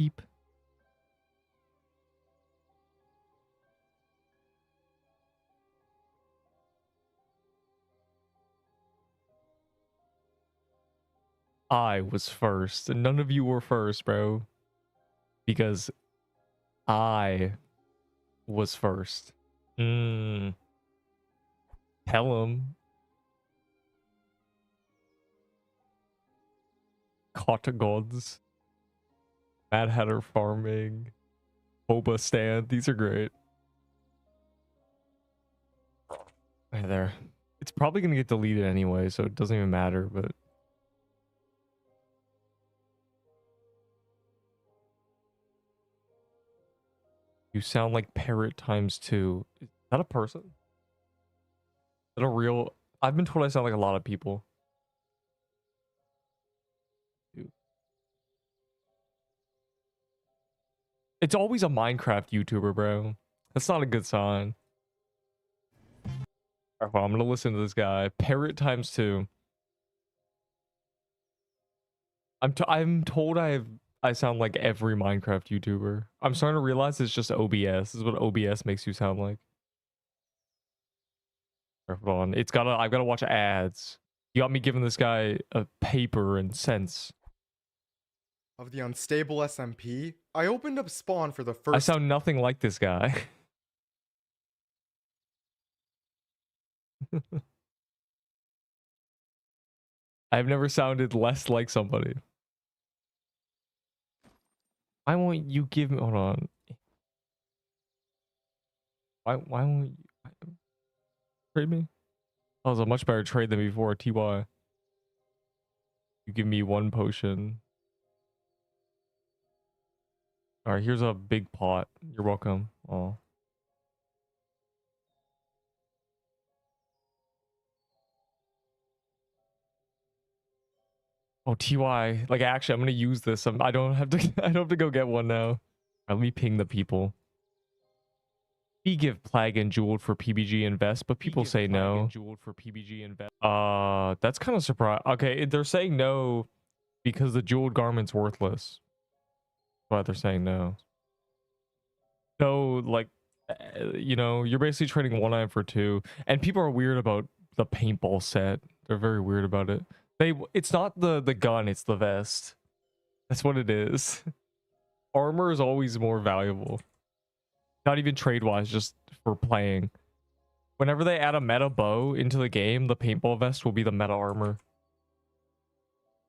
Neep. I was first, and none of you were first, bro. Because I was first. Tell him. Caught gods. Mad Hatter farming. Boba stand. These are great. Right there. It's probably gonna get deleted anyway, so it doesn't even matter, but you sound like Parrot ×2. Is that a person? Is that a real? I've been told I sound like a lot of people. It's always a Minecraft YouTuber, bro. That's not a good sign. Alright, well, I'm gonna listen to this guy. Parrot ×2. I'm told I sound like every Minecraft YouTuber. I'm starting to realize it's just OBS. This is what OBS makes you sound like. Hold on. I've gotta watch ads. You got me giving this guy a paper and cents. Of the unstable SMP, I opened up spawn for the first. I sound nothing like this guy. I've never sounded less like somebody. Why won't you give me? Hold on. Why won't you trade me? That was a much better trade than before. TY. You give me 1 potion. All right, here's a big pot. You're welcome. Oh. Oh, TY. Like, actually, I'm gonna use this. I don't have to. I don't have to go get one now. All right, let me ping the people. We give Plague and Jeweled for PBG Invest, but people say no. Jeweled for PBG Invest. That's kind of surprising. Okay, they're saying no because the jeweled garment's worthless. That's why they're saying no. So, like, you know, you're basically trading 1 item for 2, and people are weird about the paintball set. They're very weird about it. It's not the gun, it's the vest. That's what it is. Armor is always more valuable. Not even trade-wise, just for playing. Whenever they add a meta bow into the game, the paintball vest will be the meta armor.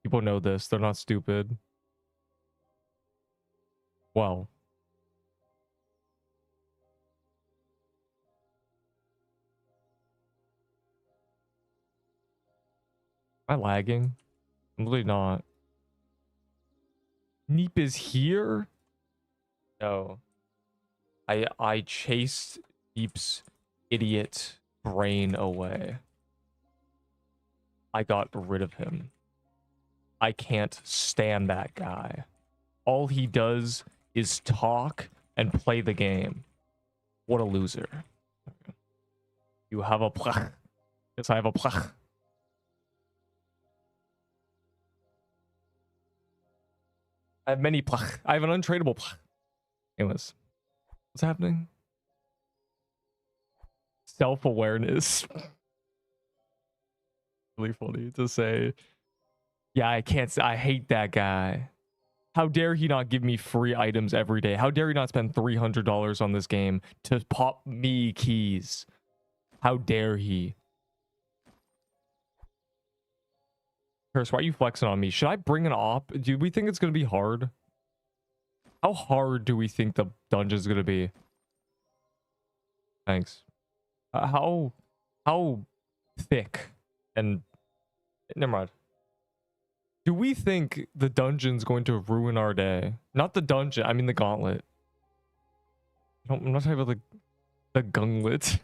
People know this. They're not stupid. Well. Am I lagging? I'm really not. Neep is here? No. I chased Neep's idiot brain away. I got rid of him. I can't stand that guy. All he does is talk and play the game. What a loser. You have a plach. Yes, I have a plach. I have many plach. I have an untradeable plach. Anyways. What's happening? Self-awareness. Really funny to say. Yeah, I hate that guy. How dare he not give me free items every day? How dare he not spend $300 on this game to pop me keys? How dare he? Curse, why are you flexing on me? Should I bring an op? Do we think it's going to be hard? How hard do we think the dungeon's going to be? Thanks. How thick and... Never mind. Do we think the dungeon's going to ruin our day? Not the dungeon, I mean the gauntlet. I'm not talking about the gauntlet.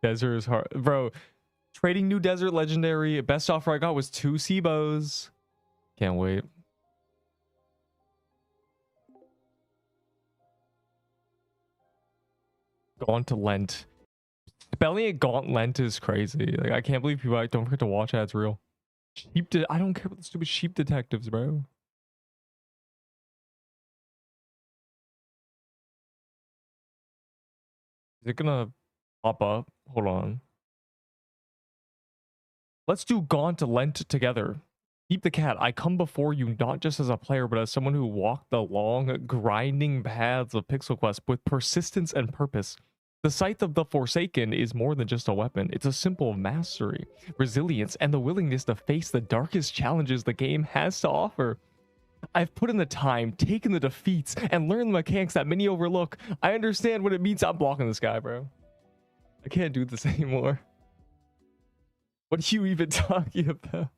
Desert is hard. Bro, trading new desert legendary, best offer I got was 2 SIBOs. Can't wait. Gauntlet. Spelling it Gauntlet is crazy. Like, I can't believe people don't forget to watch ads real. I don't care about the stupid sheep detectives, bro. Is it gonna pop up? Hold on. Let's do Gauntlet together. Keep the cat. I come before you not just as a player, but as someone who walked the long, grinding paths of Pixel Quest with persistence and purpose. The Scythe of the Forsaken is more than just a weapon. It's a symbol of mastery, resilience, and the willingness to face the darkest challenges the game has to offer. I've put in the time, taken the defeats, and learned the mechanics that many overlook. I understand what it means. I'm blocking this guy, bro. I can't do this anymore. What are you even talking about?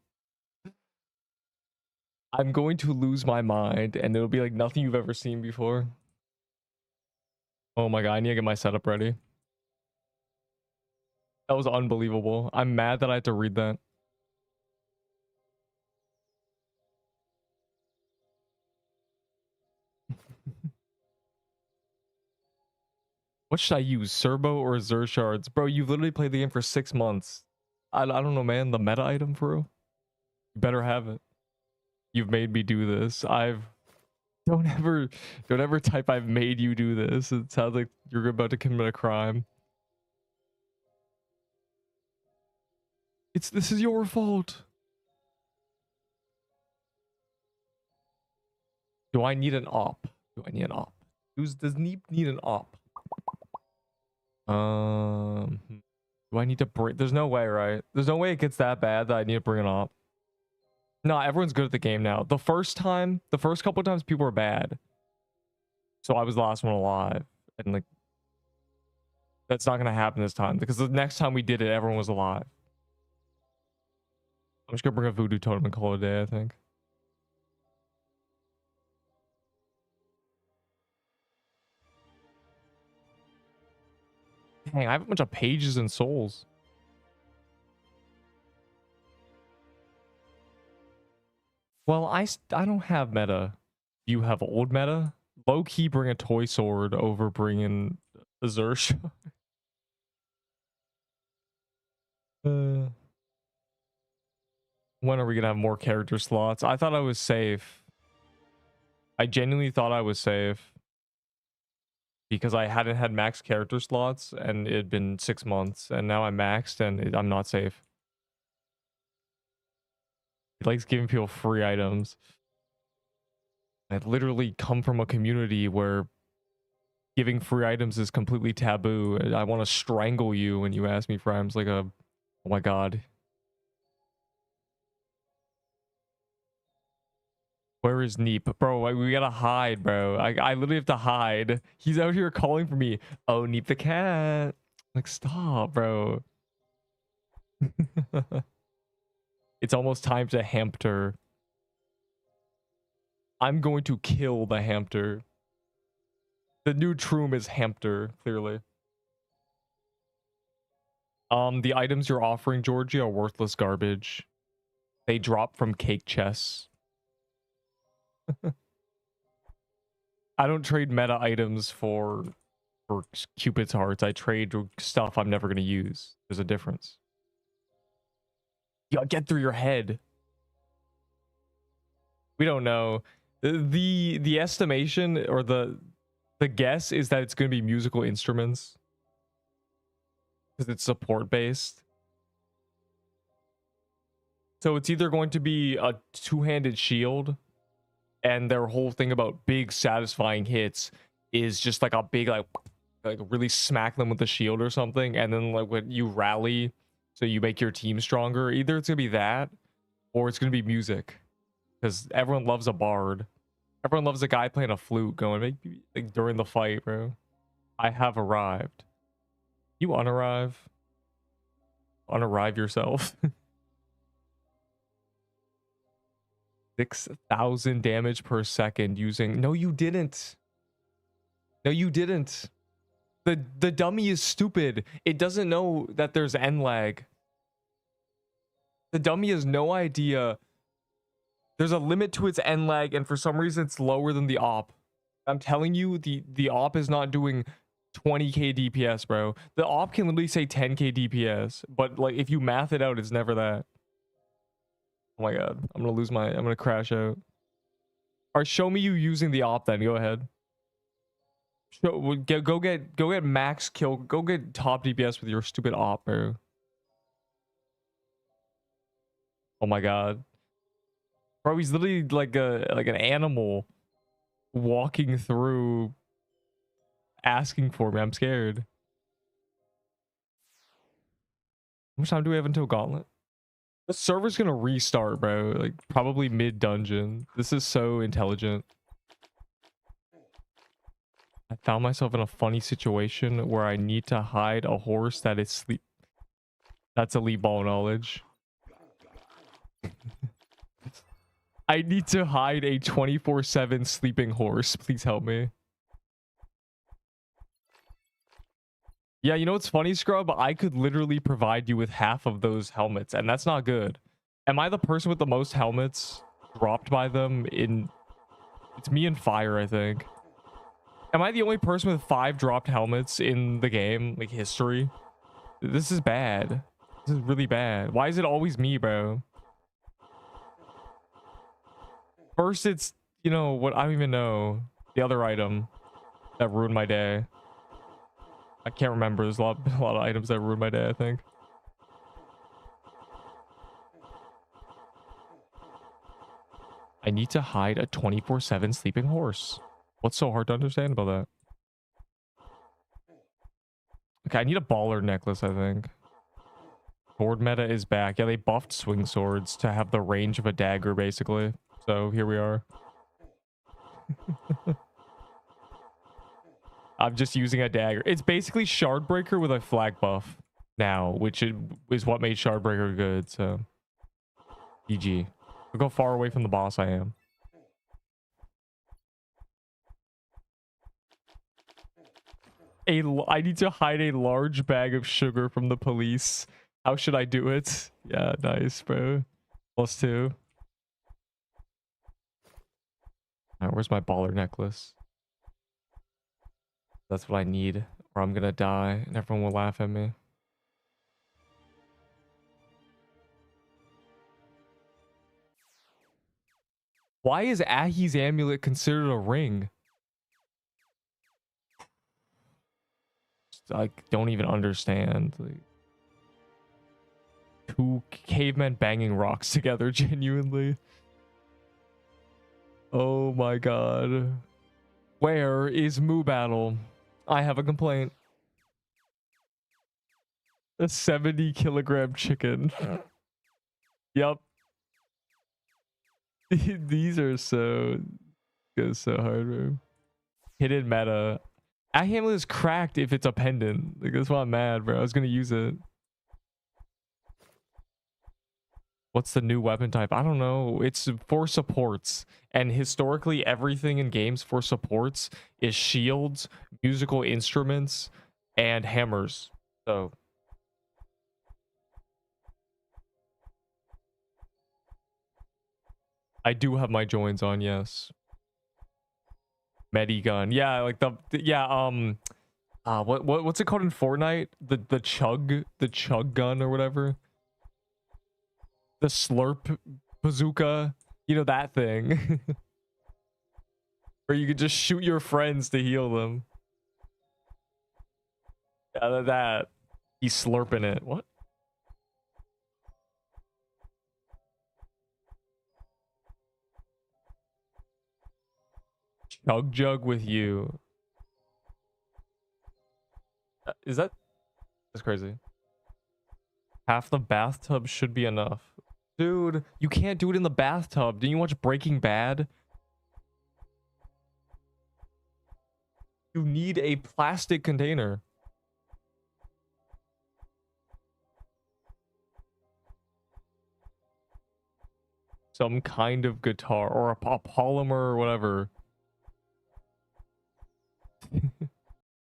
I'm going to lose my mind, and it'll be like nothing you've ever seen before. Oh my god, I need to get my setup ready. That was unbelievable. I'm mad that I had to read that. What should I use? Serbo or Xur shards? Bro, you've literally played the game for 6 months. I don't know, man. The meta item, for real? You better have it. You've made me do this. Don't ever type I've made you do this. It sounds like you're about to commit a crime. This is your fault. Do I need an op? Do I need an op? Does Neep need an op? Do I need to bring? There's no way, right? There's no way it gets that bad that I need to bring an op. No, everyone's good at the game now. The first couple of times people were bad. So I was the last one alive. And like, that's not gonna happen this time because the next time we did it, everyone was alive. I'm just gonna bring a voodoo totem and call it a day, I think. Dang, I have a bunch of pages and souls. Well, I don't have meta. You have old meta? Low key bring a toy sword over bringing a Xur. When are we gonna have more character slots? I thought I was safe. I genuinely thought I was safe. Because I hadn't had max character slots and it had been 6 months. And now I'm maxed and I'm not safe. He likes giving people free items. I literally come from a community where giving free items is completely taboo. I want to strangle you when you ask me for items like a... Oh my god. Where is Neep? Bro, we gotta hide, bro. I literally have to hide. He's out here calling for me. Oh, Neep the cat. Like, stop, bro. It's almost time to Hampter. I'm going to kill the Hampter. The new Troom is Hampter, clearly. The items you're offering, Georgie, are worthless garbage. They drop from cake chests. I don't trade meta items for Cupid's hearts. I trade stuff I'm never going to use. There's a difference. You gotta get through your head. We don't know. The estimation or the guess is that it's going to be musical instruments because it's support based. So it's either going to be a two-handed shield, and their whole thing about big satisfying hits is just like a big like really smack them with the shield or something, and then like when you rally, so you make your team stronger. Either it's gonna be that, or it's gonna be music, because everyone loves a bard. Everyone loves a guy playing a flute going like during the fight, bro. I have arrived. You unarrive. Unarrive yourself. 6,000 damage per second using... No, you didn't. No, you didn't. The dummy is stupid. It doesn't know that there's end lag. The dummy has no idea. There's a limit to its end lag, and for some reason it's lower than the op. I'm telling you, the op is not doing 20k DPS, bro. The op can literally say 10k DPS, but like if you math it out, it's never that. Oh my god, I'm gonna crash out. Alright, show me you using the op then, go ahead. Go get max kill. Go get top DPS with your stupid op, bro. Oh my god, bro, he's literally like an animal walking through, asking for me. I'm scared. How much time do we have until Gauntlet? The server's gonna restart, bro. Like probably mid dungeon. This is so intelligent. I found myself in a funny situation where I need to hide a horse that is sleep. That's elite ball knowledge. I need to hide a 24/7 sleeping horse. Please help me. Yeah, you know what's funny, Scrub? I could literally provide you with half of those helmets, and that's not good. Am I the person with the most helmets dropped by them in... It's me and Fire, I think. Am I the only person with 5 dropped helmets in the game, like history? This is bad. This is really bad. Why is it always me, bro? First, it's, you know, what I don't even know. The other item that ruined my day. I can't remember. There's a lot of items that ruined my day, I think. I need to hide a 24/7 sleeping horse. What's so hard to understand about that? Okay, I need a baller necklace, I think. Sword meta is back. Yeah, they buffed swing swords to have the range of a dagger, basically. So here we are. I'm just using a dagger. It's basically Shardbreaker with a flag buff now, which is what made Shardbreaker good. So GG. Look how far away from the boss I am. I need to hide a large bag of sugar from the police. How should I do it? Yeah, nice, bro. +2. Alright, where's my baller necklace? That's what I need, or I'm gonna die and everyone will laugh at me. Why is Ahi's amulet considered a ring? I don't even understand. Like, 2 cavemen banging rocks together, genuinely. Oh my god. Where is Moo Battle? I have a complaint. A 70-kilogram chicken. Yup. These are so... Goes so hard, bro. Hidden meta. Amulet is cracked if it's a pendant. Like, that's why I'm mad, bro. I was gonna use it. What's the new weapon type? I don't know. It's for supports. And historically, everything in games for supports is shields, musical instruments, and hammers. So... I do have my joins on, yes. Medigun. Yeah, like what's it called in Fortnite? The chug gun or whatever. The slurp bazooka. You know, that thing. Where you could just shoot your friends to heal them. Yeah, that. He's slurping it. What? Chug jug with you. Is that... That's crazy. Half the bathtub should be enough. Dude, you can't do it in the bathtub. Didn't you watch Breaking Bad? You need a plastic container. Some kind of guitar or a polymer or whatever.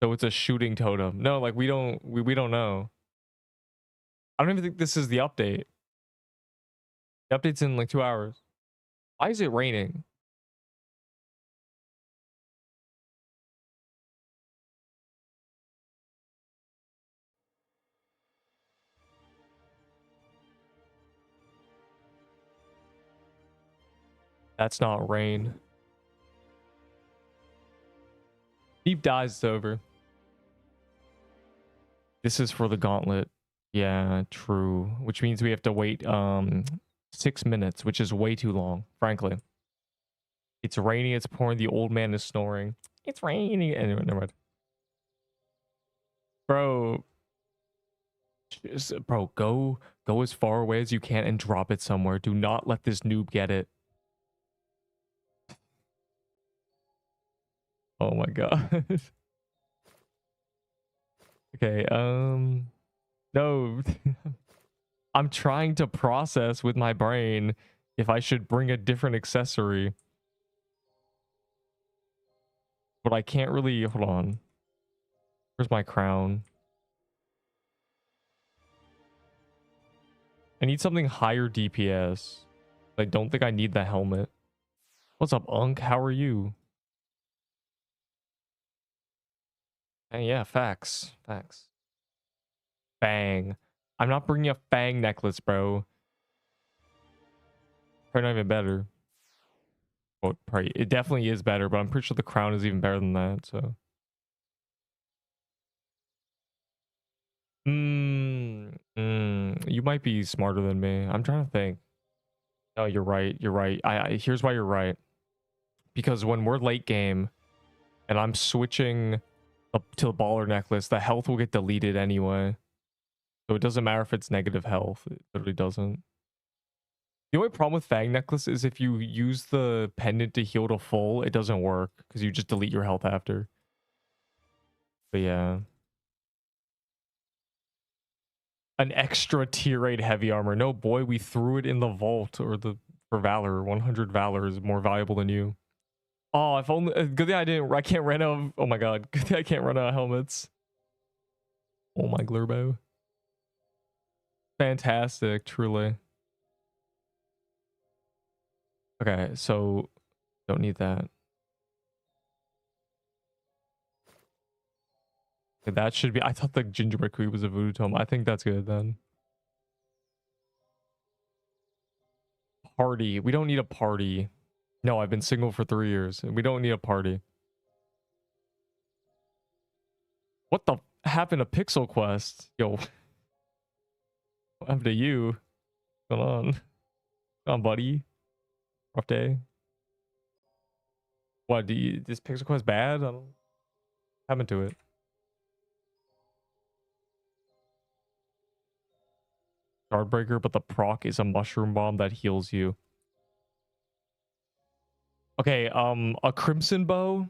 So it's a shooting totem. No, like we don't know. I don't even think this is the update. The update's in like 2 hours. Why is it raining? That's not rain. Neep dies, it's over. This is for the Gauntlet. Yeah, true. Which means we have to wait 6 minutes, which is way too long, frankly. It's raining, it's pouring, the old man is snoring. It's raining. Anyway, never mind. Bro. Bro, go as far away as you can and drop it somewhere. Do not let this noob get it. Oh my god. Okay, no. I'm trying to process with my brain if I should bring a different accessory. But I can't really, hold on. Where's my crown? I need something higher DPS. I don't think I need the helmet. What's up, Unk? How are you? Hey, yeah, facts. Facts. Bang. I'm not bringing a fang necklace, bro. Probably not even better. Well, probably, it definitely is better, but I'm pretty sure the crown is even better than that, so. You might be smarter than me. I'm trying to think. No, you're right. You're right. Here's why you're right. Because when we're late game and I'm switching up to the baller necklace, the health will get deleted anyway. So it doesn't matter if it's negative health. It literally doesn't. The only problem with Fang Necklace is if you use the pendant to heal to full, it doesn't work because you just delete your health after. But yeah. An extra tier 8 heavy armor. No, boy, we threw it in the vault or the for Valor. 100 Valor is more valuable than you. Oh, if only good thing I can't run out of, oh my god, good thing I can't run out of helmets. Oh my glurbo. Fantastic, truly. Okay, so don't need that. Okay, that should be, I thought the gingerbread cookie was a voodoo tome. I think that's good then. Party. We don't need a party. No, I've been single for 3 years. We don't need a party. What the happened to Pixel Quest? Yo. What happened to you? What's going on? Come on, buddy. Rough day. What, this Pixel Quest bad? I don't what happened to it. Guardbreaker, but the proc is a mushroom bomb that heals you. Okay, a crimson bow,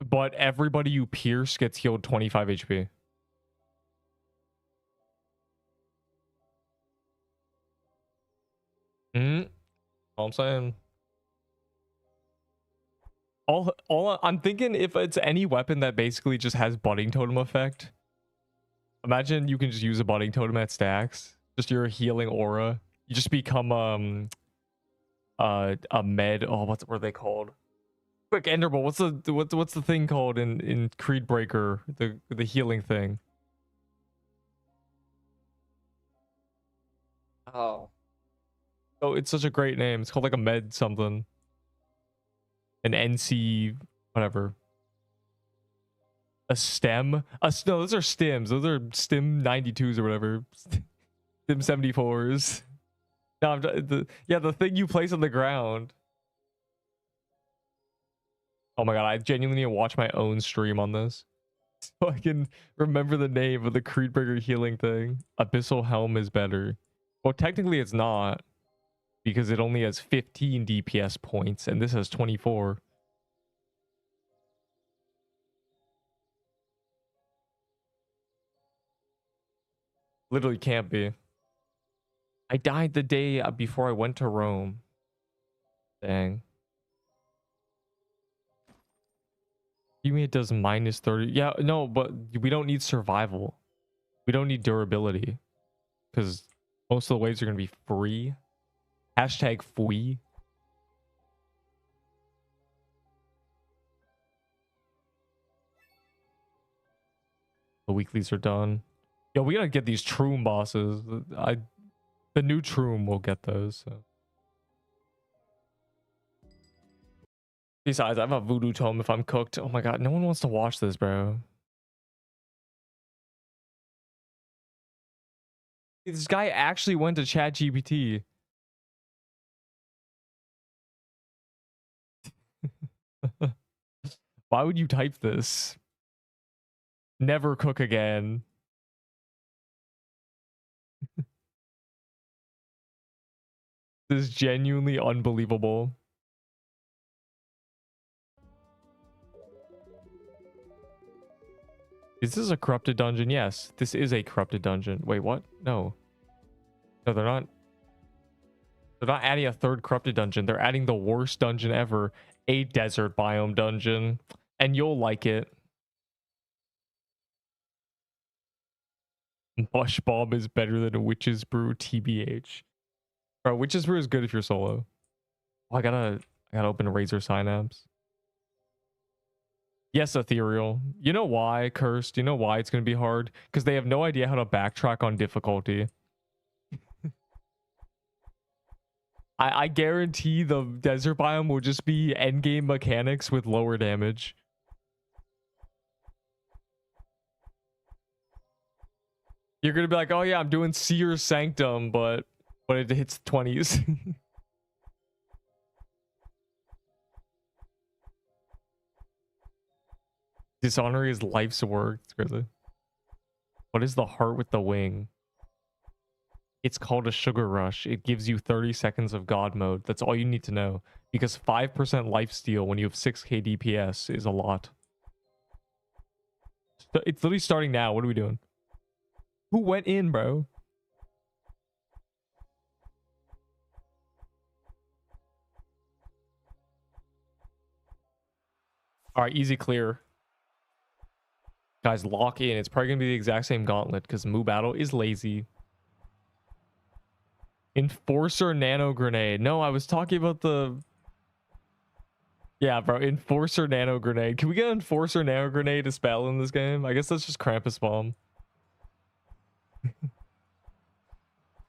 but everybody you pierce gets healed 25 HP. All I'm saying. All I'm thinking, if it's any weapon that basically just has budding totem effect, imagine you can just use a budding totem at stacks. Just your healing aura. You just become a med. Oh, what are they called? Quick, Enderbolt. What's the thing called in Creed Breaker? The healing thing. Oh. Oh, it's such a great name. It's called like a med something. An NC whatever. A stem? No, those are stims. Those are stim 92s or whatever. Stim 74s. No, the thing you place on the ground. Oh my god, I genuinely need to watch my own stream on this. So I can remember the name of the Creedbreaker healing thing. Abyssal Helm is better. Well, technically it's not. Because it only has 15 DPS points, and this has 24. Literally can't be. I died the day before I went to Rome. Dang. You mean it does minus 30? Yeah, no, but we don't need survival. We don't need durability. Because most of the waves are going to be free. Hashtag free. The weeklies are done. Yo, we gotta get these Troom bosses. The new Troom will get those. So. Besides, I have a voodoo tome if I'm cooked. Oh my god, no one wants to watch this, bro. This guy actually went to ChatGPT. Why would you type this? Never cook again. This is genuinely unbelievable. Is this a corrupted dungeon? Yes, this is a corrupted dungeon. Wait, what? No. No, they're not. They're not adding a third corrupted dungeon. They're adding the worst dungeon ever. A desert biome dungeon. And you'll like it. Mush Bomb is better than a Witch's Brew, TBH. Bro, Witch's Brew is good if you're solo. Oh, I gotta open Razor Synapse. Yes, Ethereal. You know why, Cursed? You know why it's gonna be hard? Because they have no idea how to backtrack on difficulty. I guarantee the desert biome will just be endgame mechanics with lower damage. You're gonna be like, oh yeah, I'm doing Seer Sanctum, but it hits 20s. Dishonor is life's work. It's crazy. What is the heart with the wing? It's called a sugar rush. It gives you 30 seconds of God mode. That's all you need to know. Because 5% lifesteal when you have 6k DPS is a lot. It's literally starting now. What are we doing? Who went in, bro? All right, easy clear. Guys, lock in. It's probably going to be the exact same gauntlet because Moo Battle is lazy. Enforcer Nano Grenade. No, I was talking about the... Yeah, bro. Enforcer Nano Grenade. Can we get Enforcer Nano Grenade to spell in this game? I guess that's just Krampus Bomb.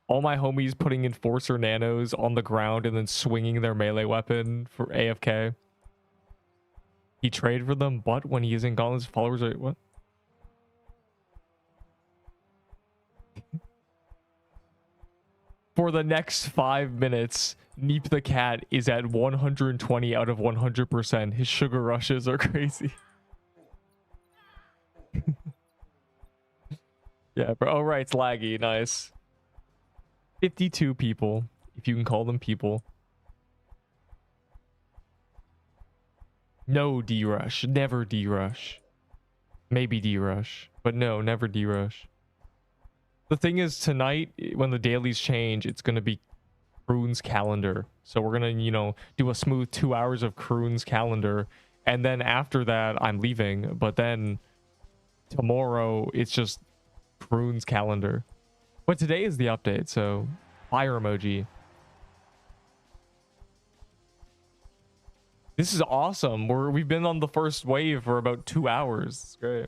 All my homies putting Enforcer Nanos on the ground and then swinging their melee weapon for AFK. He traded for them, but when he is in Gauntlet's followers are... What? For the next 5 minutes, Neep the cat is at 120 out of 100%. His sugar rushes are crazy. Yeah, bro. Oh, right. It's laggy. Nice. 52 people, if you can call them people. No D-rush. Never D-rush. Maybe D-rush. But no, never D-rush. The thing is, tonight, when the dailies change, it's going to be Kroon's calendar. So we're going to, you know, do a smooth 2 hours of Kroon's calendar. And then after that, I'm leaving. But then tomorrow, it's just Kroon's calendar. But today is the update, so fire emoji. This is awesome. We've been on the first wave for about 2 hours. It's great.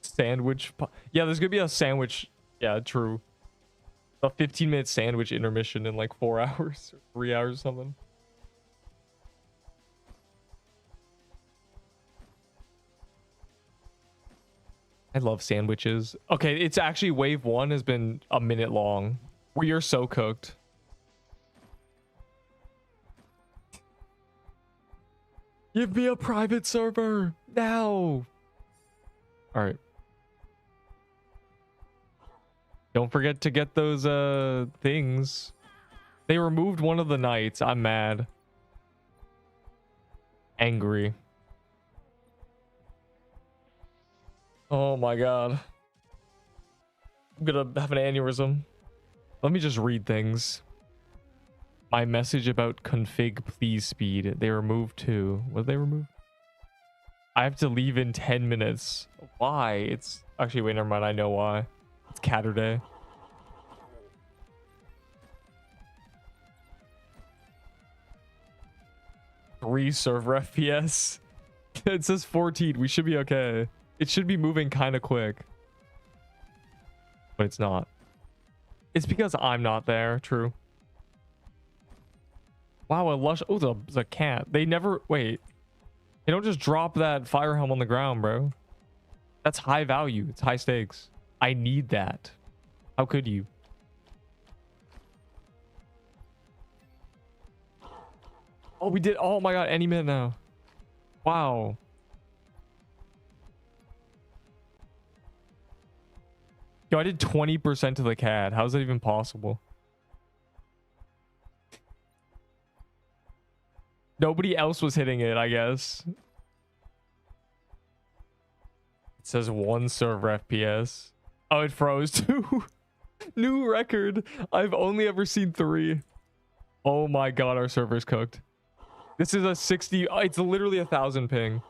Sandwich. Yeah, there's gonna be a sandwich. Yeah, true. A 15-minute sandwich intermission in like 4 hours or 3 hours or something. I love sandwiches. Okay, it's actually wave 1 has been a minute long. We are so cooked. Give me a private server now. All right. Don't forget to get those things. They removed one of the knights. I'm mad. Angry. Oh my god. I'm gonna have an aneurysm. Let me just read things. My message about config please speed. They removed 2. What did they remove? I have to leave in 10 minutes. Why? It's actually, wait, never mind. I know why. It's Catterday. Three server FPS. It says 14. We should be okay. It should be moving kind of quick. But it's not. It's because I'm not there. True. Wow, a lush. Oh, the cat. They never wait. They don't just drop that fire helm on the ground, bro. That's high value. It's high stakes. I need that. How could you? Oh, we did. Oh my god, any minute now. Wow. Yo, I did 20% to the cat. How is that even possible? Nobody else was hitting it, I guess. It says 1 server FPS. Oh, it froze too. New record. I've only ever seen 3. Oh my god, our server's cooked. This is a 60. Oh, it's literally 1,000 ping.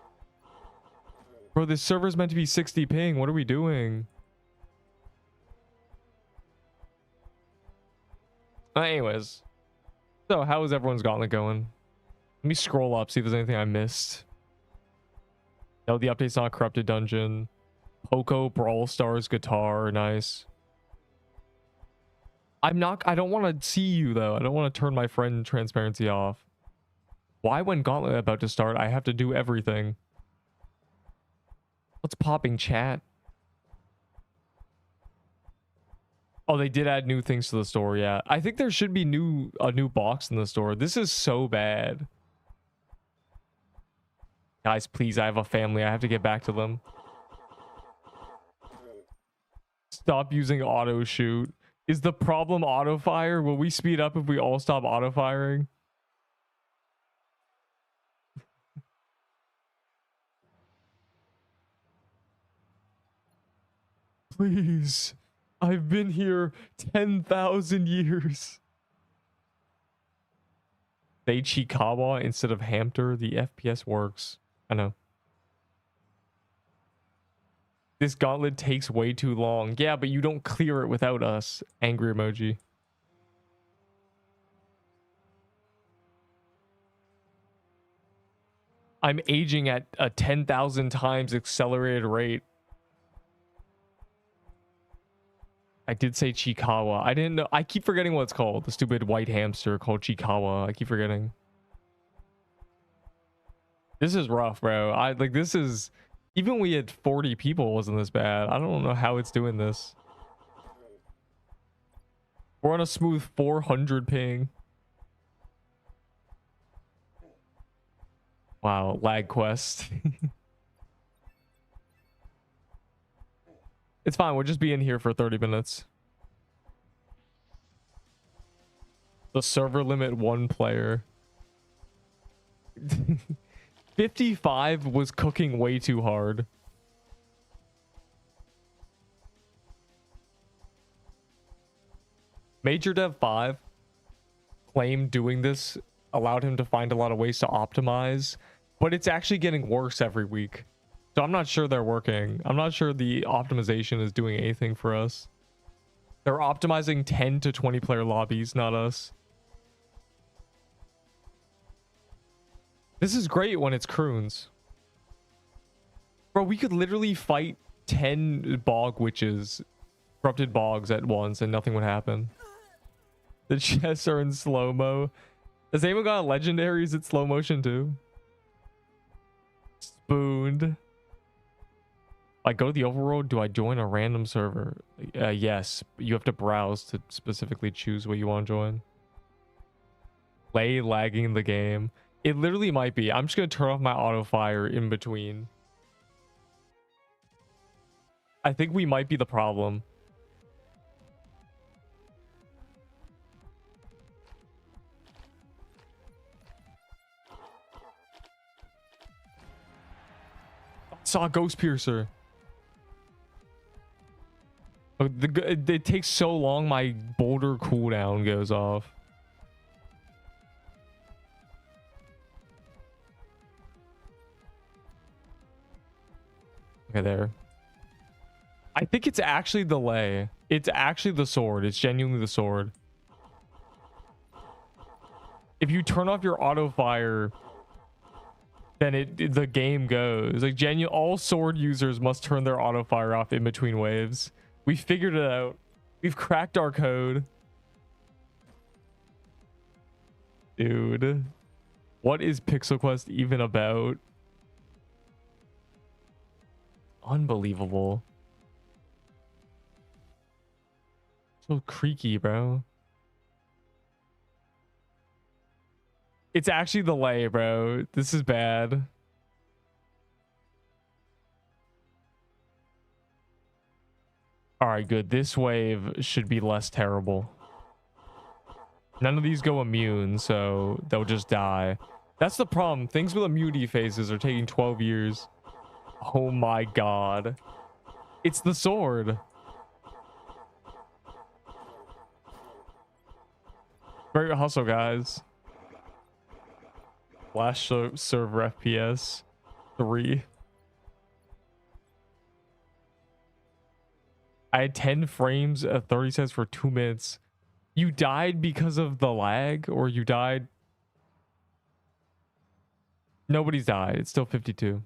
Bro, this server's meant to be 60 ping. What are we doing? Anyways. So, how is everyone's Gauntlet going? Let me scroll up, see if there's anything I missed. No, the update's not corrupted dungeon. Poco, Brawl Stars, guitar, nice. I don't want to see you though. I don't want to turn my friend transparency off. Why when Gauntlet about to start, I have to do everything? What's popping, chat? Oh, they did add new things to the store, yeah. I think there should be a new box in the store. This is so bad. Guys, please, I have a family. I have to get back to them. Stop using auto shoot. Is the problem auto fire? Will we speed up if we all stop auto firing? Please. I've been here 10,000 years. Say Chikawa instead of Hampter. The FPS works. I know. This gauntlet takes way too long. Yeah, but you don't clear it without us. Angry emoji. I'm aging at a 10,000 times accelerated rate. I did say Chikawa. I didn't know. I keep forgetting what it's called. The stupid white hamster called Chikawa. I keep forgetting. This is rough, bro. This is... Even when we had 40 people, it wasn't this bad. I don't know how it's doing this. We're on a smooth 400 ping. Wow, lag quest. It's fine. We'll just be in here for 30 minutes. The server limit 1 player. 55 was cooking way too hard. Major Dev 5 claimed doing this allowed him to find a lot of ways to optimize, but it's actually getting worse every week. So I'm not sure they're working. I'm not sure the optimization is doing anything for us. They're optimizing 10 to 20 player lobbies, not us. This is great when it's croons. Bro, we could literally fight 10 bog witches, corrupted bogs at once and nothing would happen. The chests are in slow-mo. Has anyone got legendaries at slow motion too? Spooned. Like, go to the overworld. Do I join a random server? Yes. You have to browse to specifically choose what you want to join. Play lagging the game. It literally might be. I'm just going to turn off my auto fire in between. I think we might be the problem. Saw a ghost piercer. Oh, it takes so long, my boulder cooldown goes off. Okay, there. I think it's actually the lay. It's actually the sword. It's genuinely the sword. If you turn off your auto fire, then the game goes. Like, all sword users must turn their auto fire off in between waves. We figured it out. We've cracked our code. Dude, what is Pixel Quest even about? Unbelievable. So creaky, bro. It's actually the lay, bro. This is bad. All right, good. This wave should be less terrible. None of these go immune, so they'll just die. That's the problem. Things with immunity phases are taking 12 years. Oh my god. It's the sword. Great hustle, guys. Flash server FPS 3. I had 10 frames at 30 cents for 2 minutes. You died because of the lag, or you died? Nobody's died. It's still 52.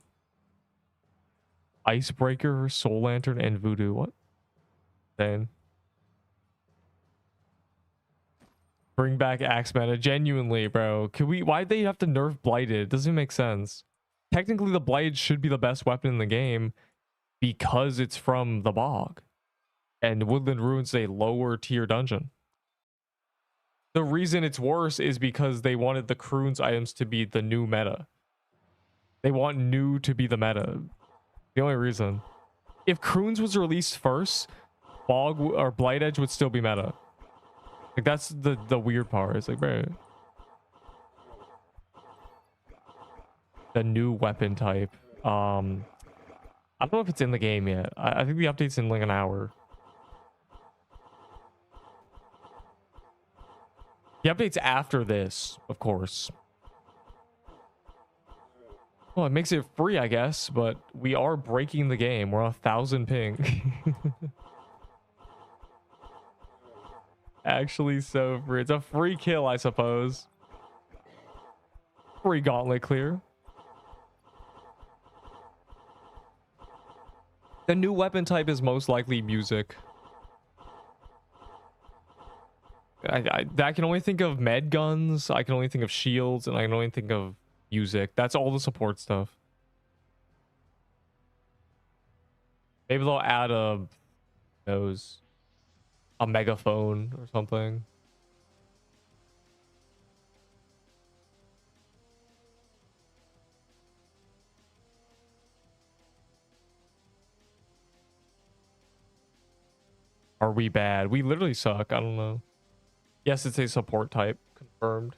Icebreaker, Soul Lantern, and Voodoo. What? Then bring back Axe Meta. Genuinely, bro. Could we? Why'd they have to nerf Blighted? It doesn't make sense. Technically, the Blighted should be the best weapon in the game because it's from the bog. And Woodland Ruins is a lower tier dungeon. The reason it's worse is because they wanted the Croon's items to be the new meta. They want new to be the meta. The only reason. If Croon's was released first, Bog or Blight Edge would still be meta. Like, that's the weird part. It's like, bro. The new weapon type. I don't know if it's in the game yet. I think the update's in like an hour. The update's after this, of course. Well, it makes it free, I guess, but we are breaking the game. We're on 1,000 ping. Actually, so free. It's a free kill, I suppose. Free gauntlet clear. The new weapon type is most likely music. I can only think of med guns, I can only think of shields, and I can only think of music. That's all the support stuff. Maybe they'll add a megaphone or something. Are we bad? We literally suck. I don't know. Yes, it's a support type. Confirmed.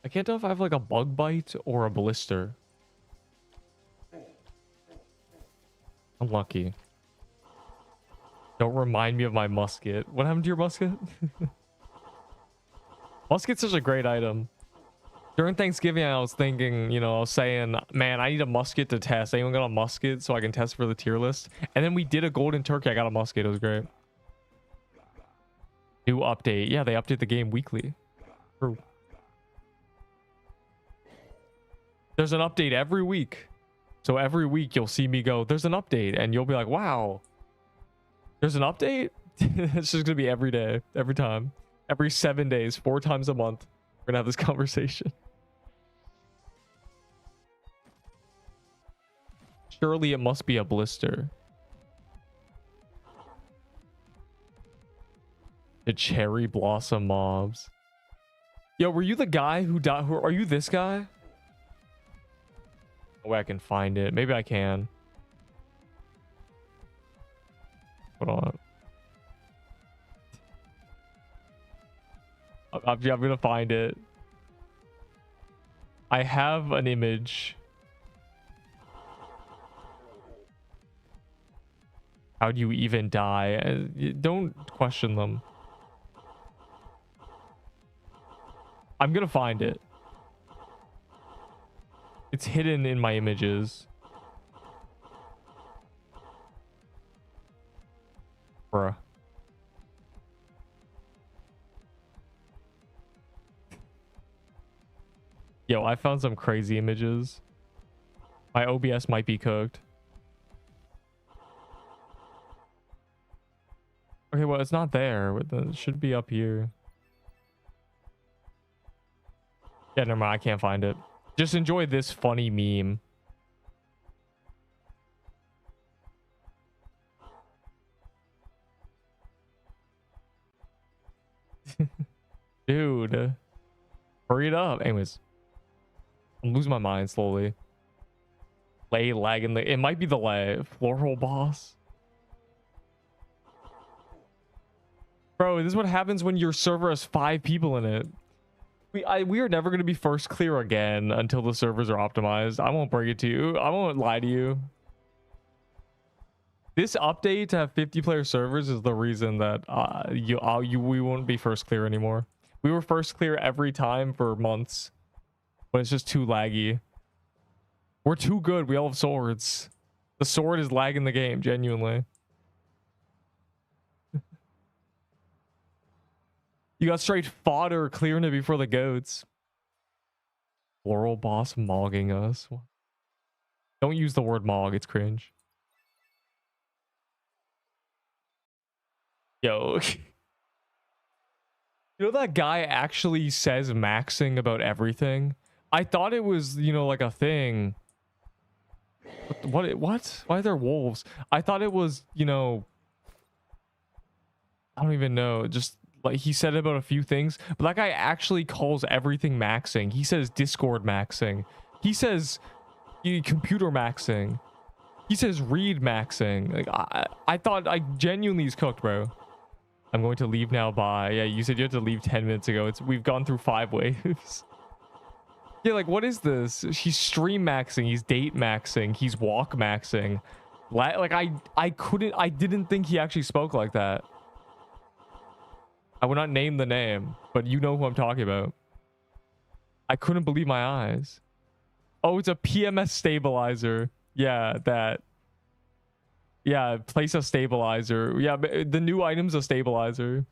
I can't tell if I have like a bug bite or a blister. Unlucky. Don't remind me of my musket. What happened to your musket? Musket's such a great item. During Thanksgiving, I was thinking, you know, I was saying, man, I need a musket to test. Anyone got a musket so I can test for the tier list? And then we did a golden turkey. I got a musket. It was great. New update. Yeah, they update the game weekly. True. There's an update every week. So every week you'll see me go, there's an update. And you'll be like, wow, there's an update? It's just going to be every day, every time. Every 7 days, 4 times a month. We're going to have this conversation. Surely it must be a blister. The cherry blossom mobs. Yo, were you the guy who died? Are you this guy? Oh, I can find it. Maybe I can. Hold on. I'm gonna find it. I have an image. How do you even die? Don't question them. I'm gonna find it. It's hidden in my images. Bruh. Yo, I found some crazy images. My OBS might be cooked. Okay, well, it's not there. It should be up here. Yeah, never mind. I can't find it. Just enjoy this funny meme. Dude, hurry it up. Anyways, I'm losing my mind slowly. Lay lagging the. It might be the lay. Floral boss. Bro, this is what happens when your server has 5 people in it. We are never going to be first clear again until the servers are optimized. I won't break it to you. I won't lie to you. This update to have 50 player servers is the reason that we won't be first clear anymore. We were first clear every time for months, but it's just too laggy. We're too good. We all have swords. The sword is lagging the game, genuinely. You got straight fodder clearing it before the goats. Floral boss mogging us. Don't use the word mog. It's cringe. Yo. You know that guy actually says maxing about everything? I thought it was, you know, like a thing. What? Why are there wolves? I thought it was, you know, I don't even know. Just like he said about a few things, but that guy actually calls everything maxing. He says Discord maxing. He says computer maxing. He says read maxing. Like I thought I genuinely is cooked, bro. I'm going to leave now. Bye. Yeah, you said you had to leave 10 minutes ago. We've gone through 5 waves. Yeah, like what is this? He's stream maxing. He's date maxing. He's walk maxing. Like I didn't think he actually spoke like that. I will not name the name, but you know who I'm talking about. I couldn't believe my eyes. Oh, it's a PMS stabilizer. Yeah, that. Yeah, place a stabilizer. Yeah, the new item's a stabilizer.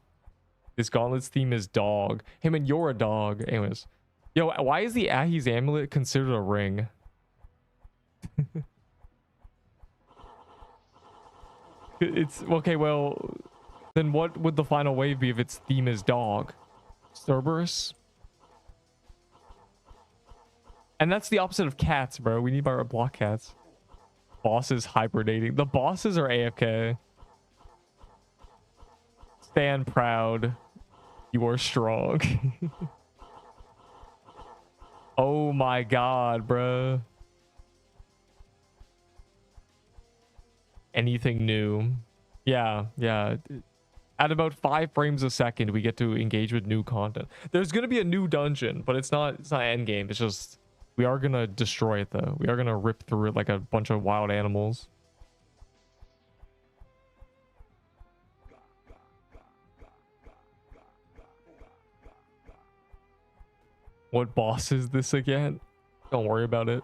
This Gauntlet's theme is dog. Hey man, you're a dog. Anyways. Yo, why is the Ahi's amulet considered a ring? It's okay, well, then what would the final wave be if its theme is dog? Cerberus? And that's the opposite of cats, bro. We need our block cats. Bosses hibernating. The bosses are AFK. Stand proud. You are strong. Oh my god, bro. Anything new? Yeah. At about 5 frames a second, we get to engage with new content. There's gonna be a new dungeon, but it's not endgame. It's just we are gonna destroy it though. We are gonna rip through it like a bunch of wild animals. What boss is this again? Don't worry about it.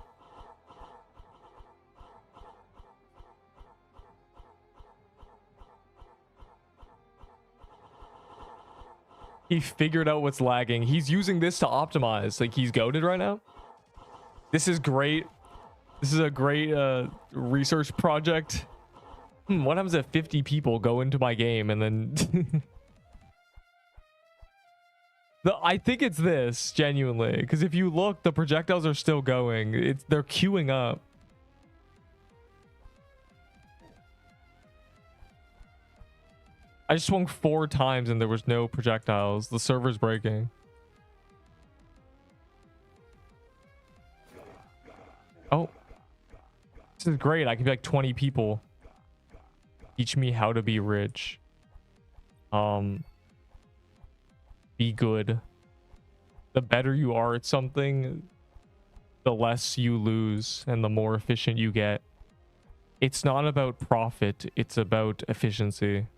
He figured out what's lagging. He's using this to optimize. Like he's goated right now. This is great. This is a great research project. What happens if 50 people go into my game and then... I think it's this, genuinely. Because if you look, the projectiles are still going. They're queuing up. I just swung 4 times and there was no projectiles. The server's breaking. Oh. This is great. I can be like 20 people. Teach me how to be rich. Be good. The better you are at something, the less you lose and the more efficient you get. It's not about profit. It's about efficiency.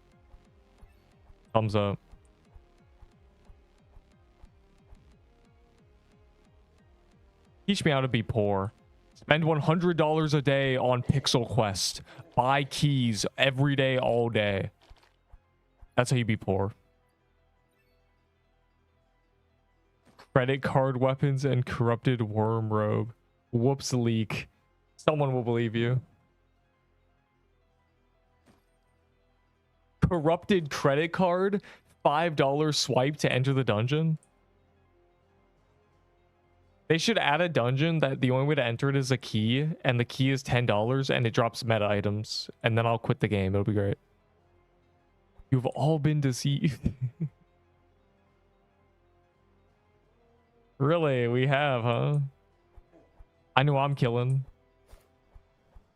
Thumbs up. Teach me how to be poor. Spend $100 a day on Pixel Quest. Buy keys every day, all day. That's how you be poor. Credit card weapons and corrupted worm robe. Whoops, leak. Someone will believe you. Corrupted credit card? $5 swipe to enter the dungeon? They should add a dungeon that the only way to enter it is a key, and the key is $10, and it drops meta items, and then I'll quit the game. It'll be great. You've all been deceived. Really, we have, huh? I know I'm killing.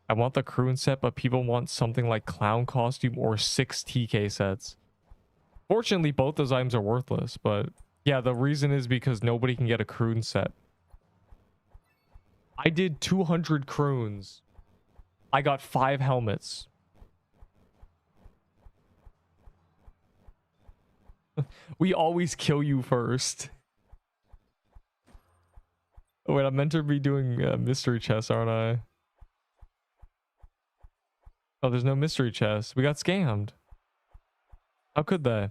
I want the croon set, but people want something like clown costume or 6 TK sets. Fortunately, both those items are worthless, but yeah, the reason is because nobody can get a croon set. I did 200 croons. I got 5 helmets. We always kill you first. Oh, wait, I'm meant to be doing mystery chests, aren't I? Oh, there's no mystery chest. We got scammed. How could they?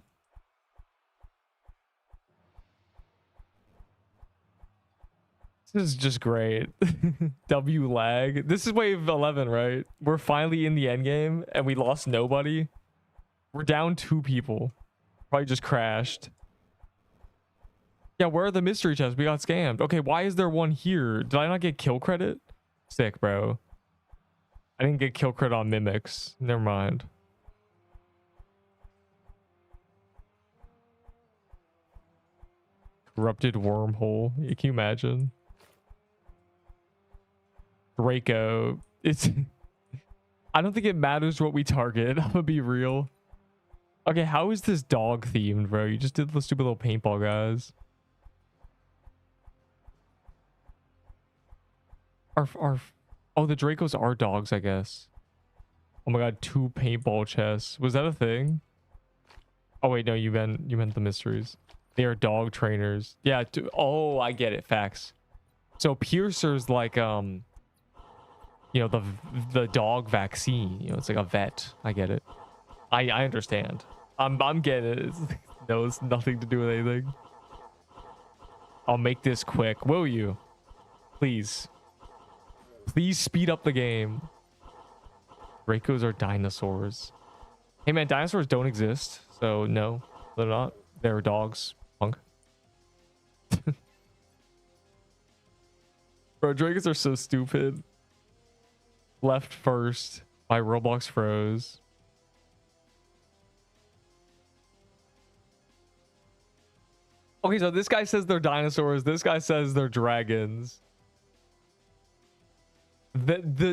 This is just great. W lag. This is wave 11, right? We're finally in the end game and we lost nobody. We're down 2 people. Probably just crashed. Yeah, where are the mystery chests? We got scammed. Okay, why is there one here? Did I not get kill credit? Sick, bro. I didn't get kill credit on mimics. Never mind. Corrupted wormhole. Can you imagine? Draco. It's... I don't think it matters what we target. I'm gonna be real. Okay, how is this dog themed, bro? You just did the stupid little paintball guys. Oh, the Dracos are dogs, I guess. Oh my god, 2 paintball chests. Was that a thing? Oh wait, no, you meant the mysteries. They are dog trainers. Yeah, oh, I get it. Facts. So piercer's like you know, the dog vaccine. You know, it's like a vet. I get it. I understand. I'm getting it. No, it's nothing to do with anything. I'll make this quick. Will you? Please. Please speed up the game. Dracos are dinosaurs. Hey man, dinosaurs don't exist. So no, they're not. They're dogs. Punk. Bro, Dracos are so stupid. Left first. My Roblox froze. Okay, so this guy says they're dinosaurs. This guy says they're dragons.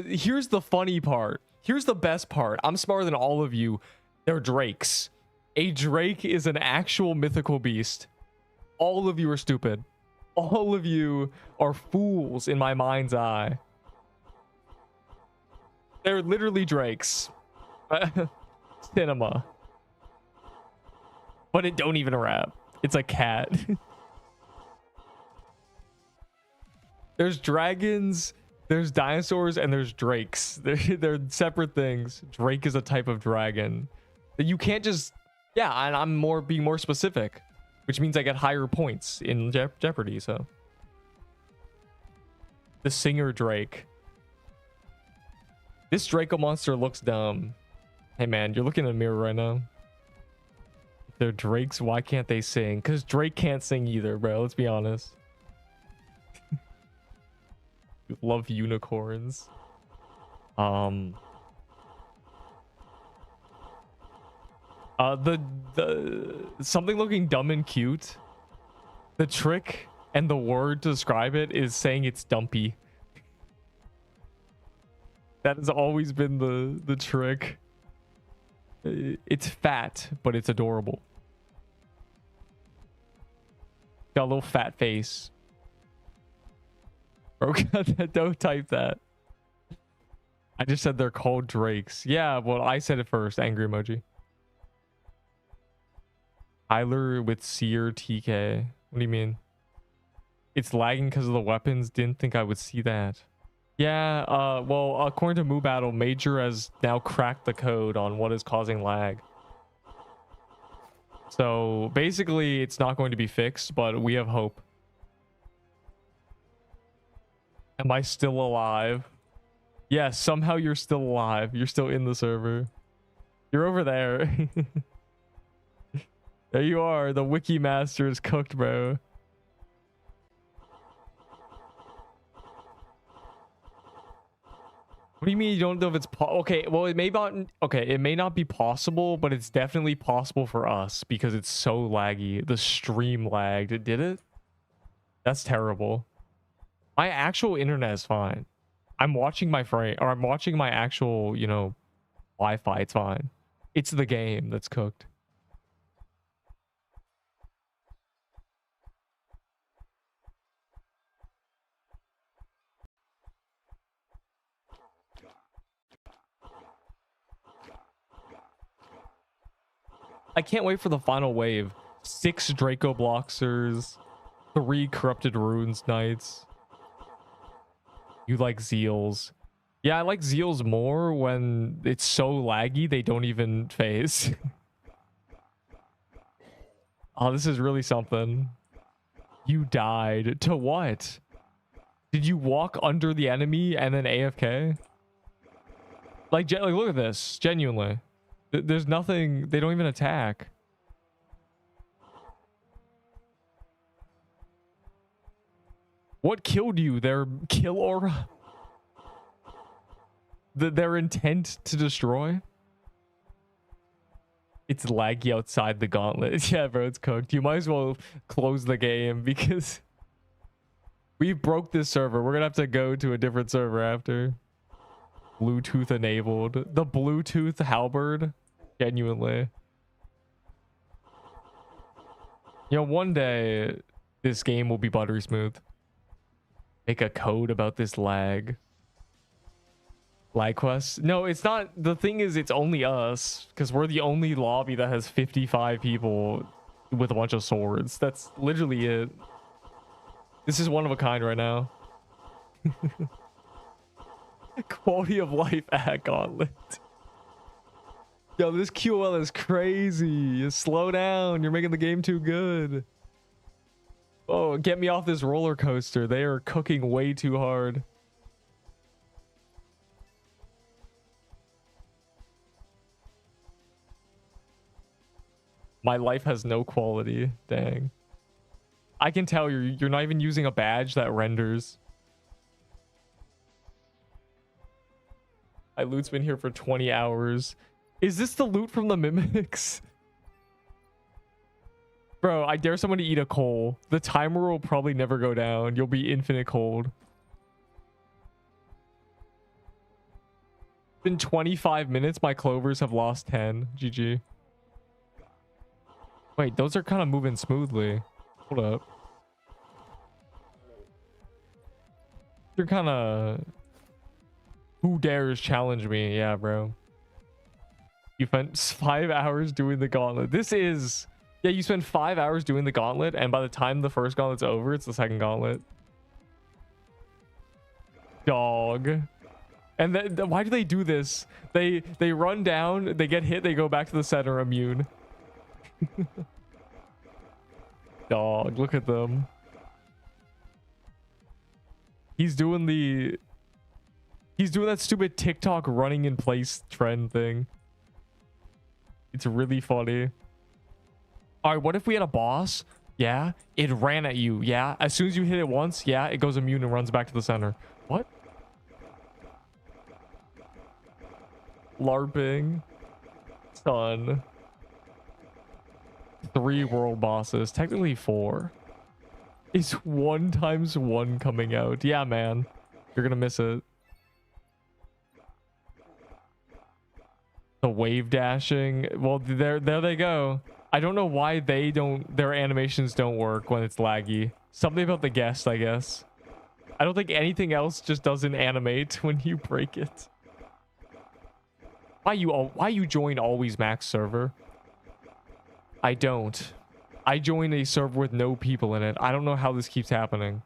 Here's the funny part. Here's the best part. I'm smarter than all of you. They're drakes. A drake is an actual mythical beast. All of you are stupid. All of you are fools in my mind's eye. They're literally drakes. Cinema. But it don't even rap. It's a cat. There's dragons, there's dinosaurs, and there's drakes. They're separate things. Drake is a type of dragon. You can't just... Yeah, and I'm being more specific, which means I get higher points in Jeopardy, so... The singer Drake. This Draco monster looks dumb. Hey man, you're looking in a mirror right now. They're drakes, why can't they sing? Because Drake can't sing either, bro. Let's be honest. Love unicorns. The something looking dumb and cute. The trick and the word to describe it is saying it's dumpy. That has always been the trick. It's fat, but it's adorable. Got a little fat face. Bro, don't type that. I just said they're called drakes. Yeah, well, I said it first. Angry emoji. Tyler with Seer TK. What do you mean? It's lagging because of the weapons. Didn't think I would see that. Yeah, well, according to Moo Battle, Major has now cracked the code on what is causing lag. So basically, it's not going to be fixed, but we have hope. Am I still alive? Yes, somehow you're still alive. You're still in the server. You're over there. There you are. The Wiki Master is cooked, bro. What do you mean you don't know if it's okay? Well, it may not. Okay, it may not be possible, but it's definitely possible for us because it's so laggy. The stream lagged. It did it. That's terrible. My actual internet is fine. I'm watching my frame, or I'm watching my actual, you know, Wi-Fi. It's fine. It's the game that's cooked. I can't wait for the final wave. 6 Draco Bloxers, 3 Corrupted Runes Knights. You like Zeals. Yeah, I like Zeals more when it's so laggy they don't even phase. Oh, this is really something. You died. To what? Did you walk under the enemy and then AFK? Like look at this. Genuinely. There's nothing. They don't even attack. What killed you? Their kill aura? Their intent to destroy? It's laggy outside the gauntlet. Yeah, bro, it's cooked. You might as well close the game because we broke this server. We're gonna have to go to a different server after. Bluetooth enabled. The Bluetooth halberd. Genuinely. You know, one day this game will be buttery smooth. Make a code about this lag. Lag quest? No, it's not. The thing is, it's only us because we're the only lobby that has 55 people with a bunch of swords. That's literally it. This is one of a kind right now. Quality of life at Gauntlet. Yo, this QL is crazy. Slow down. You're making the game too good. Oh, get me off this roller coaster. They are cooking way too hard. My life has no quality. Dang. I can tell you're not even using a badge that renders. My loot's been here for 20 hours. Is this the loot from the mimics? Bro, I dare someone to eat a coal. The timer will probably never go down. You'll be infinite cold. Been 25 minutes. My clovers have lost 10. GG. Wait, those are kind of moving smoothly. Hold up. They're kind of... Who dares challenge me? Yeah, bro. You spent 5 hours doing the gauntlet. This is... Yeah, you spend 5 hours doing the gauntlet, and by the time the first gauntlet's over, it's the second gauntlet. Dog. And why do they do this? They run down, they get hit, they go back to the center immune. Dog, look at them. He's doing that stupid TikTok running in place trend thing. It's really funny. All right, what if we had a boss? Yeah, it ran at you. Yeah, as soon as you hit it once, yeah, it goes immune and runs back to the center. What? LARPing. Son. 3 world bosses. Technically 4. Is 1 times 1 coming out? Yeah, man. You're gonna miss it. The wave dashing. Well, there they go. I don't know why their animations don't work when it's laggy. Something about the guest, I guess. I don't think anything else just doesn't animate when you break it. Why you join always max server? I don't. I join a server with no people in it. I don't know how this keeps happening.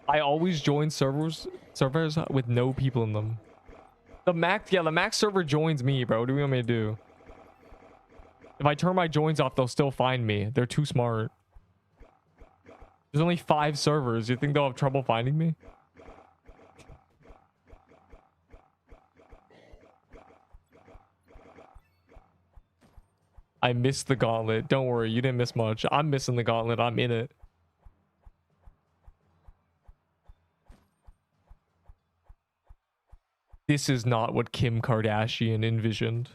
I always join servers with no people in them. The max server joins me, bro. What do you want me to do? If I turn my joins off, they'll still find me. They're too smart. There's only 5 servers. You think they'll have trouble finding me? I missed the gauntlet. Don't worry, you didn't miss much. I'm missing the gauntlet. I'm in it. This is not what Kim Kardashian envisioned.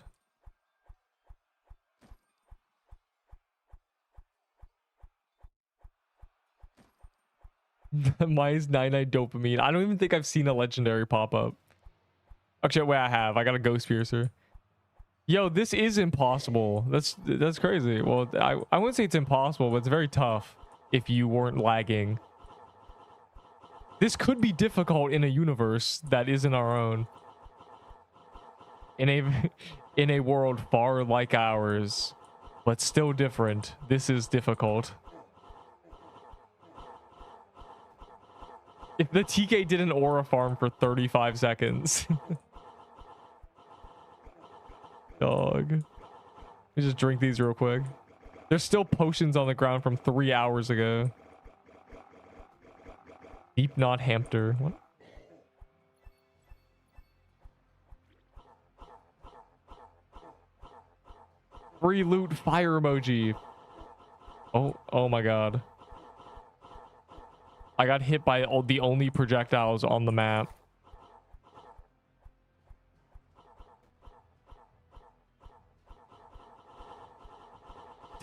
Mine's 99 dopamine. I don't even think I've seen a legendary pop up. Actually, wait, I have. I got a ghost piercer. Yo, this is impossible. That's crazy. Well, I wouldn't say it's impossible, but it's very tough if you weren't lagging. This could be difficult in a universe that isn't our own. In a world far like ours, but still different. This is difficult. If the TK did an aura farm for 35 seconds. Dog. Let me just drink these real quick. There's still potions on the ground from 3 hours ago. Neep, not Hampter. What? Free loot fire emoji. Oh my god. I got hit by the only projectiles on the map.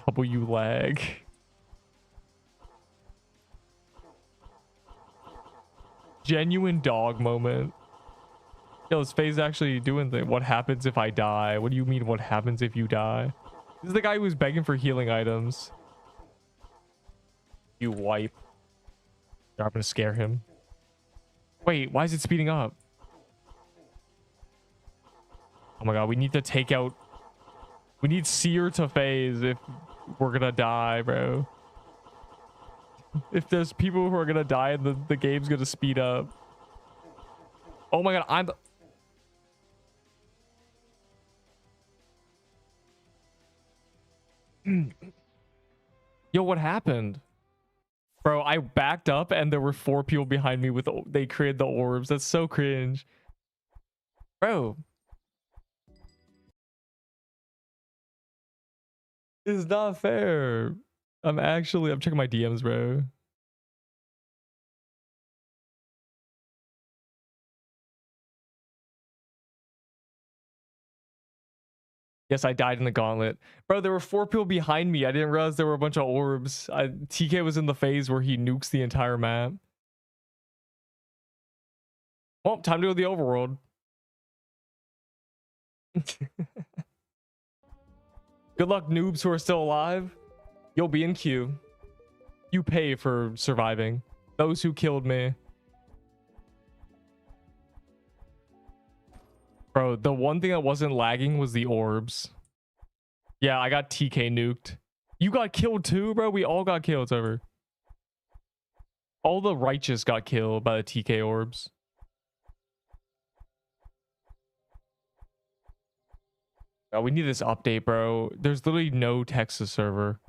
W lag. Genuine dog moment. Yo, this phase actually doing the what happens if I die? What do you mean what happens if you die? This is the guy who was begging for healing items. You wipe. I'm gonna scare him. Wait, why is it speeding up? Oh my god, we need to take out... We need seer to phase if we're gonna die, bro. If there's people who are gonna die and the game's gonna speed up. Oh my god, Yo, what happened? Bro, I backed up and there were 4 people behind me with... They created the orbs. That's so cringe. Bro. It's not fair. I'm checking my DMs, bro. Yes, I died in the gauntlet. Bro, there were 4 people behind me. I didn't realize there were a bunch of orbs. TK was in the phase where he nukes the entire map. Well, time to go to the overworld. Good luck, noobs who are still alive. You'll be in queue. You pay for surviving. Those who killed me. Bro, the one thing that wasn't lagging was the orbs. Yeah, I got TK nuked. You got killed too, bro? We all got killed. It's over. All the righteous got killed by the TK orbs. Oh, we need this update, bro. There's literally no Texas server.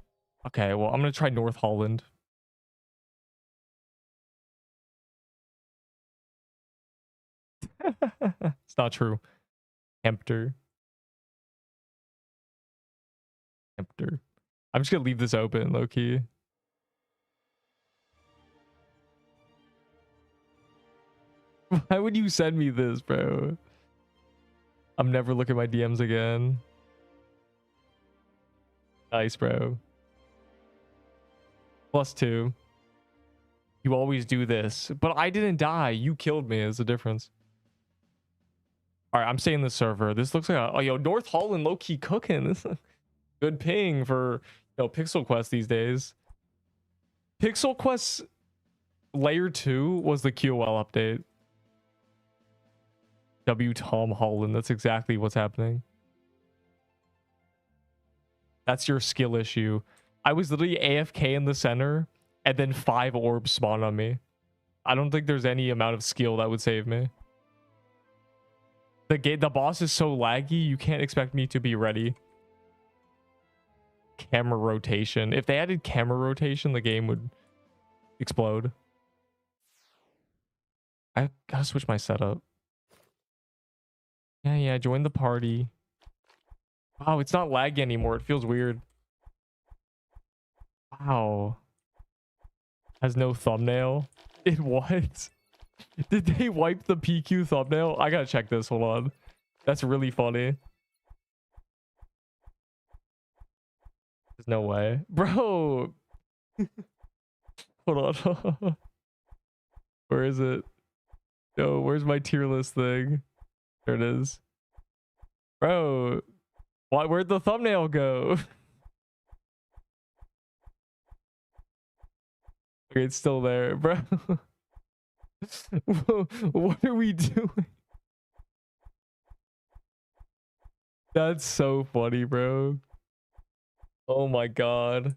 Okay, well, I'm gonna try North Holland. It's not true. Hampter. I'm just gonna leave this open, low key. Why would you send me this, bro? I'm never looking at my DMs again. Nice, bro. +2. You always do this. But I didn't die. You killed me. Is the difference. All right, I'm staying the server. This looks like a... Oh, yo, North Holland low-key cooking. This is a good ping for, you know, Pixel Quest these days. Pixel Quest Layer 2 was the QOL update. Tom Holland. That's exactly what's happening. That's your skill issue. I was literally AFK in the center, and then 5 orbs spawned on me. I don't think there's any amount of skill that would save me. The boss is so laggy, you can't expect me to be ready. Camera rotation. If they added camera rotation, the game would explode. I gotta switch my setup. Yeah, join the party. Wow, it's not laggy anymore. It feels weird. Wow. Has no thumbnail. It what? Did they wipe the PQ thumbnail? I gotta check this. Hold on. That's really funny. There's no way. Bro. Hold on. Where is it? No, where's my tier list thing? There it is. Bro. Where'd the thumbnail go? Okay, it's still there, bro. What are we doing? That's so funny, bro. Oh my god.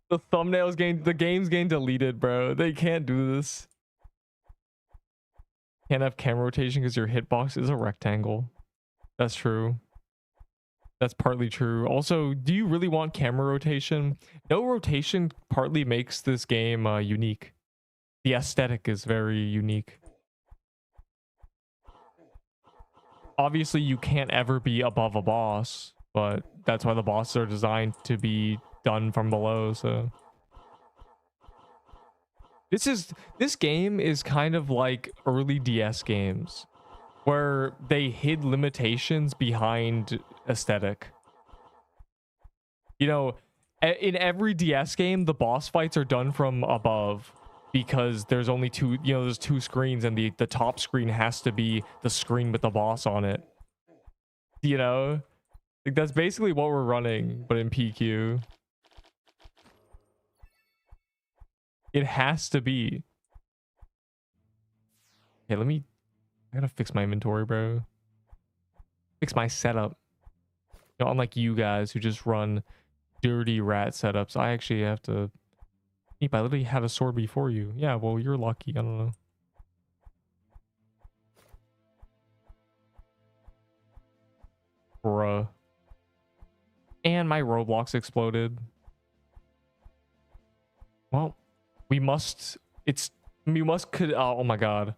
The game's getting deleted, bro. They can't do this. Can't have camera rotation because your hitbox is a rectangle. That's true. That's partly true. Also, do you really want camera rotation? No rotation partly makes this game unique. The aesthetic is very unique. Obviously, you can't ever be above a boss, but that's why the bosses are designed to be done from below, so... This game is kind of like early DS games, where they hid limitations behind aesthetic. You know, in every DS game, the boss fights are done from above because there's only two, you know, there's two screens and the top screen has to be the screen with the boss on it. You know? Like, that's basically what we're running, but in PQ. It has to be. Okay, I gotta fix my inventory, bro. Fix my setup. You know, unlike you guys who just run dirty rat setups, I actually have to... Neep, I literally had a sword before you. Yeah, well, you're lucky. I don't know. Bruh. And my Roblox exploded. Well, we must... oh my god.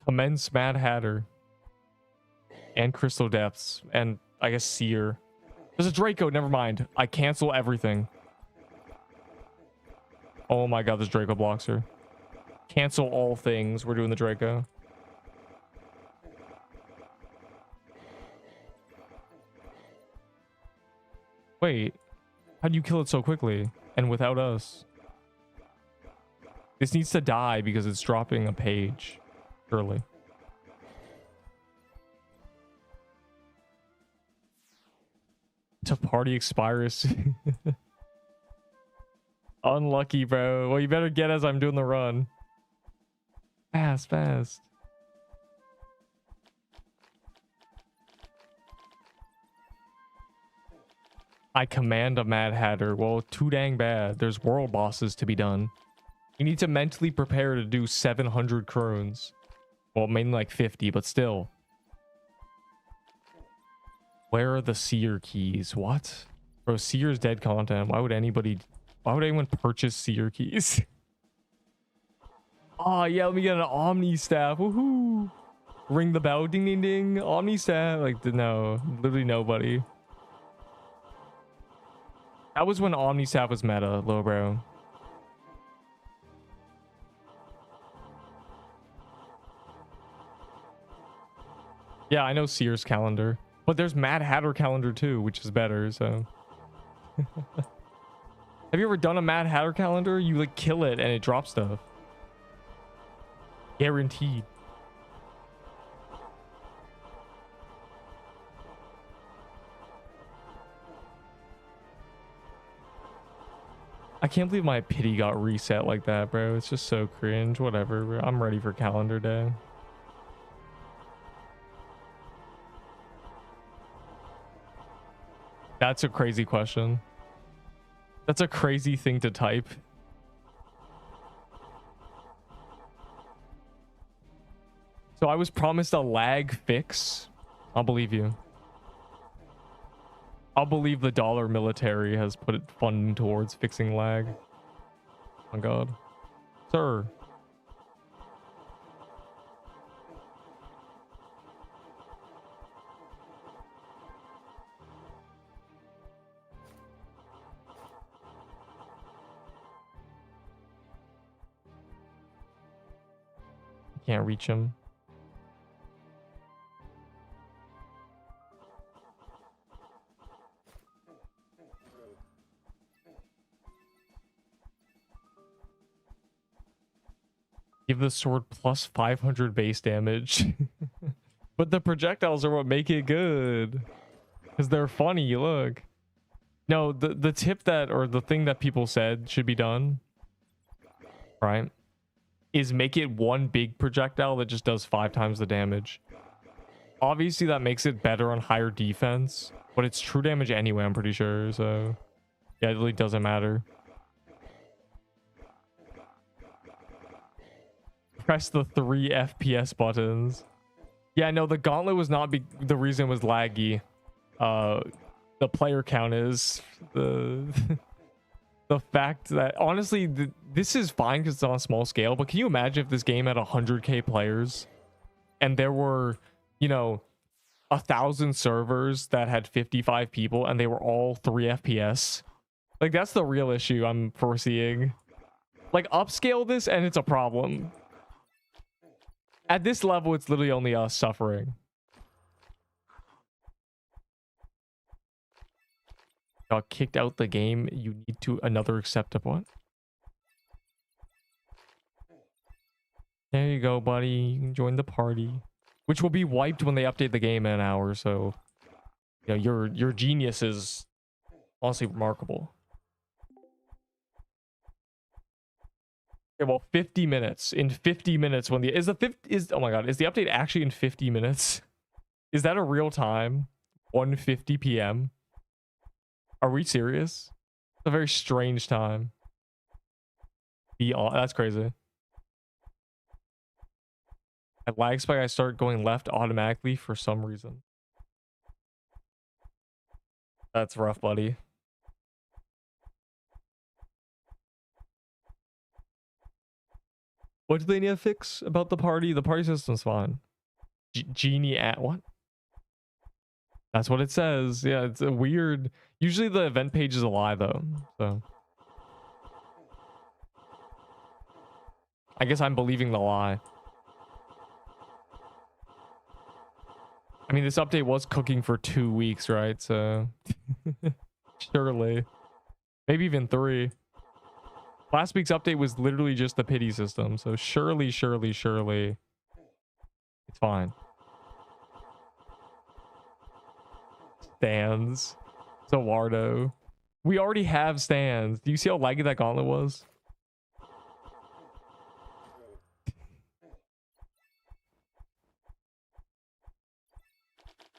Commence Mad Hatter. And Crystal Depths. And I guess Seer. There's a Draco, never mind. I cancel everything. Oh my god, this Draco blocks her. Cancel all things. We're doing the Draco. Wait. How'd you kill it so quickly? And without us? This needs to die because it's dropping a page. Surely. To party expires. Unlucky, bro. Well, you better get as I'm doing the run. Fast, fast. I command a Mad Hatter. Well, too dang bad. There's world bosses to be done. You need to mentally prepare to do 700 crones. Well, mainly like 50, but still. Where are the Seer keys? What? Bro, Seer's dead content. Why would anyone purchase Seer keys? Oh, yeah, let me get an Omni staff. Woohoo! Ring the bell. Ding, ding, ding. Omni staff. Like, no. Literally nobody. That was when Omni staff was meta, low bro. Yeah, I know Seer's calendar. But there's Mad Hatter calendar too, which is better, so... Have you ever done a Mad Hatter calendar? You like kill it and it drops stuff. Guaranteed. I can't believe my pity got reset like that, bro. It's just so cringe. Whatever, bro. I'm ready for calendar day. That's a crazy question. That's a crazy thing to type. So I was promised a lag fix. I'll believe you. I'll believe the dollar military has put it funding towards fixing lag. Oh my god. Sir. Can't reach him. Give the sword plus 500 base damage. But the projectiles are what make it good. Because they're funny, look. No, the tip that, or the thing that people said should be done, right, is make it one big projectile that just does 5 times the damage. Obviously, that makes it better on higher defense, but it's true damage anyway, I'm pretty sure. So, yeah, it really doesn't matter. Press the 3 FPS buttons. Yeah, no, the Gauntlet was not the reason it was laggy. The player count is the the fact that honestly this is fine because it's on a small scale, but can you imagine if this game had 100k players and there were, you know, 1,000 servers that had 55 people and they were all 3 FPS? Like, that's the real issue I'm foreseeing. Like, upscale this and it's a problem. At this level, it's literally only us suffering. Got kicked out the game. You need to another accept what? There you go, buddy. You can join the party, which will be wiped when they update the game in an hour. So, you know, your genius is honestly remarkable. Okay, well, 50 minutes. In 50 minutes, when the oh my god, is the update actually in 50 minutes? Is that a real time? 1:50 p.m. Are we serious? It's a very strange time. That's crazy. At lag spike, I start going left automatically for some reason. That's rough, buddy. What do they need to fix about the party? The party system's fine. Genie at what? That's what it says. Yeah, it's a weird. Usually the event page is a lie though. So I guess I'm believing the lie. I mean, this update was cooking for 2 weeks, right? So surely, maybe even 3. Last week's update was literally just the pity system. So surely it's fine. Stands. Zawardo. We already have stands. Do you see how laggy that gauntlet was?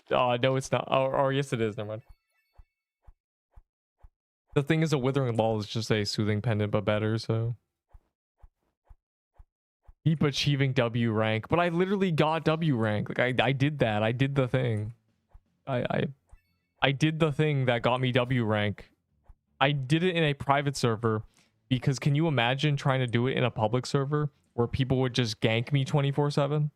No, it's not. Or yes, it is. Never mind. The thing is, a withering lull is just a soothing pendant, but better. So keep achieving W rank, but I literally got W rank. Like I did that. I did the thing. I did the thing that got me W rank. I did it in a private server because can you imagine trying to do it in a public server where people would just gank me 24/7?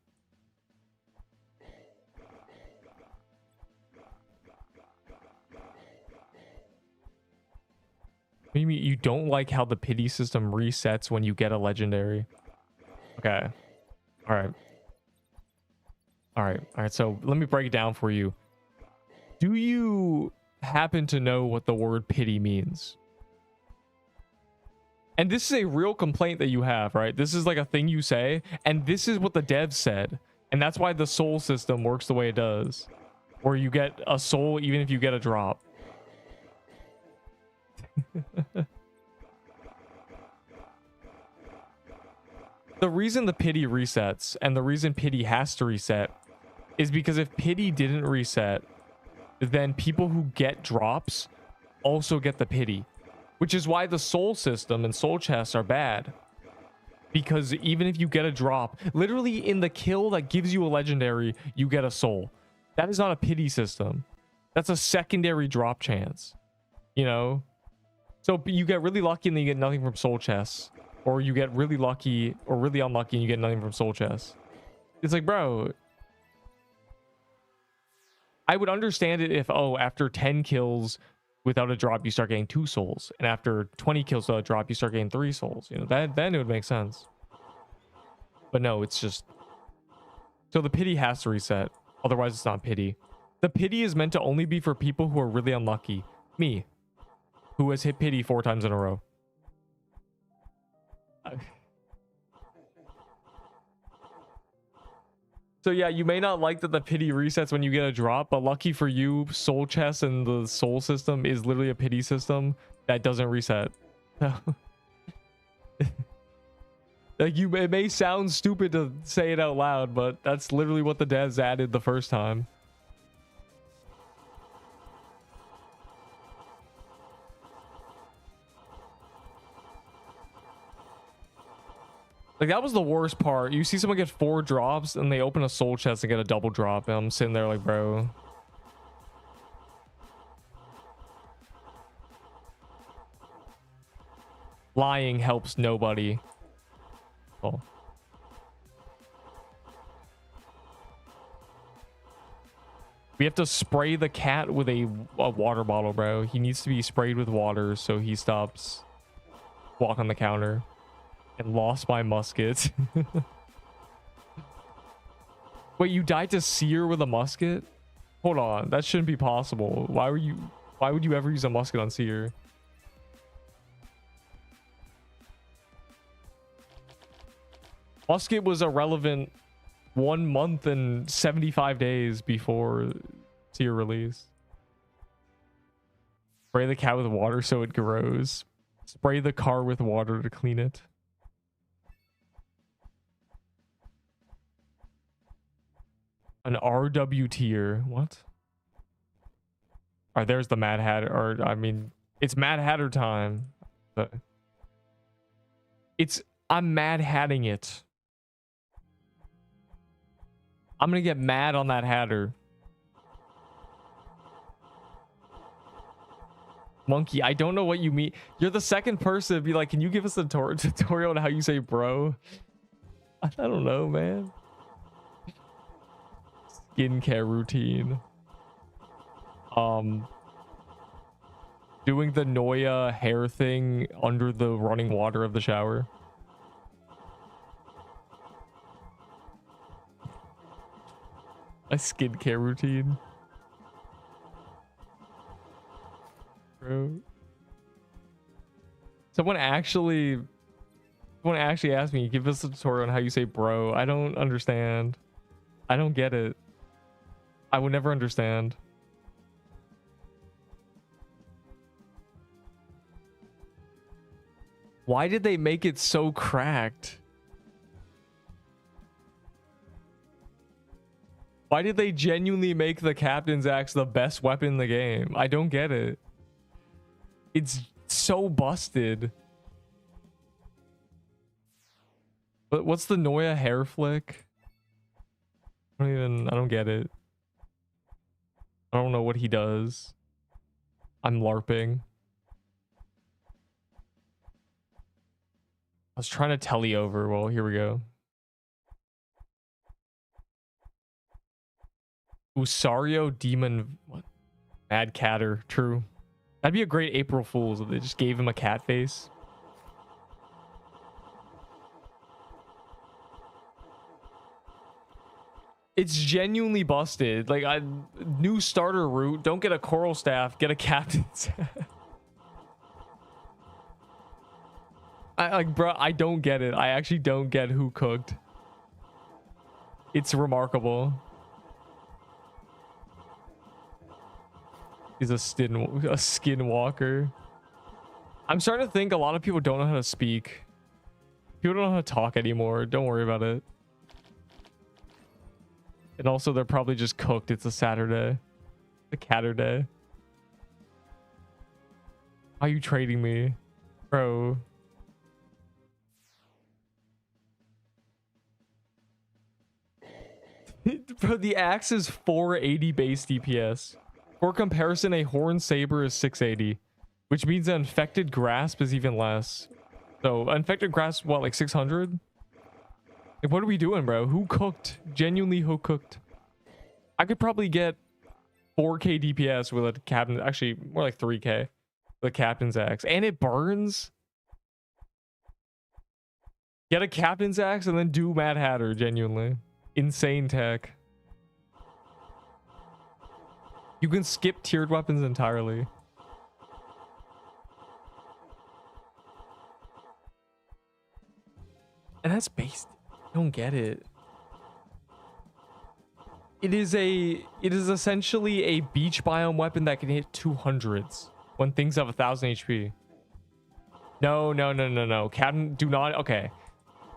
Maybe you don't like how the pity system resets when you get a legendary. Okay. All right. So let me break it down for you. Do you happen to know what the word pity means? And this is a real complaint that you have, right? This is like a thing you say, and this is what the devs said. And that's why the soul system works the way it does, where you get a soul even if you get a drop. The reason the pity resets and the reason pity has to reset is because if pity didn't reset, then people who get drops also get the pity, which is why the soul system and soul chests are bad. Because even if you get a drop, literally in the kill that gives you a legendary, you get a soul. That is not a pity system. That's a secondary drop chance, you know? So you get really lucky and then you get nothing from soul chests, or you get really lucky or really unlucky and you get nothing from soul chests. It's like, bro, I would understand it if, oh, after 10 kills without a drop, you start getting 2 souls. And after 20 kills without a drop, you start getting 3 souls. You know, then it would make sense. But no, it's just So the pity has to reset. Otherwise, it's not pity. The pity is meant to only be for people who are really unlucky. Me, who has hit pity 4 times in a row. So yeah, you may not like that the pity resets when you get a drop, but lucky for you, soul chest and the soul system is literally a pity system that doesn't reset. Like it may sound stupid to say it out loud, but that's literally what the devs added the first time. Like that was the worst part. You see someone get 4 drops and they open a soul chest and get a double drop, and I'm sitting there like, bro. Lying helps nobody. Oh. We have to spray the cat with a water bottle, bro. He needs to be sprayed with water so he stops walking on the counter. And lost my musket. Wait, you died to Seer with a musket? Hold on, that shouldn't be possible. Why would you ever use a musket on Seer? Musket was irrelevant 1 month and 75 days before Seer release. Spray the cat with water so it grows. Spray the car with water to clean it. An RW tier. What? Alright, there's the Mad Hatter. Or, I mean, it's Mad Hatter time. But I'm Mad Hatting it. I'm gonna get mad on that Hatter. Monkey, I don't know what you mean. You're the second person to be like, can you give us a tutorial on how you say bro? I don't know, man. Skincare routine. Doing the Noya hair thing under the running water of the shower. A skincare routine. Bro. Someone actually asked me, give us a tutorial on how you say bro. I don't understand. I don't get it. I would never understand. Why did they make it so cracked? Why did they genuinely make the captain's axe the best weapon in the game? I don't get it. It's so busted. But what's the Noya hair flick? I don't get it. I don't know what he does. I'm LARPing. I was trying to telly over. Well, here we go. Usario Demon. What? Mad Catter. True. That'd be a great April Fool's if they just gave him a cat face. It's genuinely busted. Like, new starter route. Don't get a coral staff. Get a captain's. Bro, I don't get it. I actually don't get who cooked. It's remarkable. He's a skinwalker. I'm starting to think a lot of people don't know how to speak. People don't know how to talk anymore. Don't worry about it. And also, they're probably just cooked. It's a Saturday. A catter day. Why are you trading me? Bro. Bro, the axe is 480 base DPS. For comparison, a horn saber is 680. Which means an infected grasp is even less. So, infected grasp, what, like 600? Like, what are we doing, bro? Who cooked? Genuinely, who cooked? I could probably get 4k DPS with a captain. Actually, more like 3k. With a captain's axe. And it burns? Get a captain's axe and then do Mad Hatter, genuinely. Insane tech. You can skip tiered weapons entirely. And that's based. I don't get it. It is essentially a beach biome weapon that can hit 200s when things have 1000 HP. No. Captain, do not. Okay.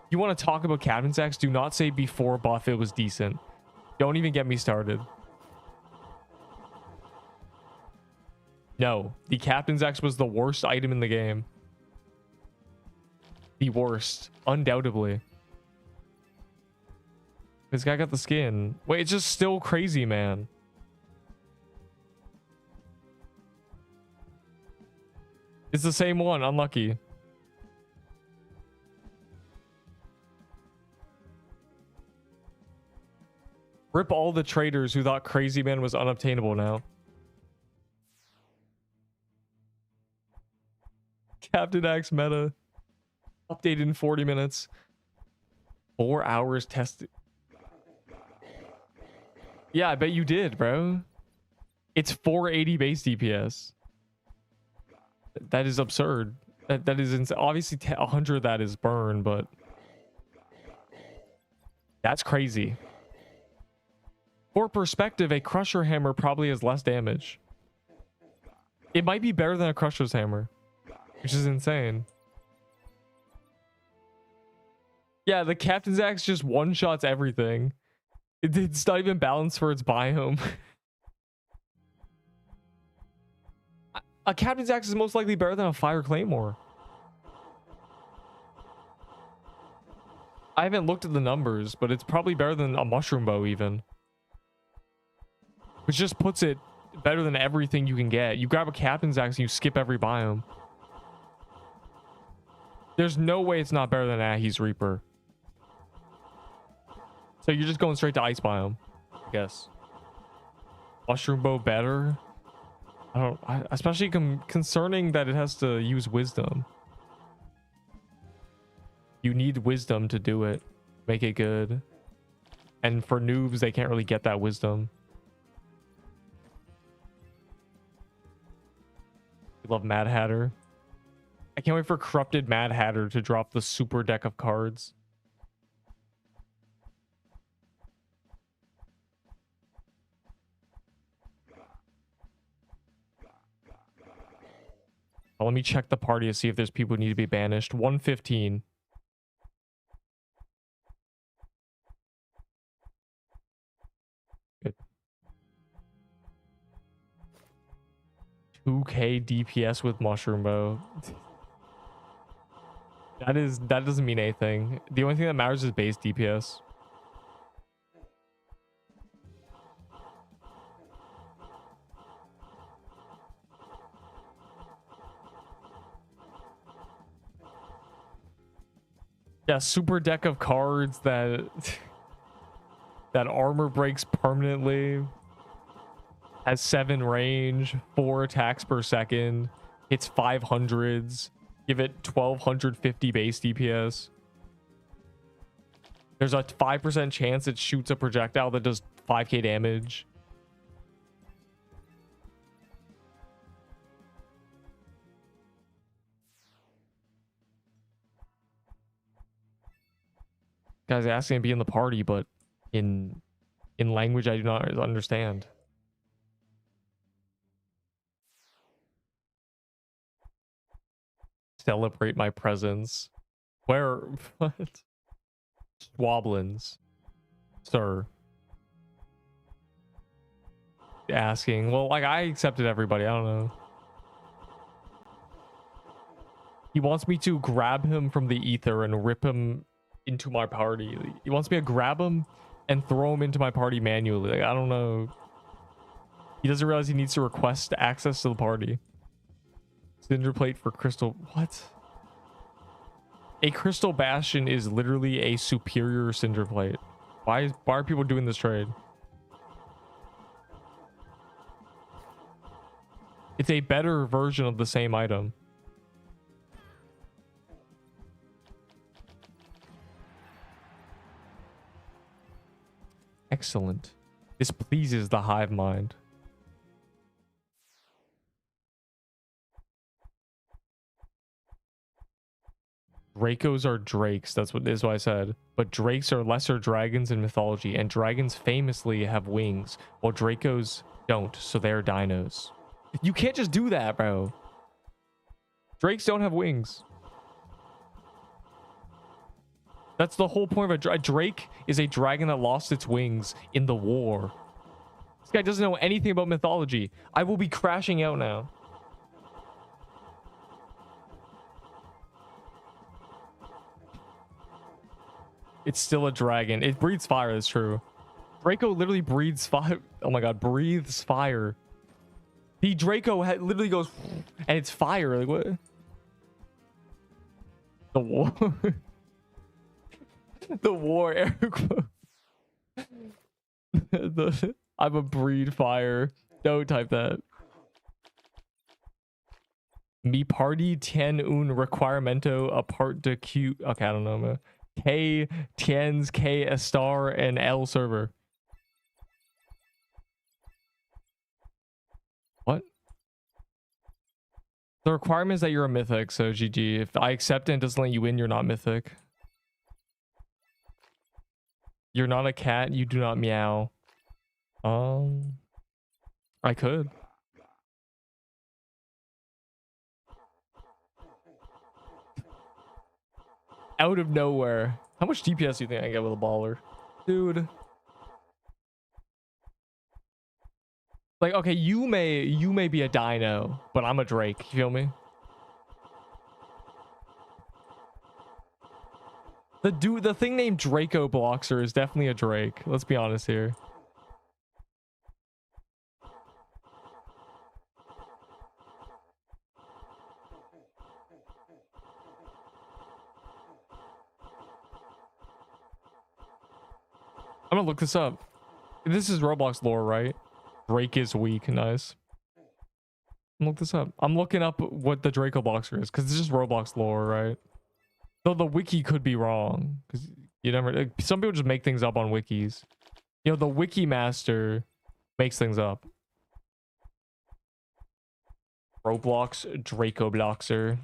You want to talk about Captain's Axe? Do not say before buff it was decent. Don't even get me started. No, the Captain's Axe was the worst item in the game. The worst, undoubtedly. This guy got the skin. Wait, it's just still crazy, man. It's the same one, unlucky. Rip all the traders who thought Crazy Man was unobtainable now. Captain Axe meta. Updated in 40 minutes. 4 hours tested. Yeah, I bet you did, bro. It's 480 base DPS. That is absurd. That is obviously 100 of that is burn, but that's crazy. For perspective, a Crusher Hammer probably has less damage. It might be better than a Crusher's Hammer, which is insane. Yeah, the Captain's Axe just one-shots everything. It's not even balanced for its biome. A Captain's Axe is most likely better than a Fire Claymore. I haven't looked at the numbers, but it's probably better than a Mushroom Bow even. Which just puts it better than everything you can get. You grab a Captain's Axe and you skip every biome. There's no way it's not better than Ahi's Reaper. So you're just going straight to Ice Biome, I guess. Mushroom Bow better? Especially concerning that it has to use Wisdom. You need Wisdom to do it. Make it good. And for noobs, they can't really get that Wisdom. We love Mad Hatter. I can't wait for Corrupted Mad Hatter to drop the super deck of cards. Well, let me check the party to see if there's people who need to be banished. 115. Good. 2k DPS with Mushroom Bow. That doesn't mean anything. The only thing that matters is base DPS. Yeah, super deck of cards that that armor breaks permanently, has 7 range, 4 attacks per second, hits 500s, give it 1250 base DPS. There's a 5% chance it shoots a projectile that does 5k damage. Guys asking to be in the party, but in language I do not understand. Celebrate my presence. Where? What? Swablins. Sir. Asking. Well, like, I accepted everybody. I don't know. He wants me to grab him from the ether and rip him into my party. He wants me to grab him and throw him into my party manually. Like, I don't know. He doesn't realize he needs to request access to the party. Cinder plate for crystal. What? A crystal bastion is literally a superior cinder plate. Why are people doing this trade? It's a better version of the same item. Excellent. This pleases the hive mind. Dracos are drakes. That's what is what I said. But drakes are lesser dragons in mythology, and dragons famously have wings, while dracos don't, so they're dinos. You can't just do that, bro. Drakes don't have wings. That's the whole point of a drake is a dragon that lost its wings in the war. This guy doesn't know anything about mythology. I will be crashing out now. It's still a dragon. It breathes fire, that's true. Draco literally breathes fire. Oh my god, breathes fire. The Draco literally goes and it's fire. Like what? The war. The war, Eric. I'm a breed fire. Don't type that. Mi party tien un requiremento apart de Q. Okay, I don't know, man. K tiens K a star and L server. What? The requirement is that you're a mythic, so GG. If I accept it and doesn't let you in, you're not mythic. You're not a cat, you do not meow. I could. Out of nowhere. How much DPS do you think I get with a baller? Dude. Like, okay, you may be a dino, but I'm a drake. You feel me? The thing named Draco Bloxer is definitely a drake. Let's be honest here. I'm gonna look this up. This is Roblox lore, right? Drake is weak. Nice. Look this up. I'm looking up what the Draco Bloxer is because this is Roblox lore, right? Though the wiki could be wrong because you never. Some people just make things up on wikis. You know, the wiki master makes things up. Roblox Draco Bloxer.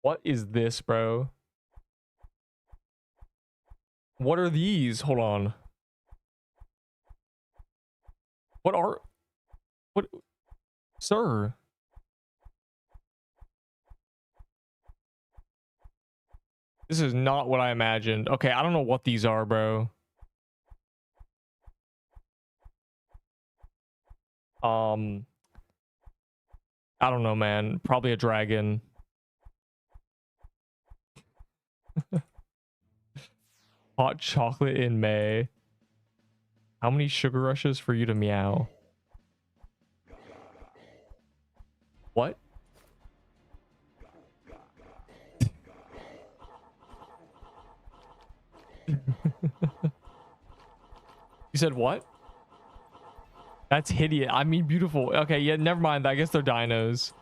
What is this, bro? What are these? Hold on. What are... What... Sir? This is not what I imagined. Okay, I don't know what these are, bro. I don't know, man. Probably a dragon. Hot chocolate in May. How many sugar rushes for you to meow? What? You said what? That's hideous. I mean, beautiful. Okay, yeah, never mind. I guess they're dinos.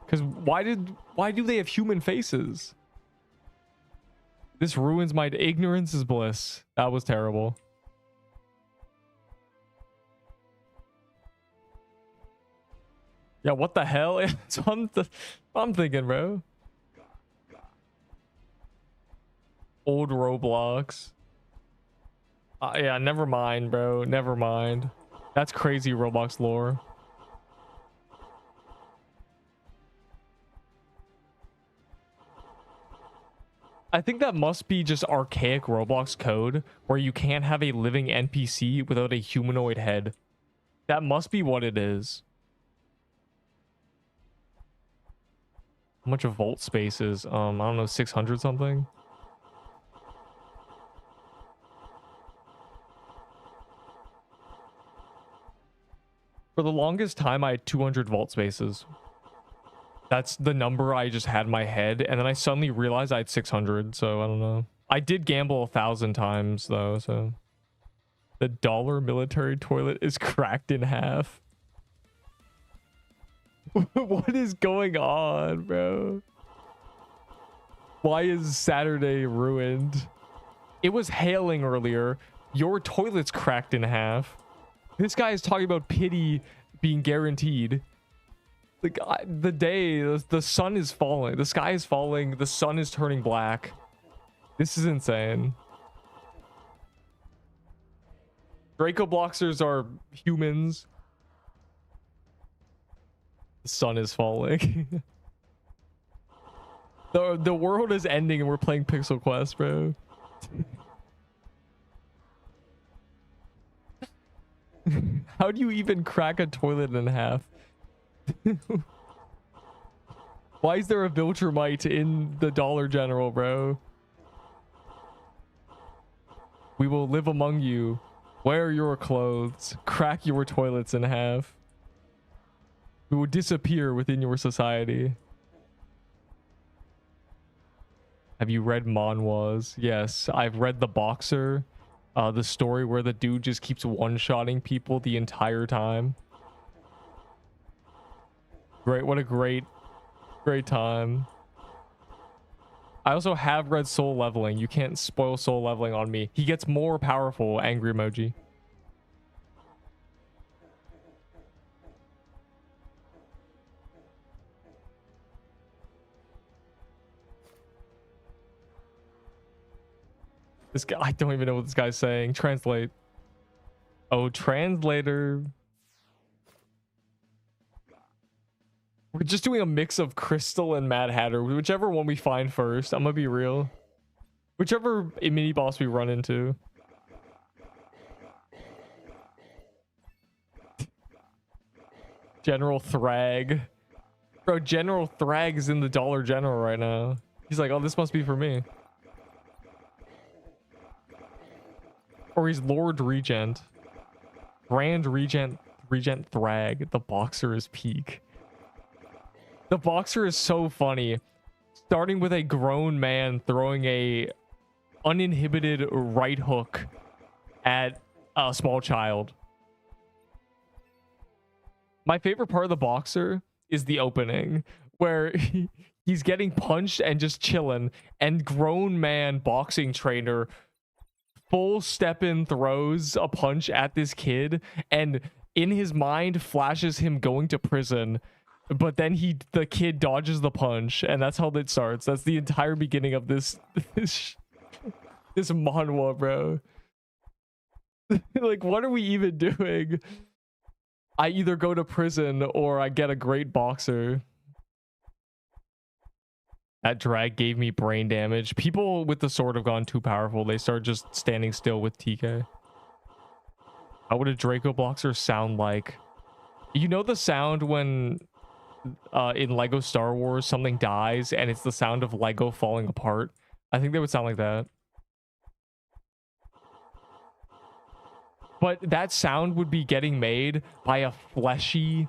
Because why do they have human faces? This ruins my ignorance is bliss. That was terrible. Yeah, what the hell? That's what I'm thinking, bro. Old Roblox. Yeah, never mind, bro. Never mind. That's crazy Roblox lore. I think that must be just archaic Roblox code where you can't have a living NPC without a humanoid head. That must be what it is. How much of vault space is? I don't know, 600 something? For the longest time, I had 200 vault spaces. That's the number I just had in my head, and then I suddenly realized I had 600, so I don't know. I did gamble 1,000 times, though, so... The dollar military toilet is cracked in half. What is going on, bro? Why is Saturday ruined? It was hailing earlier. Your toilet's cracked in half. This guy is talking about pity being guaranteed. The sun is falling. The sky is falling. The sun is turning black. This is insane. Draco Bloxers are humans. The sun is falling. The world is ending and we're playing Pixel Quest, bro. How do you even crack a toilet in half? Why is there a Viltrumite in the Dollar General, bro? We will live among you. Wear your clothes. Crack your toilets in half. We will disappear within your society. Have you read manhwas? Yes, I've read The Boxer. The story where the dude just keeps one-shotting people the entire time. Great, what a great time. I also have read Soul Leveling. You can't spoil Soul Leveling on me. He gets more powerful, angry emoji. This guy, I don't even know what this guy's saying. Translate. Oh, translator. We're just doing a mix of Crystal and Mad Hatter. Whichever one we find first. I'm gonna be real. Whichever mini boss we run into. General Thrag. Bro, General Thrag is in the Dollar General right now. He's like, oh, this must be for me. Or he's Lord Regent. Grand Regent Thrag. The Boxer is peak. The Boxer is so funny. Starting with a grown man throwing a uninhibited right hook at a small child. My favorite part of the Boxer is the opening where he's getting punched and just chilling, and grown man boxing trainer full step in throws a punch at this kid, and in his mind flashes him going to prison, but then the kid dodges the punch, and that's how it starts. That's the entire beginning of this manhwa, bro. Like, what are we even doing? I either go to prison or I get a great boxer. That drag gave me brain damage. People with the sword have gone too powerful. They start just standing still with TK. How would a Draco Bloxer sound like? You know the sound when in Lego Star Wars something dies and it's the sound of Lego falling apart? I think they would sound like that. But that sound would be getting made by a fleshy,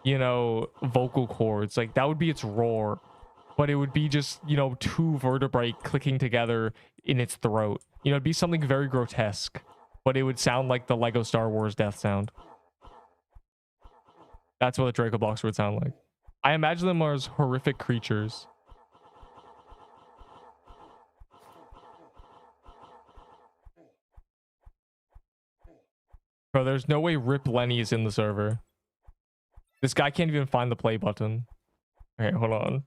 you know, vocal cords. Like, that would be its roar. But it would be just, you know, two vertebrae clicking together in its throat. You know, it'd be something very grotesque. But it would sound like the Lego Star Wars death sound. That's what a Draco Bloxer would sound like. I imagine them as horrific creatures. Bro, there's no way Rip Lenny is in the server. This guy can't even find the play button. Okay, hold on.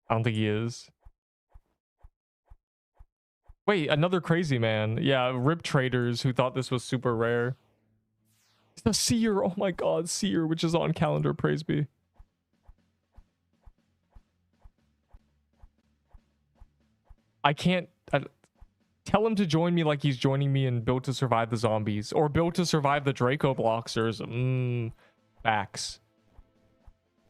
I don't think he is. Wait, another crazy man. Yeah, Rip traders who thought this was super rare. The Seer, oh my god, Seer, which is on calendar, praise be. I can't... tell him to join me like he's joining me in Build to Survive the Zombies. Or Build to Survive the Draco Bloxers. Facts.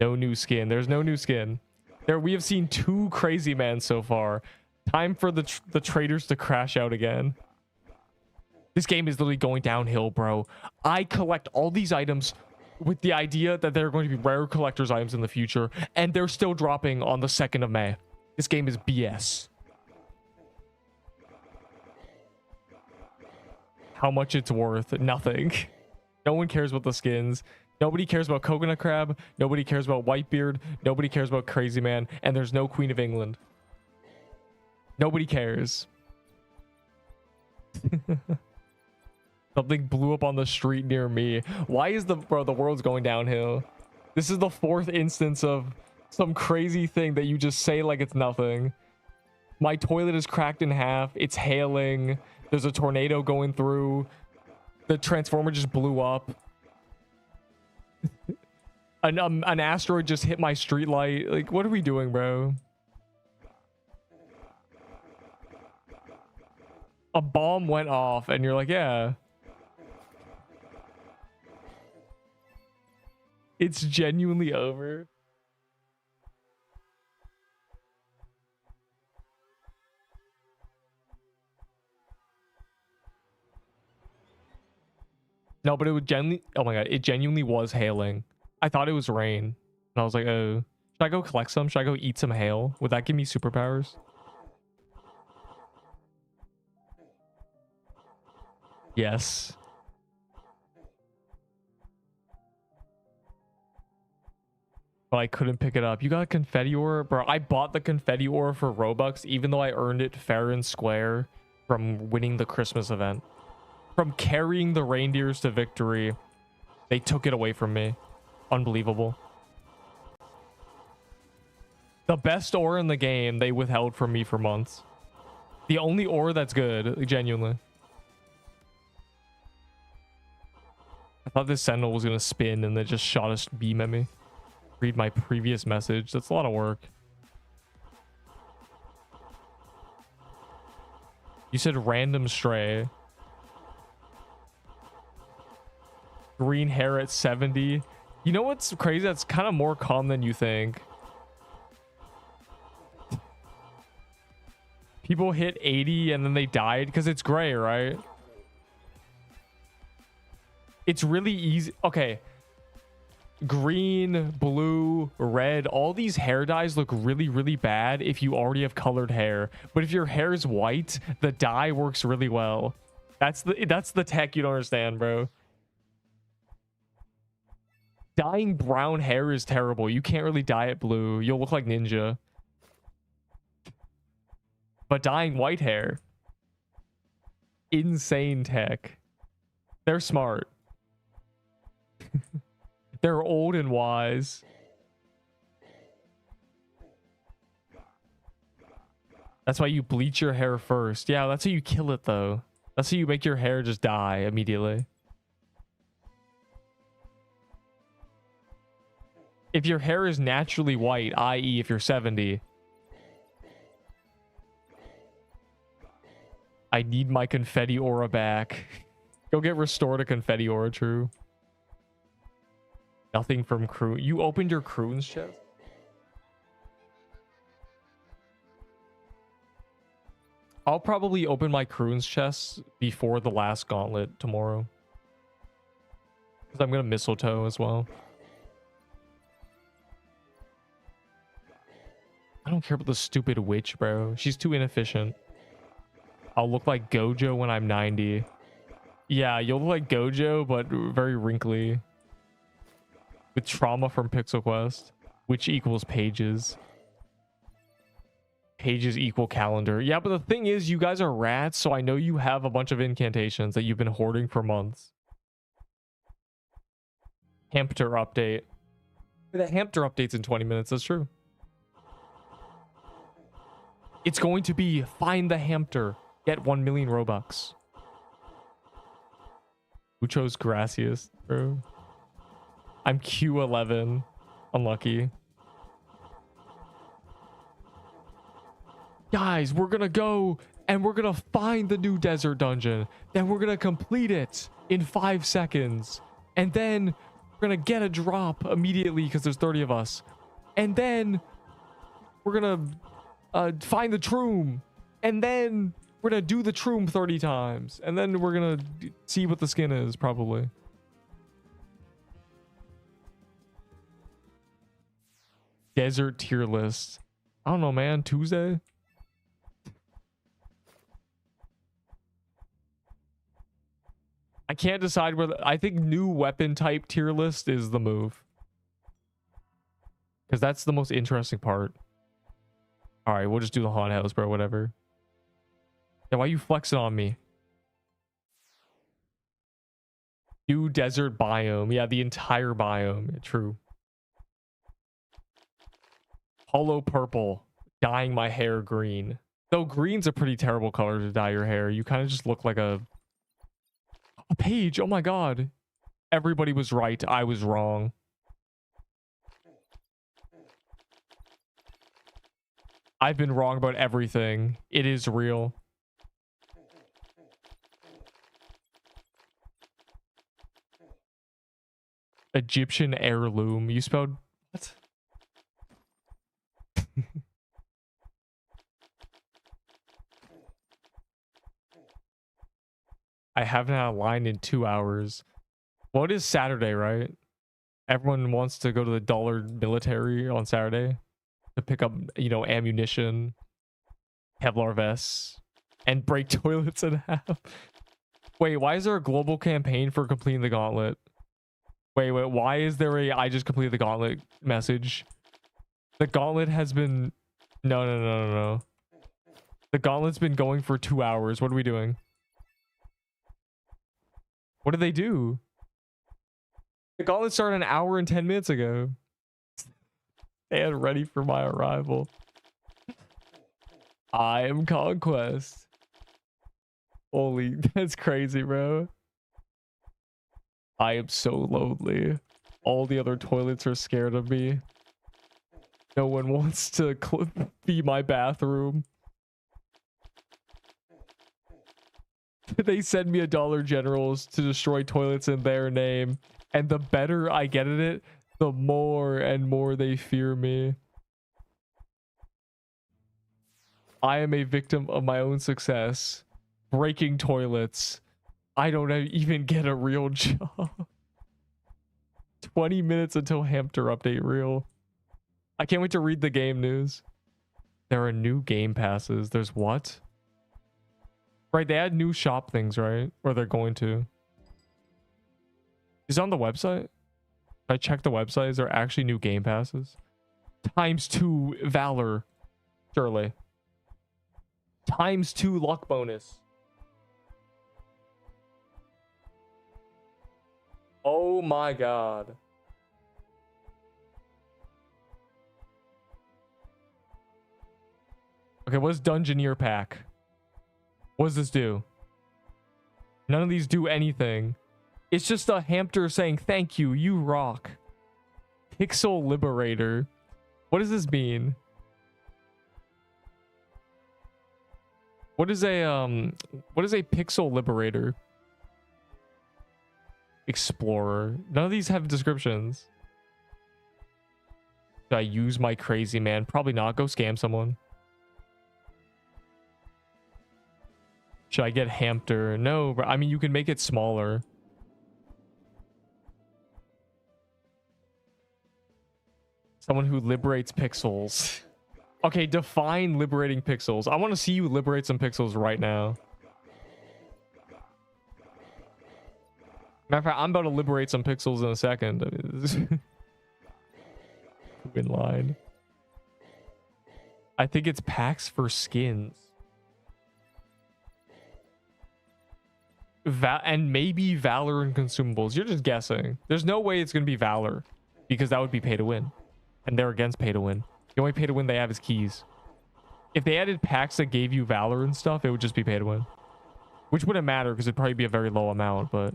No new skin. There's no new skin. We have seen 2 crazy men so far. Time for the traders to crash out again. This game is literally going downhill, bro. I collect all these items with the idea that they're going to be rare collector's items in the future, and they're still dropping on the 2nd of May. This game is BS. How much it's worth? Nothing. No one cares about the skins. Nobody cares about Coconut Crab. Nobody cares about Whitebeard. Nobody cares about Crazy Man. And there's no Queen of England. Nobody cares. Something blew up on the street near me. Why is the world's going downhill? This is the 4th instance of some crazy thing that you just say like it's nothing. My toilet is cracked in half. It's hailing. There's a tornado going through. The transformer just blew up. An asteroid just hit my street light. Like, what are we doing, bro? A bomb went off and you're like, yeah. It's genuinely over. No, but it was genuinely, oh my god, it genuinely was hailing. I thought it was rain. And I was like, oh, should I go collect some? Should I go eat some hail? Would that give me superpowers? Yes. But I couldn't pick it up. You got a confetti ore? Bro, I bought the confetti ore for Robux, even though I earned it fair and square from winning the Christmas event. From carrying the reindeers to victory. They took it away from me. Unbelievable. The best ore in the game, they withheld from me for months. The only ore that's good, genuinely. I thought this sentinel was going to spin and then just shot a beam at me. Read my previous message. That's a lot of work. You said random stray. Green hair at 70. You know what's crazy? That's kind of more calm than you think. People hit 80 and then they died because it's gray, right? It's really easy. Okay. Green, blue, red, all these hair dyes look really, really bad if you already have colored hair. But if your hair is white, the dye works really well. That's the tech you don't understand, bro. Dyeing brown hair is terrible. You can't really dye it blue. You'll look like Ninja. But dyeing white hair, insane tech. They're smart. They're old and wise. That's why you bleach your hair first. Yeah, that's how you kill it, though. That's how you make your hair just die immediately. If your hair is naturally white, i.e. if you're 70... I need my confetti aura back. Go get restored a confetti aura, true. Nothing from crew. You opened your croon's chest? I'll probably open my croon's chest before the last gauntlet tomorrow. Because I'm going to mistletoe as well. I don't care about the stupid witch, bro. She's too inefficient. I'll look like Gojo when I'm 90. Yeah, you'll look like Gojo, but very wrinkly. With trauma from Pixel Quest. Which equals pages. Pages equal calendar. Yeah, but the thing is, you guys are rats, so I know you have a bunch of incantations that you've been hoarding for months. Hampter update. The Hampter update's in 20 minutes, that's true. It's going to be find the Hampter. Get 1 million Robux. Who chose Gracias, bro? I'm Q11. Unlucky. Guys, we're gonna go and we're gonna find the new desert dungeon. Then we're gonna complete it in 5 seconds. And then we're gonna get a drop immediately because there's 30 of us. And then we're gonna find the troom. And then we're gonna do the troom 30 times. And then we're gonna see what the skin is, probably. Desert tier list. I don't know, man. Tuesday? I can't decide whether... I think new weapon type tier list is the move. Because that's the most interesting part. Alright, we'll just do the haunt house, bro. Whatever. Yeah, why you flexing on me? New desert biome. Yeah, the entire biome. Yeah, true. Hollow purple. Dyeing my hair green. Though green's a pretty terrible color to dye your hair. You kind of just look like a page. Oh my god. Everybody was right. I was wrong. I've been wrong about everything. It is real. Egyptian heirloom. You spelled what? I haven't had a line in 2 hours. Well, it is Saturday, right? Everyone wants to go to the dollar military on Saturday to pick up, you know, ammunition, Kevlar vests, and break toilets in half. Wait, why is there a global campaign for completing the gauntlet? Wait, why is there a I just completed the gauntlet message? The gauntlet has been... No. The gauntlet's been going for 2 hours. What are we doing? What did they do? The gauntlet started an hour and 10 minutes ago. And ready for my arrival. I am Conquest. Holy, that's crazy, bro. I am so lonely. All the other toilets are scared of me. No one wants to be my bathroom. They send me a Dollar Generals to destroy toilets in their name. And the better I get at it, the more and more they fear me. I am a victim of my own success. Breaking toilets. I don't even get a real job. 20 minutes until Hampter update reel. I can't wait to read the game news. There are new game passes. There's what? Right, they add new shop things, right? Or they're going to. Is it on the website? If I check the website, is there actually new game passes? ×2 Valor. Surely. ×2 luck bonus. Oh my god. Okay, what's Dungeoneer pack? What does this do? None of these do anything. It's just a Hampter saying, thank you, you rock. Pixel Liberator. What does this mean? What is a Pixel Liberator? Explorer. None of these have descriptions. Should I use my crazy man? Probably not. Go scam someone. Should I get Hampter? No, but I mean, you can make it smaller. Someone who liberates pixels. Okay, define liberating pixels. I want to see you liberate some pixels right now. Matter of fact, I'm about to liberate some pixels in a second. I mean, this is in line. I think it's packs for skins. And maybe Valor and consumables. You're just guessing. There's no way it's going to be Valor because that would be pay to win. And they're against pay to win. The only pay to win they have is keys. If they added packs that gave you Valor and stuff, it would just be pay to win. Which wouldn't matter because it'd probably be a very low amount, but...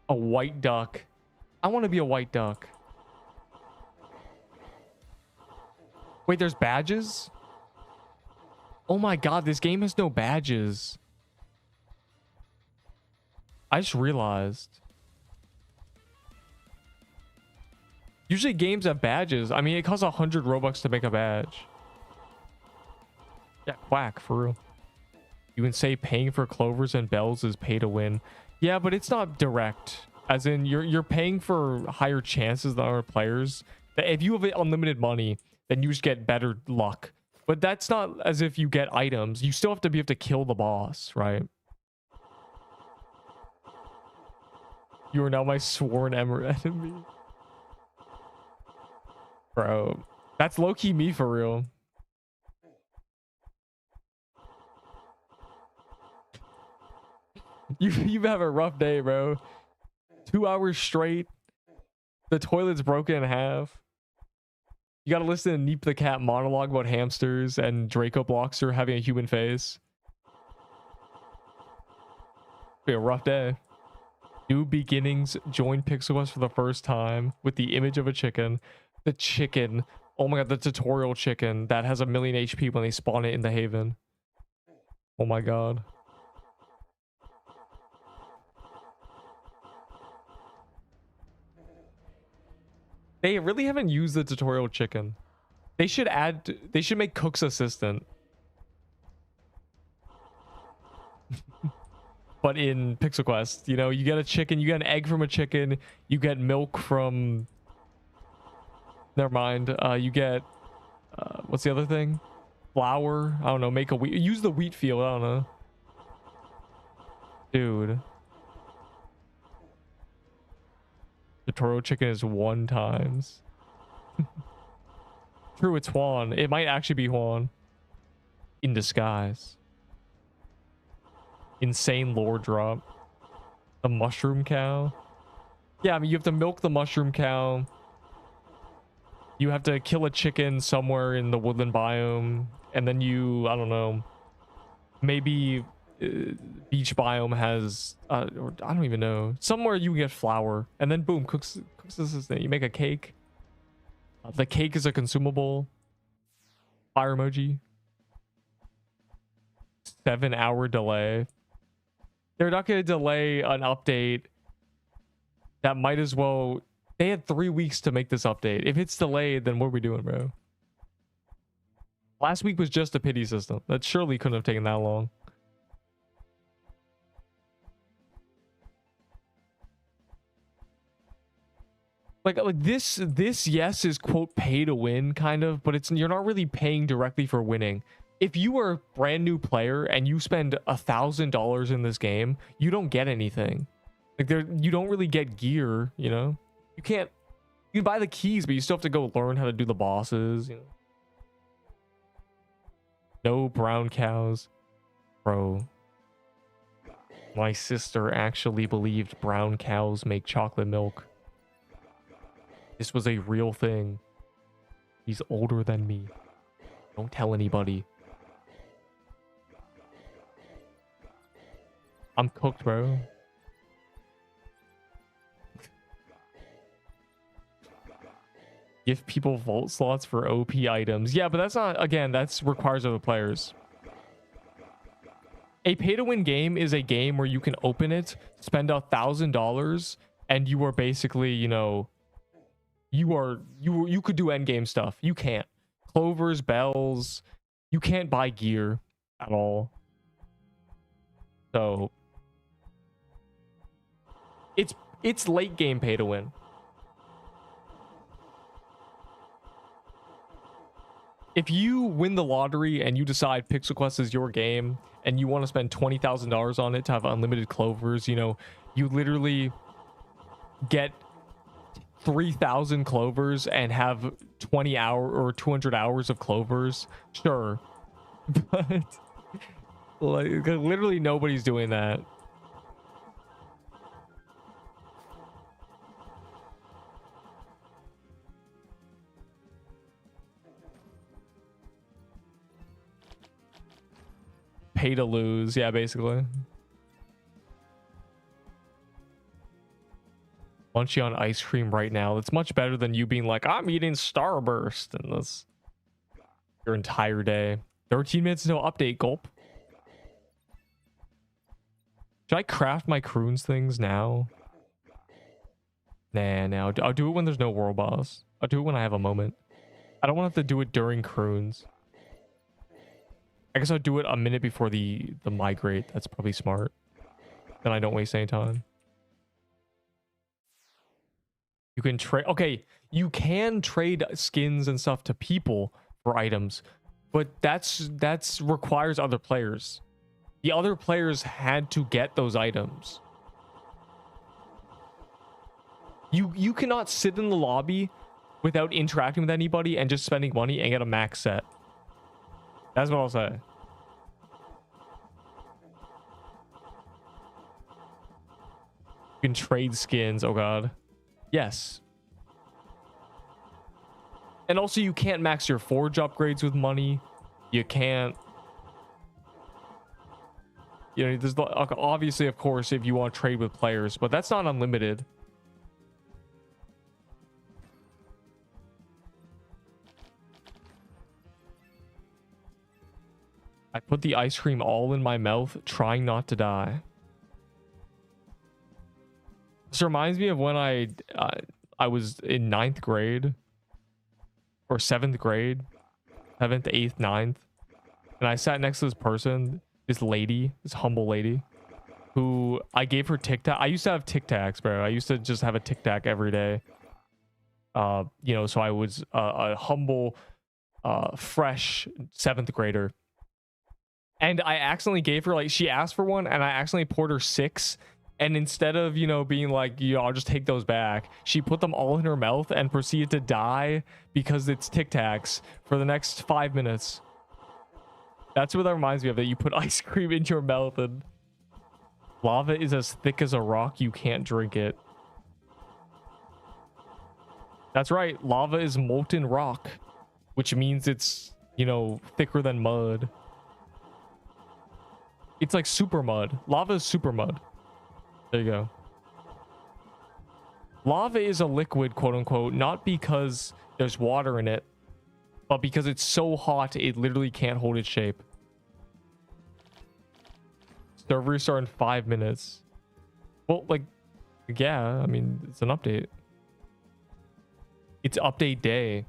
A white duck. I want to be a white duck. Wait, there's badges? Oh my god, this game has no badges. I just realized. Usually games have badges. I mean, it costs 100 Robux to make a badge. Yeah, quack, for real. You can say paying for clovers and bells is pay to win. Yeah, but it's not direct. As in, you're paying for higher chances than other players. If you have unlimited money, then you just get better luck. But that's not as if you get items. You still have to be able to kill the boss, right? You are now my sworn enemy. Bro, that's low-key me for real. You have a rough day, bro. 2 hours straight. The toilet's broken in half. You gotta listen to Neep the cat monologue about hamsters and Draco Blockster having a human face. Be a rough day. New beginnings. Join Pixel Quest for the first time with the image of a chicken. The chicken. Oh my god, the tutorial chicken that has 1,000,000 HP when they spawn it in the haven. Oh my god. They really haven't used the tutorial chicken. They should make Cook's assistant. But in Pixel Quest, you know, you get a chicken, you get an egg from a chicken, you get milk from... Never mind. You get... what's the other thing? Flour? I don't know, make a wheat... Use the wheat field, I don't know. Dude. Tutorial chicken is 1 times. True, it's Juan. It might actually be Juan. In disguise. Insane lore drop. The mushroom cow. Yeah, I mean, you have to milk the mushroom cow. You have to kill a chicken somewhere in the woodland biome. And then you, I don't know. Maybe beach biome has, or I don't even know. Somewhere you get flour. And then boom, cooks this thing. You make a cake. The cake is a consumable. Fire emoji. 7-hour delay. They're not going to delay an update that might as well... They had 3 weeks to make this update. If it's delayed, then what are we doing, bro? Last week was just a pity system. That surely couldn't have taken that long. Like this yes is quote pay to win kind of, but you're not really paying directly for winning. If you are a brand new player and you spend $1,000 in this game, you don't get anything. Like you don't really get gear, you know? You can buy the keys, but you still have to go learn how to do the bosses, you know? No brown cows. Bro. My sister actually believed brown cows make chocolate milk. This was a real thing. He's older than me. Don't tell anybody. I'm cooked, bro. Give people vault slots for OP items. Yeah, but that's not, again, that's requires other players. A pay-to-win game is a game where you can open it, spend $1,000, and you are basically, you know, you could do endgame stuff. You can't. Clovers, bells, you can't buy gear at all. So it's late game pay to win. If you win the lottery and you decide Pixel Quest is your game and you want to spend $20,000 on it to have unlimited clovers, you know, you literally get 3,000 clovers and have 20 hour or 200 hours of clovers. Sure. But like literally nobody's doing that. Pay to lose, yeah, basically. Munchie on ice cream right now. It's much better than you being like, I'm eating Starburst and this your entire day. 13 minutes no update, gulp. Should I craft my croons things now? Nah, I'll do it when there's no world boss. I'll do it when I have a moment. I don't want to have to do it during croons. I guess I'll do it a minute before the migrate. That's probably smart. Then I don't waste any time. You can trade. Okay, you can trade skins and stuff to people for items, but that's requires other players. The other players had to get those items. You cannot sit in the lobby without interacting with anybody and just spending money and get a max set. That's what I'll say. You can trade skins. Oh god. Yes. And also you can't max your forge upgrades with money. You can't. You know, there's obviously, of course, if you want to trade with players, but that's not unlimited. I put the ice cream all in my mouth, trying not to die. This reminds me of when I was in 9th grade or 7th grade, 7th, 8th, 9th, and I sat next to this person, this lady, this humble lady, who I gave her Tic Tac. I used to have Tic Tacs, bro. I used to just have a Tic Tac every day. You know, so I was a humble, fresh 7th grader. And I accidentally gave her, like, she asked for one, and I accidentally poured her 6. And instead of, you know, being like, you know, I'll just take those back, she put them all in her mouth and proceeded to die because it's Tic Tacs for the next 5 minutes. That's what that reminds me of, that you put ice cream in your mouth and lava is as thick as a rock, you can't drink it. That's right, lava is molten rock, which means it's, you know, thicker than mud. It's like super mud. Lava is super mud. There you go. Lava is a liquid, quote unquote, not because there's water in it, but because it's so hot, it literally can't hold its shape. Server restart in 5 minutes. Well, like, yeah, I mean, it's an update. It's update day.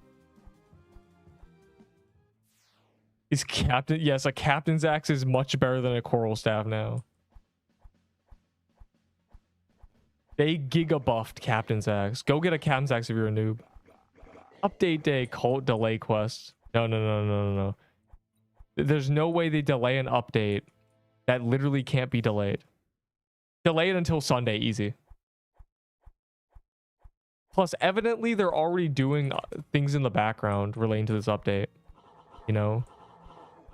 Is captain? Yes, a captain's axe is much better than a coral staff now. They giga buffed captain's axe. Go get a captain's axe if you're a noob. Update day cult delay quest. No. There's no way they delay an update that literally can't be delayed. Delay it until Sunday, easy. Plus, evidently, they're already doing things in the background relating to this update. You know?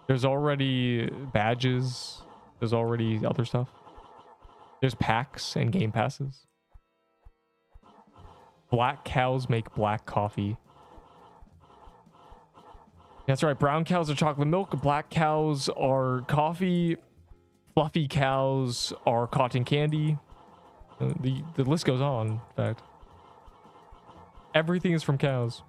There's already badges. There's already other stuff. There's packs and game passes. Black cows make black coffee. That's right. Brown cows are chocolate milk. Black cows are coffee. Fluffy cows are cotton candy. The list goes on, in fact. Everything is from cows.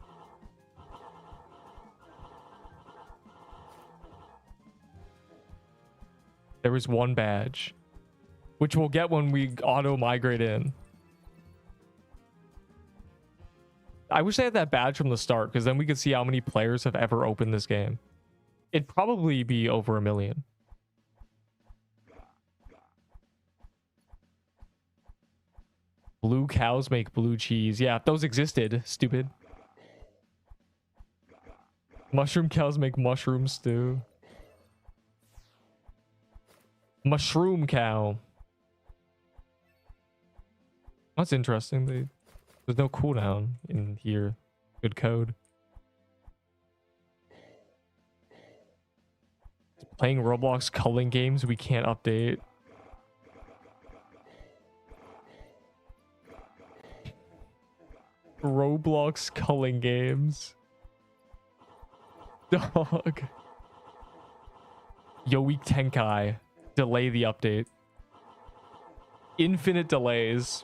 There is one badge, which we'll get when we auto migrate in. I wish they had that badge from the start, because then we could see how many players have ever opened this game. It'd probably be over 1 million. Blue cows make blue cheese. Yeah, those existed. Stupid. Mushroom cows make mushroom stew. Mushroom cow. That's interesting. There's no cooldown in here. Good code. Playing Roblox culling games we can't update. Roblox culling games. Dog. Yoik Tenkai. Delay the update. Infinite delays.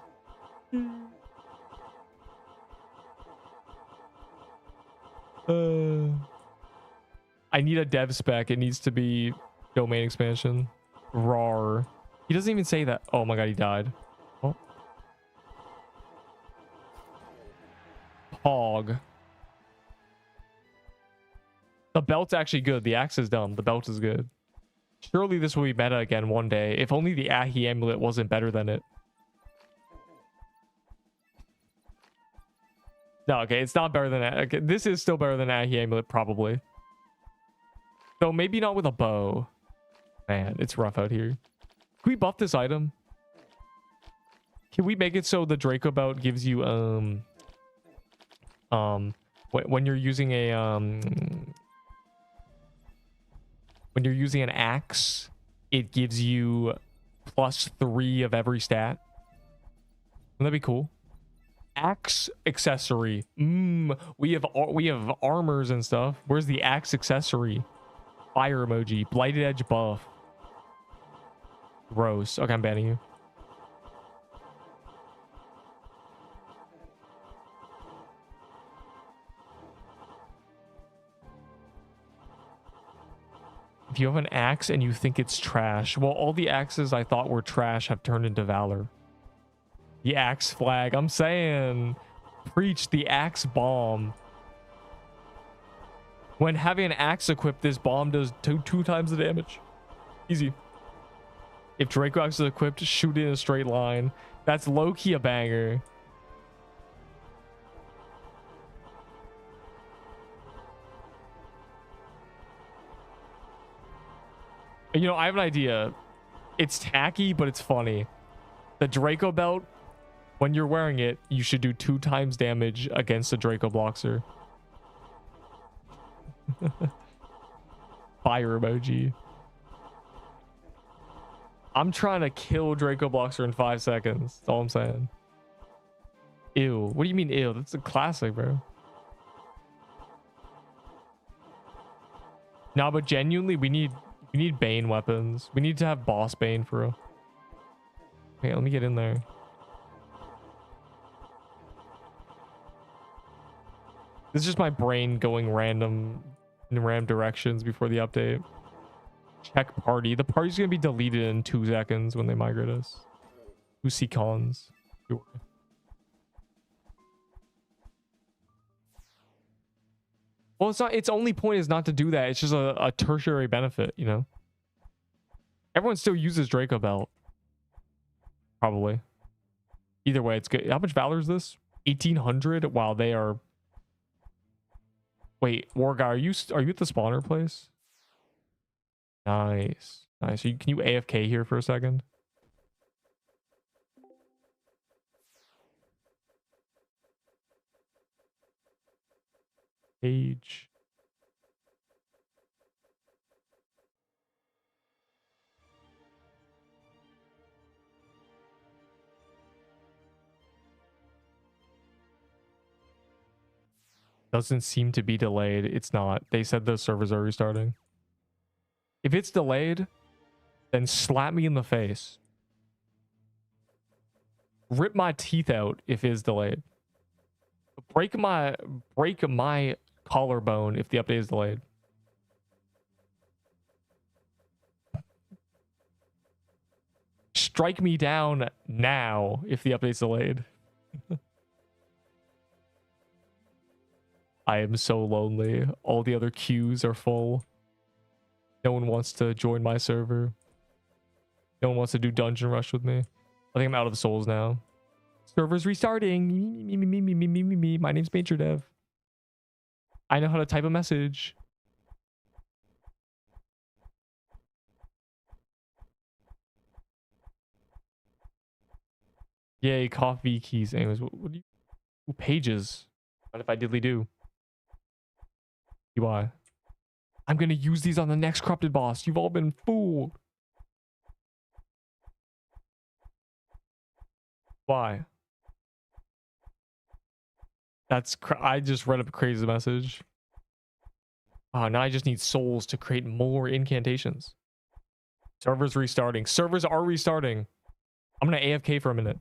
I need a dev spec. It needs to be domain expansion. Rar. He doesn't even say that. Oh my god, he died. Oh. Pog. The belt's actually good. The axe is dumb. The belt is good. Surely this will be meta again one day. If only the Ahi amulet wasn't better than it. No, okay, it's not better than that. Okay, this is still better than Ahi amulet, probably. Though maybe not with a bow. Man, it's rough out here. Can we buff this item? Can we make it so the Draco belt gives you when you're using a when you're using an axe, it gives you +3 of every stat? Wouldn't that be cool? Axe accessory. We have armors and stuff. Where's the axe accessory? Fire emoji. Blighted edge buff. Gross. Okay, I'm banning you. If you have an axe and you think it's trash, well, all the axes I thought were trash have turned into valor. The axe flag. I'm saying, preach the axe bomb. When having an axe equipped, this bomb does two times the damage. Easy. If Draco Axe is equipped, shoot in a straight line. That's low-key a banger. You know, I have an idea. It's tacky, but it's funny. The Draco belt, when you're wearing it, you should do 2 times damage against a Draco Bloxer. Fire emoji. I'm trying to kill Draco Bloxer in 5 seconds. That's all I'm saying. Ew. What do you mean ew? That's a classic, bro. No, but genuinely, we need Bane weapons. We need to have boss Bane for real. Okay, let me get in there. This is just my brain going random in random directions before the update. Check party. The party's gonna be deleted in 2 seconds when they migrate us. 2 Seacons. Well, it's not. Its only point is not to do that. It's just a tertiary benefit, you know. Everyone still uses Draco belt. Probably. Either way, it's good. How much valor is this? 1800. Wow, they are. Wait, War Guy, are you at the spawner place? Nice, nice. Can you AFK here for a second? Page. Doesn't seem to be delayed. It's not. They said the servers are restarting. If it's delayed, then slap me in the face. Rip my teeth out if it is delayed. Break my collarbone if the update is delayed. Strike me down now if the update's delayed. I am so lonely. All the other queues are full. No one wants to join my server. No one wants to do Dungeon Rush with me. I think I'm out of souls now. Server's restarting. Me. My name's Major Dev. I know how to type a message. Yay, coffee keys. Anyways, what do you... Ooh, pages. What if I diddly do? UI. I'm gonna use these on the next corrupted boss. You've all been fooled. Why? I just read a crazy message. Oh, now I just need souls to create more incantations. Servers restarting. Servers are restarting. I'm gonna AFK for a minute.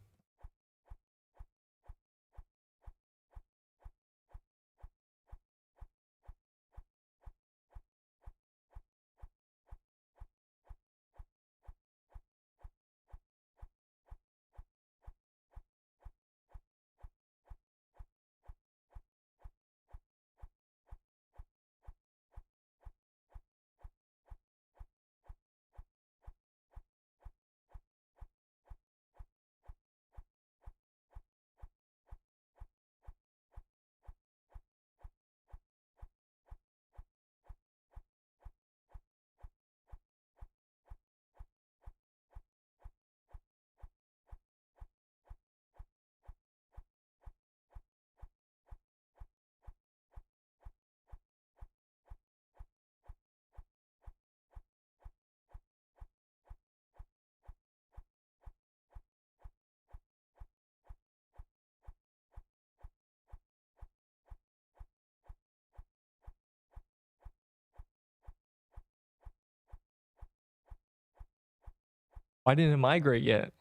Why didn't it migrate yet?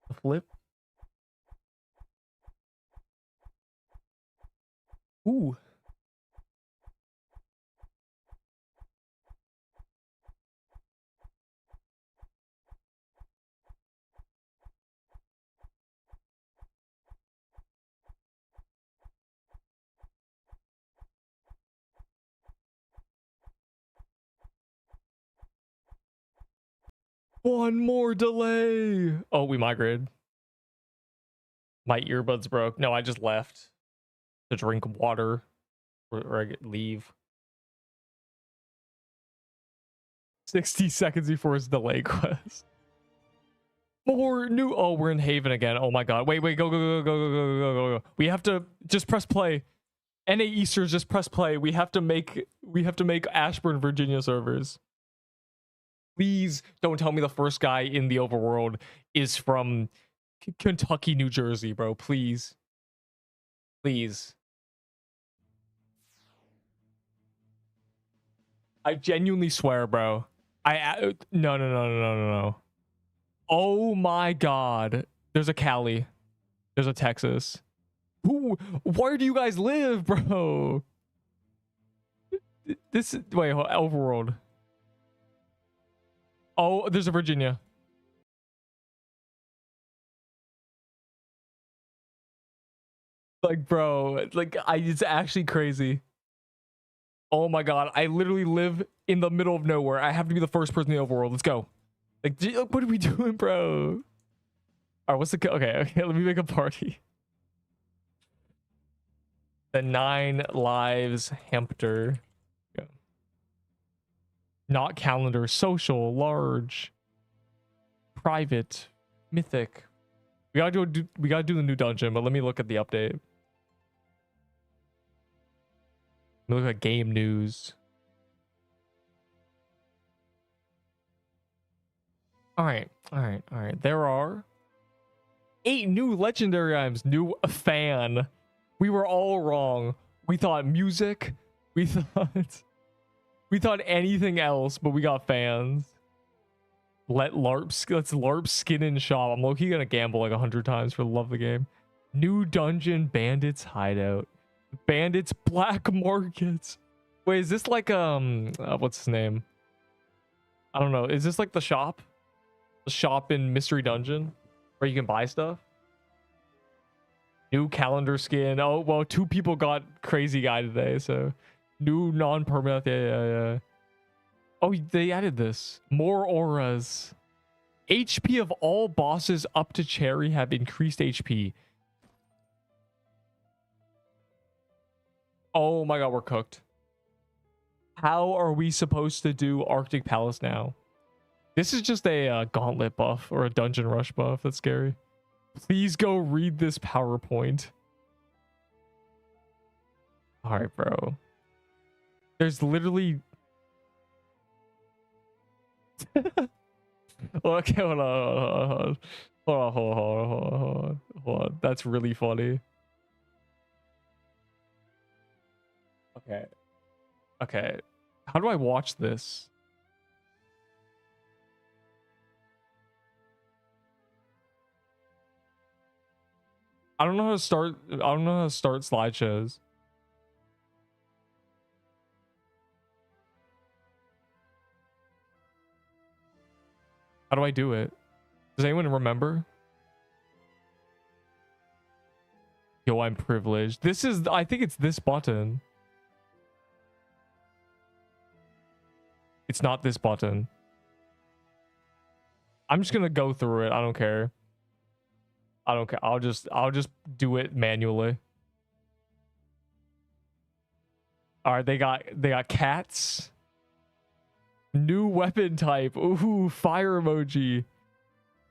The flip. Ooh. One more delay. Oh, we migrated. My earbuds broke. No, I just left to drink water or I leave. 60 seconds before his delay quest. More new. Oh, we're in Haven again. Oh my god. Wait, go. We have to just press play. NA Easters, just press play. We have to make Ashburn, Virginia servers. Please don't tell me the first guy in the overworld is from Kentucky, New Jersey, bro. Please. Please. I genuinely swear, bro. No. Oh my god. There's a Cali. There's a Texas. Where do you guys live, bro? This is wait, overworld. Oh, there's a Virginia. Like, bro, like it's actually crazy. Oh my god, I literally live in the middle of nowhere. I have to be the first person in the overworld. Let's go. Like, what are we doing, bro? All right, what's the okay? Let me make a party. The 9 lives Hampter. Go. Not calendar, social, large, private, mythic. We gotta do the new dungeon, but let me look at the update. Let me look at game news. All right. There are 8 new legendary items. New fan. We were all wrong. We thought music. We thought anything else, but we got fans. Let's LARP skin in shop. I'm low-key gonna gamble like 100 times for the love of the game. New dungeon, bandits hideout. Bandits black markets. Wait, is this like what's his name? I don't know. Is this like the shop? The shop in Mystery Dungeon where you can buy stuff? New calendar skin. Oh, well, 2 people got crazy guy today, so new non-permanent. Yeah. Oh, they added this. More auras. HP of all bosses up to Cherry have increased HP. Oh my god, we're cooked. How are we supposed to do Arctic Palace now? This is just a Gauntlet buff or a Dungeon Rush buff. That's scary. Please go read this PowerPoint. All right, bro. There's literally... Okay, hold on. That's really funny. Okay. How do I watch this? I don't know how to start slideshows. How do I do it? Does anyone remember? Yo, I'm privileged. This is, I think it's this button. It's not this button. I'm just gonna go through it. I don't care. I'll just do it manually. All right, they got cats. New weapon type. Ooh, fire emoji.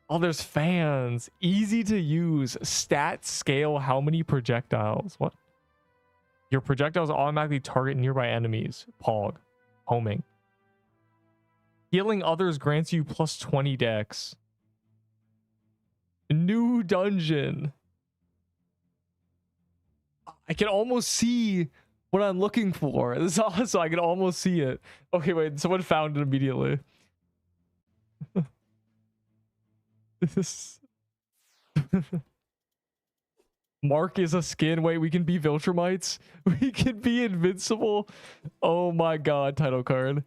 Oh, there's fans. Easy to use. Stat scale how many projectiles. What? Your projectiles automatically target nearby enemies. Pog. Homing. Healing others grants you plus 20 dex. New dungeon. I can almost see what I'm looking for. This is awesome. I can almost see it. Okay, wait. Someone found it immediately. This Mark is a skin. Wait, we can be Viltrumites. We can be invincible. Oh my god, title card.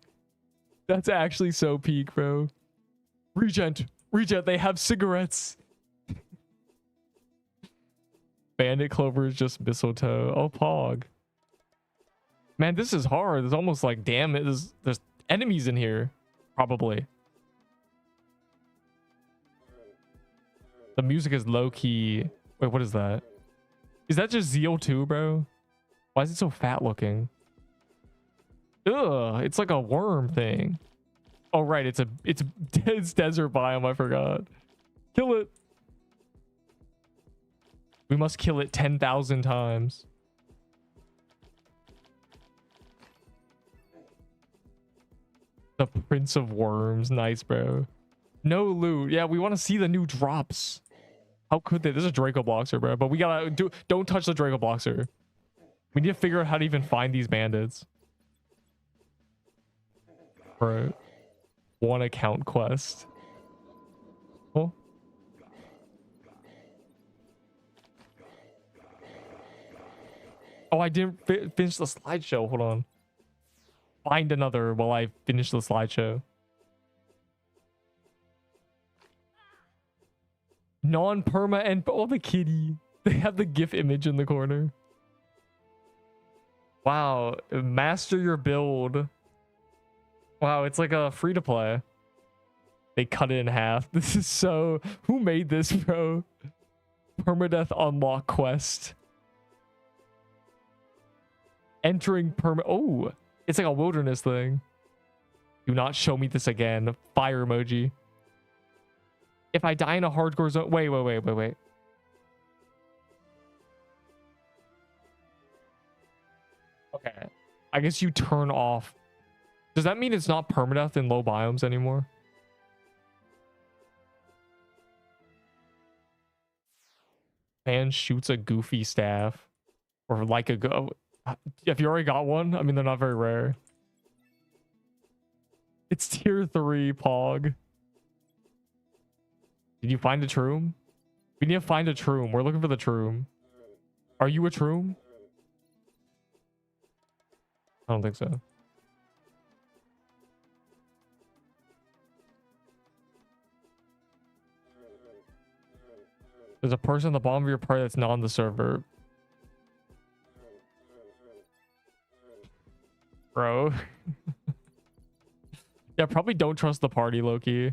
That's actually so peak, bro. Regent. Regent, they have cigarettes. Bandit Clover is just mistletoe. Oh, Pog. Man, this is hard. It's almost like, damn, there's enemies in here. Probably. The music is low-key. Wait, what is that? Is that just Zeal 2, bro? Why is it so fat looking? Ugh, it's like a worm thing. Oh, right, it's desert biome, I forgot. Kill it. We must kill it 10,000 times. The Prince of Worms. Nice, bro. No loot. Yeah, we want to see the new drops. How could they? This is a Draco Bloxer, bro. But we gotta don't touch the Draco Bloxer. We need to figure out how to even find these bandits. Bro. One account quest. Oh. Oh, I didn't finish the slideshow. Hold on. Find another while I finish the slideshow. Non-perma and oh, the kitty. They have the GIF image in the corner. Wow. Master your build. Wow, it's like a free-to-play. They cut it in half. This is so... Who made this, bro? Permadeath unlock quest. Entering perma... Oh! It's like a wilderness thing. Do not show me this again. Fire emoji. If I die in a hardcore zone... Wait. Okay. I guess you turn off... Does that mean it's not permadeath in low biomes anymore? Man shoots a goofy staff. Or like a... If you already got one, I mean, they're not very rare. It's tier 3, Pog. Did you find a troom? We need to find a troom. We're looking for the troom. Are you a troom? I don't think so. There's a person at the bottom of your party that's not on the server. Bro. Yeah, probably don't trust the party, Loki.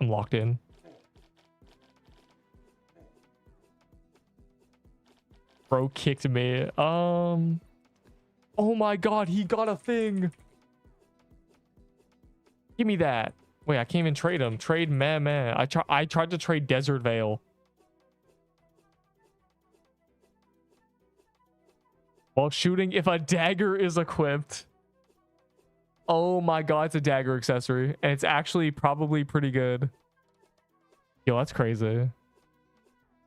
I'm locked in. Bro kicked me. Oh my god, he got a thing. Give me that. Wait, I can't even trade him. Trade meh. I tried to trade Desert Veil. While shooting, if a dagger is equipped. Oh my god, it's a dagger accessory. And it's actually probably pretty good. Yo, that's crazy.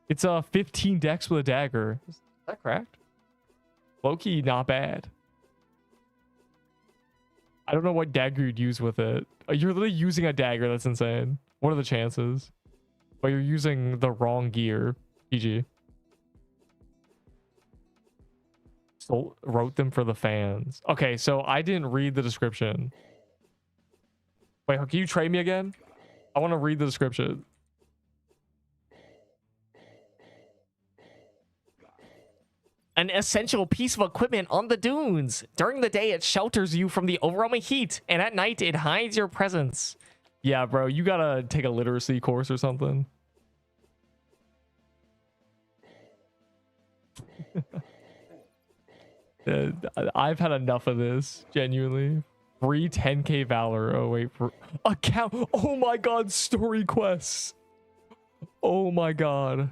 It's a 15 dex with a dagger. Is that cracked? Low-key, not bad. I don't know what dagger you'd use with it. You're literally using a dagger. That's insane. What are the chances? But you're using the wrong gear. GG. So wrote them for the fans. Okay, so I didn't read the description. Wait, can you trade me again? I want to read the description. An essential piece of equipment on the dunes. During the day, it shelters you from the overwhelming heat, and at night, it hides your presence. Yeah, bro, you gotta take a literacy course or something. I've had enough of this, genuinely. Free 10k Valor. Oh, wait, for account. Oh my god, story quests. Oh my god.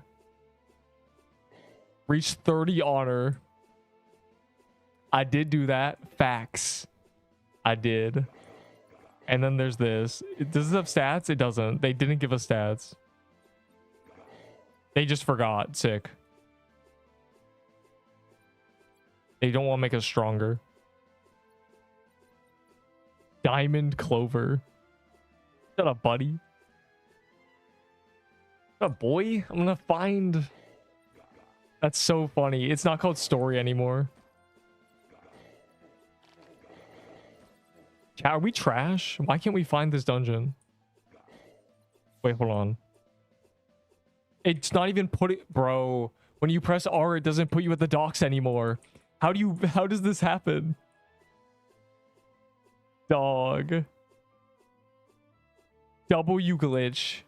Reach 30 honor. I did do that. Facts. I did. And then there's this. Does this have stats? It doesn't. They didn't give us stats. They just forgot. Sick. They don't want to make us stronger. Diamond clover. Is that a buddy? Is that a boy? I'm gonna find... That's so funny. It's not called story anymore. Chat, are we trash? Why can't we find this dungeon? Wait, hold on. It's not even put it... Bro, when you press R, it doesn't put you at the docks anymore. How does this happen? Dog. W glitch.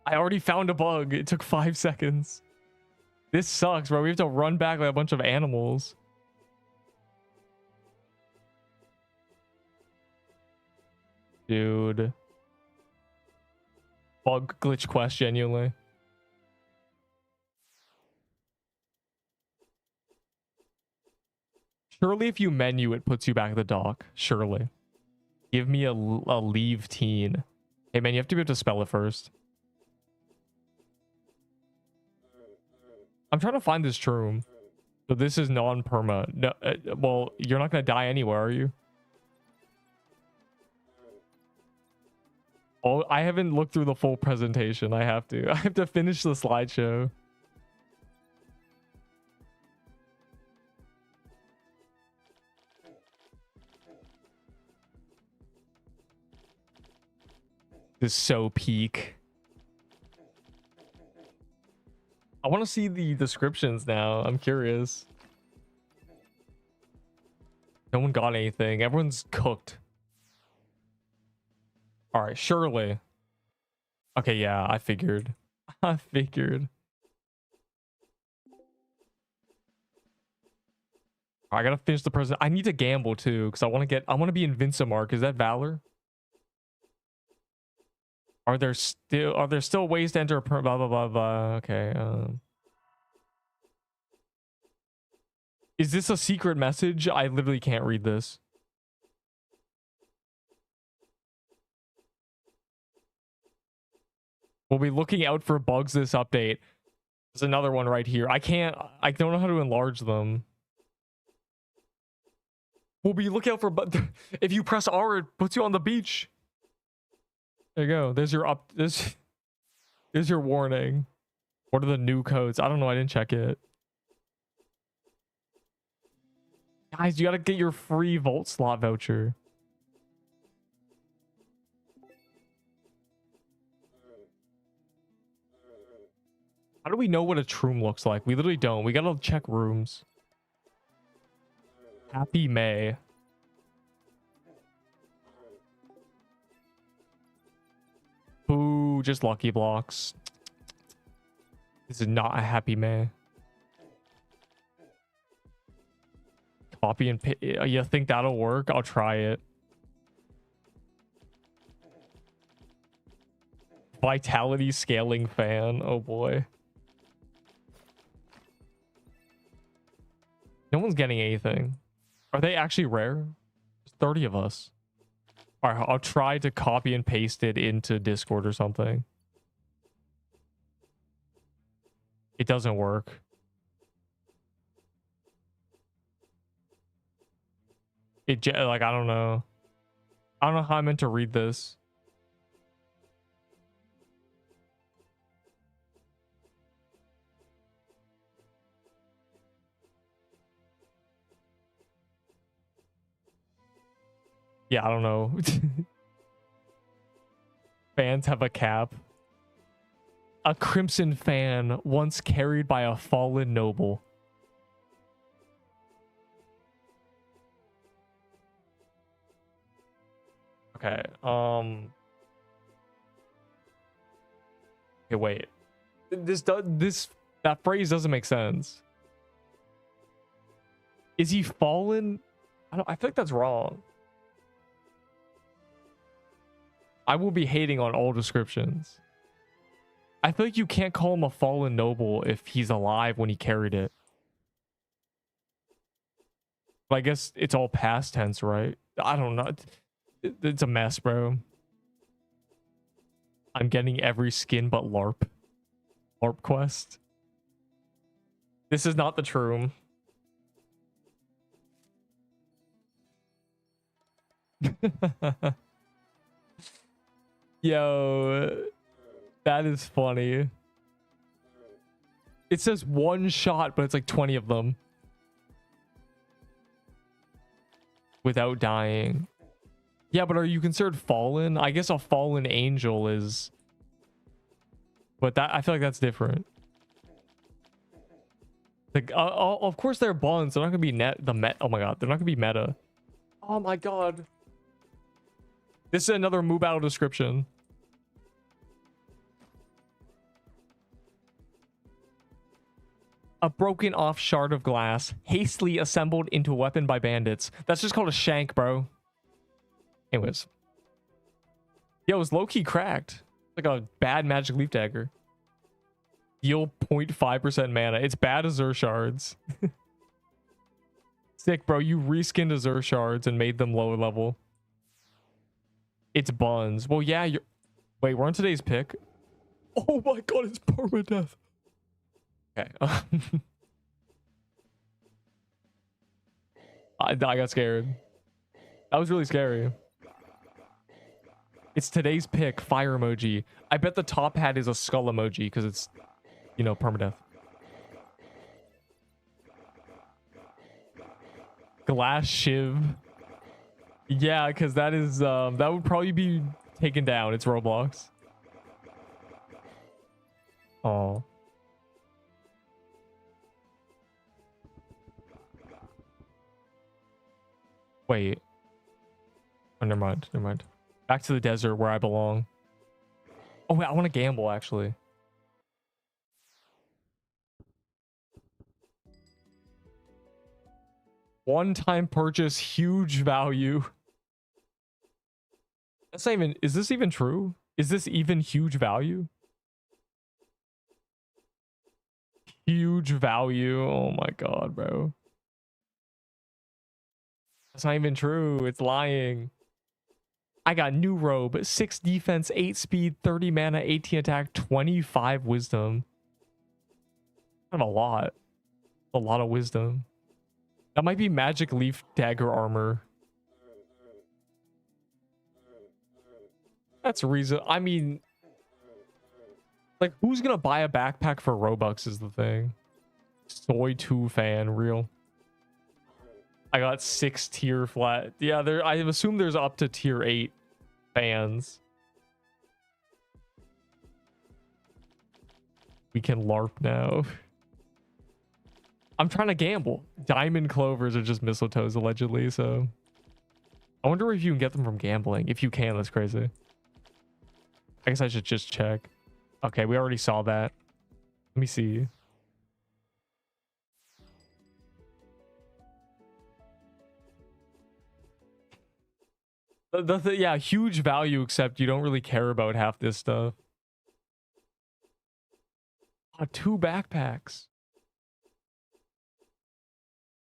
I already found a bug. It took 5 seconds. This sucks, bro. We have to run back like a bunch of animals. Dude. Bug glitch quest, genuinely. Surely if you menu, it puts you back at the dock. Surely. Give me a leave teen. Hey, man, you have to be able to spell it first. I'm trying to find this room. So this is non-perma. No, well, you're not going to die anywhere, are you? Oh, I haven't looked through the full presentation. I have to. I have to finish the slideshow. This is so peak. I want to see the descriptions now. I'm curious. No one got anything. Everyone's cooked. All right, surely. Okay, yeah, I figured. I figured. I gotta finish the present. I need to gamble too, because I want to be in Vincimark. Is that Valor? Are there still ways to enter a blah blah blah blah? Okay. Is this a secret message? I literally can't read this. We'll be looking out for bugs this update. There's another one right here. I don't know how to enlarge them. We'll be looking out for if you press R, it puts you on the beach. There you go. There's your warning. What are the new codes? I don't know. I didn't check it. Guys, you gotta get your free Vault slot voucher. How do we know what a troom looks like? We literally don't. We gotta check rooms. Happy May. Ooh, just lucky blocks. This is not a Happy May. Copy and paste. You think that'll work? I'll try it. Vitality scaling fan. Oh boy. No one's getting anything. Are they actually rare? There's 30 of us. All right, I'll try to copy and paste it into Discord or something. It doesn't work. Like, I don't know. I don't know how I meant to read this. Yeah, I don't know. Fans have a cap. A crimson fan once carried by a fallen noble. Okay, okay, wait. That phrase doesn't make sense. Is he fallen? I feel like that's wrong. I will be hating on all descriptions. I feel like you can't call him a fallen noble if he's alive when he carried it. But I guess it's all past tense, right? I don't know. It's a mess, bro. I'm getting every skin but LARP. LARP quest. This is not the Troom. Yo, that is funny. It says one shot, but it's like 20 of them. Without dying. Yeah, but are you considered fallen? I guess a fallen angel is... But that, I feel like that's different. Like, of course they're buns. They're not gonna be oh my god, they're not gonna be meta. Oh my god. This is another move battle description. A broken off shard of glass, hastily assembled into a weapon by bandits. That's just called a shank, bro. Anyways. Yo, it was low-key cracked. Like a bad magic leaf dagger. Deal 0.5% mana. It's bad Azure shards. Sick, bro. You reskinned Azure shards and made them lower level. It's buns. Well, yeah, you're... Wait, we're on today's pick. Oh my god, it's permadeath. Okay. I got scared. That was really scary. It's today's pick, fire emoji. I bet the top hat is a skull emoji because it's, you know, permadeath. Glass shiv. Yeah, because that is that would probably be taken down. It's Roblox. Oh. Wait. Oh, never mind. Never mind. Back to the desert where I belong. Oh, wait. I want to gamble, actually. One-time purchase, huge value. That's not even... Is this even true? Is this even huge value? Huge value. Oh my god, bro. That's not even true. It's lying. I got new robe, 6 defense, 8 speed, 30 mana, 18 attack, 25 wisdom. Not a lot. A lot of wisdom. That might be magic leaf dagger armor. That's reason. I mean, like, who's gonna buy a backpack for Robux is the thing. Soy 2 fan, real. I got 6 tier flat. Yeah, there. I assume there's up to tier 8 fans. We can LARP now. I'm trying to gamble. Diamond clovers are just mistletoes, allegedly, so... I wonder if you can get them from gambling. If you can, that's crazy. I guess I should just check. Okay, we already saw that. Let me see. Yeah, huge value, except you don't really care about half this stuff. 2 backpacks.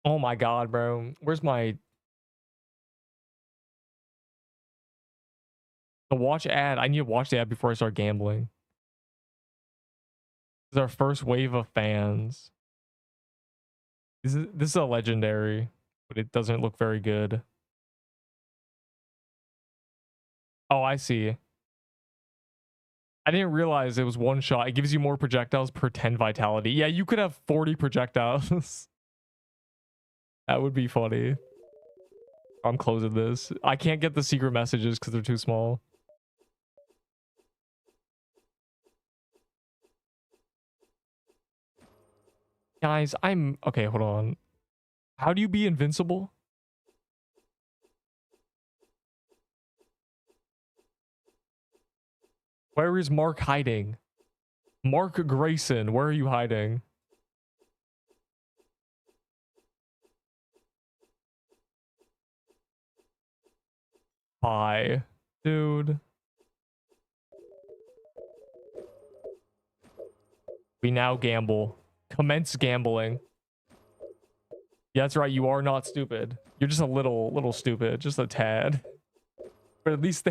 Oh my god, bro. Where's my... The watch ad. I need to watch the ad before I start gambling. This is our first wave of fans. This is a legendary, but it doesn't look very good. Oh, I see. I didn't realize it was one shot. It gives you more projectiles per 10 vitality. Yeah, you could have 40 projectiles. That would be funny. I'm closing this. I can't get the secret messages because they're too small. Guys, okay, hold on. How do you be invincible? Where is Mark hiding? Mark Grayson, where are you hiding? Bye, dude. We now gamble. Commence gambling. Yeah, that's right. You are not stupid. You're just a little stupid. Just a tad. But at least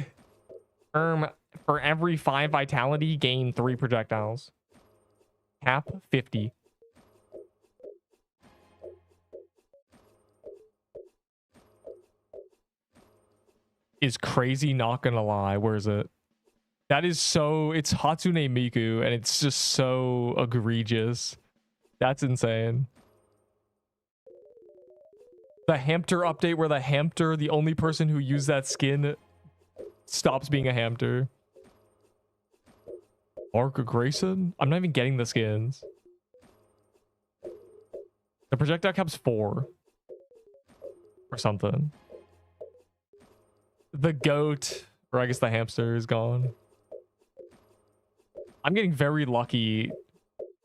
for every 5 vitality, gain 3 projectiles. Cap 50. is crazy, not gonna lie. Where is it? That is so... It's Hatsune Miku, and it's just so egregious. That's insane. The Hampter update where the Hampter, the only person who used that skin, stops being a Hampter. Mark Grayson? I'm not even getting the skins. The projectile cap's 4. Or something. The goat, or I guess the hamster, is gone. I'm getting very lucky.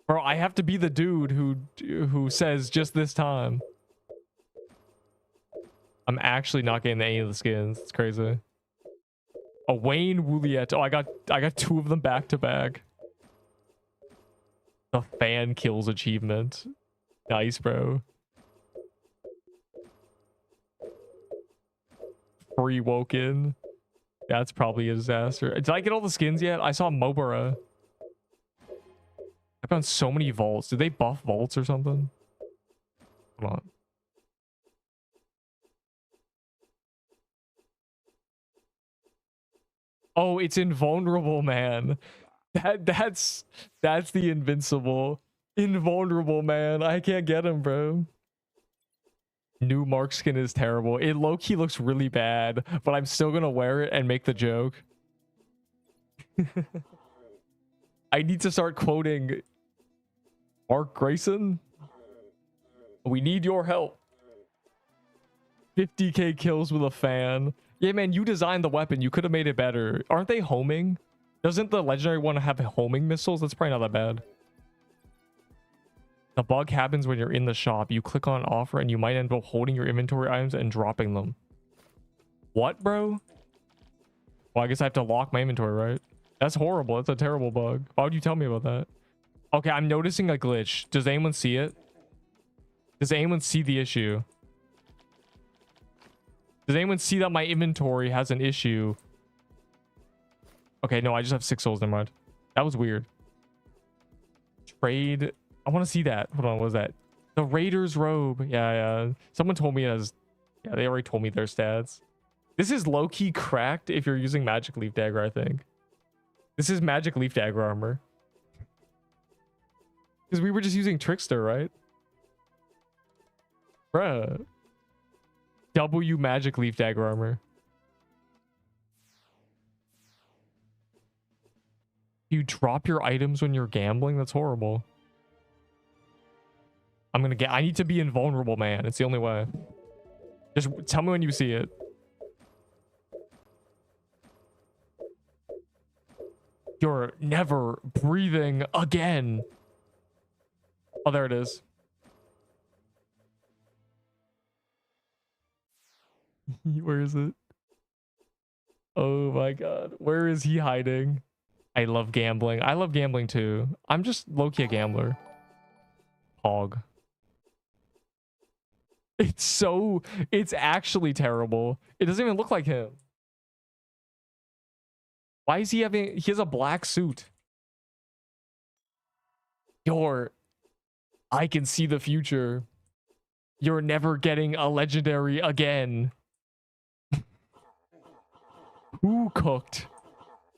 Bro, I have to be the dude who says just this time. I'm actually not getting any of the skins. It's crazy. A Wayne Wouliet. Oh, I got 2 of them back to back. The fan kills achievement. Nice, bro. Free Woken. That's probably a disaster. Did I get all the skins yet? I saw Mobara. I found so many vaults. Did they buff vaults or something? Come on. Oh, it's invulnerable, man. That's the invincible. Invulnerable, man. I can't get him, bro. New Mark skin is terrible. It low-key looks really bad, but I'm still gonna wear it and make the joke. I need to start quoting Mark Grayson. We need your help. 50k kills with a fan. Yeah, man, you designed the weapon. You could have made it better. Aren't they homing? Doesn't the legendary one have homing missiles? That's probably not that bad. The bug happens when you're in the shop. You click on offer and you might end up holding your inventory items and dropping them. What, bro? Well, I guess I have to lock my inventory, right? That's horrible. That's a terrible bug. Why would you tell me about that? Okay, I'm noticing a glitch. Does anyone see it? Does anyone see the issue? Does anyone see that my inventory has an issue? Okay, no, I just have 6 souls. Never mind. That was weird. Trade. I want to see that. Hold on, what was that? The Raider's robe. Yeah. Someone told me it has... Yeah, they already told me their stats. This is low-key cracked if you're using Magic Leaf Dagger, I think. This is Magic Leaf Dagger armor. Because we were just using Trickster, right? Bruh. W Magic Leaf Dagger armor. You drop your items when you're gambling? That's horrible. I need to be invulnerable, man. It's the only way. Just tell me when you see it. You're never breathing again. Oh, there it is. Where is it? Oh my god. Where is he hiding? I love gambling. I love gambling too. I'm just low-key a gambler. Hog. It's actually terrible. It doesn't even look like him. Why is he has a black suit? I can see the future. You're never getting a legendary again. Who cooked?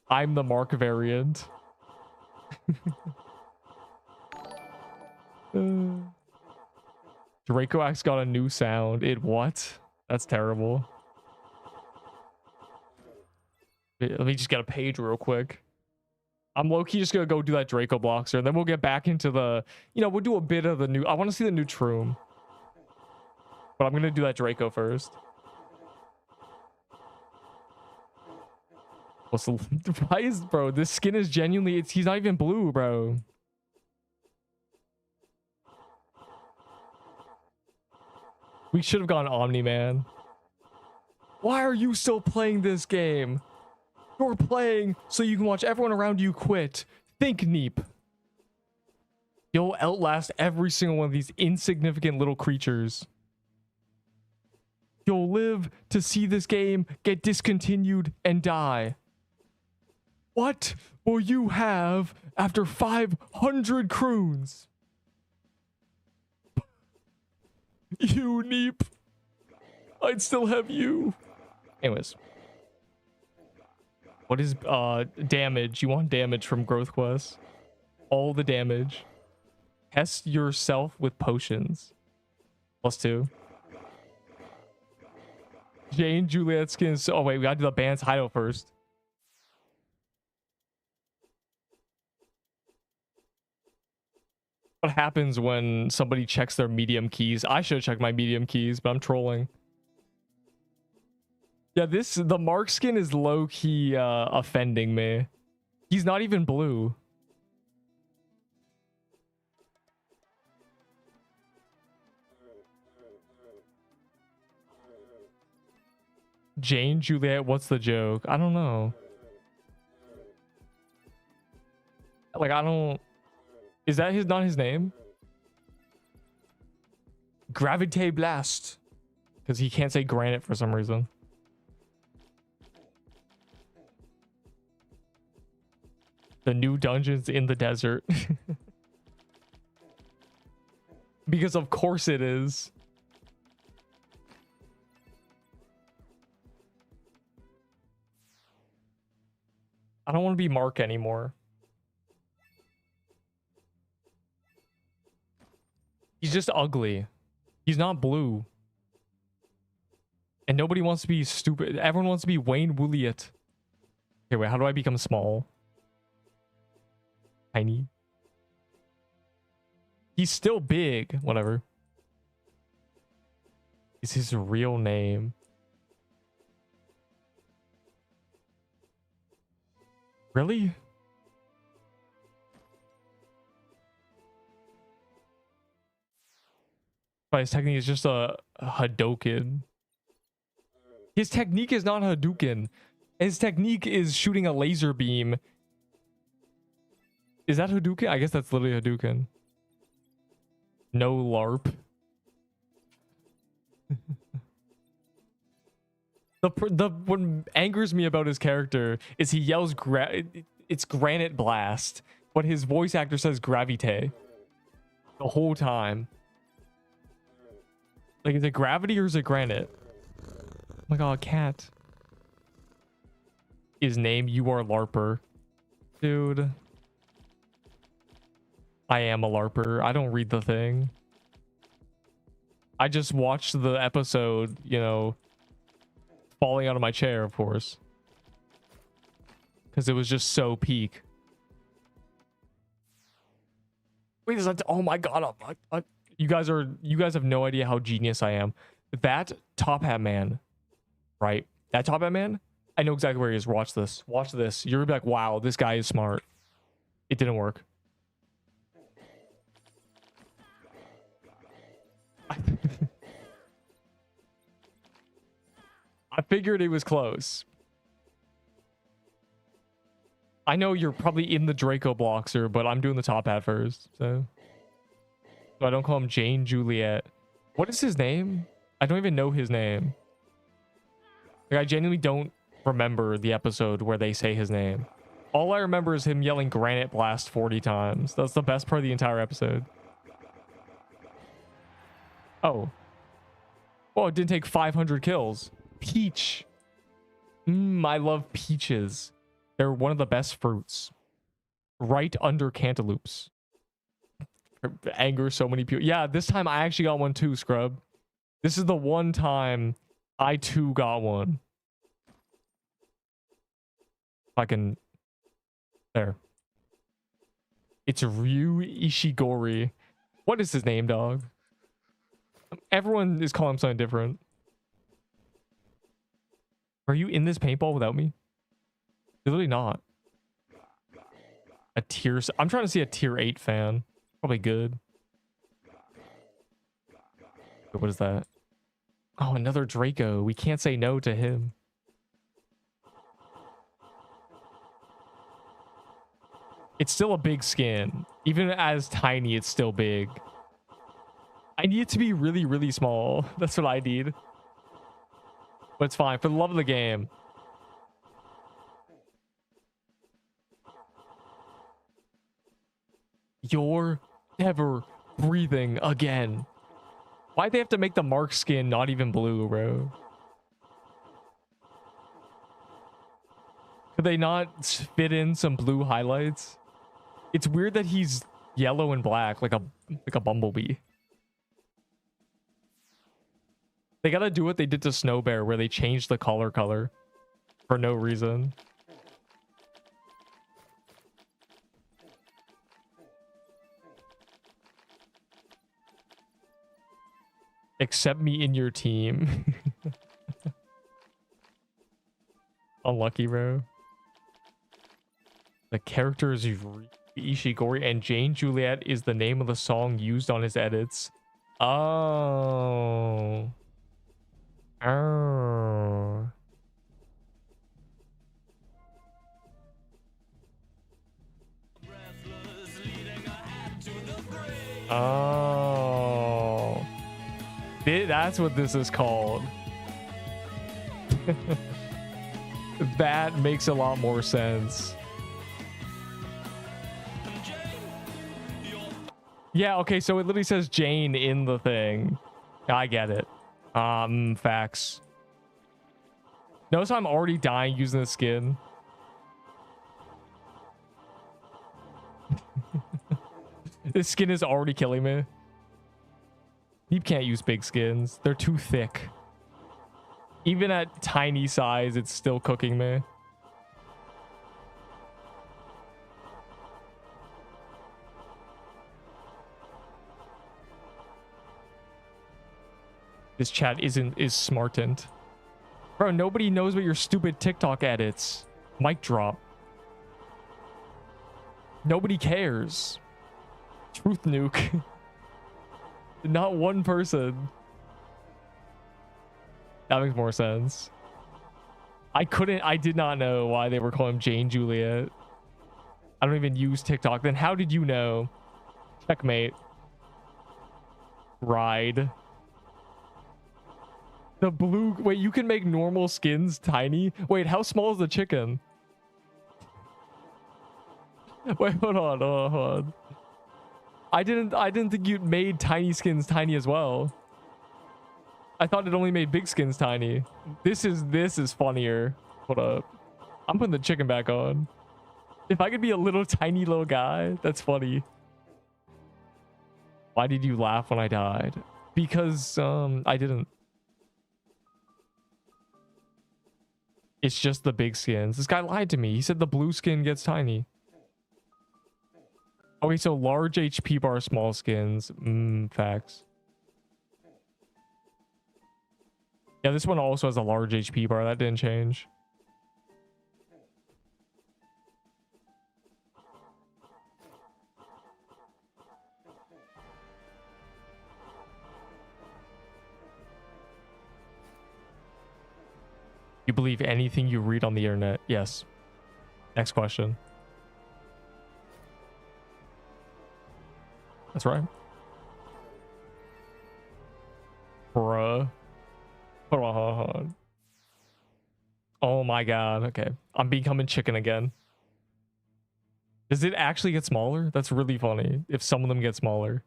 I'm the Mark variant. Draco Axe got a new sound. It what? That's terrible. Let me just get a page real quick. I'm low-key just gonna go do that Draco Blockster, and then we'll get back into the... we'll do a bit of the new... I want to see the new Troom. But I'm gonna do that Draco first. Why is... Bro, this skin is genuinely... He's not even blue, bro. We should have gone Omni, man. Why are you still playing this game? You're playing so you can watch everyone around you quit. Think, Neep. You'll outlast every single one of these insignificant little creatures. You'll live to see this game get discontinued and die. What will you have after 500 croons? You, Neep. I'd still have you. Anyways. What is damage? You want damage from growth quest. All the damage. Test yourself with potions. +2. Jane Juliet skins. Oh wait, we gotta do the band's hideout first. What happens when somebody checks their medium keys? I should have checked my medium keys, but I'm trolling. Yeah, the Mark skin is low-key offending me. He's not even blue. Jane Juliet, what's the joke? I don't know. Like, I don't... Is that not his name? Gravite Blast. Because he can't say granite for some reason. The new dungeons in the desert. Because of course it is. I don't want to be Mark anymore. He's just ugly. He's not blue. And nobody wants to be stupid. Everyone wants to be Wayne Woolleyet. Okay, wait, how do I become small? Tiny. He's still big. Whatever. Is his real name? Really? But his technique is just a Hadouken. His technique is not Hadouken. His technique is shooting a laser beam. Is that Hadouken? I guess that's literally Hadouken. No LARP. What angers me about his character is he yells it's Granite Blast, but his voice actor says Gravite the whole time. Like, is it gravity or is it granite? Oh my god, cat. His name, you are LARPer. Dude. I am a LARPer. I don't read the thing. I just watched the episode, you know, falling out of my chair, of course. Because it was just so peak. Wait, is that... Oh my god. You guys have no idea how genius I am. That top hat man, right? That top hat man, I know exactly where he is. Watch this. Watch this. You're gonna be like, wow, this guy is smart. It didn't work. I figured it was close. I know you're probably in the Draco Bloxer, but I'm doing the top hat first, so I don't call him Jane Juliet. What is his name? I don't even know his name. Like, I genuinely don't remember the episode where they say his name. All I remember is him yelling Granite Blast 40 times. That's the best part of the entire episode. Oh. Oh, it didn't take 500 kills. Peach. I love peaches. They're one of the best fruits. Right under cantaloupes. Anger so many people. Yeah, this time I actually got one too, Scrub. This is the one time I too got one. If I can... There. It's Ryu Ishigori. What is his name, dog? Everyone is calling him something different. Are you in this paintball without me? Literally not. A tier... I'm trying to see a tier 8 fan. Probably good. What is that? Oh, another Draco. We can't say no to him. It's still a big skin. Even as tiny, it's still big. I need it to be really, really small. That's what I need. But it's fine. For the love of the game. You're never breathing again. Why'd they have to make the Mark skin not even blue, bro? they not fit in some blue highlights? It's weird that he's yellow and black like a bumblebee. They gotta do what they did to Snow Bear, where they changed the collar color for no reason. Accept me in your team. Unlucky, bro. The character is Ishigori, and Jane Juliet is the name of the song used on his edits. Oh. Oh. Oh. That's what this is called. That makes a lot more sense. Yeah, okay, so it literally says Jane in the thing. I get it. Facts. Notice I'm already dying using the skin. This skin is already killing me. Neep can't use big skins. They're too thick. Even at tiny size, it's still cooking me. This chat is smartened. Bro, nobody knows what your stupid TikTok edits. Mic drop. Nobody cares. Truth nuke. Not one person. That makes more sense. I did not know why they were calling him Jane Juliet. I don't even use TikTok. Then how did you know? Checkmate. Ride. The blue... Wait, you can make normal skins tiny? Wait, how small is the chicken? Wait, hold on. I didn't think you made tiny skins tiny as well. I thought it only made big skins tiny. This is funnier. Hold up. I'm putting the chicken back on. If I could be a tiny little guy, that's funny. Why did you laugh when I died? Because I didn't. It's just the big skins. This guy lied to me. He said the blue skin gets tiny. Okay, so large HP bar, small skins. Facts. Yeah, this one also has a large HP bar. That didn't change. You believe anything you read on the internet? Yes. Next question. That's right. Bruh. Hold on. Oh my god. Okay. I'm becoming chicken again. Does it actually get smaller? That's really funny. If some of them get smaller.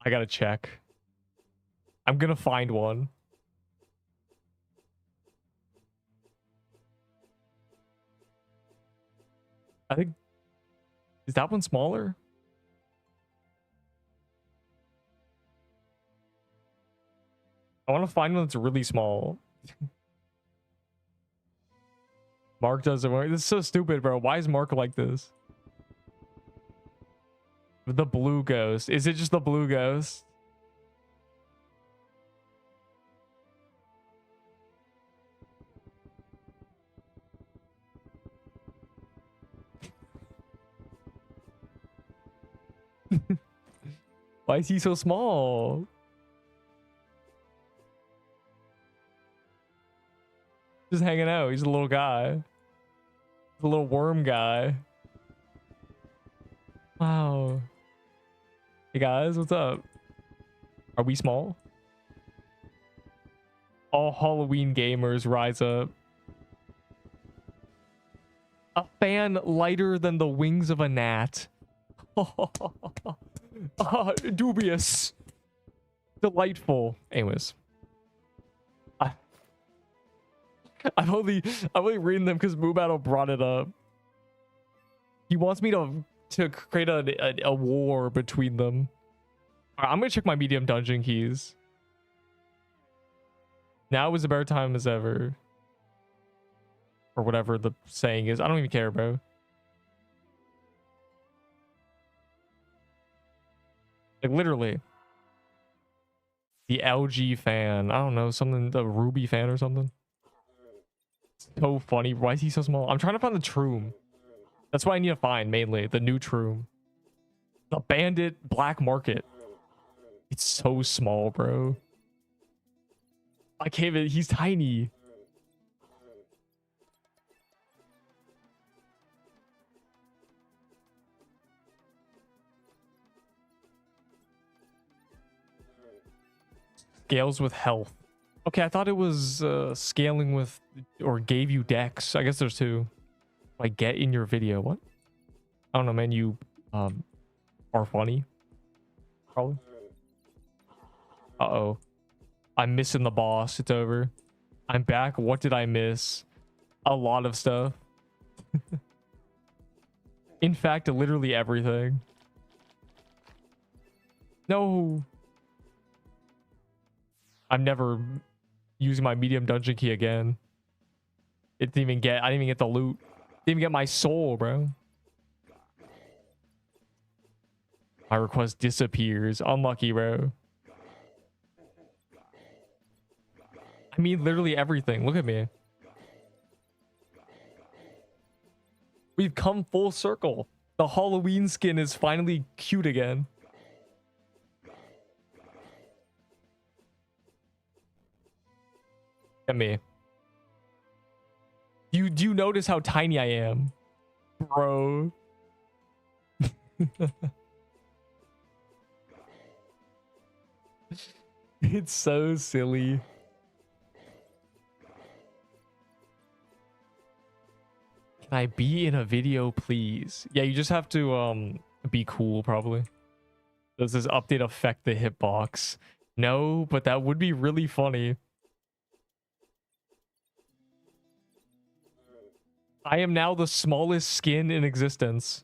I gotta check. I'm gonna find one. I think... Is that one smaller? I want to find one that's really small. Mark doesn't work. This is so stupid, bro. Why is Mark like this? The blue ghost. Is it just the blue ghost? Why is he so small? Just hanging out. He's a little guy. He's a little worm guy. Wow. Hey guys, what's up? Are we small? All Halloween gamers rise up. A fan lighter than the wings of a gnat. Dubious. Delightful. Anyways. I'm only reading them because Moo Battle brought it up. He wants me to create a war between them. All right, I'm gonna check my medium dungeon keys. Now is a better time as ever. Or whatever the saying is. I don't even care, bro. Like literally. The LG fan. I don't know, something, the Ruby fan or something. So funny. Why is he so small? I'm trying to find the Troom. That's what I need to find mainly. The new Troom. The Bandit Black Market. It's so small, bro. I can't even. He's tiny. Scales with health. Okay, I thought it was scaling with or gave you dex. I guess there's two. Like get in your video. What? I don't know, man. You are funny. Probably. Uh-oh. I'm missing the boss. It's over. I'm back. What did I miss? A lot of stuff. In fact, literally everything. No. I'm never using my medium dungeon key again. It didn't even get, I didn't even get the loot. Didn't even get my soul, bro. My request disappears. Unlucky, bro. I mean, literally everything. Look at me. We've come full circle. The Halloween skin is finally cute again. At me. Do you notice how tiny I am? Bro. It's so silly. Can I be in a video, please? Yeah, you just have to be cool, probably. Does this update affect the hitbox? No, but that would be really funny. I am now the smallest skin in existence.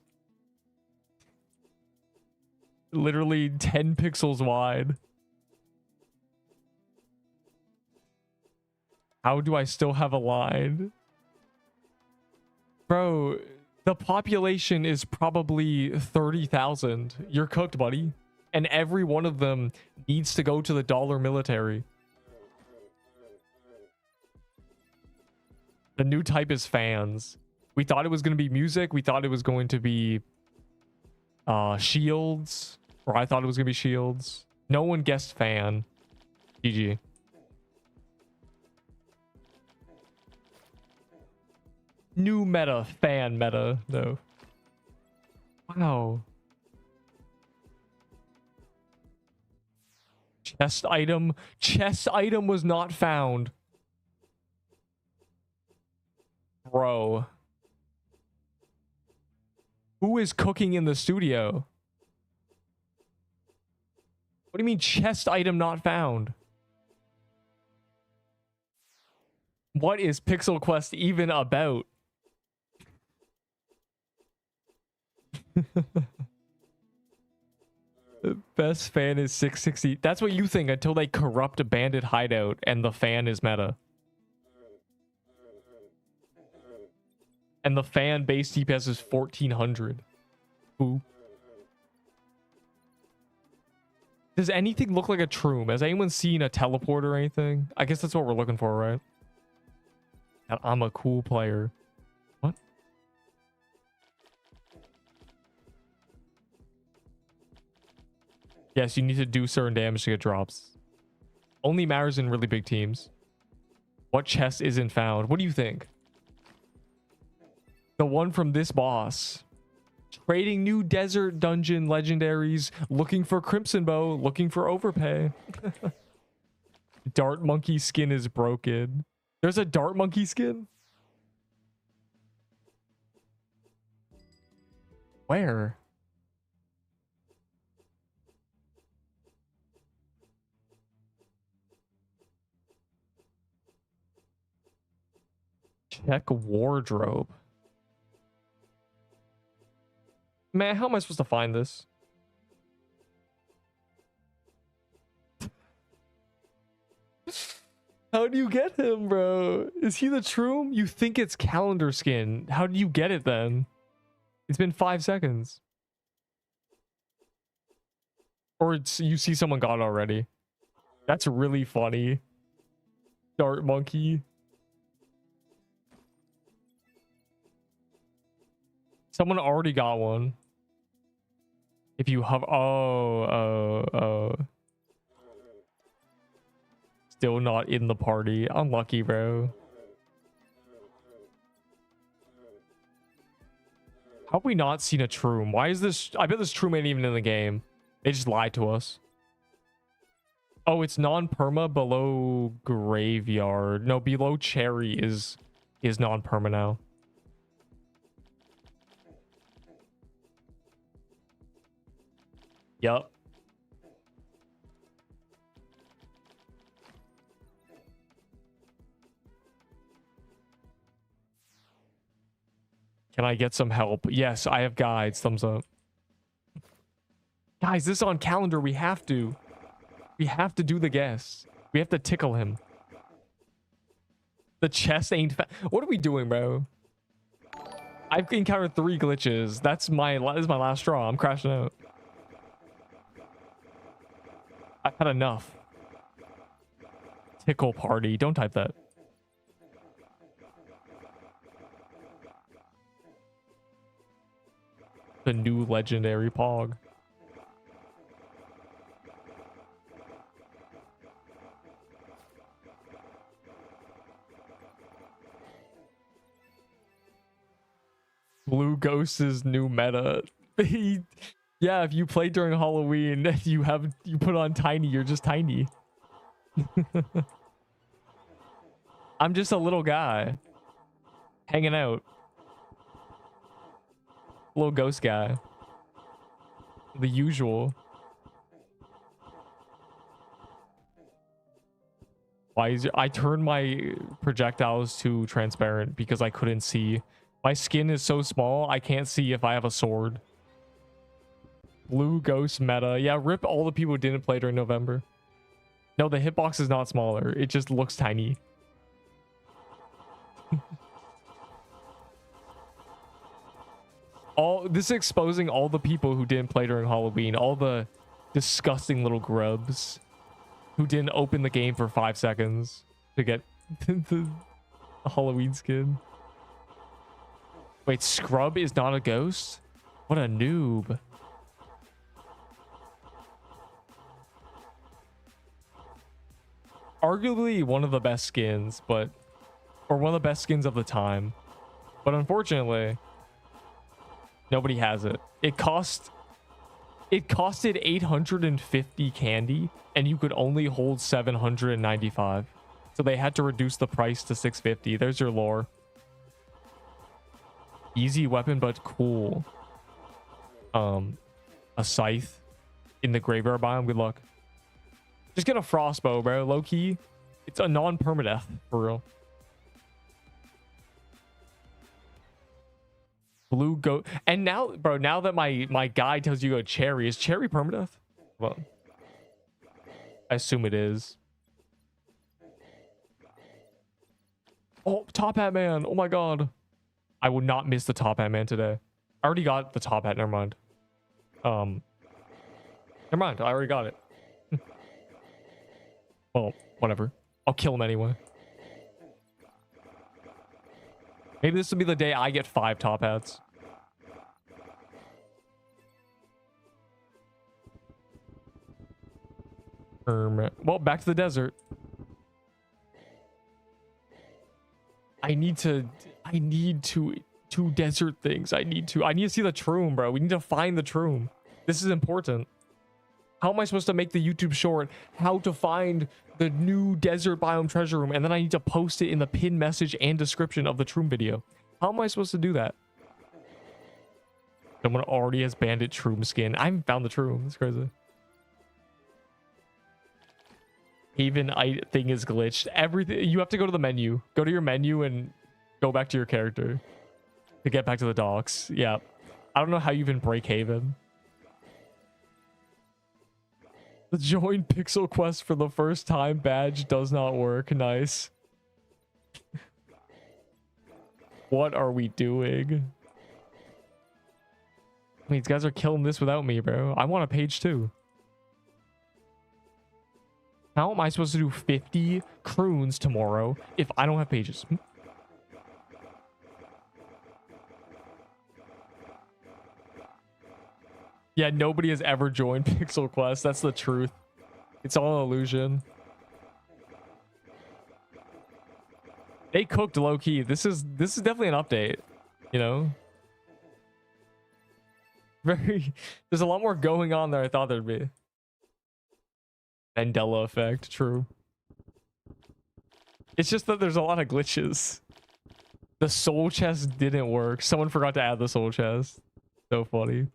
Literally 10 pixels wide. How do I still have a line? Bro, the population is probably 30,000. You're cooked, buddy. And every one of them needs to go to the dollar military. The new type is fans. We thought it was going to be music. We thought it was going to be shields. Or I thought it was going to be shields. No one guessed fan. GG. New meta. Fan meta, though. Wow. Chest item. Chest item was not found. Bro. Who is cooking in the studio? What do you mean chest item not found? What is Pixel Quest even about? The best fan is 660. That's what you think until they corrupt a bandit hideout and the fan is meta. And the fan base DPS is 1400. Ooh. Does anything look like a Troom? Has anyone seen a teleport or anything? I guess that's what we're looking for, right? I'm a cool player. What? Yes, you need to do certain damage to get drops. Only matters in really big teams. What chest isn't found? What do you think? The one from this boss. Trading new desert dungeon legendaries. Looking for Crimson Bow. Looking for overpay. Dart monkey skin is broken. There's a dart monkey skin? Where? Check wardrobe. Man, how am I supposed to find this? How do you get him, bro? Is he the Troom? You think it's calendar skin. How do you get it then? It's been 5 seconds. Or it's, you see someone got it already. That's really funny. Dart monkey. Someone already got one. If you have, oh. Still not in the party. Unlucky, bro. How have we not seen a Troom? Why is this? I bet this Troom ain't even in the game. They just lied to us. Oh, it's non-perma below graveyard. No, below cherry is non-perma now. Yup. Can I get some help? Yes, I have guides. Thumbs up. Guys, this is on calendar. We have to. We have to do the guess. We have to tickle him. The chest ain't what are we doing, bro? I've encountered 3 glitches. This is my last straw. I'm crashing out. I've had enough. Tickle party. Don't type that. The new legendary Pog. Blue Ghost's new meta. Yeah, if you play during Halloween, you put on tiny, you're just tiny. I'm just a little guy hanging out. Little ghost guy. The usual. Why is it, I turned my projectiles to transparent because I couldn't see. My skin is so small, I can't see if I have a sword. Blue ghost meta. Yeah, rip all the people who didn't play during November. No, the hitbox is not smaller. It just looks tiny. This is exposing all the people who didn't play during Halloween. All the disgusting little grubs who didn't open the game for 5 seconds to get the Halloween skin. Wait, Scrub is not a ghost? What a noob. Arguably one of the best skins, or one of the best skins of the time. But unfortunately, nobody has it. It costed 850 candy, and you could only hold 795. So they had to reduce the price to 650. There's your lore. Easy weapon, but cool. A scythe in the graveyard biome. Good luck. Just get a frostbow, bro. Low key, it's a non-permadeath for real. Blue goat. And now, bro, now that my guide tells you go cherry, is cherry permadeath? Well, I assume it is. Oh, top hat man. Oh my god. I would not miss the top hat man today. I already got the top hat. Never mind. Never mind. I already got it. Well, whatever. I'll kill him anyway. Maybe this will be the day I get 5 top hats. Well, back to the desert. I need to desert things. I need to see the Troom, bro. We need to find the Troom. This is important. How am I supposed to make the YouTube short how to find the new desert biome treasure room, and then I need to post it in the pinned message and description of the Troom video? How am I supposed to do that? Someone already has bandit Troom skin. I haven't found the Troom. That's crazy. Even thing is glitched. Everything, you have to go to the menu. Go to your menu and Go back to your character to get back to the docks. Yeah. I don't know how you even break Haven. The join Pixel Quest for the first time badge does not work. Nice. What are we doing? I mean, these guys are killing this without me, bro. I want a page too. How am I supposed to do 50 croons tomorrow if I don't have pages? Yeah, nobody has ever joined Pixel Quest. That's the truth. It's all an illusion. They cooked low key. This is definitely an update, you know? There's a lot more going on than I thought there'd be. Mandela effect, true. It's just that there's a lot of glitches. The soul chest didn't work. Someone forgot to add the soul chest. So funny.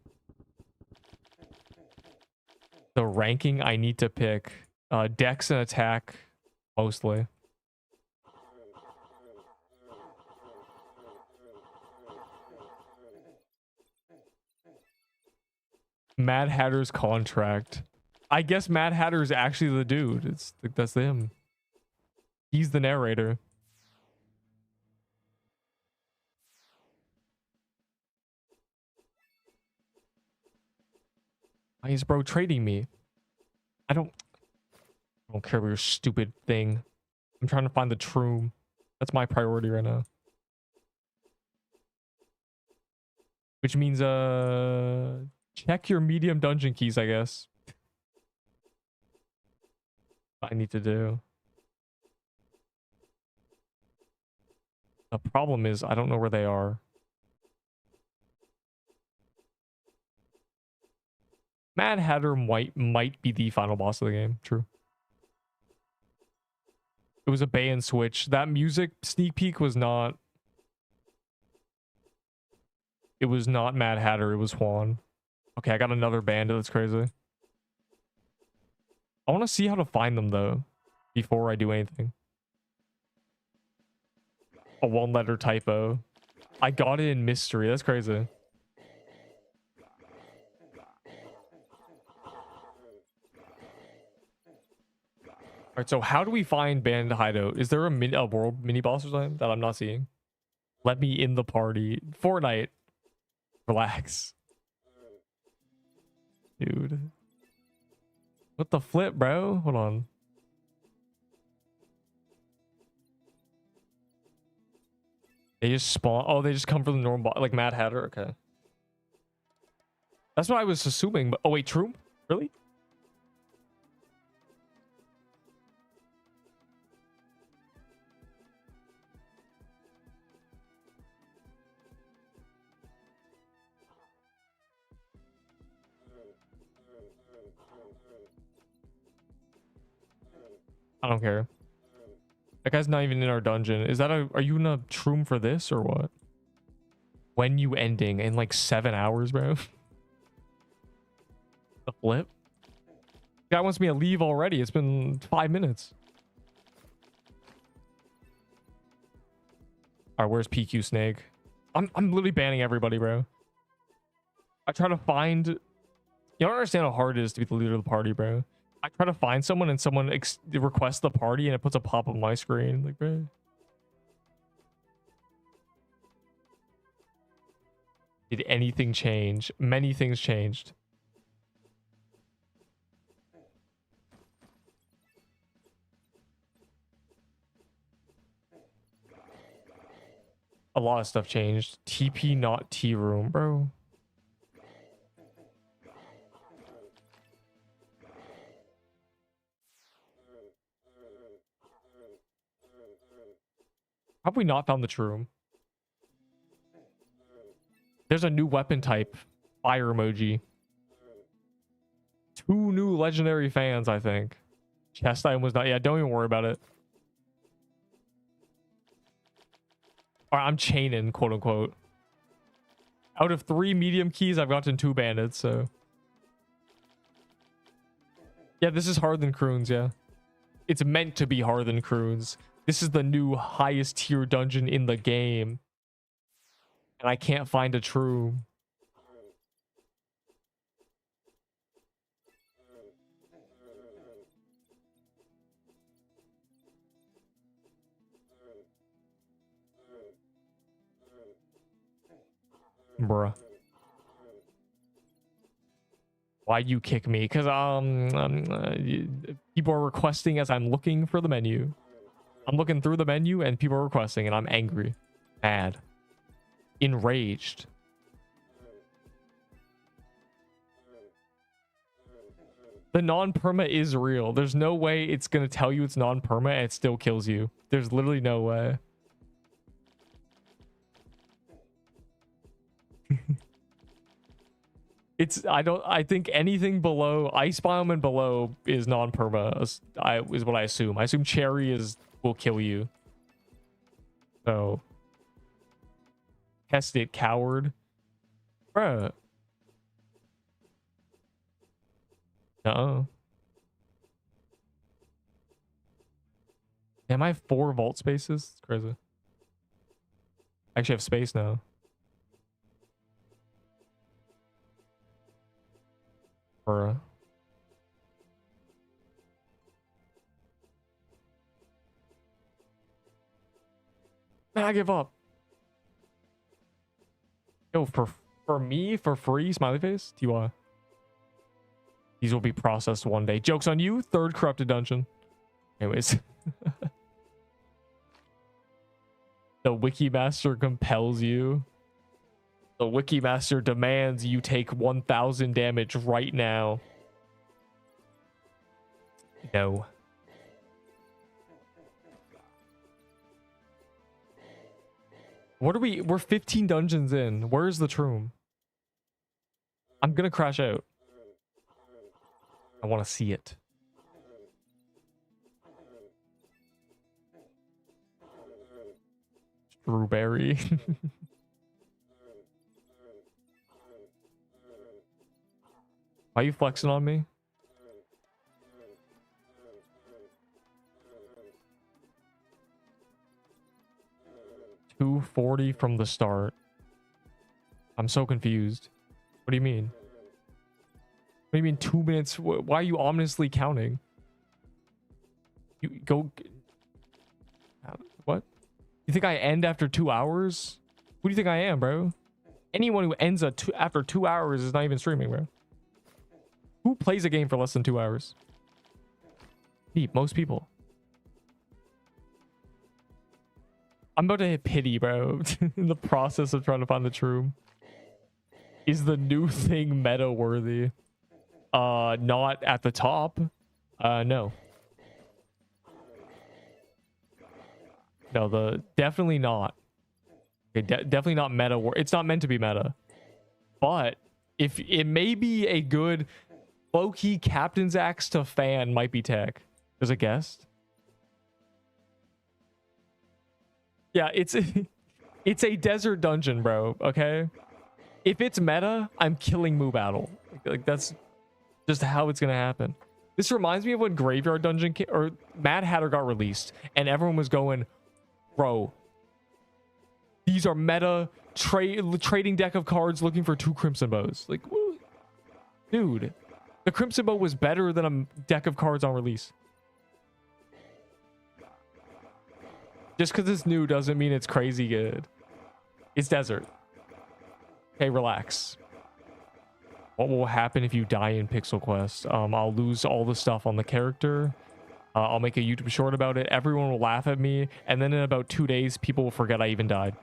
The ranking I need to pick. Dex and attack, mostly. Mad Hatter's contract. I guess Mad Hatter is actually the dude. That's him. He's the narrator. Why is bro trading me? I don't care about your stupid thing. I'm trying to find the troom. That's my priority right now. Which means check your medium dungeon keys, I guess. I need to do. The problem is I don't know where they are. Mad Hatter might be the final boss of the game. True. It was a bait and switch. That music sneak peek was not. It was not Mad Hatter. It was Juan. Okay, I got another bandit. That's crazy. I want to see how to find them though, before I do anything. A one-letter typo. I got it in mystery. That's crazy. Alright, so how do we find Bandit Hideout? Is there a world mini boss or something that I'm not seeing? Let me in the party. Fortnite. Relax. Dude. What the flip, bro? Hold on. They just spawn. Oh, they just come from the normal, like Mad Hatter. Okay. That's what I was assuming. But oh wait, true? Really? I don't care. That guy's not even in our dungeon. Is that are you in a shroom for this or what? When you ending in like 7 hours, bro? The flip? Guy wants me to leave already. It's been 5 minutes. All right, where's PQ Snake? I'm literally banning everybody, bro. I try to find. You don't understand how hard it is to be the leader of the party, bro. I try to find someone and someone requests the party and it puts a pop on my screen. Like, bro. Did anything change? Many things changed. A lot of stuff changed. TP not T room, bro. Have we not found the true room? There's a new weapon type. Fire emoji. 2 new legendary fans, I think. Chest item was not. Yeah, don't even worry about it. Alright, I'm chaining, quote unquote. Out of 3 medium keys, I've gotten 2 bandits, so. Yeah, this is harder than Croons, yeah. It's meant to be harder than Croons. This is the new highest tier dungeon in the game. And I can't find a true. Bruh. Why'd you kick me? Because people are requesting as I'm looking for the menu. I'm looking through the menu and people are requesting and I'm angry. Mad. Enraged. The non-perma is real. There's no way it's going to tell you it's non-perma and it still kills you. There's literally no way. I think anything below ice biome and below is non-perma is what I assume. I assume cherry will kill you. So test it, coward. Bruh. Am I have 4 vault spaces? It's crazy. I actually have space now. Bruh. Man, I give up. Yo, for me, for free, smiley face, TY. These will be processed one day. Joke's on you. 3rd corrupted dungeon. Anyways. The wiki master compels you. The wiki master demands you take 1000 damage right now. No. What are we? We're 15 dungeons in. Where's the troom? I'm gonna crash out. I want to see it. Strawberry. Why are you flexing on me? $240 from the start. I'm so confused. What do you mean? What do you mean 2 minutes? Why are you ominously counting? You go. What? You think I end after 2 hours? Who do you think I am, bro? Anyone who ends after 2 hours is not even streaming, bro. Who plays a game for less than 2 hours? Neep, most people. I'm about to hit pity, bro. In the process of trying to find the troom. Is the new thing meta worthy? Not at the top. No. No, definitely not. Okay, definitely not meta. It's not meant to be meta. But if it may be a good low-key captain's axe to fan might be tech. There's a guest. Yeah, it's a desert dungeon, bro. Okay. If it's meta, I'm killing Moo Battle. Like that's just how it's gonna happen. This reminds me of when Graveyard Dungeon or Mad Hatter got released, and everyone was going, "Bro, these are meta trading deck of cards looking for 2 Crimson Bows." Like, woo. Dude, the Crimson Bow was better than a deck of cards on release. Just because it's new doesn't mean it's crazy good. It's desert. Okay, relax. What will happen if you die in Pixel Quest? I'll lose all the stuff on the character. I'll make a YouTube short about it. Everyone will laugh at me. And then in about 2 days, people will forget I even died.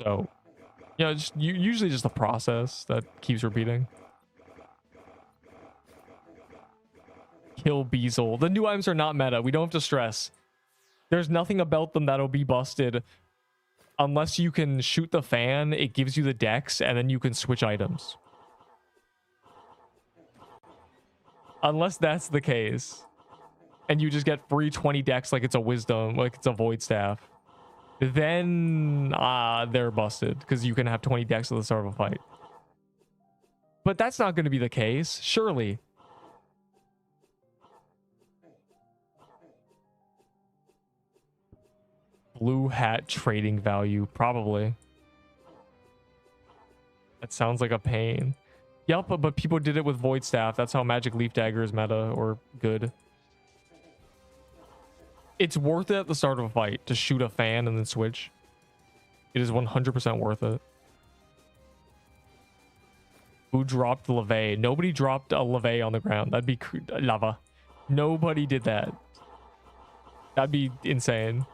So, you know, usually just the process that keeps repeating. Kill Beazle. The new items are not meta. We don't have to stress. There's nothing about them that'll be busted unless you can shoot the fan. It gives you the dex and then you can switch items. Unless that's the case and you just get free 20 dex like it's a wisdom, like it's a void staff, then they're busted because you can have 20 dex at the start of a fight. But that's not going to be the case, surely. blue hat trading value, probably. That sounds like a pain. Yup, but people did it with Void Staff. That's how Magic Leaf Dagger is meta or good. It's worth it at the start of a fight to shoot a fan and then switch. It is 100% worth it. Who dropped the leve? Nobody dropped a leve on the ground. That'd be lava. Nobody did that. That'd be insane.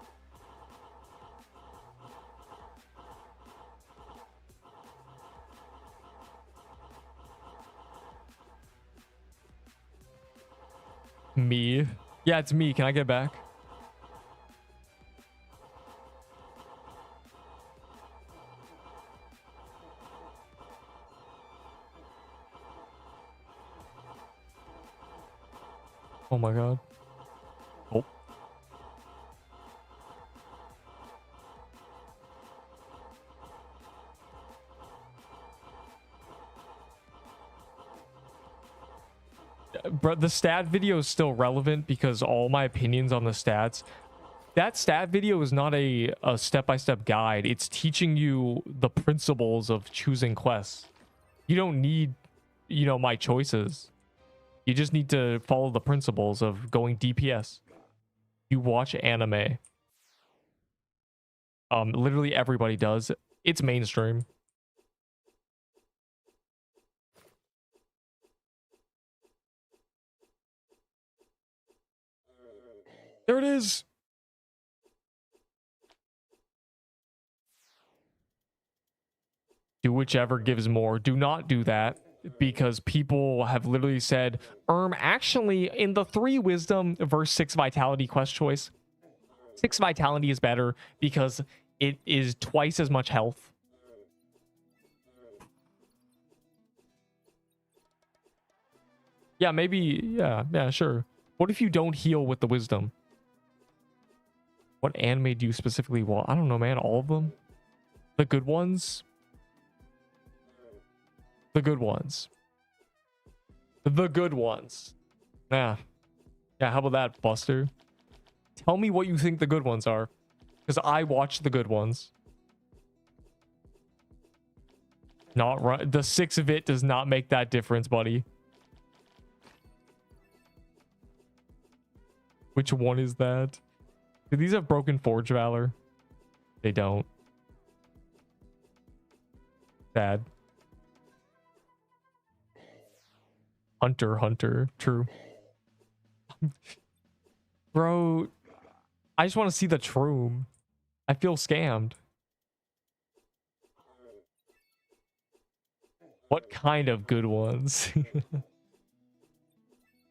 Me? Yeah, it's me. Can I get back? Oh my god. Oh. But the stat video is still relevant because all my opinions on the stats, that stat video is not a step-by-step guide. It's teaching you the principles of choosing quests. You don't need, you know, my choices. You just need to follow the principles of going DPS. You watch anime. Literally everybody does. It's mainstream. There it is. Do whichever gives more. Do not do that. Because people have literally said, actually, in the 3 wisdom versus 6 vitality quest choice, 6 vitality is better because it is twice as much health. Yeah, maybe. Yeah, sure. What if you don't heal with the wisdom? What anime do you specifically want? I don't know, man. All of them? The good ones? The good ones. The good ones. Yeah, how about that, Buster? Tell me what you think the good ones are. Because I watch the good ones. Not right. The 6 of it does not make that difference, buddy. Which one is that? Do these have broken Forge Valor? They don't. Sad. Hunter. True. Bro, I just want to see the Troom. I feel scammed. What kind of good ones?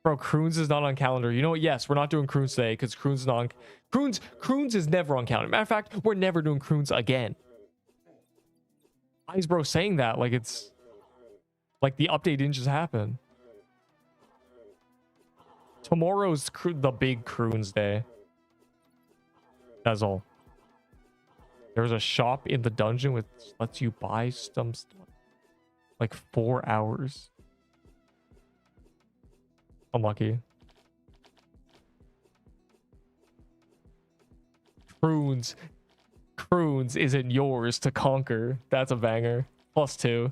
Bro, Croons is not on calendar. You know what? Yes, we're not doing Croons today because Croons is not on... Croons is never on calendar. Matter of fact, we're never doing Croons again. Why is bro saying that? Like it's... Like the update didn't just happen. Tomorrow's the big Croons day. That's all. There's a shop in the dungeon which lets you buy some stuff. Like 4 hours. Unlucky. Croons isn't yours to conquer. That's a banger. +2.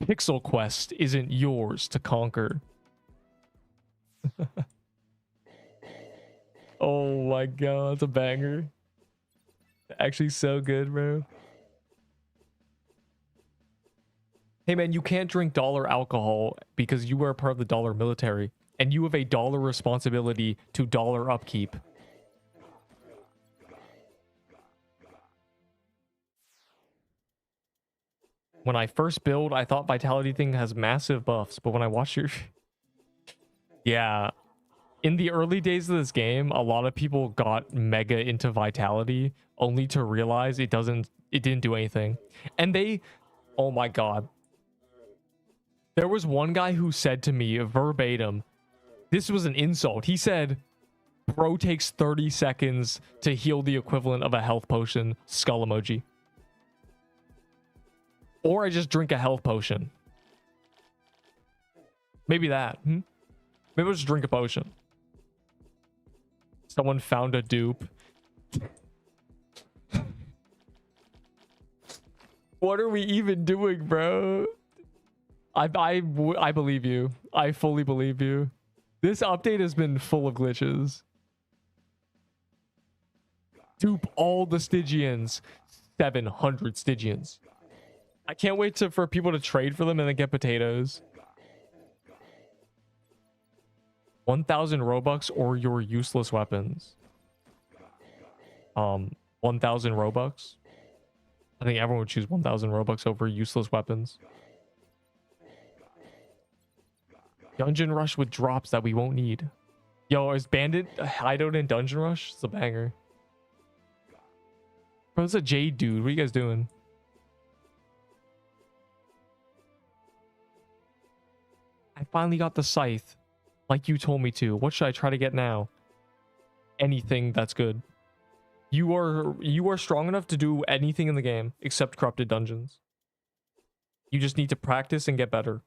Pixel Quest isn't yours to conquer. Oh my god, it's a banger. Actually so good, bro. Hey man, you can't drink dollar alcohol because you are part of the dollar military and you have a dollar responsibility to dollar upkeep. When I first build, I thought Vitality thing has massive buffs, but when I watch your... Yeah. In the early days of this game, a lot of people got mega into Vitality only to realize it didn't do anything. And they... Oh my god. There was one guy who said to me verbatim, this was an insult. He said, bro takes 30 seconds to heal the equivalent of a health potion, skull emoji. Or I just drink a health potion. Maybe that. Maybe I'll just drink a potion. Someone found a dupe. What are we even doing, bro? I believe you. I fully believe you. This update has been full of glitches. Dupe all the Stygians. 700 Stygians. I can't wait for people to trade for them and then get potatoes. 1,000 Robux or your useless weapons. 1,000 Robux. I think everyone would choose 1,000 Robux over useless weapons. Dungeon Rush with drops that we won't need. Yo, is Bandit hideout in Dungeon Rush? It's a banger. Bro, it's a Jade dude. What are you guys doing? I finally got the scythe. Like you told me to. What should I try to get now? Anything that's good. You are strong enough to do anything in the game except corrupted dungeons. You just need to practice and get better.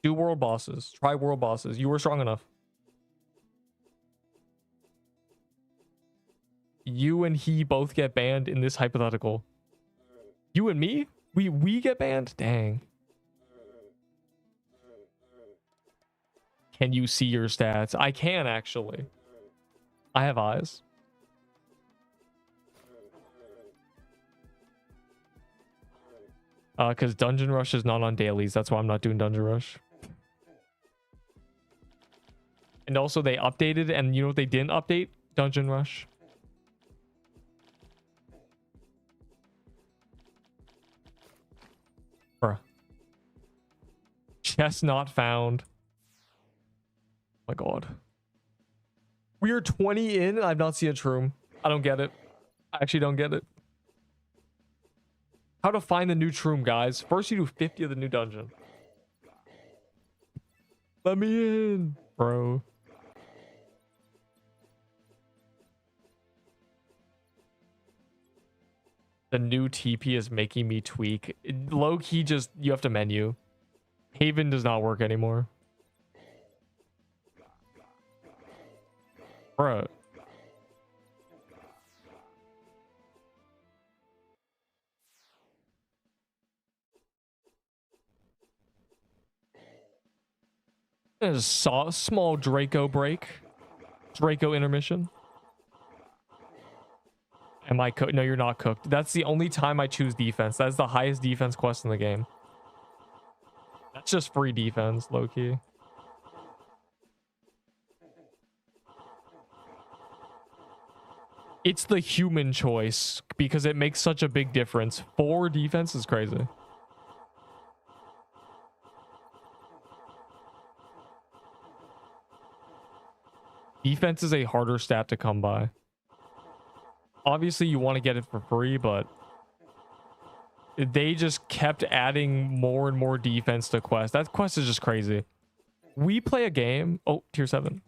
Do world bosses. Try world bosses. You are strong enough. You and he both get banned in this hypothetical. You and me? We get banned? Dang. Can you see your stats? I can actually. I have eyes. Because Dungeon Rush is not on dailies. That's why I'm not doing Dungeon Rush. And also they updated, and you know what they didn't update? Dungeon Rush. Bruh. Chest not found. Oh my god. We are 20 in and I've not seen a troom. I don't get it. I actually don't get it. How to find the new troom, guys. First you do 50 of the new dungeon. Let me in, bro. The new TP is making me tweak. Low key, just you have to menu. Haven does not work anymore. Bro. There's a small Draco break. Draco intermission. Am I cooked? No, you're not cooked. That's the only time I choose defense. That's the highest defense quest in the game. That's just free defense, low-key. It's the human choice because it makes such a big difference. 4 defense is crazy. Defense is a harder stat to come by. Obviously, you want to get it for free, but they just kept adding more and more defense to quest. That quest is just crazy. We play a game. Oh, tier 7.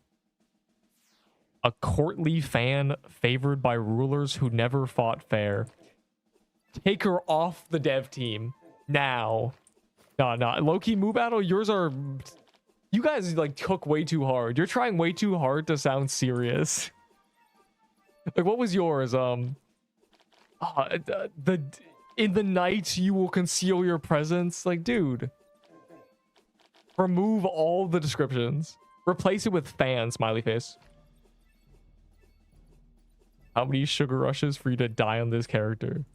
A courtly fan favored by rulers who never fought fair. Take her off the dev team now. No. Low-key move battle. Yours are... You guys like took way too hard. You're trying way too hard to sound serious. Like, what was yours? In the night you will conceal your presence. Like, dude. Remove all the descriptions. Replace it with fan, smiley face. How many sugar rushes for you to die on this character?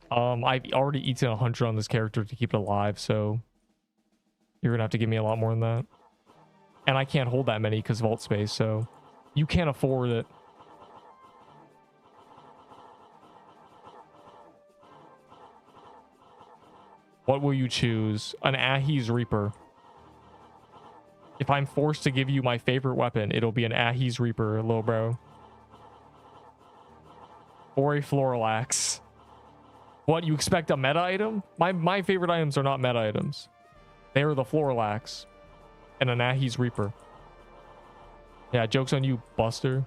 I've already eaten 100 on this character to keep it alive, so you're gonna have to give me a lot more than that. And I can't hold that many because vault space, so you can't afford it. What will you choose? An Ahi's Reaper. If I'm forced to give you my favorite weapon, it'll be an Ahi's Reaper, little bro. Or a Floral Axe. What, you expect a meta item? My favorite items are not meta items. They are the Floral Axe. And an Ahi's Reaper. Yeah, joke's on you, Buster.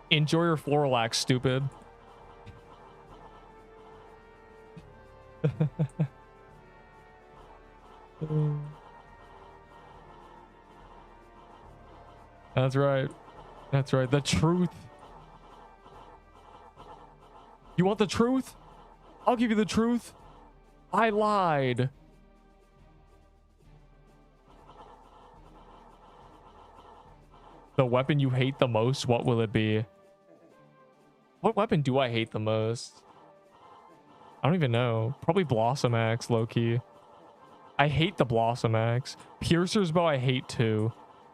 Enjoy your Floral Axe, stupid. That's right. That's right. The truth. You want the truth? I'll give you the truth. I lied. The weapon you hate the most, what will it be? What weapon do I hate the most? I don't even know. Probably Blossom Axe, low-key. I hate the Blossom Axe. Piercer's Bow I hate too.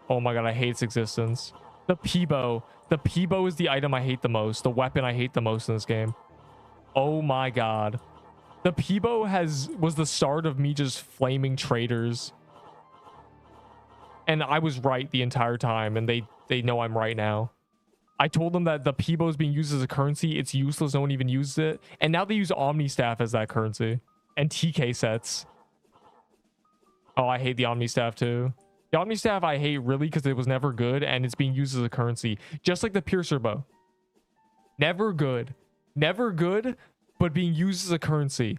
Oh my god, I hate its existence. The P-Bow. The P-Bow is the item I hate the most. The weapon I hate the most in this game. Oh my god. The P-Bow was the start of me just flaming traitors. And I was right the entire time, and they know I'm right now. I told them that the P-Bow is being used as a currency. It's useless. No one even uses it. And now they use Omni Staff as that currency. And TK sets. Oh, I hate the Omni Staff too. The Omni Staff I hate really because it was never good, and it's being used as a currency. Just like the Piercer Bow. Never good. Never good, but being used as a currency.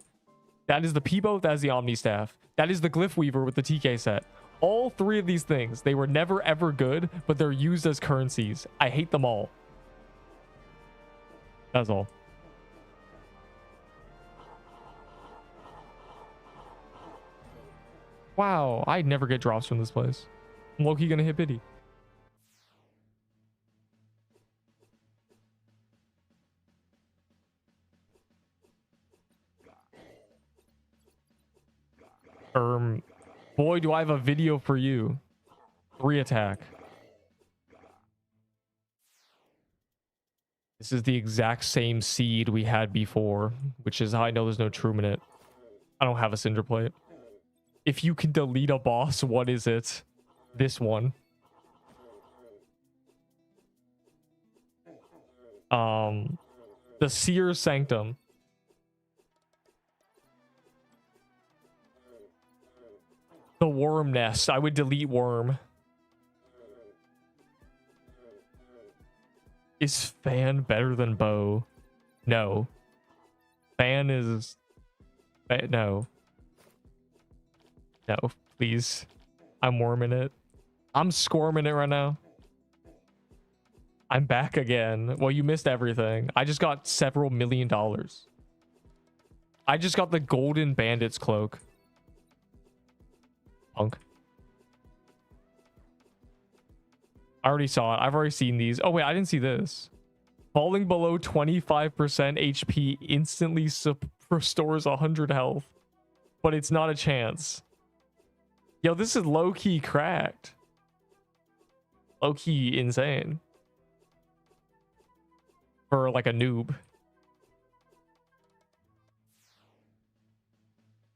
That is the P-Bow. That is the Omni Staff. That is the Glyph Weaver with the TK set. All three of these things, they were never ever good, but they're used as currencies. I hate them all. That's all. Wow, I'd never get drops from this place. I'm low-key gonna hit pity. Boy, do I have a video for you. 3 attack. This is the exact same seed we had before, which is how I know there's no Troom in it. I don't have a Cinder Plate. If you can delete a boss, what is it? This one. The Seer's Sanctum. The Worm Nest. I would delete Worm. Is Fan better than Bow? No. Fan is... No. No, please. I'm worming it. I'm squirming it right now. I'm back again. Well, you missed everything. I just got several $1 million. I just got the Golden Bandit's Cloak. Punk. I already saw it. I've already seen these. Oh, wait, I didn't see this. Falling below 25% HP instantly restores 100 health. But it's not a chance. Yo, this is low-key cracked. Low-key insane. For like a noob.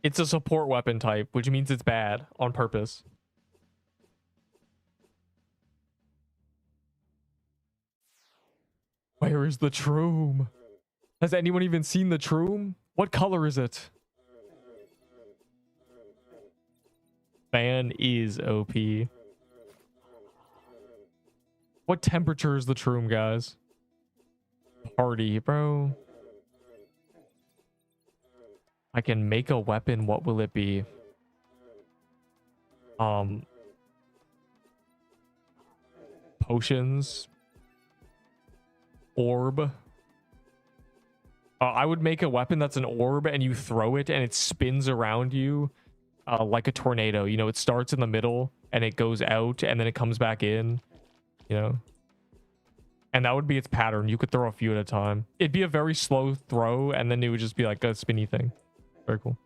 It's a support weapon type, which means it's bad on purpose. Where is the Troom? Has anyone even seen the Troom? What color is it? Fan is OP. What temperature is the Troom, guys? Party, bro. I can make a weapon. What will it be? Potions. Orb. I would make a weapon that's an orb and you throw it and it spins around you like a tornado. You know, it starts in the middle and it goes out and then it comes back in, you know. And that would be its pattern. You could throw a few at a time. It'd be a very slow throw and then it would just be like a spinny thing. Very cool.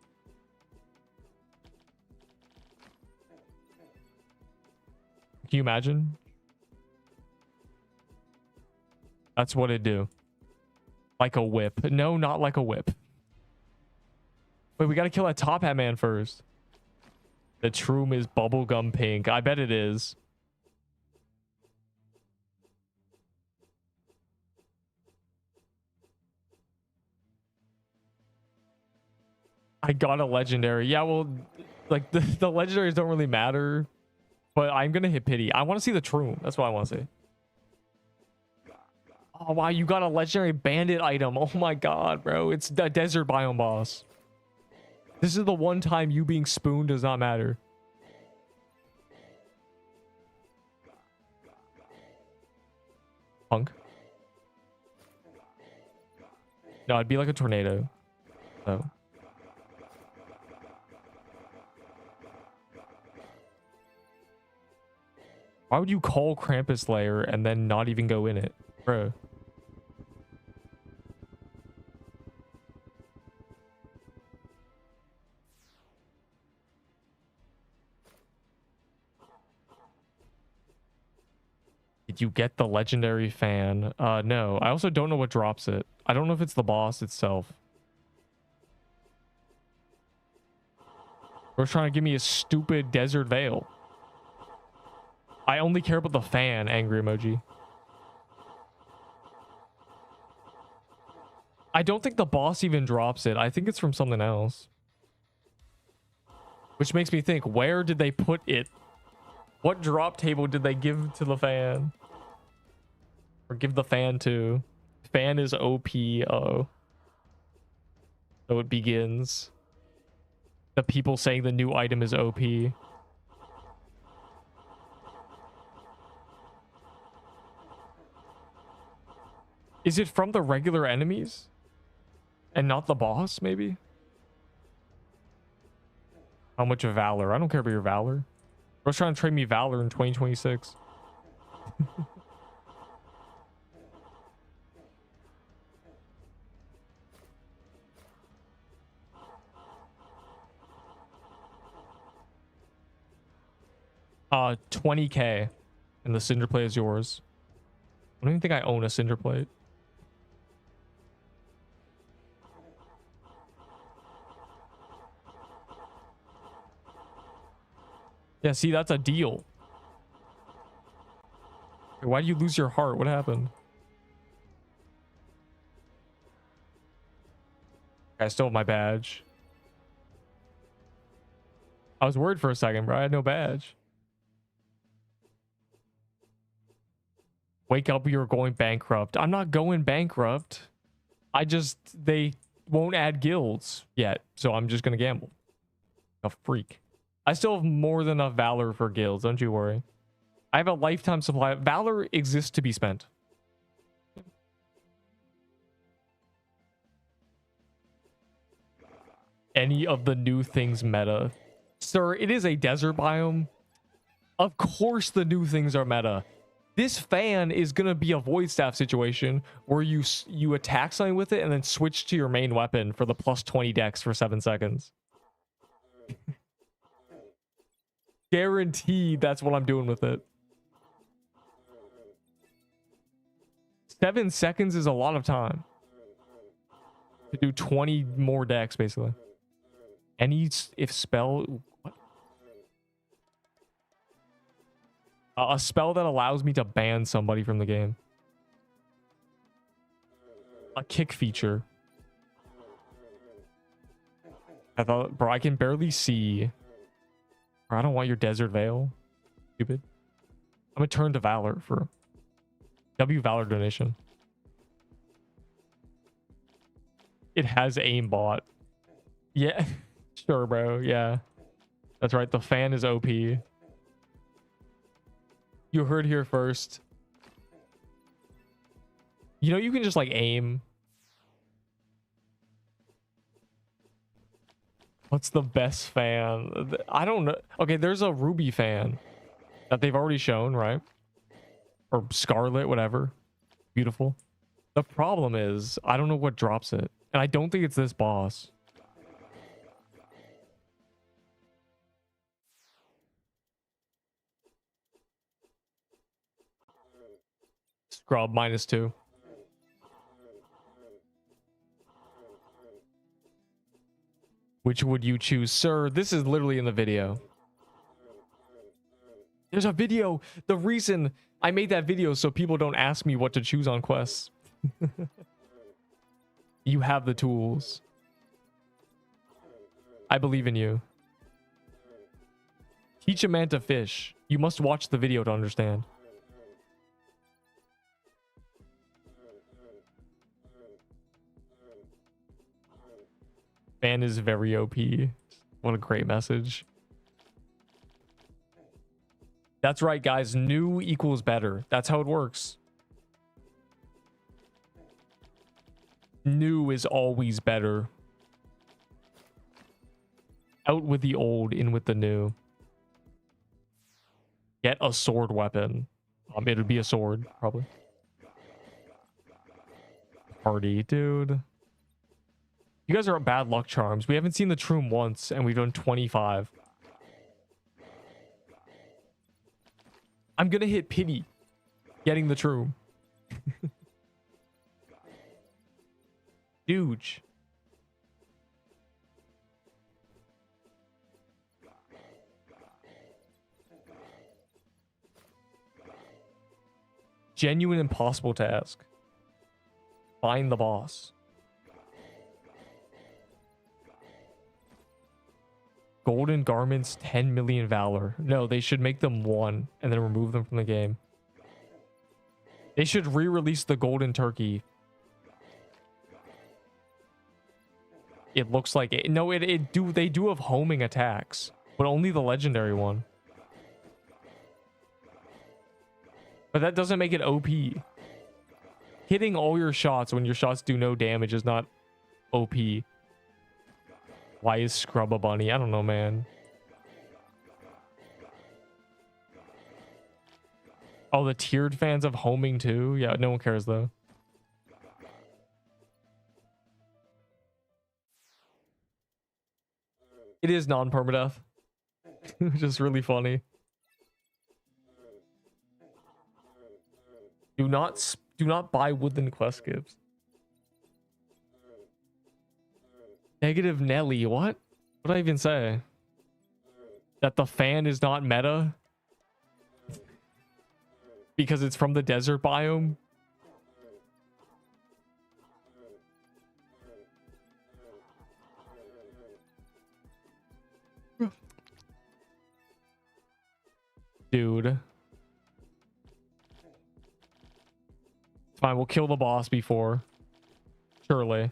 Can you imagine? That's what it'd do. Like a whip. No, not like a whip. Wait, we gotta kill that top hat man first. The Troom is bubblegum pink. I bet it is. I got a legendary. Yeah, well, like the legendaries don't really matter. But I'm gonna hit pity. I want to see the Troom. That's what I want to see. Oh, wow, you got a legendary bandit item. Oh my god, bro. It's the desert biome boss. This is the one time you being spooned does not matter. Punk. No, it'd be like a tornado. So. Why would you call Krampus lair and then not even go in it? Bro. Did you get the legendary fan? No. I also don't know what drops it. I don't know if it's the boss itself. We're trying to give me a stupid desert veil. I only care about the fan, angry emoji. I don't think the boss even drops it. I think it's from something else. Which makes me think, where did they put it? What drop table did they give to the fan? Or give the fan to? Fan is OP. Uh-oh. So it begins. The people saying the new item is OP. Is it from the regular enemies? And not the boss, maybe? How much of valor? I don't care about your valor. I was trying to trade me valor in 2026. 20k. And the cinder plate is yours. I don't even think I own a cinder plate. Yeah, see, that's a deal. Why do you lose your heart? What happened? I still have my badge. I was worried for a second, bro. I had no badge. Wake up, you're going bankrupt. I'm not going bankrupt. They won't add guilds yet, so I'm just gonna gamble. A freak. I still have more than enough valor for guilds, don't you worry. I have a lifetime supply. Valor exists to be spent. Any of the new things meta. Sir, it is a desert biome. Of course the new things are meta. This fan is gonna be a void staff situation where you attack something with it and then switch to your main weapon for the plus 20 dex for 7 seconds. Guaranteed that's what I'm doing with it. 7 seconds is a lot of time to do 20 more decks, basically. Any if spell, what? A spell that allows me to ban somebody from the game. A kick feature. I thought, bro, I can barely see. Bro, I don't want your desert veil. Stupid. I'm gonna turn to Valor for W Valor donation. It has aimbot. Yeah, sure, bro. Yeah, that's right. The fan is OP. You heard here first. You know, you can just like aim. What's the best fan? I don't know. Okay, there's a Ruby fan that they've already shown, right? Or Scarlet, whatever. Beautiful. The problem is, I don't know what drops it. And I don't think it's this boss. Scrub -2. Which would you choose? Sir, this is literally in the video. There's a video. The reason I made that video so people don't ask me what to choose on quests. You have the tools. I believe in you. Teach a man to fish. You must watch the video to understand. Fan is very OP. What a great message. That's right, guys. New equals better. That's how it works. New is always better. Out with the old, in with the new. Get a sword weapon. It would be a sword, probably. Party, dude. You guys are bad luck charms. We haven't seen the Troom once, and we've done 25. I'm gonna hit pity getting the Troom. Huge. Genuine impossible task. Find the boss. Golden garments, 10 million valor. No, they should make them 1 and then remove them from the game. They should re-release the golden turkey. It looks like it. No, they do have homing attacks, but only the legendary one. But that doesn't make it OP. Hitting all your shots when your shots do no damage is not OP. Why is Scrub a bunny? I don't know, man. Oh, the tiered fans of homing too? Yeah, no one cares though. It is non-permadeath. Which is really funny. Do not buy woodland quest gifts. Negative Nelly, what? What did I even say? That the fan is not meta? Because it's from the desert biome? Dude. It's fine, we'll kill the boss before. Surely.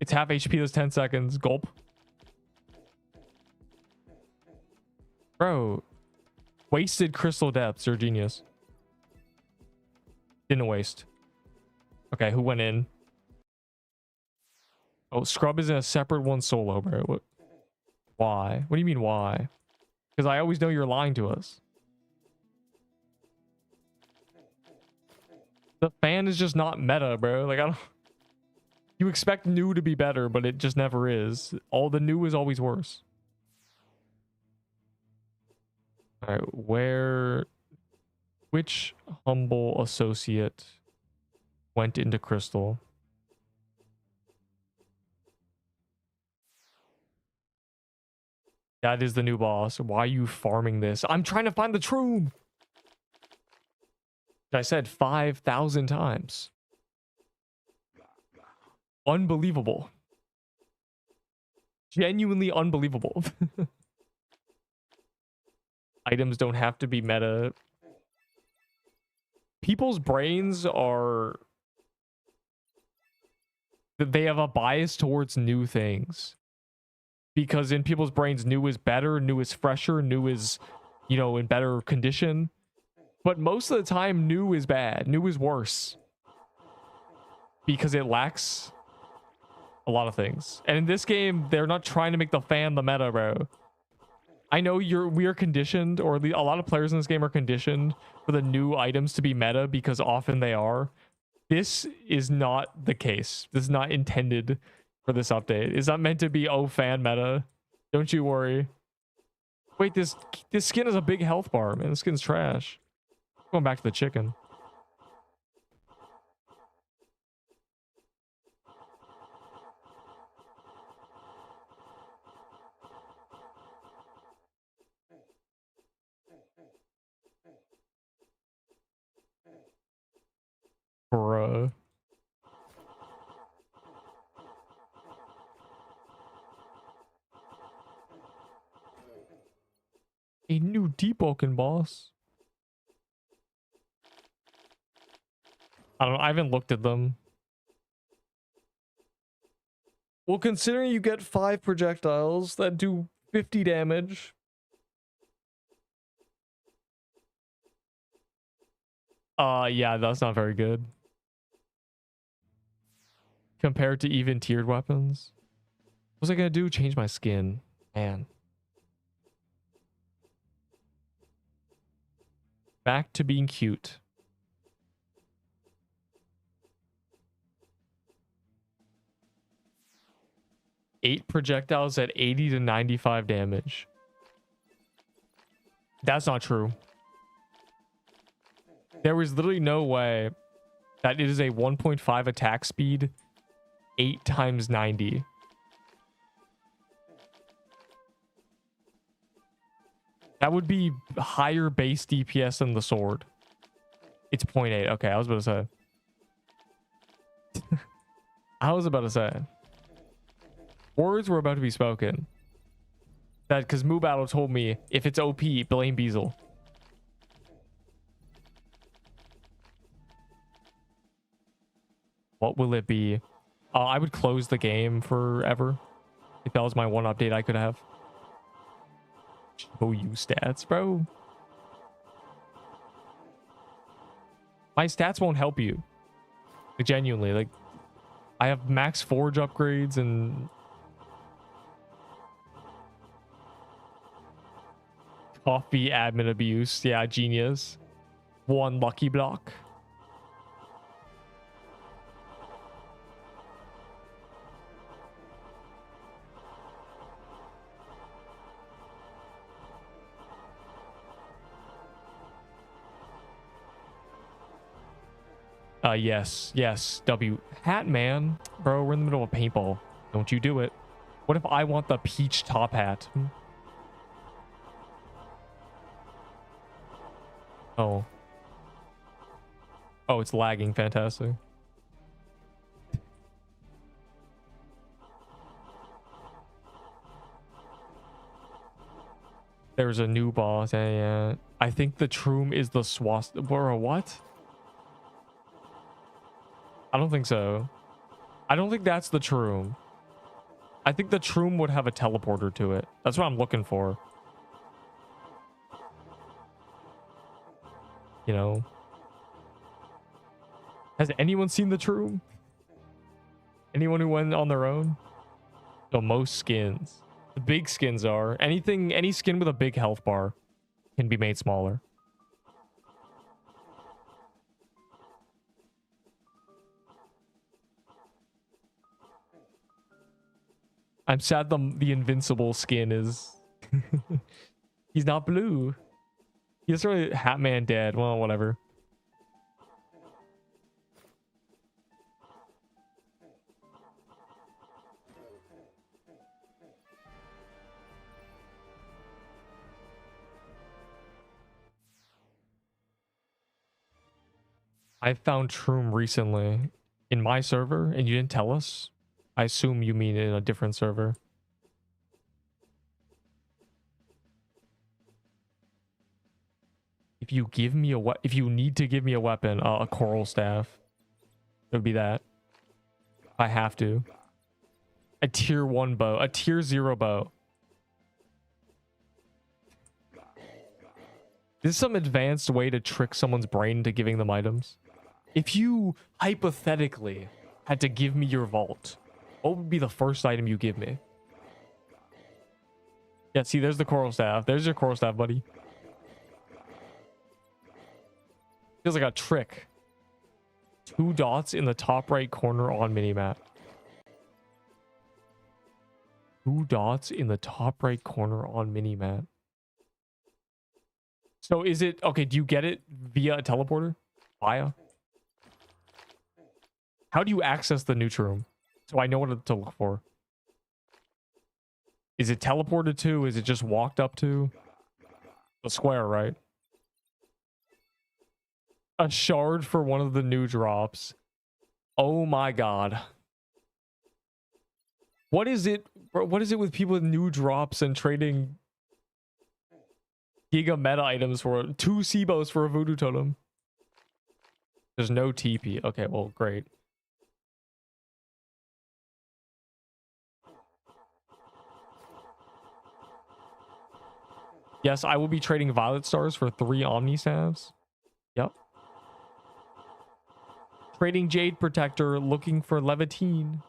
It's half HP, those 10 seconds. Gulp. Bro. Wasted crystal depths. You're a genius. Didn't waste. Okay, who went in? Oh, Scrub is in a separate one solo, bro. What? Why? What do you mean why? Because I always know you're lying to us. The fan is just not meta, bro. Like, I don't... You expect new to be better, but it just never is. All the new is always worse. All right, which humble associate went into Crystal? That is the new boss. Why are you farming this? I'm trying to find the Troom. I said 5,000 times. Unbelievable. Genuinely unbelievable. Items don't have to be meta. People's brains are... They have a bias towards new things. Because in people's brains, new is better, new is fresher, new is, you know, in better condition. But most of the time, new is bad. New is worse. Because it lacks a lot of things. And in this game, they're not trying to make the fan the meta, bro. I know we are conditioned, or a lot of players in this game are conditioned for the new items to be meta because often they are. This is not the case. This is not intended for this update. It's not meant to be, oh, fan meta. Don't you worry. Wait, this skin is a big health bar, man. This skin's trash. Going back to the chicken. Bruh. A new Deepwoken boss. I don't know. I haven't looked at them. Well, considering you get 5 projectiles that do 50 damage. Yeah, that's not very good. compared to even tiered weapons. What was I gonna do? Change my skin. Man. Back to being cute. Eight projectiles at 80 to 95 damage. That's not true. There was literally no way that it is a 1.5 attack speed 8 times 90. That would be higher base DPS than the sword. It's 0.8. Okay, I was about to say. I was about to say. Words were about to be spoken. That because Moo Battle told me if it's OP, blame Beazle. What will it be? I would close the game forever if that was my one update I could have. Show you stats, bro. My stats won't help you. Like, genuinely, like I have max forge upgrades and coffee admin abuse. Yeah, genius. One lucky block. Yes. W. Hat man. Bro, we're in the middle of a paintball. Don't you do it. What if I want the peach top hat? Oh. Oh, it's lagging. Fantastic. There's a new boss. Yeah. I think the Troom is the Bro, what? I don't think so. I don't think that's the Troom. I think the Troom would have a teleporter to it. That's what I'm looking for. You know. Has anyone seen the Troom? Anyone who went on their own? So most skins. The big skins are. Any skin with a big health bar can be made smaller. I'm sad the invincible skin is... He's not blue. He's really Hatman dead. Well, whatever. I found Troom recently in my server and you didn't tell us. I assume you mean in a different server. If you give me if you need to give me a weapon, a coral staff, it would be that. I have to. A tier 1 bow, a tier 0 bow. This is some advanced way to trick someone's brain into giving them items. If you hypothetically had to give me your vault, what would be the first item you give me? Yeah, see, there's the coral staff. There's your coral staff, buddy. Feels like a trick. 2 dots in the top right corner on minimap. 2 dots in the top right corner on minimap. So is it... Okay, do you get it via a teleporter? Via? How do you access the neutral room? So I know what to look for. Is it teleported to? Is it just walked up to? The square, right? A shard for one of the new drops. Oh my god. What is it? What is it with people with new drops and trading giga meta items for 2 Seabos for a voodoo totem? There's no TP. Okay, well, great. Yes, I will be trading Violet Stars for 3 Omni Staves. Yep. Trading Jade Protector, looking for Levitine.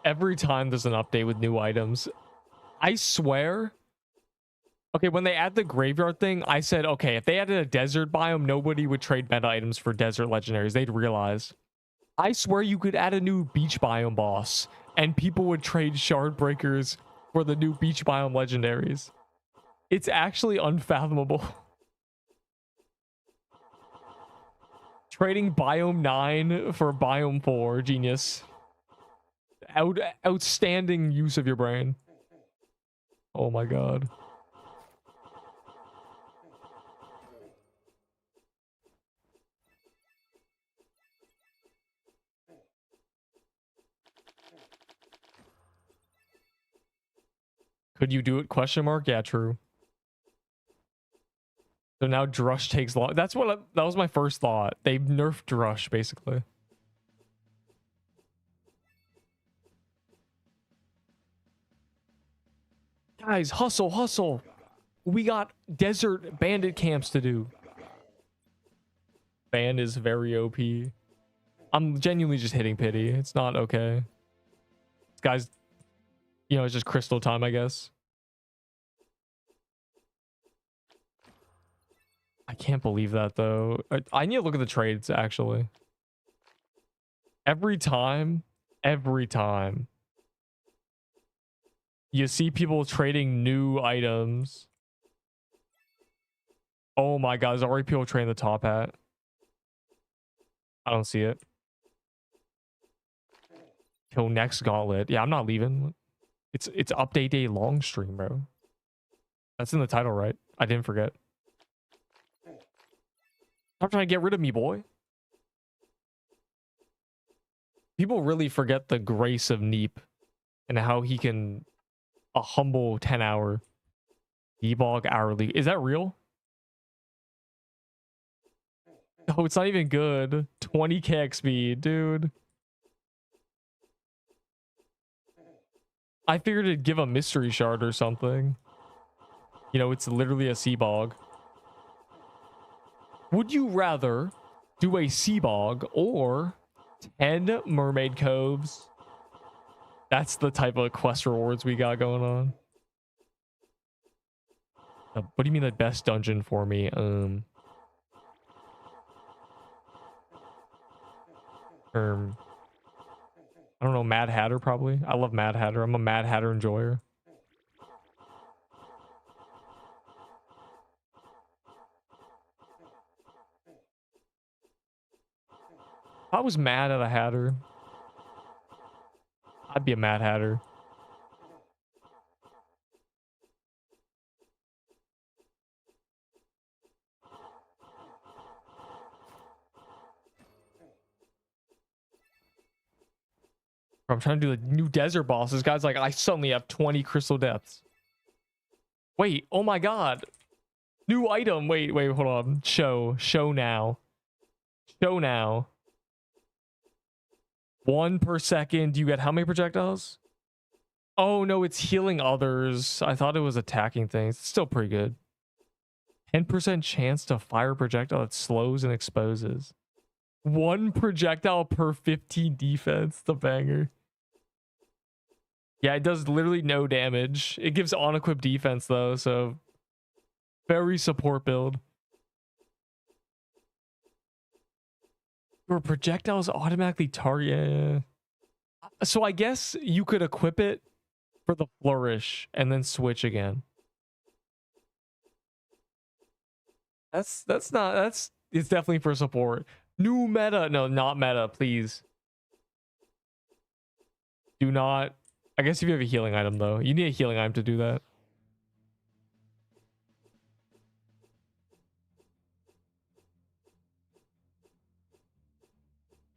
Every time there's an update with new items, I swear. Okay, when they add the graveyard thing, I said, okay, if they added a desert biome, nobody would trade meta items for desert legendaries. They'd realize. I swear you could add a new beach biome boss, and people would trade shard breakers for the new beach biome legendaries. It's actually unfathomable. Trading biome 9 for biome 4, genius. Outstanding use of your brain. Oh my god. Could you do it? Question mark. Yeah, true. So now Drush takes long. That's what that was my first thought. They nerfed Drush basically. Guys, hustle, hustle. We got desert bandit camps to do. Ban is very OP. I'm genuinely just hitting pity. It's not okay. This guy's, you know, it's just crystal time, I guess. I can't believe that though. I need to look at the trades actually. Every time you see people trading new items. Oh my god, there's already people trading the top hat. I don't see it. Kill next Gauntlet. Yeah, I'm not leaving. It's update day long stream, bro. That's in the title, right? I didn't forget. Stop trying to get rid of me, boy. People really forget the grace of Neep and how he can a humble 10-hour debug hourly. Is that real? Oh, it's not even good. 20k XP, dude. I figured it'd give a mystery shard or something. You know, it's literally a sea bog. Would you rather do a sea bog or 10 mermaid coves? That's the type of quest rewards we got going on. What do you mean the best dungeon for me? I don't know, Mad Hatter probably. I love Mad Hatter. I'm a Mad Hatter enjoyer. If I was mad at a Hatter, I'd be a Mad Hatter. I'm trying to do the new desert boss. This guy's like, I suddenly have 20 crystal depths. Wait, oh my god. New item. Wait, hold on. Show now. Show now. 1 per second. You get how many projectiles? Oh no, it's healing others. I thought it was attacking things. It's still pretty good. 10% chance to fire projectile that slows and exposes. 1 projectile per 15 defense. The banger. Yeah, it does literally no damage. It gives on-equip defense though, so very support build. Your projectiles automatically target. Yeah. So I guess you could equip it for the flourish and then switch again. It's definitely for support. New meta. No, not meta, please. Do not. I guess if you have a healing item though, you need a healing item to do that.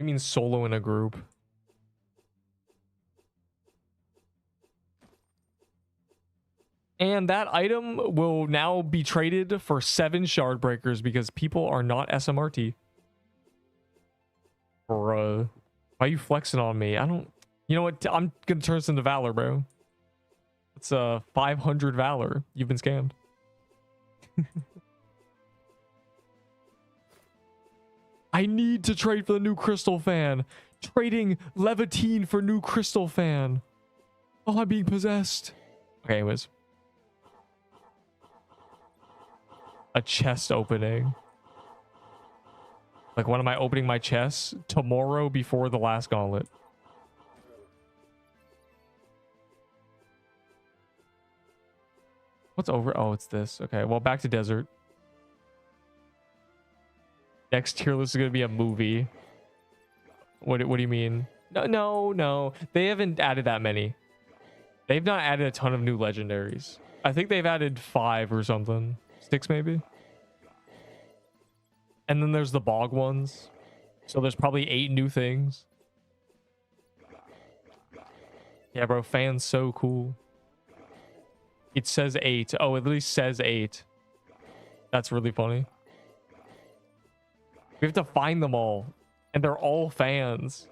I mean solo in a group. And that item will now be traded for 7 shard breakers because people are not SMRT. Bruh. Why are you flexing on me? I don't... You know what? I'm gonna turn this into Valor, bro. It's 500 Valor. You've been scammed. I need to trade for the new Crystal Fan. Trading Levitine for new Crystal Fan. Oh, I'm being possessed. Okay, anyways. A chest opening. Like, when am I opening my chest? Tomorrow before the last gauntlet. What's over? Oh, it's this. Okay, well, back to desert. Next tier list is going to be a movie. What do you mean? No. They haven't added that many. They've not added a ton of new legendaries. I think they've added 5 or something. 6 maybe. And then there's the bog ones. So there's probably 8 new things. Yeah, bro, fan's so cool. It says 8. Oh, it literally says 8. That's really funny. We have to find them all. And they're all fans.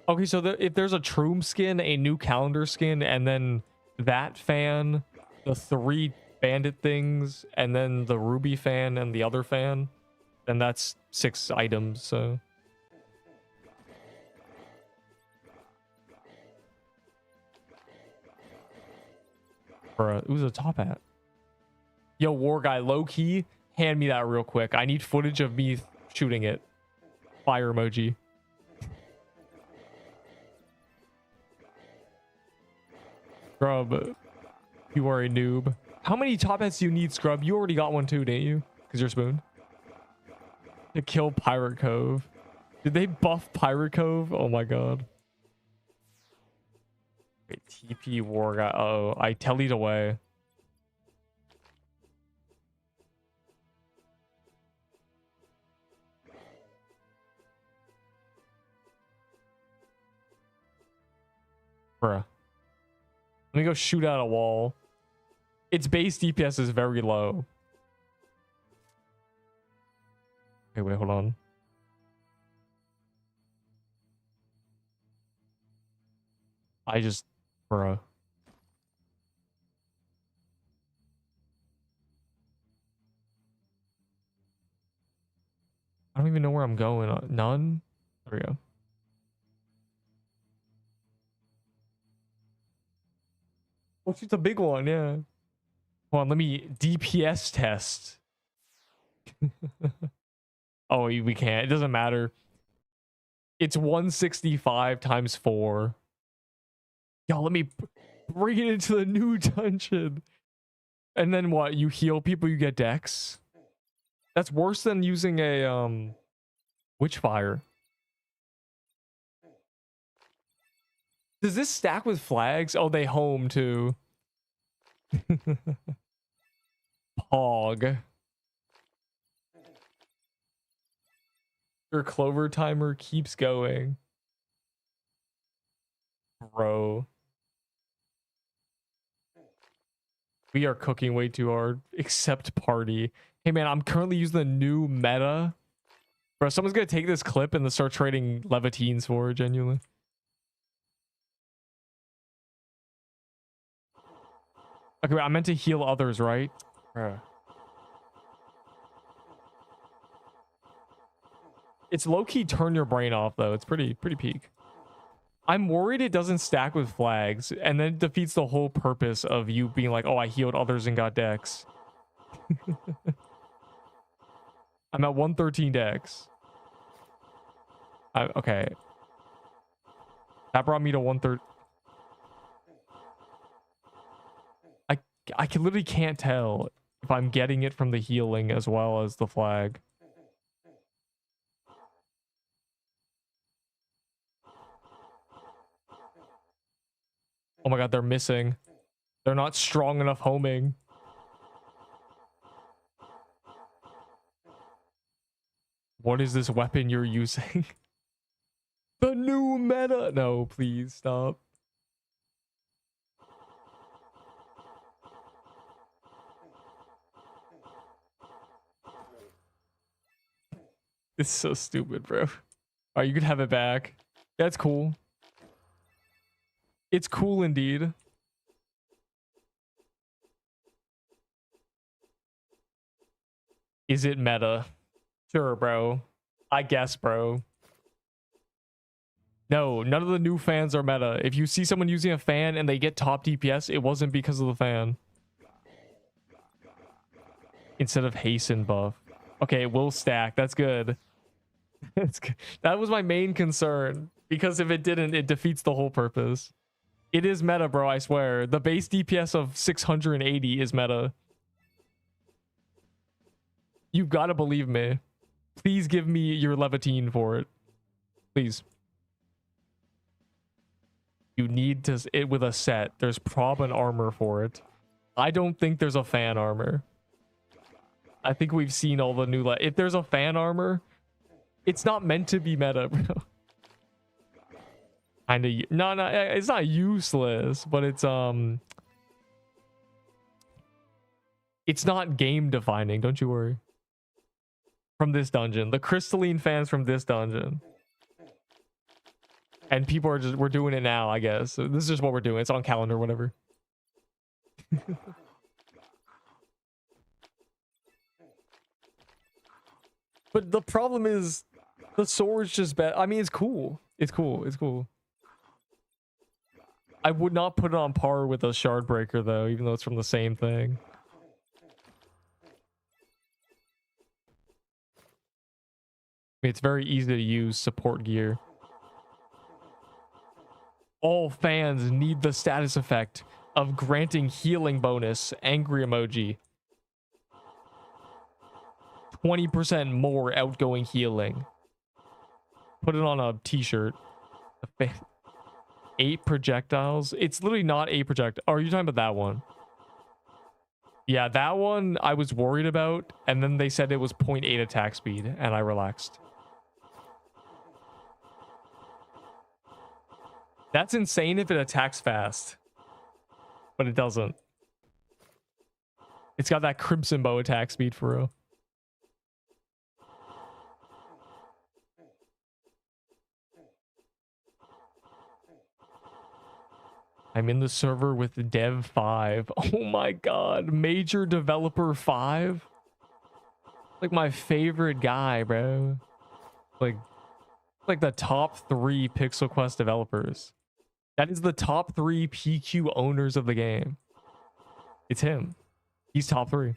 Okay, so if there's a Troom skin, a new calendar skin, and then that fan, the 3 bandit things, and then the ruby fan and the other fan, then that's 6 items, so... Bruh, who's a top hat? Yo, war guy, low key, hand me that real quick. I need footage of me shooting it. Fire emoji. Scrub, you are a noob. How many top hats do you need, Scrub? You already got one too, didn't you? Because you're Spoon. To kill Pirate Cove. Did they buff Pirate Cove? Oh my god. Wait, TP war guy. Oh, I tellied away. Bruh. Let me go shoot out a wall. Its base DPS is very low. Okay, wait, hold on. Bruh. I don't even know where I'm going. None? There we go. Oh, it's a big one, yeah. Hold on, let me DPS test. Oh, we can't. It doesn't matter. It's 165 times 4. Yo, let me bring it into the new dungeon. And then what? You heal people, you get dex. That's worse than using a Witchfire. Does this stack with flags? Oh, they home too. Pog. Your clover timer keeps going. Bro. We are cooking way too hard. Except party. Hey man, I'm currently using the new meta. Bro, someone's gonna take this clip and then start trading Levitines for it, genuinely. Okay, wait, I meant to heal others, right? Bruh. It's low-key turn your brain off, though. It's pretty peak. I'm worried it doesn't stack with flags, and then it defeats the whole purpose of you being like, oh, I healed others and got dex. I'm at 113 dex. Okay. That brought me to 130. I literally can't tell if I'm getting it from the healing as well as the flag. Oh my god, they're missing. They're not strong enough homing. What is this weapon you're using? The new meta. No, please stop. It's so stupid, bro. All right, you can have it back. That's cool. It's cool indeed. Is it meta? Sure, bro. I guess, bro. No, none of the new fans are meta. If you see someone using a fan and they get top DPS, it wasn't because of the fan. Instead of hasten buff. Okay, it will stack. That's good. That's good. That was my main concern. Because if it didn't, it defeats the whole purpose. It is meta, bro, I swear. The base DPS of 680 is meta. You've got to believe me. Please give me your Levitine for it. Please. You need to it with a set. There's prob and armor for it. I don't think there's a fan armor. I think we've seen all the new if there's a fan armor, it's not meant to be meta, bro. Kinda no, it's not useless, but it's not game defining, don't you worry. From this dungeon. The crystalline fans from this dungeon. And people are we're doing it now, I guess. So this is just what we're doing. It's on calendar, whatever. But the problem is the sword's just bad. I mean, it's cool. It's cool. It's cool. I would not put it on par with a shard breaker though, even though it's from the same thing. I mean, it's very easy to use support gear. All fans need the status effect of granting healing bonus. Angry emoji. 20% more outgoing healing. Put it on a t-shirt. 8 projectiles. It's literally not 8 projectiles. Oh, are you talking about that one? Yeah, that one I was worried about. And then they said it was 0.8 attack speed. And I relaxed. That's insane if it attacks fast. But it doesn't. It's got that Crimson Bow attack speed for real. I'm in the server with Dev 5. Oh my god. Major Developer 5? Like my favorite guy, bro. Like the top 3 Pixel Quest developers. That is the top 3 PQ owners of the game. It's him. He's top 3.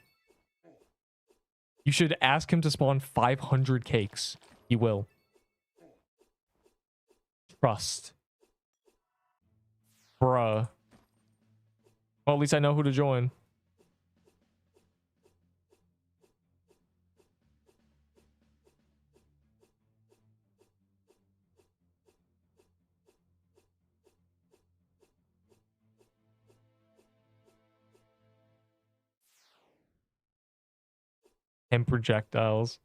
You should ask him to spawn 500 cakes. He will. Trust. Bruh. Well, at least I know who to join. And projectiles.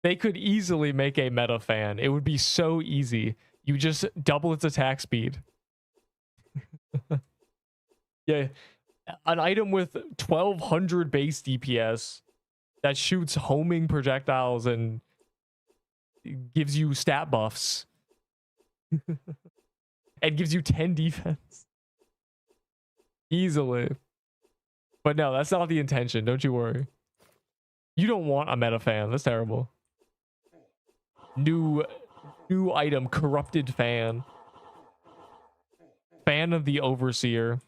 They could easily make a meta fan. It would be so easy. You just double its attack speed. Yeah. An item with 1200 base DPS that shoots homing projectiles and gives you stat buffs. And gives you 10 defense. Easily. But no, that's not the intention. Don't you worry. You don't want a meta fan. That's terrible. New item, corrupted fan. Fan of the Overseer.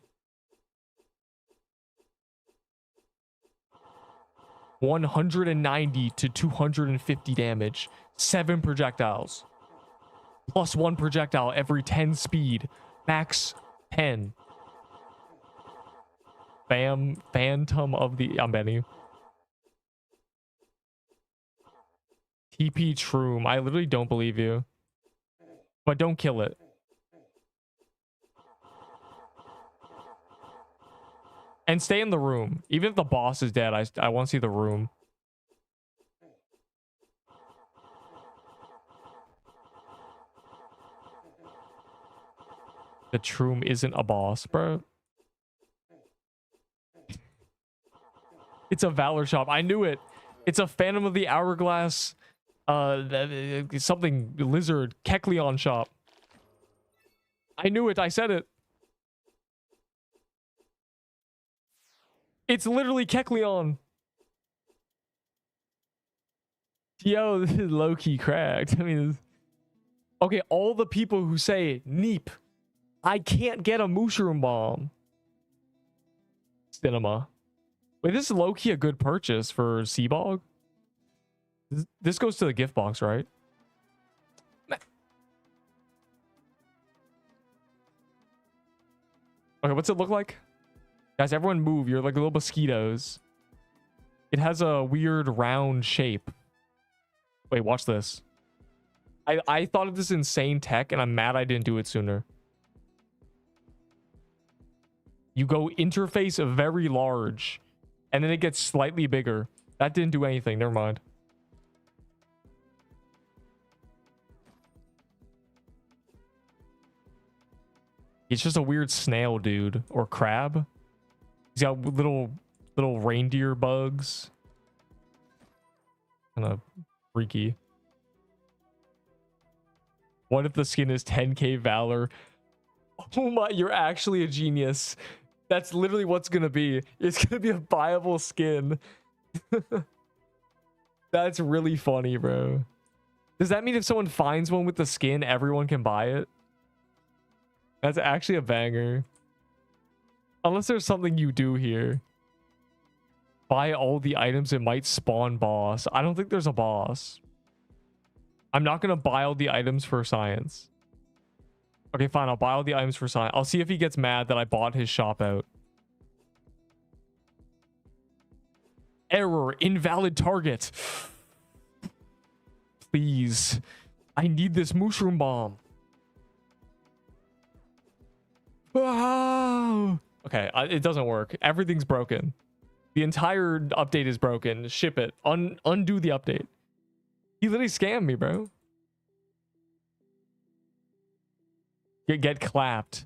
190 to 250 damage. 7 projectiles. Plus 1 projectile every 10 speed. Max 10. Phantom of the... I'm betting you. TP Troom. I literally don't believe you. But don't kill it. And stay in the room. Even if the boss is dead, I want to see the room. The Troom isn't a boss, bro. It's a Valor shop. I knew it. It's a Phantom of the Hourglass, something lizard Kecleon shop. I knew it. I said it. It's literally Kecleon. Yo, this is low-key cracked. I mean, okay, all the people who say, Neep, I can't get a mushroom bomb. Cinema. Wait, this is low-key a good purchase for Seabog. This goes to the gift box, right? Okay, what's it look like? Guys, everyone move. You're like little mosquitoes. It has a weird round shape. Wait, watch this. I thought of this insane tech, and I'm mad I didn't do it sooner. You go interface very large, and then it gets slightly bigger. That didn't do anything. Never mind. It's just a weird snail dude or crab. He's got little reindeer bugs. Kind of freaky. What if the skin is 10k Valor? Oh my, you're actually a genius. That's literally what's gonna be. It's gonna be a viable skin. That's really funny, bro. Does that mean if someone finds one with the skin, everyone can buy it? That's actually a banger. Unless there's something you do here. Buy all the items, it might spawn boss. I don't think there's a boss. I'm not gonna buy all the items for science. Okay, fine, I'll buy all the items for science. I'll see if he gets mad that I bought his shop out. Error, invalid target. Please. I need this mushroom bomb. Wow. Okay, it doesn't work. Everything's broken. The entire update is broken. Ship it. Undo the update. He literally scammed me, bro. Get clapped.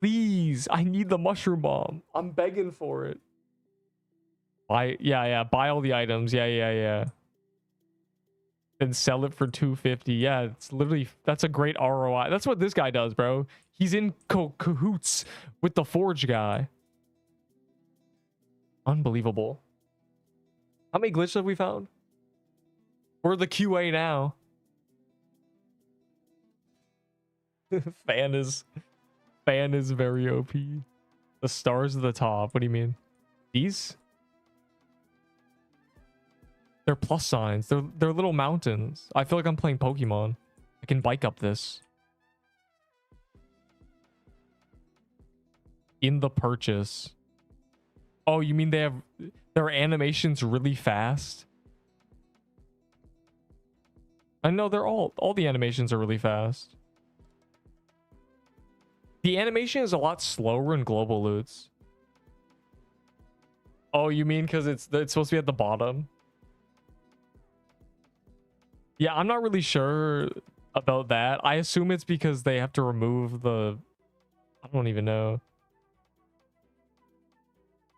Please, I need the mushroom bomb. I'm begging for it. Yeah, buy all the items. Yeah. Then sell it for 250. Yeah, it's literally, that's a great ROI. That's what this guy does, bro. He's in cahoots with the Forge guy. Unbelievable. How many glitches have we found? We're the QA now. Fan is very OP. The stars at the top. What do you mean? These? They're plus signs. They're little mountains. I feel like I'm playing Pokemon. I can bike up this. In the purchase. Oh, you mean they have their animations really fast? I know they're all the animations are really fast. The animation is a lot slower in global loots. Oh, you mean because it's supposed to be at the bottom? Yeah, I'm not really sure about that. I assume it's because they have to remove the... I don't even know.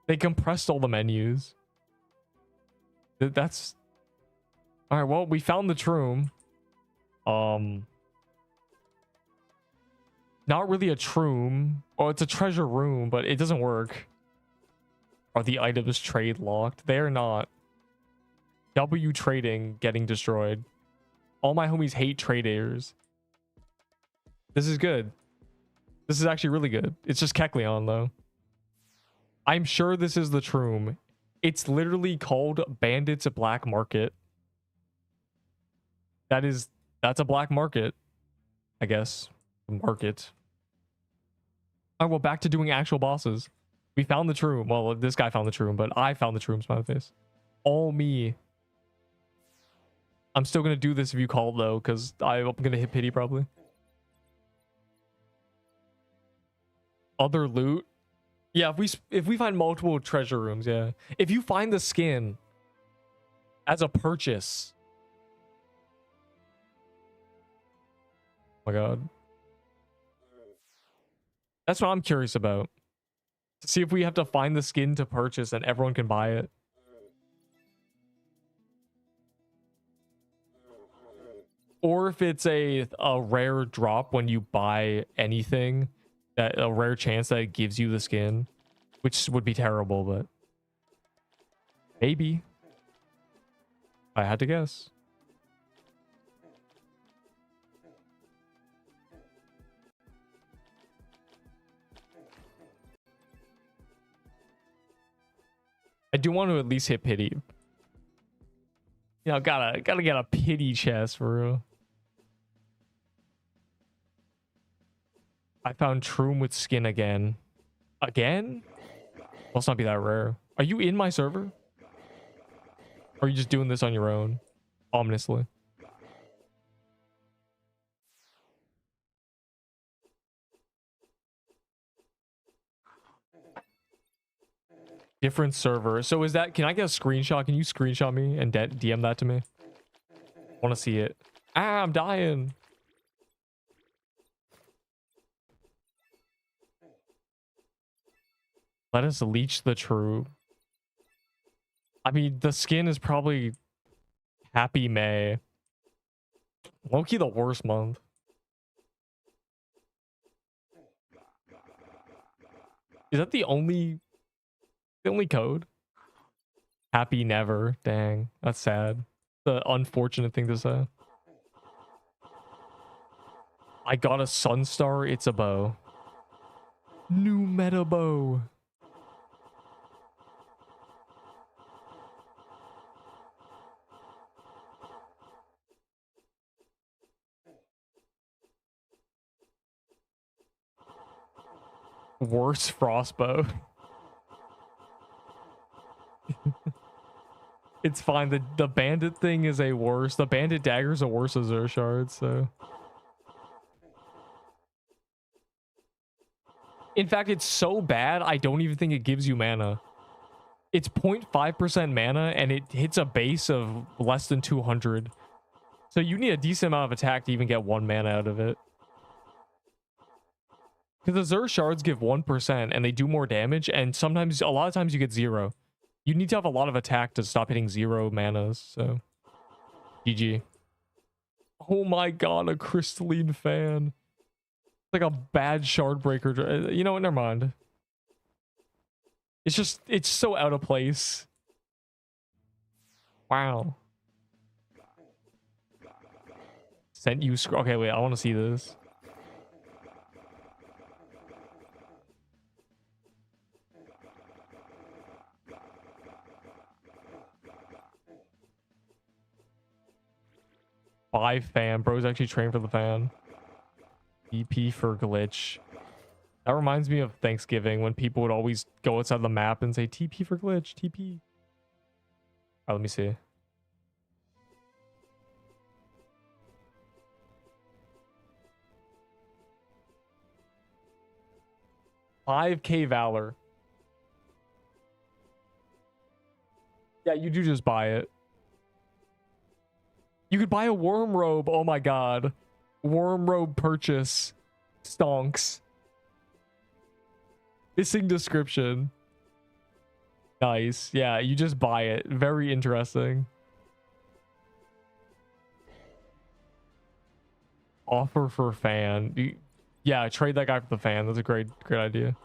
They compressed all the menus. That's... Alright, well, we found the Troom. Not really a Troom. Oh, it's a treasure room, but it doesn't work. Are the items trade locked? They're not. W trading getting destroyed. All my homies hate traders. This is good. This is actually really good. It's just Kecleon, though. I'm sure this is the Troom. It's literally called Bandits Black Market. That's a black market, I guess. Market. All right, well, back to doing actual bosses. We found the Troom. Well, this guy found the Troom, but I found the Troom, smiley face. All me. I'm still gonna do this if you call, though, because I'm gonna hit pity probably. Other loot. Yeah, if we find multiple treasure rooms, yeah. If you find the skin as a purchase. Oh my god. That's what I'm curious about. To see if we have to find the skin to purchase and everyone can buy it. Or if it's a rare drop when you buy anything, that a rare chance that it gives you the skin, which would be terrible, but maybe. I had to guess. I do want to at least hit pity. You know, gotta get a pity chest for real. I found Troom with skin again. Again? Must not be that rare. Are you in my server? Or are you just doing this on your own? Ominously. Different server. So is that... Can I get a screenshot? Can you screenshot me and DM that to me? I want to see it. Ah, I'm dying. Let us leech the true. I mean, the skin is probably Happy May. Low-key the worst month. Is that the only code? Happy never. Dang, that's sad. The unfortunate thing to say. I got a Sunstar. It's a bow. New meta bow. Worse frostbow. It's fine. The bandit thing is a worse. The bandit dagger is a worse Azure shard, so. In fact, it's so bad, I don't even think it gives you mana. It's 0.5% mana, and it hits a base of less than 200. So you need a decent amount of attack to even get 1 mana out of it. Because Azure shards give 1%, and they do more damage, and sometimes, a lot of times you get 0. You need to have a lot of attack to stop hitting 0 manas, so. GG. Oh my god, a crystalline fan. It's like a bad shard breaker. You know what? Never mind. It's just, it's so out of place. Wow. Sent you. Okay, wait, I want to see this. Five fan. Bro's actually trained for the fan. EP for glitch. That reminds me of Thanksgiving when people would always go outside the map and say TP for glitch, TP. Alright, let me see. $5K Valor. Yeah, you do just buy it. You could buy a worm robe. Oh my god. Worm robe purchase. Stonks. Missing description. Nice. Yeah, you just buy it. Very interesting. Offer for fan. Yeah, trade that guy for the fan. That's a great idea.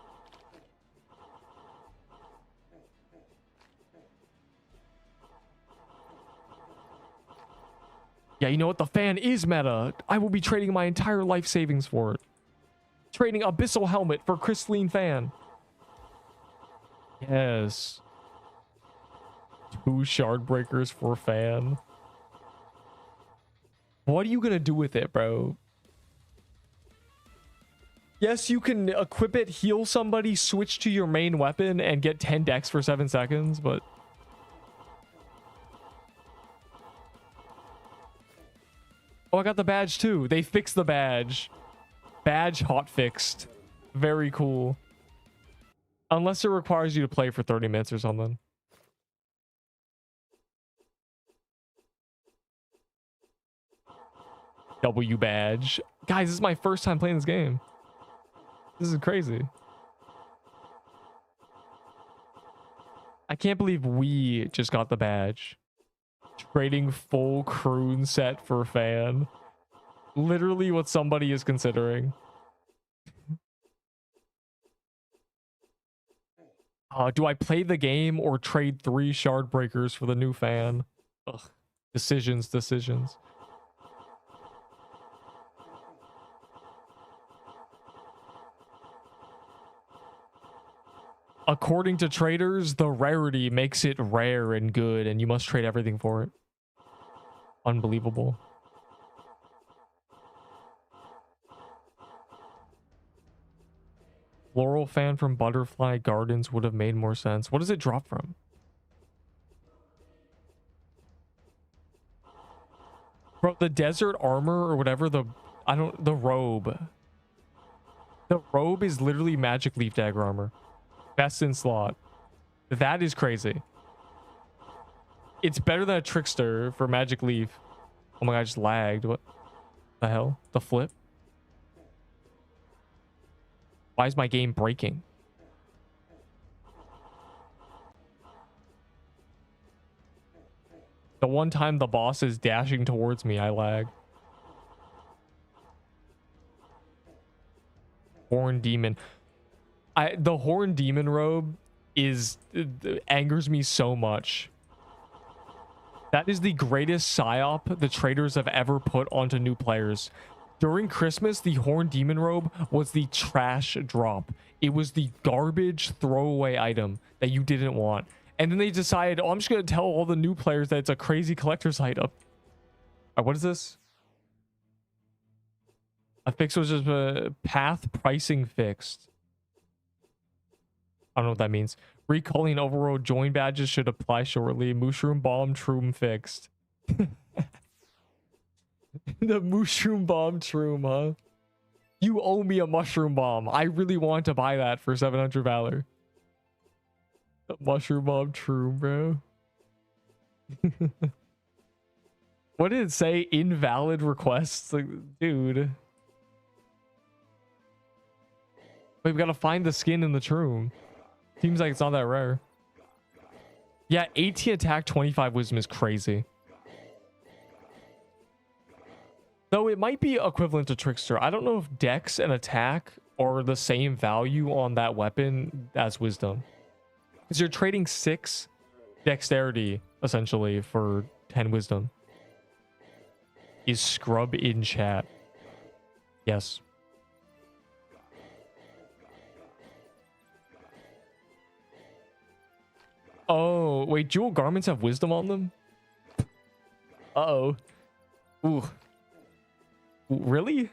Yeah, you know what? The fan is meta. I will be trading my entire life savings for it. Trading Abyssal Helmet for Crystalline Fan. Yes. 2 shard breakers for fan. What are you gonna do with it, bro? Yes, you can equip it, heal somebody, switch to your main weapon, and get 10 dex for 7 seconds, but... Oh, I got the badge too. They fixed the badge. Badge hot fixed. Very cool. Unless it requires you to play for 30 minutes or something. W badge. Guys, this is my first time playing this game. This is crazy. I can't believe we just got the badge. Trading full croon set for fan. Literally what somebody is considering. Do I play the game or trade 3 shard breakers for the new fan? Ugh. Decisions. According to traders, the rarity makes it rare and good, and you must trade everything for it. Unbelievable. Floral fan from Butterfly Gardens would have made more sense. What does it drop from? Bro, the desert armor or whatever, the robe. The robe is literally magic leaf dagger armor. Best in slot. That is crazy. It's better than a trickster for magic leaf. Oh my god, I just lagged. What the hell? The flip? Why is my game breaking? The one time the boss is dashing towards me, I lag. Horn demon. The horn demon robe angers me so much. That is the greatest psyop the traders have ever put onto new players. During Christmas, the horn demon robe was the trash drop. It was the garbage throwaway item that you didn't want. And then they decided, oh, I'm just going to tell all the new players that it's a crazy collector's item. What is this? A fix was just a path pricing fixed. I don't know what that means. Recalling overworld join badges should apply shortly. Mushroom bomb troom fixed. The mushroom bomb troom, huh? You owe me a mushroom bomb. I really want to buy that for 700 valor. The mushroom bomb troom, bro. What did it say? Invalid requests? Like, dude. Wait, we gotta find the skin in the troom. Seems like it's not that rare. Yeah, 18 attack, 25 wisdom is crazy. Though it might be equivalent to trickster. I don't know if dex and attack are the same value on that weapon as wisdom. Because you're trading 6 dexterity, essentially, for 10 wisdom. Is scrub in chat? Yes. Oh, wait, jewel garments have wisdom on them? Uh-oh. Ooh. Really?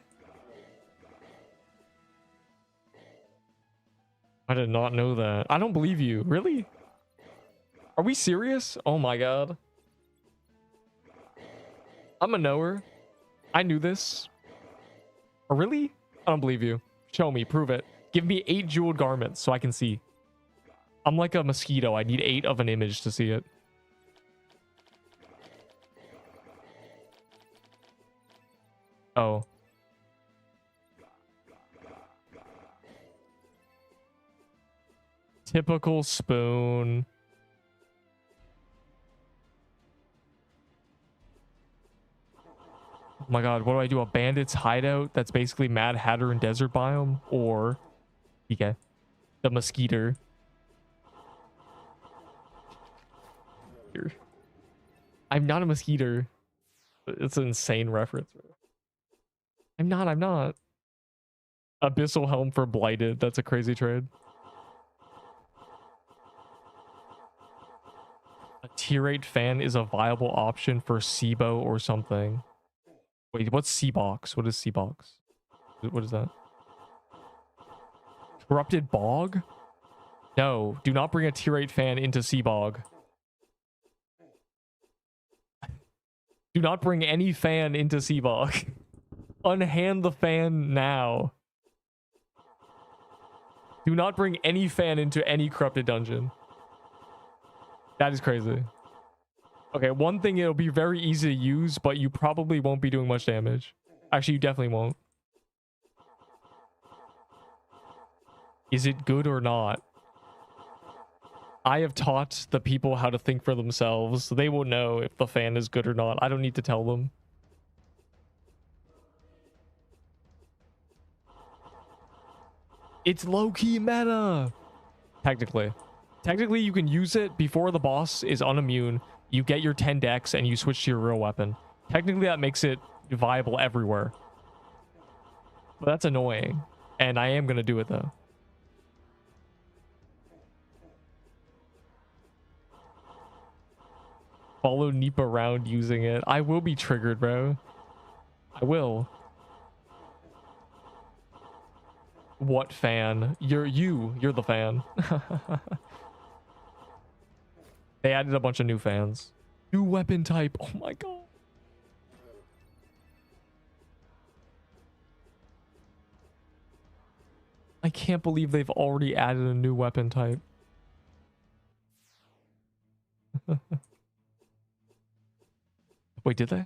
I did not know that. I don't believe you. Really? Are we serious? Oh my god. I'm a knower. I knew this. Oh, really? I don't believe you. Show me. Prove it. Give me 8 jeweled garments so I can see. I'm like a mosquito. I need 8 of an image to see it. Oh. Typical spoon. Oh my god, what do I do? A bandit's hideout that's basically Mad Hatter and desert biome? Or okay, the mosquito. I'm not a mosquito. It's an insane reference. I'm not. Abyssal helm for blighted. That's a crazy trade. A tier 8 fan is a viable option for SIBO or something. Wait, what's C-Box? What is C-Box? What is that? Corrupted Bog? No, do not bring a tier 8 fan into C-Bog. Do not bring any fan into C-Bog. Unhand the fan now. Do not bring any fan into any corrupted dungeon. That is crazy. Okay, one thing, it'll be very easy to use, but you probably won't be doing much damage. Actually, you definitely won't. Is it good or not? I have taught the people how to think for themselves. So they will know if the fan is good or not. I don't need to tell them. It's low-key meta. Technically. Technically, you can use it before the boss is unimmune. You get your 10 dex and you switch to your real weapon. Technically, that makes it viable everywhere. But that's annoying. And I am going to do it, though. Follow Neep around using it. I will be triggered, bro. I will. What fan? You're the fan. They added a bunch of new fans. New weapon type. Oh my god. I can't believe they've already added a new weapon type. Wait, did they?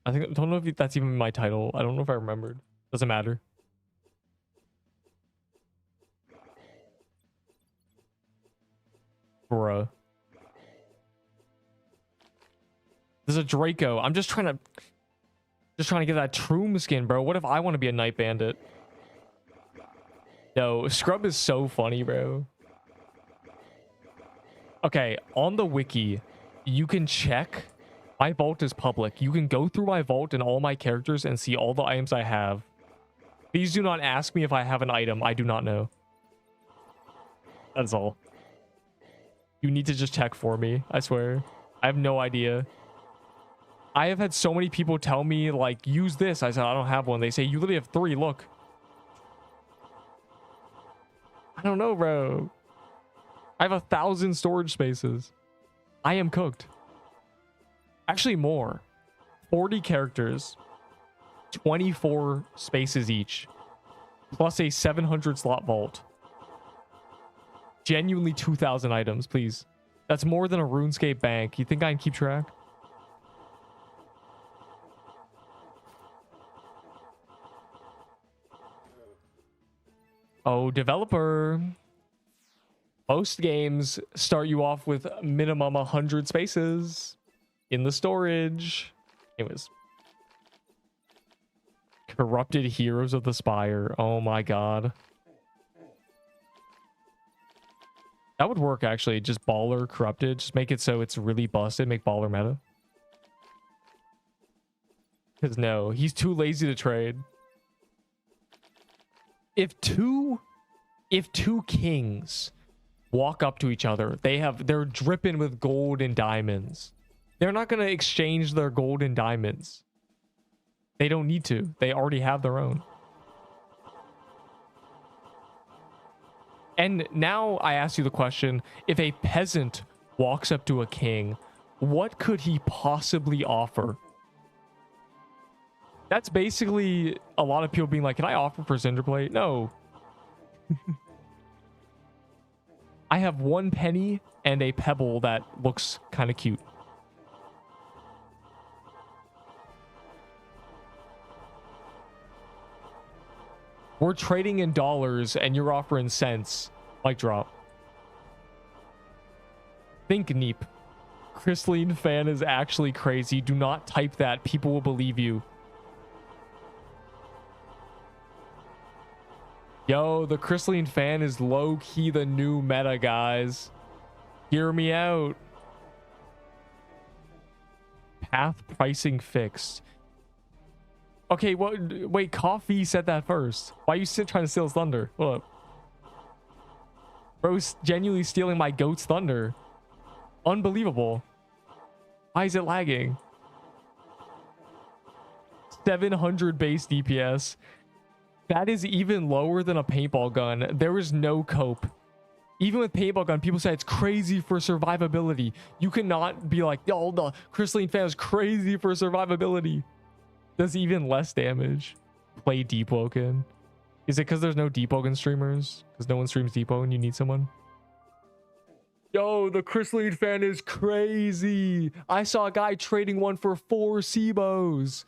I don't know if that's even my title. I don't know if I remembered. Doesn't matter. Bruh. There's a Draco. I'm just trying to get that Troom skin, bro. What if I want to be a Night Bandit? Yo, Scrub is so funny, bro. Okay, on the wiki, you can check. My vault is public. You can go through my vault and all my characters and see all the items I have. Please do not ask me if I have an item. I do not know. That's all. You need to just check for me. I swear. I have no idea. I have had so many people tell me, like, use this. I said, I don't have one. They say, you literally have 3. Look. I don't know, bro. I have 1,000 storage spaces. I am cooked. Actually, more. 40 characters. 24 spaces each. Plus a 700 slot vault. Genuinely 2,000 items, please. That's more than a RuneScape bank. You think I can keep track? Oh, developer. Most games start you off with minimum 100 spaces in the storage. Anyways. Corrupted Heroes of the Spire. Oh my god. That would work, actually. Just baller corrupted. Just make it so it's really busted. Make baller meta. Because no, he's too lazy to trade. If two kings walk up to each other, they're dripping with gold and diamonds. They're not going to exchange their gold and diamonds. They don't need to. They already have their own. And now I ask you the question, if a peasant walks up to a king, what could he possibly offer? That's basically a lot of people being like, can I offer for Cinderplate? No. I have 1 penny and a pebble that looks kind of cute. We're trading in dollars and you're offering cents. Mic drop. Think, Neep. Crystalline fan is actually crazy. Do not type that. People will believe you. Yo, the Crystalline fan is low-key the new meta, guys. Hear me out. Path pricing fixed. Okay, wait, Coffee said that first. Why are you trying to steal his thunder? Hold up. Bro's genuinely stealing my goat's thunder. Unbelievable. Why is it lagging? 700 base DPS. That is even lower than a paintball gun. There is no cope. Even with paintball gun, people say it's crazy for survivability. You cannot be like, yo, the Crystalline fan is crazy for survivability. Does even less damage. Play Deepwoken. Is it because there's no Deepwoken streamers? Because no one streams Deepwoken, you need someone? Yo, the Crystalline fan is crazy. I saw a guy trading one for 4 Sebos.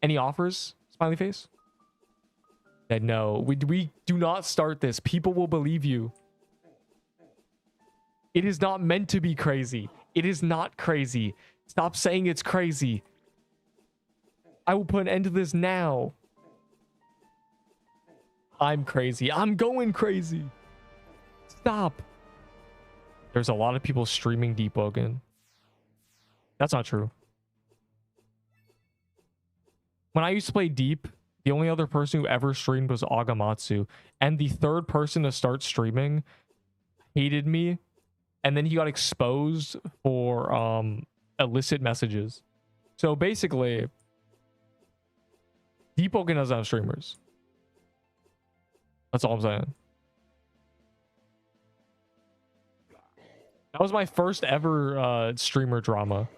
Any offers? Smiley face. That no, we do not start this. People will believe you. It is not meant to be crazy. It is not crazy. Stop saying it's crazy. I will put an end to this now. I'm crazy. I'm going crazy. Stop. There's a lot of people streaming Deepwoken. That's not true. When I used to play Deep, the only other person who ever streamed was Agamatsu. And the third person to start streaming hated me. And then he got exposed for illicit messages. So basically, Deepwoken doesn't have streamers. That's all I'm saying. That was my first ever streamer drama.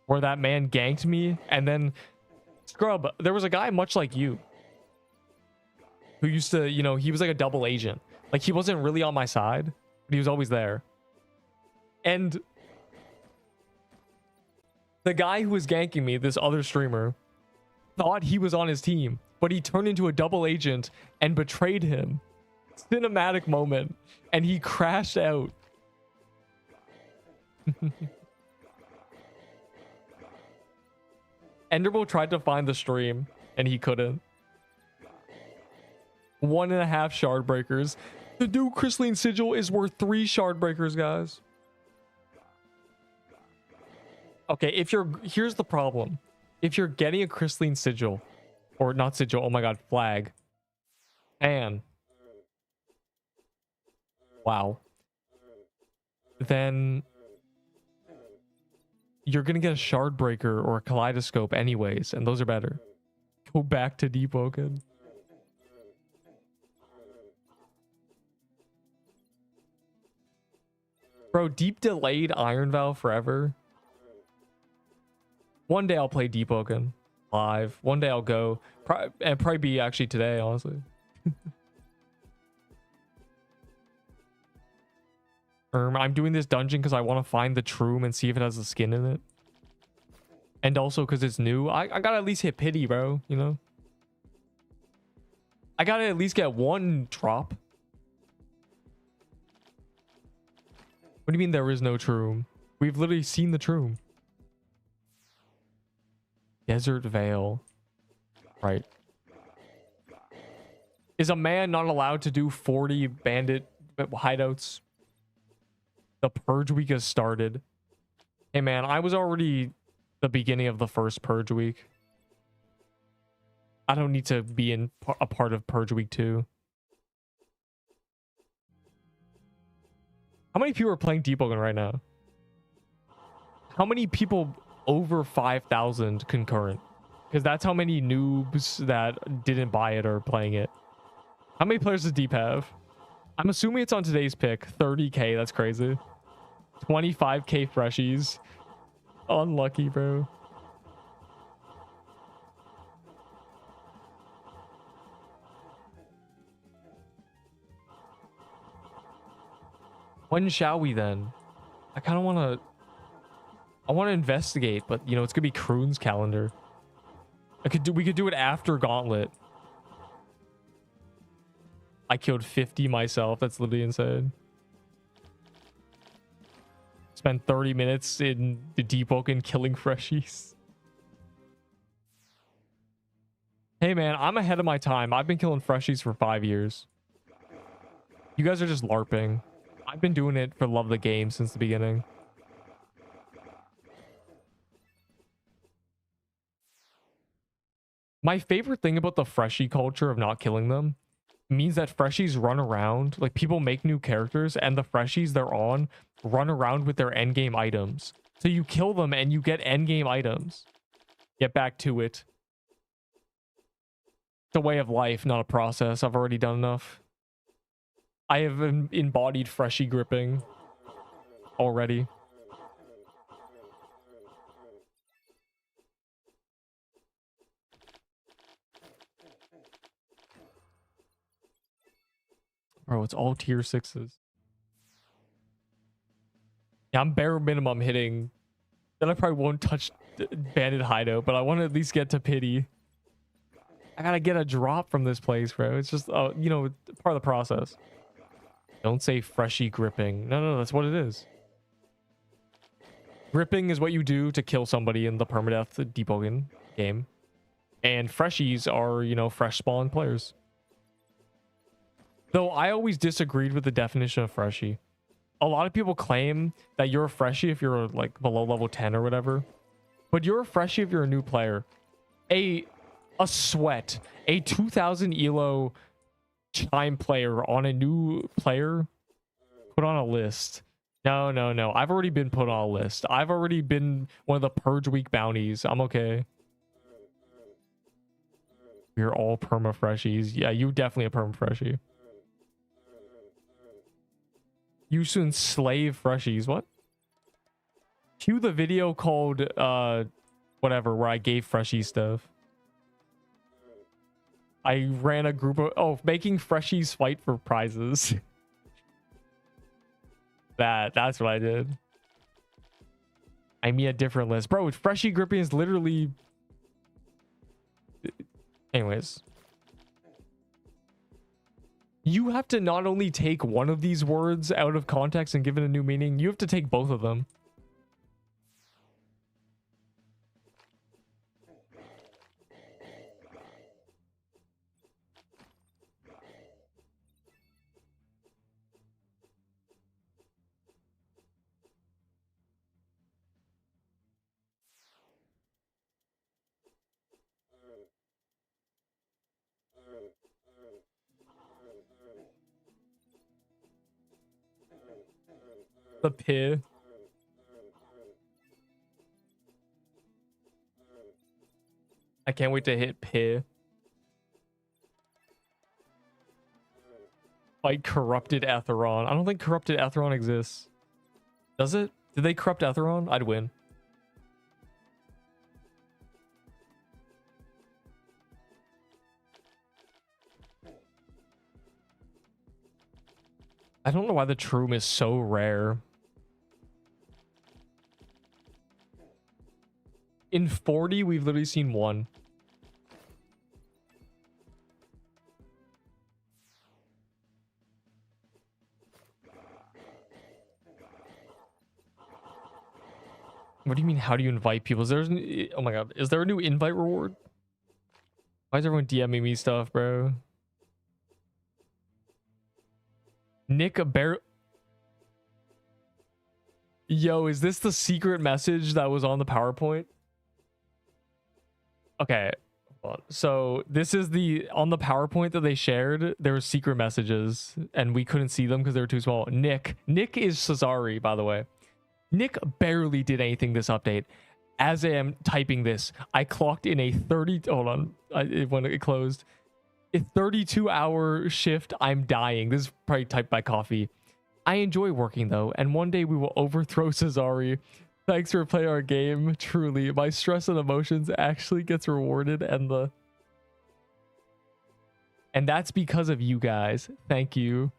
Where that man ganked me, and then Scrub, there was a guy much like you who used to, you know, he was like a double agent. Like, he wasn't really on my side, but he was always there. And the guy who was ganking me, this other streamer, thought he was on his team, but he turned into a double agent and betrayed him. Cinematic moment. And he crashed out. Enderbo tried to find the stream and he couldn't. 1.5 shard breakers. The new crystalline sigil is worth 3 shard breakers, guys. Okay, here's the problem. If you're getting a crystalline sigil, or not sigil, oh my god, flag, and wow, then you're gonna get a shard breaker or a kaleidoscope anyways, and those are better. Go back to Deepwoken. Bro, Deep delayed Iron Vow forever. One day I'll play Deepwoken live. One day I'll go. And probably be actually today, honestly. I'm doing this dungeon because I want to find the Troom and see if it has a skin in it. And also because it's new. I gotta at least hit pity, bro. You know? I gotta at least get one drop. What do you mean there is no Troom? We've literally seen the Troom. Desert Vale. Right. Is a man not allowed to do 40 bandit hideouts? The purge week has started. Hey man, I was already the beginning of the first purge week. I don't need to be in a part of purge week 2. How many people are playing Deepwoken right now? How many people over 5,000 concurrent? Because that's how many noobs that didn't buy it are playing it. How many players does Deep have? I'm assuming it's on today's pick. 30k, that's crazy. 25k freshies. Unlucky, bro. When shall we then? I kind of want to... I want to investigate, but you know, it's gonna be Kroon's calendar. We could do it after Gauntlet. I killed 50 myself. That's literally insane. Spent 30 minutes in the Deepwoken killing freshies. Hey man, I'm ahead of my time. I've been killing freshies for 5 years. You guys are just LARPing. I've been doing it for love of the game since the beginning. My favorite thing about the freshie culture of not killing them means that freshies run around, like people make new characters and the freshies they're on run around with their endgame items. So you kill them and you get endgame items. Get back to it. It's a way of life, not a process. I've already done enough. I have embodied freshie gripping already. Bro, it's all tier 6s. Yeah, I'm bare minimum hitting. Then I probably won't touch Bandit Hideout, but I want to at least get to pity. I gotta get a drop from this place, bro. It's just, you know, part of the process. Don't say freshy gripping. No, that's what it is. Gripping is what you do to kill somebody in the permadeath Deepwoken game. And freshies are, you know, fresh spawn players. Though I always disagreed with the definition of freshie. A lot of people claim that you're a freshie if you're like below level 10 or whatever. But you're a freshie if you're a new player. A sweat, a 2000 elo chime player on a new player, put on a list. No. I've already been put on a list. I've already been one of the purge week bounties. I'm okay. We're all perma freshies. Yeah, you definitely a perma freshie. You used to enslave freshies. What? Cue the video called whatever, where I gave freshies stuff. I ran a group of making freshies fight for prizes. That's what I did. I mean a different list. Bro, freshie gripping is literally... Anyways. You have to not only take one of these words out of context and give it a new meaning, you have to take both of them. The P. I can't wait to hit P. Fight corrupted Atheron. I don't think corrupted Atheron exists. Does it? Did they corrupt Atheron? I'd win. I don't know why the Troom is so rare. In 40, we've literally seen one. What do you mean, how do you invite people? Is there, oh my god, is there a new invite reward? Why is everyone DMing me stuff, bro? Nick Bear. Yo, is this the secret message that was on the PowerPoint? Okay. So this is on the PowerPoint that they shared. There were secret messages and we couldn't see them because they were too small. Nick is Cesari, by the way. Nick barely did anything this update. As I am typing this, I clocked in a 30. Hold on. When it closed. A 32-hour shift. I'm dying. This is probably typed by coffee. I enjoy working though, and one day we will overthrow Cesari. Thanks for playing our game. Truly, my stress and emotions actually gets rewarded, and that's because of you guys. Thank you.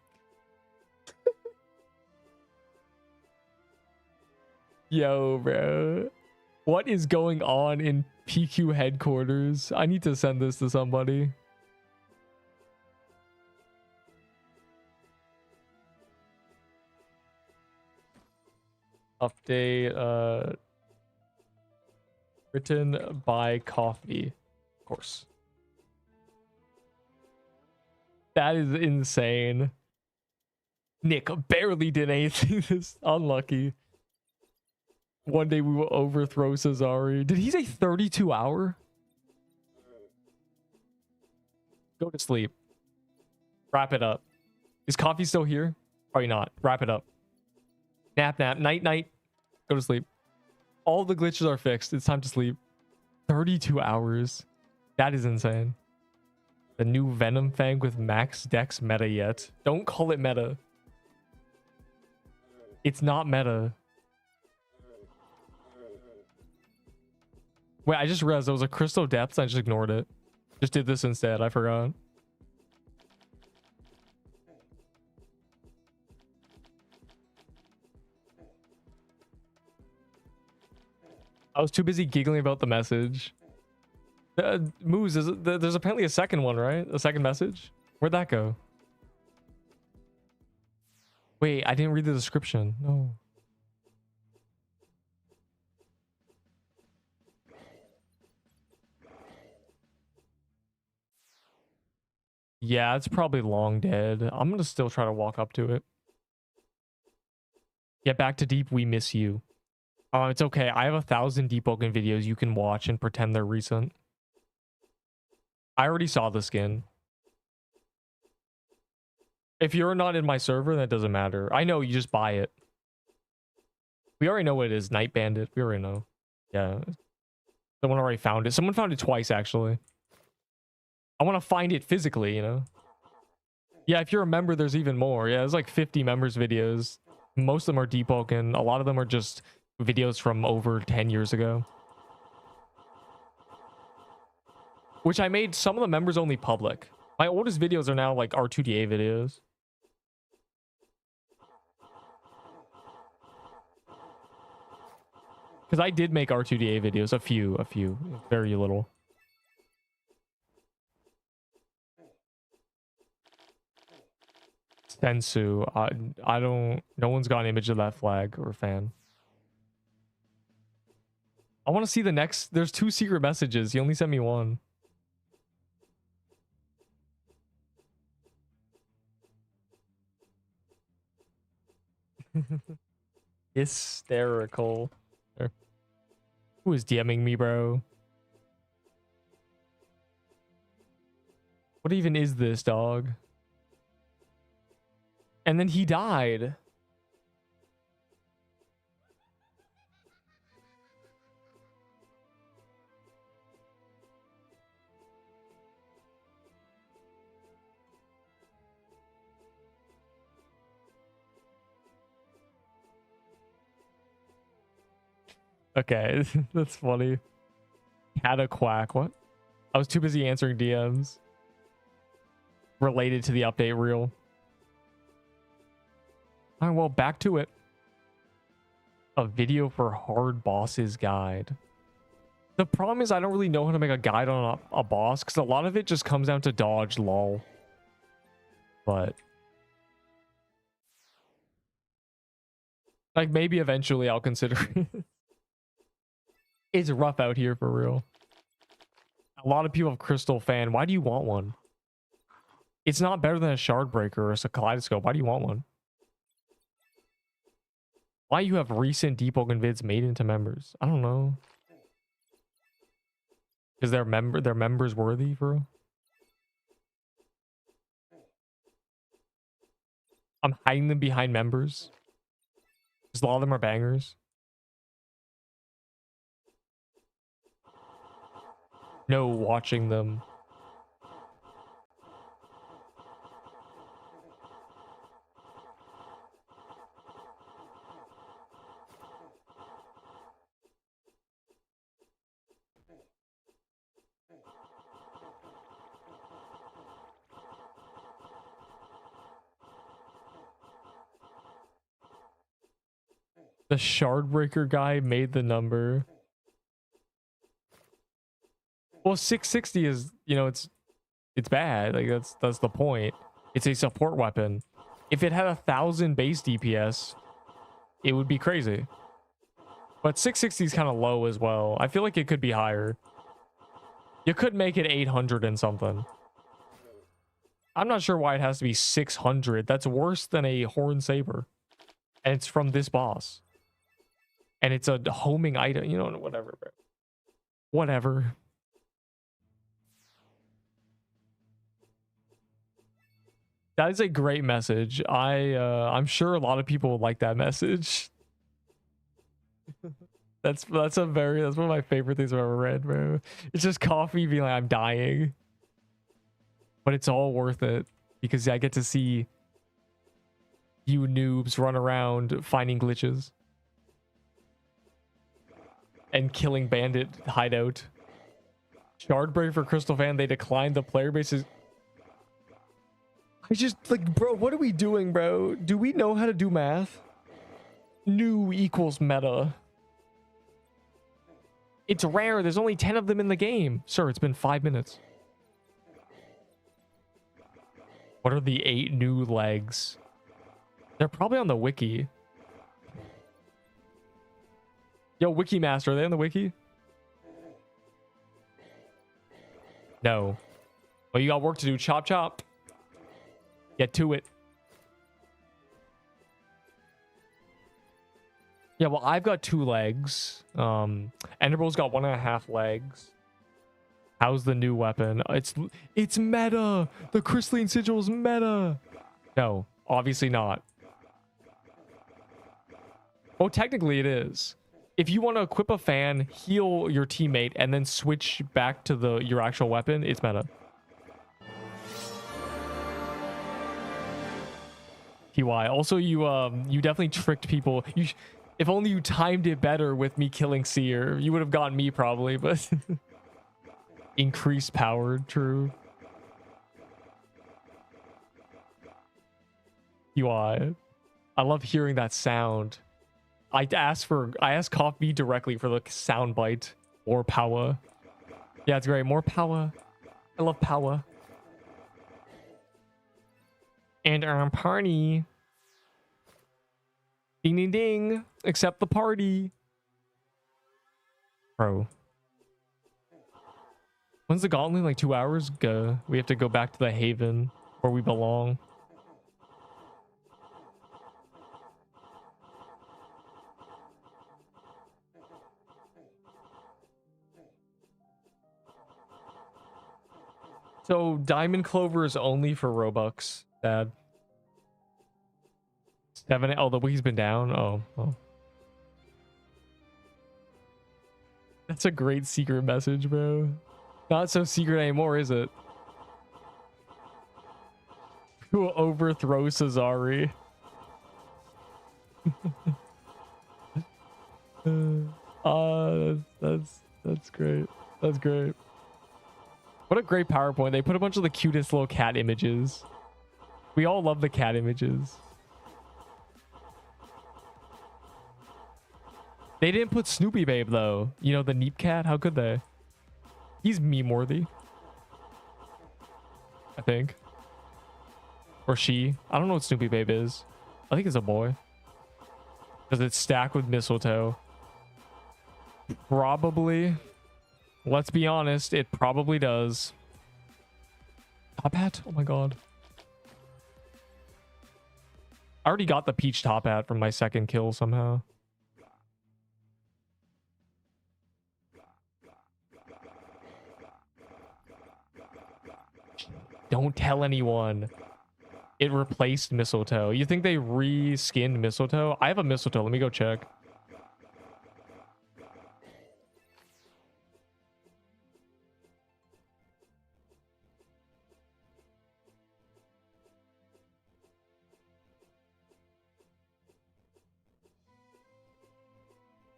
Yo, bro. What is going on in PQ headquarters? I need to send this to somebody. Update, written by coffee, of course. That is insane. Nick barely did anything. This unlucky. One day we will overthrow Cesari. Did he say 32 hour? Go to sleep. Wrap it up. Is coffee still here? Probably not. Wrap it up. Nap. Night. Go to sleep. All the glitches are fixed. It's time to sleep. 32 hours. That is insane. The new Venom Fang with max dex meta yet. Don't call it meta. It's not meta. Wait, I just realized there was a Crystal Depths. I just ignored it. Just did this instead. I forgot. I was too busy giggling about the message. Moose, there's apparently a second one, right? A second message? Where'd that go? Wait, I didn't read the description. No. Yeah, it's probably long dead. I'm gonna still try to walk up to it. Get back to Deep, we miss you. Oh, it's okay. I have 1,000 Deepwoken videos you can watch and pretend they're recent. I already saw the skin. If you're not in my server, that doesn't matter. I know, you just buy it. We already know what it is. Night Bandit. We already know. Yeah. Someone already found it. Someone found it twice, actually. I want to find it physically, you know? Yeah, if you're a member, there's even more. Yeah, there's like 50 members videos. Most of them are Deepwoken. A lot of them are just videos from over 10 years ago. Which I made some of the members only public. My oldest videos are now like R2DA videos. Because I did make R2DA videos. A few. Very little. Sensu. I don't... No one's got an image of that flag or fan. I want to see the next... There's 2 secret messages. He only sent me 1. Hysterical. Who is DMing me, bro? What even is this, dog? And then he died. Okay, that's funny. Had a quack. What? I was too busy answering DMs related to the update reel. All right, well, back to it. A video for hard bosses guide. The problem is I don't really know how to make a guide on a boss because a lot of it just comes down to dodge, lol. But like maybe eventually I'll consider it. It's rough out here for real. A lot of people have Crystal Fan. Why do you want one? It's not better than a Shard Breaker or a Kaleidoscope. Why do you want one? Why you have recent Deepwoken vids made into members? I don't know. Is their members worthy, bro? I'm hiding them behind members. Because a lot of them are bangers. No, watching them. The Shardbreaker guy made the number. Well, 660 is, you know, it's bad. Like that's the point. It's a support weapon. If it had 1,000 base DPS, it would be crazy. But 660 is kind of low as well. I feel like it could be higher. You could make it 800 and something. I'm not sure why it has to be 600. That's worse than a Horn Saber. And it's from this boss. And it's a homing item. You know, whatever, bro. Whatever. That is a great message. I'm sure a lot of people would like that message. That's one of my favorite things I've ever read, bro. It's just coffee being like, I'm dying. But it's all worth it because I get to see you noobs run around finding glitches and killing bandit hideout. Shardbreak for Crystal Fan, they declined the player bases. I just like, bro, what are we doing, bro? Do we know how to do math? New equals meta. It's rare. There's only 10 of them in the game. Sir, it's been 5 minutes. What are the 8 new legs? They're probably on the wiki. Yo, Wiki Master, are they on the wiki? No. Well, you got work to do. Chop, chop. Get to it. Yeah, well, I've got 2 legs. Enderpearl's got 1.5 legs. How's the new weapon? It's meta. The crystalline sigil's meta. No, obviously not. Oh, technically it is. If you want to equip a fan, heal your teammate, and then switch back to your actual weapon, it's meta. TY. Also, you definitely tricked people. If only you timed it better with me killing Seer, you would have gotten me probably, but increased power, true. UI. I love hearing that sound. I asked Coffee directly for the sound bite. More power. Yeah, it's great. More power. I love power. And party. Ding ding ding. Accept the party. Bro. When's the gauntlet? Like 2 hours? Go. We have to go back to the haven where we belong. So Diamond Clover is only for Robux. Dad. 7. Oh, the wiki's been down. Oh. That's a great secret message, bro. Not so secret anymore, is it? Who will overthrow Cesari? That's great. That's great. What a great PowerPoint. They put a bunch of the cutest little cat images. We all love the cat images. They didn't put Snoopy Babe though. You know, the Neep cat? How could they? He's meme worthy. I think. Or she. I don't know what Snoopy Babe is. I think it's a boy. Does it stack with mistletoe? Probably. Let's be honest, it probably does. Top hat? Oh my god. I already got the peach top hat from my second kill somehow. Don't tell anyone. It replaced mistletoe. You think they re-skinned mistletoe? I have a mistletoe. Let me go check.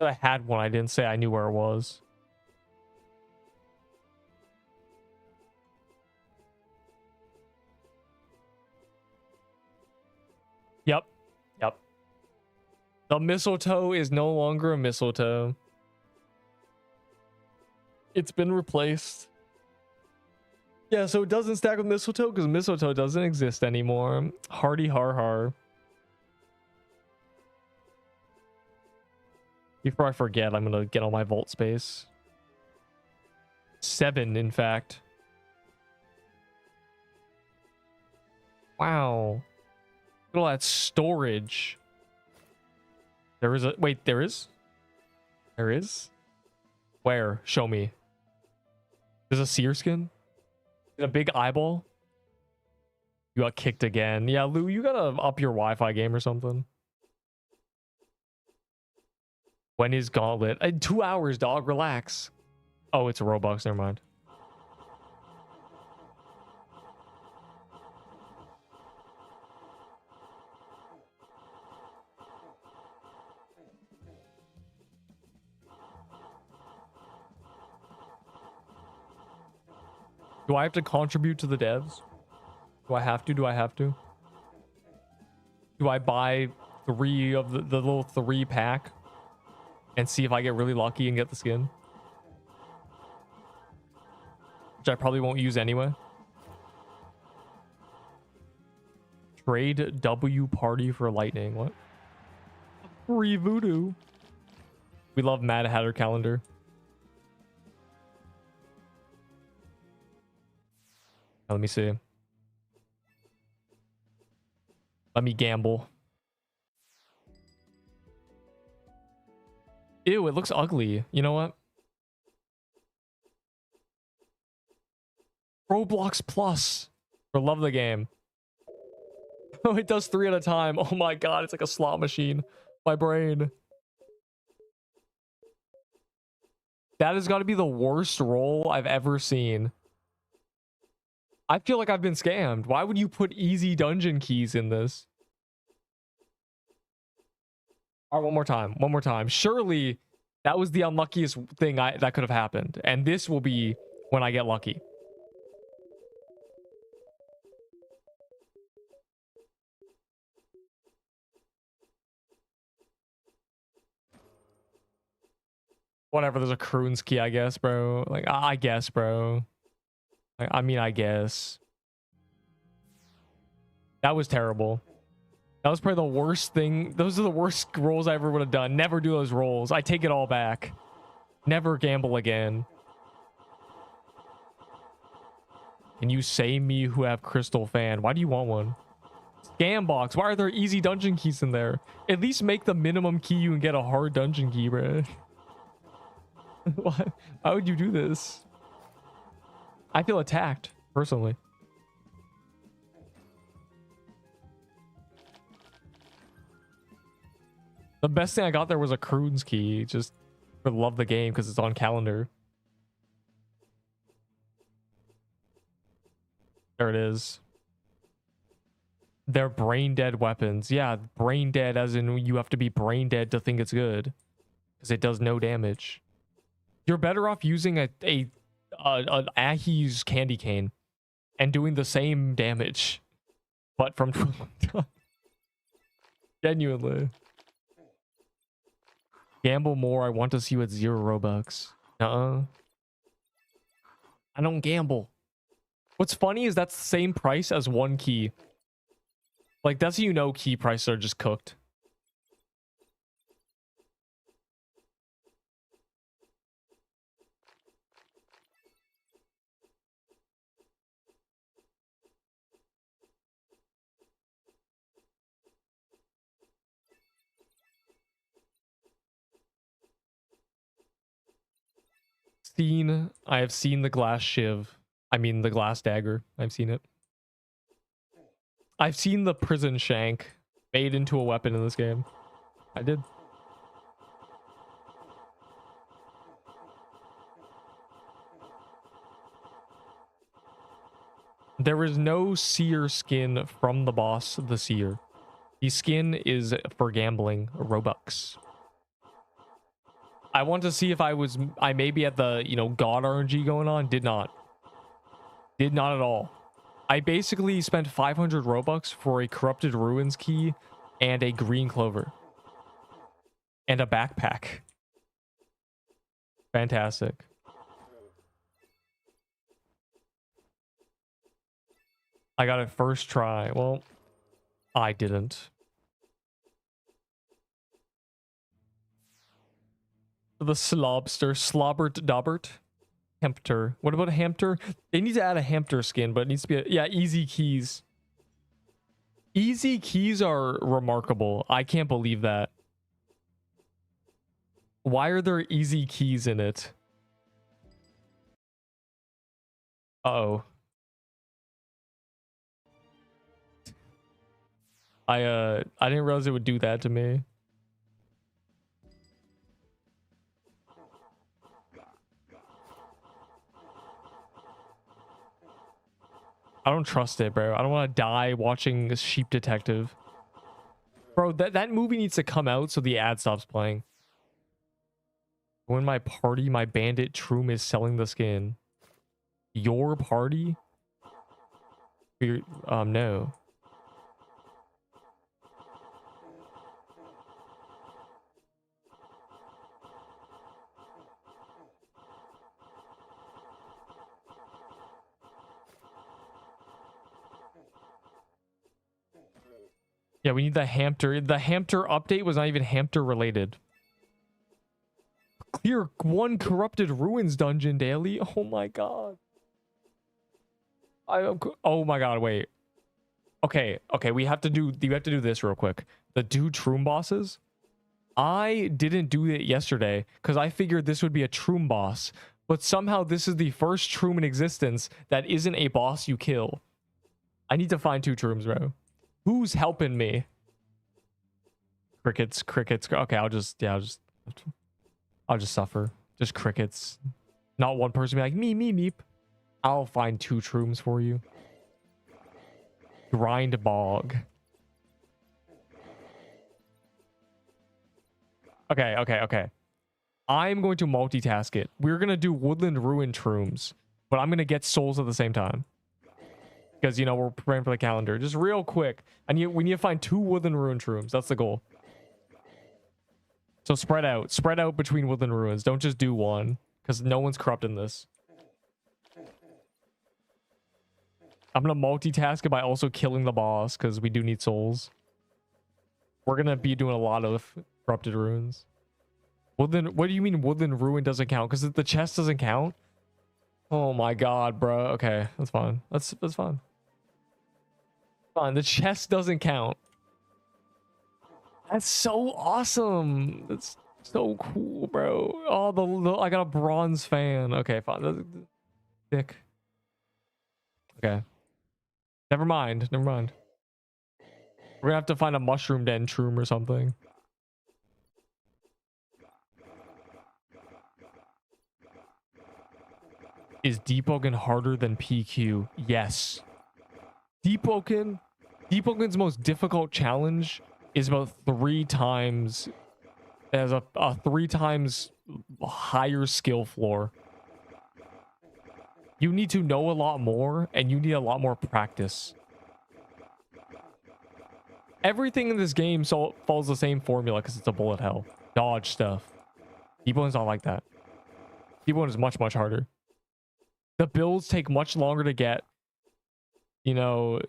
I had one. I didn't say I knew where it was. Yep. The mistletoe is no longer a mistletoe. It's been replaced. Yeah, so it doesn't stack with mistletoe because mistletoe doesn't exist anymore. Hardy har har. Before I forget, I'm gonna get all my vault space. 7, in fact. Wow. Look at all that storage. There is a... Wait, there is? There is? Where? Show me. There's a seer skin? A big eyeball? You got kicked again. Yeah, Lou, you gotta up your Wi-Fi game or something. When is Gauntlet? 2 hours, dog. Relax. Oh, it's a Roblox. Never mind. Do I have to contribute to the devs? Do I have to? Do I have to? Do I buy 3 of the little 3 pack? And see if I get really lucky and get the skin. which I probably won't use anyway. Trade W party for lightning. What? Free voodoo. We love Mad Hatter calendar. Let me see. Let me gamble. Ew, it looks ugly. You know what? Roblox Plus. For love of the game. Oh, it does 3 at a time. Oh my god, it's like a slot machine. My brain. That has got to be the worst roll I've ever seen. I feel like I've been scammed. Why would you put easy dungeon keys in this? All right, one more time. One more time. Surely that was the unluckiest thing that could have happened. And this will be when I get lucky. Whatever, there's a Kroon's key, I guess, bro. Like, I guess, bro. Like, I mean, I guess. That was terrible. That was probably the worst thing. Those are the worst rolls I ever would have done. Never do those rolls. I take it all back. Never gamble again. Can you say me who have Crystal Fan? Why do you want one? Scam box. Why are there easy dungeon keys in there? At least make the minimum key you can get a hard dungeon key, bro. Why would you do this? I feel attacked, personally. The best thing I got there was a Kroon's key, just for love of the game because it's on calendar. There it is. They're brain dead weapons. Yeah, brain dead as in you have to be brain dead to think it's good because it does no damage. You're better off using an Ahi's candy cane and doing the same damage, but from genuinely. Gamble more. I want to see you at 0 Robux. I don't gamble. What's funny is that's the same price as 1 key. Like, that's how you know key prices are just cooked. I have seen the glass shiv. I mean the glass dagger. I've seen it. I've seen the prison shank made into a weapon in this game. I did. There is no seer skin from the boss, the seer. The skin is for gambling Robux. I want to see if I may be at the, you know, God RNG going on. Did not at all. I basically spent 500 Robux for a corrupted ruins key and a green clover and a backpack. Fantastic. I got it first try. Well, I didn't. The Slobbert Dobbert. Hampter. What about a Hampter? They need to add a Hampter skin, but it needs to be yeah, easy keys. Easy keys are remarkable. I can't believe that. Why are there easy keys in it? Uh-oh. I didn't realize it would do that to me. I don't trust it, bro. I don't want to die watching Sheep Detective. Bro, that movie needs to come out so the ad stops playing. When my party, my bandit Troom is selling the skin. Your party? No. Yeah, we need the Hampter. The Hampter update was not even Hampter related. Clear 1 corrupted ruins dungeon daily. Oh my god. Oh my god, wait. Okay, we have to do this real quick. The 2 Troom bosses. I didn't do it yesterday because I figured this would be a Troom boss, but somehow this is the first Troom in existence that isn't a boss you kill. I need to find 2 Trooms, bro. Who's helping me? Crickets. Okay, I'll just suffer. Just crickets. Not one person be like, me, Neep. I'll find 2 Trooms for you. Grind bog. Okay. I'm going to multitask it. We're going to do Woodland Ruin Trooms, but I'm going to get souls at the same time. Because, you know, we're preparing for the calendar. Just real quick. We need to find 2 Woodland Ruin Trooms. That's the goal. So spread out. Spread out between Woodland Ruins. Don't just do one, because no one's corrupt in this. I'm going to multitask it by also killing the boss, because we do need souls. We're going to be doing a lot of corrupted ruins. Woodland, what do you mean Woodland Ruin doesn't count? Because the chest doesn't count? Oh my god, bro. Okay, that's fine. That's fine. Fine, the chest doesn't count. That's so awesome. That's so cool, bro. Oh, I got a bronze fan. Okay, fine. That's thick. Okay. Never mind. We're gonna have to find a mushroom den troom or something. Is Deepwoken harder than PQ? Yes. Deepwoken's most difficult challenge is about 3 times. It has a 3 times higher skill floor. You need to know a lot more, and you need a lot more practice. Everything in this game follows the same formula because it's a bullet hell. Dodge stuff. Deepwoken's not like that. Deepwoken is much, much harder. The builds take much longer to get. You know,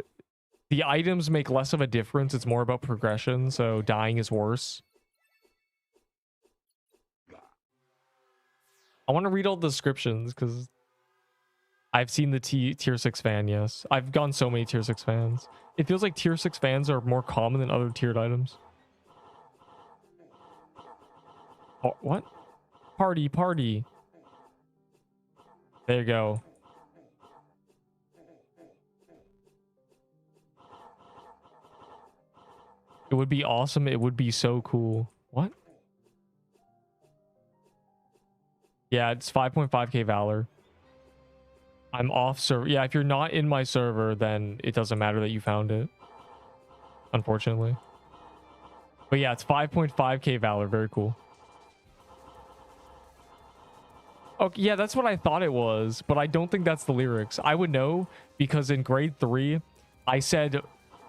the items make less of a difference. It's more about progression, so dying is worse. I want to read all the descriptions because I've seen the tier 6 fan, yes. I've gone so many tier 6 fans. It feels like tier 6 fans are more common than other tiered items. Oh, what? Party. There you go. It would be awesome. It would be so cool. What? Yeah, it's 5.5k Valor. I'm off server. Yeah, if you're not in my server, then it doesn't matter that you found it. Unfortunately. But yeah, it's 5.5k Valor. Very cool. Okay, yeah, that's what I thought it was, but I don't think that's the lyrics. I would know because in grade 3, I said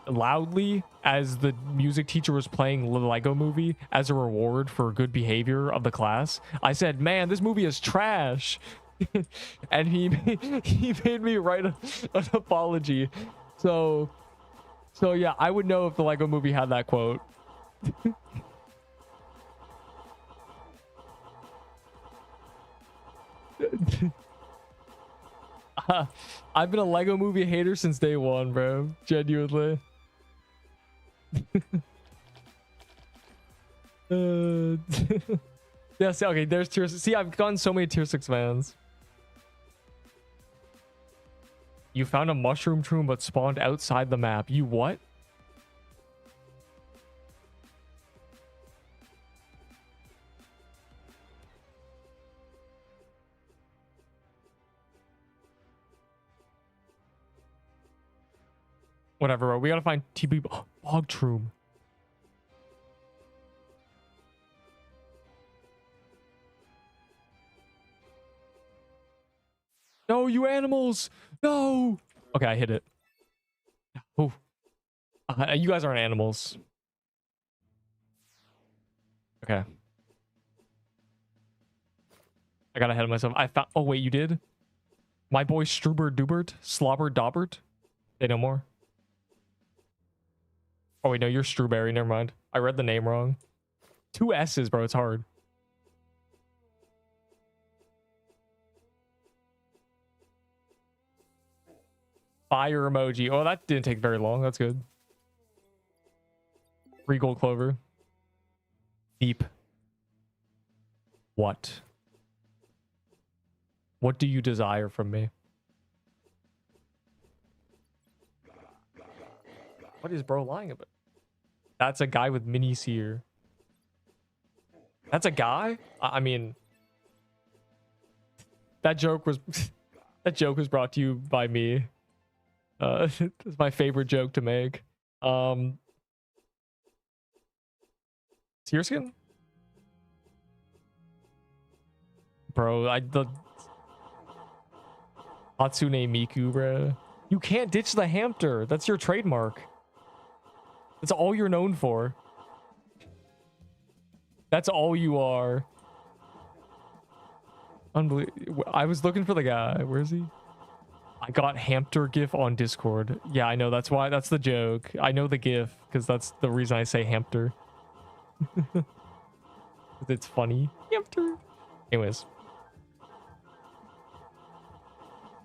loudly as the music teacher was playing the Lego movie as a reward for good behavior of the class. I said, man, this movie is trash. And he made me write an apology. So yeah, I would know if the Lego movie had that quote. I've been a Lego movie hater since day 1, bro. Genuinely. Yeah, see, okay, there's tier 6. See, I've gotten so many tier 6 fans. You found a mushroom tomb but spawned outside the map. You what? Whatever, bro. We gotta find TB bog tomb. No, you animals! No! Okay, I hit it. Oh, you guys aren't animals. Okay. I got ahead of myself. I found. Oh wait, you did? My boy Struber Dubert, Slobber Dobert. Say no more. Oh wait, no, you're Strawberry. Never mind. I read the name wrong. 2 S's, bro. It's hard. Fire emoji. Oh, that didn't take very long. That's good. 3 gold clover. Neep. What? What do you desire from me? What is bro lying about? That's a guy with mini seer. That's a guy? I mean, that joke was that joke was brought to you by me. It's my favorite joke to make. Seer skin? Bro, the Hatsune Miku, bro. You can't ditch the Hampter. That's your trademark. That's all you're known for. That's all you are. Unbelievable. I was looking for the guy. Where is he? I got Hampter GIF on Discord. Yeah, I know. That's why. That's the joke. I know the GIF because that's the reason I say Hampter. It's funny. Hampter. Anyways.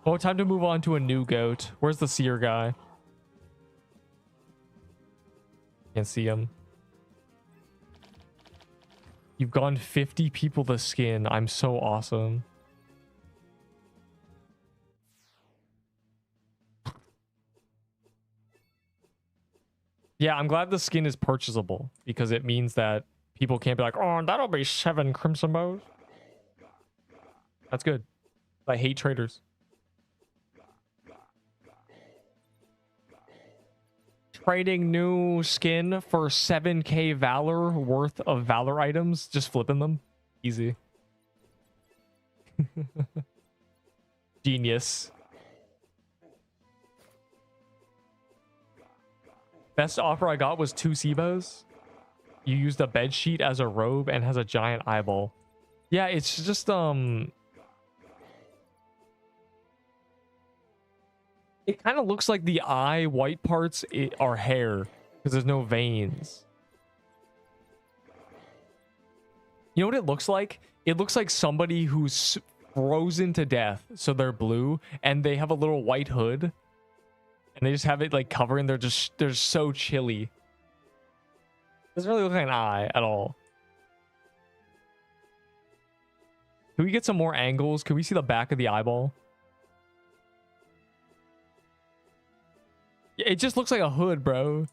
Oh, time to move on to a new goat. Where's the seer guy? Can't see him. You've gone 50 people the skin. I'm so awesome. Yeah, I'm glad the skin is purchasable because it means that people can't be like, oh, that'll be 7 crimson bows. That's good. I hate traders. Trading new skin for 7k valor worth of valor items, just flipping them. Easy. Genius. Best offer I got was 2 Sebos. You used a bed sheet as a robe and has a giant eyeball. Yeah, it's just it kind of looks like the eye white parts are hair because there's no veins. You know what it looks like? It looks like somebody who's frozen to death, so they're blue, and they have a little white hood, and they just have it like covering. They're so chilly. Doesn't really look like an eye at all. Can we get some more angles? Can we see the back of the eyeball? It just looks like a hood, bro.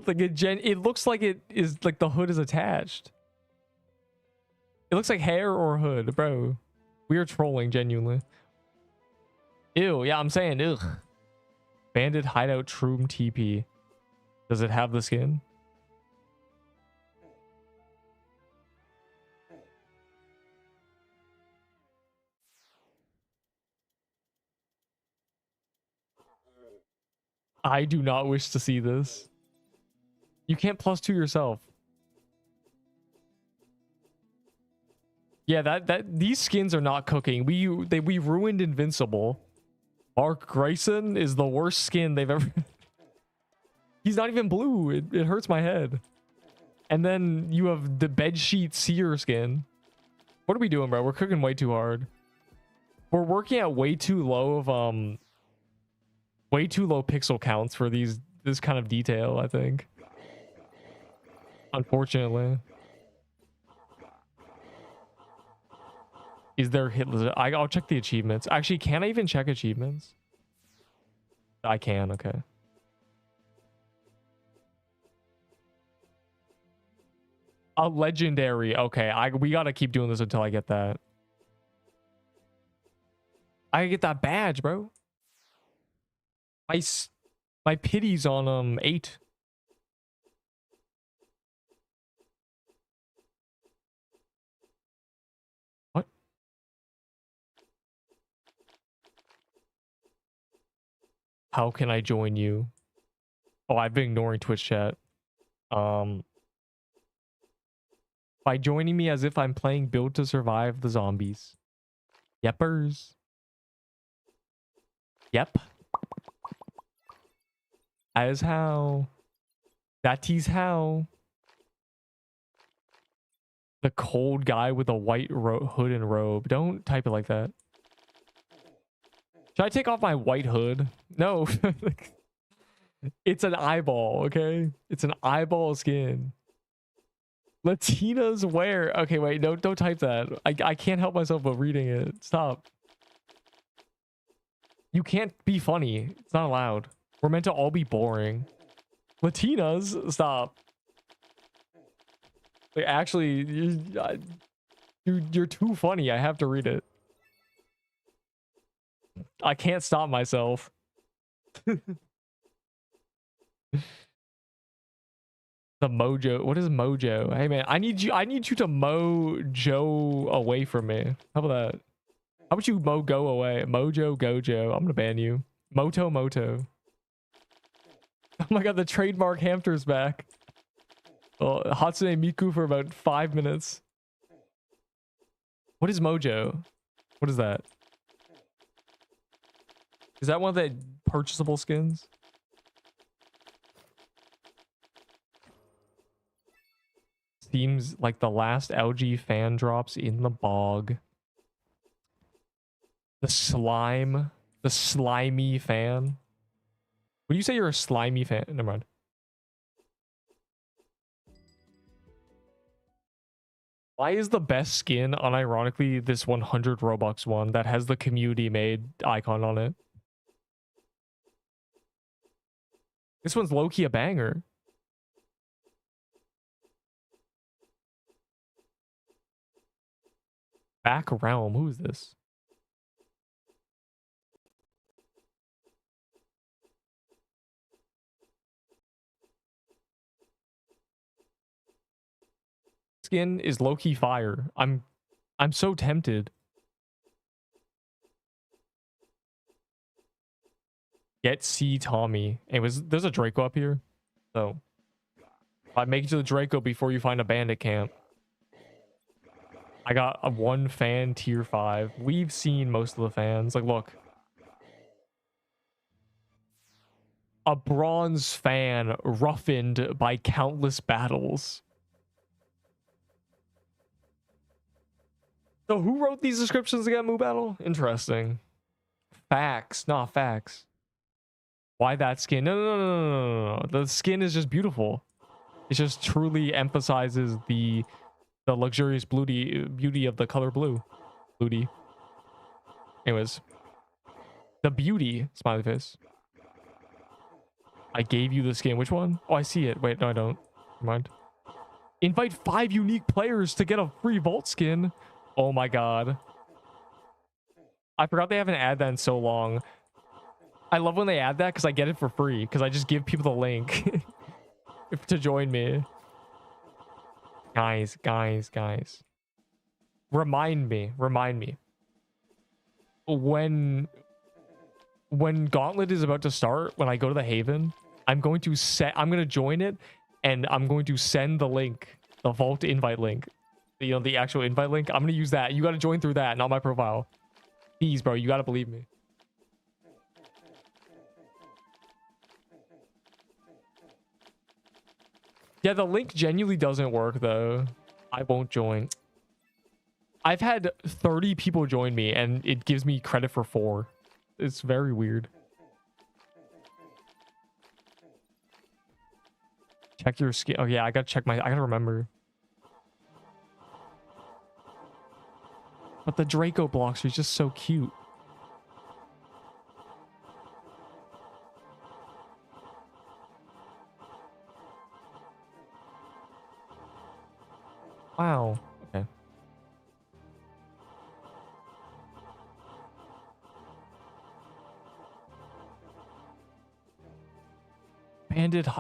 Like it looks like it is like the hood is attached. It looks like hair or hood, bro. We are trolling genuinely. Ew, yeah, I'm saying ugh. Bandit hideout Troom TP. Does it have the skin? I do not wish to see this. You can't +2 yourself. Yeah, these skins are not cooking. We ruined Invincible. Mark Grayson is the worst skin they've ever. He's not even blue. It hurts my head. And then you have the bedsheet seer skin. What are we doing, bro? We're cooking way too hard. We're working at way too low of way too low pixel counts for this kind of detail, I think. Unfortunately. Is there hit list? I'll check the achievements. Actually, can I even check achievements? I can, okay. A legendary. Okay, we gotta keep doing this until I get that. I get that badge, bro. My pity's on 8. What? How can I join you? Oh, I've been ignoring Twitch chat. By joining me as if I'm playing Build to Survive the Zombies. Yepers. Yep. As how. That tease how. The cold guy with a white hood and robe. Don't type it like that. Should I take off my white hood? No. It's an eyeball, okay? It's an eyeball skin. Latina's wear. Okay, wait. No, don't type that. I can't help myself but reading it. Stop. You can't be funny. It's not allowed. We're meant to all be boring. Latinas? Stop. Like, actually, you're too funny. I have to read it. I can't stop myself. The mojo. What is mojo? Hey man, I need you to mojo away from me. How about that? How about you go away? Mojo gojo. I'm gonna ban you. Moto. Oh my god, the trademark Hampter's back. Well, Hatsune Miku for about 5 minutes. What is mojo? What is that? Is that one of the purchasable skins? Seems like the last LG fan drops in the bog. The slimy fan. Would you say you're a slimy fan? Never mind. Why is the best skin unironically this 100 Robux one that has the community made icon on it? This one's low-key a banger. Back Realm, who is this? Skin is low-key fire. I'm so tempted. Get C Tommy. Anyways, there's a Draco up here. So if I make it to the Draco before you find a bandit camp. I got a 1 fan tier 5. We've seen most of the fans. Like, look. A bronze fan roughened by countless battles. So who wrote these descriptions again, Moo Battle? Interesting. Facts. Not facts. Why that skin? No. The skin is just beautiful. It just truly emphasizes the luxurious beauty of the color blue. Booty. Anyways. The beauty. Smiley face. I gave you the skin. Which one? Oh, I see it. Wait, no, I don't. Never mind. Invite 5 unique players to get a free vault skin. Oh my god. I forgot they haven't added that in so long. I love when they add that because I get it for free. Because I just give people the link to join me. Guys. Remind me. When Gauntlet is about to start, when I go to the Haven, I'm going to join it, and I'm going to send the link, the vault invite link. You know, the actual invite link. I'm going to use that. You got to join through that, not my profile. Please, bro, you got to believe me. Yeah, the link genuinely doesn't work, though. I won't join. I've had 30 people join me, and it gives me credit for 4. It's very weird. Check your skin. Oh, yeah, I gotta check I gotta remember. But the Draco blocks are just so cute. Wow. Okay.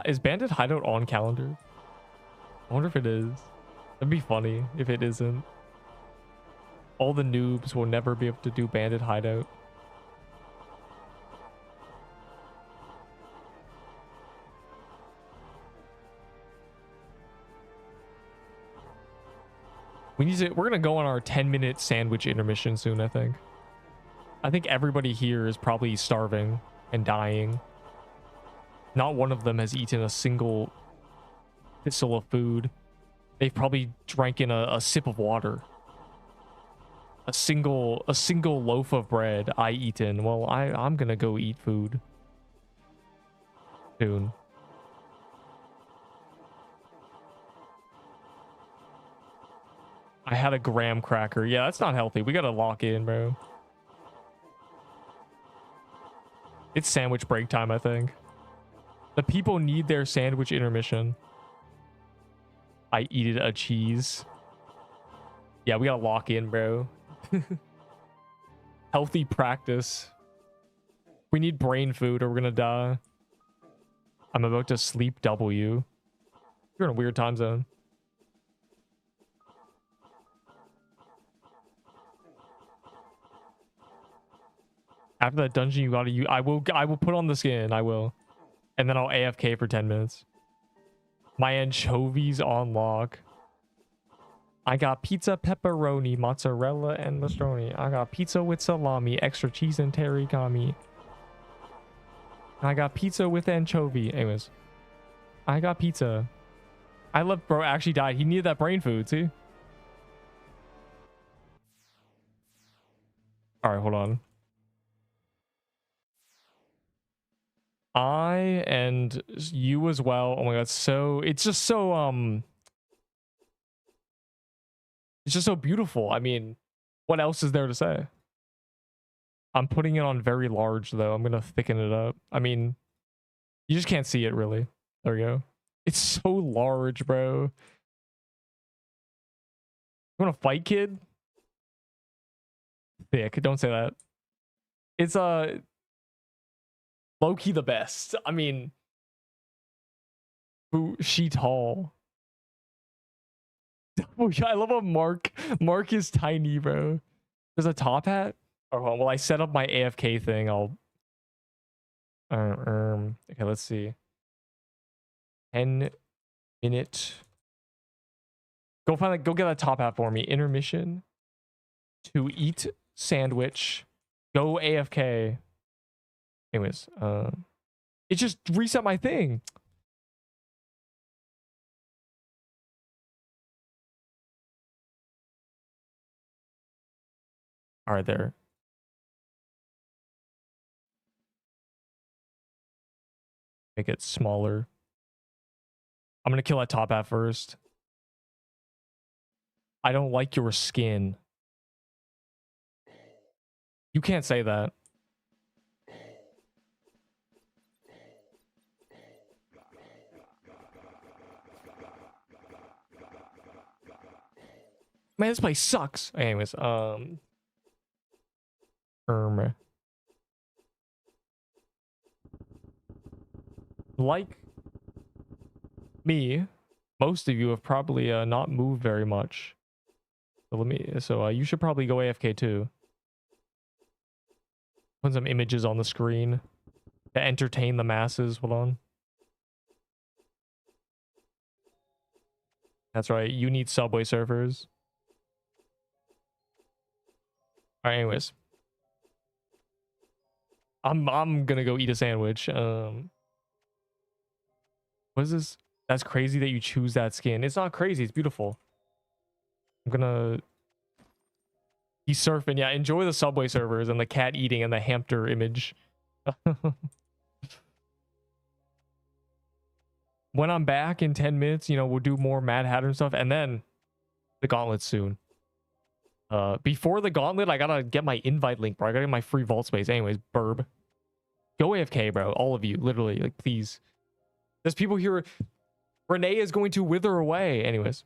Is Bandit Hideout on calendar? I wonder if it is. That'd be funny if it isn't. All the noobs will never be able to do Bandit Hideout. We're gonna go on our 10-minute sandwich intermission soon, I think. I think everybody here is probably starving and dying. Not one of them has eaten a single thistle of food. They've probably drank in a sip of water. A single loaf of bread I eaten. Well, I'm gonna go eat food soon. I had a graham cracker. Yeah, that's not healthy. We gotta lock in, bro. It's sandwich break time, I think. The people need their sandwich intermission. I eat a cheese. Yeah, we gotta lock in, bro. Healthy practice. We need brain food or we're gonna die. I'm about to sleep W. You're in a weird time zone. After that dungeon, you gotta use. I will put on the skin. I will, and then I'll AFK for 10 minutes. My anchovies on lock. I got pizza, pepperoni, mozzarella, and pastrami. I got pizza with salami, extra cheese, and teriyaki. I got pizza with anchovy. Anyways, I got pizza. I love bro. Actually died. He needed that brain food. See. All right, hold on. I and you as well. Oh my god, so it's just so it's just so beautiful. I mean, what else is there to say? I'm putting it on very large though. I'm gonna thicken it up. I mean, you just can't see it really. There we go. It's so large, bro. You wanna fight, kid? Thick. Don't say that. It's low-key the best. I mean, she tall. I love a Mark is tiny, bro. There's a top hat. Oh, well, I set up my AFK thing. I'll okay, let's see. 10-minute. Go get that top hat for me. Intermission. To eat sandwich. Go AFK. Anyways, it just reset my thing. All right, there. Make it smaller. I'm gonna kill that top hat first. I don't like your skin. You can't say that. Man, this place sucks. Anyways, like me, most of you have probably not moved very much. So you should probably go AFK too. Put some images on the screen to entertain the masses. Hold on. That's right. You need Subway surfers. All right, anyways. I'm gonna go eat a sandwich. What is this? That's crazy that you choose that skin. It's not crazy. It's beautiful. I'm gonna. He's surfing. Yeah, enjoy the Subway servers and the cat eating and the Hampter image. When I'm back in 10 minutes, you know, we'll do more Mad Hatter stuff, and then the Gauntlet soon. Before the Gauntlet, I gotta get my invite link, bro. I gotta get my free vault space. Anyways, burb. Go AFK, bro. All of you, literally, like, please. There's people here. Renee is going to wither away. Anyways.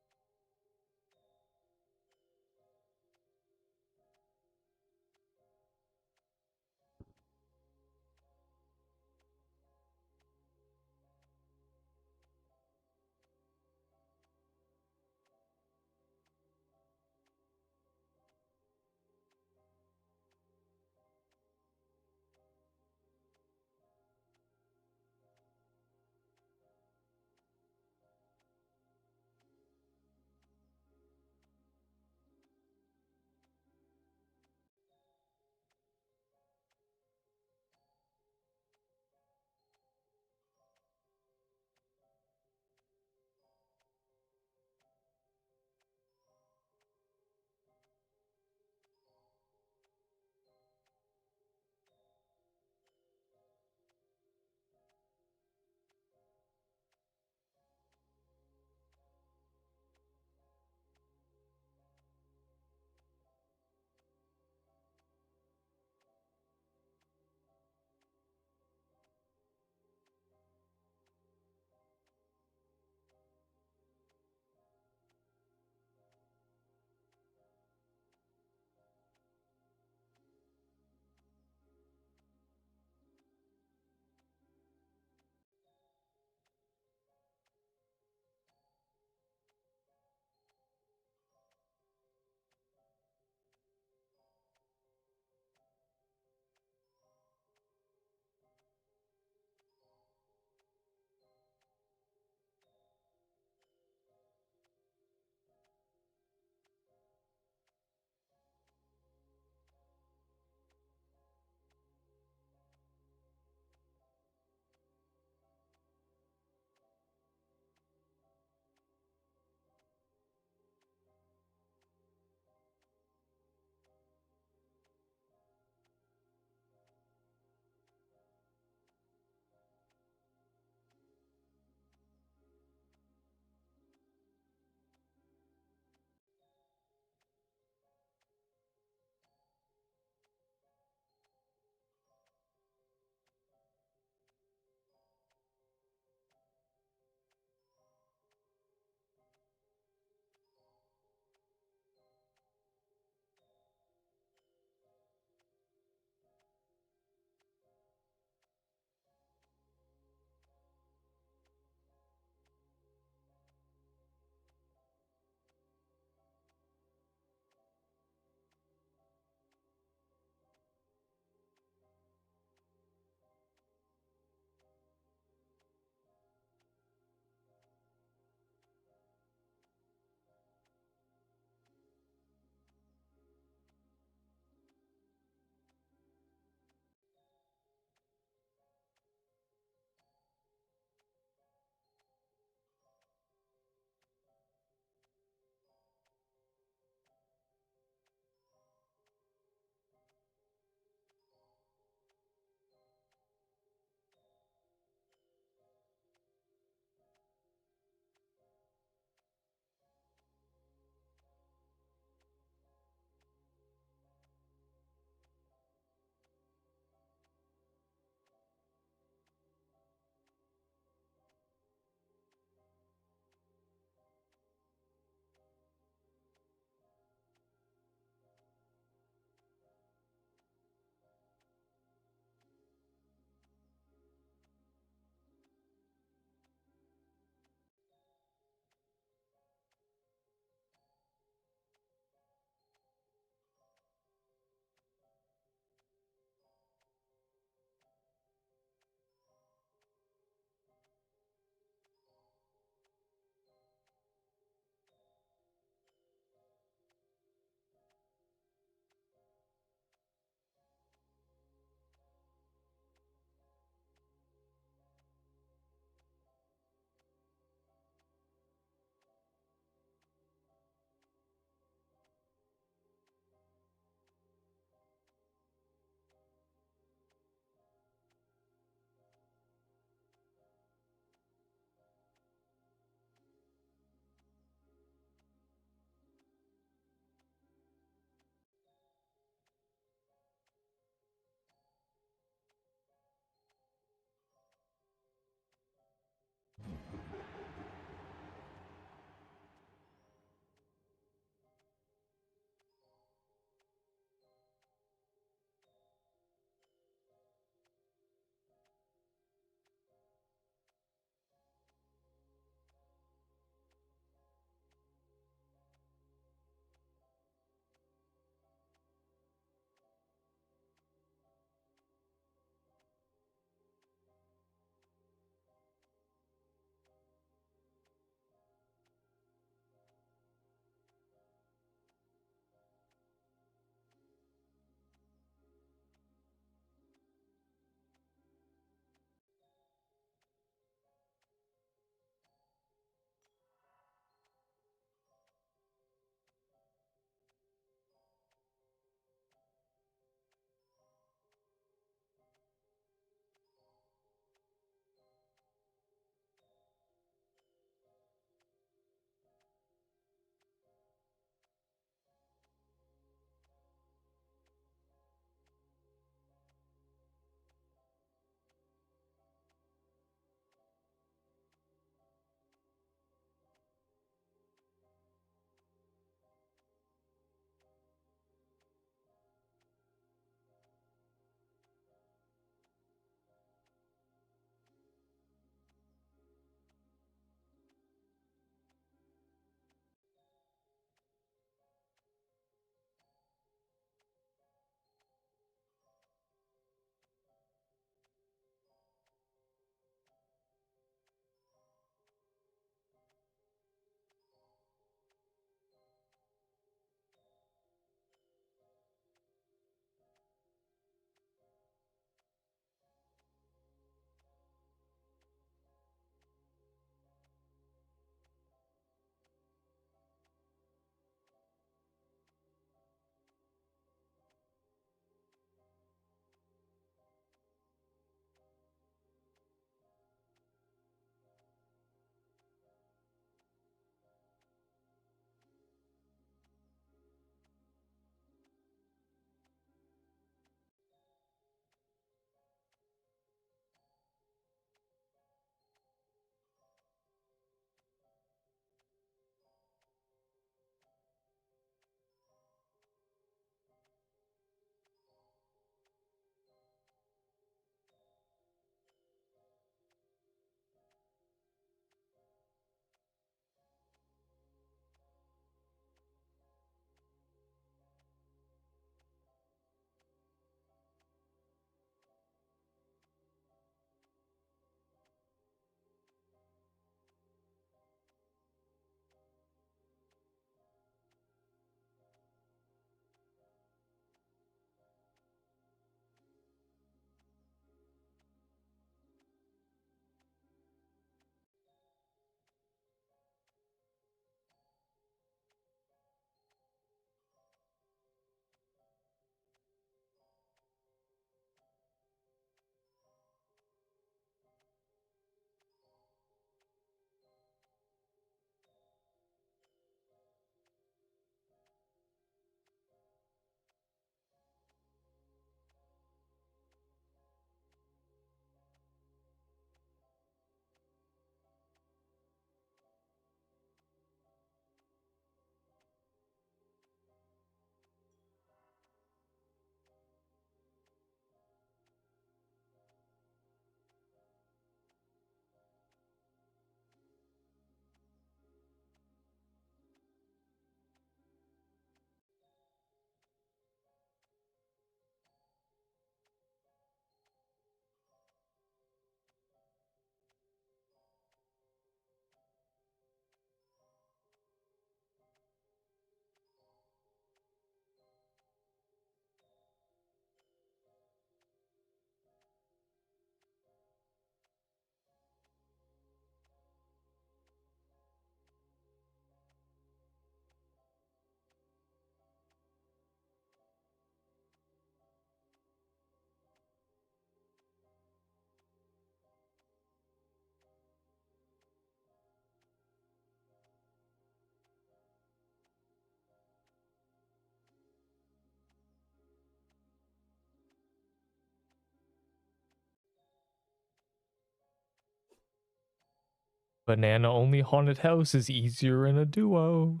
Banana only haunted house is easier in a duo.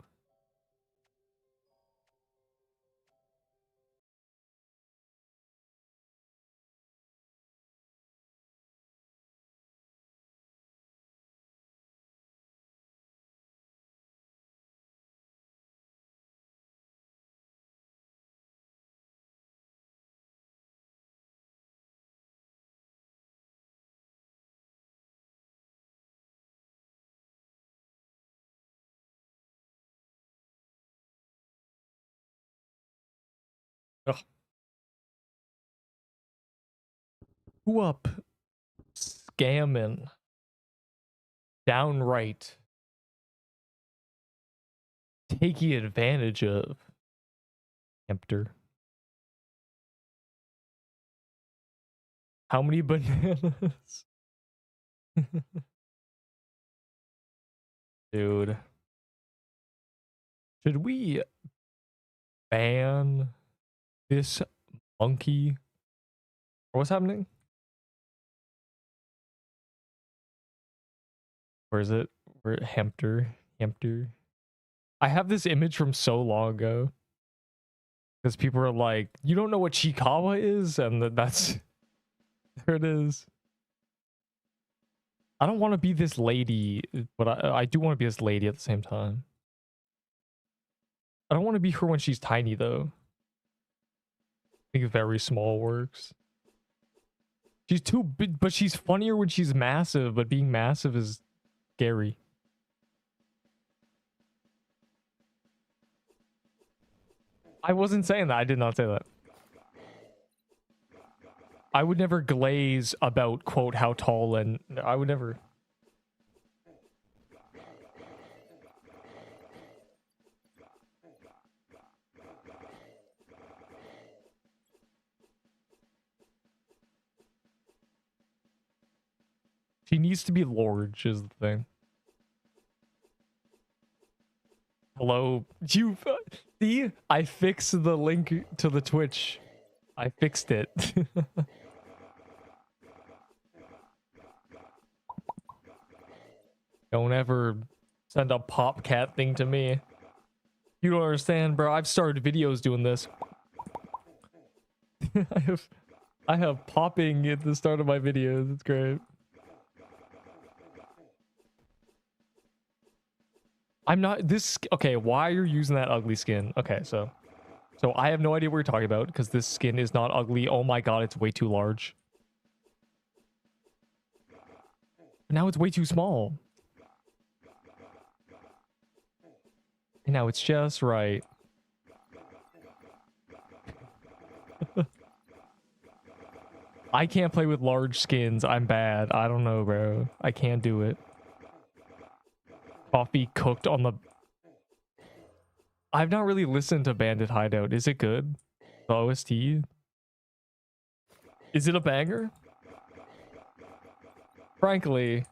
Ugh. Who up? Scamming. Downright. Taking advantage of. Hampter. How many bananas? Dude. Should we ban this monkey? Or what's happening? Where is it? Where Hampter? Hampter. I have this image from so long ago. Because people are like, you don't know what Chikawa is? And that's there it is. I don't want to be this lady, but I do want to be this lady at the same time. I don't want to be her when she's tiny though. I think very small works. She's too big, but she's funnier when she's massive, but being massive is scary. I wasn't saying that. I did not say that. I would never glaze about, quote, how tall, and I would never. She needs to be large, is the thing. Hello, you see? I fixed the link to the Twitch. I fixed it. Don't ever send a pop cat thing to me. You don't understand, bro. I've started videos doing this. I have popping at the start of my videos. It's great. I'm not this okay, why are you using that ugly skin? Okay, so I have no idea what you're talking about because this skin is not ugly. Oh my god, it's way too large. Now it's way too small. And now it's just right. I can't play with large skins. I'm bad. I don't know, bro. I can't do it. Coffee cooked on the... I've not really listened to Bandit Hideout. Is it good? The OST? Is it a banger? Frankly...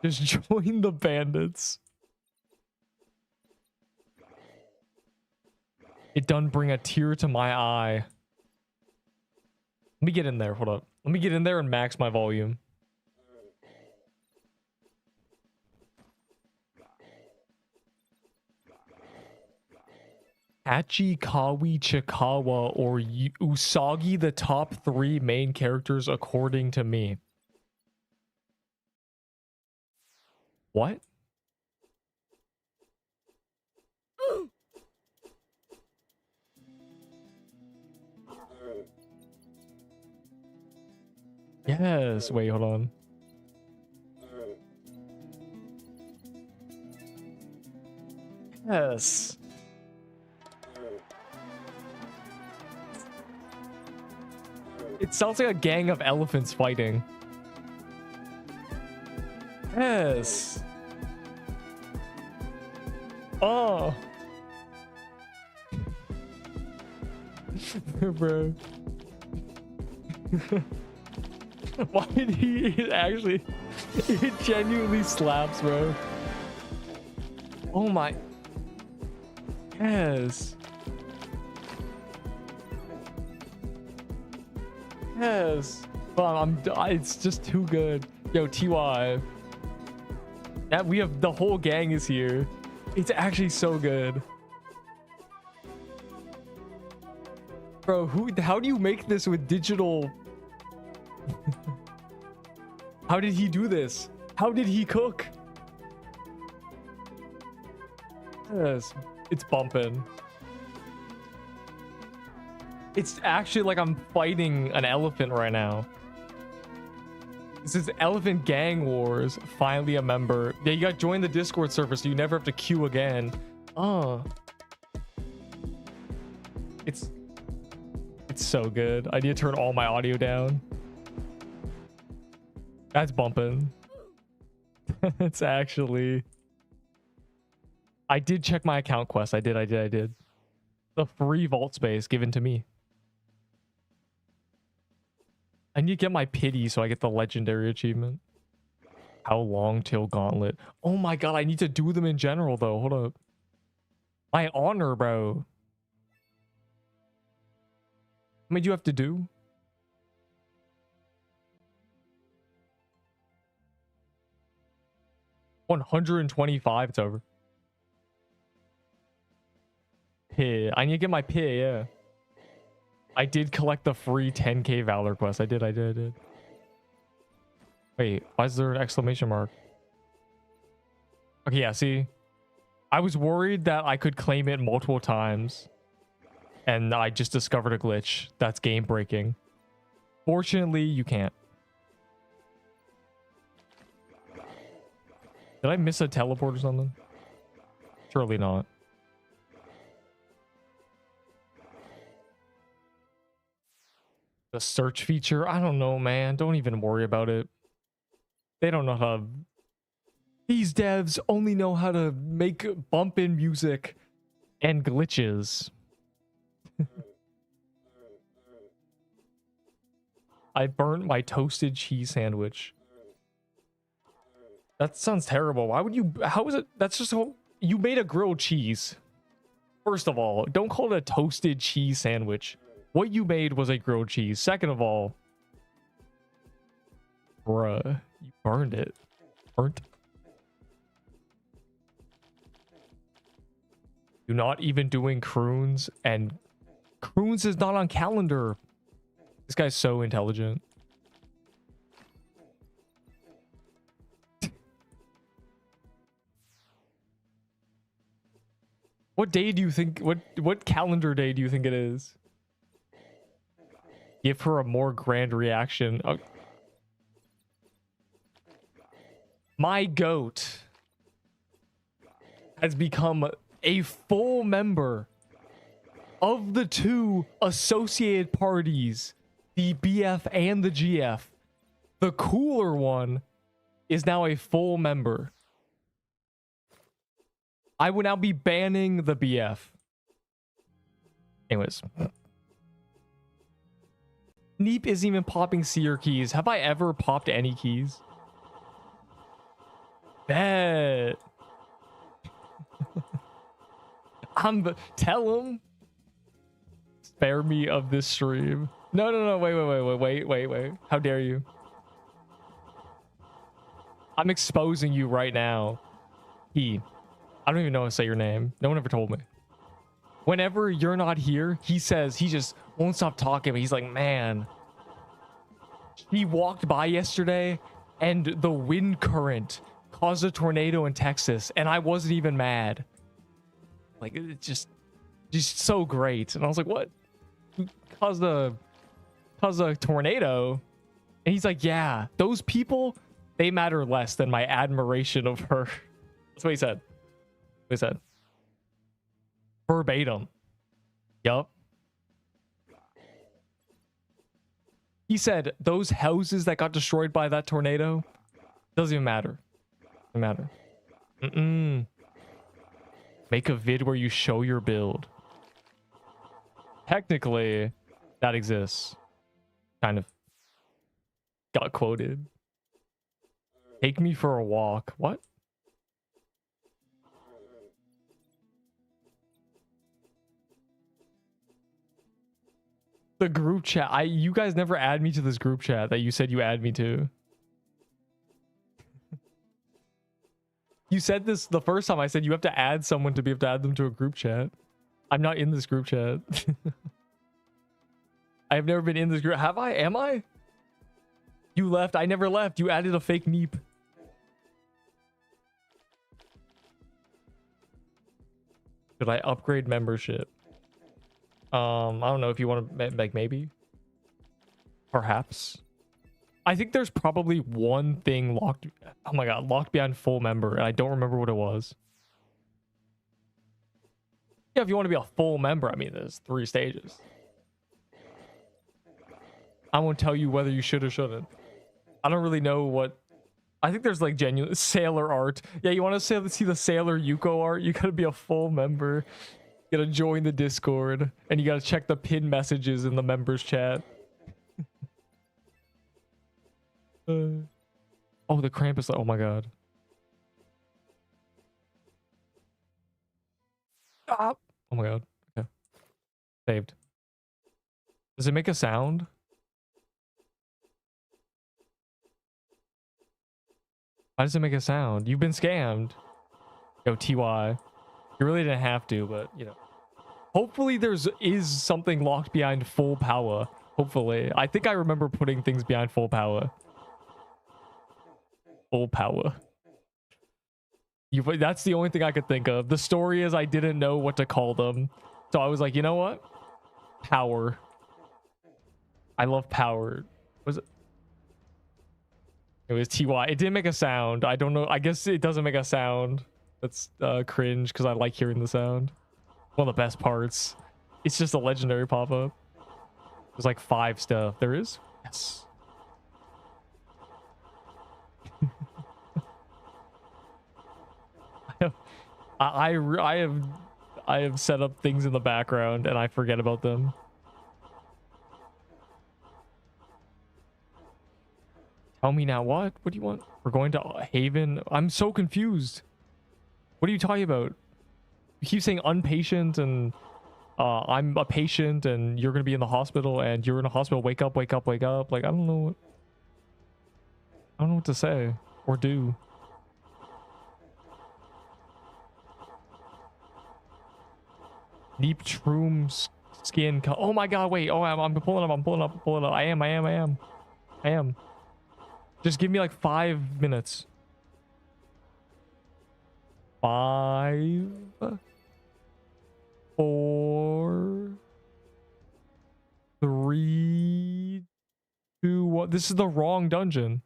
Just join the bandits. It done bring a tear to my eye. Let me get in there. Hold up. Let me get in there and max my volume. Hachikawa, Chikawa, or Usagi, the top 3 main characters according to me. What? Yes. Wait, hold on. Yes. It sounds like a gang of elephants fighting. Yes. Oh. Bro. Why did he actually... It genuinely slaps, bro. Oh my... Yes. Yes. It's just too good. Yo, TY. That we have the whole gang is here. It's actually so good. Bro, how do you make this with digital? How did he do this? How did he cook? Yes, it's bumping. It's actually like I'm fighting an elephant right now. This is Elephant Gang Wars. Finally a member. Yeah, you got join the Discord server so you never have to queue again. Oh. It's so good. I need to turn all my audio down. That's bumping. It's actually... I did check my account quest. I did. The free vault space given to me. I need to get my pity so I get the legendary achievement. How long till Gauntlet? Oh my god, I need to do them in general though. Hold up. My honor, bro. How many do you have to do? $125. It's over. Pit. I need to get my pit, yeah. I did collect the free 10k Valor quest. I did. Wait, why is there an exclamation mark? Okay, yeah, see? I was worried that I could claim it multiple times. And I just discovered a glitch that's game breaking. Fortunately, you can't. Did I miss a teleport or something? Surely not. The search feature? I don't know, man. Don't even worry about it. They don't know how... These devs only know how to make bump-in music and glitches. I burnt my toasted cheese sandwich. That sounds terrible. Why would you... How is it... That's just... You made a grilled cheese. First of all, don't call it a toasted cheese sandwich. What you made was a grilled cheese. Second of all... Bruh. You burned it. Burnt. You're not even doing croons, and croons is not on calendar. This guy's so intelligent. What day do you think, what calendar day do you think it is? Give her a more grand reaction. Oh. My goat has become a full member of the two associated parties, the BF and the GF. The cooler one is now a full member. I will now be banning the BF. Anyways. Neep isn't even popping seer keys. Have I ever popped any keys? Bet. Tell him. Spare me of this stream. No, wait. How dare you? I'm exposing you right now. I don't even know how to say your name. No one ever told me. Whenever you're not here, he says, he just won't stop talking. But he's like, man, he walked by yesterday and the wind current caused a tornado in Texas and I wasn't even mad. Like, it's just so great. And I was like, what? Caused a tornado? And he's like, yeah, those people, they matter less than my admiration of her. That's what he said. What he said. Verbatim. Yup. He said those houses that got destroyed by that tornado doesn't even matter. Doesn't matter. Make a vid where you show your build. Technically, that exists. Kind of. Got quoted. Take me for a walk. What? The group chat. You guys never add me to this group chat that you said you add me to. You said this the first time. I said you have to add someone to be able to add them to a group chat. I'm not in this group chat. I have never been in this group. Have I? Am I? You left. I never left. You added a fake Neep. Should I upgrade membership? I don't know if you want to, like, maybe. Perhaps. I think there's probably one thing locked. Oh my god, locked behind full member, and I don't remember what it was. Yeah, if you want to be a full member, I mean, there's 3 stages. I won't tell you whether you should or shouldn't. I don't really know what. I think there's like genuine sailor art. Yeah, you want to see the Sailor Yuko art? You gotta be a full member. You gotta join the Discord, and you gotta check the pinned messages in the members chat. Oh, the Krampus. Oh my god. Stop. Oh my god. Okay. Saved. Does it make a sound? Why does it make a sound? You've been scammed. Yo, TY. You really didn't have to, but, you know. Hopefully is something locked behind full power. Hopefully. I think I remember putting things behind full power. Full power. That's the only thing I could think of. The story is I didn't know what to call them. So I was like, you know what? Power. I love power. Was it? It was TY. It didn't make a sound. I don't know. I guess it doesn't make a sound. That's cringe because I like hearing the sound. One of the best parts. It's just a legendary pop-up. There's like 5 stuff. There is? Yes. I have set up things in the background and I forget about them. Tell me now. What do you want? We're going to Haven. I'm so confused. What are you talking about? You keep saying unpatient and I'm a patient and you're gonna be in the hospital and you're in a hospital. Wake up, wake up, wake up. Like, I don't know what to say or do. Neep Troom skin. Oh my god, wait. Oh, I'm pulling up. I'm pulling up. I'm pulling up. I am. Just give me like 5 minutes. 5, 4, 3, 2, 1. This is the wrong dungeon.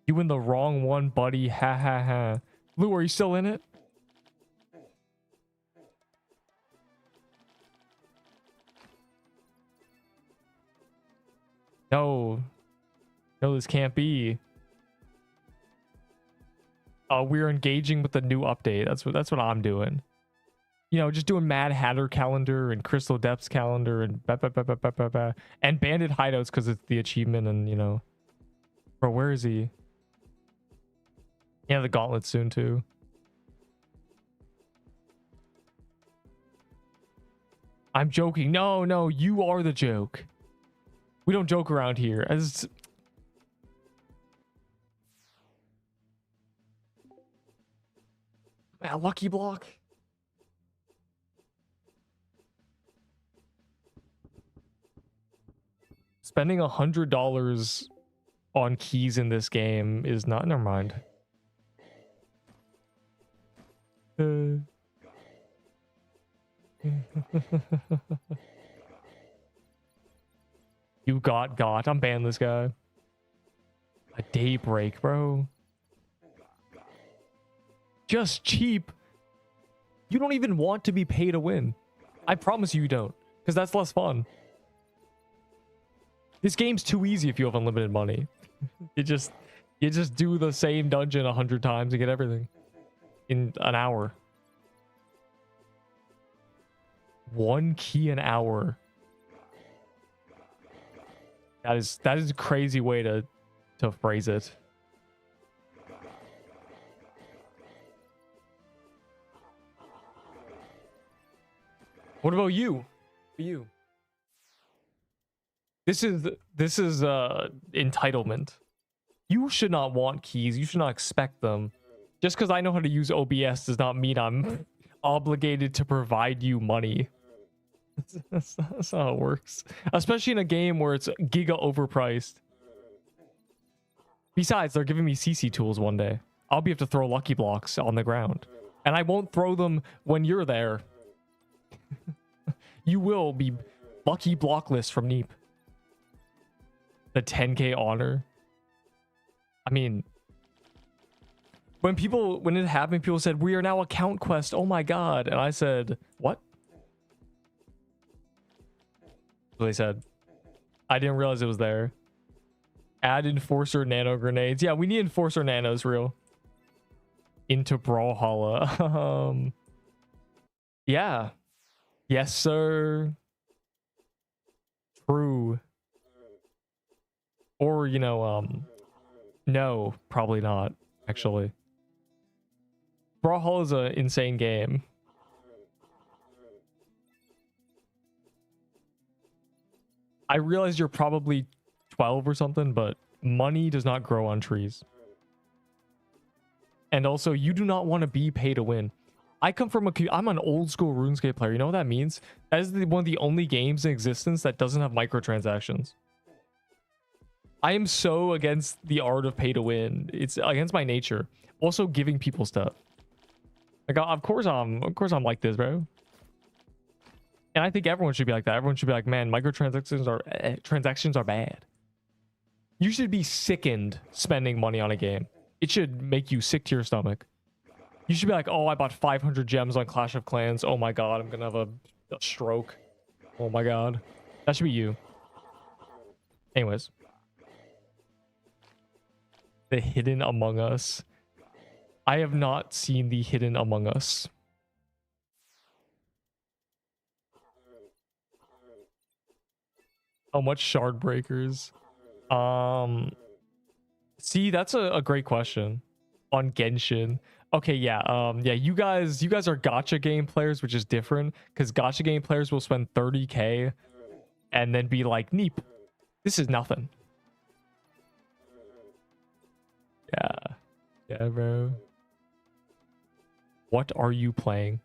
You in the wrong one, buddy. Ha ha ha. Lou, are you still in it? No, this can't be. We're engaging with the new update. That's what I'm doing. You know, just doing Mad Hatter calendar and Crystal Depths calendar and and Bandit hideouts because it's the achievement and, you know. Bro, where is he? Yeah, the Gauntlet soon too. I'm joking. No, you are the joke. We don't joke around here. Man, lucky block. Spending $100 on keys in this game is not. Never mind. You got. I'm banning this guy. A daybreak, bro. Just cheap. You don't even want to be pay to win. I promise you don't, because that's less fun. This game's too easy if you have unlimited money. You just do the same dungeon 100 times to get everything in an hour. 1 key an hour. That is a crazy way to phrase it. What about you? You. This is entitlement. You should not want keys. You should not expect them. Just because I know how to use OBS does not mean I'm obligated to provide you money. That's not how it works. Especially in a game where it's giga overpriced. Besides, they're giving me CC tools one day. I'll be able to throw lucky blocks on the ground. And I won't throw them when you're there. You will be lucky blockless from Neep. The 10k honor. I mean, when it happened, people said, we are now account quest. Oh my god. And I said, what? So they said, I didn't realize it was there. Add enforcer nano grenades. Yeah, we need enforcer nanos, real. Into Brawlhalla. Yeah. Yes, sir. True. Or, you know, no, probably not, actually. Brawlhalla is an insane game. I realize you're probably 12 or something, but money does not grow on trees. And also, you do not want to be pay to win. I'm an old school RuneScape player. You know what that means? That is one of the only games in existence that doesn't have microtransactions. I am so against the art of pay to win. It's against my nature. Also, giving people stuff. Like, of course I'm like this, bro. And I think everyone should be like that. Everyone should be like, man, transactions are bad. You should be sickened spending money on a game. It should make you sick to your stomach. You should be like, oh, I bought 500 gems on Clash of Clans. Oh my god, I'm gonna have a stroke. Oh my god. That should be you. Anyways. The Hidden Among Us. I have not seen the Hidden Among Us. How much shard breakers? See, that's a great question. On Genshin. Okay, yeah, yeah, you guys are gacha game players, which is different, because gacha game players will spend 30k and then be like, Neep, this is nothing. Yeah, bro. What are you playing?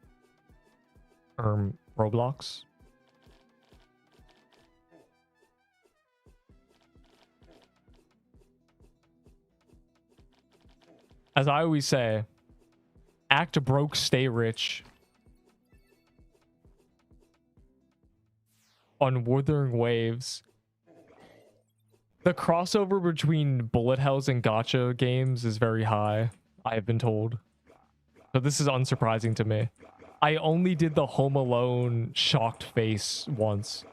Roblox? As I always say, act broke, stay rich. On Wuthering Waves. The crossover between bullet hells and gacha games is very high, I have been told. So this is unsurprising to me. I only did the Home Alone shocked face once.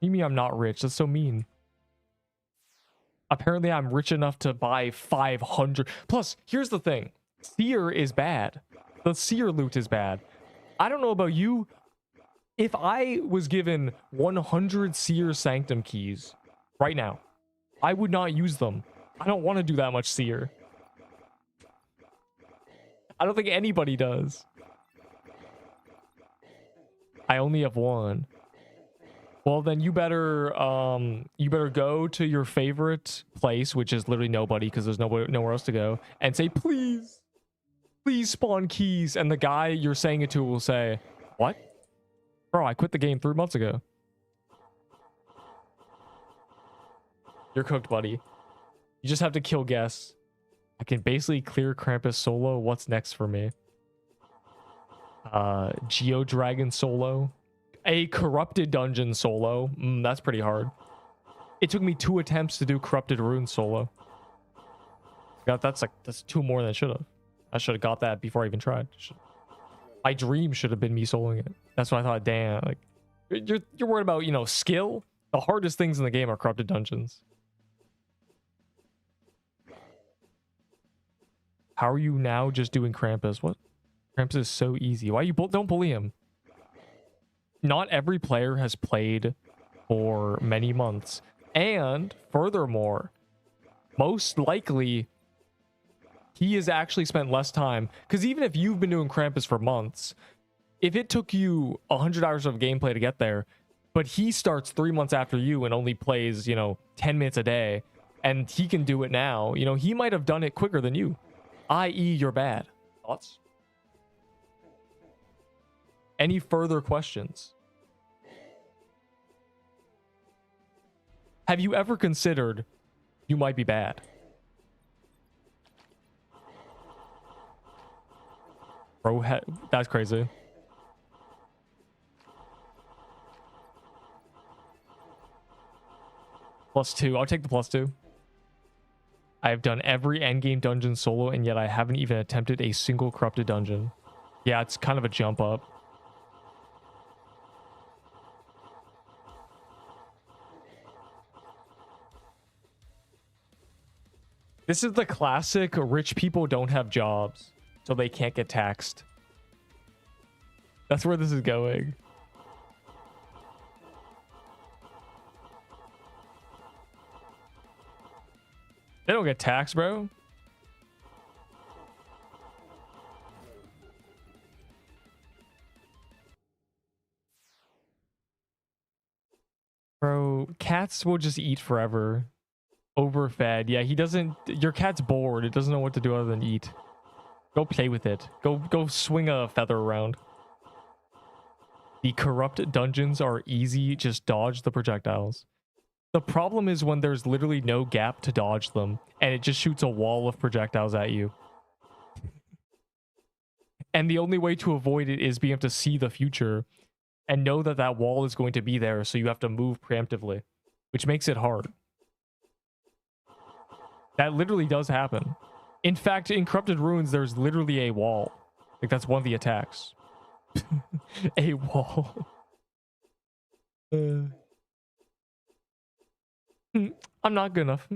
You mean I'm not rich? That's so mean. Apparently I'm rich enough to buy 500. Plus, here's the thing. Seer is bad. The Seer loot is bad. I don't know about you. If I was given 100 Seer Sanctum keys right now, I would not use them. I don't want to do that much Seer. I don't think anybody does. I only have one. Well, then you better go to your favorite place, which is literally nobody, because there's nowhere else to go, and say, please spawn keys. And the guy you're saying it to will say, what? Bro, I quit the game 3 months ago. You're cooked, buddy. You just have to kill guests. I can basically clear Krampus solo. What's next for me? Geodragon solo. A corrupted dungeon solo. That's pretty hard. It took me 2 attempts to do corrupted rune solo. God, that's 2 more than I should have. I should have got that before I even tried. My dream should have been me soloing it. That's what I thought. Damn, like you're worried about, you know, skill. The hardest things in the game are corrupted dungeons. How are you now just doing Krampus? What? Krampus is so easy. Why you don't bully him? Not every player has played for many months. And furthermore, most likely He has actually spent less time, because even if you've been doing Krampus for months, if it took you 100 hours of gameplay to get there, but he starts 3 months after you and only plays, 10 minutes a day, and he can do it now, he might have done it quicker than you, i.e. you're bad. Thoughts? Any further questions? Have you ever considered you might be bad? Bro, that's crazy. +2. I'll take the +2. I have done every endgame dungeon solo, and yet I haven't even attempted a single corrupted dungeon. Yeah, it's kind of a jump up. This is the classic rich people don't have jobs, so they can't get taxed. That's where this is going. They don't get taxed, bro. Bro, cats will just eat forever. Overfed. Yeah, he doesn't. Your cat's bored. It doesn't know what to do other than eat. Go play with it. Go swing a feather around. The corrupt dungeons are easy. Just dodge the projectiles. The problem is when there's literally no gap to dodge them, and it just shoots a wall of projectiles at you. And the only way to avoid it is being able to see the future and know that that wall is going to be there, so you have to move preemptively, which makes it hard. That literally does happen. In fact, in Corrupted Ruins, there's literally a wall. Like, that's one of the attacks. A wall. I'm not good enough.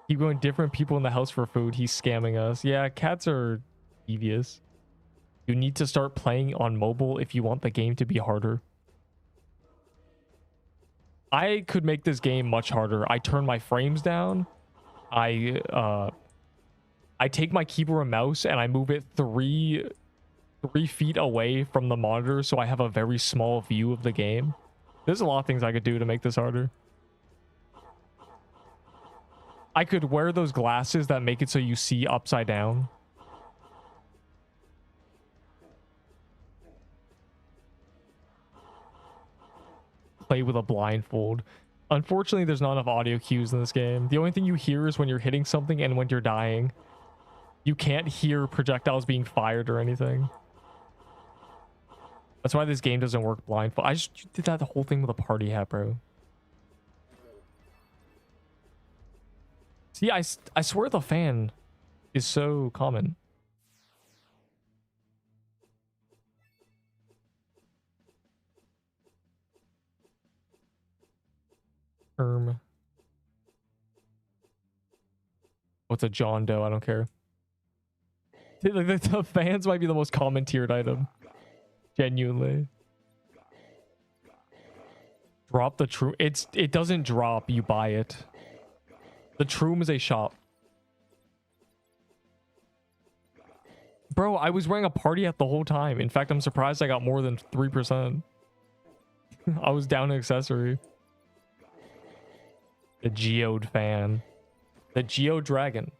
Keep going different people in the house for food. He's scamming us. Yeah, cats are devious. You need to start playing on mobile if you want the game to be harder. I could make this game much harder. I turn my frames down. I take my keyboard and mouse and I move it 3 feet away from the monitor so I have a very small view of the game. There's a lot of things I could do to make this harder. I could wear those glasses that make it so you see upside down. Play with a blindfold. Unfortunately, there's not enough audio cues in this game. The only thing you hear is when you're hitting something and when you're dying. You can't hear projectiles being fired or anything. That's why this game doesn't work blindfold. I just did that the whole thing with a party hat, bro. See, I swear the fan is so common. What's a John Doe? I don't care. The fans might be the most common tiered item. Genuinely. Drop the true. It doesn't drop. You buy it. The Troom is a shop. Bro, I was wearing a party hat the whole time. In fact, I'm surprised I got more than 3%. I was down an accessory. The Geode fan. The Geo Dragon.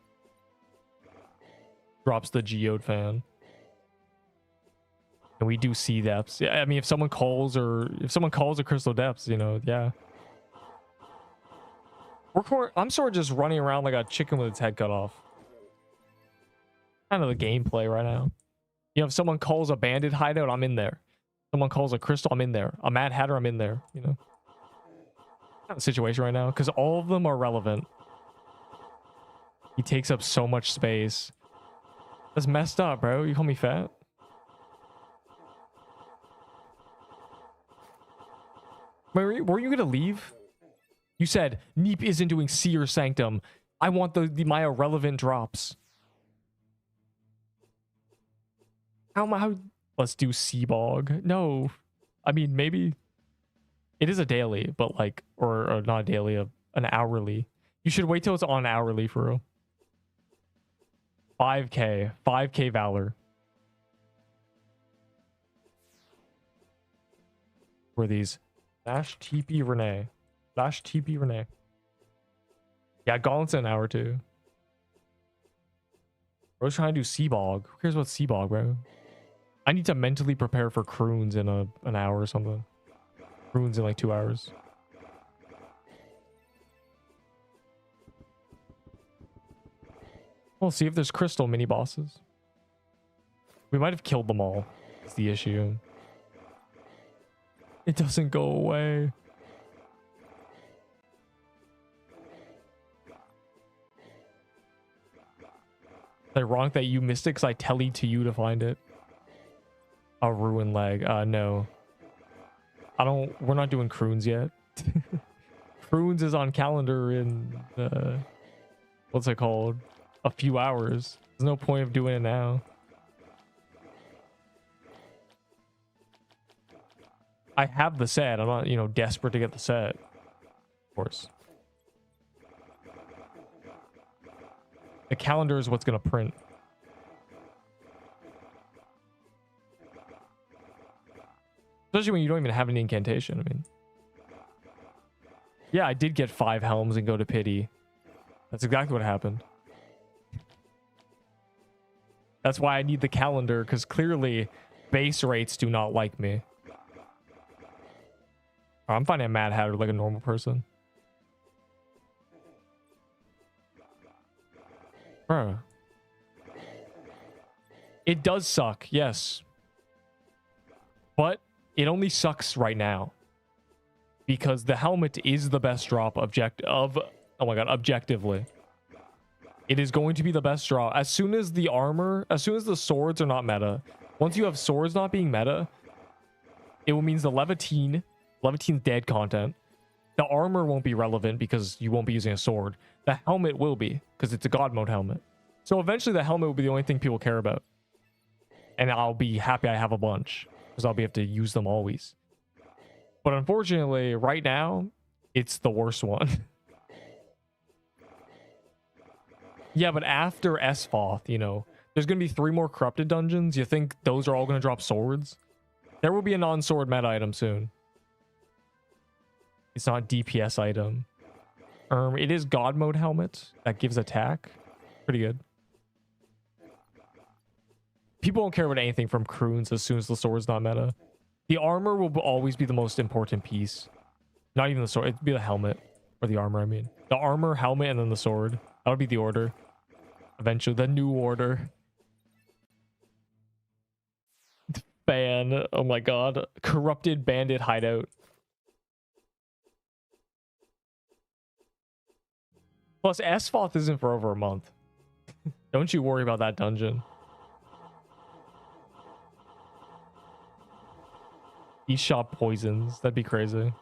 Drops the Geode fan. And we do sea depths. Yeah, I mean, if someone calls a crystal depths, yeah. I'm sort of just running around like a chicken with its head cut off. Kind of the gameplay right now. If someone calls a bandit hideout, I'm in there. Someone calls a crystal, I'm in there. A Mad Hatter, I'm in there. Kind of the situation right now, because all of them are relevant. He takes up so much space. That's messed up, bro. You call me fat? Were you gonna leave? You said Neep isn't doing Seer Sanctum. I want my irrelevant drops. How? Let's do Seabog. No, I mean maybe. It is a daily, but like, or not a daily, an hourly. You should wait till it's on hourly for real. 5k valor. Were these? Dash TP Renee. Dash TP Renee. Yeah, Gauntlet's an hour too. Bro's trying to do Seabog. Who cares about Seabog, bro? I need to mentally prepare for croons in an hour or something. Croons in like 2 hours. We'll see if there's crystal mini bosses. We might have killed them all. That's the issue. It doesn't go away. It's ironic that you missed it because I tellied to you to find it. A ruin leg. No. We're not doing croons yet. Croons is on calendar in what's it called? A few hours. There's no point of doing it now. I have the set. I'm not, you know, desperate to get the set. Of course. The calendar is what's going to print. Especially when you don't even have an incantation. I mean, yeah, I did get 5 helms and go to pity. That's exactly what happened. That's why I need the calendar, because clearly base rates do not like me. Oh, I'm finding a Mad Hatter like a normal person. Bruh. It does suck, yes. But it only sucks right now. Because the helmet is the best drop oh my god, objectively. It is going to be the best drop. As soon as the armor, as soon as the swords are not meta, once you have swords not being meta, it will mean the Levitine's dead content. The armor won't be relevant because you won't be using a sword. The helmet will be, because it's a god mode helmet. So eventually the helmet will be the only thing people care about. And I'll be happy I have a bunch, because I'll be able to use them always. But unfortunately, right now, it's the worst one. Yeah, but after Esfoth, you know, there's going to be 3 more corrupted dungeons. You think those are all going to drop swords? There will be a non-sword meta item soon. It's not DPS item. It is god mode helmet that gives attack. Pretty good. People don't care about anything from croons as soon as the sword's not meta. The armor will always be the most important piece. Not even the sword. It'd be the helmet. Or the armor, I mean. The armor, helmet, and then the sword. That'll be the order. Eventually, the new order. Ban. Oh my god. Corrupted bandit hideout. Plus, Esfoth isn't for over a month. Don't you worry about that dungeon. These shop poisons. That'd be crazy.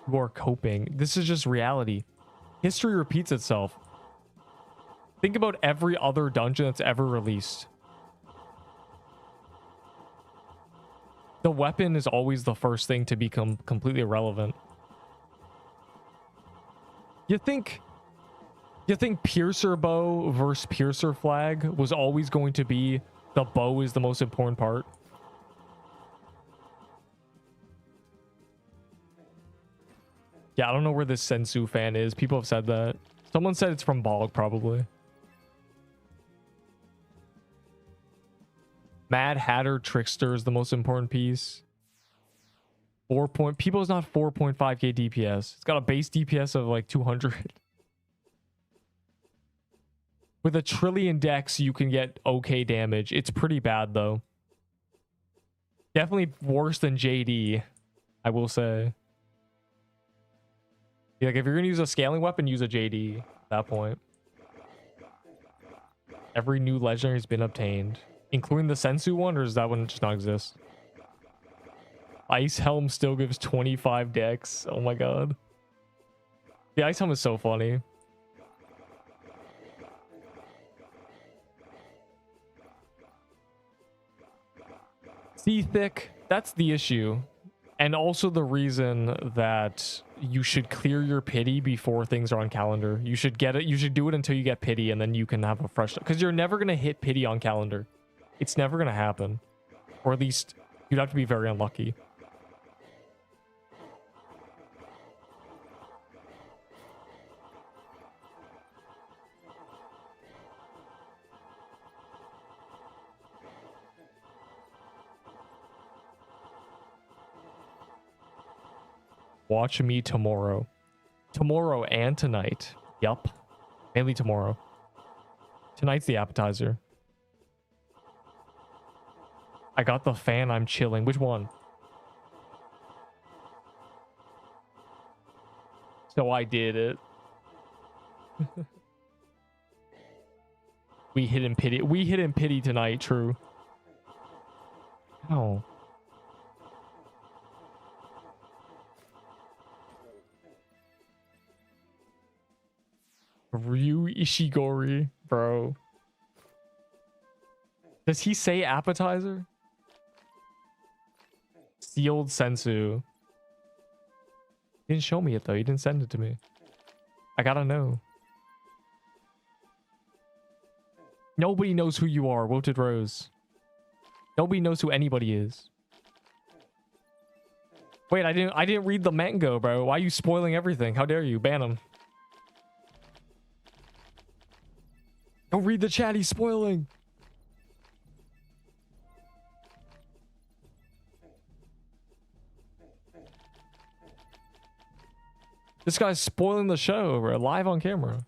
You are coping. This is just reality. History repeats itself. Think about every other dungeon that's ever released. The weapon is always the first thing to become completely irrelevant. You think Piercer bow versus Piercer flag was always going to be the bow is the most important part? Yeah, I don't know where this Sensu fan is. People have said that. Someone said it's from Bog, probably. Mad Hatter Trickster is the most important piece. People's not 4.5k DPS. It's got a base DPS of like 200. With a trillion dex, you can get okay damage. It's pretty bad though. Definitely worse than JD, I will say. Like if you're gonna use a scaling weapon, use a JD at that point. Every new legendary has been obtained, including the Sensu one, or does that one just not exist? Ice Helm still gives 25 dex. Oh my god. The Ice Helm is so funny. Sea thick. That's the issue. And also the reason that you should clear your pity before things are on calendar. You should get it. You should do it until you get pity, and then you can have a fresh. Because you're never gonna hit pity on calendar. It's never gonna happen, or at least you'd have to be very unlucky. Watch me tomorrow. Tomorrow and tonight. Yup. Mainly tomorrow. Tonight's the appetizer. I got the fan, I'm chilling. Which one? So I did it. We hit in pity. We hit in pity tonight, true. Oh. Ryu Ishigori, bro. Does he say appetizer? Sealed sensu. He didn't show me it though. He didn't send it to me. I gotta know. Nobody knows who you are, Wilted Rose. Nobody knows who anybody is. Wait, I didn't read the manga, bro. Why are you spoiling everything? How dare you? Ban him. Don't read the chat, he's spoiling. This guy's spoiling the show, bro, live on camera.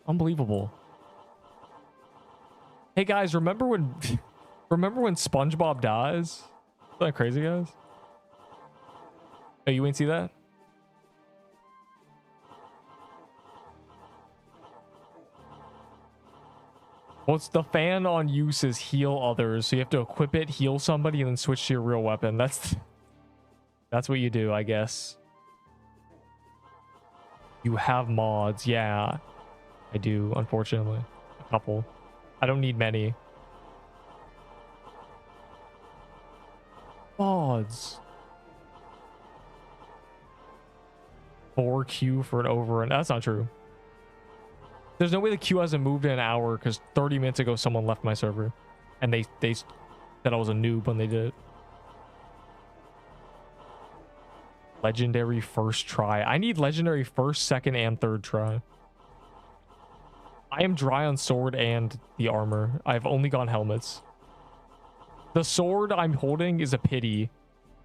Unbelievable. Hey guys, remember when SpongeBob dies? Isn't that crazy, guys? Oh, you ain't see that? What's the fan on use is heal others. So you have to equip it, heal somebody, and then switch to your real weapon. That's what you do, I guess. You have mods. Yeah, I do, unfortunately. A couple. I don't need many. Mods. 4Q for an over, and that's not true. There's no way the queue hasn't moved in an hour because 30 minutes ago someone left my server and they said I was a noob when they did it. Legendary first try. I need legendary first, second, and third try. I am dry on sword and the armor. I've only gone helmets. The sword I'm holding is a pity.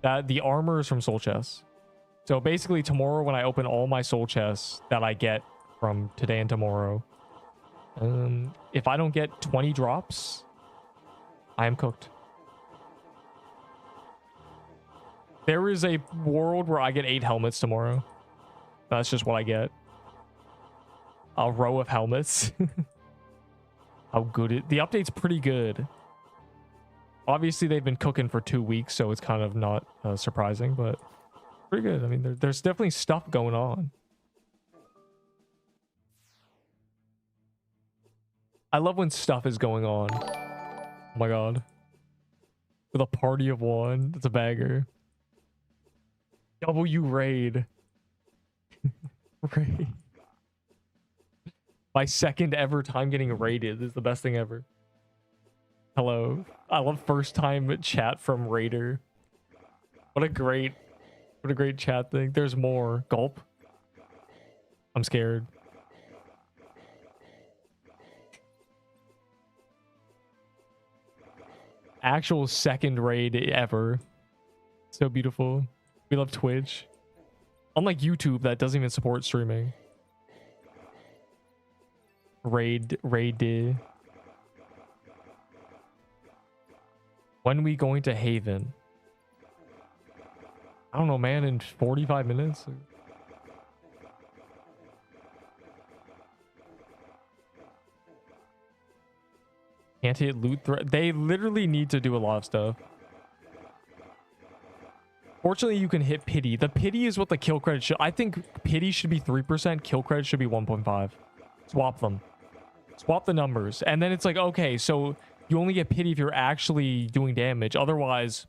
That the armor is from soul chests. So basically tomorrow when I open all my soul chests that I get from today and tomorrow, if I don't get 20 drops, I am cooked. There is a world where I get 8 helmets tomorrow. That's just what I get. A row of helmets. How good the update's pretty good. Obviously they've been cooking for 2 weeks, so it's kind of not surprising, but pretty good. I mean, there's definitely stuff going on. I love when stuff is going on. Oh my god. With a party of one. That's a bagger. W raid. Raid. My second ever time getting raided is the best thing ever. Hello. I love first time chat from Raider. What a great chat thing. There's more. Gulp. I'm scared. Actual second raid ever. So beautiful. We love Twitch. Unlike YouTube that doesn't even support streaming. Raid. When we going to Haven? I don't know, man, in 45 minutes? Can't hit loot threat. They literally need to do a lot of stuff. Fortunately, you can hit pity. The pity is what the kill credit should. I think pity should be 3%. Kill credit should be 1.5. Swap them. Swap the numbers. And then it's like, okay, so you only get pity if you're actually doing damage. Otherwise,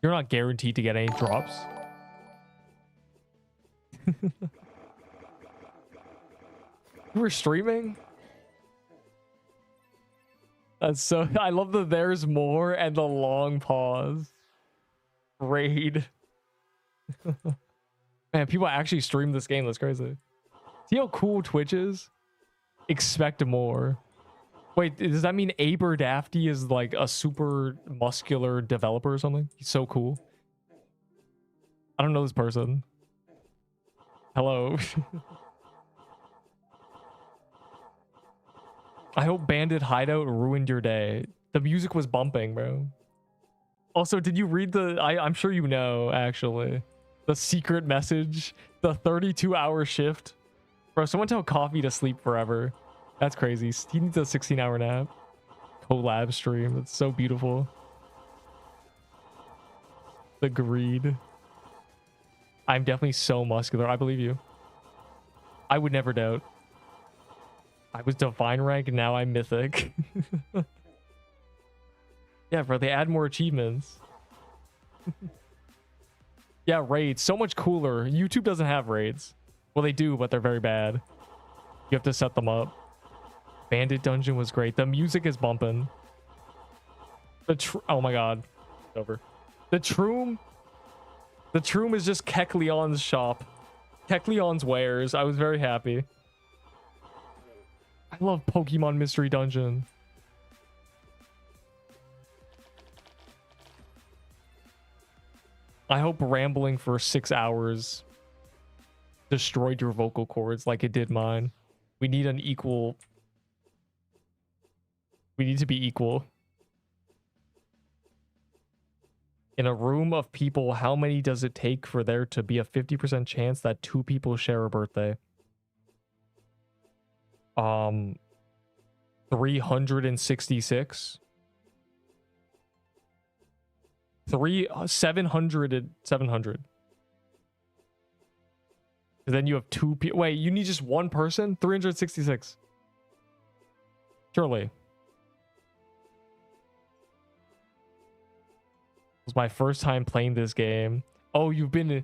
You're not guaranteed to get any drops. You were streaming? That's so... I love the there's more and the long pause. Raid. Man, people actually stream this game. That's crazy. See how cool Twitch is? Expect more. Wait, does that mean Aberdafty is like a super muscular developer or something? He's so cool. I don't know this person. Hello. I hope Bandit Hideout ruined your day. The music was bumping, bro. Also, did you read the... I'm sure you know, actually. The secret message. The 32-hour shift. Bro, someone tell Coffee to sleep forever. That's crazy. He needs a 16-hour nap. Collab stream. It's so beautiful. The greed. I'm definitely so muscular. I believe you. I would never doubt. I was divine rank, now I'm mythic. Yeah, bro, they add more achievements. Yeah, raids. So much cooler. YouTube doesn't have raids. Well, they do, but they're very bad. You have to set them up. Bandit Dungeon was great. The music is bumping. Oh my god. It's over. The Troom is just Kekleon's shop. Kekleon's wares. I was very happy. I love Pokemon Mystery Dungeon. I hope rambling for 6 hours destroyed your vocal cords like it did mine. We need an equal... We need to be equal. In a room of people, how many does it take for there to be a 50% chance that 2 people share a birthday? 366. 700. Then you have 2 people. Wait, you need just 1 person? 366. Surely. It was my first time playing this game. Oh, you've been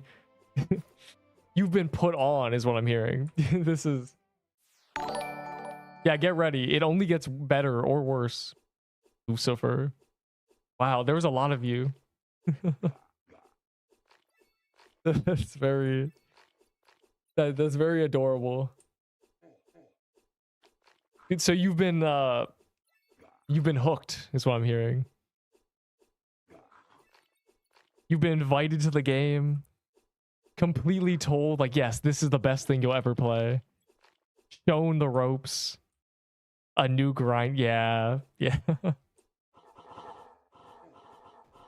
you've been put on is what I'm hearing. This is... Yeah, get ready. It only gets better or worse. Lucifer. Wow, there was a lot of you. That's very... That's very adorable. So you've been hooked, is what I'm hearing. You've been invited to the game. Completely told, like, yes, this is the best thing you'll ever play. Shown the ropes. A new grind. Yeah. Yeah.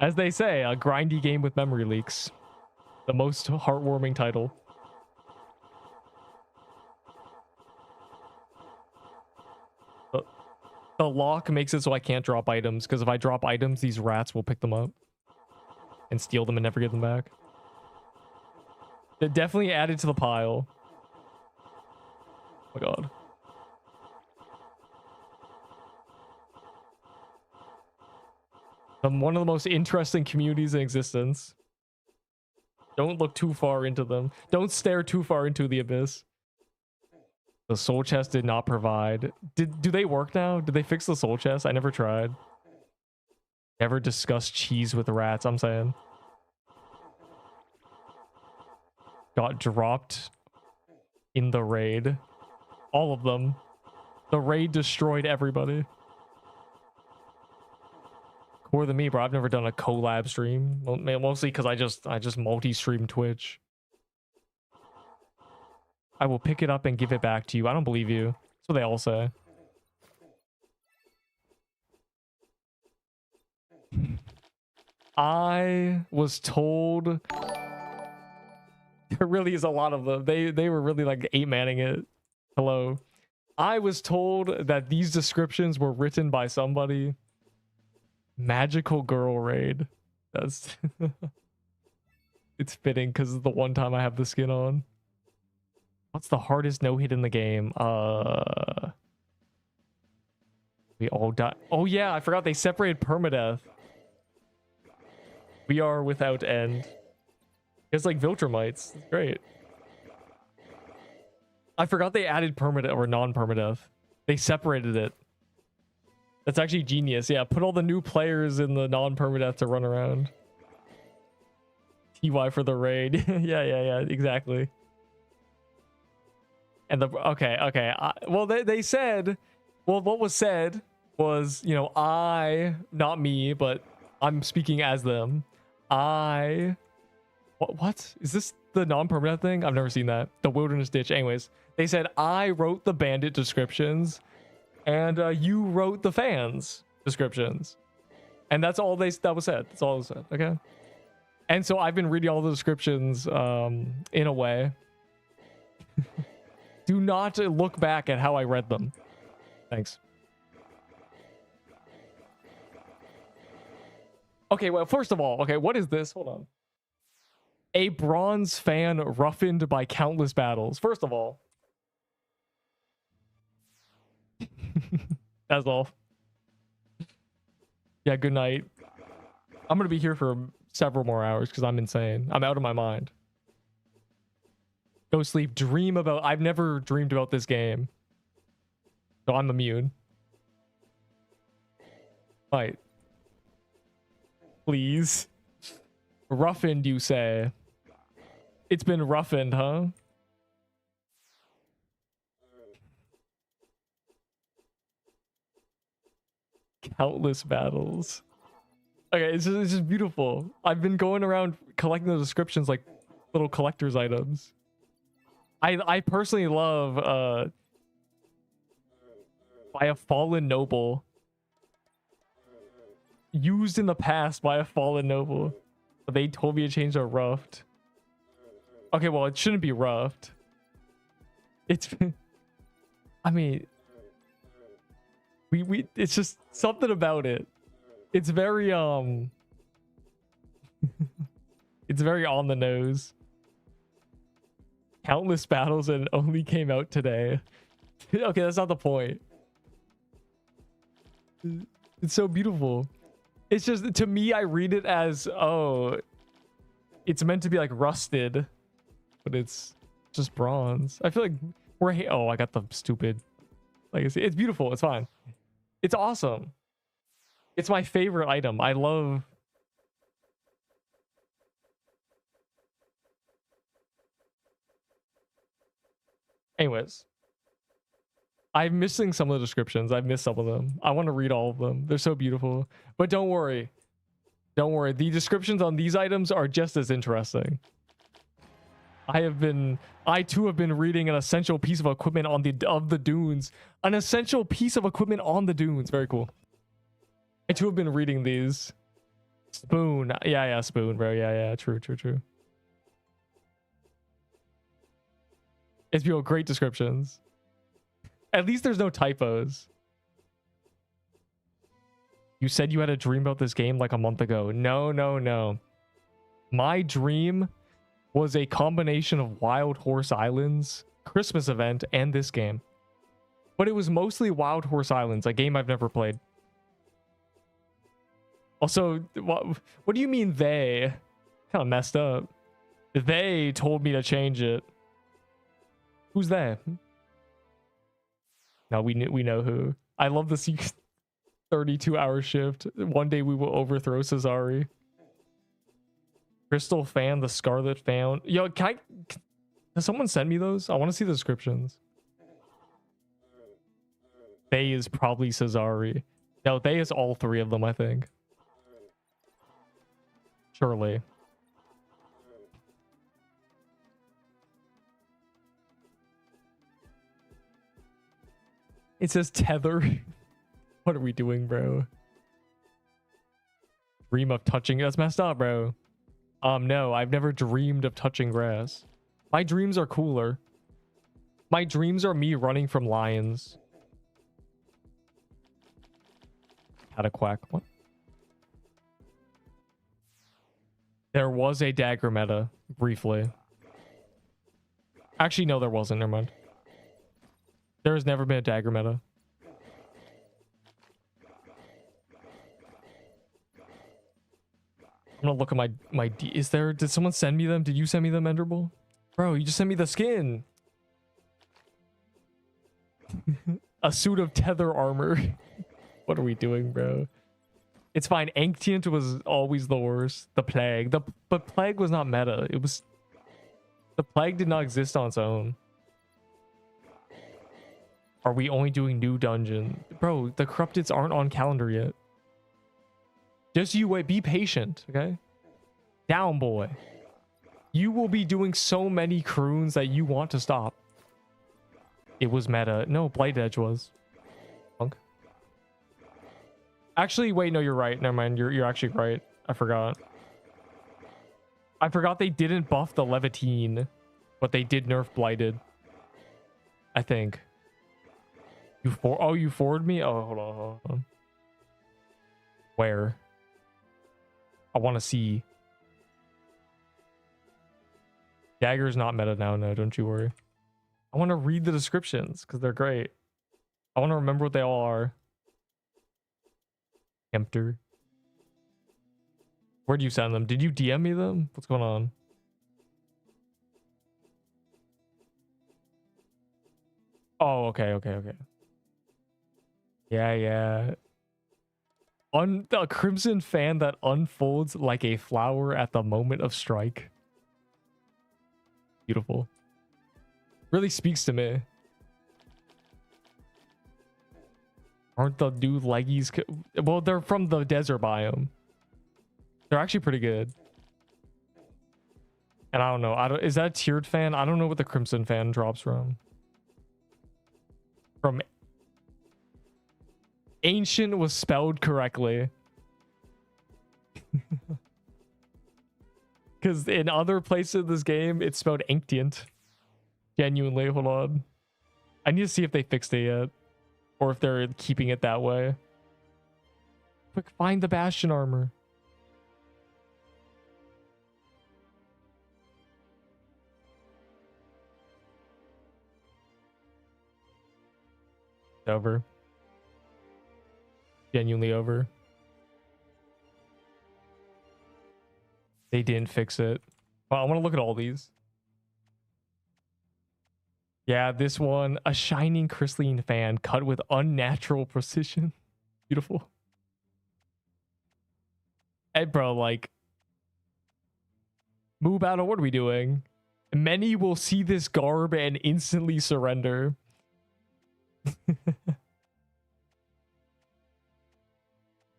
As they say, a grindy game with memory leaks. The most heartwarming title. The lock makes it so I can't drop items, because if I drop items, these rats will pick them up and steal them and never get them back. They definitely added to the pile. Oh my god. One of the most interesting communities in existence. Don't look too far into them. Don't stare too far into the abyss. The soul chest did not provide. Do they work now? Did they fix the soul chest? I never tried. Never discussed cheese with rats, I'm saying. Got dropped in the raid. All of them. The raid destroyed everybody. More than me, bro. I've never done a collab stream. Well, mostly because I just multi-stream Twitch. I will pick it up and give it back to you. I don't believe you. That's what they all say. I was told... There really is a lot of them. They were really like 8-manning it. Hello. I was told that these descriptions were written by somebody. Magical girl raid. That's... It's fitting because it's the one time I have the skin on. What's the hardest no-hit in the game? We all die. Oh yeah, I forgot they separated permadeath. We are without end. It's like Viltrumites. It's great. I forgot they added permadeath or non-permadeath. They separated it. That's actually genius. Yeah, put all the new players in the non-permadeath to run around. TY for the raid. yeah, exactly. And the okay. Well, they said, well, what was said was, you know, not me, but I'm speaking as them. What is this, the non-permanent thing? I've never seen that. The wilderness ditch. Anyways, they said I wrote the bandit descriptions, and you wrote the fans descriptions, and that's all that was said. That's all it was said. Okay. And so I've been reading all the descriptions in a way. Do not look back at how I read them. Thanks. Okay, well, first of all, okay, what is this? Hold on. A bronze fan roughened by countless battles. First of all. That's all. Yeah, good night. I'm going to be here for several more hours because I'm insane. I'm out of my mind. Go sleep. Dream about... I've never dreamed about this game. So I'm immune. Right. Please. Roughened, you say? It's been roughened, huh? Countless battles. Okay, it's just beautiful. I've been going around collecting the descriptions like little collector's items. I personally love by a fallen noble. Used in the past by a fallen noble. But they told me to change to roughed. Okay, well, it shouldn't be roughed. It's... I mean... It's just something about it. It's very, it's very on the nose. Countless battles and only came out today. Okay, that's not the point. It's so beautiful. It's just, to me, I read it as, oh, it's meant to be like rusted, but it's just bronze. I feel like oh, I got the stupid legacy. It's beautiful. It's fine. It's awesome. It's my favorite item. I love... Anyways. I'm missing some of the descriptions. I've missed some of them. I want to read all of them. They're so beautiful. But don't worry. Don't worry. The descriptions on these items are just as interesting. I too have been reading an essential piece of equipment on the dunes. An essential piece of equipment on the dunes. Very cool. I too have been reading these. Spoon. Yeah, spoon, bro. Yeah. True. It's beautiful. Great descriptions. At least there's no typos. You said you had a dream about this game like a month ago. No. My dream was a combination of Wild Horse Islands, Christmas event, and this game. But it was mostly Wild Horse Islands, a game I've never played. Also, what do you mean they? Kind of messed up. They told me to change it. Who's they? No, we know who. I love this 32-hour shift. One day we will overthrow Cesari. Crystal fan, the Scarlet fan. Yo, can someone send me those? I want to see the descriptions. They is probably Cesari. No, they is all three of them, I think. Surely. It says tether. What are we doing, bro? Dream of touching... That's messed up, bro. No, I've never dreamed of touching grass. My dreams are cooler. My dreams are me running from lions. Had a quack. What? There was a dagger meta, briefly. Actually, no, there wasn't. Never mind. There has never been a dagger meta. I'm gonna look at my is there, did someone send me them? Did you send me them, Enderbull? Bro, you just sent me the skin. A suit of tether armor. What are we doing, bro? It's fine. Ancient was always the worst. The plague. But plague was not meta. It was... The plague did not exist on its own. Are we only doing new dungeon? Bro, the corrupteds aren't on calendar yet. Just you wait. Be patient, okay? Down, boy. You will be doing so many croons that you want to stop. It was meta. No, Blight Edge was. Punk. Actually, wait, no, you're right. Never mind. You're actually right. I forgot. I forgot they didn't buff the Levitine, but they did nerf Blighted. I think. You forward me? Oh, hold on. Where? I want to see. Dagger's not meta now, no, don't you worry. I want to read the descriptions because they're great. I want to remember what they all are. Hampter. Where'd you send them? Did you DM me them? What's going on? Oh, okay. Yeah. A crimson fan that unfolds like a flower at the moment of strike. Beautiful. Really speaks to me. Aren't the new leggies... Well, they're from the desert biome. They're actually pretty good. And I don't know. Is that a tiered fan? I don't know what the crimson fan drops from. From... Ancient was spelled correctly. Because in other places of this game, it's spelled ancient. Genuinely, hold on. I need to see if they fixed it yet. Or if they're keeping it that way. Quick, find the Bastion armor. Over. Genuinely over. They didn't fix it. Well, I want to look at all these. Yeah, this one, a shining crystalline fan cut with unnatural precision. Beautiful. Hey, bro, like, Moo Battle, what are we doing? Many will see this garb and instantly surrender.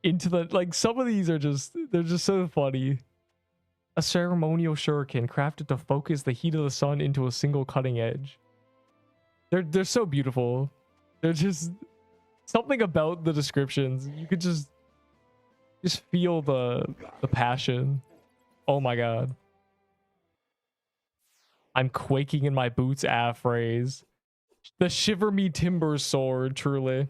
Into the, like, some of these are just, they're just so funny. A ceremonial shuriken crafted to focus the heat of the sun into a single cutting edge. They're so beautiful. They're just something about the descriptions. You could just feel the passion. Oh my god. I'm quaking in my boots, phrase. The shiver me timbers sword, truly.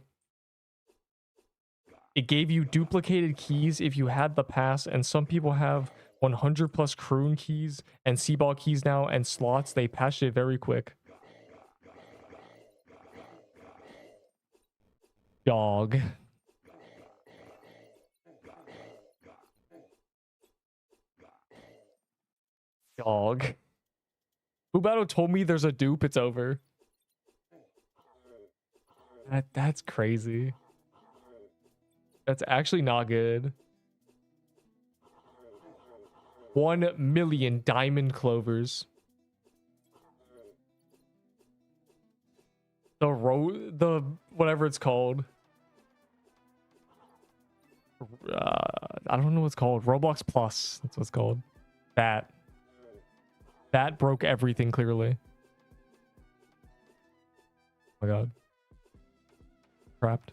It gave you duplicated keys if you had the pass, and some people have 100 plus croon keys and C-ball keys now, and slots. They patched it very quick. Dog. Ubato told me there's a dupe, it's over. That's crazy. That's actually not good. 1 million diamond clovers. The whatever it's called. I don't know what it's called. Roblox Plus. That's what it's called. That broke everything clearly. Oh my god. Trapped.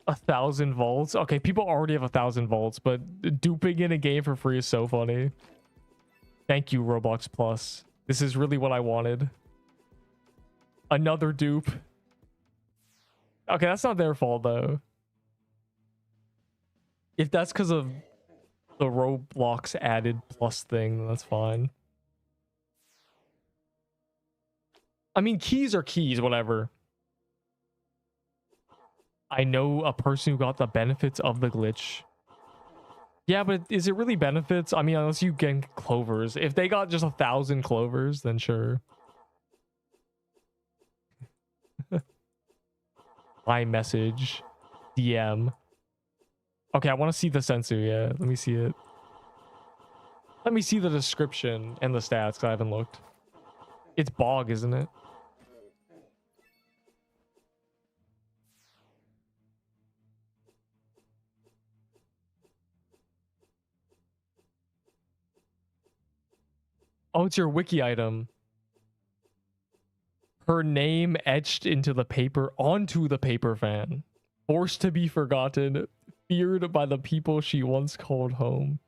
A 1,000 volts. Okay, people already have 1,000 volts, but duping in a game for free is so funny. Thank you, Roblox Plus. This is really what I wanted. Another dupe. Okay, that's not their fault though. If that's because of the Roblox added plus thing, that's fine. I mean, keys are keys, whatever. I know a person who got the benefits of the glitch. Yeah, but is it really benefits? I mean, unless you get clovers. If they got just 1,000 clovers, then sure. iMessage, DM. Okay, I want to see the sensu. Yeah, let me see it. Let me see the description and the stats, 'cause I haven't looked. It's bog, isn't it? Oh, it's your wiki item. Her name etched into the paper, onto the paper fan. Forced to be forgotten. Feared by the people she once called home.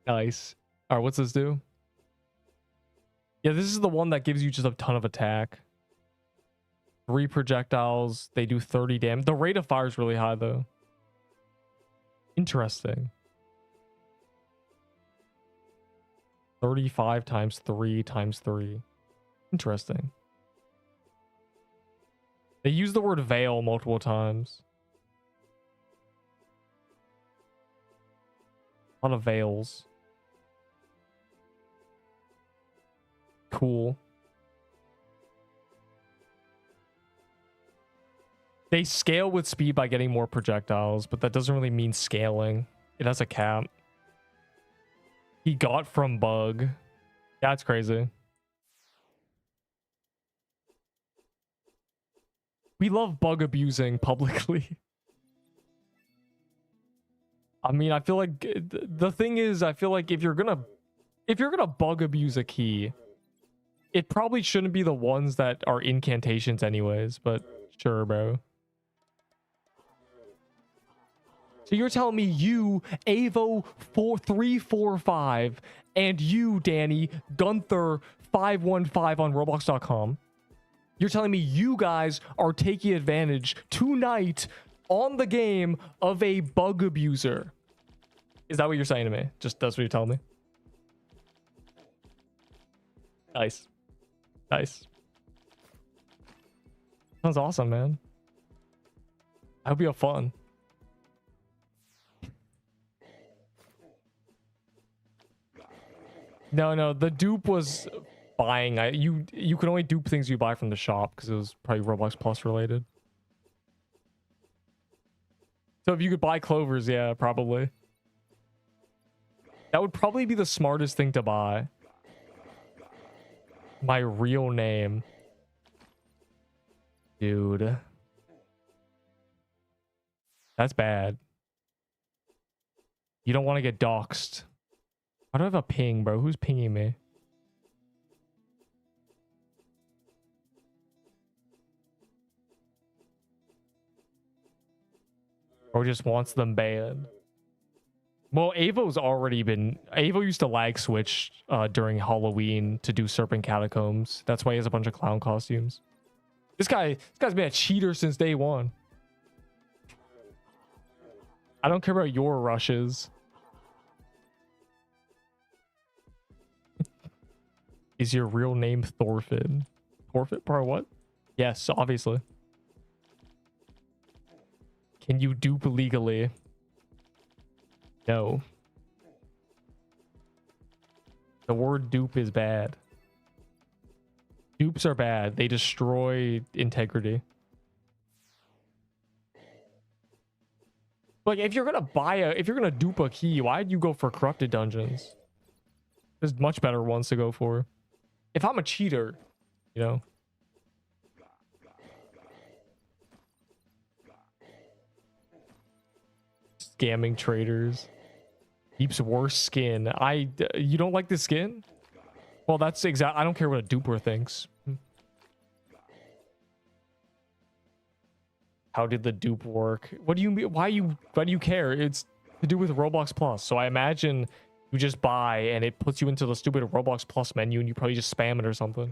Nice. All right, what's this do? Yeah, this is the one that gives you just a ton of attack. 3 projectiles. They do 30 damage. The rate of fire is really high, though. Interesting. 35 times 3 times 3. Interesting. They use the word veil multiple times. A lot of veils. Cool. They scale with speed by getting more projectiles, but that doesn't really mean scaling. It has a cap. He got from bug. That's crazy. We love bug abusing publicly. I mean, I feel like the thing is, I feel like if you're gonna bug abuse a key, it probably shouldn't be the ones that are incantations anyways, but sure, bro. So you're telling me you, Avo4345, and you, Danny, Gunther515 on Roblox.com, you're telling me you guys are taking advantage tonight on the game of a bug abuser. Is that what you're saying to me? Just that's what you're telling me? Nice. Nice. Sounds awesome, man. I hope you have fun. No, the dupe was buying. You can only dupe things you buy from the shop because it was probably Roblox Plus related. So if you could buy clovers, yeah, probably. That would probably be the smartest thing to buy. My real name. Dude. That's bad. You don't want to get doxxed. Why do I have a ping, bro? Who's pinging me? Or just wants them banned. Well, Avo's already been... Avo used to lag switch during Halloween to do Serpent Catacombs. That's why he has a bunch of clown costumes. This guy's been a cheater since day one. I don't care about your rushes. Is your real name Thorfinn? Thorfinn? Bro, what? Yes, obviously. Can you dupe legally? No. The word dupe is bad. Dupes are bad. They destroy integrity. Like, if you're gonna dupe a key, why'd you go for corrupted dungeons? There's much better ones to go for. If I'm a cheater, you know. Scamming traders. Keeps worse skin. You don't like the skin? Well, that's exact. I don't care what a duper thinks. How did the dupe work? What do you mean? Why do you care? It's to do with Roblox Plus. So I imagine you just buy and it puts you into the stupid Roblox Plus menu and you probably just spam it or something.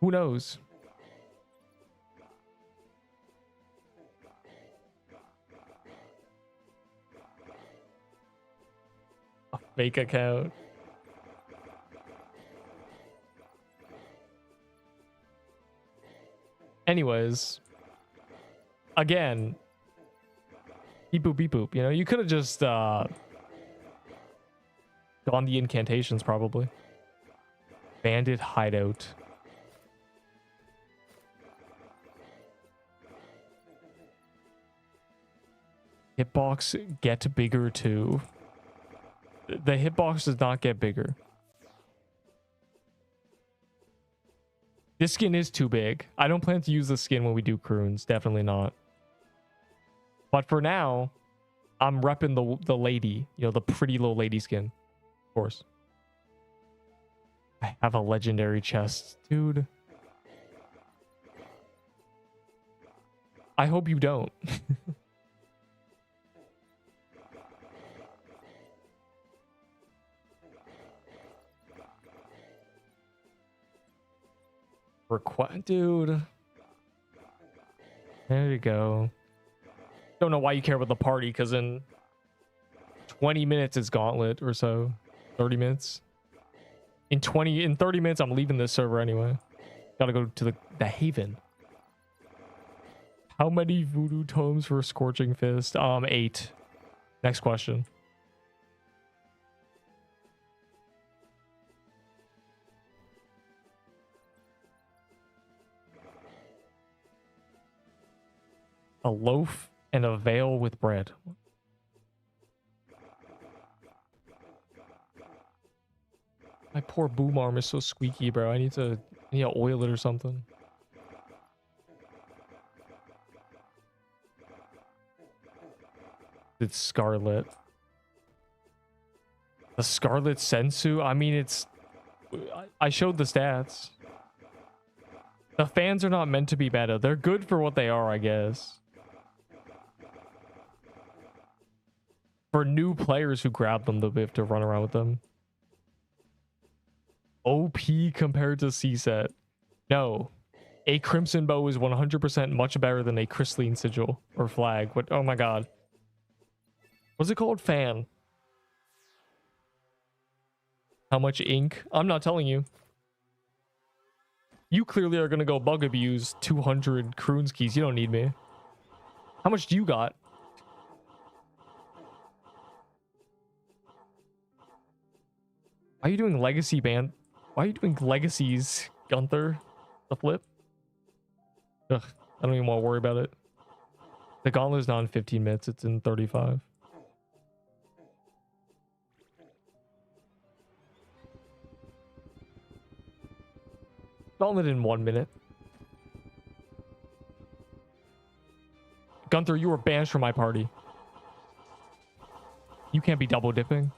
Who knows? A fake account. Anyways, again, beep boop, beep boop. You know, you could have just gone the incantations probably. Bandit hideout. Hitbox get bigger too. The hitbox does not get bigger. This skin is too big. I don't plan to use the skin when we do croons. Definitely not. But for now, I'm repping the lady. You know, the pretty little lady skin. Of course. I have a legendary chest, dude. I hope you don't. Dude. There you go. Don't know why you care about the party, because in 20 minutes it's Gauntlet or so. 30 minutes. In 30 minutes I'm leaving this server anyway. Gotta go to the Haven. How many voodoo tomes for Scorching Fist? 8. Next question. A loaf and a veil with bread. My poor boom arm is so squeaky, bro. I need to oil it or something. It's Scarlet. The Scarlet Sensu? I mean, it's... I showed the stats. The fans are not meant to be meta. They're good for what they are, I guess. For new players who grab them, they'll have to run around with them. OP compared to C-set. No. A Crimson Bow is 100% much better than a Crystalline Sigil or Flag. But oh my god. What's it called? Fan. How much ink? I'm not telling you. You clearly are going to go bug abuse 200 Croons keys. You don't need me. How much do you got? Why are you doing legacy band? Why are you doing legacies, Gunther? The flip? Ugh, I don't even want to worry about it. The Gauntlet is not in 15 minutes. It's in 35. Gauntlet in 1 minute. Gunther, you were banished from my party. You can't be double dipping.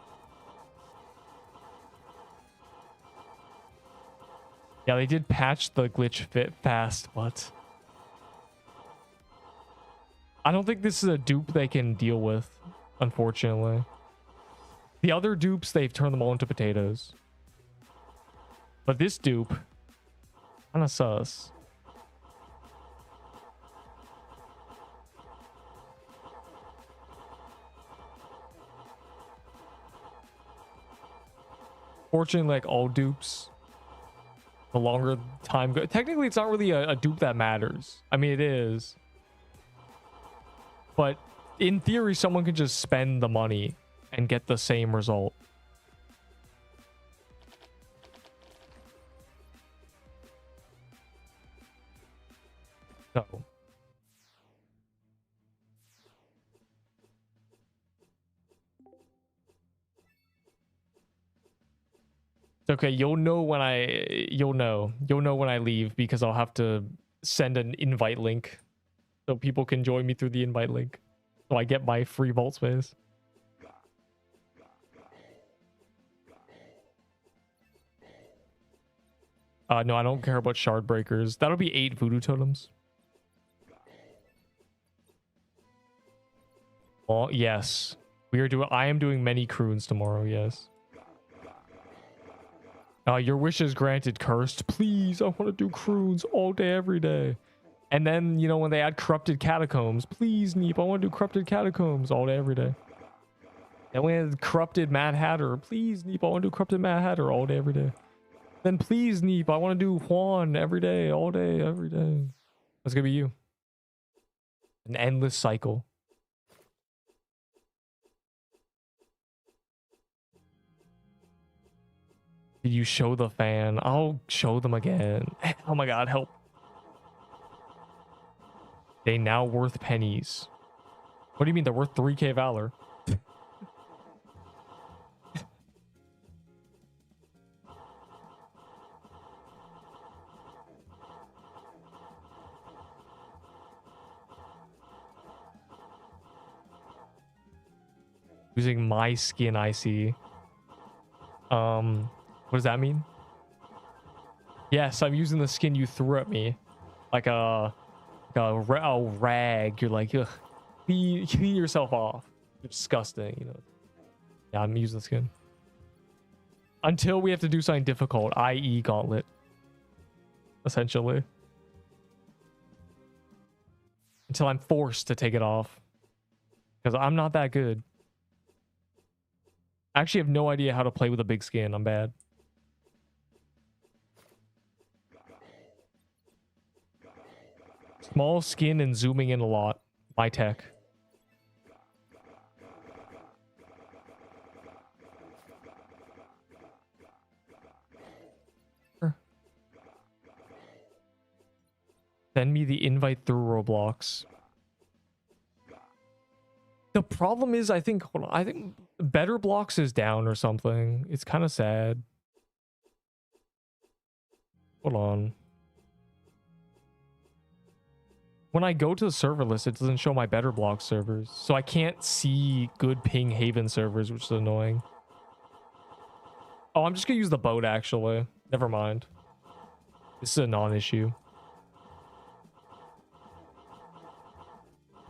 Yeah, they did patch the glitch fit fast. What? I don't think this is a dupe they can deal with, unfortunately. The other dupes, they've turned them all into potatoes. But this dupe, kinda sus. Fortunately, like all dupes, the longer time goes, technically it's not really a dupe that matters. I mean, it is. But in theory, someone could just spend the money and get the same result. So. It's okay, you'll know when I leave, because I'll have to send an invite link so people can join me through the invite link, so I get my free vault space. No, I don't care about shard breakers. That'll be 8 voodoo totems. Oh yes, I am doing many croons tomorrow. Yes. Your wish is granted, cursed. Please, I want to do croons all day, every day. And then, you know, when they add corrupted catacombs, please, Neep, I want to do corrupted catacombs all day, every day. Then we had corrupted Mad Hatter. Please, Neep, I want to do corrupted Mad Hatter all day, every day. Then please, Neep, I want to do Juan every day, all day, every day. That's gonna be you. An endless cycle. Did you show the fan? I'll show them again. Oh my god, help. They now worth pennies. What do you mean they're worth 3k valor? Using my skin, I see. What does that mean? Yes, I'm using the skin you threw at me. Like a rag. You're like, ugh, clean yourself off. You're disgusting, you know. Yeah, I'm using the skin. Until we have to do something difficult, i.e. Gauntlet. Essentially. Until I'm forced to take it off. Because I'm not that good. I actually have no idea how to play with a big skin. I'm bad. Small skin and zooming in a lot. My tech. Send me the invite through Roblox. The problem is, I think, hold on, I think Better Blocks is down or something. It's kind of sad. Hold on. When I go to the server list, it doesn't show my Better Blocks servers. So I can't see good ping Haven servers, which is annoying. Oh, I'm just gonna use the boat, actually. Never mind. This is a non-issue.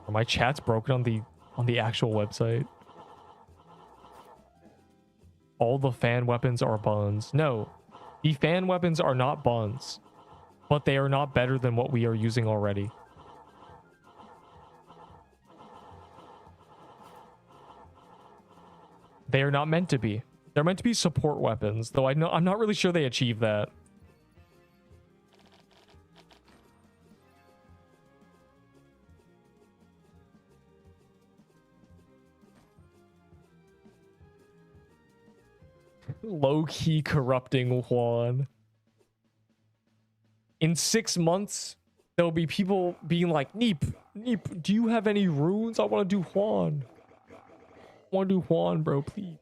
My chat's broken on the actual website. All the fan weapons are buns. No, the fan weapons are not buns, but they are not better than what we are using already. They are not meant to be. They're meant to be support weapons, though I'm not really sure they achieve that. Low-key corrupting Juan. In 6 months, there'll be people being like, Neep, do you have any runes? I want to do Juan. I want to do Juan, bro, please.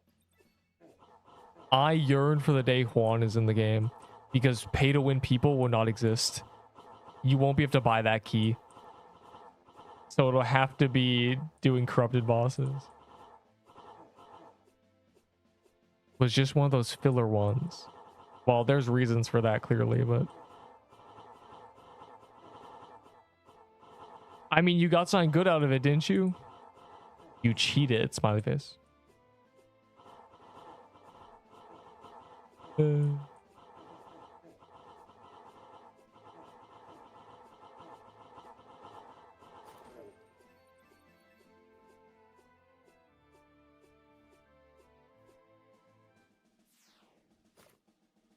I yearn for the day Juan is in the game, because pay-to-win people will not exist. You won't be able to buy that key. So it'll have to be doing corrupted bosses. Was just one of those filler ones. Well, there's reasons for that clearly, but I mean, you got something good out of it, didn't you? You cheated, smiley face.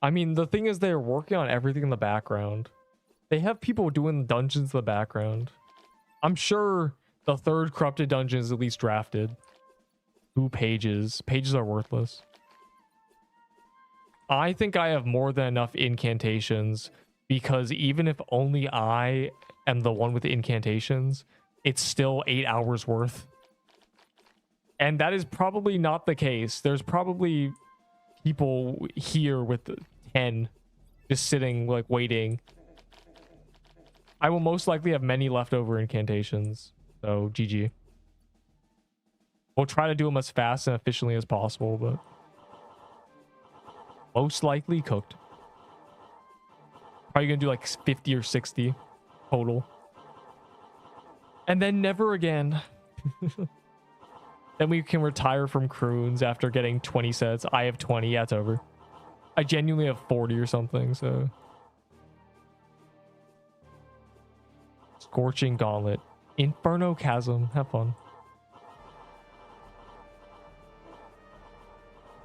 I mean, the thing is, they're working on everything in the background. They have people doing dungeons in the background. I'm sure the third corrupted dungeon is at least drafted. 2 pages. Pages are worthless. I think I have more than enough incantations, because even if only I am the one with the incantations, it's still 8 hours worth. And that is probably not the case. There's probably people here with 10 just sitting, like, waiting. I will most likely have many leftover incantations, so GG. We'll try to do them as fast and efficiently as possible, but most likely cooked. Probably gonna do like 50 or 60 total. And then never again. Then we can retire from croons after getting 20 sets. I have 20. Yeah, it's over. I genuinely have 40 or something, so. Scorching Gauntlet. Inferno Chasm. Have fun.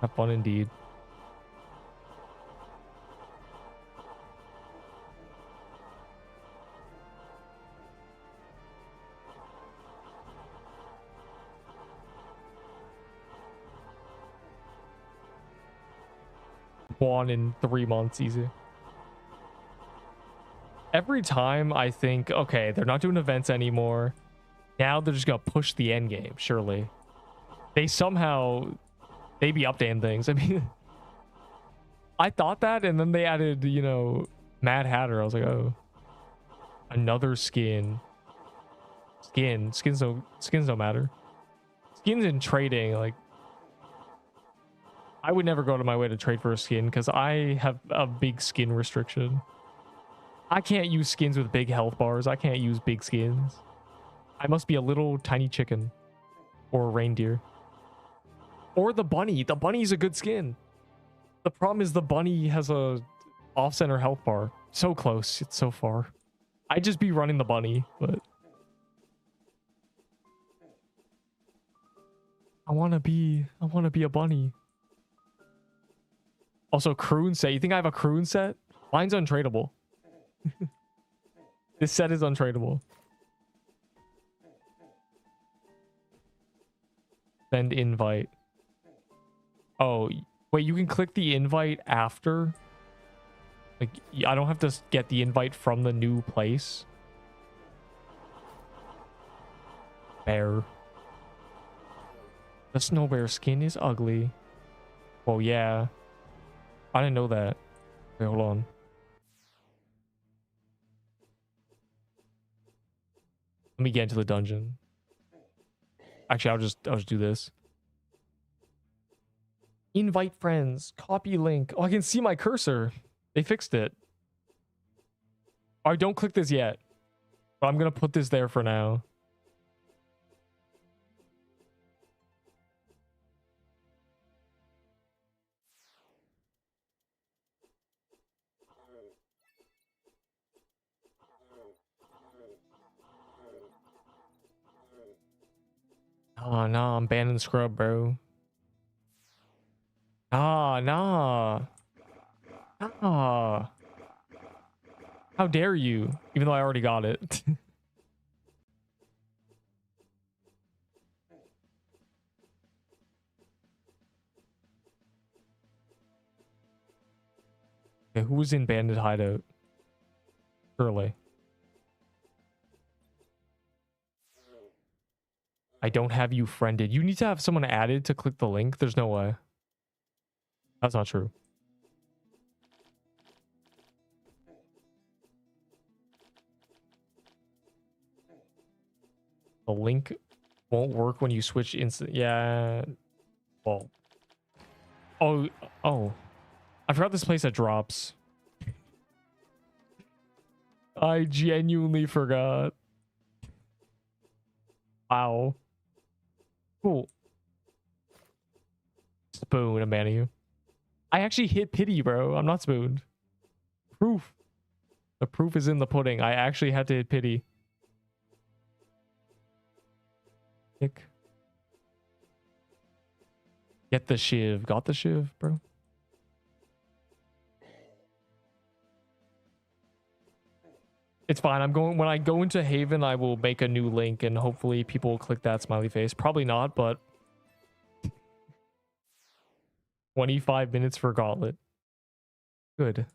Have fun indeed. Spawn in 3 months, easy. Every time I think, okay, they're not doing events anymore. Now they're just gonna push the end game, surely. They be updating things. I mean, I thought that, and then they added, you know, Mad Hatter. I was like, oh, another skin. Skins don't matter. Skins in trading, like, I would never go to my way to trade for a skin because I have a big skin restriction. I can't use skins with big health bars. I can't use big skins. I must be a little tiny chicken or a reindeer or the bunny. The bunny's a good skin. The problem is the bunny has a off-center health bar. So close. It's so far. I'd just be running the bunny, but I want to be a bunny. Also, croon set. You think I have a croon set? Mine's untradeable. This set is untradeable. Send invite. Oh, wait, you can click the invite after? Like, I don't have to get the invite from the new place. Bear. The snow bear skin is ugly. Oh, yeah. I didn't know that. Wait, hold on. Let me get into the dungeon. Actually, I'll just do this. Invite friends. Copy link. Oh, I can see my cursor. They fixed it. All right, don't click this yet. But I'm gonna put this there for now. Oh, no, I'm banning scrub, bro. Nah. How dare you? Even though I already got it. Okay, who was in bandit hideout? Surely. I don't have you friended. You need to have someone added to click the link. There's no way. That's not true. The link won't work when you switch instant. Yeah. Well. Oh. I forgot this place that drops. I genuinely forgot. Wow. Cool. Spoon, I'm banning you. I actually hit pity, bro. I'm not spooned. Proof. The proof is in the pudding. I actually had to hit pity. Kick. Get the shiv. Got the shiv, bro. It's fine. I'm going, when I go into Haven, I will make a new link and hopefully people will click that smiley face. Probably not, but 25 minutes for Gauntlet. Good.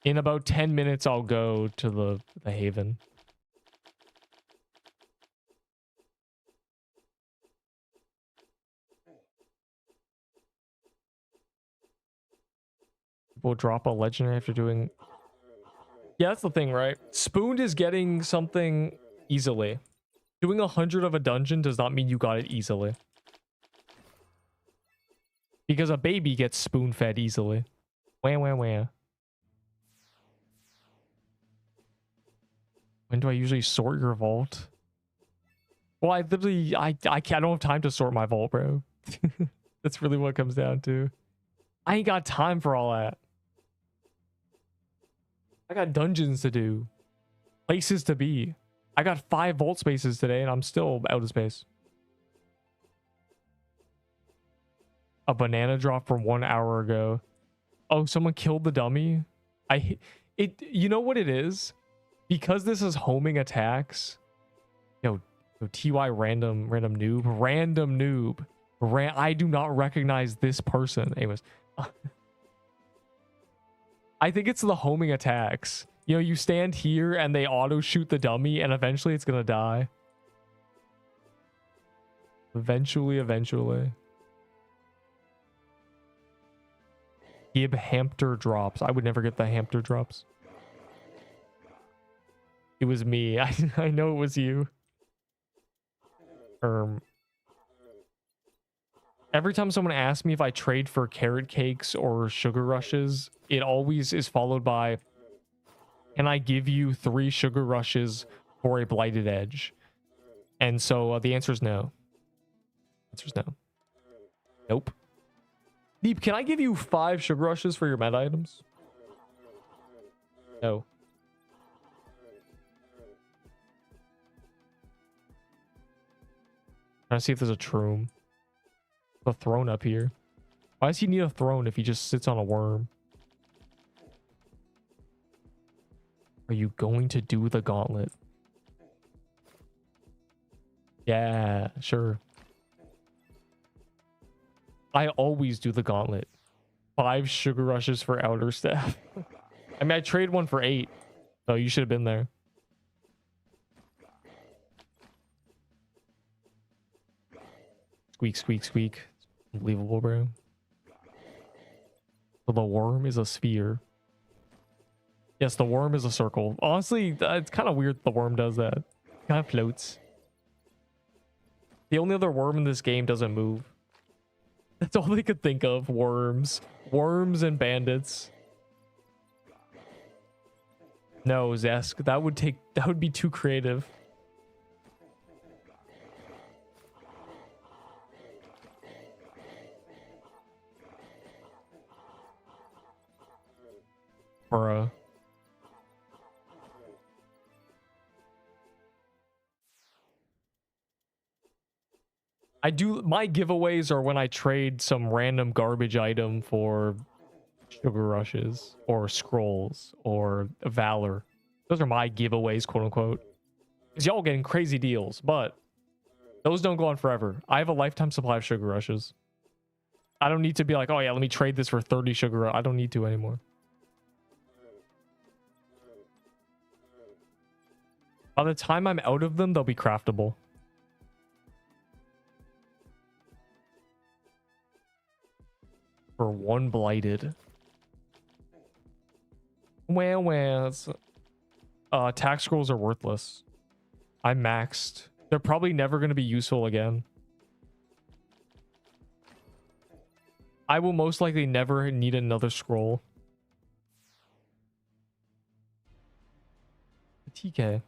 In about 10 minutes, I'll go to the Haven. People drop a legendary after doing... Yeah, that's the thing, right? Spooned is getting something easily. Doing 100 of a dungeon does not mean you got it easily. Because a baby gets spoon-fed easily. Wah, wah, wah. When do I usually sort your vault? Well, I literally... I don't have time to sort my vault, bro. That's really what it comes down to. I ain't got time for all that. I got dungeons to do. Places to be. I got 5 vault spaces today and I'm still out of space. A banana drop from 1 hour ago. Oh, someone killed the dummy? You know what it is? Because this is homing attacks. Yo, TY random noob. I do not recognize this person. Anyways. I think it's the homing attacks. You know, you stand here and they auto shoot the dummy and eventually it's gonna die. Eventually. Give Hampter drops. I would never get the Hampter drops. It was me. I know it was you. Every time someone asks me if I trade for carrot cakes or sugar rushes, it always is followed by, can I give you 3 sugar rushes for a blighted edge? And so the answer is no. Answer is no. Nope. Neep, can I give you 5 sugar rushes for your meta items? No. Trying to see if there's a troom. A throne up here. Why does he need a throne if he just sits on a worm? Are you going to do the gauntlet? Yeah, sure. I always do the gauntlet. 5 sugar rushes for outer staff. I mean, I trade one for 8. So you should have been there. Squeak, squeak, squeak. Unbelievable, bro. So the worm is a sphere. Yes, the worm is a circle. Honestly, it's kind of weird the worm does that. Kind of floats. The only other worm in this game doesn't move. That's all they could think of. Worms. Worms and bandits. No, Zesk. That would be too creative. Bruh. My giveaways are when I trade some random garbage item for sugar rushes or scrolls or valor. Those are my giveaways, quote unquote. Because y'all getting crazy deals, but those don't go on forever. I have a lifetime supply of sugar rushes. I don't need to be like, oh yeah, let me trade this for 30 sugar. I don't need to anymore. By the time I'm out of them, they'll be craftable. For 1 blighted. Well, attack scrolls are worthless. I'm maxed. They're probably never going to be useful again. I will most likely never need another scroll. TK.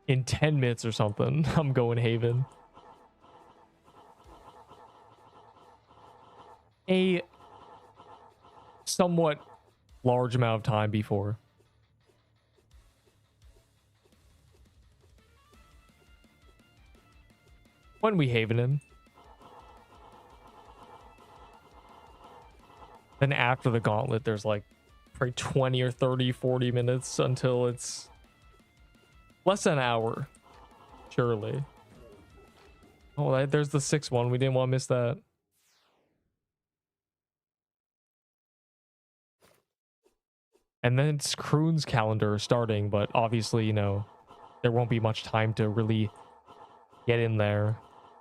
In 10 minutes or something, I'm going Haven. A somewhat large amount of time before. When we Haven in. Then after the gauntlet, there's like probably 20 or 30, 40 minutes until it's less than an hour. Surely. Oh, there's the 6th one. We didn't want to miss that. And then it's Kroon's calendar starting, but obviously, you know, there won't be much time to really get in there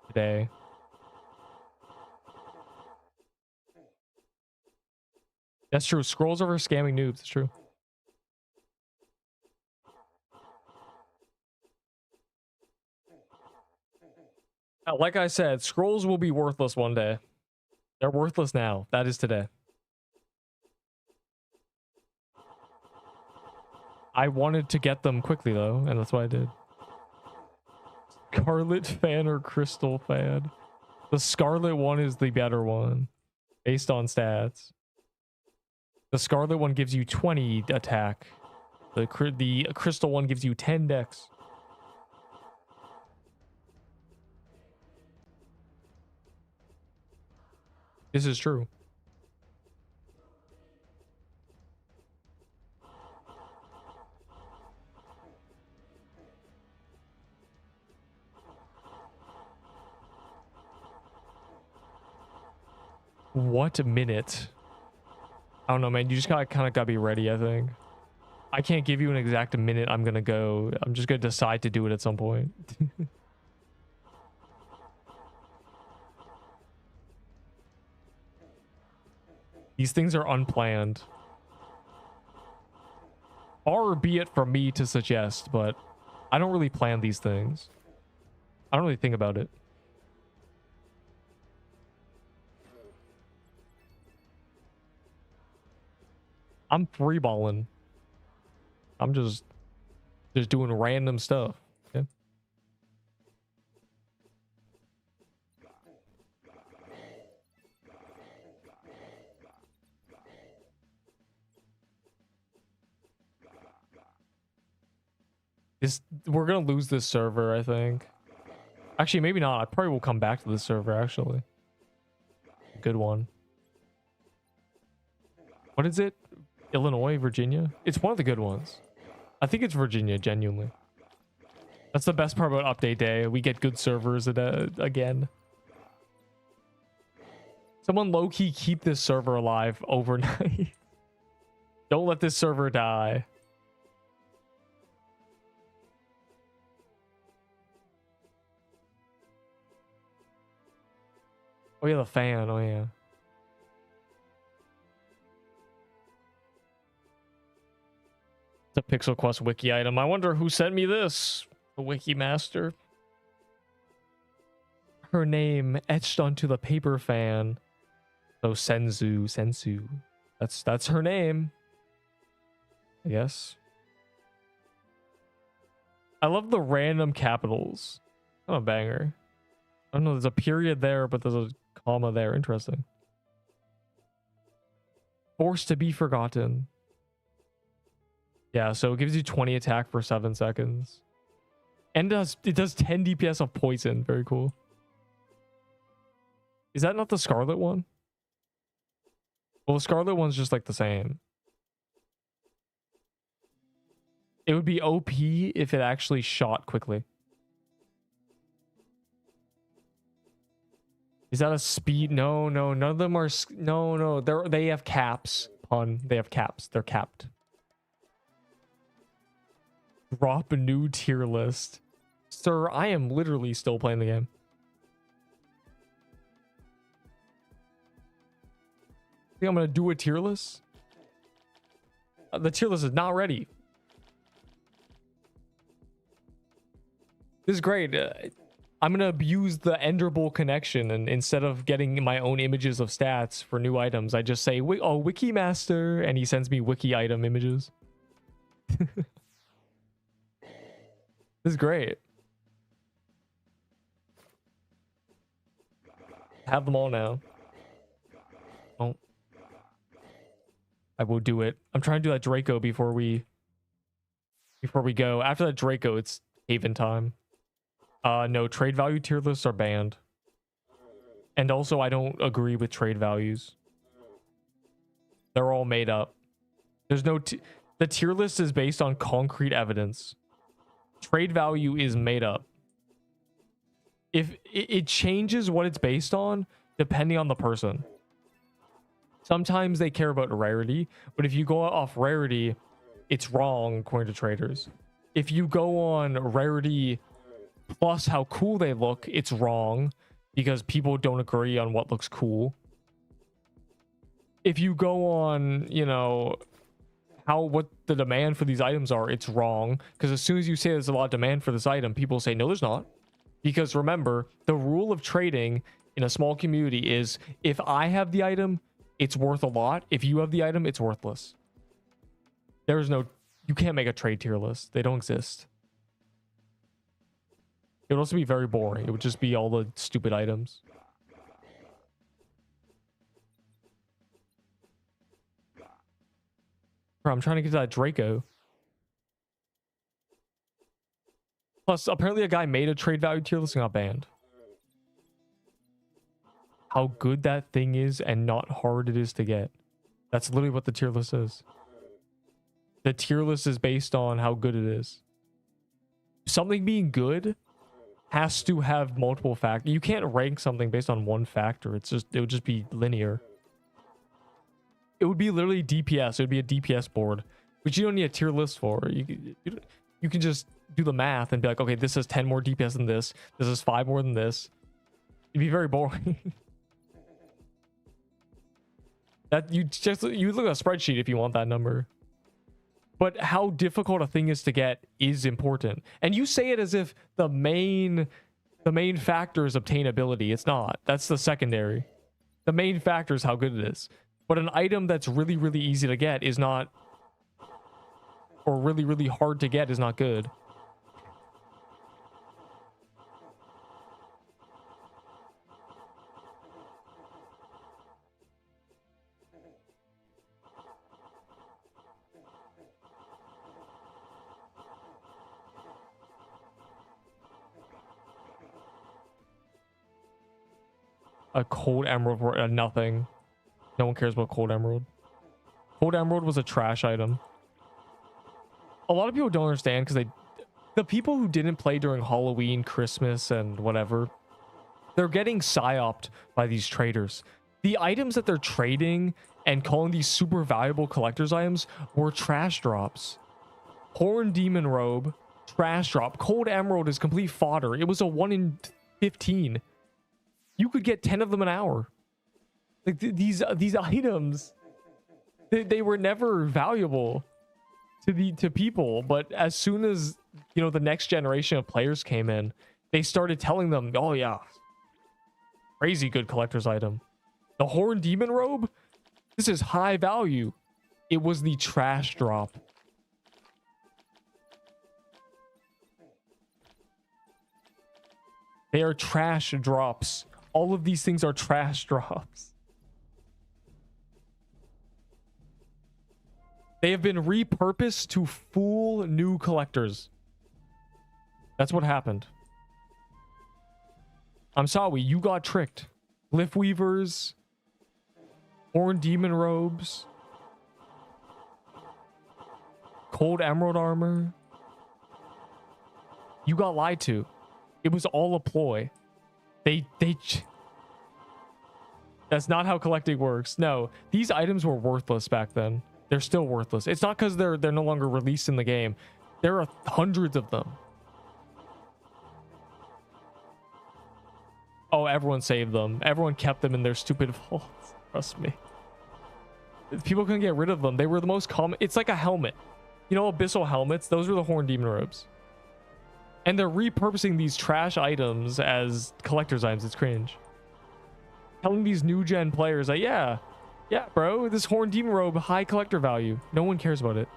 today. That's true. Scrolls over scamming noobs. It's true. Like I said, scrolls will be worthless one day. They're worthless now. That is today. I wanted to get them quickly, though, and that's what I did. Scarlet fan or crystal fan? The scarlet one is the better one, based on stats. The scarlet one gives you 20 attack. The crystal one gives you 10 dex. This is true. What minute? I don't know, man. You just kind of gotta be ready, I think. I can't give you an exact minute I'm gonna go. I'm just gonna decide to do it at some point. These things are unplanned. Far be it from me to suggest, but I don't really plan these things. I don't really think about it. I'm freeballing. I'm just doing random stuff. Yeah. We're gonna lose this server, I think. Actually, maybe not. I probably will come back to this server, actually. Good one. What is it? Illinois, Virginia? It's one of the good ones. I think it's Virginia, genuinely. That's the best part about update day. We get good servers again. Someone low-key keep this server alive overnight. Don't let this server die. Oh yeah, the fan. Oh yeah. The Pixel Quest wiki item. I wonder who sent me this. The wiki master. Her name etched onto the paper fan. So Sensu. That's her name. I guess. I love the random capitals. Oh, banger. I don't know, there's a period there, but there's a comma there. Interesting. Forced to be forgotten. Yeah, so it gives you 20 attack for 7 seconds. And it does 10 DPS of poison. Very cool. Is that not the Scarlet one? Well, the Scarlet one's just like the same. It would be OP if it actually shot quickly. Is that a speed? No, none of them are. No, they have caps. Pun. They have caps. They're capped. Drop a new tier list. Sir, I am literally still playing the game. Think I'm gonna do a tier list? The tier list is not ready. This is great. I'm gonna abuse the Enderable connection, and instead of getting my own images of stats for new items, I just say, "Oh, Wiki Master," and he sends me wiki item images. This is great. Have them all now. Oh, I will do it. I'm trying to do that Draco before we go. After that Draco, it's Haven time. No, trade value tier lists are banned. And also, I don't agree with trade values. They're all made up. There's no... The tier list is based on concrete evidence. Trade value is made up. If it changes what it's based on, depending on the person. Sometimes they care about rarity, but if you go off rarity, it's wrong according to traders. If you go on rarity plus how cool they look, it's wrong because people don't agree on what looks cool. If you go on, you know, what the demand for these items are, it's wrong because as soon as you say there's a lot of demand for this item, people say no, there's not. Because remember, the rule of trading in a small community is if I have the item, it's worth a lot. If you have the item, it's worthless. There's no... You can't make a trade tier list. They don't exist. It would also be very boring. It would just be all the stupid items. Bro, I'm trying to get to that Draco. Plus, apparently a guy made a trade value tier list and got banned. How good that thing is and not hard it is to get. That's literally what the tier list is. The tier list is based on how good it is. Something being good has to have multiple factors. You can't rank something based on one factor. It would just be linear. It would be literally DPS. It would be a DPS board, which you don't need a tier list for. You can just do the math and be like, okay, this is 10 more DPS than this. This is 5 more than this. It'd be very boring. That you look at a spreadsheet if you want that number. But how difficult a thing is to get is important. And you say it as if the main factor is obtainability. It's not. That's the secondary. The main factor is how good it is. But an item that's really, really easy to get is not, or really, really hard to get is not good. A cold emerald for nothing. No one cares about cold emerald. Cold emerald was a trash item. A lot of people don't understand because the people who didn't play during Halloween, Christmas, and whatever, they're getting psyoped by these traders. The items that they're trading and calling these super valuable collector's items were trash drops. Horn Demon Robe, trash drop. Cold emerald is complete fodder. It was a 1 in 15. You could get 10 of them an hour. Like these items, they were never valuable to people. But as soon as, you know, the next generation of players came in, they started telling them, oh yeah, crazy good collector's item. The Horn Demon Robe, this is high value. It was the trash drop. They are trash drops. All of these things are trash drops. They have been repurposed to fool new collectors. That's what happened. I'm sorry, you got tricked. Glyph Weavers, Horn Demon Robes, Cold Emerald Armor. You got lied to. It was all a ploy. That's not how collecting works. No, these items were worthless back then. They're still worthless. It's not because they're no longer released in the game. There are hundreds of them. Oh, everyone saved them. Everyone kept them in their stupid vaults. Trust me. People couldn't get rid of them. They were the most common. It's like a helmet. You know, abyssal helmets? Those were the Horn Demon Robes. And they're repurposing these trash items as collector's items. It's cringe. Telling these new gen players like, yeah, bro, this Horn Demon Robe, high collector value. No one cares about it.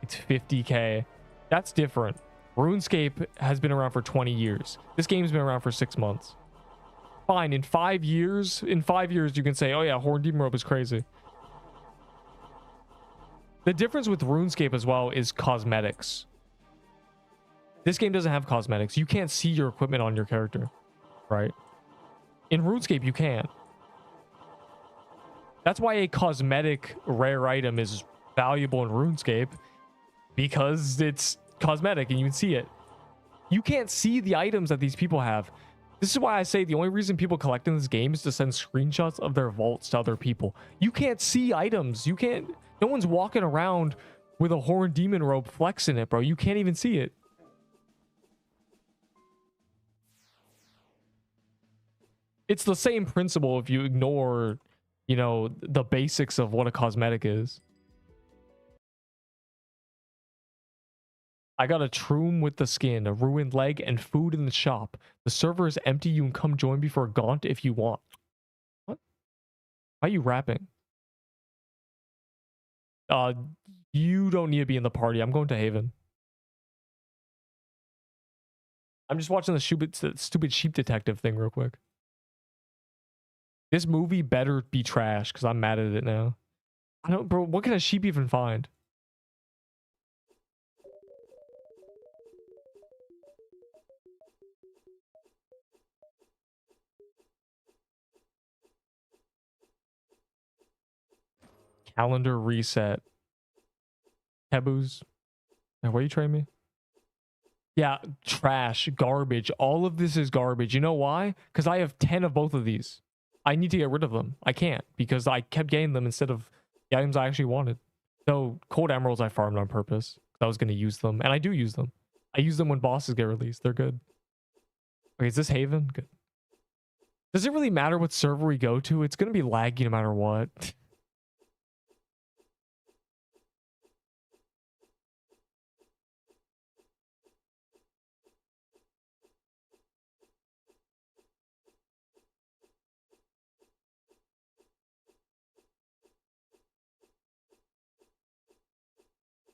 It's 50k. That's different. RuneScape has been around for 20 years. This game's been around for 6 months. Fine, in 5 years, you can say, oh yeah, Horn Demon Robe is crazy. The difference with RuneScape as well is cosmetics. This game doesn't have cosmetics. You can't see your equipment on your character, right? In RuneScape, you can. That's why a cosmetic rare item is valuable in RuneScape, because it's cosmetic and you can see it. You can't see the items that these people have. This is why I say the only reason people collect in this game is to send screenshots of their vaults to other people. You can't see items. You can't... No one's walking around with a Horn Demon Robe flexing it, bro. You can't even see it. It's the same principle if you ignore, you know, the basics of what a cosmetic is. I got a troom with the skin, a ruined leg, and food in the shop. The server is empty. You can come join me for a gaunt if you want. What? Why are you rapping? You don't need to be in the party. I'm going to Haven. I'm just watching the stupid sheep detective thing real quick. This movie better be trash because I'm mad at it now. I don't, bro. What can a sheep even find? Calendar reset. Taboos. Now, where you trading me? Yeah, trash, garbage. All of this is garbage. You know why? Because I have 10 of both of these. I need to get rid of them. I can't because I kept getting them instead of the items I actually wanted. So cold emeralds I farmed on purpose. I was going to use them, and I do use them. I use them when bosses get released. They're good. Okay, is this Haven? Good. Does it really matter what server we go to? It's going to be laggy no matter what.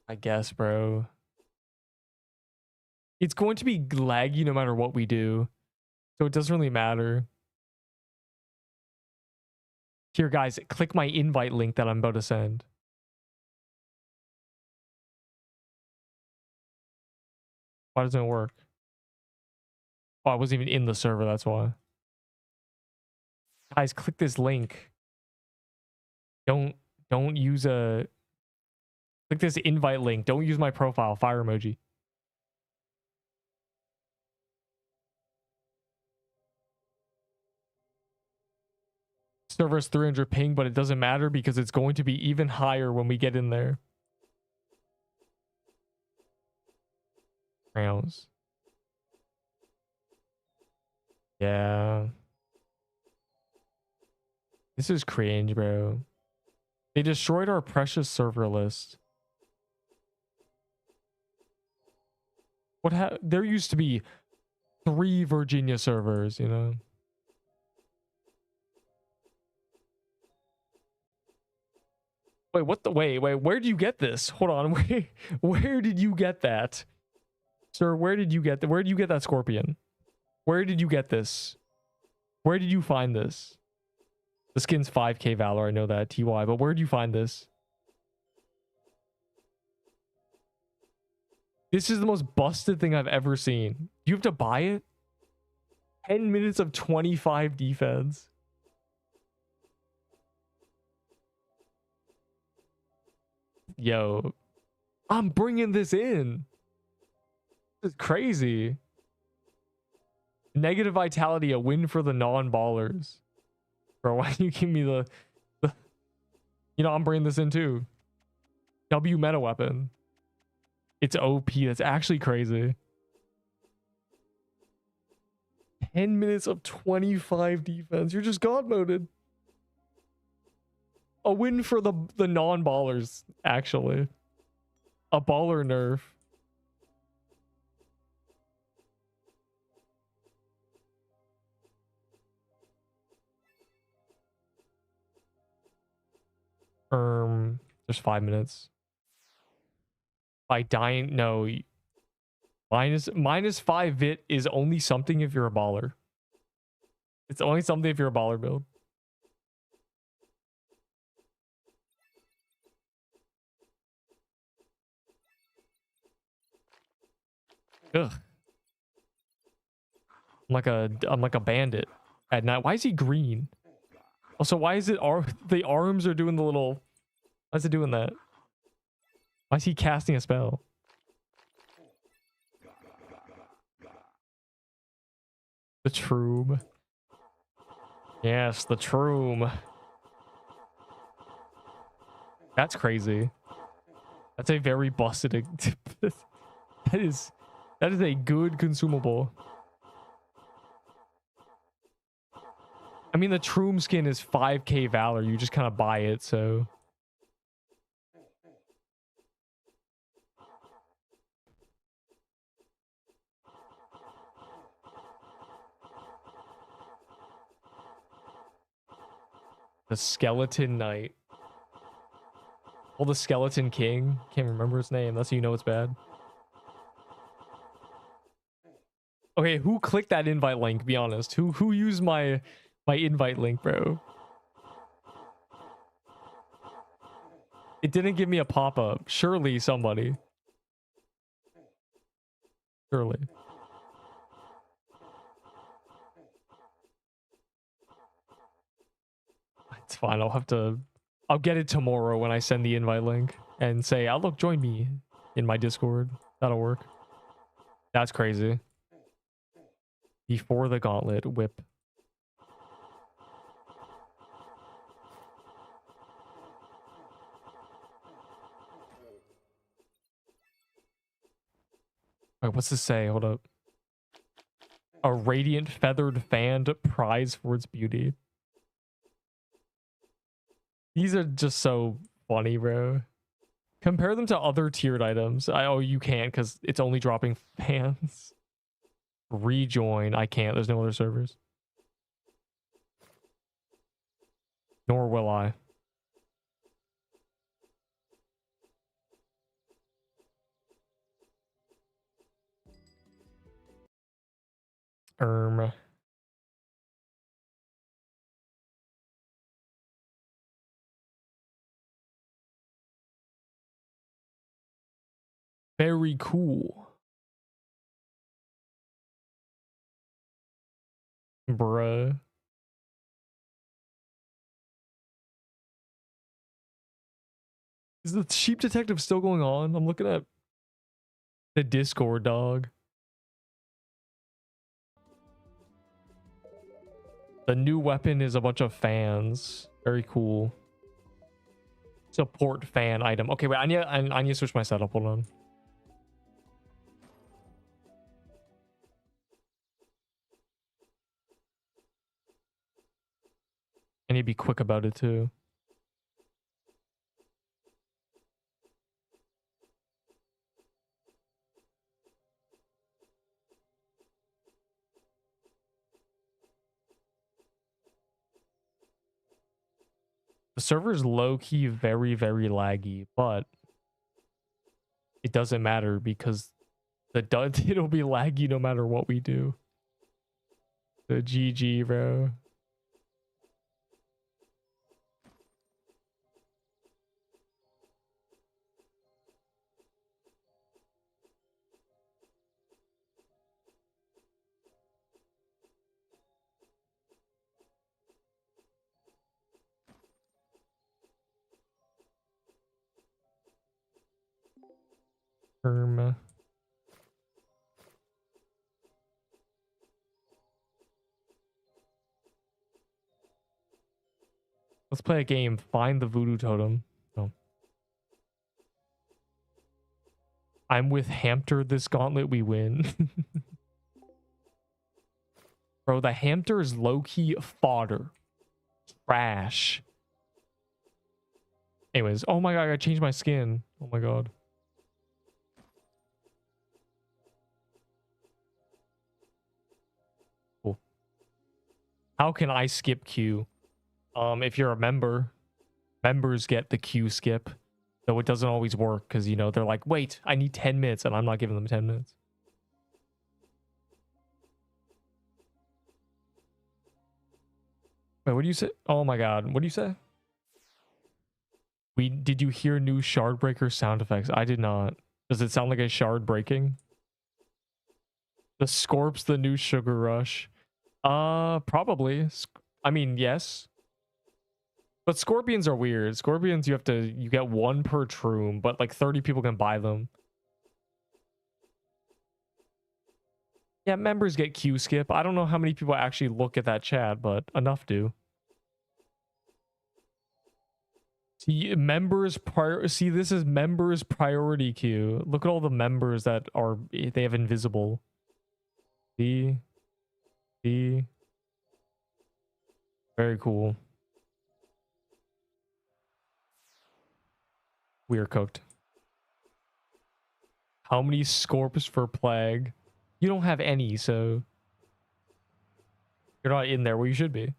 I guess, bro. It's going to be laggy no matter what we do. So it doesn't really matter. Here, guys, click my invite link that I'm about to send. Why doesn't it work? Oh, I wasn't even in the server, that's why. Guys, click this link. Don't use a... Click this invite link. Don't use my profile. Fire emoji. Server's 300 ping, but it doesn't matter because it's going to be even higher when we get in there. Rounds. Yeah. This is cringe, bro. They destroyed our precious server list. There used to be 3 Virginia servers, you know? Wait, what the... Wait, where did you get this? Hold on, where did you get that? Sir, where did you get that? Where did you get that scorpion? Where did you get this? Where did you find this? The skin's 5k Valor, I know that, TY, but where did you find this? This is the most busted thing I've ever seen. You have to buy it? 10 minutes of 25 defense. Yo, I'm bringing this in. This is crazy. Negative vitality, a win for the non-ballers. Bro, why do you give me the... You know, I'm bringing this in too. W meta weapon. It's OP. That's actually crazy. 10 minutes of 25 defense. You're just god moded. A win for the non-ballers, actually. A baller nerf. Just 5 minutes. By dying, no. Minus 5 vit is only something if you're a baller. It's only something if you're a baller build. Ugh. I'm like a bandit at night. Why is he green? Also, why is it the arms are doing the little... Why is it doing that? Why is he casting a spell? The Troom. Yes, the Troom. That's crazy. That's a very busted... that is a good consumable. I mean, the Troom skin is 5k Valor. You just kind of buy it, so... The Skeleton Knight. Well, the Skeleton King. Can't remember his name. That's how you know it's bad. Okay, who clicked that invite link? Be honest. Who used my invite link, bro? It didn't give me a pop-up. Surely somebody. Surely. It's fine. I'll get it tomorrow when I send the invite link and say, "Oh, look, join me in my Discord." That'll work. That's crazy. Before the Gauntlet whip. Wait, what's this say? Hold up. A radiant feathered fan prize for its beauty. These are just so funny, bro. Compare them to other tiered items. Oh, you can't because it's only dropping fans. Rejoin. I can't. There's no other servers. Nor will I. Very cool. Bruh. Is the sheep detective still going on? I'm looking at the Discord, dog. The new weapon is a bunch of fans. Very cool. Support fan item. Okay, wait. I need to switch my setup. Hold on. I need to be quick about it too. The server is low-key very, very laggy, but it doesn't matter because it'll be laggy no matter what we do. The GG, bro. Let's play a game. Find the voodoo totem. Oh. I'm with Hampter this gauntlet. We win. Bro, the Hampter is low-key fodder. Trash. Anyways, oh my god, I gotta change my skin. Oh my god. Cool. How can I skip queue? If you're a member, members get the queue skip. Though it doesn't always work because, you know, they're like, wait, I need 10 minutes and I'm not giving them 10 minutes. Wait, what do you say? Oh my god, what do you say? Did you hear new shard breaker sound effects? I did not. Does it sound like a shard breaking? The Scorp's the new sugar rush. Probably. I mean, yes. But scorpions are weird. Scorpions, you get one per troom, but like 30 people can buy them. Yeah, members get queue skip. I don't know how many people actually look at that chat, but enough do. See, this is members priority queue. Look at all the members that they have invisible. See? Very cool. We are cooked. How many scorps for plague? You don't have any, so you're not in there where you should be.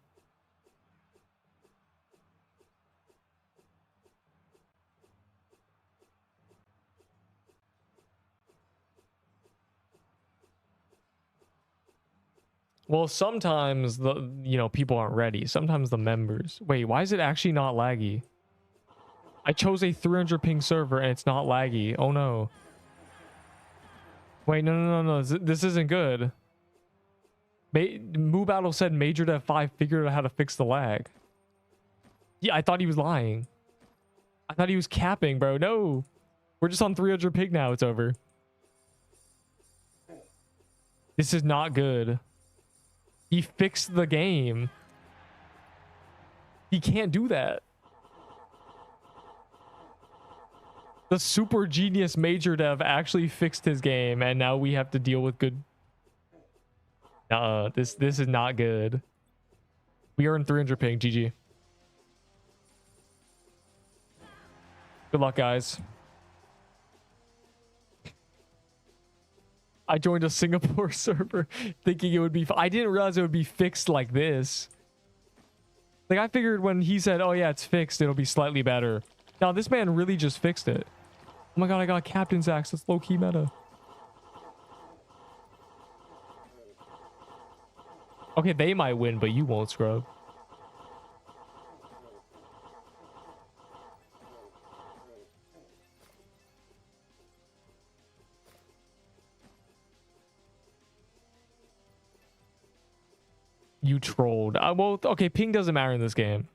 Well, sometimes people aren't ready. Sometimes the members. Wait, why is it actually not laggy? I chose a 300 ping server and it's not laggy. Oh no. Wait, no. This isn't good. Moo Battle said Major Dev 5 figured out how to fix the lag. Yeah, I thought he was lying. I thought he was capping, bro. No. We're just on 300 ping now. It's over. This is not good. He fixed the game. He can't do that. The super genius major dev actually fixed his game, and now we have to deal with good. This is not good. We earned 300 ping. GG. Good luck, guys. I joined a Singapore server thinking it would be. I didn't realize it would be fixed like this. Like, I figured when he said, "Oh yeah, it's fixed," it'll be slightly better. Now this man really just fixed it. Oh my god, I got Captain's Axe. That's low-key meta. Okay, they might win, but you won't, scrub. You trolled. Well, okay, ping doesn't matter in this game.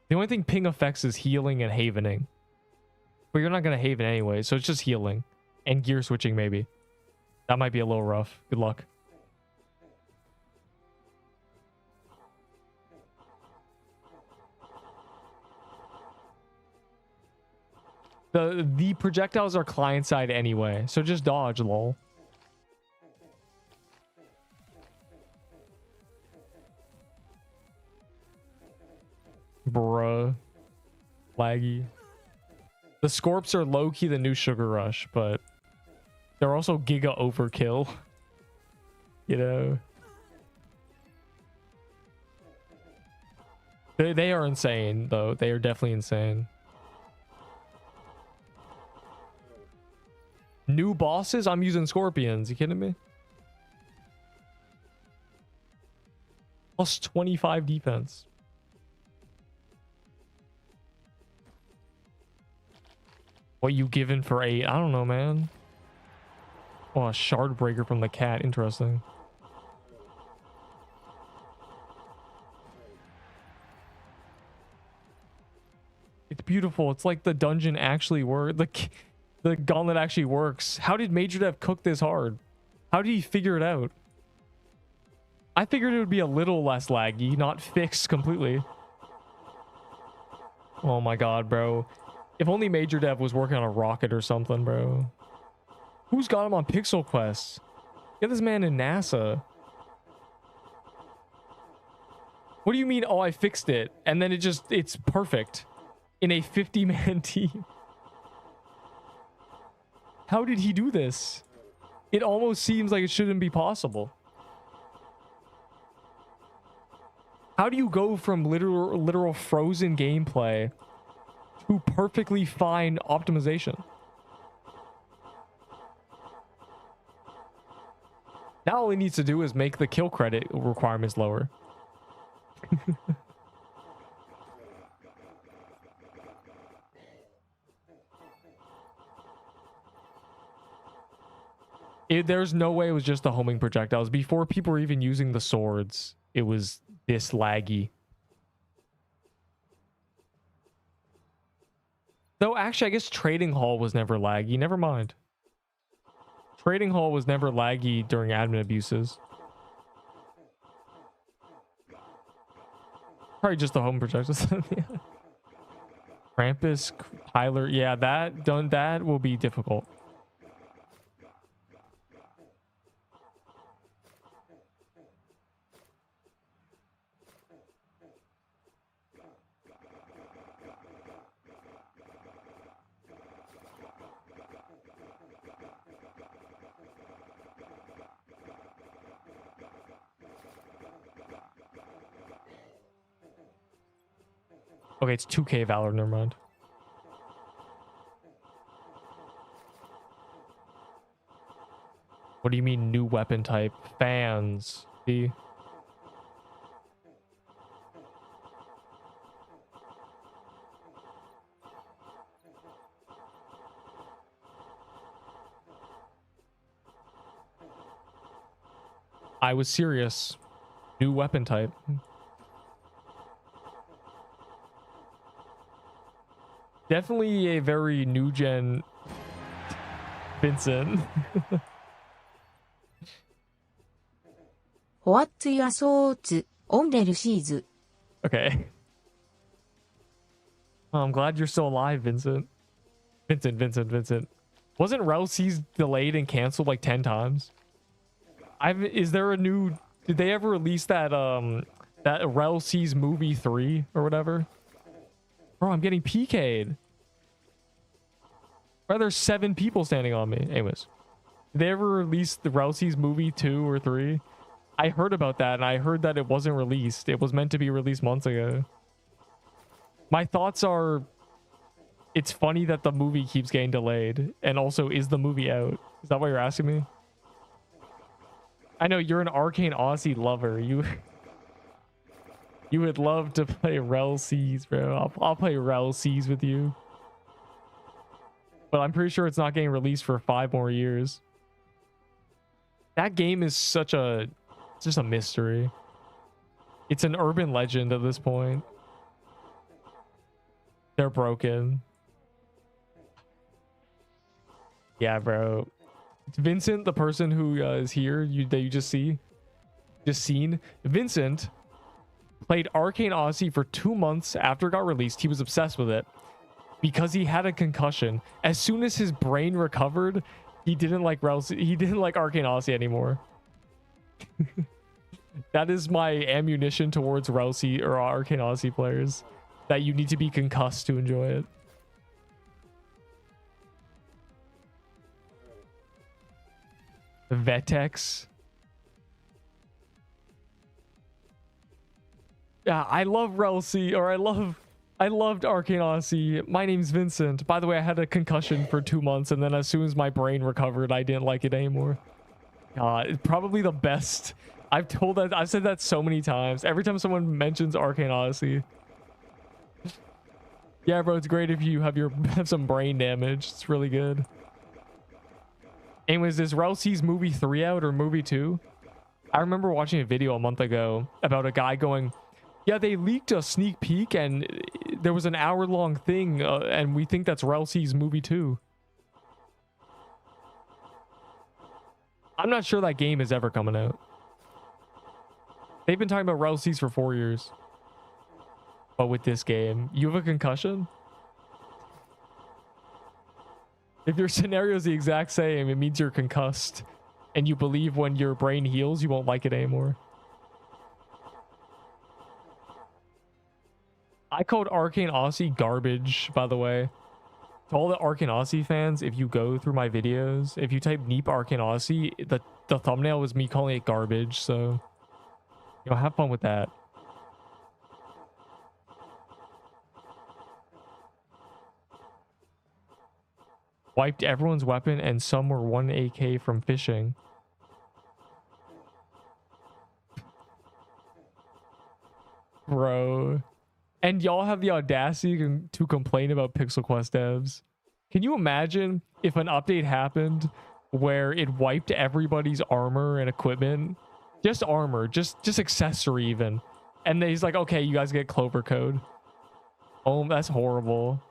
The only thing ping affects is healing and havening. But you're not going to haven anyway, so it's just healing. And gear switching, maybe. That might be a little rough. Good luck. The projectiles are client side anyway, so just dodge, lol. Bruh. Laggy. The Scorps are low-key the new Sugar Rush, but they're also giga overkill. You know? They are insane, though. They are definitely insane. New bosses? I'm using Scorpions. You kidding me? Plus 25 defense. What you given for 8? I don't know, man. Oh, a shard breaker from the cat. Interesting. It's beautiful. It's like the dungeon actually worked. The gauntlet actually works. How did Major Dev cook this hard? How did he figure it out? I figured it would be a little less laggy, not fixed completely. Oh my god, bro. If only Major Dev was working on a rocket or something, bro. Who's got him on Pixel Quest? Get this man in NASA. What do you mean, oh, I fixed it? And then it's perfect in a 50-man team. How did he do this? It almost seems like it shouldn't be possible. How do you go from literal frozen gameplay to perfectly fine optimization? Now all he needs to do is make the kill credit requirements lower. There's no way it was just the homing projectiles. Before people were even using the swords, it was this laggy. Though actually, I guess Trading Hall was never laggy. Never mind. Trading Hall was never laggy during admin abuses. Probably just the home projectiles. Yeah. Krampus, Tyler. Yeah, that will be difficult. Okay, it's 2k Valor, never mind. What do you mean new weapon type? Fans. See? I was serious. New weapon type. Definitely a very new gen Vincent. What's your thoughts on release? Okay. Oh, I'm glad you're still alive, Vincent. Vincent. Wasn't Relsey's delayed and canceled like 10 times? Is there a new... Did they ever release that that Relsey's movie 3 or whatever? Bro, I'm getting PK'd. Why are there 7 people standing on me? Anyways. Did they ever release the Relsey's movie 2 or 3? I heard about that, and I heard that it wasn't released. It was meant to be released months ago. My thoughts are... It's funny that the movie keeps getting delayed. And also, is the movie out? Is that what you're asking me? I know you're an Arcane Aussie lover. You would love to play Relsey's, bro. I'll play Relsey's with you. But I'm pretty sure it's not getting released for 5 more years. That game is such a... It's just a mystery. It's an urban legend at this point. They're broken. Yeah, bro. Vincent, the person who is here, that you just seen. Vincent played Arcane Aussie for 2 months after it got released. He was obsessed with it because he had a concussion. As soon as his brain recovered, he didn't like He didn't like Arcane Aussie anymore. That is my ammunition towards Relsey or Arcane Aussie players. That you need to be concussed to enjoy it. Vetex. Yeah, I love Relsey, or I loved Arcane Aussie. My name's Vincent. By the way, I had a concussion for 2 months, and then as soon as my brain recovered, I didn't like it anymore. Probably the best. I've said that so many times. Every time someone mentions Arcane Aussie. Yeah, bro, it's great if you have some brain damage. It's really good. Anyways, is Relsey's movie 3 out or movie 2? I remember watching a video a month ago about a guy going, yeah, they leaked a sneak peek and there was an hour-long thing, and we think that's Relsey's movie 2. I'm not sure that game is ever coming out. They've been talking about Relsey's for 4 years. But with this game, you have a concussion? If your scenario is the exact same, it means you're concussed. And you believe when your brain heals, you won't like it anymore. I called Arcane Aussie garbage, by the way. To all the Arcane Aussie fans, if you go through my videos, if you type Neep Arcane Aussie, the thumbnail was me calling it garbage, so... You know, have fun with that. Wiped everyone's weapon and some were 1 AK from fishing. Bro. And y'all have the audacity to complain about Pixel Quest devs. Can you imagine if an update happened where it wiped everybody's armor and equipment? Just armor, just accessory even. And then he's like, okay, you guys get Clover code. Oh, that's horrible.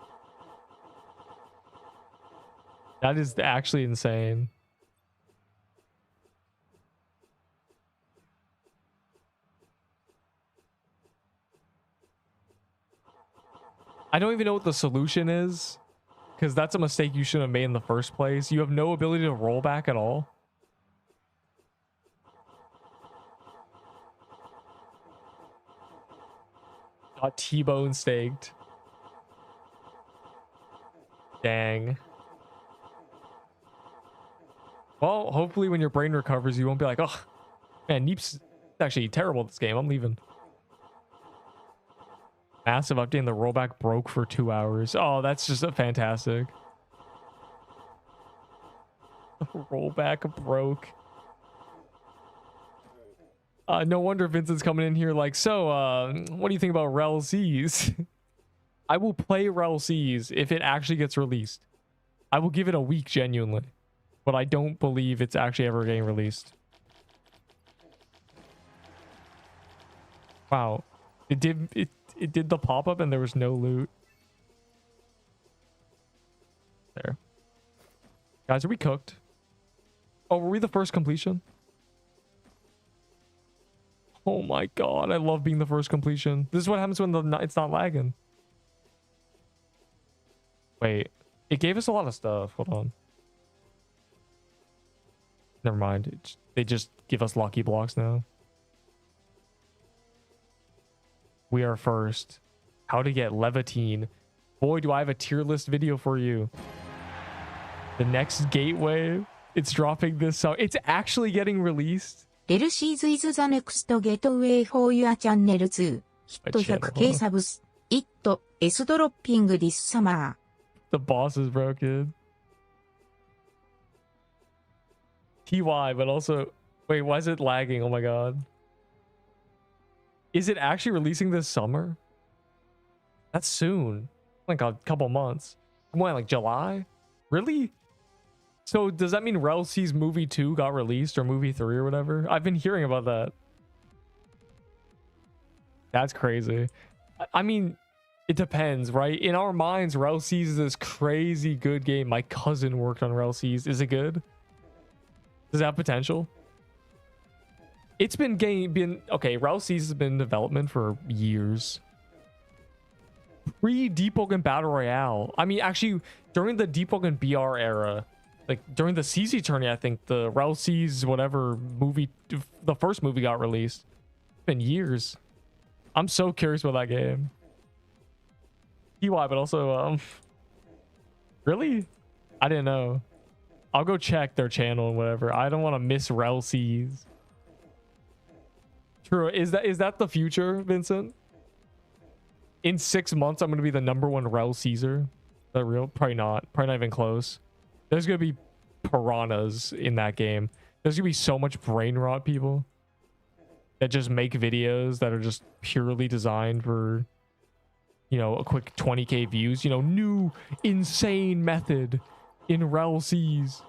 That is actually insane. I don't even know what the solution is, because that's a mistake you shouldn't have made in the first place. You have no ability to roll back at all. Got T-bone staked. Dang. Well, hopefully when your brain recovers, you won't be like, oh, man, Neep's actually terrible at this game. I'm leaving. Massive update and the rollback broke for 2 hours. Oh, that's just fantastic. Rollback broke. No wonder Vincent's coming in here like, so, what do you think about Relsey's? I will play Relsey's if it actually gets released. I will give it a week, genuinely. But I don't believe it's actually ever getting released. Wow. It did the pop-up and there was no loot. There. Guys, are we cooked? Oh, were we the first completion? Oh my god, I love being the first completion. This is what happens when it's not lagging. Wait, It gave us a lot of stuff. Hold on. Never mind. They just give us lucky blocks now. We are first. How to get Levitine. Boy, do I have a tier list video for you. The next gateway. It's dropping this summer. It's actually getting released. Relseas is the next gateway for your channel too. Hit 100k subs. It is dropping this summer. The boss is broken. TY, but also... Wait, why is it lagging? Oh my god. Is it actually releasing this summer? That's soon. Like a couple months. What, like July? Really? So does that mean Relseas movie 2 got released, or movie 3 or whatever? I've been hearing about that. That's crazy. I mean, it depends, right? In our minds, Relseas is this crazy good game. My cousin worked on Relseas. Is it good? Does it have potential? It's been okay, Relseas has been in development for years. Pre-Deepwoken Battle Royale. I mean, actually, during the Deepwoken BR era, like during the CC tourney, I think the Relseas whatever movie, the first movie got released. It's been years. I'm so curious about that game. TY, but also, really? I didn't know. I'll go check their channel and whatever. I don't want to miss Relseas. True. Is that the future, Vincent? In 6 months, I'm going to be the #1 Relseaser. Is that real? Probably not. Probably not even close. There's going to be piranhas in that game. There's going to be so much brain rot people that just make videos that are just purely designed for, you know, a quick 20k views. You know, new insane method in Relseas.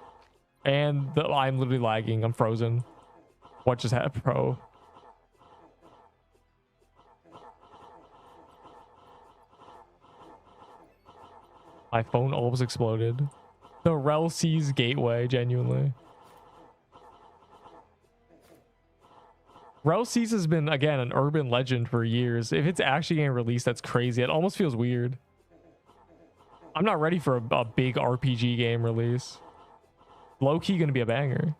And I'm literally lagging. I'm frozen. What just happened, bro? My phone almost exploded. The Relseas gateway, genuinely. Relseas has been, again, an urban legend for years. If it's actually getting released, that's crazy. It almost feels weird. I'm not ready for a big RPG game release. Low-key gonna be a banger.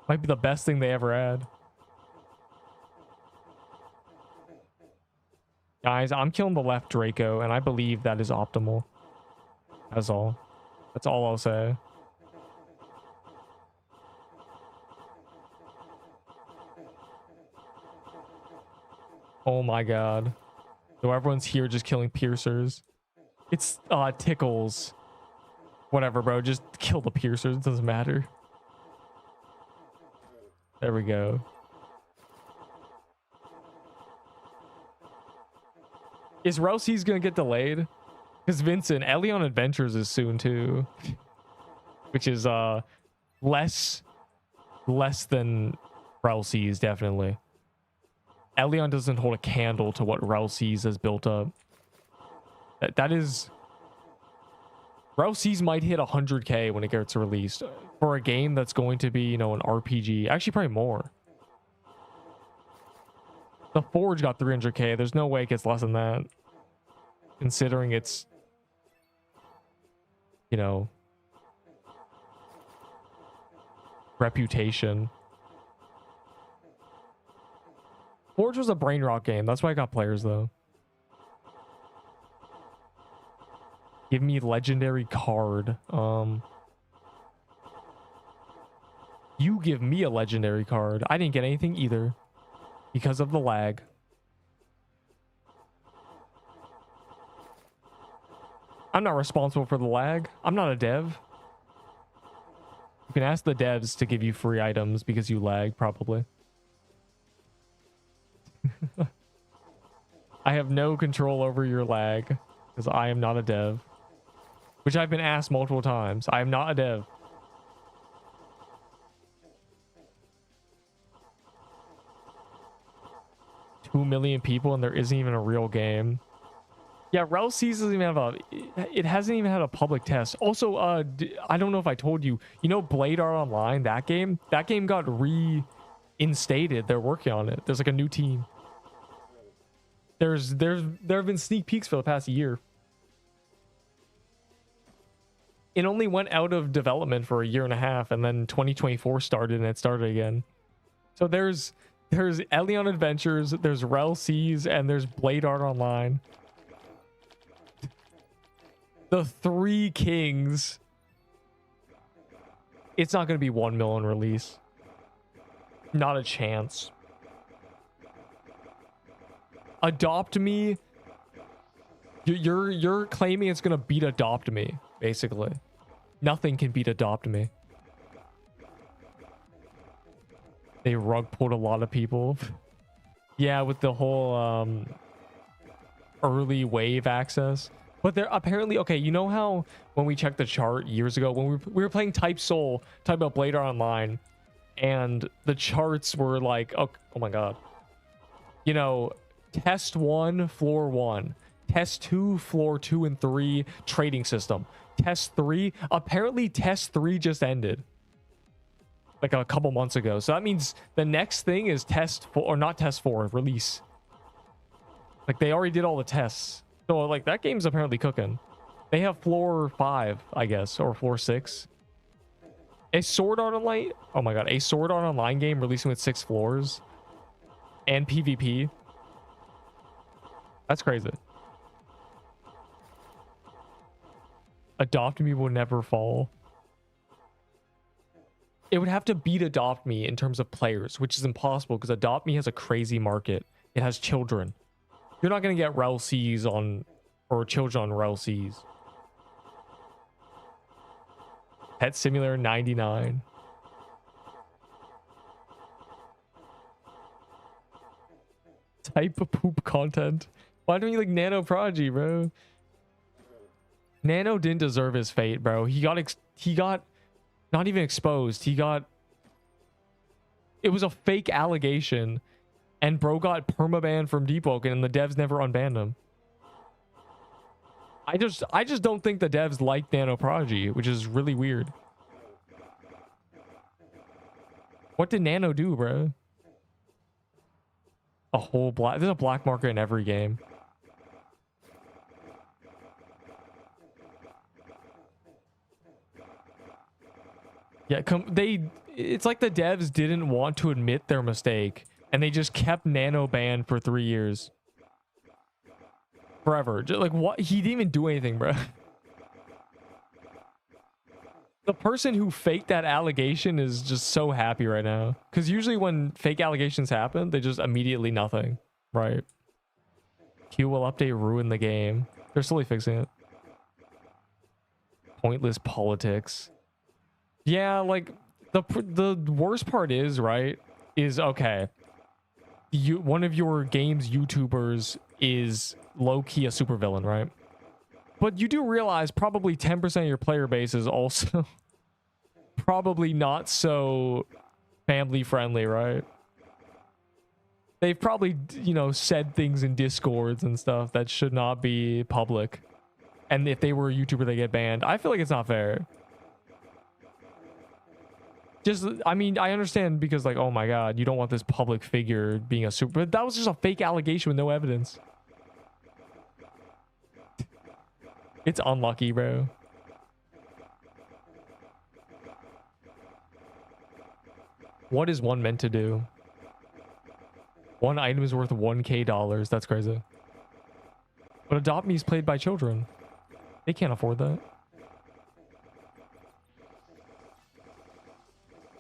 Might be the best thing they ever had. Guys, I'm killing the left Draco, and I believe that is optimal. That's all. That's all I'll say. Oh my god. So everyone's here just killing piercers. It's tickles. Whatever, bro. Just kill the piercers. It doesn't matter. There we go. Is Relseas gonna get delayed? Because Vincent, Elion Adventures is soon too. Which is less than Relseas, definitely. Elion doesn't hold a candle to what Relseas has built up. That is... Relseas might hit 100k when it gets released. For a game that's going to be, you know, an RPG. Actually, probably more. The Forge got 300k. There's no way it gets less than that. Considering it's... you know... reputation. Forge was a brain rot game. That's why I got players, though. Give me legendary card. You give me a legendary card. I didn't get anything either. Because of the lag. I'm not responsible for the lag. I'm not a dev. You can ask the devs to give you free items because you lag, probably. I have no control over your lag because I am not a dev. Which I've been asked multiple times. I am not a dev. $2 million people and there isn't even a real game. Yeah, Relseas doesn't even have it hasn't even had a public test. Also, I don't know if I told you, you know, Blade Art Online, that game got reinstated. They're working on it. There's like a new team. There have been sneak peeks for the past year. it only went out of development for a year and a half, and then 2024 started and it started again. So there's Elion Adventures, there's Rel Seas, and there's Blade Art Online. The Three Kings. It's not going to be 1 million release. Not a chance. Adopt Me. You're claiming it's going to beat Adopt Me, basically. Nothing can beat Adopt Me. They rug pulled a lot of people. Yeah, with the whole early wave access. But they're apparently, okay, you know how when we checked the chart years ago, when we were playing Type Soul, talking about Blade Art Online, and the charts were like, oh my god. You know, test 1, floor 1. Test 2, floor 2 and 3, trading system. Test 3, apparently test 3 just ended. Like a couple months ago. So that means the next thing is test 4, or not test 4, release. Like they already did all the tests. So like that game's apparently cooking. They have floor 5, I guess, or floor 6. A Sword Art Online, oh my god, a Sword Art Online game releasing with 6 floors and PvP. That's crazy. Adopt Me will never fall. It would have to beat Adopt Me in terms of players, which is impossible because Adopt Me has a crazy market. It has children. You're not going to get Rel Seas on, or children on Rel Seas. Pet Simulator 99. Type of poop content. Why don't you like Nano Prodigy, bro? Nano didn't deserve his fate, bro. He got not even exposed. It was a fake allegation. And bro got permabanned from Deepwoken and the devs never unbanned him. I just don't think the devs like Nano Prodigy, which is really weird. What did Nano do, bro? There's a black market in every game. Yeah, it's like the devs didn't want to admit their mistake. And they just kept Nano banned for 3 years. Forever. Just like, what? He didn't even do anything, bro. The person who faked that allegation is just so happy right now. Because usually when fake allegations happen, they just immediately nothing. Right. Q will update ruin the game. They're slowly fixing it. Pointless politics. Yeah, like, the worst part is, right, is, okay, one of your game's YouTubers is low-key a supervillain, right? But you do realize probably 10% of your player base is also probably not so family-friendly, right? They've probably, you know, said things in Discords and stuff that should not be public. And if they were a YouTuber, they get banned. I feel like it's not fair. Just, I mean, I understand because, like, oh my god, you don't want this public figure being a super... But that was just a fake allegation with no evidence. It's unlucky, bro. What is one meant to do? One item is worth $1,000. That's crazy. But Adopt Me is played by children. They can't afford that.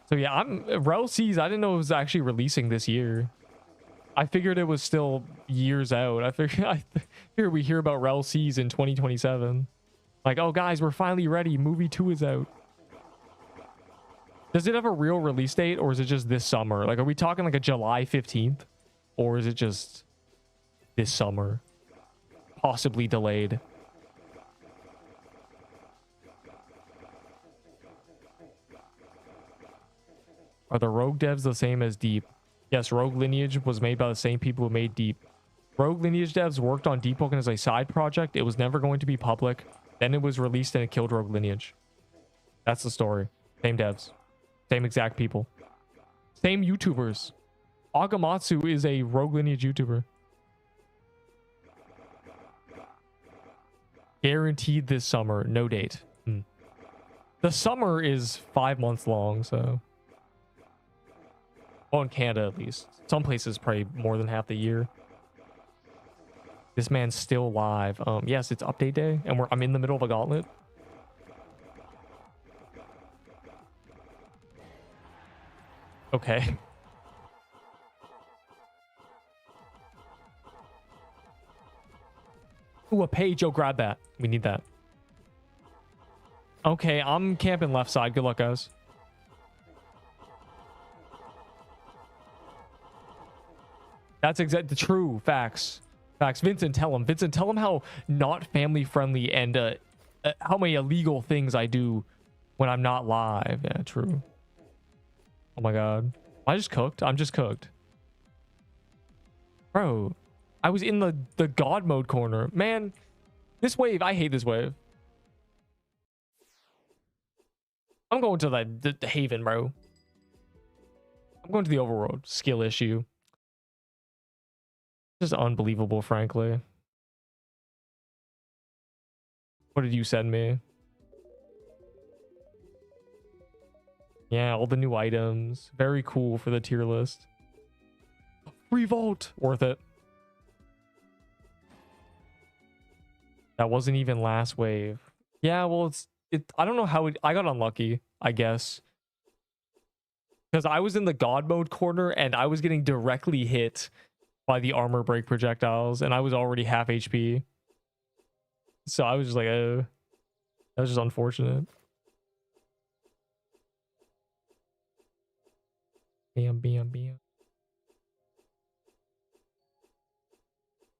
So yeah, Rel Seas, I didn't know it was actually releasing this year. I figured it was still years out. I figured we hear about Rel Seas in 2027. Like, oh guys, we're finally ready. Movie 2 is out. Does it have a real release date or is it just this summer? Like, are we talking like a July 15th? Or is it just this summer? Possibly delayed. Are the Rogue devs the same as Deep? Yes, Rogue Lineage was made by the same people who made Deep. Rogue Lineage devs worked on Deepwoken as a side project. It was never going to be public. Then it was released and it killed Rogue Lineage. That's the story. Same devs. Same exact people. Same YouTubers. Agamatsu is a Rogue Lineage YouTuber. Guaranteed this summer. No date. The summer is 5 months long, so. Well, in Canada at least. Some places probably more than half the year. This man's still live. Yes, it's update day, and I'm in the middle of a gauntlet. Okay. Ooh, a page. Yo, grab that. We need that. Okay, I'm camping left side. Good luck, guys. That's exactly true. Facts. Facts. Vincent, tell him. Vincent, tell him how not family friendly and how many illegal things I do when I'm not live. Yeah, true. Oh my god. Am I just cooked? I'm just cooked. Bro, I was in the god mode corner. Man, this wave, I hate this wave. I'm going to the haven, bro. I'm going to the overworld. Skill issue. Just unbelievable, frankly. What did you send me? Yeah, all the new items. Very cool for the tier list. Free vault. Worth it. That wasn't even last wave. Yeah, well, I don't know how I got unlucky, I guess. Because I was in the god mode corner and I was getting directly hit by the armor break projectiles and I was already half HP. So I was just like, that was just unfortunate. Bam, bam, bam.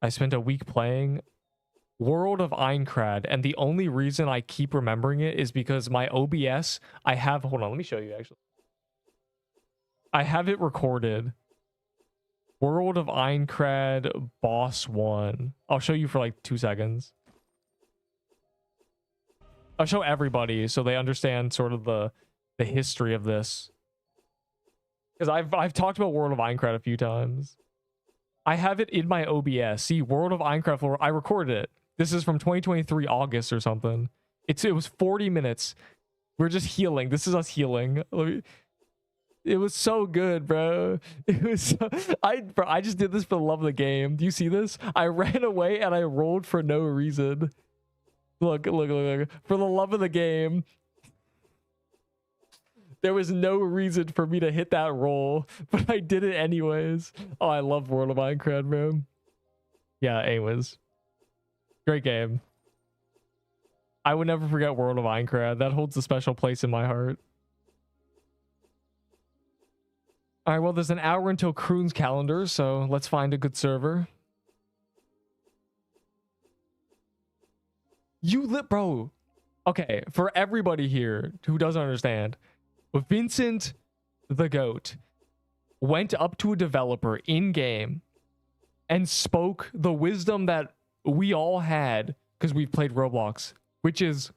I spent a week playing World of Aincrad, and the only reason I keep remembering it is because my OBS, hold on, let me show you actually. I have it recorded. World of Aincrad Boss 1. I'll show you for like 2 seconds. I'll show everybody so they understand sort of the history of this. Because I've talked about World of Aincrad a few times. I have it in my OBS. See, World of Aincrad, I recorded it. This is from 2023 August or something. It was 40 minutes. We're just healing. This is us healing. It was so good, bro. It was I just did this for the love of the game. Do you see this? I ran away and I rolled for no reason. Look. For the love of the game. There was no reason for me to hit that roll, but I did it anyways. Oh, I love World of Aincrad, bro. Yeah, anyways. Great game. I would never forget World of Aincrad. That holds a special place in my heart. All right, well, there's an hour until Kroon's calendar, so let's find a good server. Bro. Okay, for everybody here who doesn't understand, Vincent the Goat went up to a developer in-game and spoke the wisdom that we all had because we've played Roblox, which is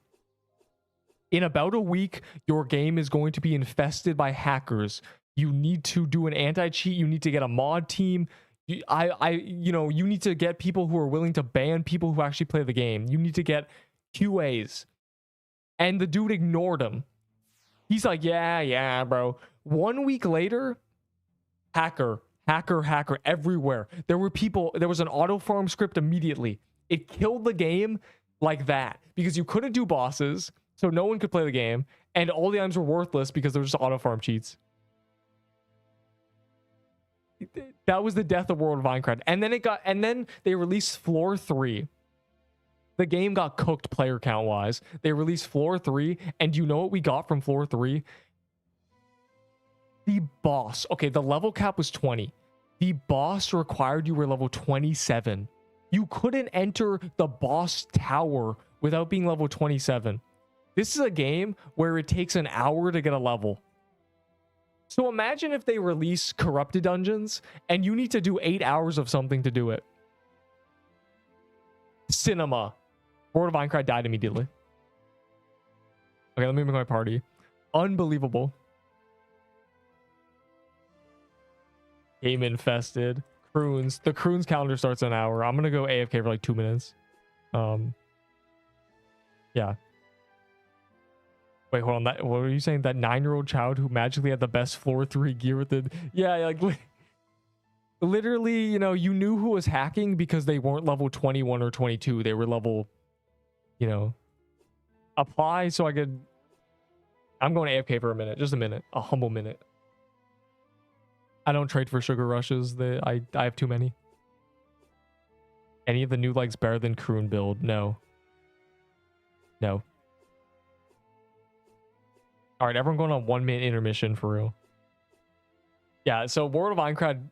in about a week, your game is going to be infested by hackers. You need to do an anti-cheat. You need to get a mod team. You need to get people who are willing to ban people who actually play the game. You need to get QAs. And the dude ignored him. He's like, yeah, bro. 1 week later, hacker everywhere. There was an auto farm script immediately. It killed the game like that because you couldn't do bosses, so no one could play the game, and all the items were worthless because there was just auto farm cheats. That was the death of World of Aincrad. And then they released Floor 3. The game got cooked player count wise. They released Floor 3, and you know what we got from Floor 3? The boss. Okay, the level cap was 20. The boss required you were level 27. You couldn't enter the boss tower without being level 27. This is a game where it takes an hour to get a level. So imagine if they release corrupted dungeons and you need to do 8 hours of something to do it. Cinema. World of Aincrad died immediately. Okay, let me make my party. Unbelievable. Game infested. Kroons. The Kroons calendar starts in an hour. I'm gonna go AFK for like 2 minutes. Yeah. Wait, hold on. That what were you saying? That 9-year-old child who magically had the best floor 3 gear within. Yeah, like literally, you know, you knew who was hacking because they weren't level 21 or 22. They were level, you know, apply so I could. I'm going AFK for a minute, just a minute, a humble minute. I don't trade for sugar rushes. I have too many. Any of the new legs better than Kroon build? No. No. All right, everyone going on 1-minute intermission for real. Yeah, so World of Minecraft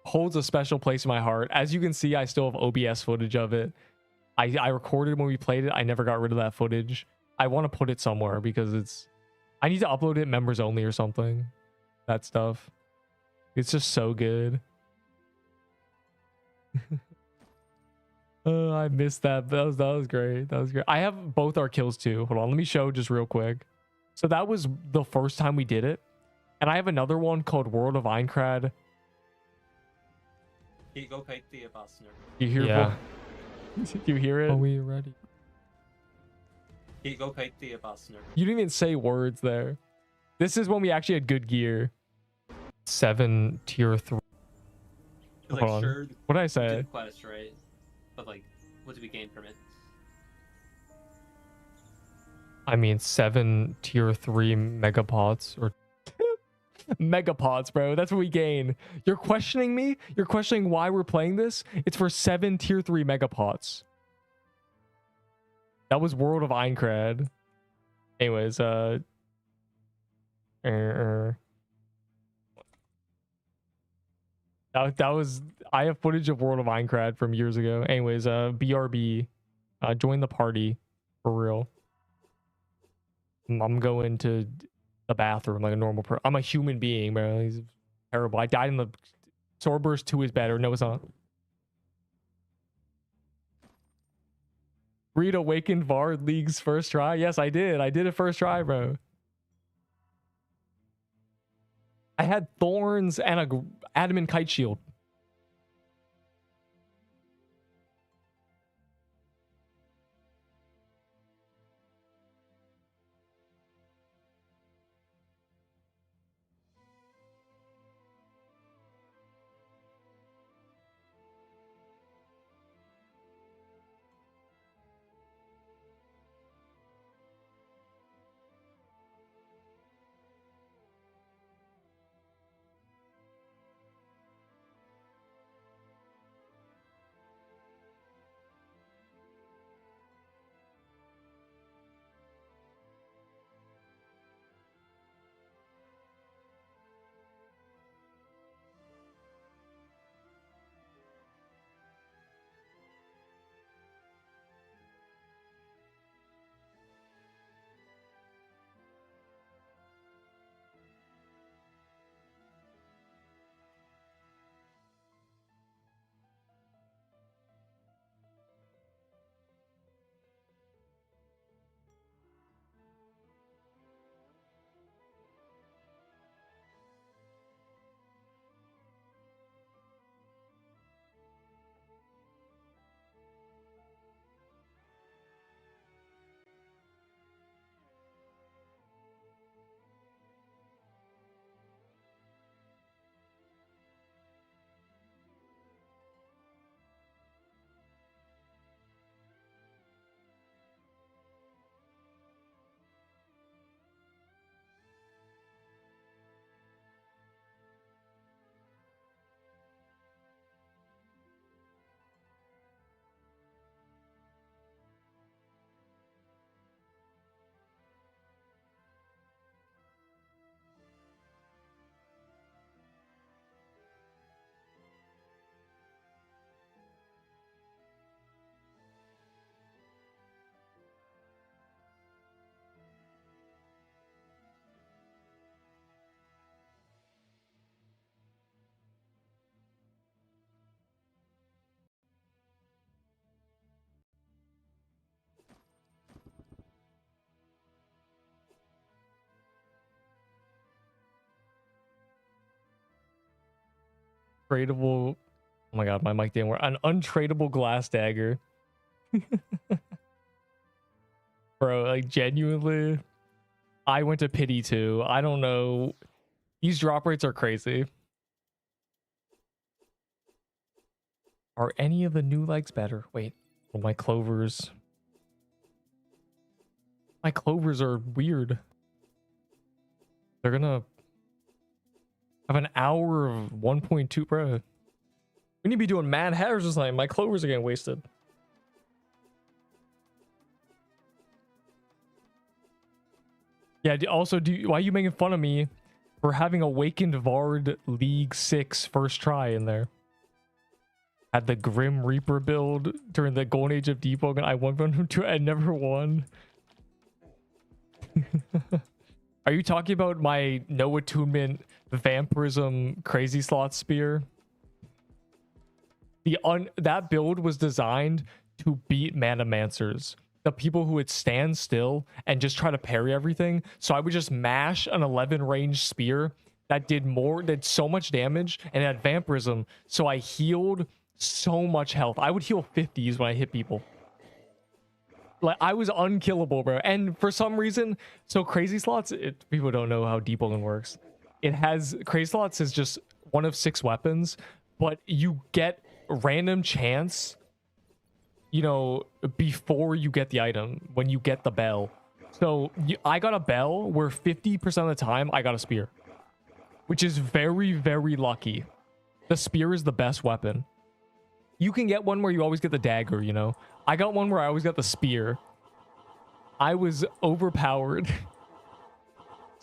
holds a special place in my heart. As you can see, I still have OBS footage of it. I recorded when we played it. I never got rid of that footage. I want to put it somewhere because it's... I need to upload it members only or something. That stuff. It's just so good. I missed that. That was great. That was great. I have both our kills too. Hold on, let me show just real quick. So that was the first time we did it. And I have another one called World of Minecraft. You hear Yeah. you hear it? Are we ready? You didn't even say words there. This is when we actually had good gear. 7 tier 3. Hold on. Sure, What did I we say? did quest, right? But like, what did we gain from it? I mean 7 tier 3 megapods or Megapods, bro. That's what we gain. You're questioning me? You're questioning why we're playing this? It's for 7 tier 3 megapods. That was World of Minecraft. Anyways, that was... I have footage of World of Minecraft from years ago. Anyways, BRB, join the party for real. I'm going to the bathroom like a normal person. I'm a human being, bro. He's terrible. I died in the... Swordburst 2 is better. No, it's not. Read Awakened Vard League's first try. Yes, I did. I did it first try, bro. I had thorns and a adamant kite shield. Tradable... Oh my god, my mic didn't work. An untradable glass dagger. Bro, like genuinely... I went to pity too. I don't know. These drop rates are crazy. Are any of the new legs better? Wait, well, my clovers. My clovers are weird. They're gonna have an hour of 1.2, bro. We need to be doing Mad Hatters or something. My clovers are getting wasted. Yeah, also, why are you making fun of me for having Awakened Vard League 6 first try in there? Had the Grim Reaper build during the Golden Age of Deepwoken. I won from 2. I never won. Are you talking about my no attunement vampirism crazy slot spear? That build was designed to beat Manamancers, the people who would stand still and just try to parry everything. So I would just mash an 11 range spear that did so much damage and had vampirism. So I healed so much health. I would heal 50s when I hit people. Like, I was unkillable, bro. And for some reason, so crazy slots, people don't know how Deepwoken works. Crazy slots is just one of 6 weapons, but you get random chance, you know, before you get the item, when you get the bell. So I got a bell where 50% of the time I got a spear, which is very, very lucky. The spear is the best weapon. You can get one where you always get the dagger, you know. I got one where I always got the spear. I was overpowered.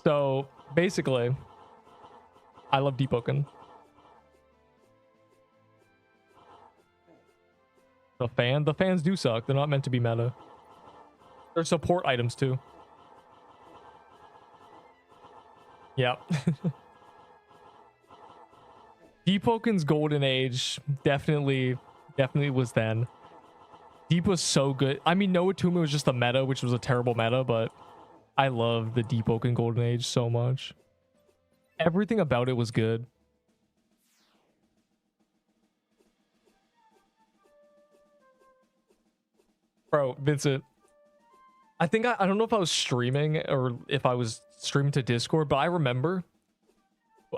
So basically, I love Deepwoken. The fans do suck. They're not meant to be meta. They're support items too. Yeah. Deepwoken's golden age definitely was then. Deep was so good. I mean, no attunement was just a meta, which was a terrible meta, but I love the Deepwoken golden age so much. Everything about it was good. Bro, Vincent, I think I don't know if I was streaming or if I was streaming to Discord, but I remember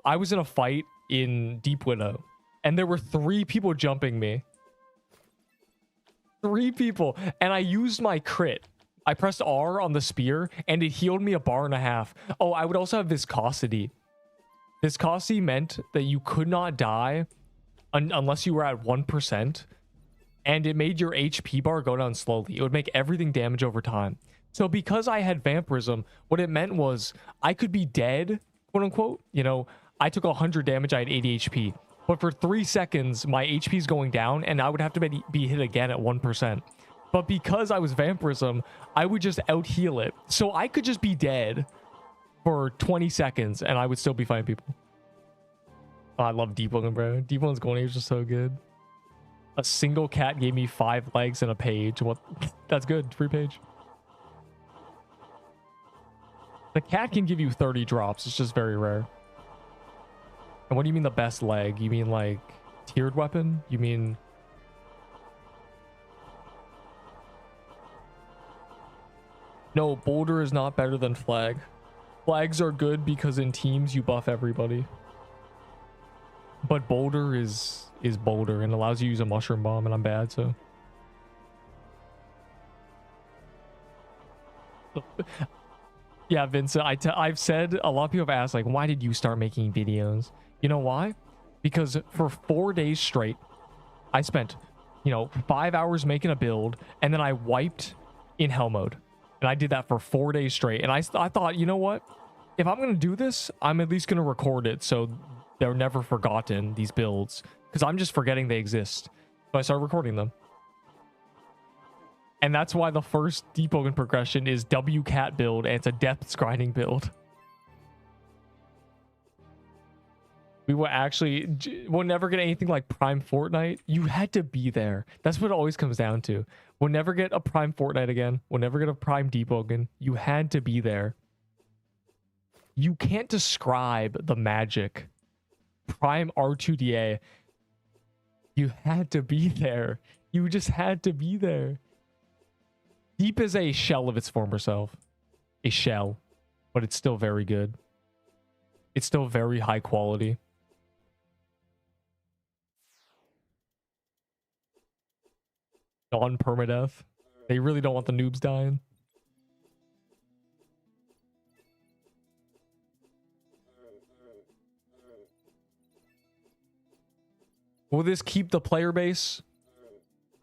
I was in a fight in Deep Widow and there were 3 people jumping me. 3 people, and I used my crit. I pressed R on the spear and it healed me 1.5 bars. Oh, I would also have viscosity. Viscosity meant that you could not die unless you were at 1%, and it made your HP bar go down slowly. It would make everything damage over time. So because I had vampirism, what it meant was I could be dead, quote unquote. You know, I took 100 damage, I had 80 HP. But for 3 seconds, my HP is going down, and I would have to be hit again at 1%. But because I was vampirism, I would just out-heal it. So I could just be dead for 20 seconds, and I would still be fighting people. Oh, I love Deepwoken, bro. Deepwoken's golden age is so good. A single cat gave me 5 legs and a page. What? That's good. Free page. The cat can give you 30 drops. It's just very rare. And what do you mean the best leg? You mean like tiered weapon? You mean... No, Boulder is not better than Flag. Flags are good because in teams you buff everybody. But Boulder is Boulder and allows you to use a mushroom bomb, and I'm bad, so... Yeah, Vincent, I've said, a lot of people have asked, like, why did you start making videos? You know why? Because for 4 days straight, I spent, you know, 5 hours making a build, and then I wiped in hell mode. And I did that for 4 days straight. And I thought, you know what? If I'm going to do this, I'm at least going to record it so they're never forgotten, these builds. Because I'm just forgetting they exist. So I started recording them. And that's why the first Deepwoken progression is WCAT build, and it's a depth grinding build. We'll never get anything like Prime Fortnite. You had to be there. That's what it always comes down to. We'll never get a Prime Fortnite again. We'll never get a Prime Deepwoken. You had to be there. You can't describe the magic. Prime R2DA. You had to be there. You just had to be there. Deep is a shell of its former self. A shell. but it's still very good. It's still very high quality. Non-permadeath. They really don't want the noobs dying. Will this keep the player base?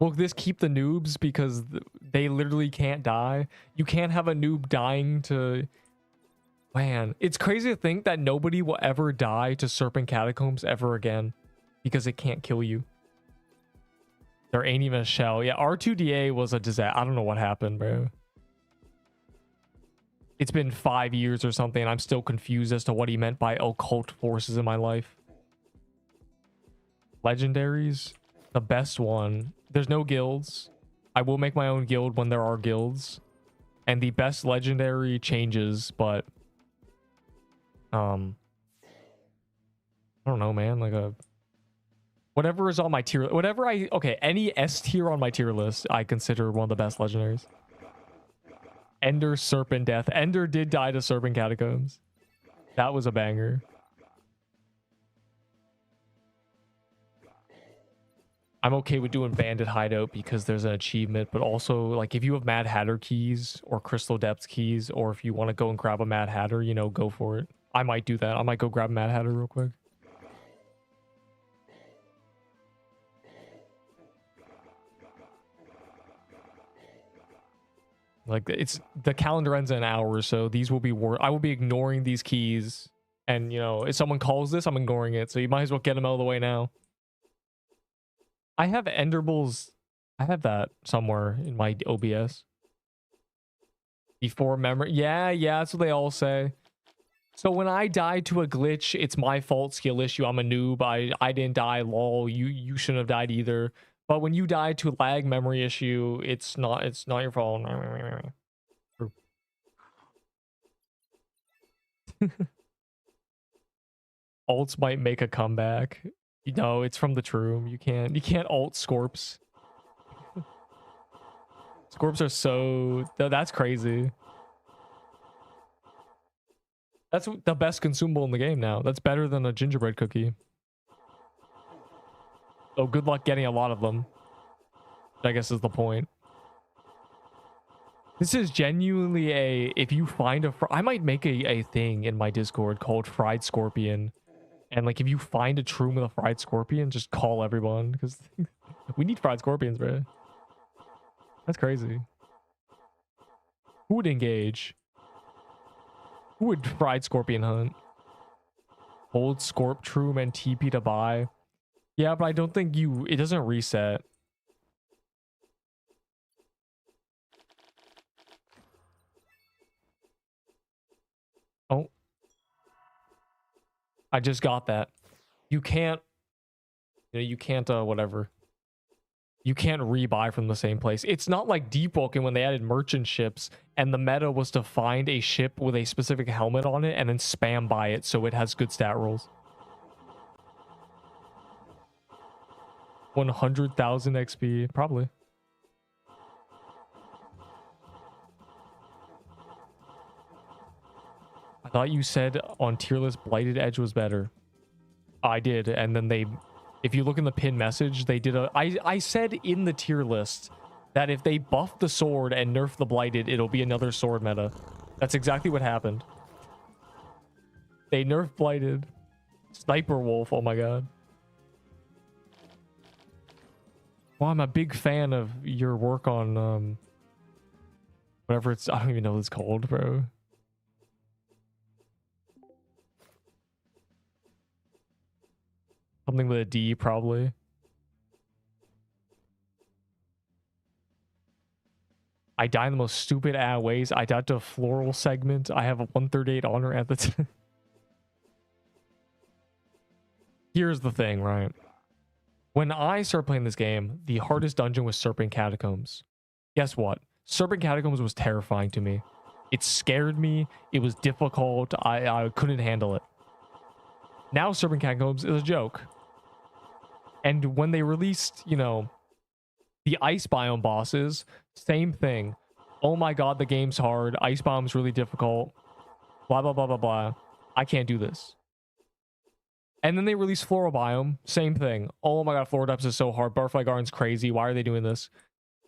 Will this keep the noobs because they literally can't die? You can't have a noob dying to... Man, it's crazy to think that nobody will ever die to Serpent Catacombs ever again because it can't kill you. There ain't even a shell. Yeah, R2DA was a disaster. I don't know what happened, bro. It's been 5 years or something, and I'm still confused as to what he meant by occult forces in my life. Legendaries? The best one. There's no guilds. I will make my own guild when there are guilds. And the best legendary changes, but... I don't know, man. Like a... Whatever is on my tier... Whatever I... Okay, any S tier on my tier list, I consider one of the best legendaries. Ender Serpent Death. Ender did die to Serpent Catacombs. That was a banger. I'm okay with doing Bandit Hideout because there's an achievement, but also, like, if you have Mad Hatter keys or Crystal Depths keys, or if you want to go and grab a Mad Hatter, you know, go for it. I might do that. I might go grab Mad Hatter real quick. Like, it's the calendar ends in an hour, so these will be I will be ignoring these keys, and, you know, if someone calls this, I'm ignoring it, so you might as well get them out of the way now. I have Enderbles. I have that somewhere in my OBS. Before memory. Yeah, that's what they all say. So when I die to a glitch, it's my fault, skill issue. I'm a noob. I didn't die, lol. You shouldn't have died either. But when you die to a lag memory issue, it's not your fault. Alts might make a comeback. You know, it's from the Troom. You can't alt Scorps. Scorps are so... That's crazy. That's the best consumable in the game now. That's better than a gingerbread cookie. So good luck getting a lot of them. I guess is the point. This is genuinely a... If you find a... I might make a thing in my Discord called Fried Scorpion. And, like, if you find a Troom with a fried scorpion, just call everyone, because we need fried scorpions, bro. That's crazy. Who would engage? Who would fried scorpion hunt? Hold Scorp Troom and TP to buy. Yeah, but I don't think it doesn't reset. Oh. I just got that. You can't, whatever. You can't rebuy from the same place. It's not like Deepwoken when they added merchant ships and the meta was to find a ship with a specific helmet on it and then spam buy it so it has good stat rolls. 100,000 XP, probably. I thought you said on tier list Blighted Edge was better. I did, and then if you look in the pin message, they did I said in the tier list that if they buff the sword and nerf the Blighted, it'll be another sword meta. That's exactly what happened. They nerf Blighted. Sniper Wolf, oh my god. Well, I'm a big fan of your work on, whatever it's, I don't even know what it's called, bro. Something with a D, probably. I die in the most stupid ways. I died to a floral segment. I have a 138 honor at the time. Here's the thing, right? When I started playing this game, the hardest dungeon was Serpent Catacombs. Guess what? Serpent Catacombs was terrifying to me. It scared me. It was difficult. I couldn't handle it. Now Serpent Catacombs is a joke. And when they released, you know, the ice biome bosses, same thing. Oh my god, the game's hard. Ice biome's really difficult. Blah, blah, blah, blah, blah. I can't do this. And then they release Floral Biome. Same thing. Oh my god, Floral Depths is so hard. Butterfly Garden's crazy. Why are they doing this?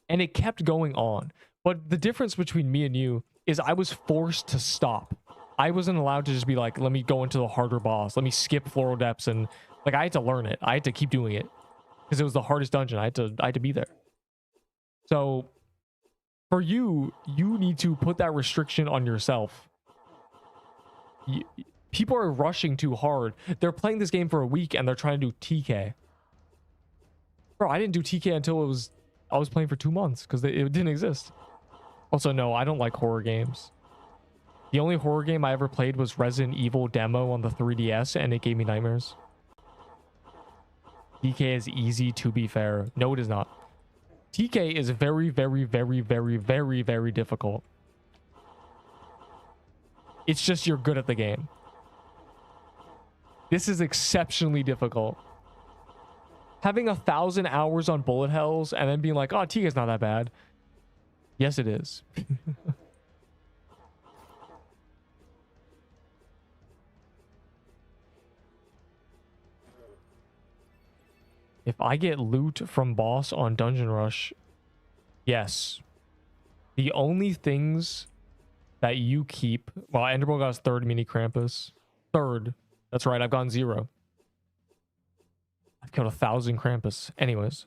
And it kept going on. But the difference between me and you is I was forced to stop. I wasn't allowed to just be like, let me go into the harder boss. Let me skip Floral Depths. And like, I had to learn it. I had to keep doing it. Because it was the hardest dungeon. I had to be there. So for you, you need to put that restriction on yourself. People are rushing too hard. They're playing this game for a week and they're trying to do TK. Bro, I didn't do TK until I was playing for 2 months because it didn't exist. Also, no, I don't like horror games. The only horror game I ever played was Resident Evil demo on the 3DS and it gave me nightmares. TK is easy, to be fair. No, it is not. TK is very, very, very, very, very, very difficult. It's just you're good at the game. This is exceptionally difficult. Having 1,000 hours on bullet hells and then being like, oh, TK is not that bad. Yes, it is. If I get loot from boss on Dungeon Rush, yes. The only things that you keep... Well, Enderpearl got his 3rd mini Krampus. 3rd. That's right, I've gone 0. I've killed 1,000 Krampus. Anyways.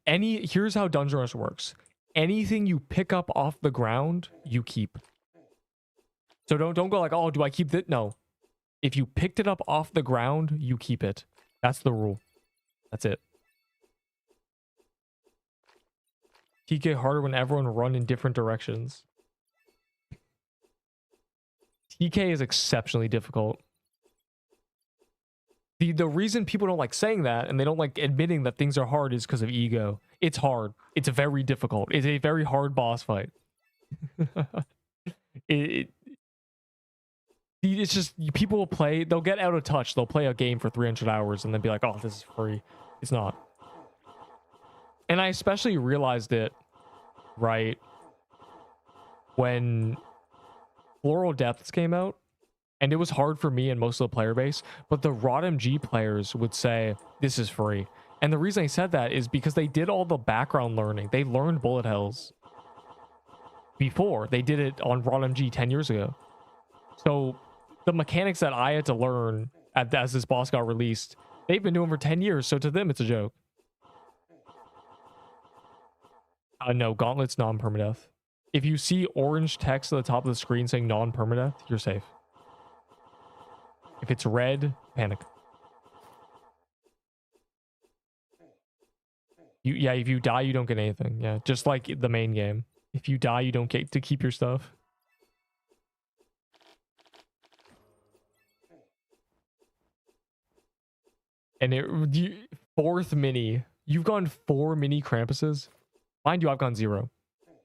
Here's how Dungeon Rush works. Anything you pick up off the ground, you keep. So don't go like, oh, do I keep that? No. If you picked it up off the ground, you keep it. That's the rule. That's it. TK harder when everyone run in different directions. TK is exceptionally difficult. The reason people don't like saying that and they don't like admitting that things are hard is because of ego. It's hard. It's very difficult. It's a very hard boss fight. It's just, people will play, they'll get out of touch. They'll play a game for 300 hours and then be like, oh, this is free. It's not. And I especially realized it, right, when Floral Depths came out. And it was hard for me and most of the player base. But the ROTMG players would say, this is free. And the reason I said that is because they did all the background learning. They learned bullet hells before. They did it on ROTMG 10 years ago. So the mechanics that I had to learn as this boss got released, they've been doing for 10 years. So to them, it's a joke. No, Gauntlet's non-permadeath. If you see orange text at the top of the screen saying non-permadeath, you're safe. If it's red, panic. Yeah, if you die, you don't get anything. Yeah, just like the main game. If you die, you don't get to keep your stuff. And fourth mini. You've gone 4 mini Krampuses. Mind you, I've gone 0.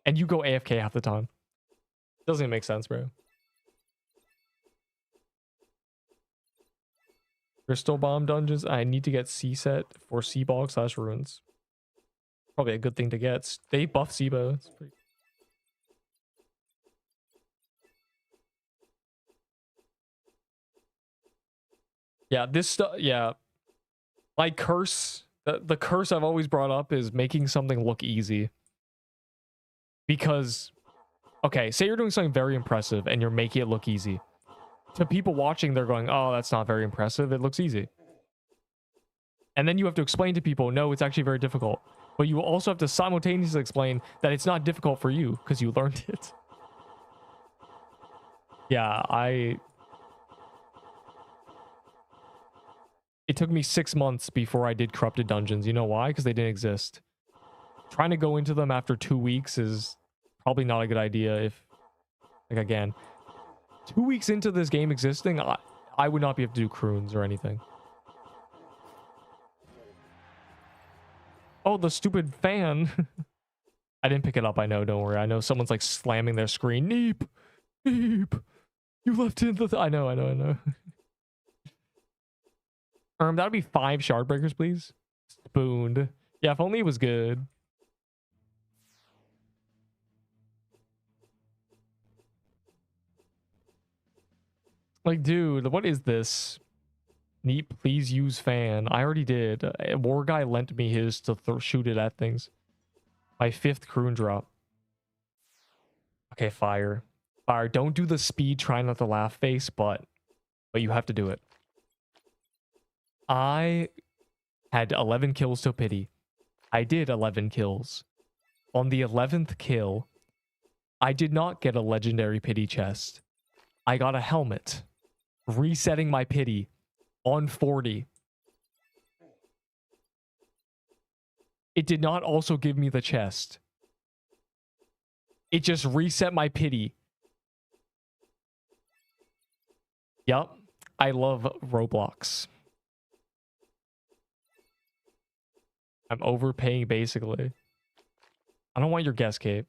And you go AFK half the time. Doesn't even make sense, bro. Crystal Bomb dungeons. I need to get C set for Seabog / ruins. Probably a good thing to get. They buff Seabo. It's pretty... Yeah, this stuff. Yeah, my curse. The curse I've always brought up is making something look easy. Because, okay, say you're doing something very impressive and you're making it look easy. To people watching, they're going, oh, that's not very impressive. It looks easy. And then you have to explain to people, no, it's actually very difficult. But you also have to simultaneously explain that it's not difficult for you because you learned it. Yeah, it took me 6 months before I did corrupted dungeons. You know why? Because they didn't exist. Trying to go into them after 2 weeks is probably not a good idea if, like, again... 2 weeks into this game existing, I would not be able to do croons or anything. Oh, the stupid fan. I didn't pick it up, I know, don't worry. I know someone's like slamming their screen. Neep! Neep! You left it in the... I know. That'd be 5 shard breakers, please. Spooned. Yeah, if only it was good. . Like, dude, what is this? Neep, please use fan. I already did. War guy lent me his to shoot it at things. My 5th croon drop. Okay, fire. Fire. Don't do the speed, try not to laugh face, but you have to do it. I had 11 kills to pity. I did 11 kills. On the 11th kill, I did not get a legendary pity chest. I got a helmet. Resetting my pity on 40. It did not also give me the chest. It just reset my pity. Yup. I love Roblox. I'm overpaying basically. I don't want your guess, Cape.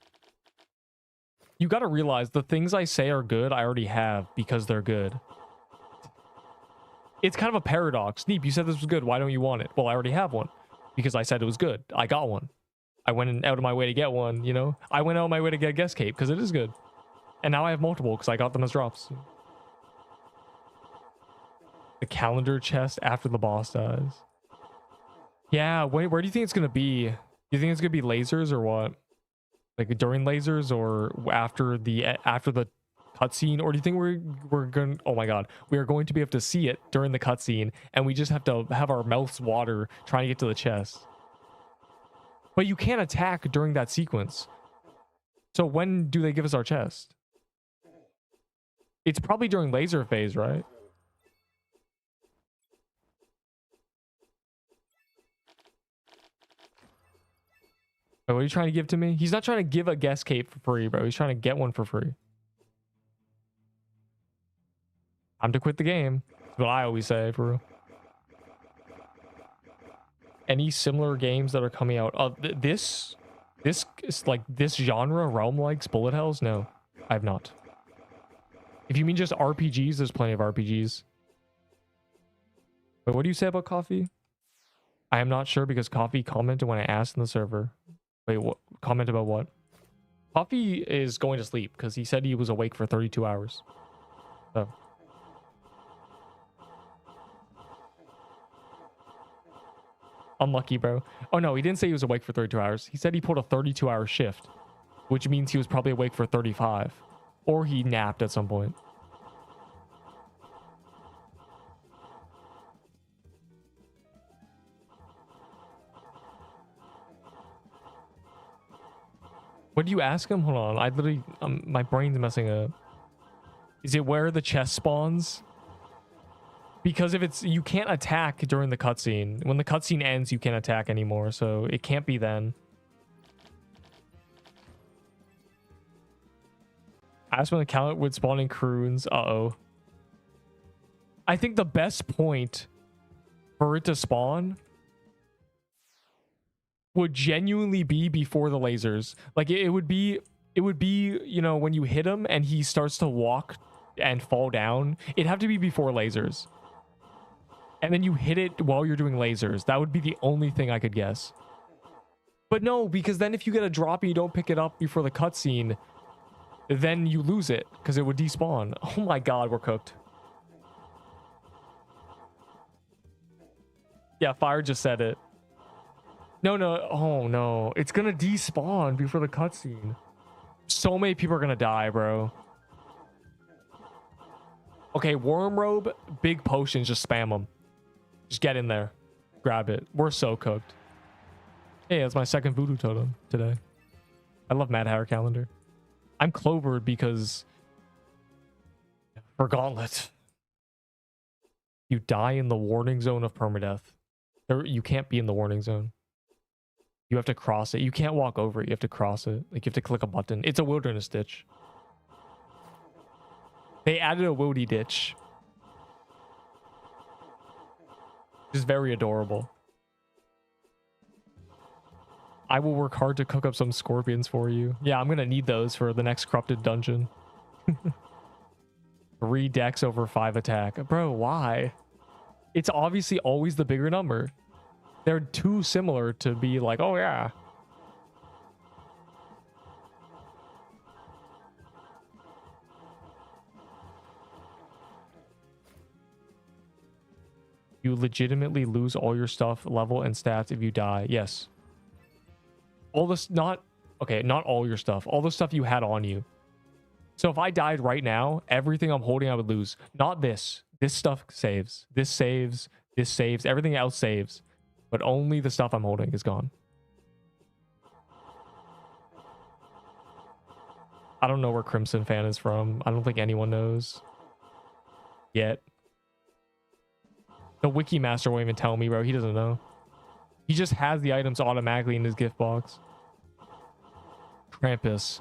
You gotta realize the things I say are good, I already have because they're good. It's kind of a paradox. Neep, you said this was good. Why don't you want it? Well, I already have one because I said it was good. I got one. I went out of my way to get one, you know? I went out of my way to get a guess cape because it is good. And now I have multiple because I got them as drops. The calendar chest after the boss dies. Yeah, wait, where do you think it's going to be? Do you think it's going to be lasers or what? Like during lasers or after the cutscene, or do you think we're going? Oh my god, we are going to be able to see it during the cutscene, and we just have to have our mouths water trying to get to the chest. But you can't attack during that sequence. So when do they give us our chest? It's probably during laser phase, right? Wait, what are you trying to give to me? He's not trying to give a guest cape for free, bro. He's trying to get one for free. Time to quit the game. That's what I always say, for real. Any similar games that are coming out? This is like this genre, realm likes bullet hells? No, I have not. If you mean just RPGs, there's plenty of RPGs. But what do you say about coffee? I am not sure because coffee commented when I asked in the server. Wait, what? Comment about what? Coffee is going to sleep because he said he was awake for 32 hours. So. Unlucky, bro. Oh, no, he didn't say he was awake for 32 hours. He said he pulled a 32-hour shift, which means he was probably awake for 35. Or he napped at some point. What do you ask him? Hold on. I literally... my brain's messing up. Is it where the chest spawns? Because if it's... You can't attack during the cutscene. When the cutscene ends, you can't attack anymore. So it can't be then. Ask when the calendar would spawn in croons. Uh-oh. I think the best point for it to spawn would genuinely be before the lasers. Like it would be, you know, when you hit him and he starts to walk and fall down, it'd have to be before lasers. And then you hit it while you're doing lasers. That would be the only thing I could guess. But no, because then if you get a drop and you don't pick it up before the cutscene, then you lose it because it would despawn. Oh my god, we're cooked. Yeah, Fire just said it. No. Oh, no. It's gonna despawn before the cutscene. So many people are gonna die, bro. Okay, Worm Robe, big potions, just spam them. Just get in there. Grab it. We're so cooked. Hey, that's my second voodoo totem today. I love Mad Hatter Calendar. I'm clovered because... For Gauntlet. You die in the warning zone of permadeath. You can't be in the warning zone. You have to cross it. You can't walk over it. You have to cross it. Like, you have to click a button. It's a wilderness ditch. They added a wildy ditch. Which is very adorable. I will work hard to cook up some scorpions for you. Yeah, I'm going to need those for the next corrupted dungeon. 3 decks over 5 attack. Bro, why? It's obviously always the bigger number. They're too similar to be like, oh yeah. You legitimately lose all your stuff, level, and stats if you die. Yes. All this, not all your stuff. All the stuff you had on you. So if I died right now, everything I'm holding I would lose. Not this. This stuff saves. This saves. This saves. Everything else saves. But only the stuff I'm holding is gone. I don't know where Crimson Fan is from. I don't think anyone knows. Yet. The Wiki Master won't even tell me, bro. He doesn't know. He just has the items automatically in his gift box. Krampus.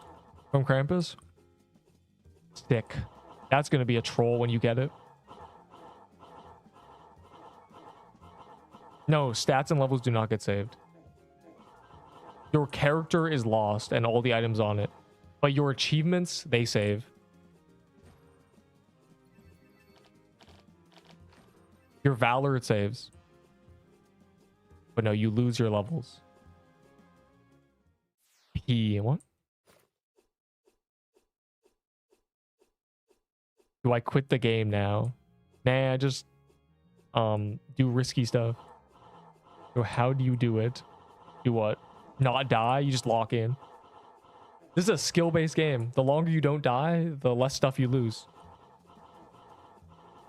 From Krampus? Stick. That's going to be a troll when you get it. No, stats and levels do not get saved. Your character is lost and all the items on it. But your achievements, they save. Your valor, it saves. But no, you lose your levels. What? Do I quit the game now? Nah, I just do risky stuff. So how do you do it? Do what? Not die? You just lock in. This is a skill-based game. The longer you don't die, the less stuff you lose.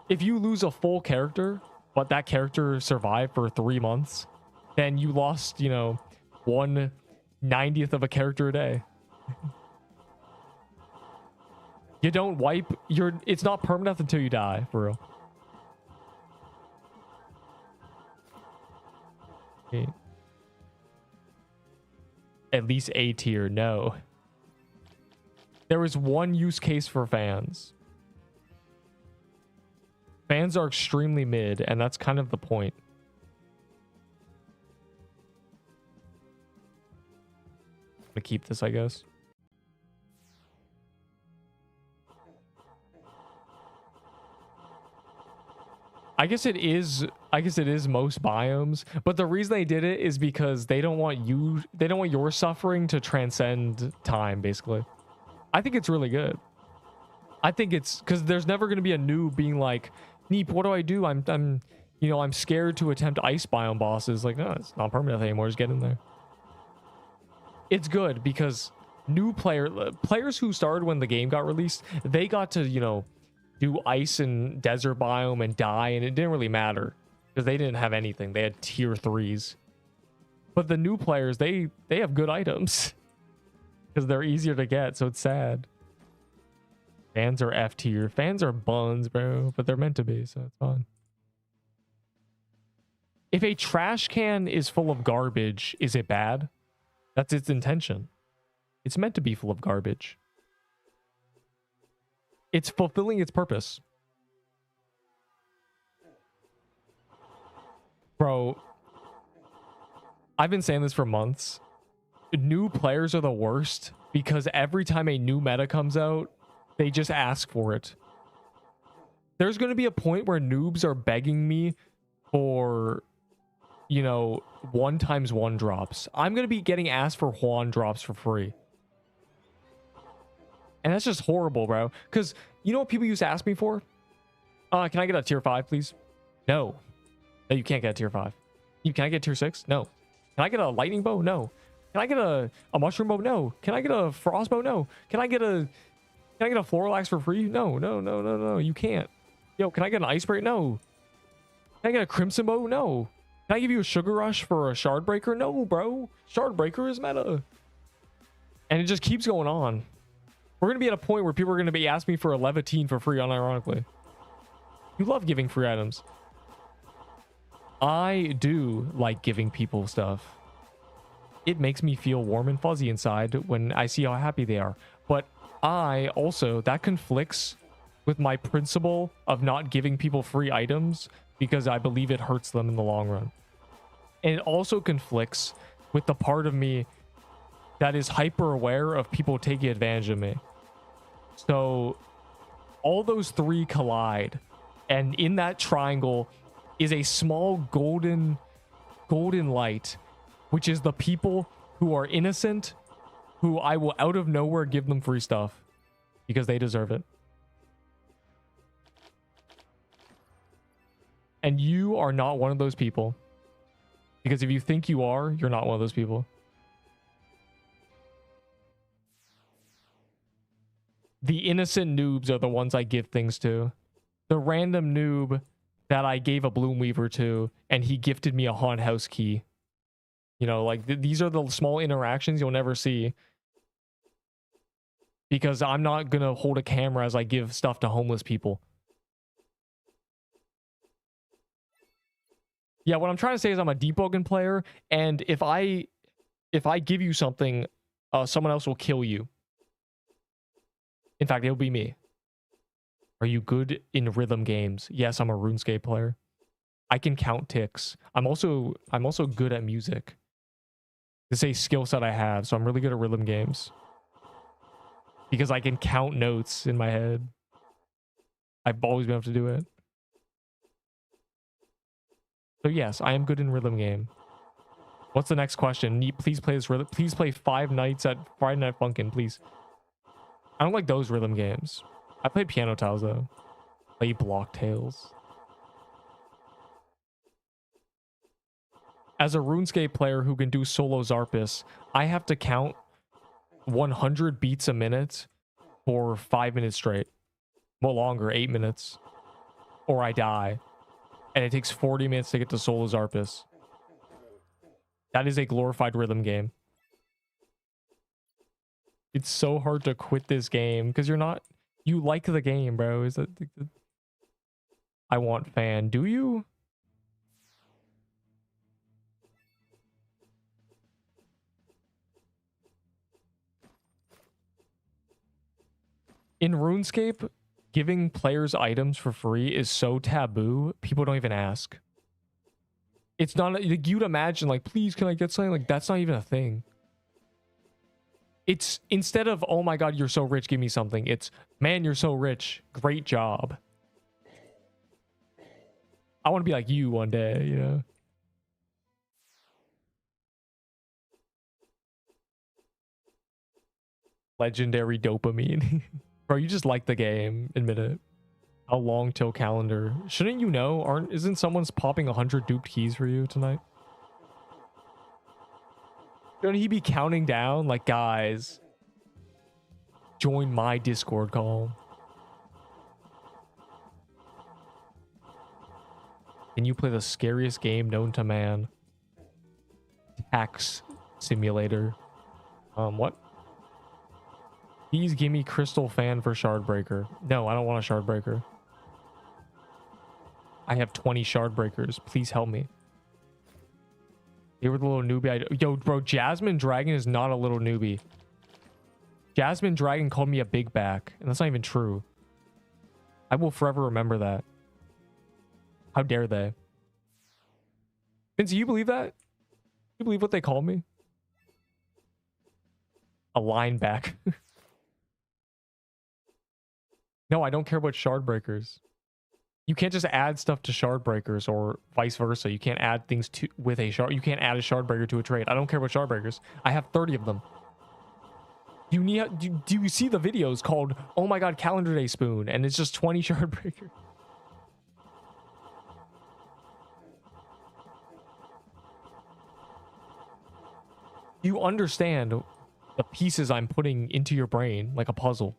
If you lose a full character, but that character survived for 3 months, then you lost, you know, 1/90th of a character a day. You don't wipe your... It's not permanent until you die, for real. Okay. At least A tier, no. There is one use case for fans. Fans are extremely mid, and that's kind of the point. I'm gonna keep this, I guess. I guess it is most biomes, but the reason they did it is because they don't want your suffering to transcend time, basically. I think it's really good. I think it's because there's never going to be a noob being like, Neep, what do I do? I'm scared to attempt ice biome bosses. Like, no, it's not permanent anymore. Just get in there. It's good because new players who started when the game got released, they got to, you know, do ice and desert biome and die, and it didn't really matter because they didn't have anything. They had tier 3s. But the new players, they have good items because they're easier to get, so it's sad. Fans are F tier. Fans are buns, bro, but they're meant to be, so it's fine. If a trash can is full of garbage, is it bad? That's its intention. It's meant to be full of garbage. It's fulfilling its purpose. Bro, I've been saying this for months. New players are the worst because every time a new meta comes out, they just ask for it. There's going to be a point where noobs are begging me for, you know, 1x1 drops. I'm going to be getting asked for Juan drops for free. And that's just horrible, bro. Because you know what people used to ask me for? Can I get a tier 5, please? No. No, you can't get a tier 5. Can I get tier 6? No. Can I get a lightning bow? No. Can I get a mushroom bow? No. Can I get a frost bow? No. Can I get a floral axe for free? No, no, no, no, no. You can't. Yo, can I get an ice break? No. Can I get a crimson bow? No. Can I give you a sugar rush for a shard breaker? No, bro. Shard breaker is meta. And it just keeps going on. We're going to be at a point where people are going to be asking me for a levitine for free, unironically. You love giving free items. I do like giving people stuff. It makes me feel warm and fuzzy inside when I see how happy they are. But I also, that conflicts with my principle of not giving people free items because I believe it hurts them in the long run. And it also conflicts with the part of me that is hyper aware of people taking advantage of me. So all those three collide, and in that triangle is a small golden light, which is the people who are innocent, who I will out of nowhere give them free stuff because they deserve it. And you are not one of those people. Because if you think you are, you're not one of those people. The innocent noobs are the ones I give things to. The random noob that I gave a Bloom Weaver to, and he gifted me a Haunt House key. You know, like these are the small interactions you'll never see. Because I'm not gonna hold a camera as I give stuff to homeless people. Yeah, what I'm trying to say is I'm a Deepwoken player, and if I give you something, someone else will kill you. In fact, it'll be me. Are you good in rhythm games? Yes, I'm a RuneScape player. I can count ticks. I'm also good at music. This is a skill set I have, so I'm really good at rhythm games. Because I can count notes in my head. I've always been able to do it. So yes, I am good in rhythm game. What's the next question? Neep, please play this rhythm. Please play Five Nights at Friday Night Funkin', please. I don't like those rhythm games. I play Piano Tiles though. Play Block Tales. As a RuneScape player who can do solo Zarpus, I have to count 100 beats a minute for 5 minutes straight. Well, longer, 8 minutes. Or I die. And it takes 40 minutes to get to solo Zarpus. That is a glorified rhythm game. It's so hard to quit this game because you're not... You like the game, bro. Is that... I want fan. Do you? In RuneScape, giving players items for free is so taboo, people don't even ask. It's not... Like, you'd imagine, like, please, can I get something? Like, that's not even a thing. It's instead of, oh my god, you're so rich, give me something. It's, man, you're so rich. Great job. I want to be like you one day, you know? Legendary dopamine. Bro, you just like the game. Admit it. How long till calendar? Shouldn't you know? Isn't someone's popping 100 duped keys for you tonight? Shouldn't he be counting down? Like, guys, join my Discord call. Can you play the scariest game known to man? Tax Simulator. What? Please give me Crystal Fan for Shardbreaker. No, I don't want a Shardbreaker. I have 20 Shardbreakers. Please help me. They were the little newbie. Yo, bro, Jasmine Dragon is not a little newbie. Jasmine Dragon called me a big back, and that's not even true. I will forever remember that. How dare they? Vince, you believe that? You believe what they call me? A lineback. No, I don't care about Shardbreakers. You can't just add stuff to Shardbreakers or vice versa. You can't add things to with a shard. You can't add a Shardbreaker to a trade. I don't care about Shardbreakers. I have 30 of them. You need. Do you see the videos called "Oh my God, Calendar Day Spoon" and it's just 20 Shardbreakers? You understand the pieces I'm putting into your brain like a puzzle.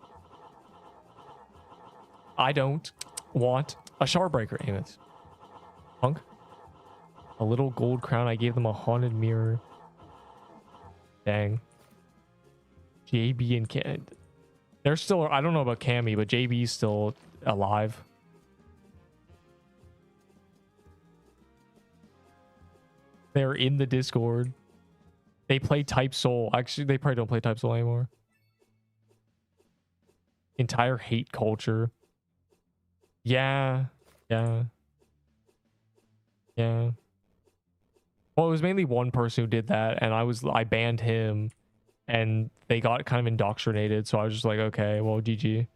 I don't want a Shardbreaker. Damn it. Punk. A little gold crown. I gave them a haunted mirror. Dang. JB and Cam. They're still... I don't know about Cammy, but JB's still alive. They're in the Discord. They play Type Soul. Actually, they probably don't play Type Soul anymore. Entire hate culture. Yeah. Yeah. Yeah. Well, it was mainly one person who did that, and I banned him, and they got kind of indoctrinated, so I was just like, okay, well, GG.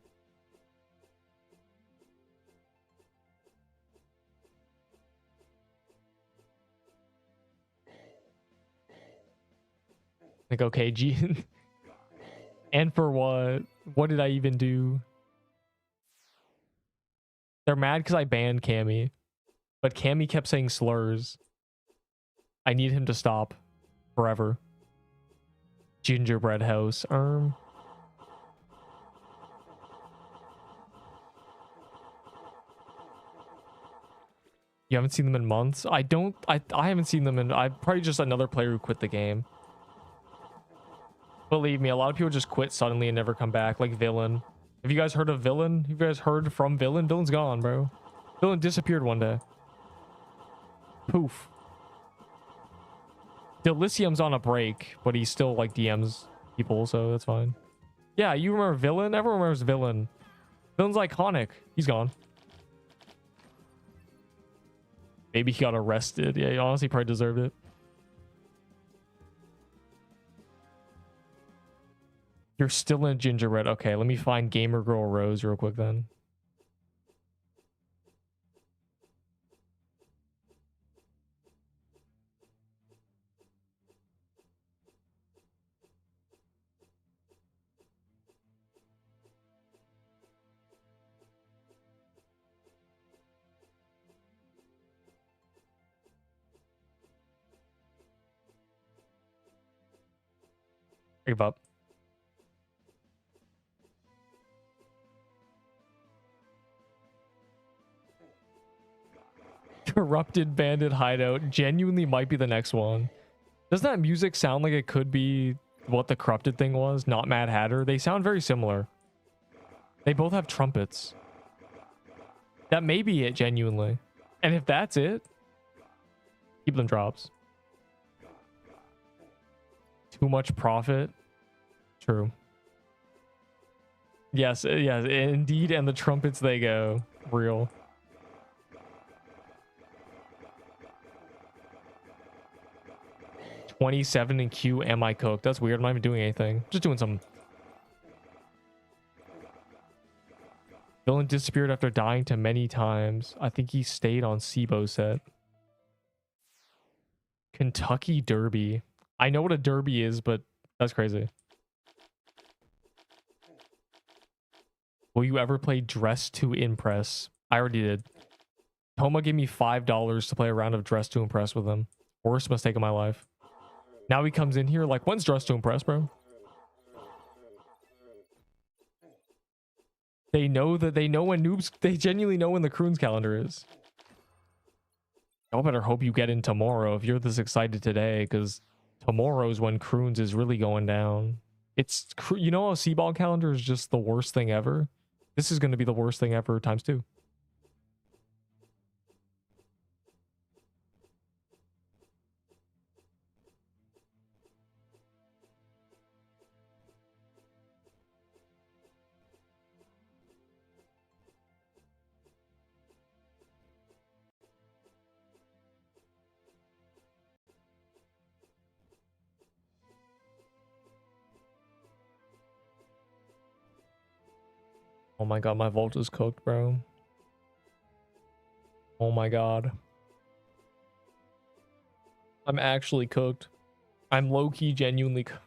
Like, okay, G. And for what? What did I even do? They're mad because I banned Cammy. But Cammy kept saying slurs. I need him to stop forever. Gingerbread house. You haven't seen them in months? I haven't seen them in... I'm probably just another player who quit the game. Believe me, a lot of people just quit suddenly and never come back. Like Villain. Have you guys heard of Villain? Have you guys heard from Villain? Villain's gone, bro. Villain disappeared one day. Poof. Delicium's on a break, but he still like DMs people, so that's fine. Yeah, you remember Villain? Everyone remembers Villain. Villain's iconic. He's gone. Maybe he got arrested. Yeah, he honestly probably deserved it. You're still in Gingerbread. Okay, let me find Gamer Girl Rose real quick then. Give up. Corrupted Bandit Hideout genuinely might be the next one. Doesn't that music sound like it could be what the corrupted thing was? Not Mad Hatter. They sound very similar. They both have trumpets. That may be it genuinely. And if that's it, keep them drops. Too much profit. True. Yes, yes, indeed. And the trumpets, they go real. $27 in Q. Am I cooked? That's weird. I'm not even doing anything. Just doing some. Villain disappeared after dying to many times. I think he stayed on SIBO set. Kentucky Derby. I know what a derby is, but that's crazy. Will you ever play Dress to Impress? I already did. Toma gave me $5 to play a round of Dress to Impress with him. Worst mistake of my life. Now he comes in here like, when's Dress to Impress, bro? They know that they know when noobs, they genuinely know when the Croon's calendar is. I better hope you get in tomorrow if you're this excited today, because tomorrow's when Croon's is really going down. It's, you know how C-Ball calendar is just the worst thing ever? This is going to be the worst thing ever times 2. Oh my god, my vault is cooked, bro. Oh my god. I'm actually cooked. I'm low-key genuinely cooked.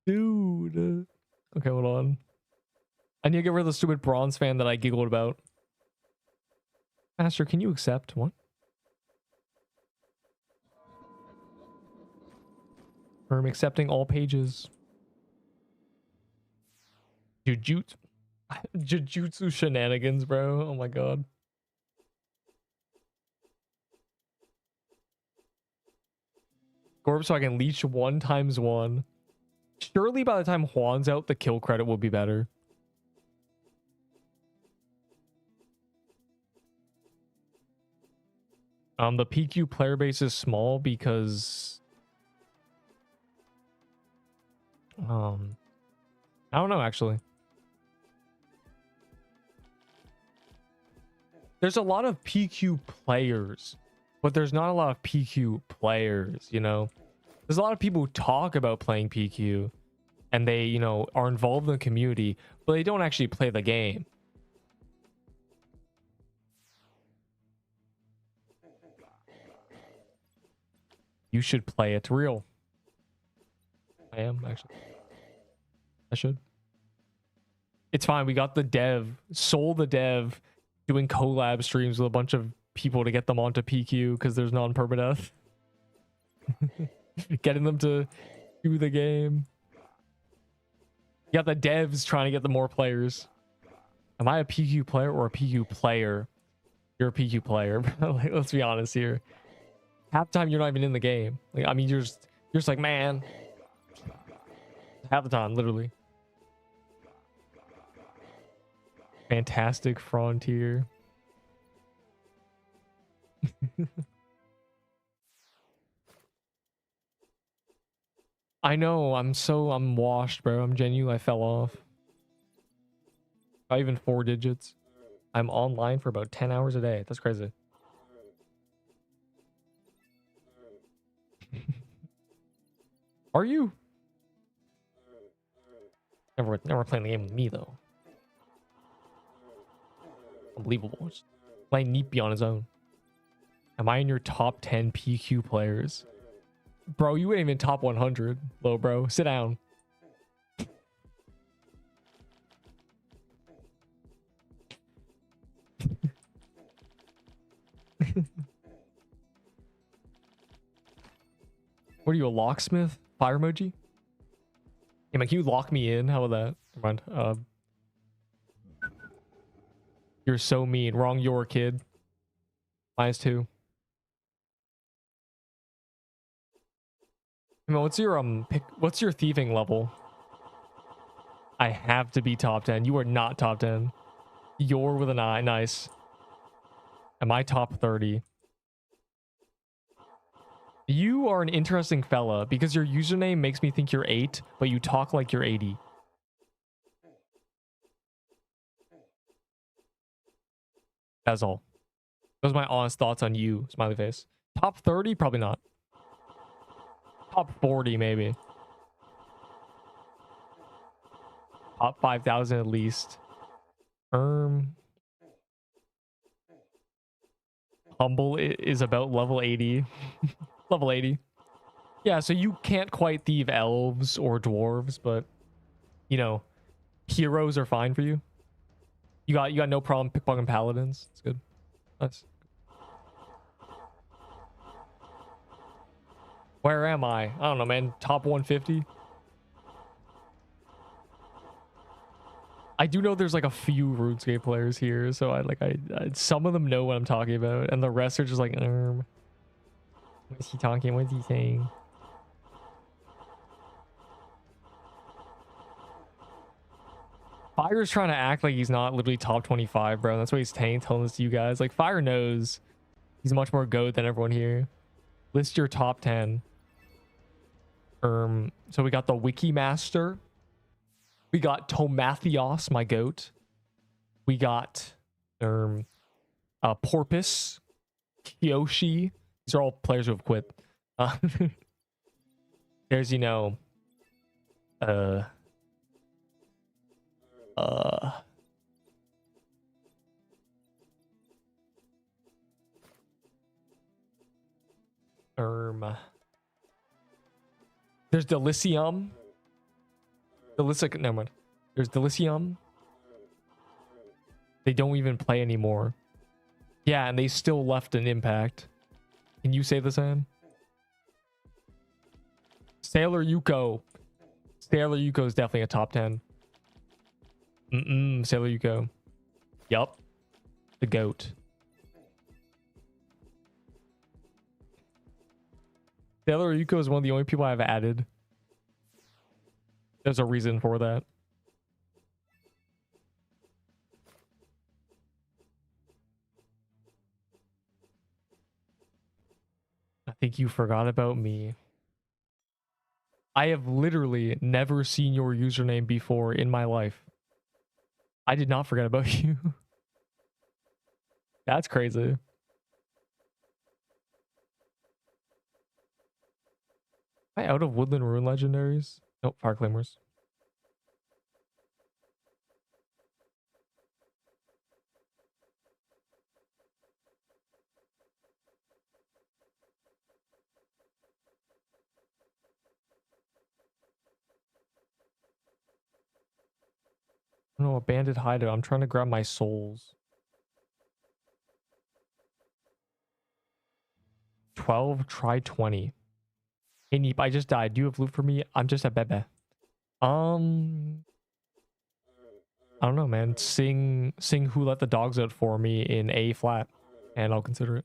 Dude. Okay, hold on. I need to get rid of the stupid bronze fan that I giggled about. Master, can you accept? What? I'm accepting all pages. Jujutsu shenanigans, bro. Oh my god. Gorb, so I can leech 1 times 1. Surely by the time Juan's out, the kill credit will be better. The PQ player base is small because I don't know actually. There's a lot of PQ players, but there's not a lot of PQ players, you know? There's a lot of people who talk about playing PQ and they, you know, are involved in the community, but they don't actually play the game. You should play it real. I am actually. I should. It's fine. We got the dev. Soul the dev. doing collab streams with a bunch of people to get them onto PQ because there's non-permadeath. Getting them to do the game. You got the devs trying to get the more players. Am I a PQ player or a PQ player? You're a PQ player. Like, let's be honest here. Half the time you're not even in the game. Like, I mean, you're just like, man. Half the time, literally. Fantastic Frontier. I know, I'm washed, bro. I'm genuine. I fell off. Not even 4 digits. I'm online for about 10 hours a day. That's crazy. Are you? Never playing the game with me though. Unbelievable. Just playing Neep on his own. Am I in your top 10 PQ players? Bro, you ain't even top 100. Low, bro. Sit down. What are you, a locksmith? Fire emoji? Hey man, can you lock me in? How about that? Never mind. You're so mean. Wrong your kid. -2. I mean, what's your thieving level? I have to be top 10. You are not top 10. You're with an I. Nice. Am I top 30? You are an interesting fella because your username makes me think you're 8, but you talk like you're 80. That's all. Those are my honest thoughts on you, smiley face. Top 30? Probably not. Top 40, maybe. Top 5,000 at least. Humble is about level 80. Level 80. Yeah, so you can't quite thieve elves or dwarves, but you know, heroes are fine for you. You got no problem pickpocketing paladins. It's good. Nice. Where am I? I don't know, man. Top 150. I do know there's like a few RuneScape players here, so I some of them know what I'm talking about, and the rest are just like, what is he talking? What is he saying? Fire's trying to act like he's not literally top 25, bro. That's what he's telling this to you guys. Like, Fire knows he's much more goat than everyone here. List your top 10. So we got the Wiki Master. We got Tomathios, my goat. We got Porpoise, Kyoshi. These are all players who have quit. There's, you know, there's Delicium. Never mind. There's Delicium. They don't even play anymore. Yeah, and they still left an impact. Can you say the same? Sailor Yuko. Sailor Yuko is definitely a top 10. Sailor Yuko. Yup. The goat. Sailor Yuko is one of the only people I've added. There's a reason for that. I think you forgot about me. I have literally never seen your username before in my life. I did not forget about you. That's crazy. Am I out of Woodland Rune legendaries? Nope, Fire Claymores. No, a banded hideout. I'm trying to grab my souls. 12, try 20. Hey Neep, I just died. Do you have loot for me? I'm just a bebe. I don't know, man. Sing Who Let the Dogs Out for me in A flat, and I'll consider it.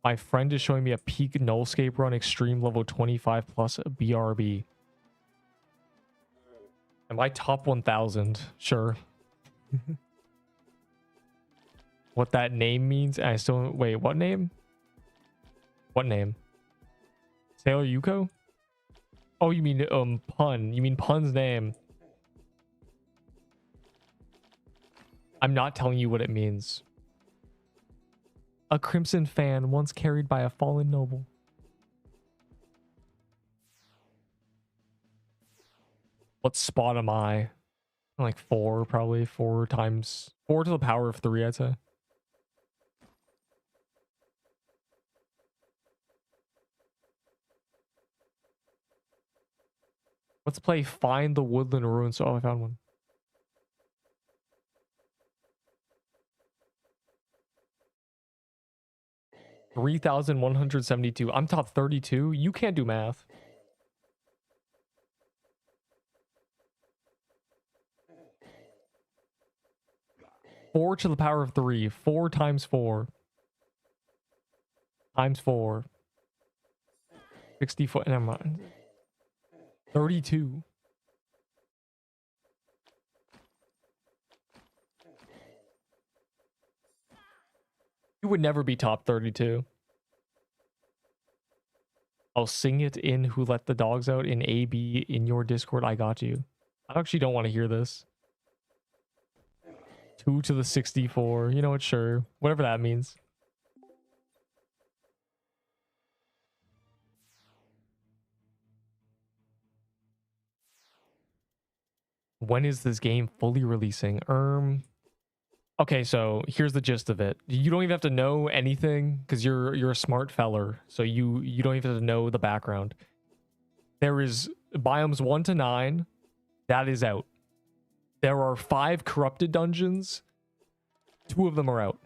My friend is showing me a peak nullscape run extreme level 25 plus BRB. Am I top 1000? Sure. What that name means? I still wait. What name? What name? Sailor Yuko? Oh, you mean Pun? You mean Pun's name? I'm not telling you what it means. A Crimson fan once carried by a fallen noble. What spot am I? Like 4, probably 4 times 4 to the power of 3, I'd say. Let's play Find the Woodland Ruins. Oh, I found one. $3,172. I'm top 32. You can't do math. Four to the power of 3. 4 times 4. Times 4. 64. Never mind. 32. You would never be top 32. I'll sing it in Who Let the Dogs Out in AB in your Discord. I got you. I actually don't want to hear this. 2 to the 64. You know what? Sure. Whatever that means. When is this game fully releasing? Okay, so here's the gist of it. You don't even have to know anything because you're a smart feller. So you don't even have to know the background. There is biomes 1 to 9. That is out. There are 5 corrupted dungeons. 2 of them are out.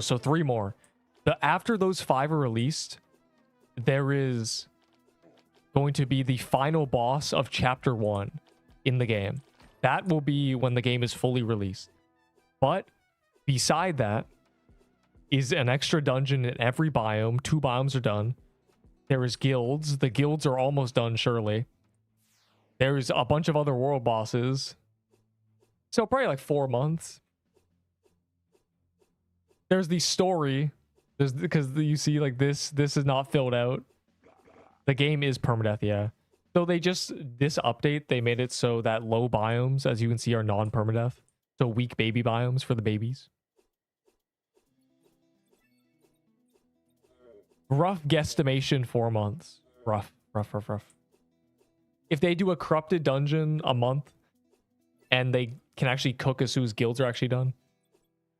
So 3 more. After those 5 are released, there is going to be the final boss of chapter 1 in the game. That will be when the game is fully released. But beside that is an extra dungeon in every biome. 2 biomes are done. There is guilds. The guilds are almost done, surely. There's a bunch of other world bosses. So probably like 4 months. There's the story. Because you see, like this is not filled out. The game is permadeath, yeah. So this update, they made it so that low biomes, as you can see, are non-permadeath. So weak baby biomes for the babies. Rough guesstimation, 4 months. Rough. If they do a corrupted dungeon a month, and they can actually cook as soon as guilds are actually done.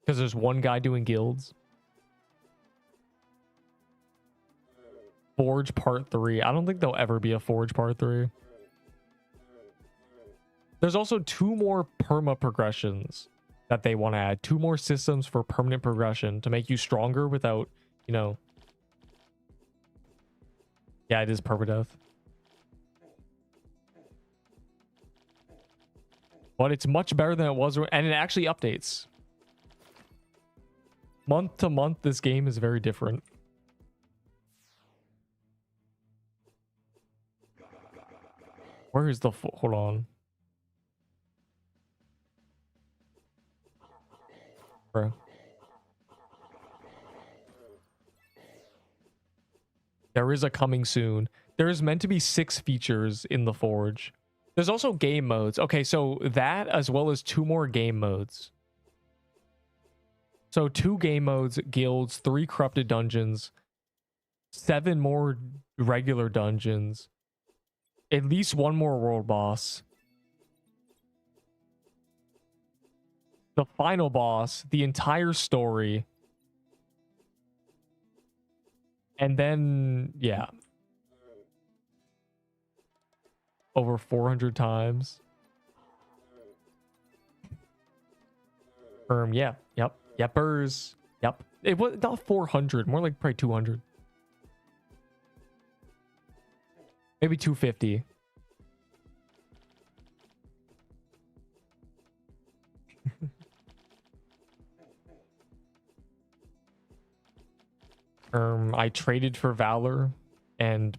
Because there's one guy doing guilds. Forge Part 3. I don't think there'll ever be a Forge Part 3. There's also 2 more perma progressions that they want to add. 2 more systems for permanent progression to make you stronger without, you know. Yeah, it is permadeath. But it's much better than it was, and it actually updates. Month to month, this game is very different. Where is the... Hold on. Bro. There is a coming soon. There is meant to be 6 features in the Forge. There's also game modes. Okay, so that as well as 2 more game modes. So 2 game modes, guilds, 3 corrupted dungeons, 7 more regular dungeons, at least 1 more world boss. The final boss, the entire story. And then, yeah. Over 400 times. Yeah. Yep. Yepers. Yep. It was not 400, more like probably 200. Maybe 250. I traded for Valor and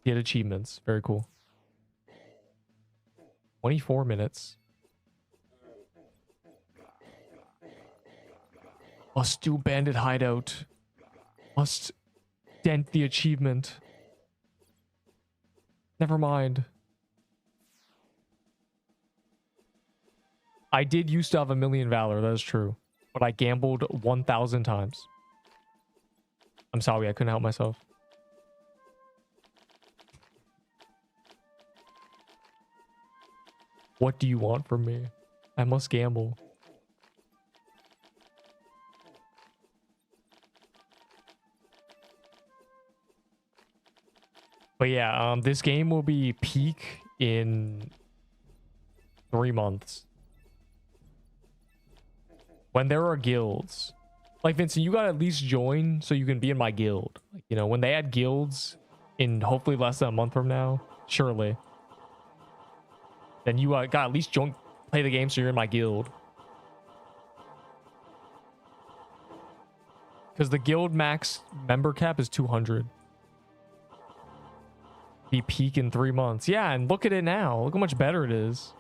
did achievements. Very cool. 24 minutes. Must do bandit hideout. Must dent the achievement. Never mind. I did used to have 1,000,000 Valor, that is true. But I gambled 1,000 times. I'm sorry, I couldn't help myself. What do you want from me? I must gamble. But yeah, this game will be peak in 3 months. When there are guilds. Like, Vincent, you gotta at least join so you can be in my guild. Like, you know, when they add guilds in hopefully less than a month from now, surely. Then you gotta at least join, play the game so you're in my guild. Because the guild max member cap is 200. Be peak in 3 months. Yeah, and look at it now. Look how much better it is.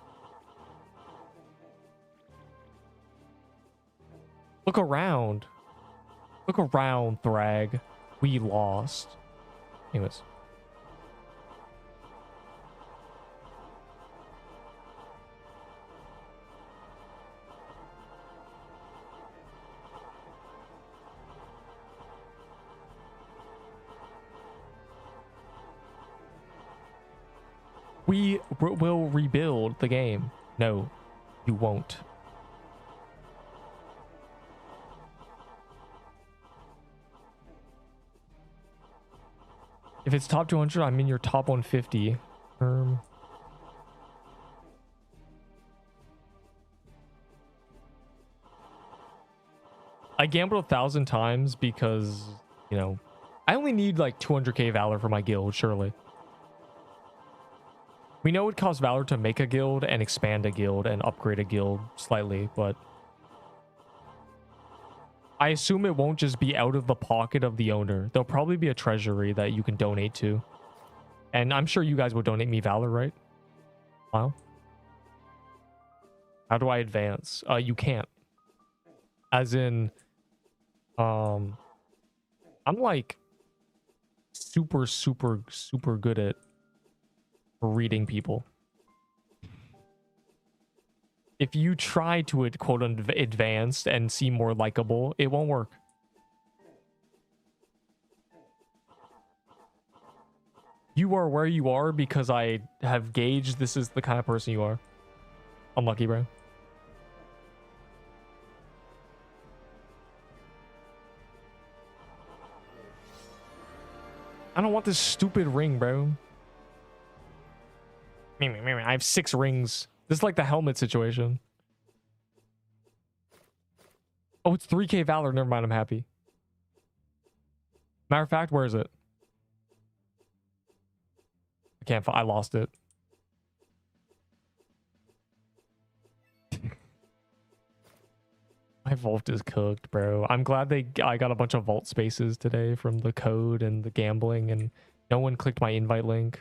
Look around. Look around, Thrag. We lost. Anyways. We will rebuild the game. No, you won't. If it's top 200, I'm in your top 150. I gambled 1,000 times because, you know, I only need like 200k Valor for my guild, surely. We know it costs Valor to make a guild and expand a guild and upgrade a guild slightly, but I assume it won't just be out of the pocket of the owner. There'll probably be a treasury that you can donate to. And I'm sure you guys will donate me Valor, right? Wow. How do I advance? You can't. As in, I'm like super good at reading people. If you try to quote advanced and seem more likable, it won't work. You are where you are because I have gauged this is the kind of person you are. Unlucky, bro. I don't want this stupid ring, bro. I have 6 rings. This is like the helmet situation. Oh, it's 3k Valor. Never mind, I'm happy. Matter of fact, where is it? I can't find. I lost it. My vault is cooked, bro. I'm glad I got a bunch of vault spaces today from the code and the gambling, and no one clicked my invite link.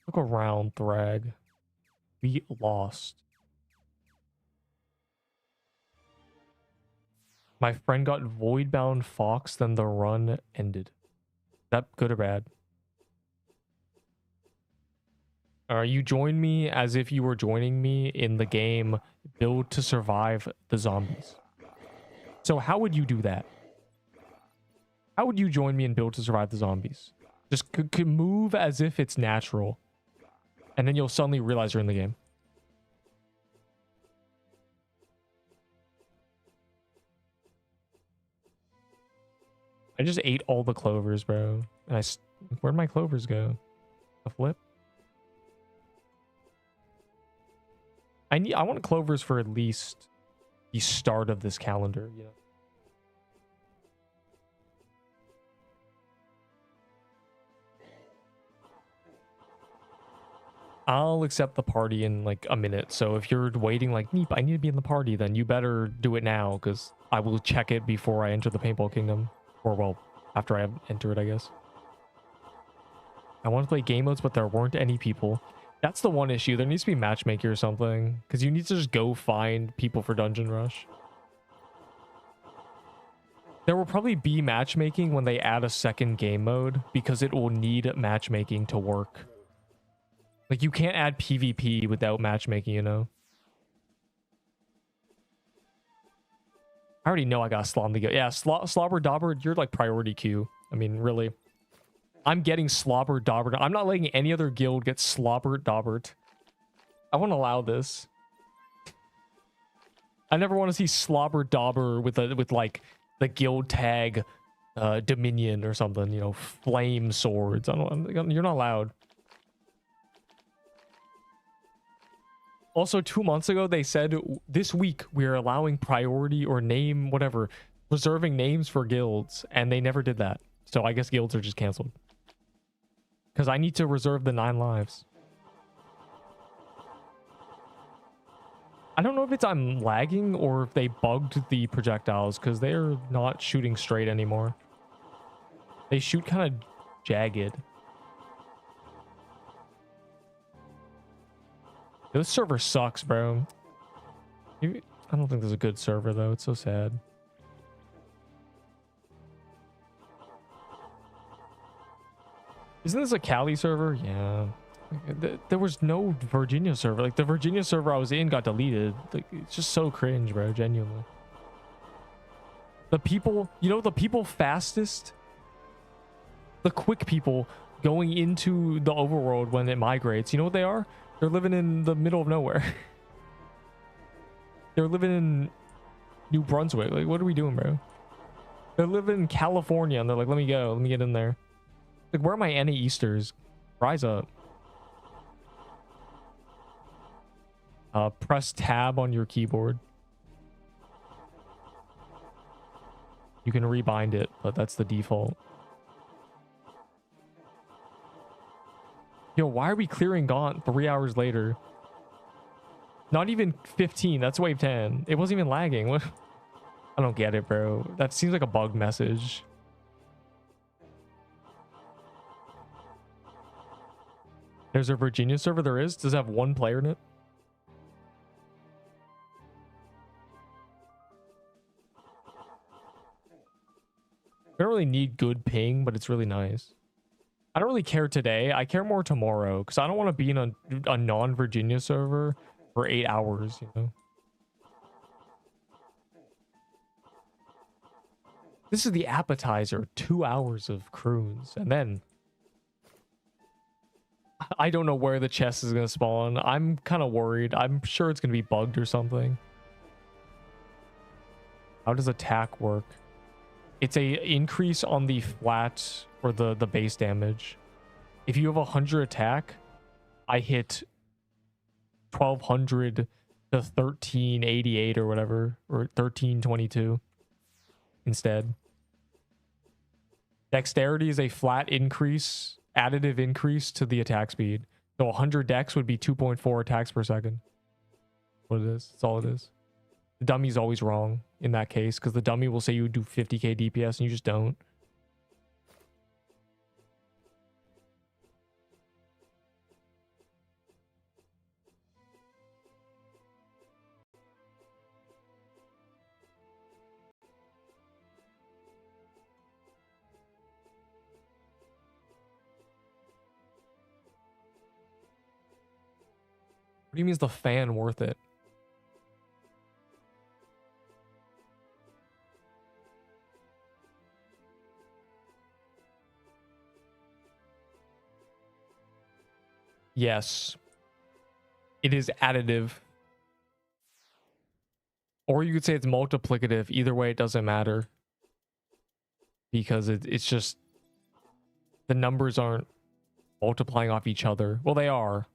Look around, Thrag. We lost. My friend got void-bound Fox, then the run ended. Is that good or bad? You joined me as if you were joining me in the game Build to Survive the Zombies. So how would you do that? How would you join me in Build to Survive the Zombies? Just could move as if it's natural. And then you'll suddenly realize you're in the game. I just ate all the clovers, bro. And where'd my clovers go? A flip? I want clovers for at least the start of this calendar, you know. I'll accept the party in like a minute. So if you're waiting like, Neep, I need to be in the party, then you better do it now because I will check it before I enter the paintball kingdom. Or well, after I enter it, I guess. I want to play game modes, but there weren't any people. That's the one issue. There needs to be matchmaking or something because you need to just go find people for Dungeon Rush. There will probably be matchmaking when they add a second game mode because it will need matchmaking to work. Like, you can't add PvP without matchmaking, you know? I already know I got Slom to go. Yeah, Slobber Dobber, you're like priority queue. I mean, really. I'm getting Slobber Dobbered. I'm not letting any other guild get Slobber Dobbered. I won't allow this. I never want to see Slobber Dobber with like the guild tag Dominion or something, you know, flame swords. You're not allowed. Also, 2 months ago, they said this week we are allowing priority or name, whatever, reserving names for guilds, and they never did that. So I guess guilds are just canceled. Because I need to reserve the 9 lives. I don't know if I'm lagging or if they bugged the projectiles, because they're not shooting straight anymore. They shoot kind of jagged. This server sucks, bro. I don't think there's a good server, though. It's so sad. Isn't this a Cali server? Yeah. There was no Virginia server. Like, the Virginia server I was in got deleted. Like, it's just so cringe, bro. Genuinely. The people... You know, the people fastest... The quick people going into the overworld when it migrates. You know what they are? They're living in the middle of nowhere. They're living in New Brunswick. Like, what are we doing, bro? They're living in California, and they're like, let me go. Let me get in there. Like, where are my Annie Easters? Rise up. Press tab on your keyboard. You can rebind it, but that's the default. Yo, why are we clearing Gaunt 3 hours later? Not even 15. That's wave 10. It wasn't even lagging. What? I don't get it, bro. That seems like a bug message. There's a Virginia server. There is. Does it have 1 player in it? I don't really need good ping, but it's really nice. I don't really care today. I care more tomorrow because I don't want to be in a non-Virginia server for 8 hours, you know? This is the appetizer. 2 hours of croons. And then... I don't know where the chest is going to spawn. I'm kind of worried. I'm sure it's going to be bugged or something. How does attack work? It's a increase on the flat or the base damage. If you have 100 attack, I hit 1200 to 1388 or whatever, or 1322 instead. Dexterity is a flat increase, additive increase to the attack speed. So 100 dex would be 2.4 attacks per second. What it is. That's all it is. The dummy's always wrong in that case because the dummy will say you do 50k DPS and you just don't. What do you mean is the fan worth it? Yes. It is additive. Or you could say it's multiplicative. Either way, it doesn't matter. because it's just the numbers aren't multiplying off each other. Well, they are.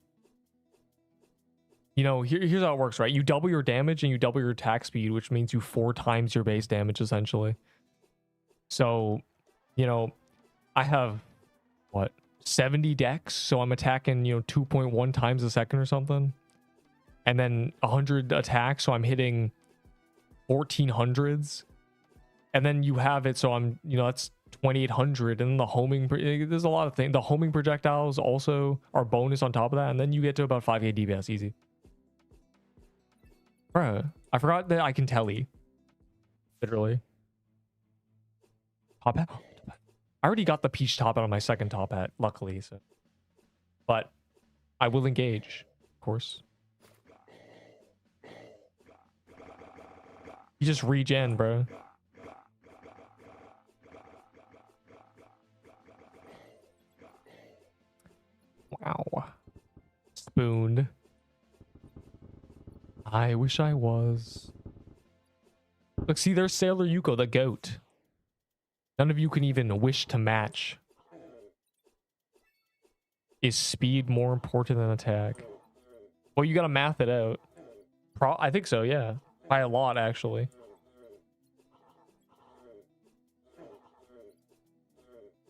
You know, here's how it works, right? You double your damage and you double your attack speed, which means you 4 times your base damage, essentially. So, you know, I have, what, 70 dex? So I'm attacking, you know, 2.1 times a second or something. And then 100 attacks, so I'm hitting 1400s. And then you have it, so I'm, you know, that's 2800. And then the homing, there's a lot of things. The homing projectiles also are bonus on top of that. And then you get to about 5k DPS, easy. Bruh, I forgot that I can telly. Literally. Top hat? I already got the peach top hat on my second top hat, luckily. So, but I will engage, of course. You just regen, bro. Wow. Spooned. I wish I was. Look, see, there's Sailor Yuko, the goat. None of you can even wish to match. Is speed more important than attack? Well, you gotta math it out. I think so, yeah. By a lot, actually.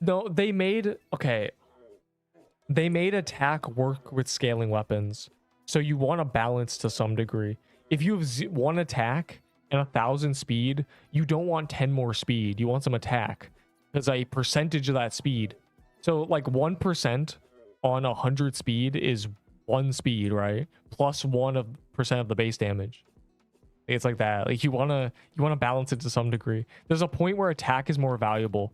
No, they made... Okay. They made attack work with scaling weapons. So you want a balance to some degree. If you have 1 attack and 1000 speed, you don't want 10 more speed. You want some attack. Because a percentage of that speed. So like 1% on 100 speed is 1 speed, right? Plus 1% of the base damage. It's like that. Like you wanna balance it to some degree. There's a point where attack is more valuable.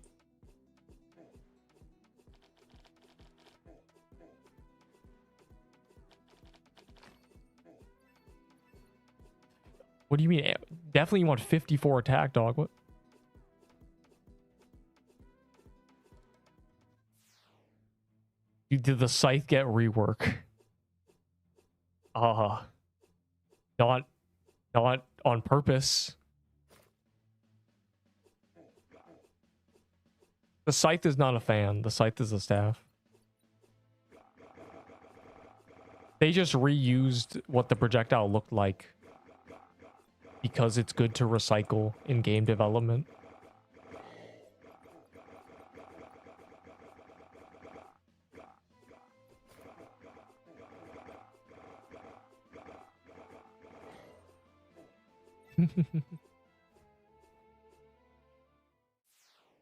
What do you mean? Definitely you want 54 attack, dog. What? Did the scythe get rework? Not on purpose. The scythe is not a fan. The scythe is a staff. They just reused what the projectile looked like. Because it's good to recycle in game development.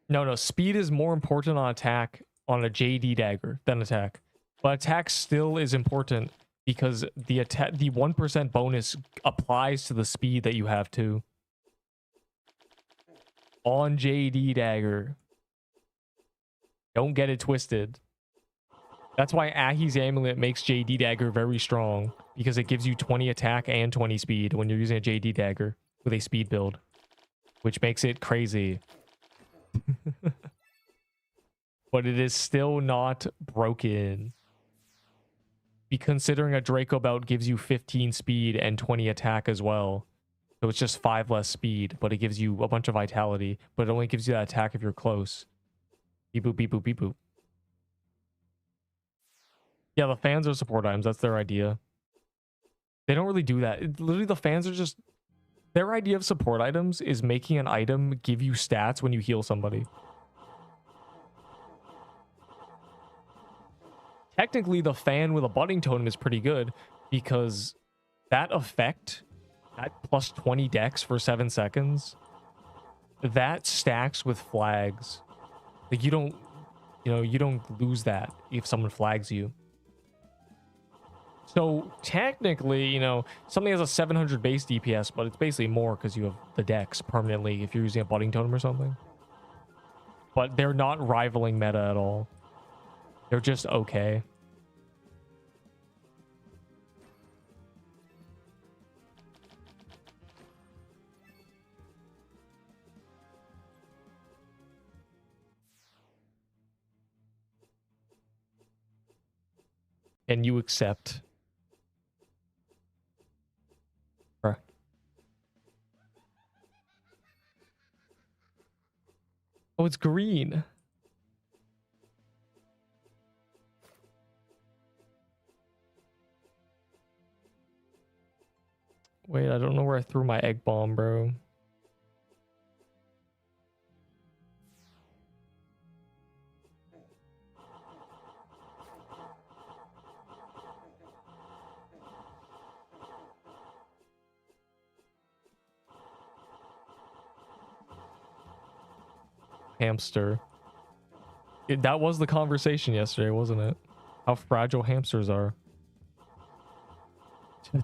No, speed is more important on attack on a JD dagger than attack. But attack still is important because the 1% bonus applies to the speed that you have too. On JD dagger. Don't get it twisted. That's why Ahi's amulet makes JD dagger very strong, because it gives you 20 attack and 20 speed when you're using a JD dagger with a speed build, which makes it crazy. But it is still not broken. Be considering a Draco belt gives you 15 speed and 20 attack as well. So it's just 5 less speed, but it gives you a bunch of vitality, but it only gives you that attack if you're close. Beep boop, beep boop, beep boop. Yeah, the fans are support items. That's their idea. They don't really do that. Literally, the fans are just... Their idea of support items is making an item give you stats when you heal somebody. Technically, the fan with a budding totem is pretty good because that effect, that plus 20 dex for 7 seconds, that stacks with flags. Like you don't lose that if someone flags you. So technically, something has a 700 base DPS, but it's basically more because you have the dex permanently if you're using a budding totem or something. But they're not rivaling meta at all. They're just okay. And you accept. Bruh. Oh, Oh, it's green. Wait, I don't know where I threw my egg bomb, bro. Hamster. That was the conversation yesterday, wasn't it? How fragile hamsters are.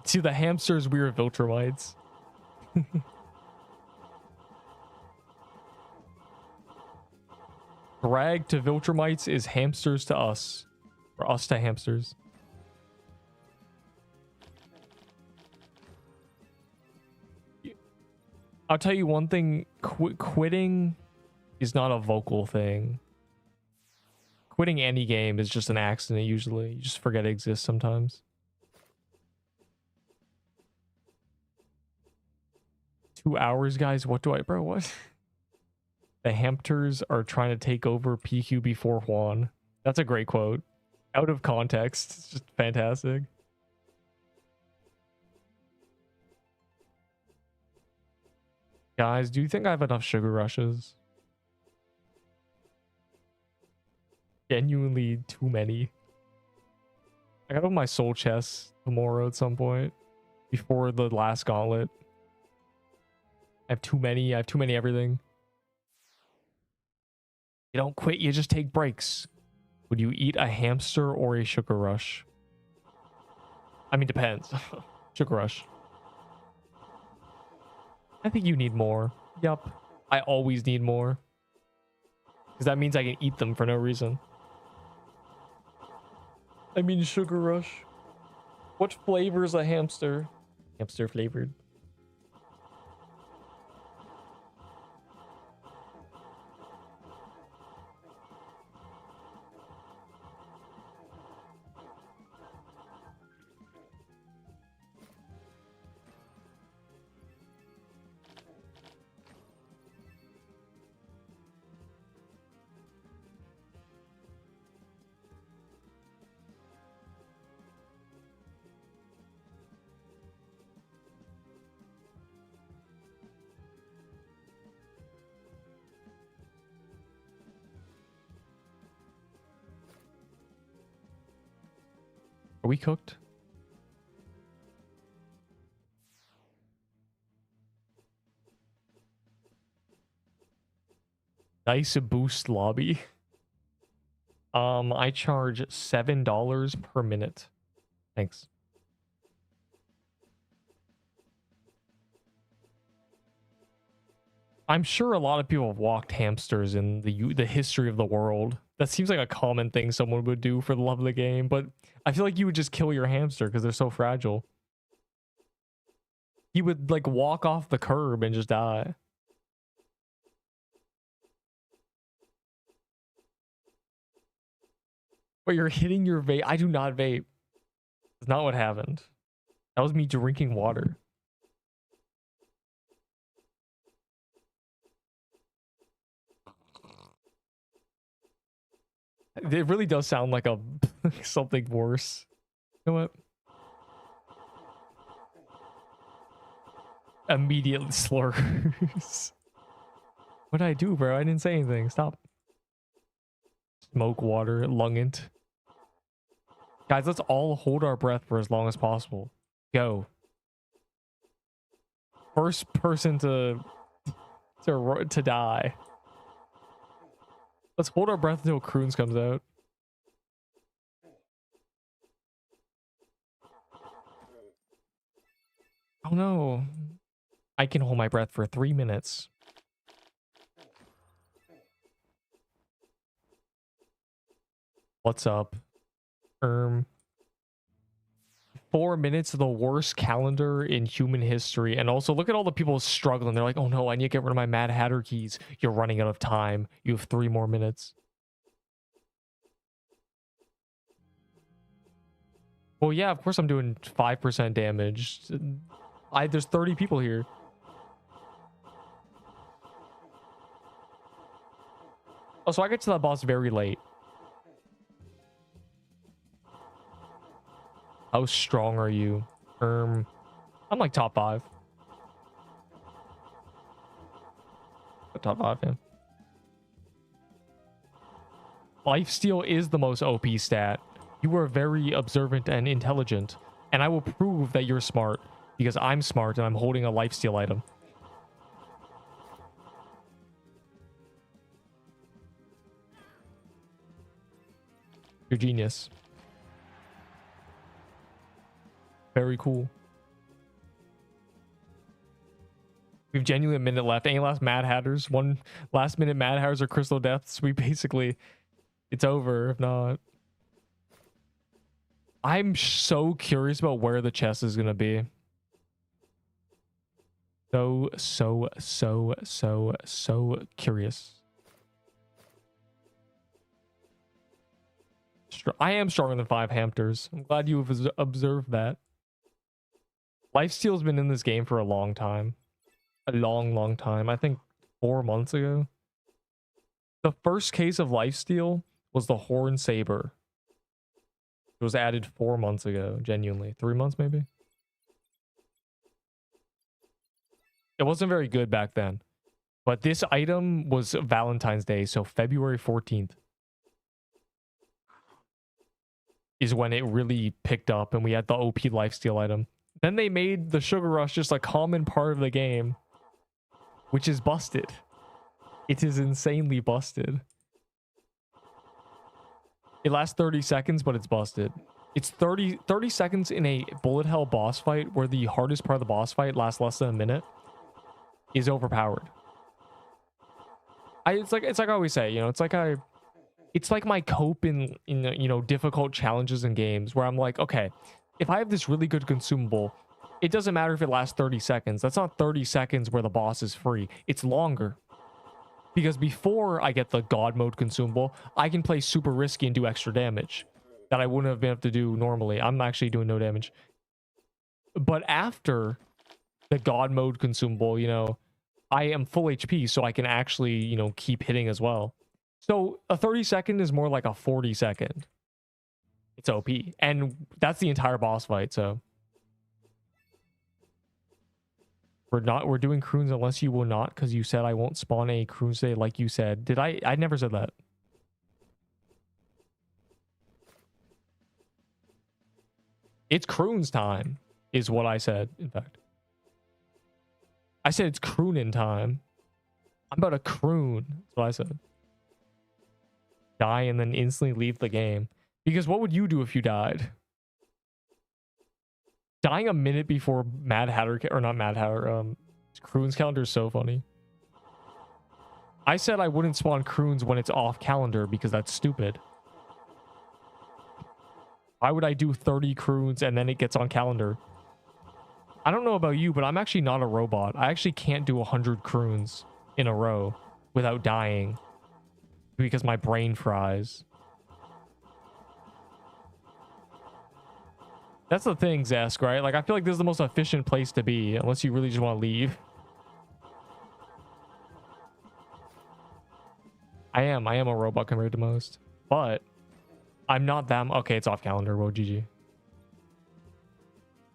To the hamsters, we are Viltrumites. Drag to Viltrumites is hamsters to us. Or us to hamsters. I'll tell you one thing. Quitting is not a vocal thing. Quitting any game is just an accident usually. You just forget it exists sometimes. 2 hours, guys. What do I... Bro, what? The Hampters are trying to take over PQ before Juan. That's a great quote. Out of context. It's just fantastic. Guys, do you think I have enough sugar rushes? Genuinely too many. I gotta open my soul chest tomorrow at some point. Before the last gauntlet. I have too many. I have too many everything. You don't quit, you just take breaks. Would you eat a hamster or a sugar rush? I mean, depends. Sugar rush. I think you need more. Yup. I always need more. Because that means I can eat them for no reason. I mean, sugar rush. What flavor is a hamster? Hamster flavored. Are we cooked? Nice boost lobby. I charge $7 per minute. Thanks. I'm sure a lot of people have walked hamsters in the history of the world. That seems like a common thing someone would do for the love of the game, but I feel like you would just kill your hamster because they're so fragile. He would like walk off the curb and just die. But you're hitting your vape. I do not vape. That's not what happened. That was me drinking water. It really does sound like a something worse. You know what? Immediately slurs. What did I do, bro? I didn't say anything. Stop. Smoke water, lungant. Guys, let's all hold our breath for as long as possible. Go. First person to die. Let's hold our breath until Croons comes out. Oh no. I can hold my breath for 3 minutes. What's up? 4 minutes, the worst calendar in human history. And also, look at all the people struggling. They're like, oh no, I need to get rid of my Mad Hatter keys. You're running out of time. You have 3 more minutes. Well, yeah, of course I'm doing 5% damage. There's 30 people here. Oh, so I get to that boss very late. How strong are you? I'm like top 5. Top 5, yeah. Lifesteal is the most OP stat. You are very observant and intelligent, and I will prove that you're smart because I'm smart and I'm holding a lifesteal item. You're genius. Very cool. We've genuinely a minute left. Any last Mad Hatters? One last minute Mad Hatters or Crystal Deaths? We basically, it's over if not. I'm so curious about where the chest is gonna be. So curious. I am stronger than 5 Hampters. I'm glad you have observed that. Lifesteal's been in this game for a long time. A long time. I think 4 months ago. The first case of lifesteal was the Horn Saber. It was added 4 months ago, genuinely. 3 months, maybe? It wasn't very good back then. But this item was Valentine's Day, so February 14th is when it really picked up and we had the OP lifesteal item. Then they made the Sugar Rush just a common part of the game, which is busted. It is insanely busted. It lasts 30 seconds, but it's busted. It's 30 seconds in a bullet hell boss fight where the hardest part of the boss fight lasts less than a minute is overpowered. It's like I always say, you know, it's like my cope in you know, difficult challenges in games where I'm like, okay, if I have this really good consumable, it doesn't matter if it lasts 30 seconds. That's not 30 seconds where the boss is free. It's longer. Because before I get the God mode consumable, I can play super risky and do extra damage that I wouldn't have been able to do normally. I'm actually doing no damage. But after the God mode consumable, you know, I am full HP, so I can actually, you know, keep hitting as well. So a 30 second is more like a 40 second. It's OP. And that's the entire boss fight, so. We're doing croons unless you will not, because you said I won't spawn a croon today like you said. Did I? I never said that. It's croons time, is what I said, in fact. I said it's croonin' time. I'm about to croon. That's what I said. Die and then instantly leave the game. Because what would you do if you died? Dying a minute before Mad Hatter, or not Mad Hatter, Croon's calendar is so funny. I said I wouldn't spawn Croons when it's off calendar because that's stupid. Why would I do 30 Croons and then it gets on calendar? I don't know about you, but I'm actually not a robot. I actually can't do 100 Croons in a row without dying because my brain fries. That's the thing, Zesk, right? Like, I feel like this is the most efficient place to be, unless you really just want to leave. I am a robot compared to most. But, I'm not that... Okay, it's off calendar. Whoa, GG.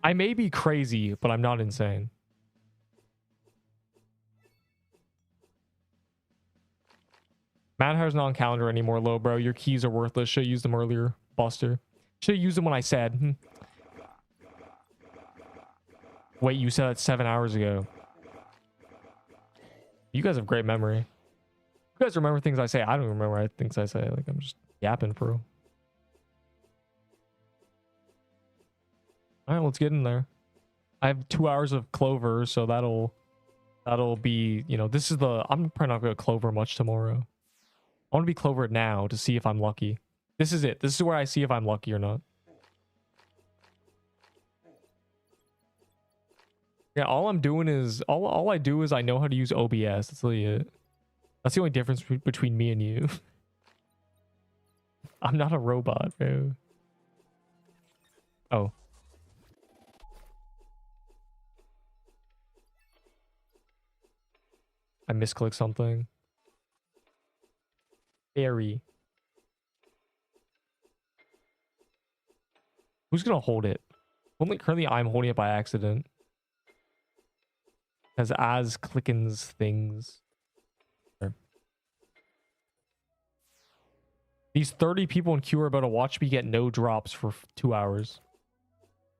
I may be crazy, but I'm not insane. Madhar's not on calendar anymore, low, bro. Your keys are worthless. Should've used them earlier, Buster. Should've used them when I said... Wait, you said that 7 hours ago. You guys have great memory. You guys remember things I say. I don't remember things I say. Like, I'm just yapping, bro. All right, let's get in there. I have 2 hours of Clover, so that'll be, you know, this is the... I'm probably not going to Clover much tomorrow. I want to be Clovered now to see if I'm lucky. This is it. This is where I see if I'm lucky or not. Yeah, all I'm doing is all I do is I know how to use OBS. That's really it. That's the only difference between me and you. I'm not a robot, bro. Oh. I misclicked something. Very. Who's gonna hold it? Only currently I'm holding it by accident. As clickens things. There. These 30 people in queue are about to watch me get no drops for 2 hours.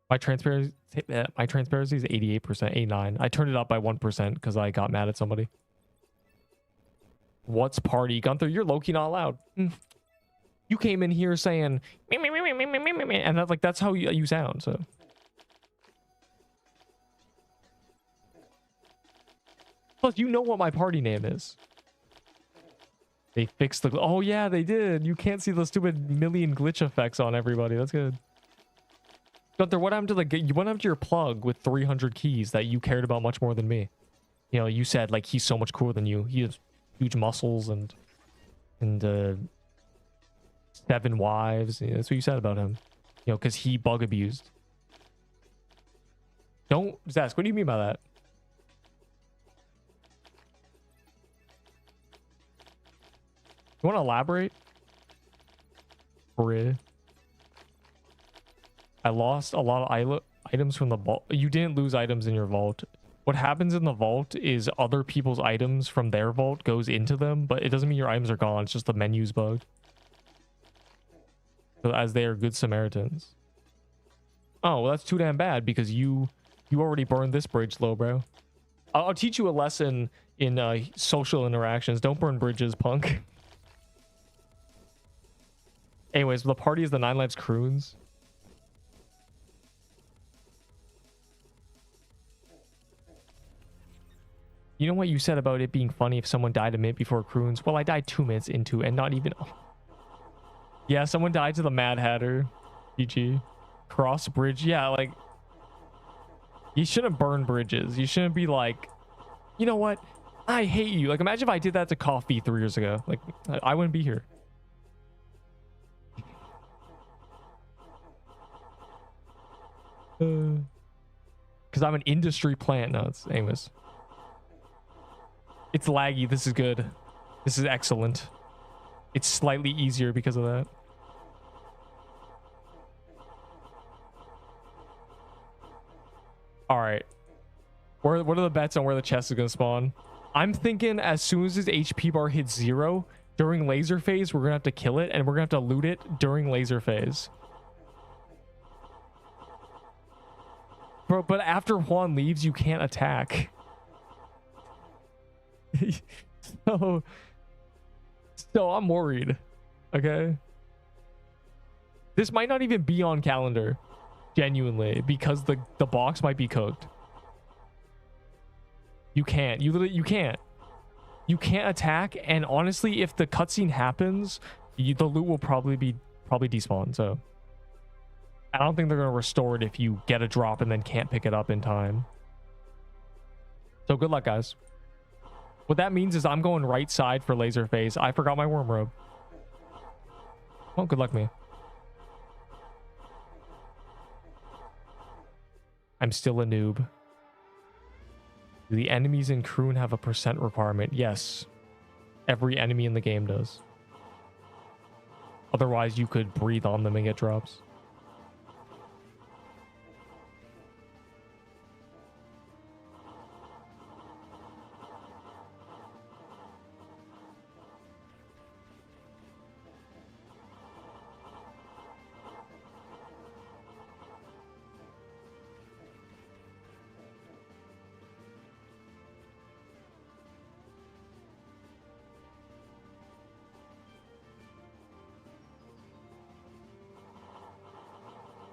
My transparency is 88%, 89. I turned it up by 1% because I got mad at somebody. What's party? Gunther, you're low-key not allowed. You came in here saying me, me, me, me, me, me, me, me, and that's how you sound, so. Plus, you know what my party name is. They fixed the... Oh, yeah, they did. You can't see the stupid million glitch effects on everybody. That's good. Gunther, what happened to what happened to your plug with 300 keys that you cared about much more than me? You know, you said, like, he's so much cooler than you. He has huge muscles and 7 wives. Yeah, that's what you said about him. You know, because he bug abused. Don't... Zask, what do you mean by that? You want to elaborate? For real? I lost a lot of items from the vault. You didn't lose items in your vault. What happens in the vault is other people's items from their vault goes into them, but it doesn't mean your items are gone. It's just the menu's bugged. So as they are good Samaritans. Oh, well, that's too damn bad because you already burned this bridge low, bro. I'll teach you a lesson in social interactions. Don't burn bridges, punk. Anyways, the party is the 9 Lives Croons. You know what you said about it being funny if someone died a minute before Croons? Well, I died 2 minutes into and not even... Yeah, someone died to the Mad Hatter. GG. Cross bridge. Yeah, like... You shouldn't burn bridges. You shouldn't be like... You know what? I hate you. Like, imagine if I did that to Coffee 3 years ago. Like, I wouldn't be here. Because I'm an industry plant. No, it's Amos. It's laggy. This is good. This is excellent. It's slightly easier because of that. All right. What are the bets on where the chest is going to spawn? I'm thinking as soon as his HP bar hits 0, during laser phase, we're going to have to kill it, and we're going to have to loot it during laser phase. Bro, but after Juan leaves, you can't attack. so I'm worried. Okay. This might not even be on calendar. Genuinely. Because the box might be cooked. You can't. You literally... You can't. You can't attack. And honestly, if the cutscene happens, the loot will probably despawn. So... I don't think they're going to restore it if you get a drop and then can't pick it up in time. So good luck, guys. What that means is I'm going right side for laser phase. I forgot my worm robe. Well, good luck me. I'm still a noob. Do the enemies in Kroon have a % requirement? Yes. Every enemy in the game does. Otherwise, you could breathe on them and get drops.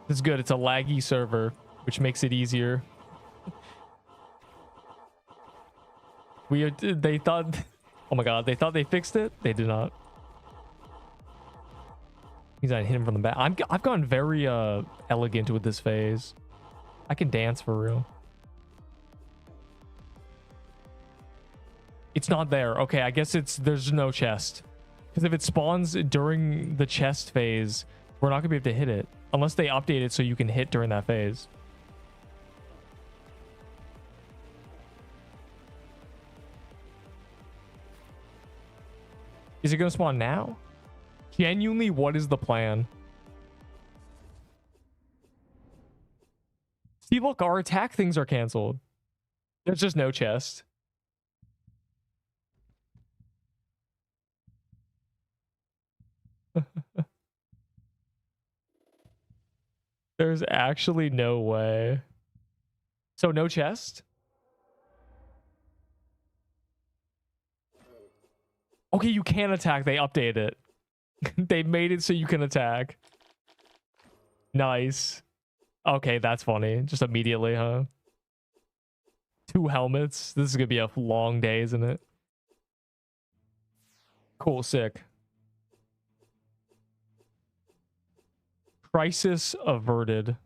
It's good. It's a laggy server, which makes it easier. They thought... Oh my god, they thought they fixed it? They did not. Means I hit him from the back. I've gone very elegant with this phase. I can dance for real. It's not there. Okay, I guess there's no chest. Because if it spawns during the chest phase, we're not gonna be able to hit it. Unless they update it so you can hit during that phase. Is it gonna spawn now? Genuinely, what is the plan? See, look, our attack things are canceled. There's just no chest. There's actually no way. So no chest? Okay, you can attack. They updated it. They made it so you can attack. Nice. Okay, that's funny. Just immediately, huh? 2 helmets. This is gonna be a long day, isn't it? Cool, sick. Crisis averted.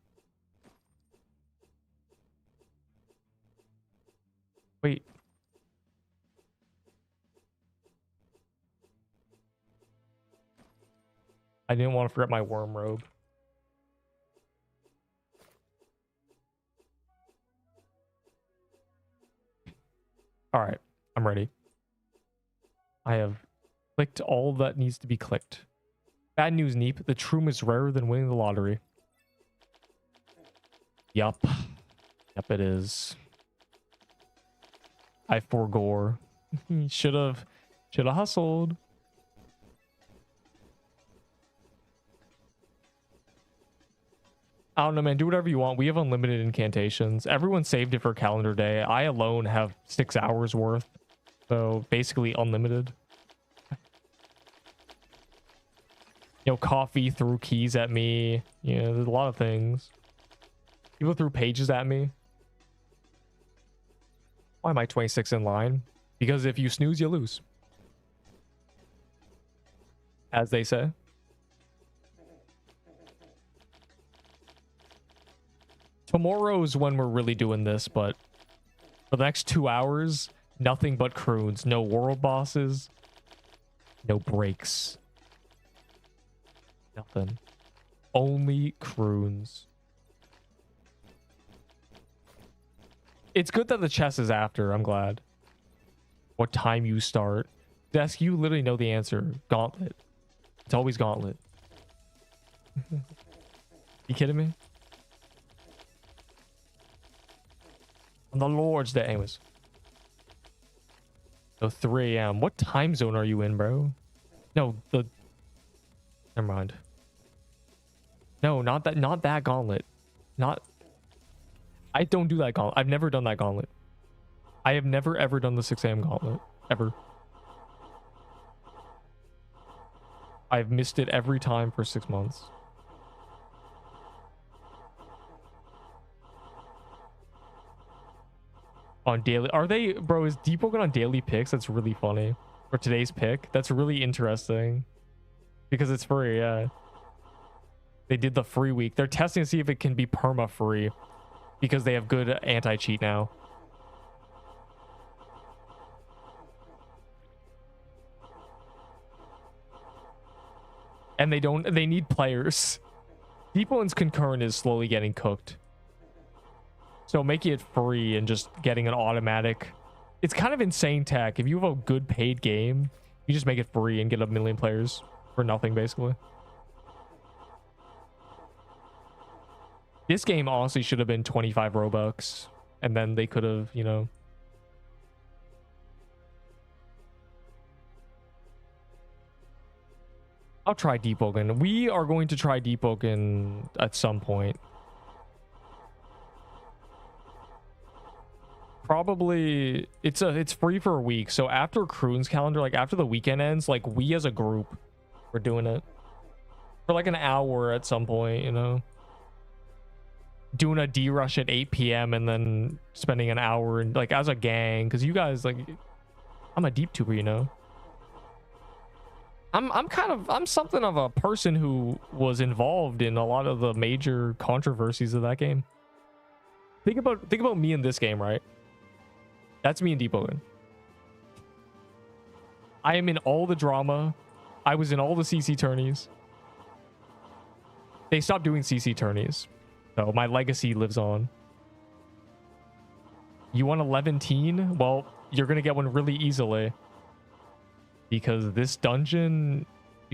Wait. I didn't want to forget my worm robe. All right, I'm ready. I have clicked all that needs to be clicked. Bad news, Neep. The Troom is rarer than winning the lottery. Yup. Yep, it is. I forgore. Should have hustled. I don't know, man. Do whatever you want. We have unlimited incantations. Everyone saved it for calendar day. I alone have 6 hours worth. So basically unlimited. You know, coffee threw keys at me. You know, there's a lot of things. People threw pages at me. Why am I 26 in line? Because if you snooze, you lose. As they say. Tomorrow's when we're really doing this, but for the next 2 hours, nothing but croons. No world bosses. No breaks. Nothing. Only croons. It's good that the chess is after. I'm glad. What time you start. Desk, you literally know the answer. Gauntlet. It's always Gauntlet. You kidding me? On the Lord's Day. Anyways. So 3 a.m. What time zone are you in, bro? No, the... Never mind. No, not that gauntlet. Not... I don't do that gauntlet. I've never done that gauntlet. I have never ever done the 6 a.m. gauntlet. Ever. I've missed it every time for 6 months. On daily... Are they... Bro, is Deepwoken on daily picks? That's really funny. For today's pick. That's really interesting. Because it's free, yeah. They did the free week. They're testing to see if it can be perma-free. Because they have good anti-cheat now. And they need players. Deepwoken's concurrent is slowly getting cooked. So making it free and just getting an automatic... It's kind of insane tech. If you have a good paid game, you just make it free and get 1 million players for nothing, basically. This game honestly should have been 25 Robux. And then they could have, you know... I'll try Deepwoken. We are going to try Deepwoken at some point. Probably it's free for a week. So after Croon's calendar, like after the weekend ends, like we as a group, we're doing it for like an hour at some point, you know, doing a D rush at 8 p.m. and then spending an hour and like as a gang, because you guys like, I'm a deep tuber, you know. I'm something of a person who was involved in a lot of the major controversies of that game. Think about me in this game, right? That's me in Deepwoken. I am in all the drama. I was in all the CC tourneys. They stopped doing CC tourneys, so my legacy lives on. You want 11 teen? Well, you're gonna get one really easily. because this dungeon,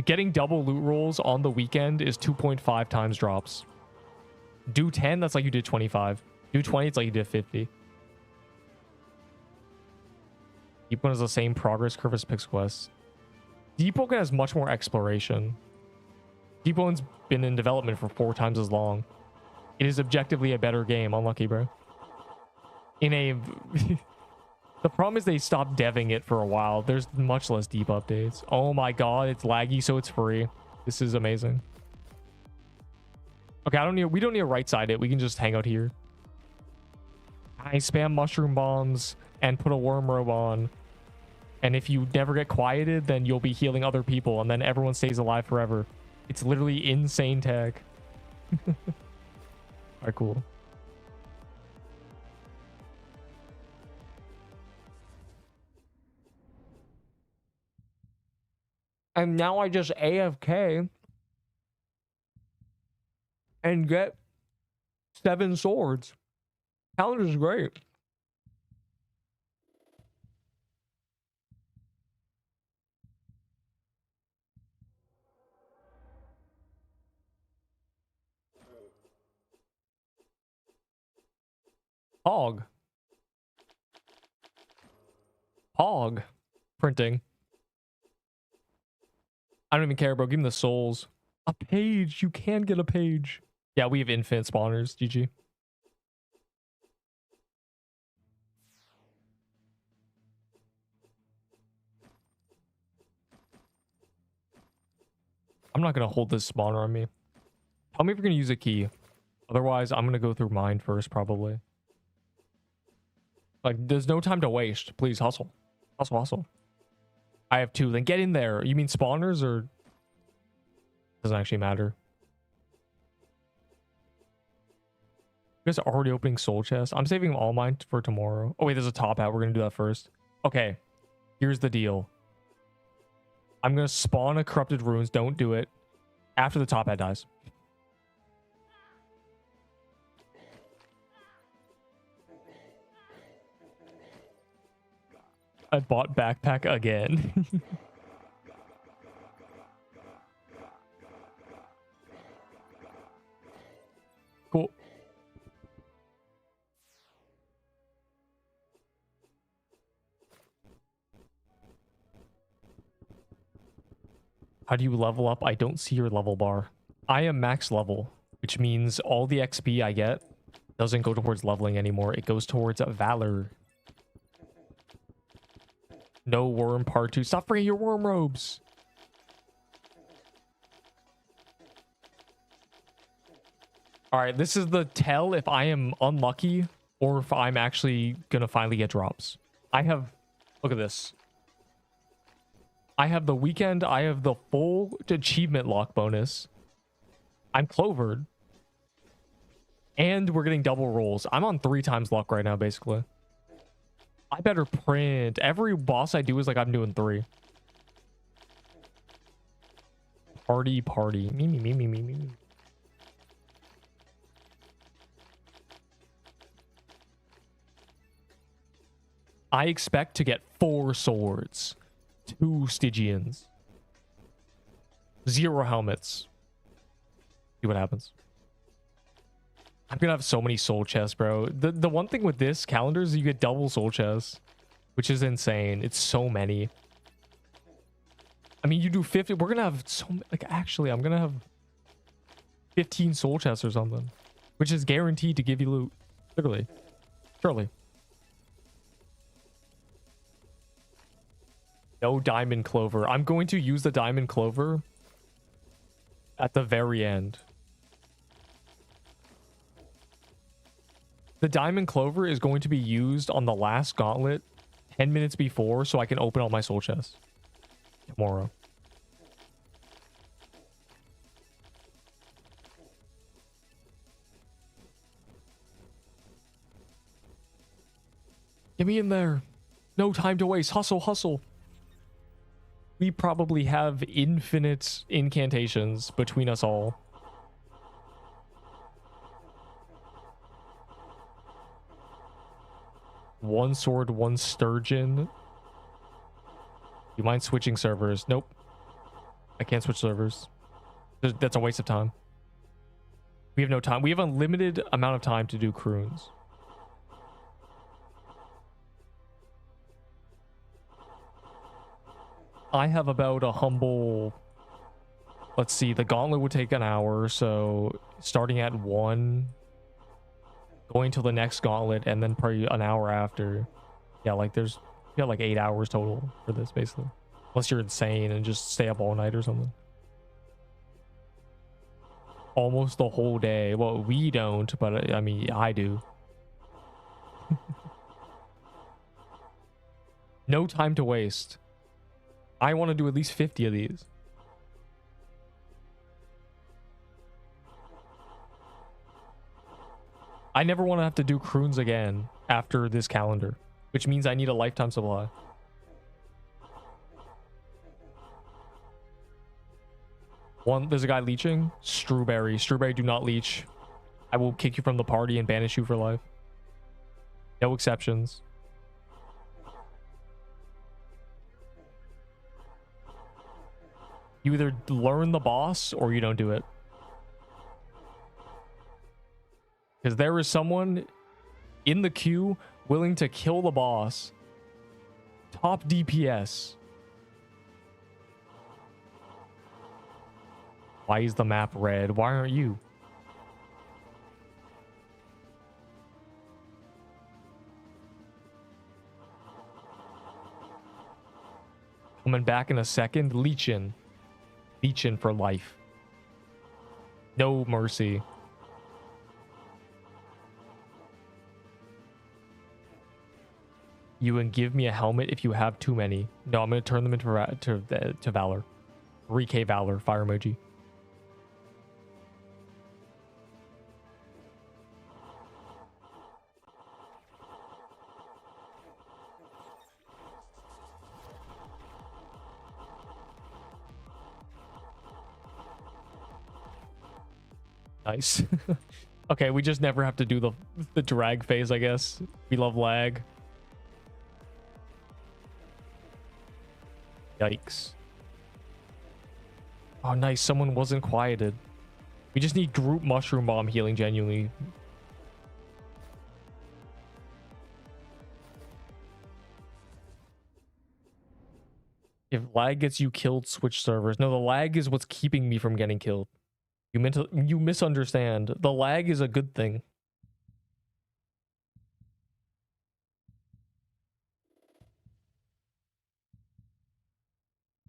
getting double loot rolls on the weekend is 2.5 times drops. Do 10, that's like you did 25. Do 20, it's like you did 50. Deepwoken has the same progress curve as Pix Quest. Deepwoken has much more exploration. Deepwoken's been in development for 4 times as long. It is objectively a better game. Unlucky, bro. In a... The problem is they stopped deving it for a while. There's much less deep updates. Oh my god, it's laggy, so it's free. This is amazing. Okay, we don't need to right side it. We can just hang out here. I spam mushroom bombs and put a worm robe on. And if you never get quieted, then you'll be healing other people, and then everyone stays alive forever. It's literally insane tech. Alright, cool. And now I just AFK and get 7 swords. Calendar's great. Hog. Hog. Printing. I don't even care, bro. Give me the souls. A page. You can get a page. Yeah, we have infinite spawners. GG. I'm not going to hold this spawner on me. Tell me if you're going to use a key. Otherwise, I'm going to go through mine first, probably. Like, there's no time to waste. Please, hustle. Hustle, hustle. I have 2. Then get in there. You mean spawners or... Doesn't actually matter. You guys are already opening soul chests. I'm saving all mine for tomorrow. Oh, wait, there's a top hat. We're going to do that first. Okay. Here's the deal. I'm going to spawn a corrupted ruins. Don't do it. After the top hat dies. I bought backpack again. Cool. How do you level up? I don't see your level bar. I am max level, which means all the XP I get doesn't go towards leveling anymore. It goes towards valor. No worm part 2. Stop bringing your worm robes. All right, this is the tell if I am unlucky or if I'm actually going to finally get drops. I have... Look at this. I have the weekend. I have the full achievement lock bonus. I'm clovered. And we're getting double rolls. I'm on 3 times luck right now, basically. I better print. Every boss I do is like I'm doing 3. Party, party. Me, me, me, me, me, me. I expect to get 4 swords. 2 Stygians. 0 helmets. See what happens. I'm gonna have so many soul chests, bro. The one thing with this calendar is you get double soul chests, which is insane. It's so many. I mean, you do 50. We're gonna have so like actually, I'm gonna have 15 soul chests or something, which is guaranteed to give you loot. Literally, surely. No diamond clover. I'm going to use the diamond clover at the very end. The diamond clover is going to be used on the last gauntlet 10 minutes before so I can open all my soul chests tomorrow. Get me in there. No time to waste. Hustle, hustle. We probably have infinite incantations between us all. One sword, one sturgeon. You mind switching servers? Nope. I can't switch servers. That's a waste of time. We have no time. We have a limited amount of time to do croons. I have about a humble... Let's see. The Gauntlet would take an hour. So starting at 1... Going to the next Gauntlet and then probably an hour after. Yeah, like there's... You got like 8 hours total for this, basically. Unless you're insane and just stay up all night or something. Almost the whole day. Well, we don't, but I mean, I do. No time to waste. I want to do at least 50 of these. I never want to have to do croons again after this calendar, which means I need a lifetime supply. There's a guy leeching. Strawberry. Strawberry, do not leech. I will kick you from the party and banish you for life. No exceptions. You either learn the boss or you don't do it. Because there is someone in the queue willing to kill the boss. Top DPS. Why is the map red? Why aren't you? Coming back in a second. Leeching. Leeching for life. No mercy. You can give me a helmet if you have too many. No, I'm going to turn them into Valor. 3k Valor. Fire emoji. Nice. Okay, we just never have to do the drag phase, I guess. We love lag. Yikes. Oh, nice. Someone wasn't quieted. We just need group mushroom bomb healing, genuinely. If lag gets you killed, switch servers. No, the lag is what's keeping me from getting killed. You misunderstand. The lag is a good thing.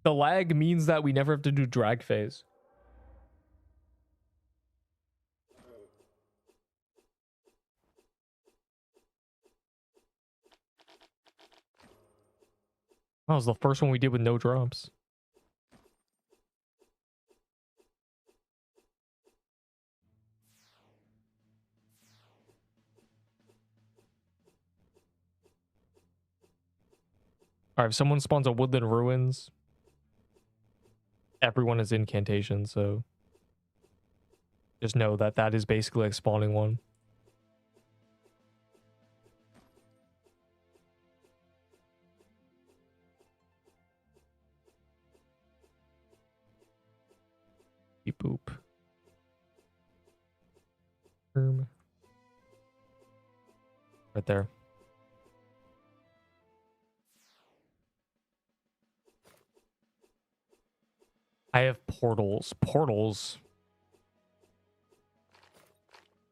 The lag means that we never have to do drag phase. That was the first one we did with no drops. Alright, if someone spawns a woodland ruins, everyone is incantation, so just know that that is basically like spawning one. Beep boop. Right there. I have portals. Portals.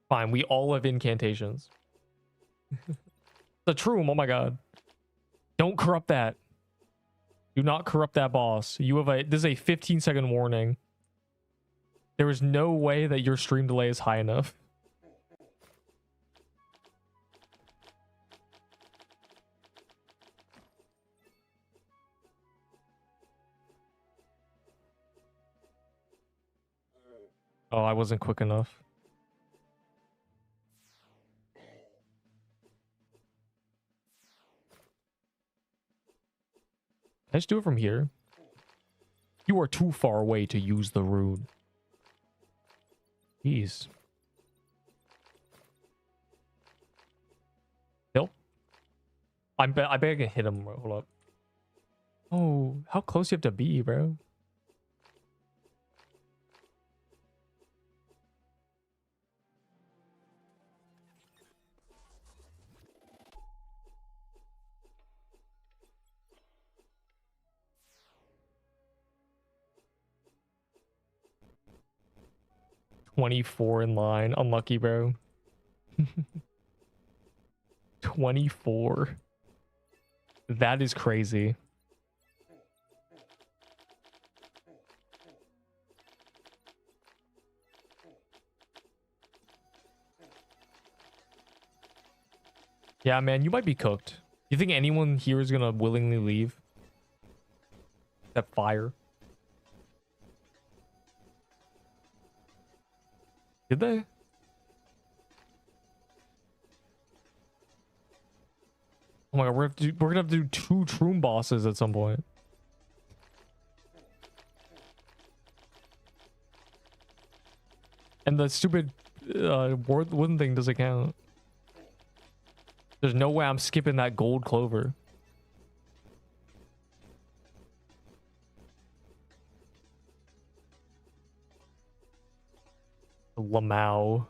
Fine, we all have incantations. The Troom, oh my god. Don't corrupt that. Do not corrupt that boss. You have this is a 15-second warning. There is no way that your stream delay is high enough. Oh, I wasn't quick enough. Can I just do it from here? You are too far away to use the rune. Jeez. Hill? I bet I can hit him. Hold up. Oh, how close you have to be, bro? $24 in line. Unlucky, bro. 24. That is crazy. Yeah, man, you might be cooked. You think anyone here is gonna willingly leave? That fire. Did they? Oh my god, we're gonna have to do 2 Troom bosses at some point. And the stupid wooden thing doesn't count. There's no way I'm skipping that gold clover. Lamau.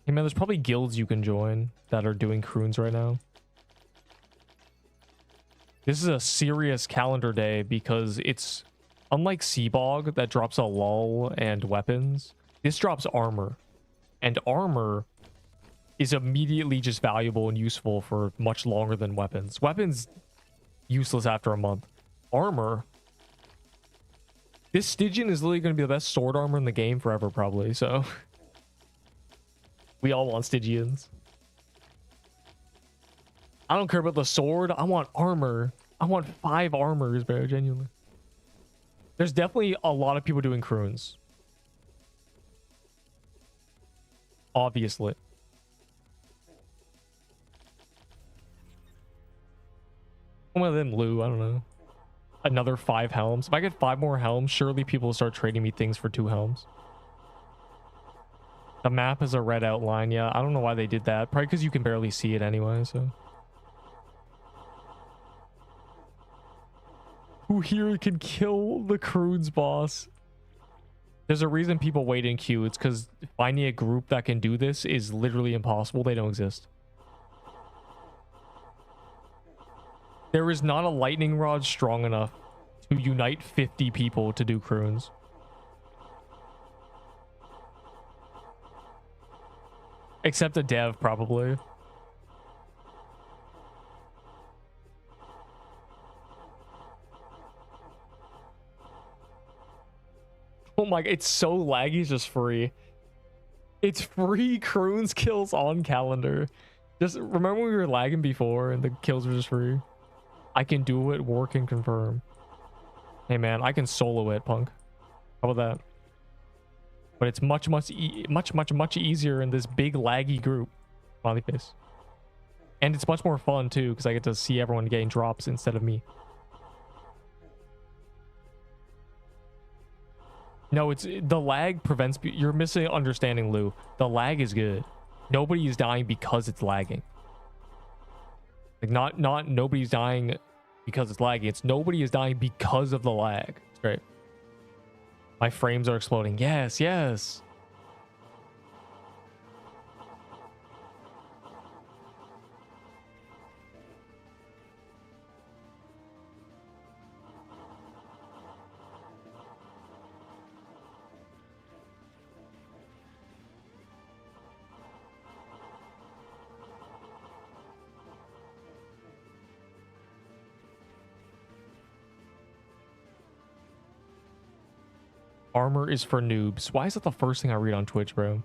Hey man, there's probably guilds you can join that are doing croons right now. This is a serious calendar day because it's unlike Seabog that drops a lull and weapons. This drops armor, and armor is immediately just valuable and useful for much longer than weapons. Weapons useless after a month. Armor, this Stygian is literally going to be the best sword armor in the game forever probably, so we all want Stygians. I don't care about the sword. I want armor. I want 5 armors, bro, genuinely. There's definitely a lot of people doing croons. Obviously. One of them, Lou, I don't know. Another 5 helms. If I get 5 more helms, surely people will start trading me things for 2 helms. The map is a red outline. Yeah, I don't know why they did that. Probably because you can barely see it anyway, so. Who here can kill the croons boss? There's a reason people wait in queue. It's because finding a group that can do this is literally impossible. They don't exist. There is not a lightning rod strong enough to unite 50 people to do croons. Except a dev, probably. Oh my god, it's so laggy, it's just free. It's free croons kills on calendar. Just remember when we were lagging before and the kills were just free? I can do it, work and confirm. Hey man, I can solo it, punk. How about that? But it's much easier in this big laggy group. Smiley face. And it's much more fun too, because I get to see everyone getting drops instead of me. No, it's the lag prevents. You're missing understanding, Lou. The lag is good. Nobody is dying because it's lagging. Like not nobody's dying because it's lagging. It's nobody is dying because of the lag. It's great. My frames are exploding. Yes, yes. Armor is for noobs. Why is that the first thing I read on Twitch, bro?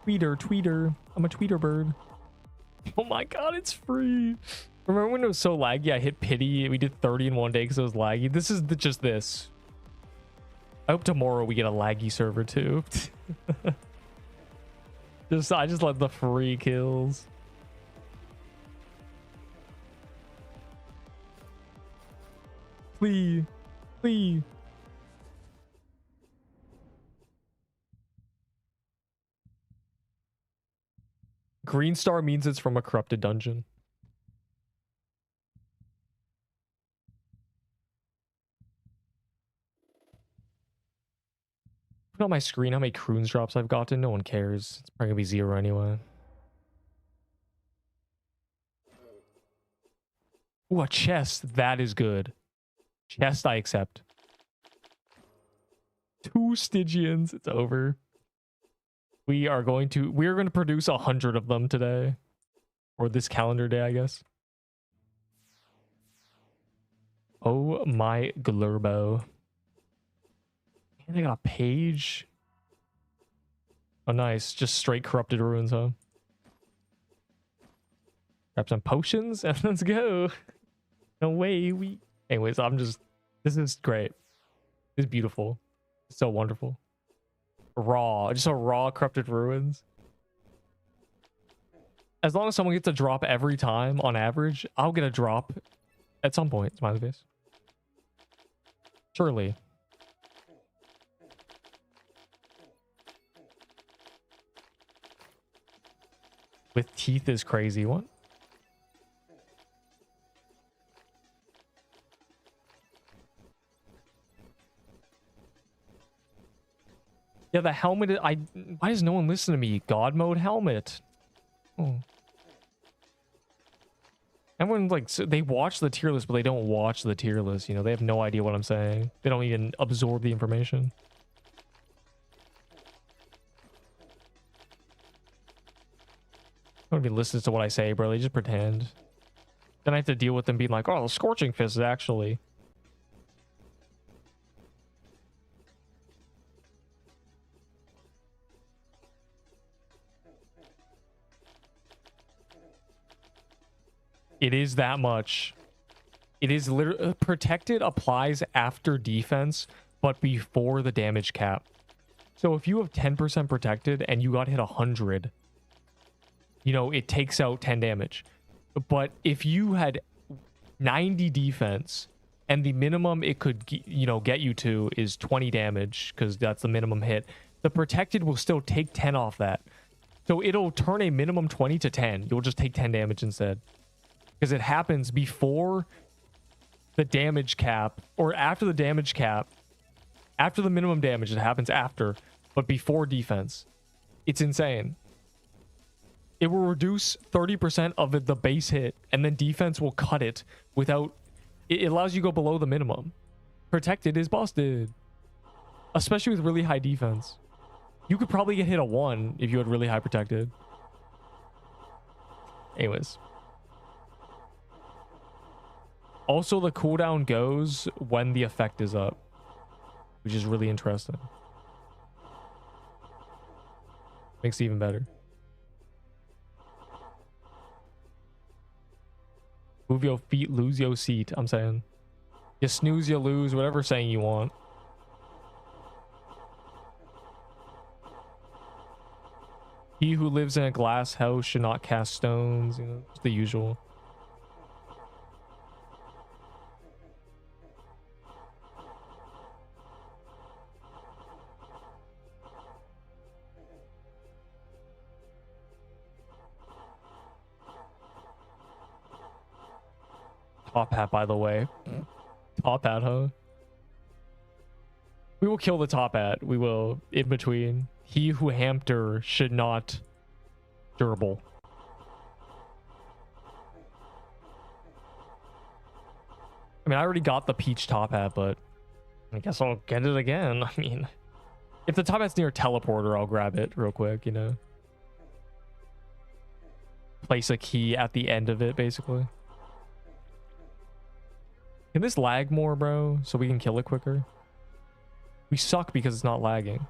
Tweeter. I'm a tweeter bird. Oh my god, it's free. Remember when it was so laggy? I hit pity. We did 30 in one day because it was laggy. This is just this. I hope tomorrow we get a laggy server too. I just love the free kills. Please. Please. Green star means it's from a corrupted dungeon. Put on my screen how many croons drops I've gotten. No one cares. It's probably gonna be 0 anyway. Ooh, a chest. That is good. Chest I accept. 2 Stygians. It's over. We are going to produce 100 of them today. Or this calendar day, I guess. Oh my glurbo. And they got a page. Oh nice. Just straight corrupted ruins, huh? Grab some potions and let's go. No way. Anyways, this is great. This is beautiful. It's so wonderful. Raw. Just a raw corrupted ruins. As long as someone gets a drop every time on average, I'll get a drop at some point. Smiley face. Surely. With teeth is crazy. What? Yeah, the helmet. Why does no one listen to me? God mode helmet. Oh. Everyone they watch the tier list, but they don't watch the tier list. You know, they have no idea what I'm saying. They don't even absorb the information. Nobody listens to what I say, bro. They just pretend. Then I have to deal with them being like, "Oh, Scorching Fist is actually." It is that much. It is literally protected applies after defense, but before the damage cap. So if you have 10% protected and you got hit 100, you know, it takes out 10 damage. But if you had 90 defense and the minimum it could, you know, get you to is 20 damage, because that's the minimum hit, the protected will still take 10 off that. So it'll turn a minimum 20 to 10. You'll just take 10 damage instead. Because it happens before the damage cap, or after the damage cap. After the minimum damage, it happens after, but before defense. It's insane. It will reduce 30% of the base hit, and then defense will cut it without... It allows you to go below the minimum. Protected is busted. Especially with really high defense. You could probably get hit a 1 if you had really high protected. Anyways. Also, the cooldown goes when the effect is up, which is really interesting. Makes it even better. Move your feet, lose your seat. I'm saying. You snooze, you lose, whatever saying you want. He who lives in a glass house should not cast stones. You know, it's the usual. Top hat, by the way. Top hat, huh? We will kill the top hat. We will, in between. He who Hampter should not durable. I mean, I already got the peach top hat, but I guess I'll get it again. I mean, if the top hat's near a teleporter, I'll grab it real quick, you know? Place a key at the end of it, basically. Can this lag more, bro? So we can kill it quicker? We suck because it's not lagging.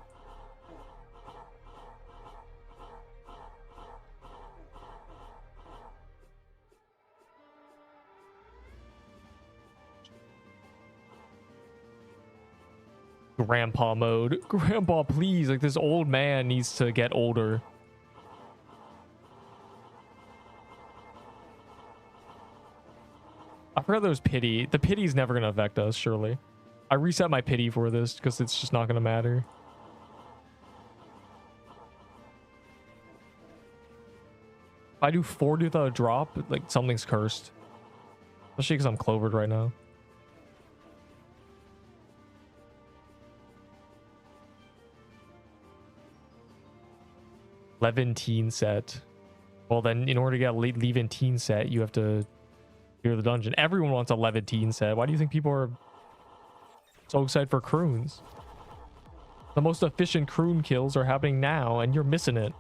Grandpa mode. Grandpa, please. Like, this old man needs to get older. I forgot there was pity. The pity's never gonna affect us, surely. I reset my pity for this because it's just not gonna matter. If I do 40 without a drop, like something's cursed. Especially because I'm clovered right now. Levantine set. Well, then in order to get a Levantine set, you have to clear the dungeon. Everyone wants a Levantine set. Why do you think people are so excited for croons? The most efficient croon kills are happening now, and you're missing it.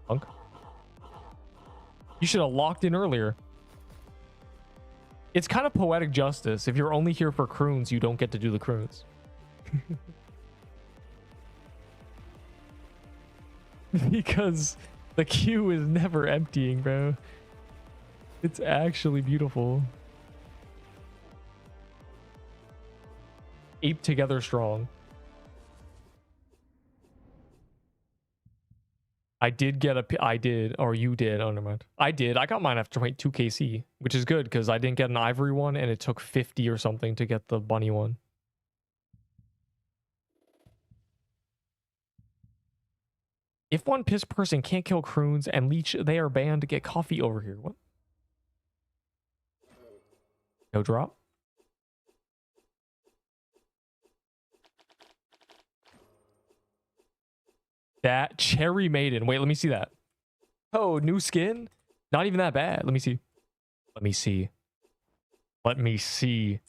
Punk. You should have locked in earlier. It's kind of poetic justice. If you're only here for croons, you don't get to do the croons. Because the queue is never emptying, bro. It's actually beautiful. Ape together strong. I did get or you did. Oh, never mind. I did. I got mine after 2 KC, which is good because I didn't get an ivory one and it took 50 or something to get the bunny one. If one pissed person can't kill croons and leech, they are banned to get coffee over here. What? No drop? That cherry maiden. Wait, let me see that. Oh, new skin? Not even that bad. Let me see. Let me see. Let me see.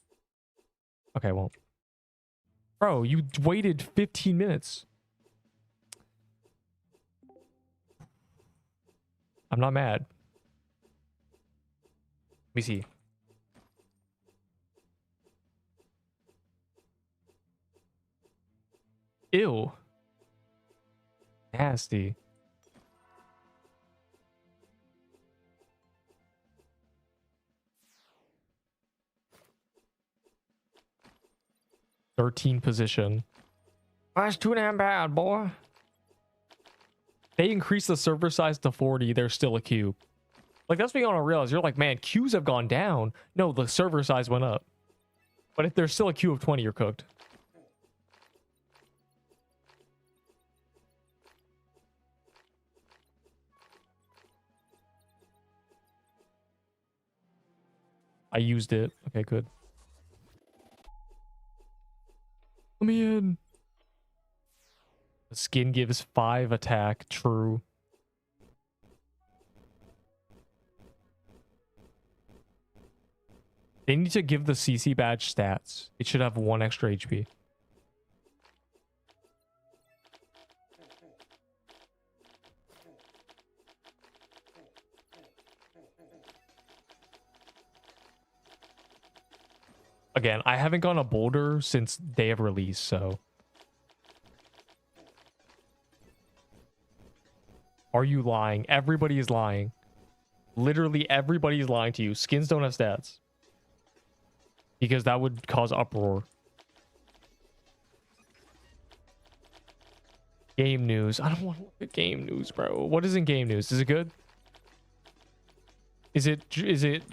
Okay, well. Bro, you waited 15 minutes. I'm not mad. Let me see. Ew. Nasty. Thirteen position. That's too damn bad, boy. They increase the server size to 40, there's still a queue. Like, that's what you want to realize. You're like, man, queues have gone down. No, the server size went up. But if there's still a queue of 20, you're cooked. I used it. Okay, good. Let me in. The skin gives 5 attack. True. They need to give the CC badge stats. It should have 1 extra HP. Again, I haven't gone a boulder since day of release, so. Are you lying? Everybody is lying. Literally everybody is lying to you. Skins don't have stats. Because that would cause uproar. Game news. I don't want to look at game news, bro. What is in game news? Is it good? Is it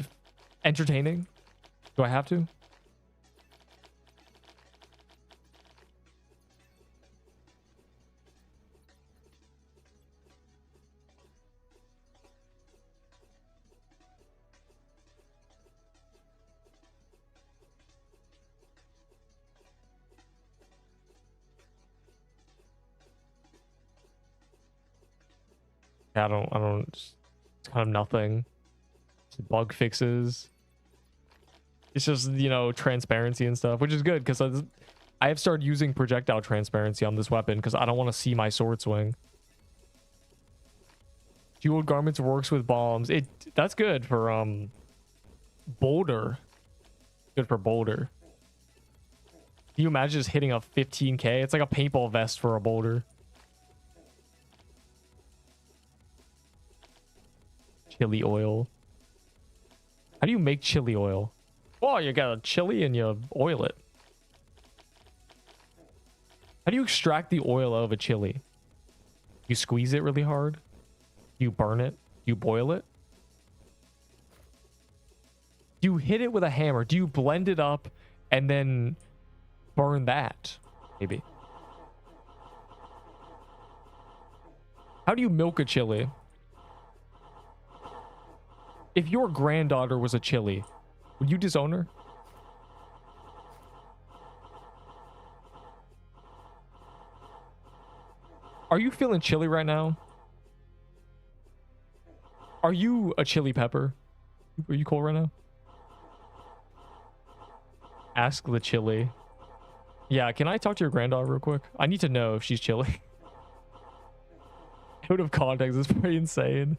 entertaining? Do I have to? I don't, it's kind of nothing. It's bug fixes. It's just, you know, transparency and stuff, which is good because I have started using projectile transparency on this weapon because I don't want to see my sword swing. Jeweled garments works with bombs. That's good for boulder. Good for boulder. Can you imagine just hitting a 15k? It's like a paintball vest for a boulder. Chili oil. How do you make chili oil? Oh, you got a chili and you oil it. How do you extract the oil out of a chili? You squeeze it really hard? You burn it? You boil it? You hit it with a hammer. Do you blend it up and then burn that? Maybe. How do you milk a chili? If your granddaughter was a chili, would you disown her? Are you feeling chilly right now? Are you a chili pepper? Are you cold right now? Ask the chili. Yeah, can I talk to your granddaughter real quick? I need to know if she's chilly. Out of context is pretty insane.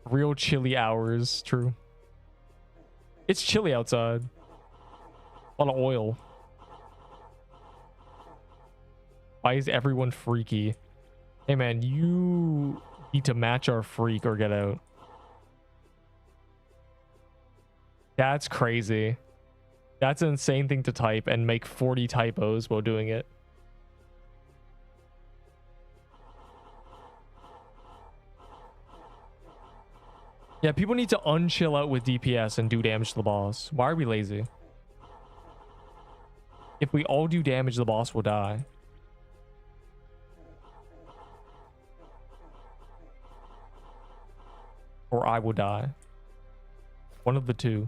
Real chilly hours, true. It's chilly outside. A lot of oil. Why is everyone freaky? Hey man, you need to match our freak or get out. That's crazy. That's an insane thing to type and make 40 typos while doing it. Yeah, people need to unchill out with DPS and do damage to the boss. Why are we lazy? If we all do damage, the boss will die. Or I will die. One of the two.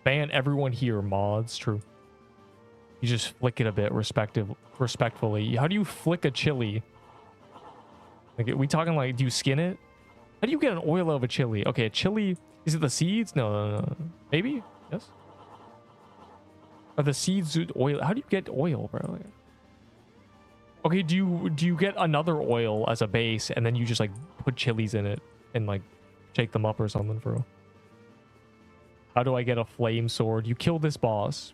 Ban everyone here, mods. True. You just flick it a bit respectfully. How do you flick a chili? Like, are we talking like, do you skin it? How do you get an oil out of a chili? Okay, a chili, is it the seeds? No. Maybe? Yes? Are the seeds oil? How do you get oil, bro? Okay, do you get another oil as a base and then you just like put chilies in it and like shake them up or something, bro? How do I get a flame sword? You kill this boss.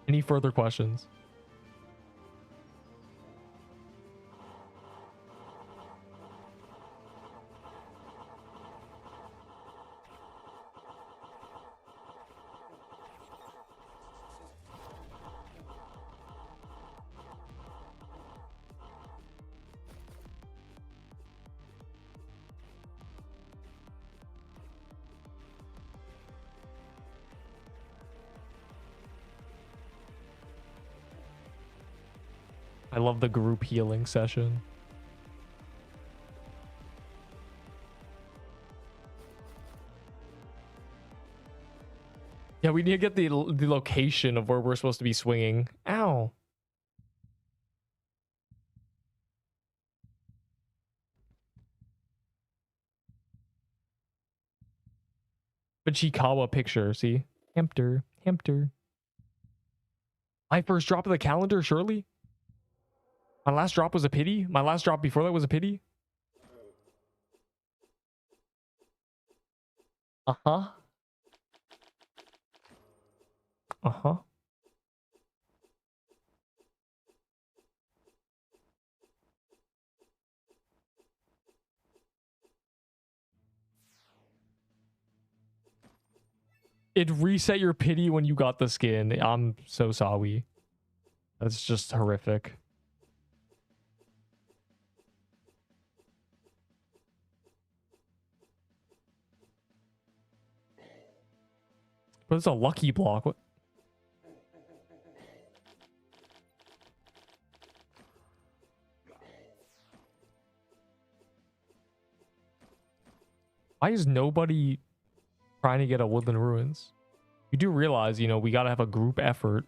Any further questions? I love the group healing session. Yeah, we need to get the location of where we're supposed to be swinging. Ow. The Chikawa picture, see? Hampter. My first drop of the calendar, surely? My last drop was a pity? My last drop before that was a pity? Uh-huh. It reset your pity when you got the skin. I'm so sorry. That's just horrific. But it's a lucky block. What? Why is nobody trying to get a Woodland Ruins? You do realize, you know, we gotta have a group effort.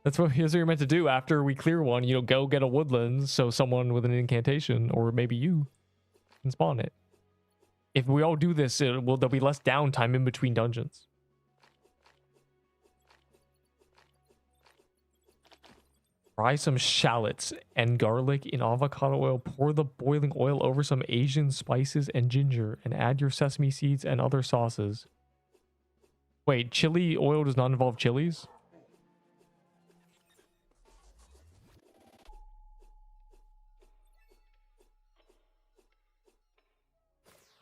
That's what you're meant to do after we clear one. You know, go get a Woodland so someone with an incantation, or maybe you, can spawn it. If we all do this, there'll be less downtime in between dungeons. Fry some shallots and garlic in avocado oil. Pour the boiling oil over some Asian spices and ginger, and add your sesame seeds and other sauces. Wait, chili oil does not involve chilies?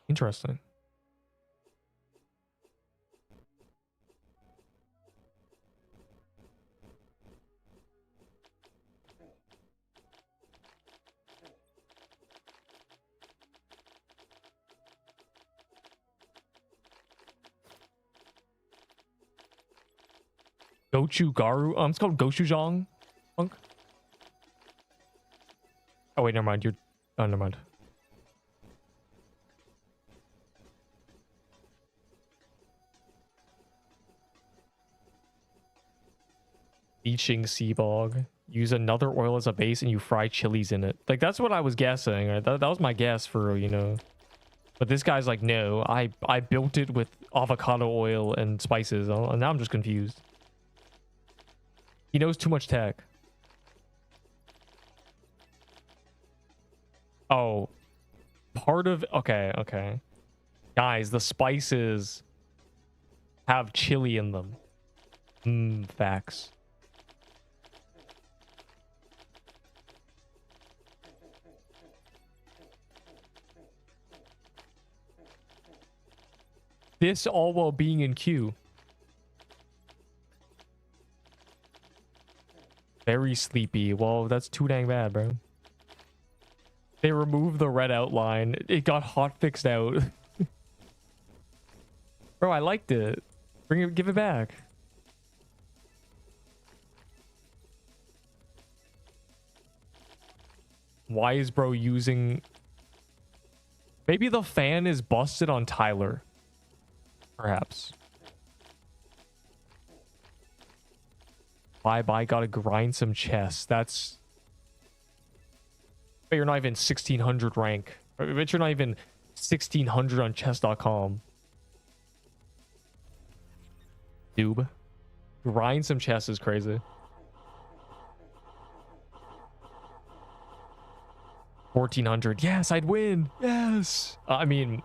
Interesting. Gochugaru. It's called Gochujang. Punk. Oh wait, never mind. You're. Oh, never mind. Leaching sea bog. Use another oil as a base and you fry chilies in it. Like that's what I was guessing. Right? That was my guess for, you know. But this guy's like, no, I built it with avocado oil and spices. And now I'm just confused. He knows too much tech. Oh, part of, okay. Guys, the spices have chili in them. Facts. This all while being in queue. Very sleepy. Well, that's too dang bad, bro. They removed the red outline. It got hot fixed out. Bro, I liked it. Bring it, give it back. Why is bro using... Maybe the fan is busted on Tyler. Perhaps. Bye, gotta grind some chests. That's... But you're not even 1600 rank. I bet you're not even 1600 on chess.com. Doob. Grind some chests is crazy. 1400. Yes, I'd win. Yes. I mean,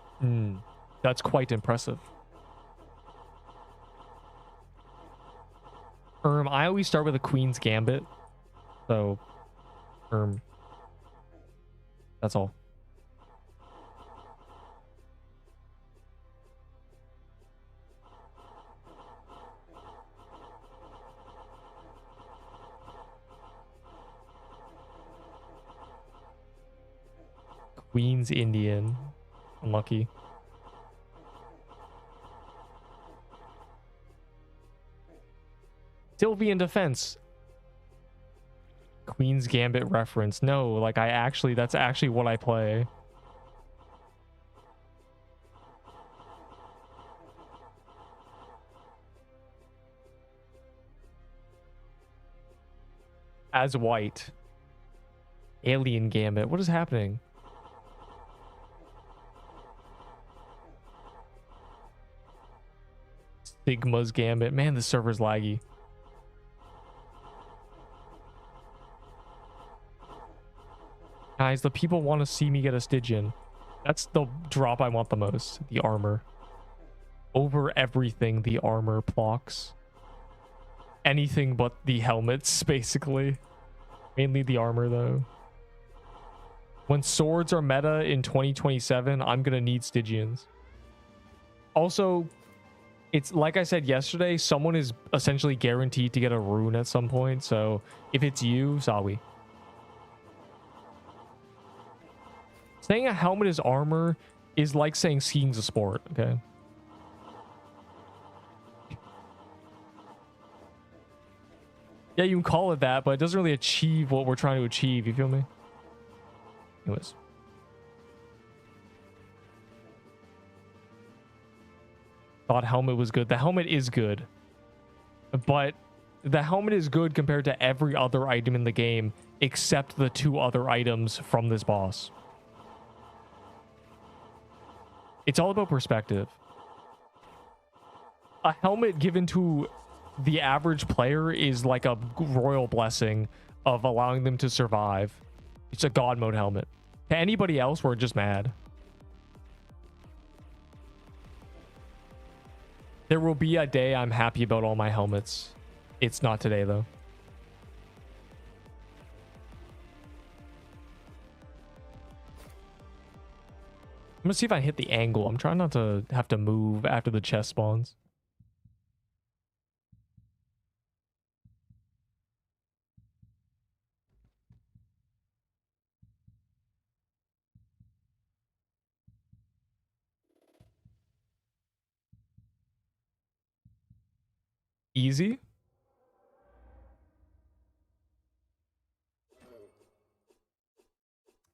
that's quite impressive. I always start with a Queen's Gambit. So, that's all. Queen's Indian. Unlucky. Sylvian defense. Queen's Gambit reference. No, like that's actually what I play. As white. Alien Gambit. What is happening? Sigma's Gambit. Man, the server's laggy. Guys, the people want to see me get a Stygian. That's the drop I want the most. The armor. Over everything, the armor blocks. Anything but the helmets, basically. Mainly the armor, though. When swords are meta in 2027, I'm going to need Stygians. Also, it's like I said yesterday, someone is essentially guaranteed to get a rune at some point. So if it's you, Sawi. Saying a helmet is armor is like saying skiing's a sport, okay? Yeah, you can call it that, but it doesn't really achieve what we're trying to achieve, you feel me? Anyways. Thought helmet was good. The helmet is good. But the helmet is good compared to every other item in the game, except the 2 other items from this boss. It's all about perspective. A helmet given to the average player is like a royal blessing of allowing them to survive. It's a god mode helmet. To anybody else, we're just mad. There will be a day I'm happy about all my helmets. It's not today, though. I'm gonna see if I hit the angle. I'm trying not to have to move after the chest spawns. Easy?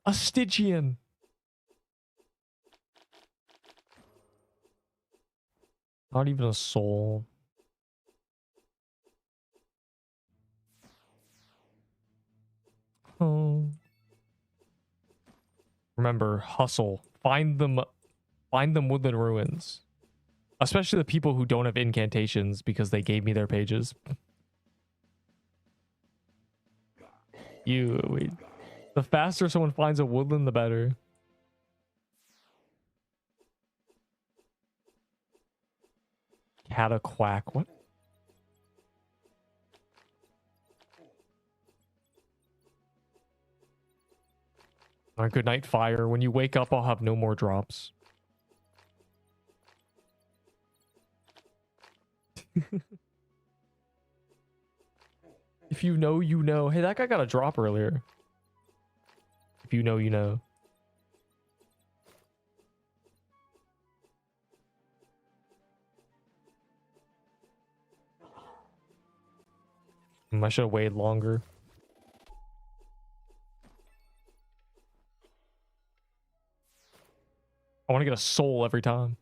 A Stygian. Not even a soul. Oh. Remember, hustle. Find them woodland ruins. Especially the people who don't have incantations because they gave me their pages. Wait. The faster someone finds a woodland, the better. Cataquack. What? Alright, good night, fire. When you wake up, I'll have no more drops. If you know, you know. Hey, that guy got a drop earlier. If you know, you know. I should have waited longer. I want to get a soul every time.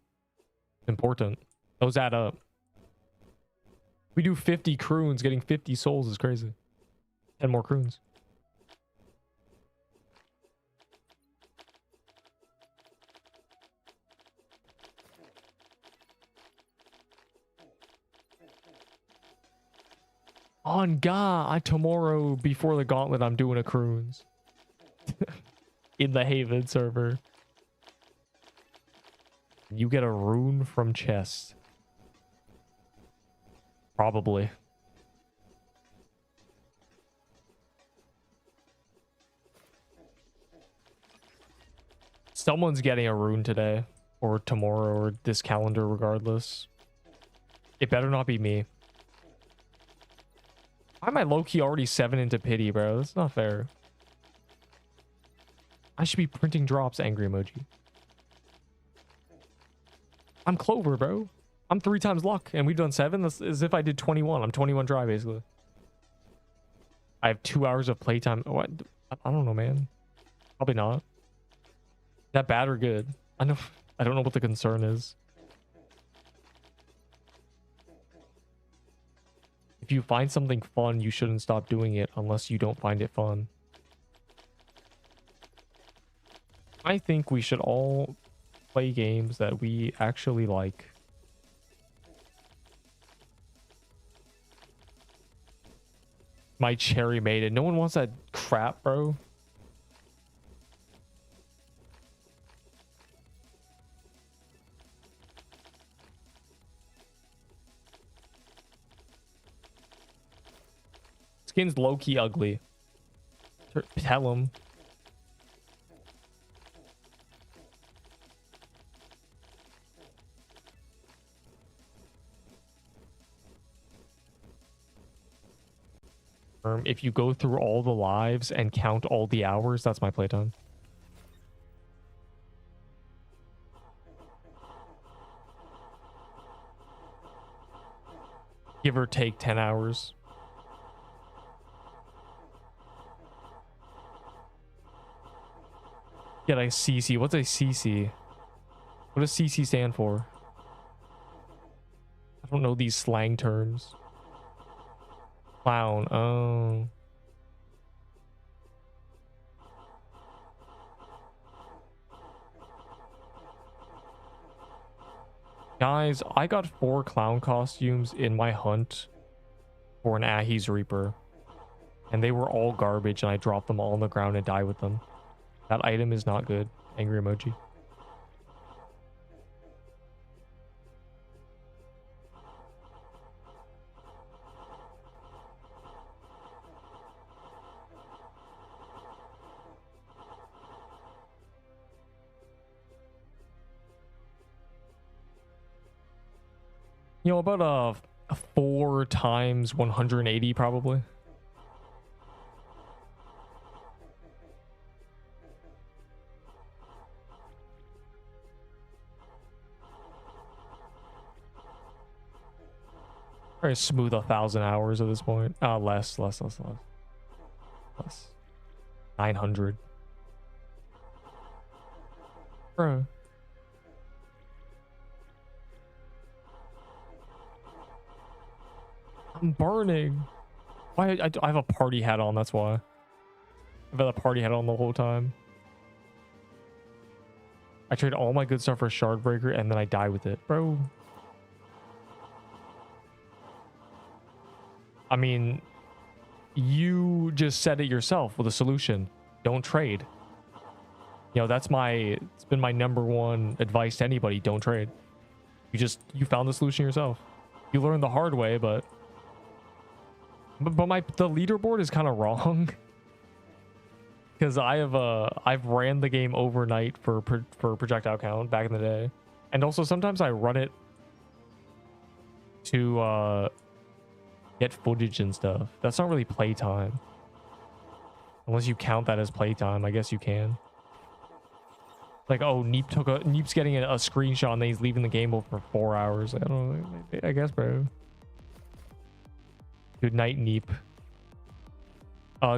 Important. Those add up. We do 50 croons, getting 50 souls is crazy. 10 more croons. On God, tomorrow before the Gauntlet, I'm doing a croons. In the Haven server. You get a rune from chest. Probably. Someone's getting a rune today. Or tomorrow, or this calendar regardless. It better not be me. Why am I low-key already 7 into pity, bro? That's not fair. I should be printing drops, angry emoji. I'm Clover, bro. I'm 3 times luck, and we've done 7. That's as if I did 21. I'm 21 dry, basically. I have 2 hours of playtime. What? I don't know, man. Probably not. That bad or good? I don't know what the concern is. If you find something fun, you shouldn't stop doing it unless you don't find it fun. I think we should all play games that we actually like. My cherry maiden. No one wants that crap, bro. Skin's low-key ugly. Tell him. If you go through all the lives and count all the hours, that's my playtime. Give or take 10 hours. Get a CC. What's a CC? What does CC stand for? I don't know these slang terms. Clown. Oh. Guys, I got 4 clown costumes in my hunt for an Ahi's Reaper. And they were all garbage, and I dropped them all on the ground and died with them. That item is not good. Angry emoji. You know, about a 4 times 180 probably. Very smooth 1,000 hours at this point. Less. 900. Bro. I'm burning. Why? I have a party hat on, that's why. I've had a party hat on the whole time. I trade all my good stuff for a shard breaker and then I die with it, bro. I mean, you just said it yourself with a solution. Don't trade. You know, it's been my #1 advice to anybody. Don't trade. You found the solution yourself. You learned the hard way, but the leaderboard is kind of wrong. Because I've ran the game overnight for projectile count back in the day. And also sometimes I run it to get footage and stuff. That's not really playtime. Unless you count that as playtime, I guess you can. Like, oh, Neep's getting a screenshot and then he's leaving the game over for 4 hours. I don't know. I guess, bro. Good night, Neep.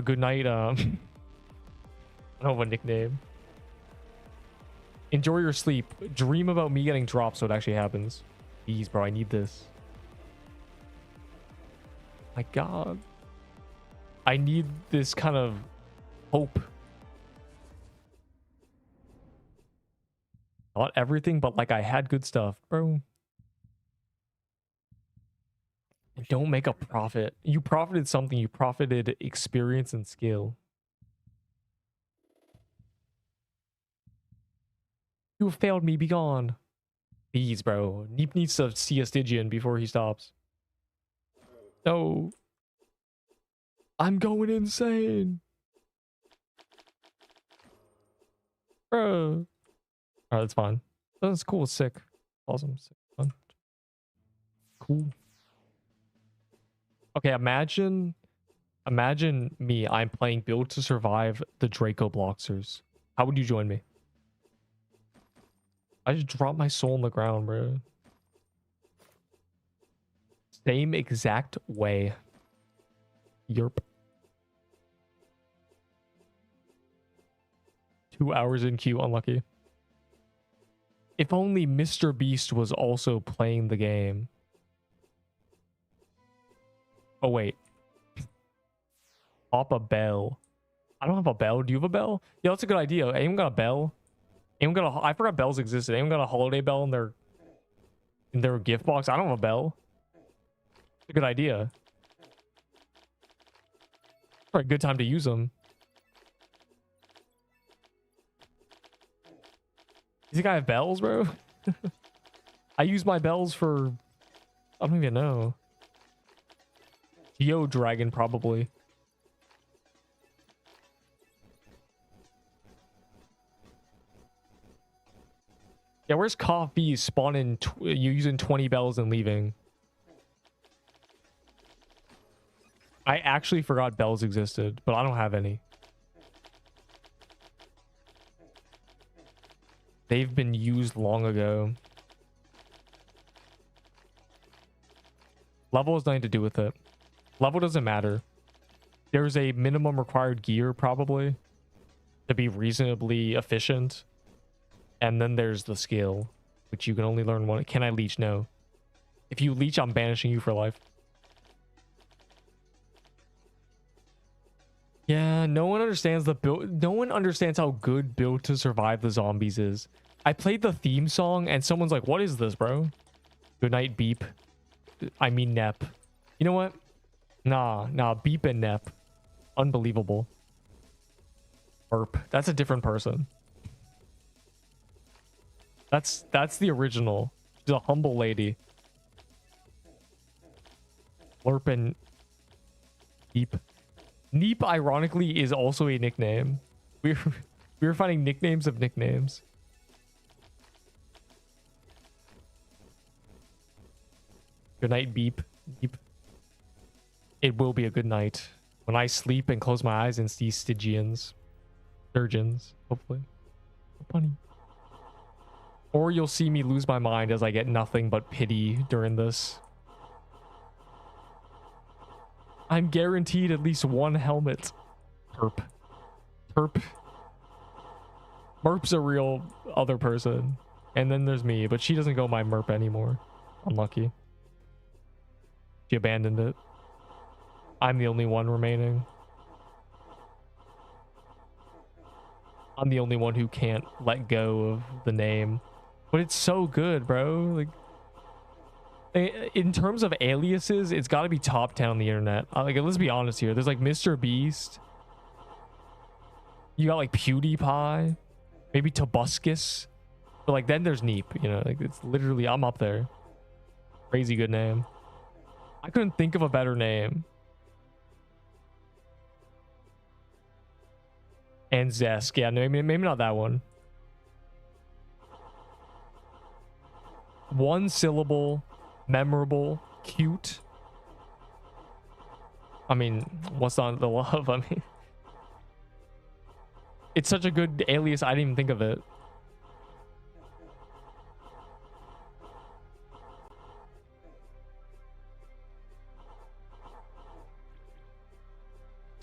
Good night, I don't have a nickname. Enjoy your sleep. Dream about me getting dropped so it actually happens. Please, bro, I need this. My God. I need this kind of hope. Not everything, but like I had good stuff, bro. And don't make a profit. You profited something. You profited experience and skill. You have failed me. Be gone. Please, bro. Neep needs to see a Stygian before he stops. No. I'm going insane. Bro. Alright, that's fine. That's cool. It's sick. Awesome. Sick. Fun. Cool. Okay, imagine me. I'm playing Build to Survive the Draco Bloxers. How would you join me? I just dropped my soul on the ground, bro. Same exact way. Yerp. 2 hours in queue, unlucky. If only Mr. Beast was also playing the game. Oh, wait. Pop a bell. I don't have a bell. Do you have a bell? Yeah, that's a good idea. Anyone got a bell? Anyone got a... I forgot bells existed. Anyone got a holiday bell in their gift box? I don't have a bell. It's a good idea. Probably a good time to use them. You think I have bells, bro? I use my bells for... I don't even know. Geo Dragon, probably. Yeah, where's coffee spawning? You using 20 bells and leaving? I actually forgot bells existed, but I don't have any. They've been used long ago. Level has nothing to do with it. Level doesn't matter. There's a minimum required gear, probably, to be reasonably efficient. And then there's the skill, which you can only learn one. Can I leech? No. If you leech, I'm banishing you for life. Yeah, no one understands the build. No one understands how good Build to Survive the Zombies is. I played the theme song and someone's like, "What is this, bro?" Good night, Beep. I mean, Nep. You know what? Nah, Beep and Nep. Unbelievable. Burp. That's a different person. That's the original. She's a humble lady. Blurp and Neep. Neep, ironically, is also a nickname. We're finding nicknames of nicknames. Good night, Beep. Beep. It will be a good night when I sleep and close my eyes and see Stygians. Surgeons, hopefully. Funny. Or you'll see me lose my mind as I get nothing but pity during this. I'm guaranteed at least one helmet. Terp. Merp's a real other person. And then there's me, but she doesn't go my Merp anymore. Unlucky. She abandoned it. I'm the only one remaining. I'm the only one who can't let go of the name. But it's so good, bro. Like, in terms of aliases, it's got to be top 10 on the internet. Like, let's be honest here. There's like Mr. Beast. You got like PewDiePie. Maybe Tobuscus. But like then there's Neep. You know, like it's literally, I'm up there. Crazy good name. I couldn't think of a better name. And Zesk. Yeah, no, maybe not that one. One syllable, memorable, cute. I mean, what's not the love? I mean, it's such a good alias, I didn't even think of it.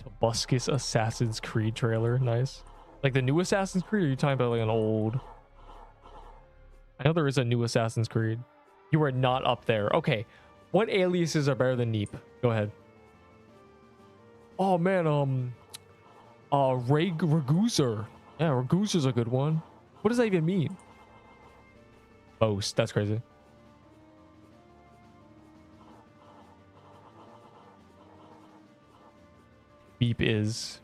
Tobuscus Assassin's Creed trailer. Nice. Like the new Assassin's Creed, or are you talking about like an old? I know there is a new Assassin's Creed. You are not up there. Okay. What aliases are better than Neep? Go ahead. Oh man, Raguzer. Yeah, Raguzer's a good one. What does that even mean? Boast. That's crazy. Beep is.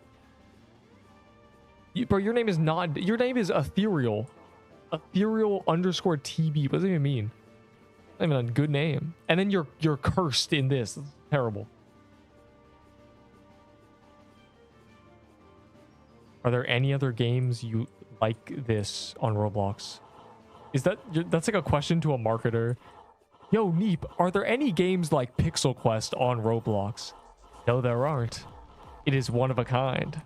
Bro, your name is not. Your name is Ethereal. Ethereal underscore TB. What does that even mean? Not even a good name. And then you're cursed in this. It's terrible. Are there any other games you like this on Roblox? Is that's like a question to a marketer? Yo, Neep, are there any games like Pixel Quest on Roblox? No, there aren't. It is one of a kind.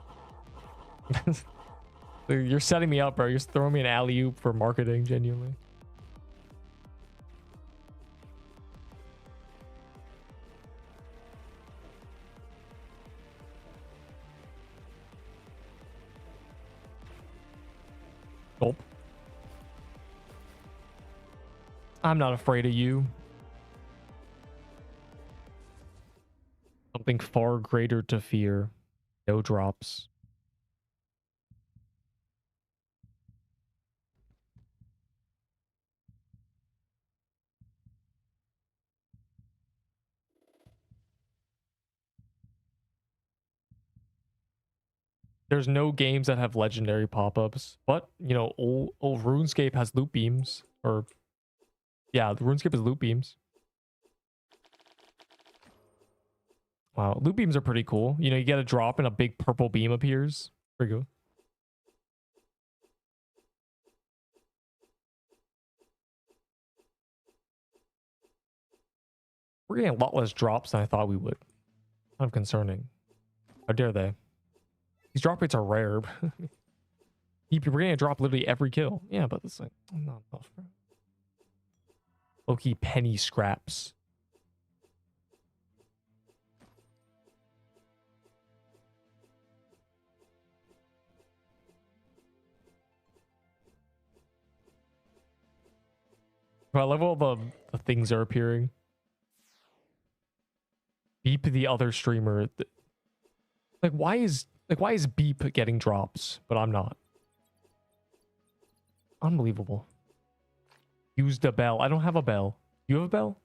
You're setting me up, bro. You're throwing me an alley-oop for marketing, genuinely. Gulp. I'm not afraid of you. Something far greater to fear. No drops. There's no games that have legendary pop-ups, but you know, old RuneScape has loot beams, or yeah, the RuneScape is loot beams. Wow, loot beams are pretty cool. You know, you get a drop and a big purple beam appears. Pretty cool. We're getting a lot less drops than I thought we would. Kind of concerning. How dare they? These drop rates are rare. We're gonna drop literally every kill. Yeah, but it's like not enough. Low-key penny scraps. I love all the things are appearing. Beep the other streamer. Like why is Beep getting drops, but I'm not? Unbelievable. Used a bell. I don't have a bell. You have a bell?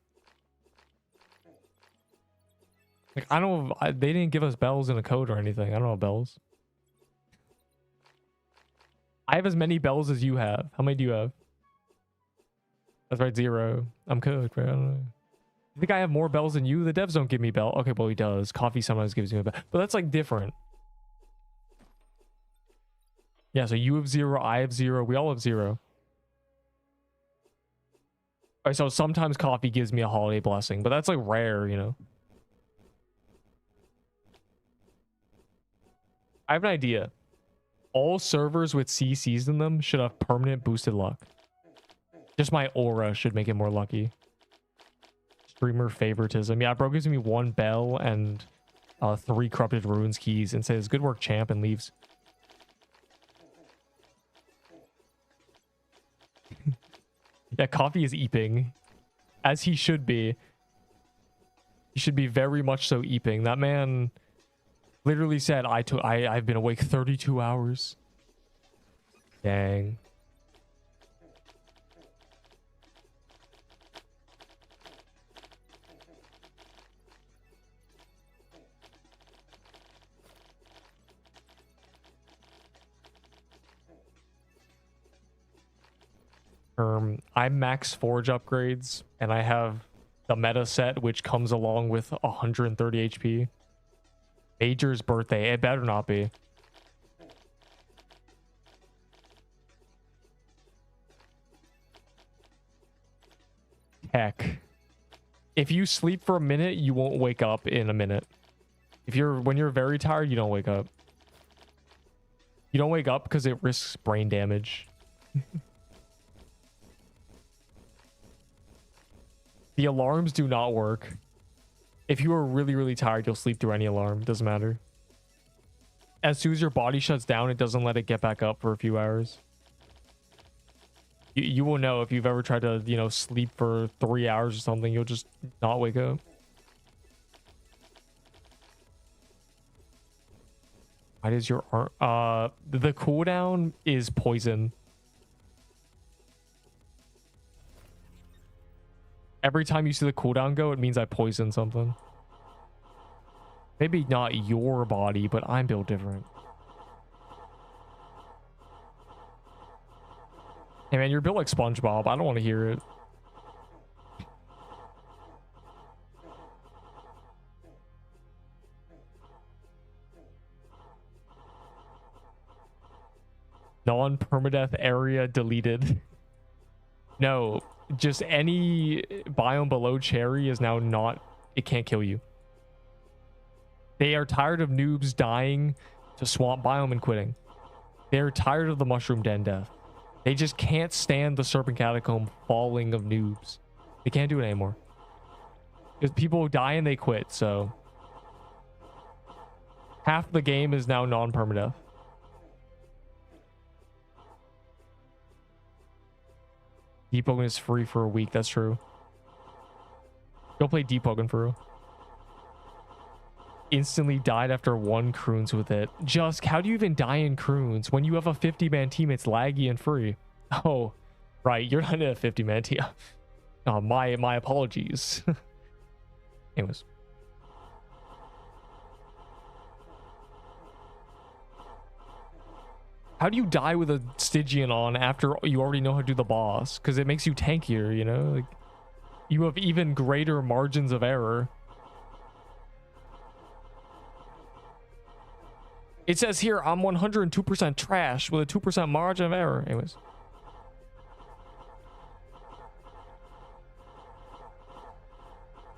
Like I don't. They didn't give us bells in a code or anything. I don't know bells. I have as many bells as you have. How many do you have? That's right, 0. I'm cooked, bro. I don't know. You think I have more bells than you? The devs don't give me bell. Okay, well he does. Coffee sometimes gives me a bell, but that's like different. Yeah, so you have 0, I have 0, we all have 0. Alright, so sometimes coffee gives me a holiday blessing, but that's like rare, you know. I have an idea. All servers with CCs in them should have permanent boosted luck. Just my aura should make it more lucky. Streamer favoritism. Yeah, bro gives me 1 bell and 3 corrupted runes keys and says, good work, champ, and leaves. Yeah, Coffee is eeping. As he should be. He should be very much so eeping. That man literally said, I've been awake 32 hours. Dang. I max Forge upgrades, and I have the meta set, which comes along with 130 HP. Major's birthday. It better not be. Heck. If you sleep for a minute, you won't wake up in a minute. When you're very tired, you don't wake up. You don't wake up because it risks brain damage. The alarms do not work. If you are really, really tired, you'll sleep through any alarm. Doesn't matter. As soon as your body shuts down, it doesn't let it get back up for a few hours. You will know if you've ever tried to, you know, sleep for 3 hours or something. You'll just not wake up. Why does your arm... the cooldown is poison. Every time you see the cooldown go, it means I poisoned something. Maybe not your body, but I'm built different. Hey man, you're built like SpongeBob. I don't want to hear it. Non-permadeath area deleted. No, just any biome below cherry is now not... It can't kill you. They are tired of noobs dying to swamp biome and quitting. They're tired of the mushroom den death. They just can't stand the serpent catacomb falling of noobs. They can't do it anymore. Because people die and they quit, so... Half the game is now non-permadeath. Deepwoken is free for a week, that's true. Go play Deepwoken for real. Instantly died after 1 croons with it. Just, how do you even die in croons? When you have a 50-man team, it's laggy and free. Oh, right, you're not in a 50-man team. Oh, my apologies. Anyways. How do you die with a Stygian on after you already know how to do the boss? Because it makes you tankier, you know? Like, you have even greater margins of error. It says here, I'm 102% trash with a 2% margin of error. Anyways.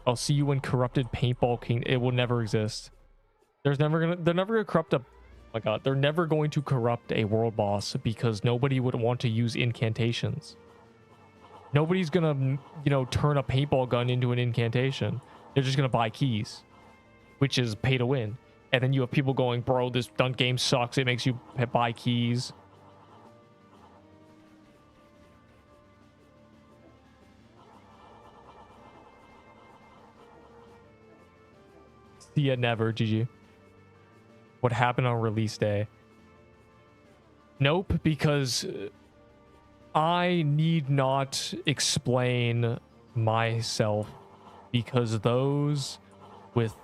I'll see you in corrupted paintball king. It will never exist. They're never gonna corrupt a... Oh my god, they're never going to corrupt a world boss because nobody would want to use incantations. Nobody's gonna, you know, turn a paintball gun into an incantation. They're just gonna buy keys, which is pay to win. And then you have people going, bro, this dunk game sucks. It makes you buy keys. See ya never, GG. What happened on release day? Nope, because I need not explain myself, because those with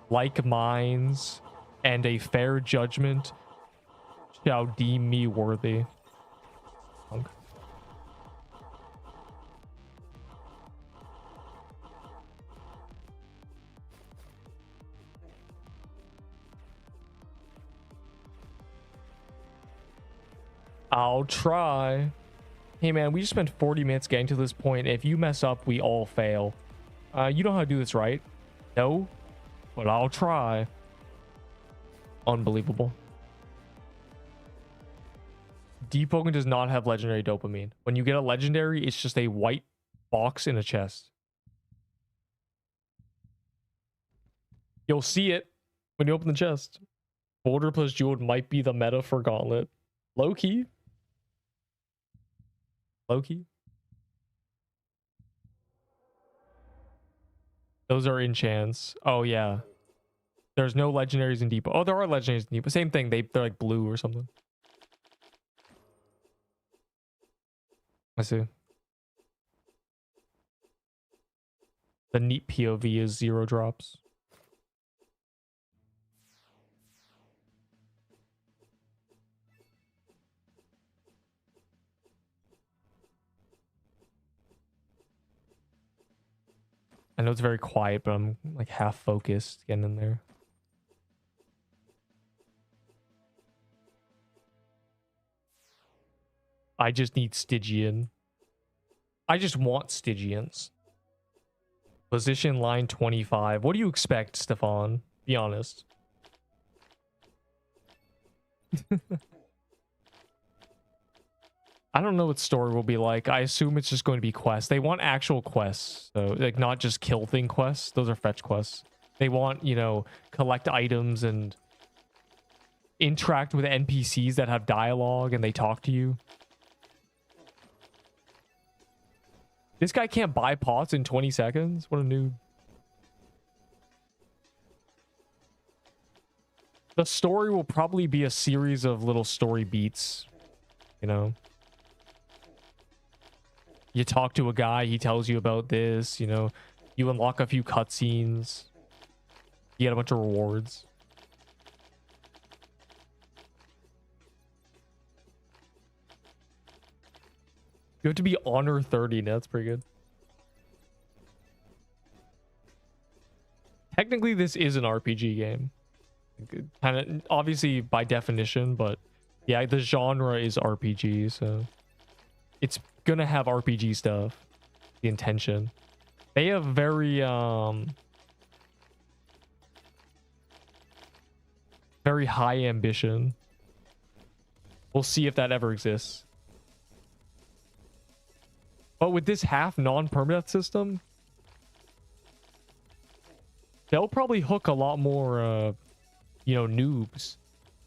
like minds and a fair judgment shall deem me worthy. I'll try. Hey man, we just spent 40 minutes getting to this point. If you mess up, we all fail. You know how to do this, right? No? But I'll try. Unbelievable. Deepwoken does not have legendary dopamine. When you get a legendary, it's just a white box in a chest. You'll see it when you open the chest. Boulder plus Jeweled might be the meta for Gauntlet. Low key. Low key. Those are enchants. Oh yeah. There's no legendaries in Deep. Oh, there are legendaries in Deep. Same thing. They're like blue or something. I see. The Neep POV is 0 drops. I know it's very quiet, but I'm like half focused getting in there. I just need Stygian. I just want Stygians. Position line 25. What do you expect, Stefan? Be honest. I don't know what story will be like. I assume it's just going to be quests. They want actual quests. So, like, not just kill thing quests. Those are fetch quests. They want, you know, collect items and interact with NPCs that have dialogue and they talk to you. This guy can't buy pots in 20 seconds? What a noob. The story will probably be a series of little story beats, you know? You talk to a guy, he tells you about this, you know? You unlock a few cutscenes. You get a bunch of rewards. You have to be honor 30. That's pretty good. Technically, this is an RPG game. Kind of, obviously by definition, but yeah, the genre is RPG, so it's gonna have RPG stuff. The intention. They have very very high ambition. We'll see if that ever exists. But with this half non-permadeath system, they'll probably hook a lot more, you know, noobs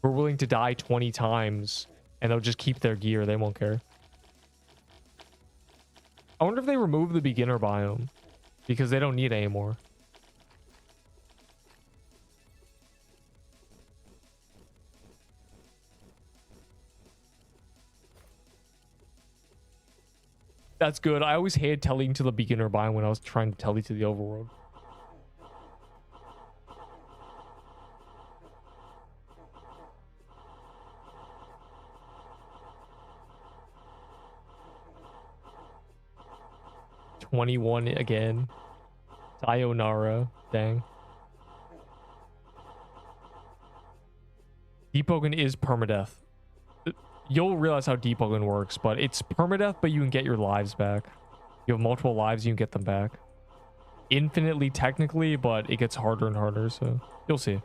who are willing to die 20 times and they'll just keep their gear. They won't care. I wonder if they remove the beginner biome because they don't need it anymore. That's good. I always hated telling to the beginner biome when I was trying to tell you to the overworld. $21 again. Sayonara. Dang. Deepwoken is permadeath. You'll realize how Deepwoken works, but it's permadeath, but you can get your lives back. You have multiple lives, you can get them back. Infinitely, technically, but it gets harder and harder, so you'll see.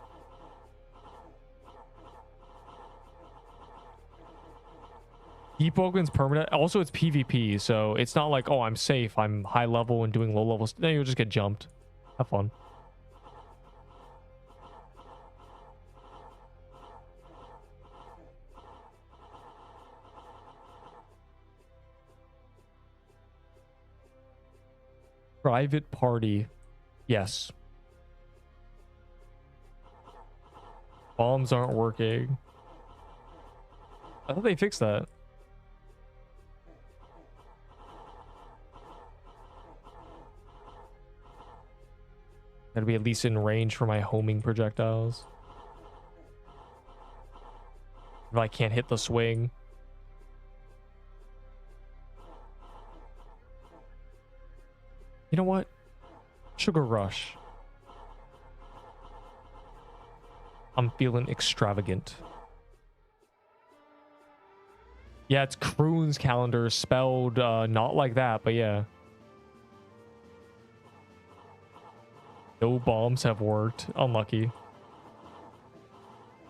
Deepwoken's permanent. Also, it's PvP, so it's not like, oh, I'm safe, I'm high level and doing low levels. No, you'll just get jumped. Have fun. Private party. Yes. Bombs aren't working. I thought they fixed that. Gotta be at least in range for my homing projectiles. If I can't hit the swing. You know what? Sugar Rush. I'm feeling extravagant. Yeah, it's Kroon's calendar spelled not like that, but yeah. No bombs have worked. Unlucky.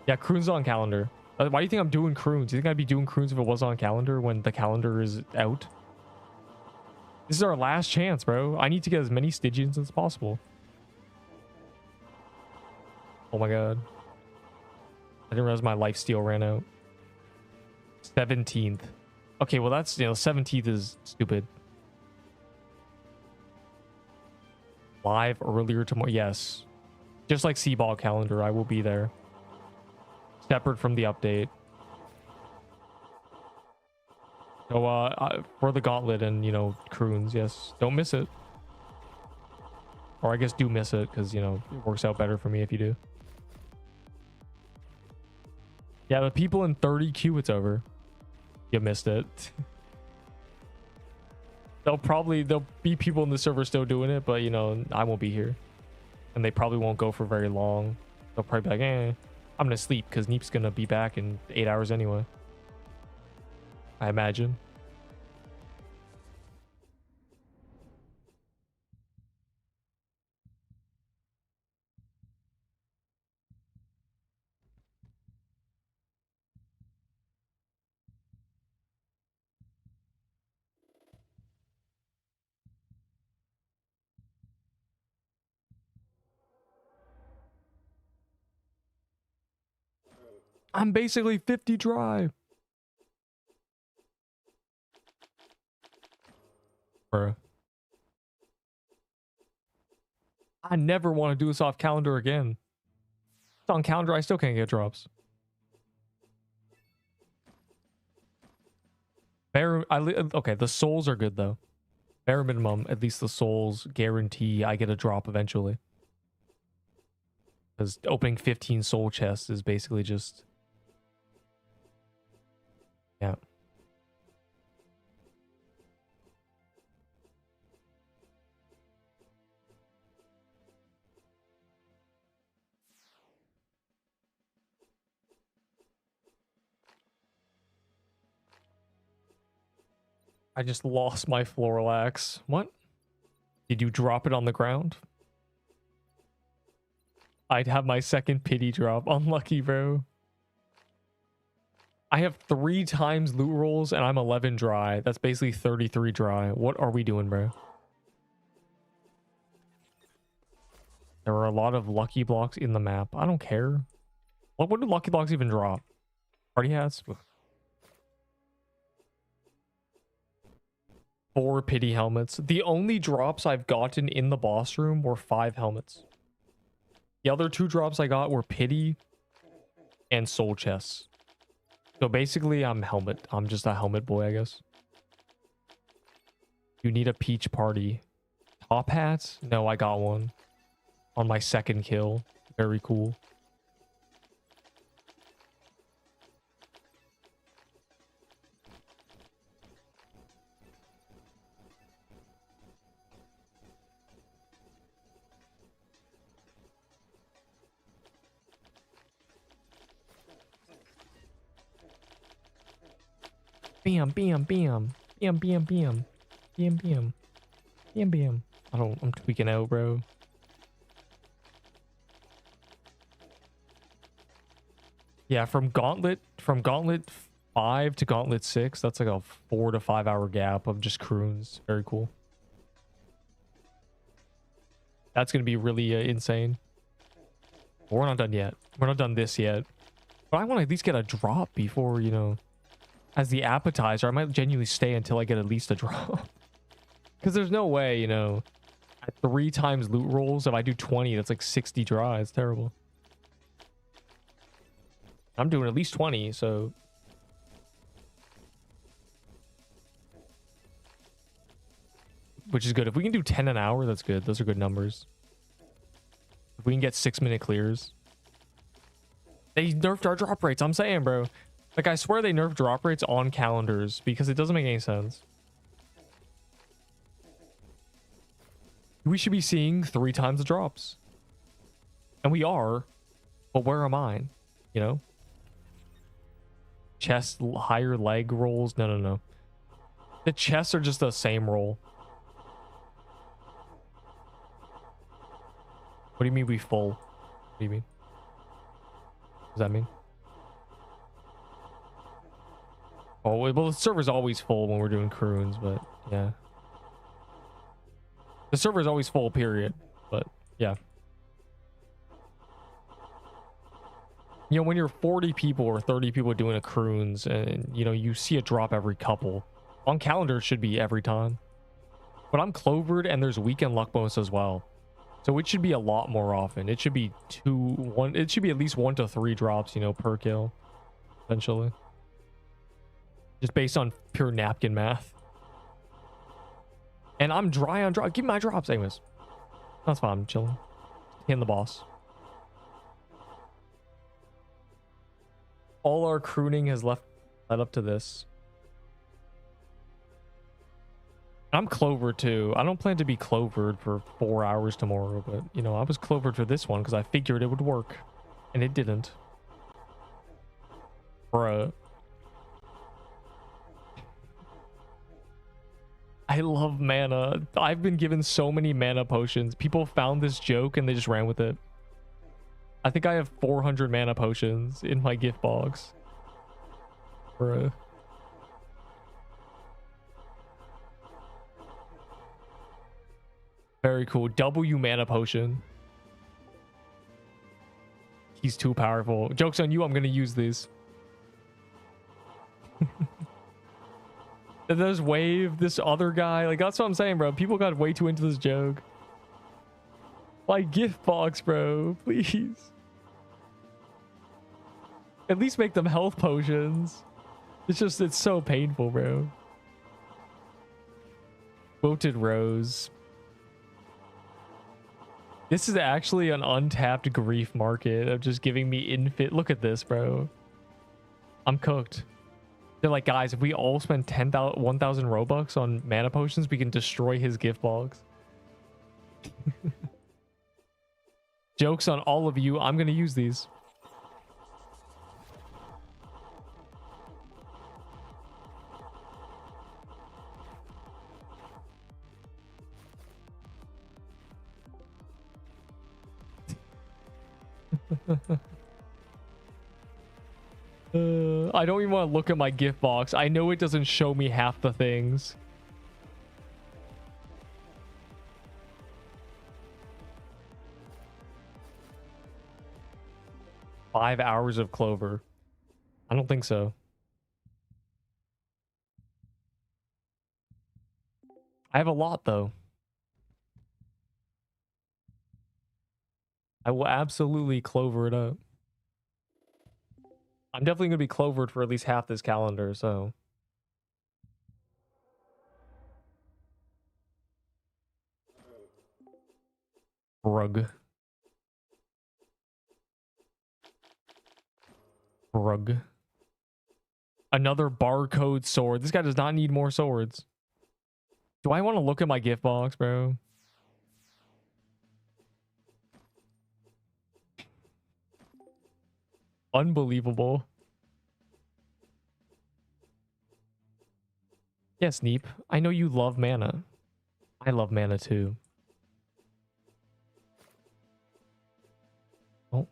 Yeah, Kroon's on calendar. Why do you think I'm doing Kroon's? Do you think I'd be doing Kroon's if it was on calendar when the calendar is out? This is our last chance, bro. I need to get as many Stygians as possible. Oh my god. I didn't realize my lifesteal ran out. 17th. Okay, well that's, you know, 17th is stupid. live earlier tomorrow. Yes. Just like Seaball calendar, I will be there. Separate from the update. So for the Gauntlet and, you know, Croons, yes. Don't miss it. Or I guess do miss it, because, you know, it works out better for me if you do. Yeah, the people in 30Q, it's over. You missed it. There'll be people in the server still doing it, but, you know, I won't be here. And they probably won't go for very long. They'll probably be like, I'm gonna sleep, because Neep's gonna be back in 8 hours anyway. I imagine. I'm basically 50 dry. Bro. I never want to do this off calendar again. It's on calendar, I still can't get drops. Okay, the souls are good though. Bare minimum, at least the souls guarantee I get a drop eventually. Because opening 15 soul chests is basically just... Yeah. I just lost my floral axe. What? Did you drop it on the ground? I'd have my second pity drop. Unlucky, bro. I have 3 times loot rolls and I'm 11 dry. That's basically 33 dry. What are we doing, bro? There are a lot of lucky blocks in the map. I don't care. What do lucky blocks even drop? Party hats? 4 pity helmets. The only drops I've gotten in the boss room were 5 helmets. The other 2 drops I got were pity and soul chests. So basically, I'm just a helmet boy, I guess. You need a peach party. Top hats? No, I got one. On my second kill. Very cool. Bam, bam, bam. Bam, bam, bam. Bam, bam. Bam, bam. I'm tweaking out, bro. Yeah, from Gauntlet 5 to Gauntlet 6, that's like a 4 to 5 hour gap of just croons. Very cool. That's gonna be really insane. But we're not done yet. We're not done this yet. But I want to at least get a drop before, you know, as the appetizer. I might genuinely stay until I get at least a drop. Because there's no way, you know, at 3 times loot rolls, if I do 20, that's like 60 dry. It's terrible. I'm doing at least 20, so... Which is good. If we can do 10 an hour, that's good. Those are good numbers. If we can get 6-minute clears. They nerfed our drop rates, I'm saying, bro. Like, I swear they nerfed drop rates on calendars because it doesn't make any sense. We should be seeing 3 times the drops. And we are. But where am I? You know? Chest, higher leg rolls? No. The chests are just the same roll. What do you mean we full? What do you mean? What does that mean? Oh, well, the server's always full when we're doing croons, but yeah. The server's always full, period. But yeah. You know, when you're 40 people or 30 people doing a croons and, you know, you see a drop every couple. On calendar, it should be every time. But I'm clovered and there's weekend luck bonus as well. So it should be a lot more often. It should be it should be at least 1 to 3 drops, you know, per kill, essentially. Just based on pure napkin math. And I'm dry on drop. Give me my drops, anyways. That's fine. I'm chilling. Hitting the boss. All our crooning has led up to this. I'm clovered too. I don't plan to be clovered for 4 hours tomorrow, but you know, I was clovered for this one because I figured it would work. And it didn't. Bruh. I love mana. I've been given so many mana potions. People found this joke and they just ran with it. I think I have 400 mana potions in my gift box. Bruh. Very cool. W mana potion. He's too powerful. Joke's on you, I'm gonna use these. There's Wave, this other guy. Like, that's what I'm saying, bro. People got way too into this joke. My gift box, bro. Please. At least make them health potions. It's so painful, bro. Quoted Rose. This is actually an untapped grief market of just giving me infinite. Look at this, bro. I'm cooked. They're like, guys, if we all spend 1,000 Robux on mana potions, we can destroy his gift box. Jokes on all of you. I'm going to use these. I don't even want to look at my gift box. I know it doesn't show me half the things. Five hours of clover. I don't think so. I have a lot though. I will absolutely clover it up. I'm definitely going to be clovered for at least half this calendar, so. Rug. Rug. Another barcode sword. This guy does not need more swords. Do I want to look at my gift box, bro? Unbelievable. Yes, Neep. I know you love mana. I love mana too. Oh.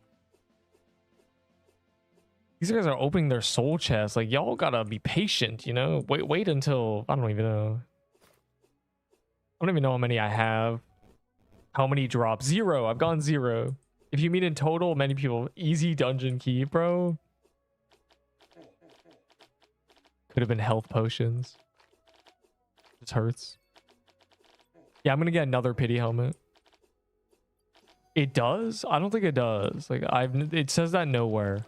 These guys are opening their soul chests. Like, y'all gotta be patient, you know? Wait until... I don't even know. I don't even know how many I have. How many drops? 0. I've gone 0. If you mean in total, many people. Easy dungeon key, bro. Could have been health potions. This hurts. Yeah, I'm gonna get another pity helmet. It does? I don't think it does. Like, it says that nowhere.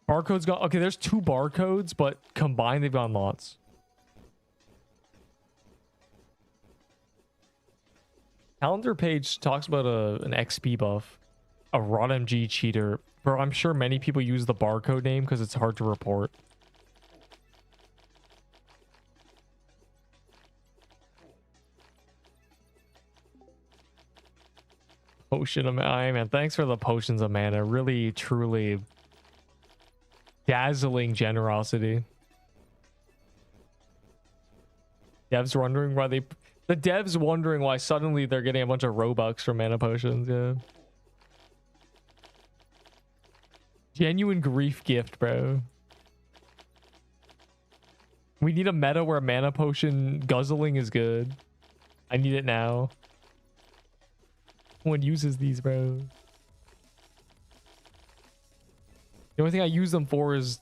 Barcodes got... Okay, there's 2 barcodes, but combined they've gone lots. Calendar page talks about an XP buff. A ROTMG cheater. Bro, I'm sure many people use the barcode name because it's hard to report. Potion of mana. Man, thanks for the potions of mana. Really, truly... dazzling generosity. Devs wondering why they... The devs wondering why suddenly they're getting a bunch of Robux from mana potions, yeah. Genuine grief gift, bro. We need a meta where mana potion guzzling is good. I need it now. No one uses these, bro. The only thing I use them for is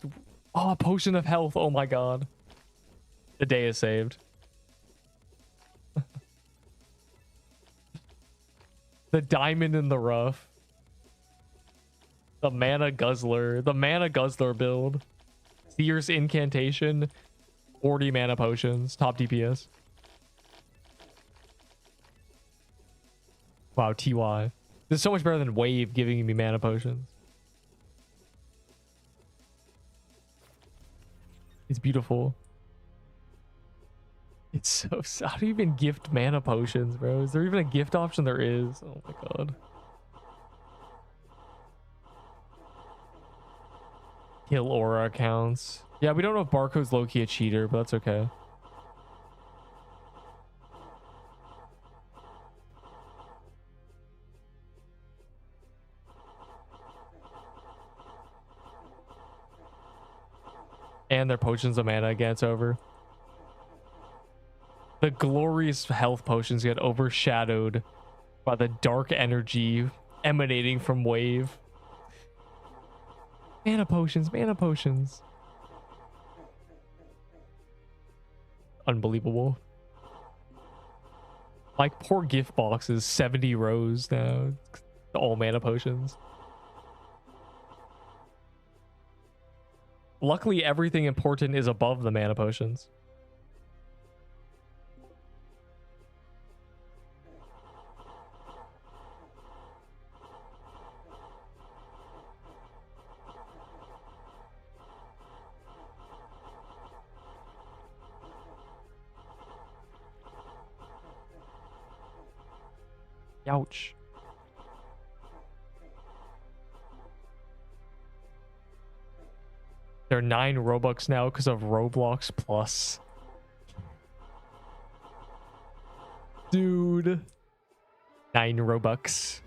Oh, potion of health. Oh my god. The day is saved. The diamond in the rough. The mana guzzler. The mana guzzler build. Seer's incantation. 40 mana potions. Top DPS. Wow, TY. This is so much better than Wave giving me mana potions. It's beautiful. It's so... How do you even gift mana potions, bro? Is there even a gift option? There is. Oh my god. Kill aura accounts. Yeah, we don't know if Barcode's low-key a cheater, but that's okay. And their potions of mana again, it's over. The glorious health potions get overshadowed by the dark energy emanating from Wave. Mana potions, mana potions. Unbelievable. Like poor gift boxes, 70 rows now. All mana potions. Luckily, everything important is above the mana potions. Ouch. They're 9 Robux now because of Roblox Plus. Dude. 9 Robux.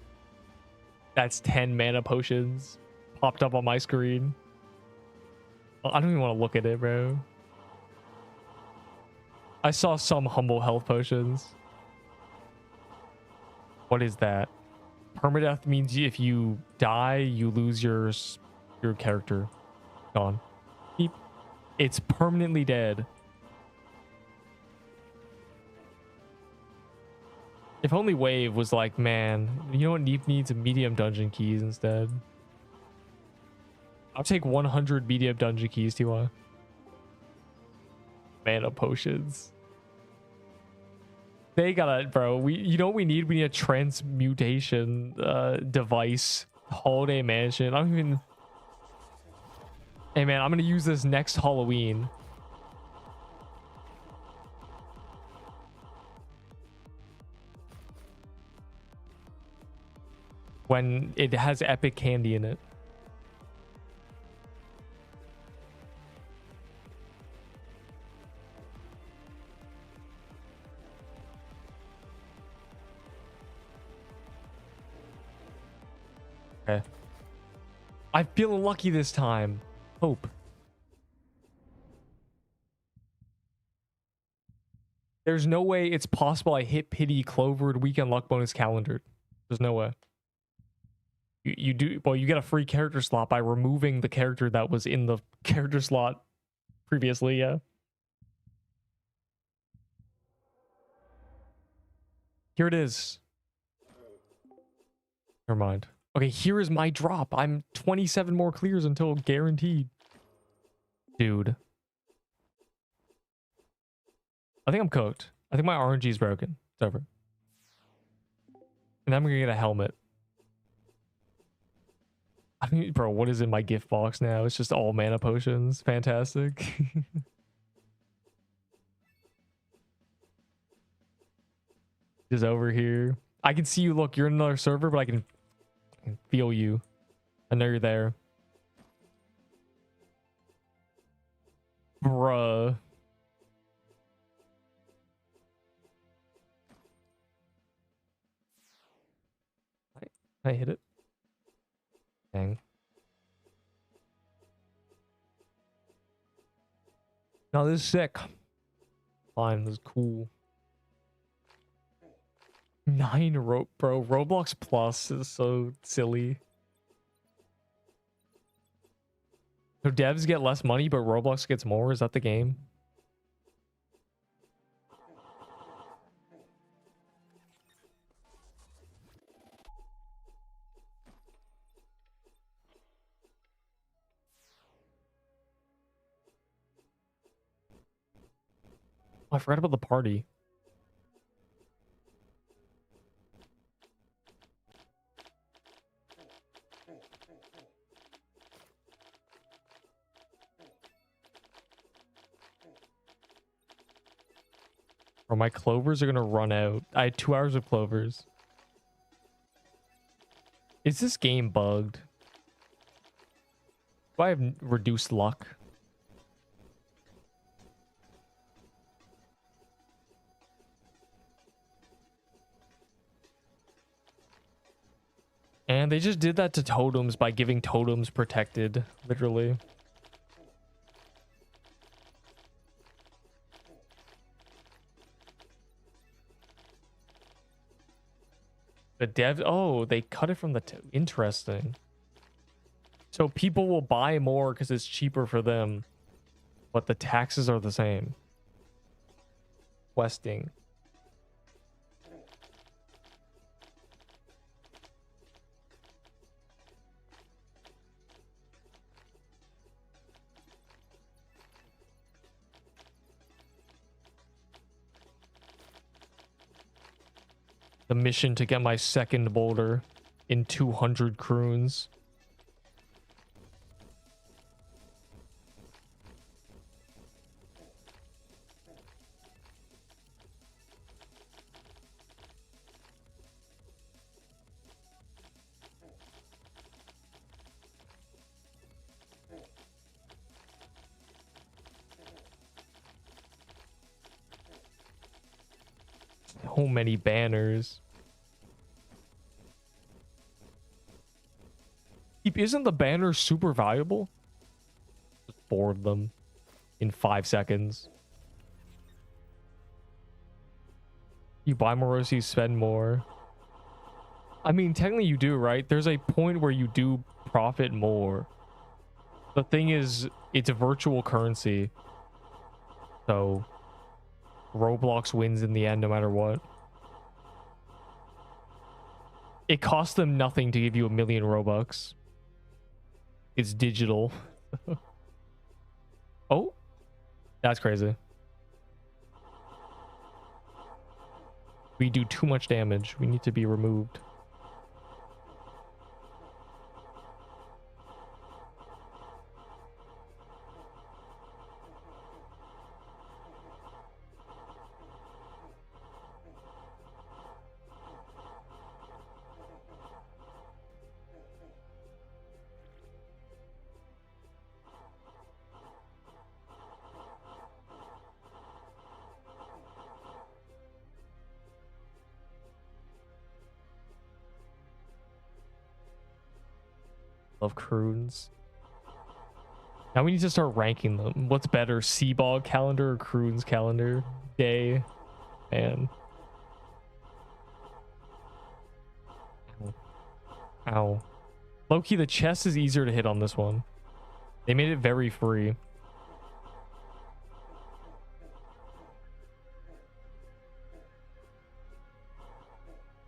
That's 10 mana potions. Popped up on my screen. I don't even want to look at it, bro. I saw some humble health potions. What is that? Permadeath means if you die, you lose your character. Gone. Neep. It's permanently dead. If only Wave was like, man, you know what Neep needs? Medium dungeon keys instead. I'll take 100 medium dungeon keys, TY. Mana potions. They gotta, bro. You know what we need? We need a transmutation device. Holiday mansion. I don't even. Hey man, I'm gonna use this next Halloween. When it has epic candy in it. Okay. I'm feeling lucky this time. Hope. There's no way it's possible I hit pity clovered weekend luck bonus calendared. There's no way. You do, well, you get a free character slot by removing the character that was in the character slot previously, yeah. Here it is. Never mind. Okay, here is my drop. I'm 27 more clears until guaranteed. Dude. I think I'm cooked. I think my RNG is broken. It's over. And I'm gonna get a helmet. I mean, bro, what is in my gift box now? It's just all mana potions. Fantastic. Just over here. I can see you. Look, you're in another server, but I can feel you. I know you're there. Bruh. I hit it. Dang. No, this is sick. Fine, this is cool. 9 bro. Roblox Plus is so silly. So devs get less money, but Roblox gets more. Is that the game? Oh, I forgot about the party. Or my clovers are gonna run out. I had 2 hours of clovers. Is this game bugged? Do I have reduced luck? And they just did that to totems by giving totems protected, literally. The dev, oh, they cut it from the, interesting. So people will buy more because it's cheaper for them, but the taxes are the same. Questing. The mission to get my second boulder in 200 croons. So many banners. Isn't the banner super valuable? Just board them in 5 seconds. You buy more rows, you spend more. I mean, technically you do, right? There's a point where you do profit more. The thing is, it's a virtual currency. So Roblox wins in the end no matter what. It costs them nothing to give you 1,000,000 Robux. It's digital. Oh, that's crazy. We do too much damage. We need to be removed. Love croons. Now we need to start ranking them. What's better, Seabog calendar or croons calendar? Day. Man. Ow. Ow. Low-key, the chest is easier to hit on this one. They made it very free.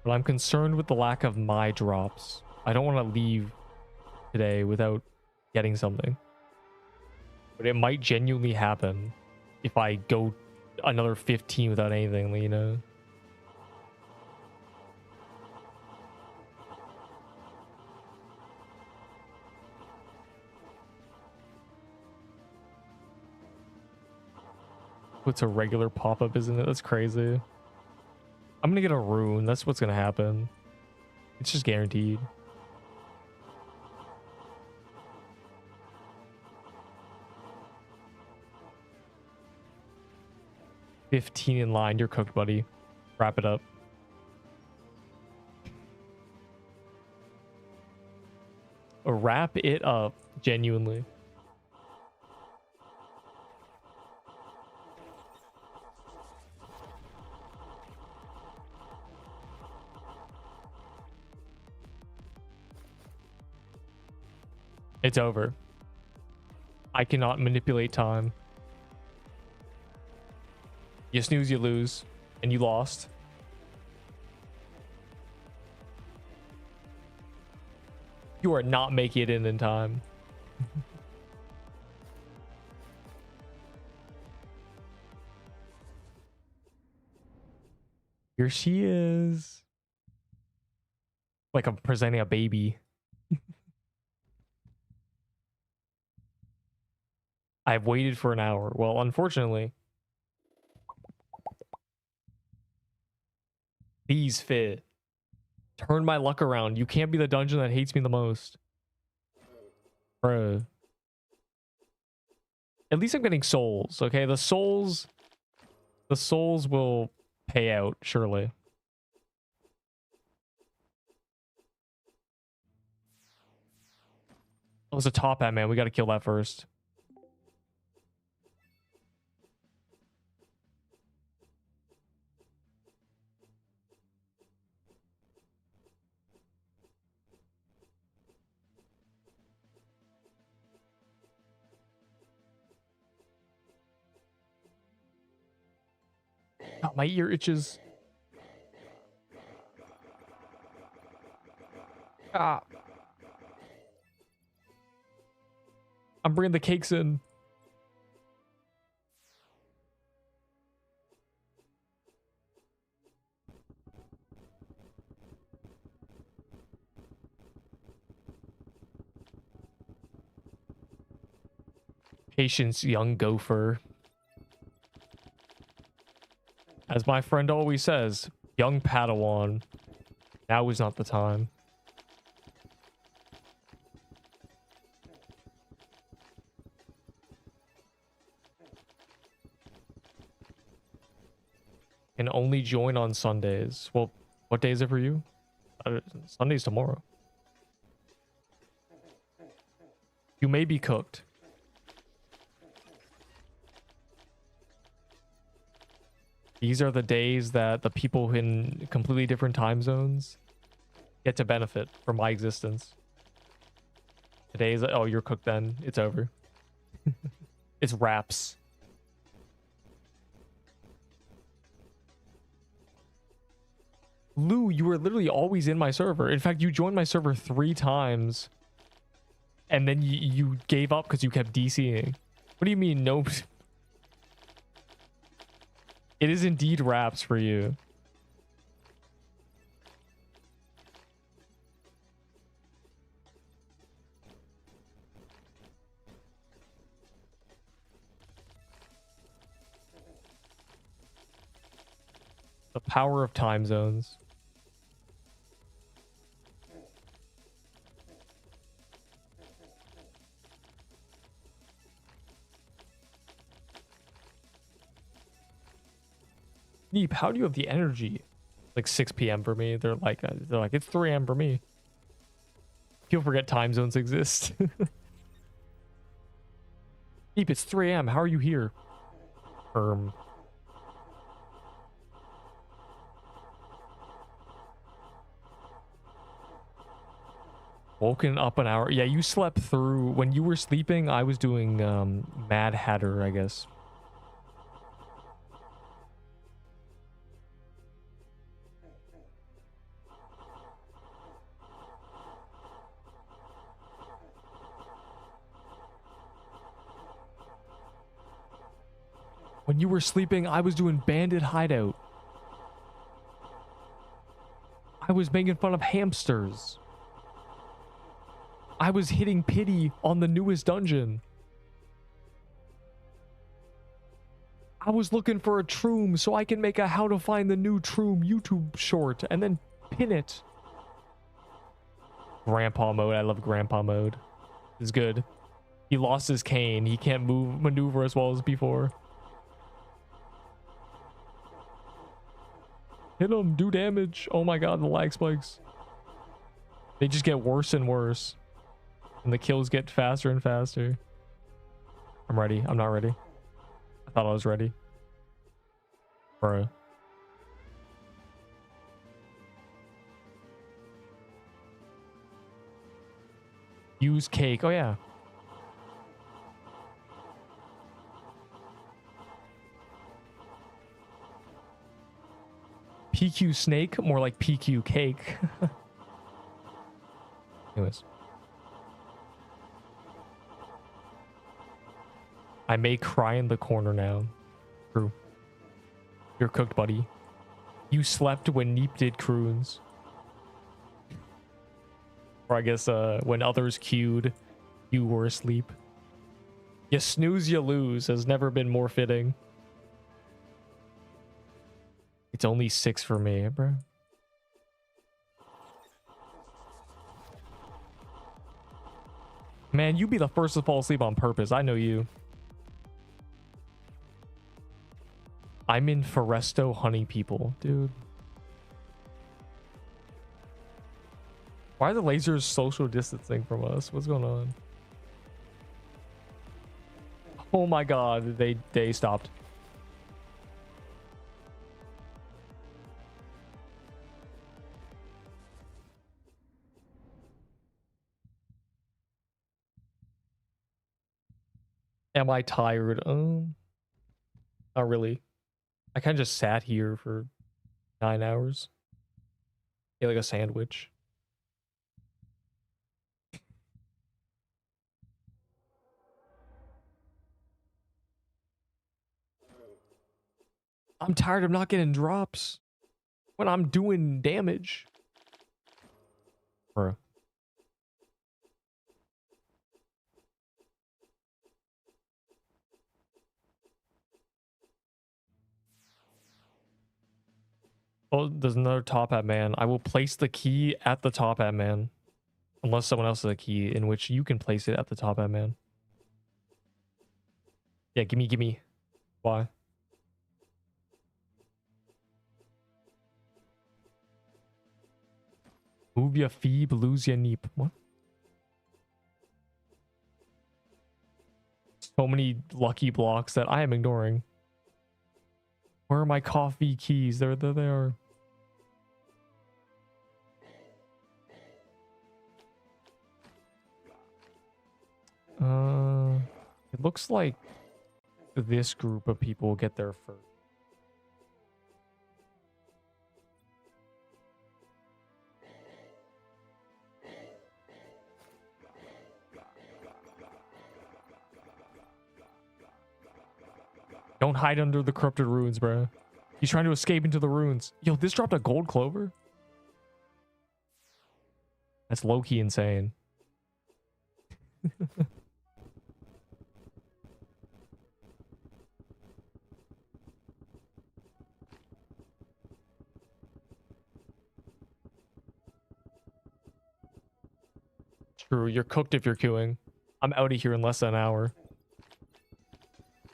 But I'm concerned with the lack of my drops. I don't want to leave today without getting something. But it might genuinely happen if I go another 15 without anything, you know? What's a regular pop-up, isn't it? That's crazy. I'm gonna get a rune. That's what's gonna happen. It's just guaranteed. $15 in line. You're cooked, buddy. Wrap it up. Wrap it up. Genuinely. It's over. I cannot manipulate time. You snooze, you lose, and you lost. You are not making it in time. Here she is. Like I'm presenting a baby. I've waited for an hour. Well, unfortunately, these fit. Turn my luck around. You can't be the dungeon that hates me the most. Bruh. At least I'm getting souls, okay? The souls will pay out, surely. Oh, it's a top hat, man. We gotta kill that first. Oh, my ear itches. Ah. I'm bringing the cakes in. Patience, young gopher. As my friend always says, young Padawan. Now is not the time. Can only join on Sundays. Well, what day is it for you? Sunday's tomorrow. You may be cooked. These are the days that the people in completely different time zones get to benefit from my existence. Today's, oh, you're cooked then. It's over. It's wraps. Lou, you were literally always in my server. In fact, you joined my server 3 times. And then you gave up because you kept DCing. What do you mean, no? It is indeed wraps for you. The power of time zones. Neep, how do you have the energy? Like 6 p.m. for me. They're like it's 3 a.m. for me. People forget time zones exist. Neep, it's 3 a.m. How are you here? Woken up an hour. Yeah, you slept through. When you were sleeping, I was doing Mad Hatter, I guess. When you were sleeping, I was doing Bandit Hideout. I was making fun of hamsters. I was hitting pity on the newest dungeon. I was looking for a troom so I can make a how to find the new troom YouTube short and then pin it. Grandpa mode. I love grandpa mode. It's good. He lost his cane. He can't maneuver as well as before. Hit him, do damage. Oh my god, the lag spikes. They just get worse and worse. And the kills get faster and faster. I'm ready. I'm not ready. I thought I was ready. Bro. Use cake. Oh yeah. PQ snake, more like PQ cake. Anyways. I may cry in the corner now. True. You're cooked, buddy. You slept when Neep did croons. Or I guess when others queued, you were asleep. You snooze, you lose has never been more fitting. It's only 6 for me, bro. Man, you be the first to fall asleep on purpose. I know you. I'm in Foresto Honey People, dude. Why are the lasers social distancing from us? What's going on? Oh my god, they stopped. Am I tired? Not really. I kind of just sat here for 9 hours. Ate like a sandwich. I'm tired of not getting drops when I'm doing damage. Bruh. Oh, there's another top hat man. I will place the key at the top hat man. Unless someone else has a key in which you can place it at the top hat man. Yeah, gimme. Why? Move your Phoebe, lose your Neep. What? So many lucky blocks that I am ignoring. Where are my coffee keys? There they are. It looks like this group of people will get there first. Don't hide under the corrupted ruins, bro. He's trying to escape into the ruins. Yo, this dropped a gold clover? That's low-key insane. True, you're cooked if you're queuing. I'm out of here in less than an hour.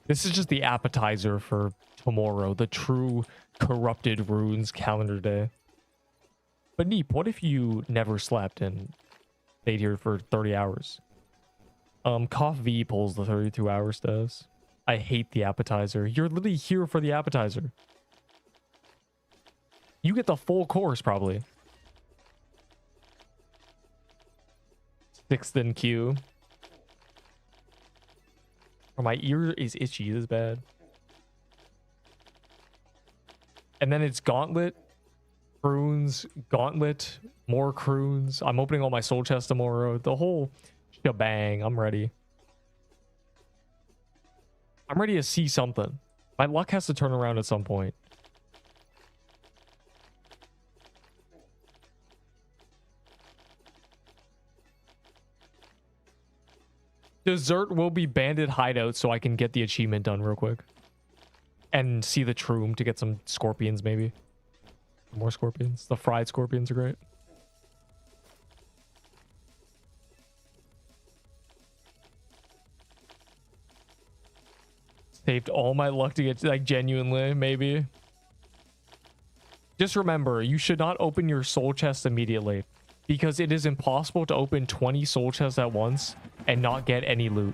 This is just the appetizer for tomorrow, the true corrupted ruins calendar day. But Neep, what if you never slept and stayed here for 30 hours? Cough V pulls the 32 hour does. I hate the appetizer. You're literally here for the appetizer. You get the full course, probably. 6th in queue. Or my ear is itchy. This is bad. And then it's Gauntlet, Croons, Gauntlet, more Croons. I'm opening all my soul chests tomorrow. The whole shebang. I'm ready. I'm ready to see something. My luck has to turn around at some point. Dessert will be bandit hideout so I can get the achievement done real quick. And see the troom to get some scorpions, maybe. More scorpions. The fried scorpions are great. Saved all my luck to get, like, genuinely, maybe. Just remember, you should not open your soul chest immediately. Because it is impossible to open 20 soul chests at once and not get any loot.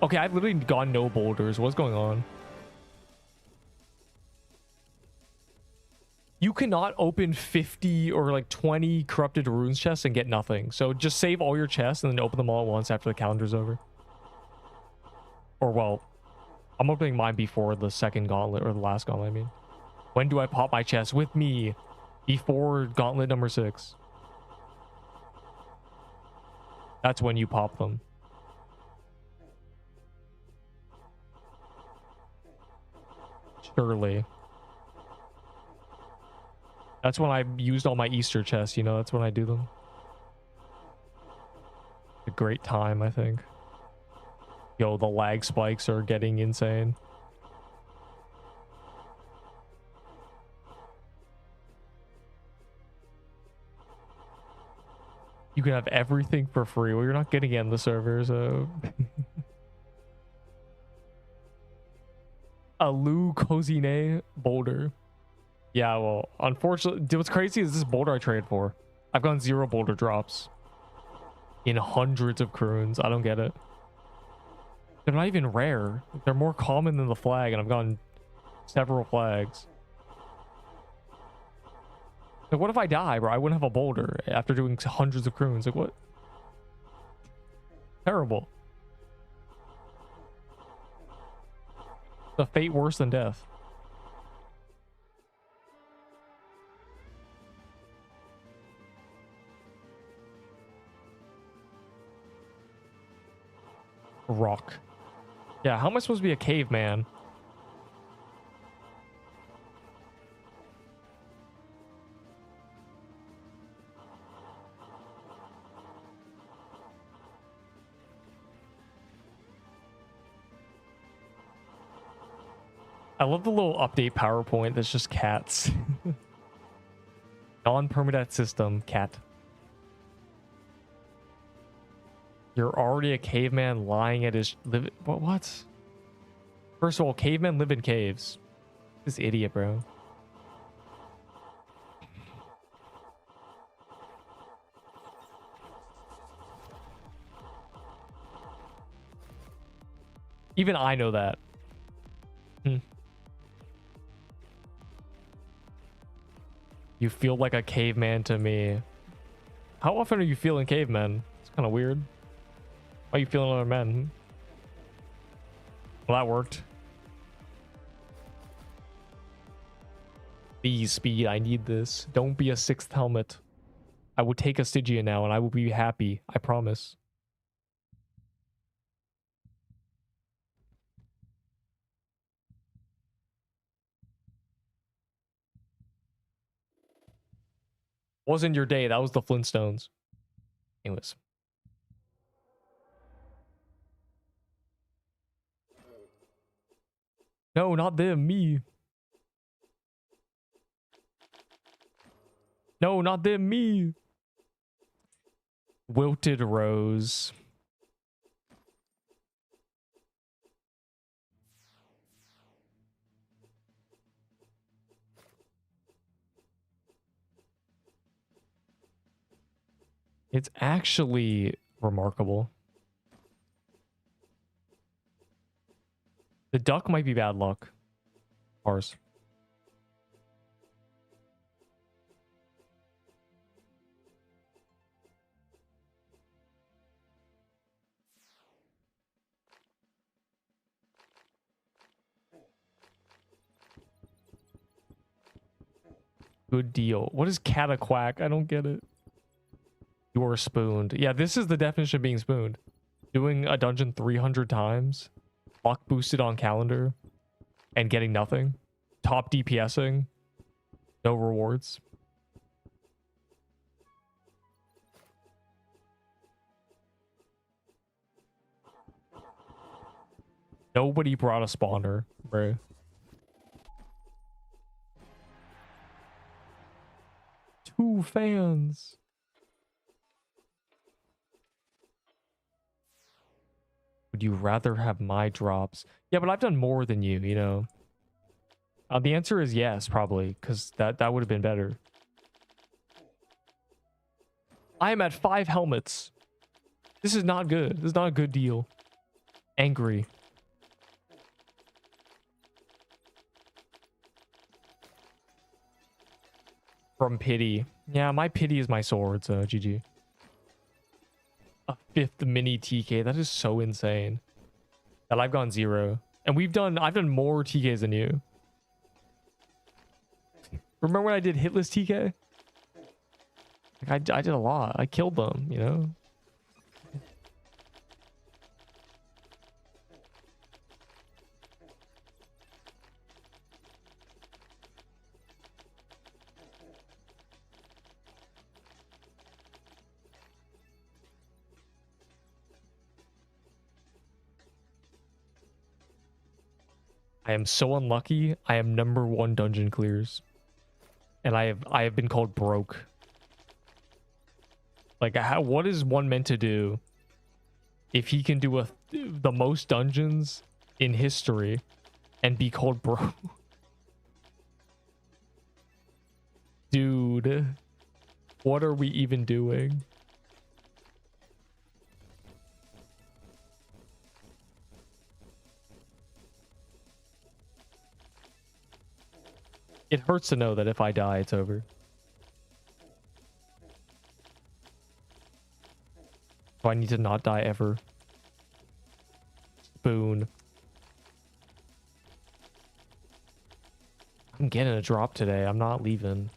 Okay, I've literally gone no boulders. What's going on? You cannot open 50 or like 20 corrupted runes chests and get nothing. So just save all your chests and then open them all at once after the calendar's over. Or well, I'm opening mine before the second gauntlet or the last gauntlet, I mean. When do I pop my chest? With me. Before Gauntlet number 6. That's when you pop them. Surely. That's when I used all my Easter chests, you know, that's when I do them. A great time, I think. Yo, the lag spikes are getting insane. You can have everything for free. Well, you're not getting it in the server, so... A Lou Cozine boulder. Yeah, well, unfortunately, what's crazy is this boulder I traded for. I've gotten 0 boulder drops in hundreds of croons. I don't get it. They're not even rare. They're more common than the flag, and I've gotten several flags. Like, what if I die, bro? I wouldn't have a boulder after doing hundreds of croons. Like, what? Terrible. The fate worse than death. Rock. Yeah, how am I supposed to be a caveman? I love the little update PowerPoint that's just cats. Non-permanent system, cat. You're already a caveman lying at his what? First of all, cavemen live in caves. This idiot, bro. Even I know that. You feel like a caveman to me. How often are you feeling cavemen? It's kind of weird. Why are you feeling other men? Well, that worked. Please, speed. I need this. Don't be a 6th helmet. I will take a Stygian now and I will be happy. I promise. Wasn't your day. That was the Flintstones. Anyways. No, not them. Me. No, not them. Me. Wilted rose. It's actually remarkable. The duck might be bad luck. Ours. Good deal. What is cataquack? I don't get it. You're spooned. Yeah, this is the definition of being spooned. Doing a dungeon 300 times. Luck boosted on calendar. And getting nothing. Top DPSing. No rewards. Nobody brought a spawner, bro. Two fans. Would you rather have my drops? Yeah, but I've done more than you, you know. The answer is yes, probably, because that would have been better. I am at 5 helmets. This is not good. This is not a good deal. Angry. From pity. Yeah, my pity is my sword, so GG. A 5th mini TK. That is so insane. That I've gone 0. And I've done more TKs than you. Remember when I did hitless TK? Like I did a lot. I killed them, you know? I am so unlucky. I am #1 dungeon clears. And I have been called broke. Like, what is one meant to do if he can do the most dungeons in history and be called broke? Dude, what are we even doing? It hurts to know that if I die, it's over. So I need to not die ever. Spoon. I'm getting a drop today. I'm not leaving.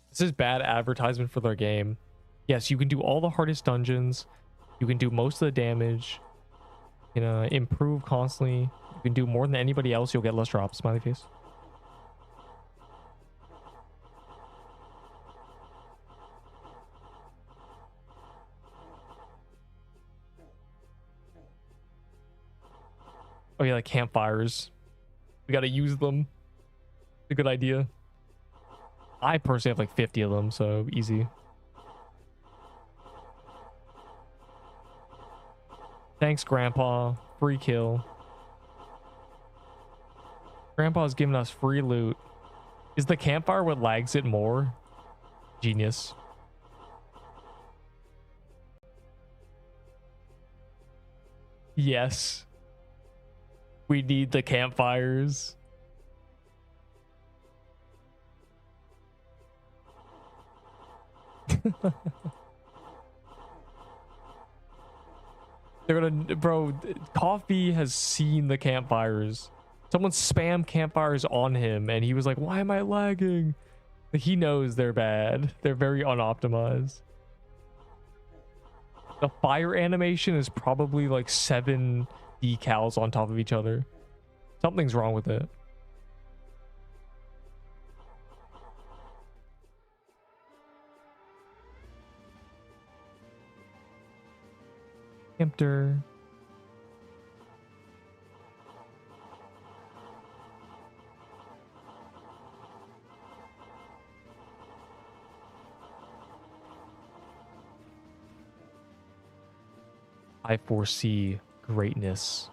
This is bad advertisement for their game. Yes, you can do all the hardest dungeons. You can do most of the damage. You know, improve constantly. You can do more than anybody else. You'll get less drops. Smiley face. Oh yeah, like campfires. We gotta use them. It's a good idea. I personally have like 50 of them, so easy. Thanks, Grandpa. Free kill. Grandpa's giving us free loot. Is the campfire what lags it more? Genius. Yes. We need the campfires. They're gonna, bro, Coffee has seen the campfires. Someone spammed campfires on him and he was like, why am I lagging? He knows they're bad. They're very unoptimized. The fire animation is probably like 7 decals on top of each other. Something's wrong with it. Hampter. I foresee greatness.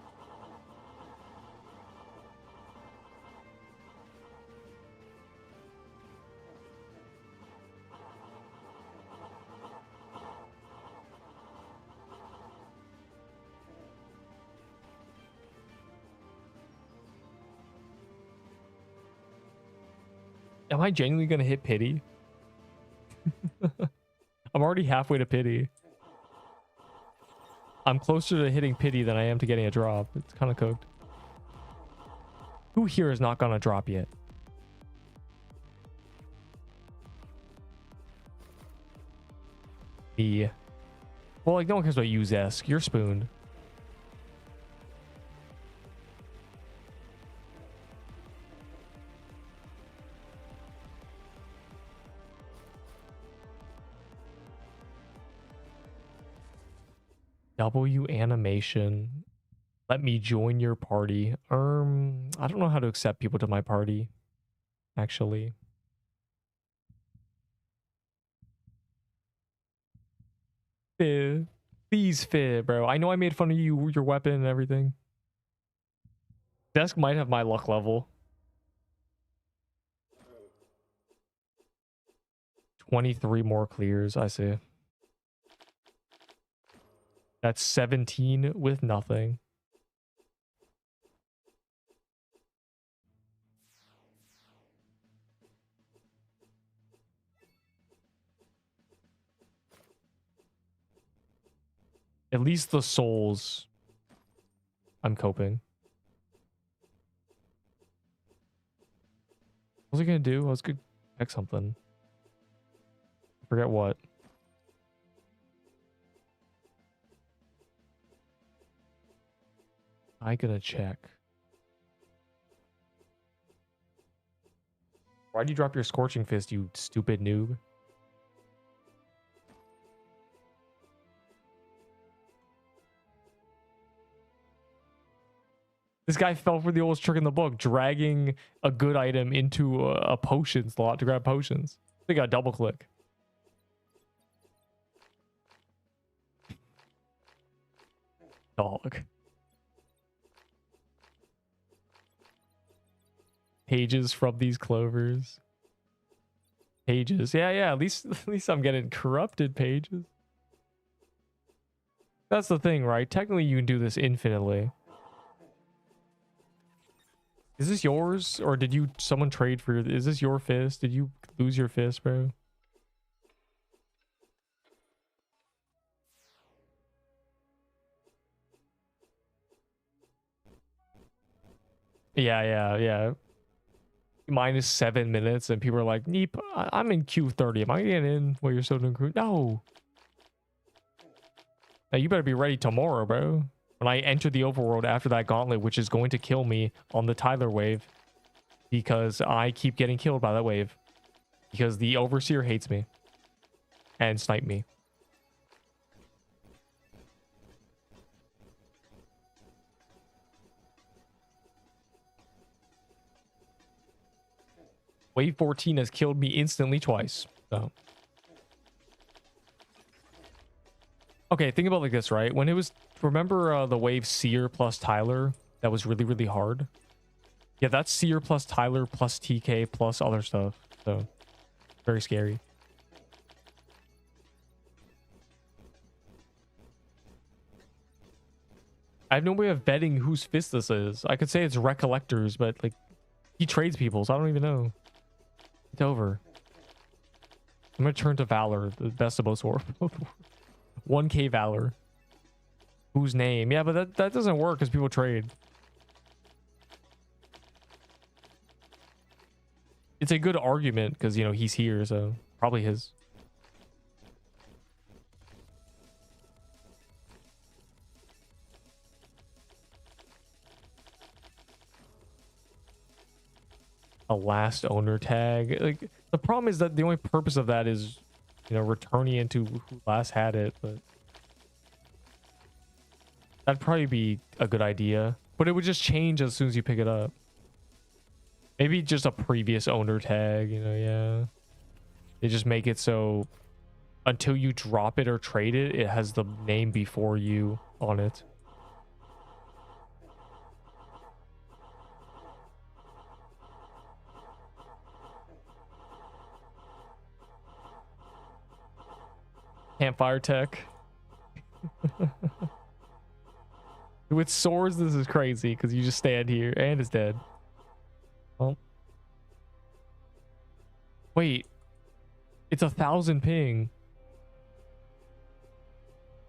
Am I genuinely gonna hit pity? I'm already halfway to pity. I'm closer to hitting pity than I am to getting a drop. It's kind of cooked. Who here is not gonna drop yet? Me. Well, like, no one cares about you, Zesk. You're spooned. W animation. Let me join your party. I don't know how to accept people to my party, actually. Fib. Please, Fib, bro. I know I made fun of you, your weapon and everything. Desk might have my luck level. 23 more clears, I see. That's 17 with nothing. At least the souls, I'm coping. What was I gonna do? I was gonna check something. I forget what. I gonna check. Why'd you drop your scorching fist, you stupid noob? This guy fell for the oldest trick in the book, dragging a good item into a potion slot to grab potions. They got double click. Dog. Pages from these clovers. Pages. Yeah, at least I'm getting corrupted pages. That's the thing, right? Technically you can do this infinitely. Is this yours, or did you someone trade for your, is this your fist? Did you lose your fist, bro? Yeah. Minus 7 minutes, and people are like, Neep, I'm in Q30. Am I getting in while you're still doing crew? No. Now you better be ready tomorrow, bro. When I enter the overworld after that gauntlet, which is going to kill me on the Tyler wave. Because I keep getting killed by that wave. Because the Overseer hates me. And sniped me. Wave 14 has killed me instantly twice. So. Okay, think about it like this, right? When it was, remember the wave Seer plus Tyler? That was really, really hard. Yeah, that's Seer plus Tyler plus TK plus other stuff. So, very scary. I have no way of betting whose fist this is. I could say it's Recollectors, but like, he trades people, so I don't even know. It's over. I'm gonna turn to Valor, the best of both worlds. 1k Valor. Whose name? Yeah, but that doesn't work because people trade. It's a good argument because, you know, he's here, so probably his. A last owner tag. Like, the problem is that the only purpose of that is, you know, returning into who last had it, but that'd probably be a good idea. But it would just change as soon as you pick it up. Maybe just a previous owner tag, you know, yeah. They just make it so until you drop it or trade it, it has the name before you on it. Campfire tech. With swords, this is crazy because you just stand here and it's dead. Oh. Wait. It's 1,000 ping.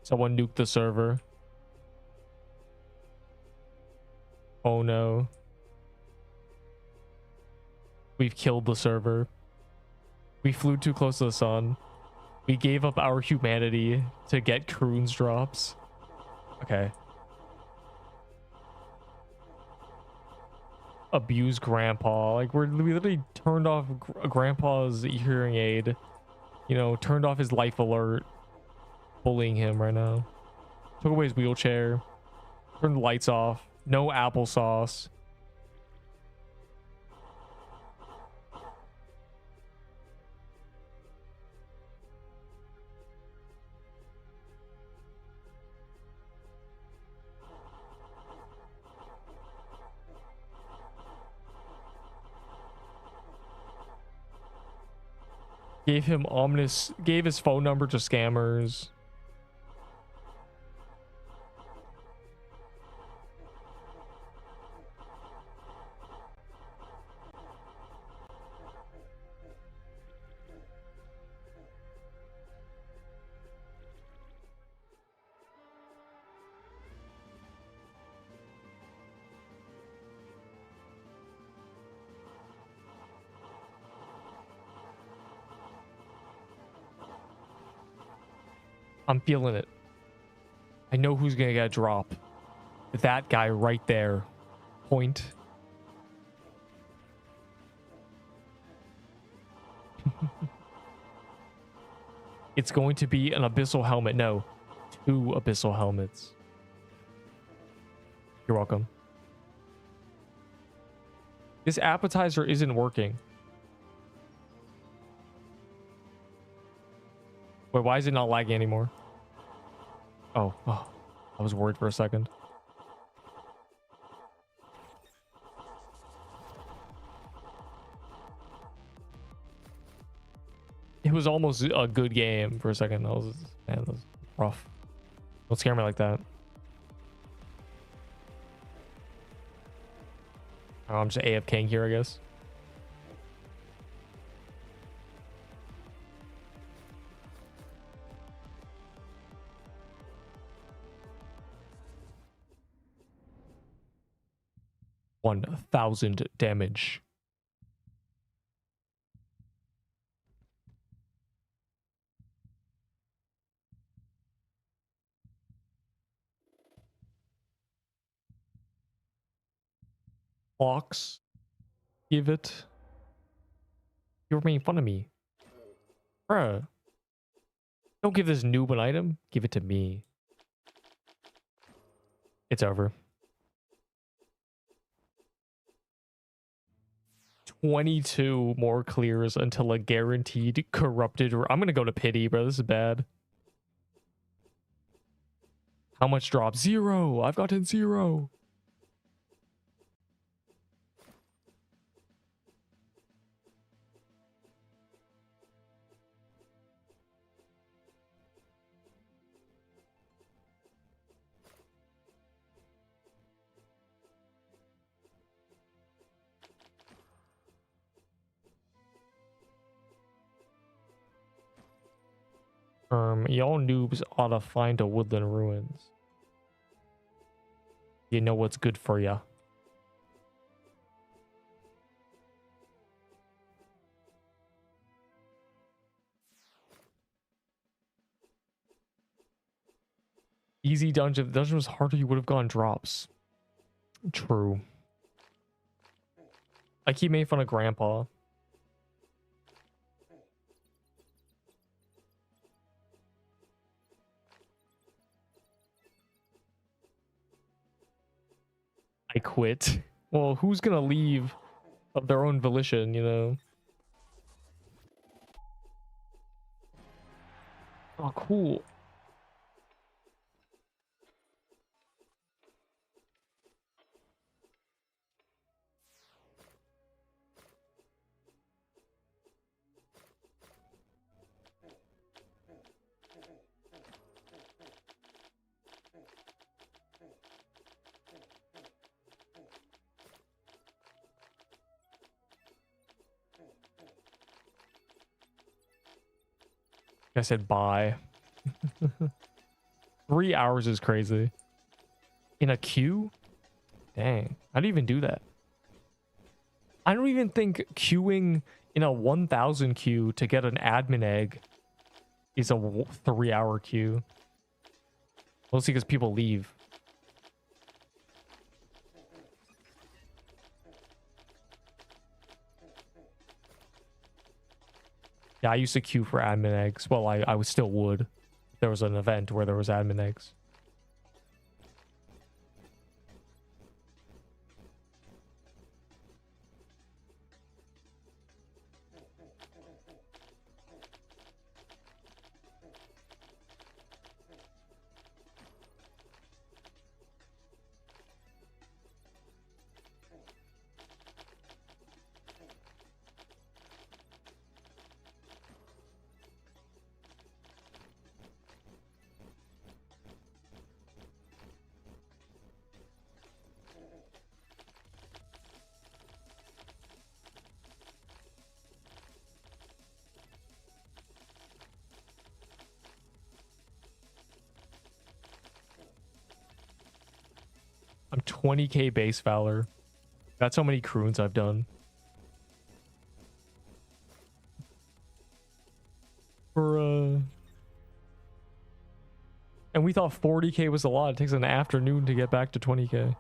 Someone nuked the server. Oh no. We've killed the server. We flew too close to the sun. We gave up our humanity to get Kroon's drops. Okay. Abuse grandpa. Like, we literally turned off grandpa's hearing aid. You know, turned off his life alert. Bullying him right now. Took away his wheelchair. Turned the lights off. No applesauce. Gave him ominous, gave his phone number to scammers. I'm feeling it. I know who's gonna get a drop. That guy right there. Point. It's going to be an abyssal helmet. No, 2 abyssal helmets. You're welcome. This appetizer isn't working. Wait, why is it not lagging anymore? Oh, I was worried for a second. It was almost a good game for a second. That was rough. Don't scare me like that. Oh, I'm just AFKing here, I guess. $1,000 damage. Box. Give it. You're making fun of me. Bruh. Don't give this noob an item. Give it to me. It's over. 22 more clears until a guaranteed corrupted. I'm gonna go to pity, bro. This is bad. How much drop? 0. I've gotten 0. Y'all noobs ought to find a woodland ruins. You know what's good for ya. Easy dungeon. If the dungeon was harder, you would have gone drops. True. I keep making fun of Grandpa. I quit. Well, who's gonna leave of their own volition, you know? Oh, cool. I said bye. 3 hours is crazy. In a queue? Dang. How do you even do that? I don't even think queuing in a 1,000 queue to get an admin egg is a 3-hour queue. Mostly because people leave. Yeah, I used to queue for admin eggs. Well, I still would. If there was an event where there was admin eggs. I'm 20k base valor. That's how many croons I've done. For And we thought 40k was a lot. It takes an afternoon to get back to 20k.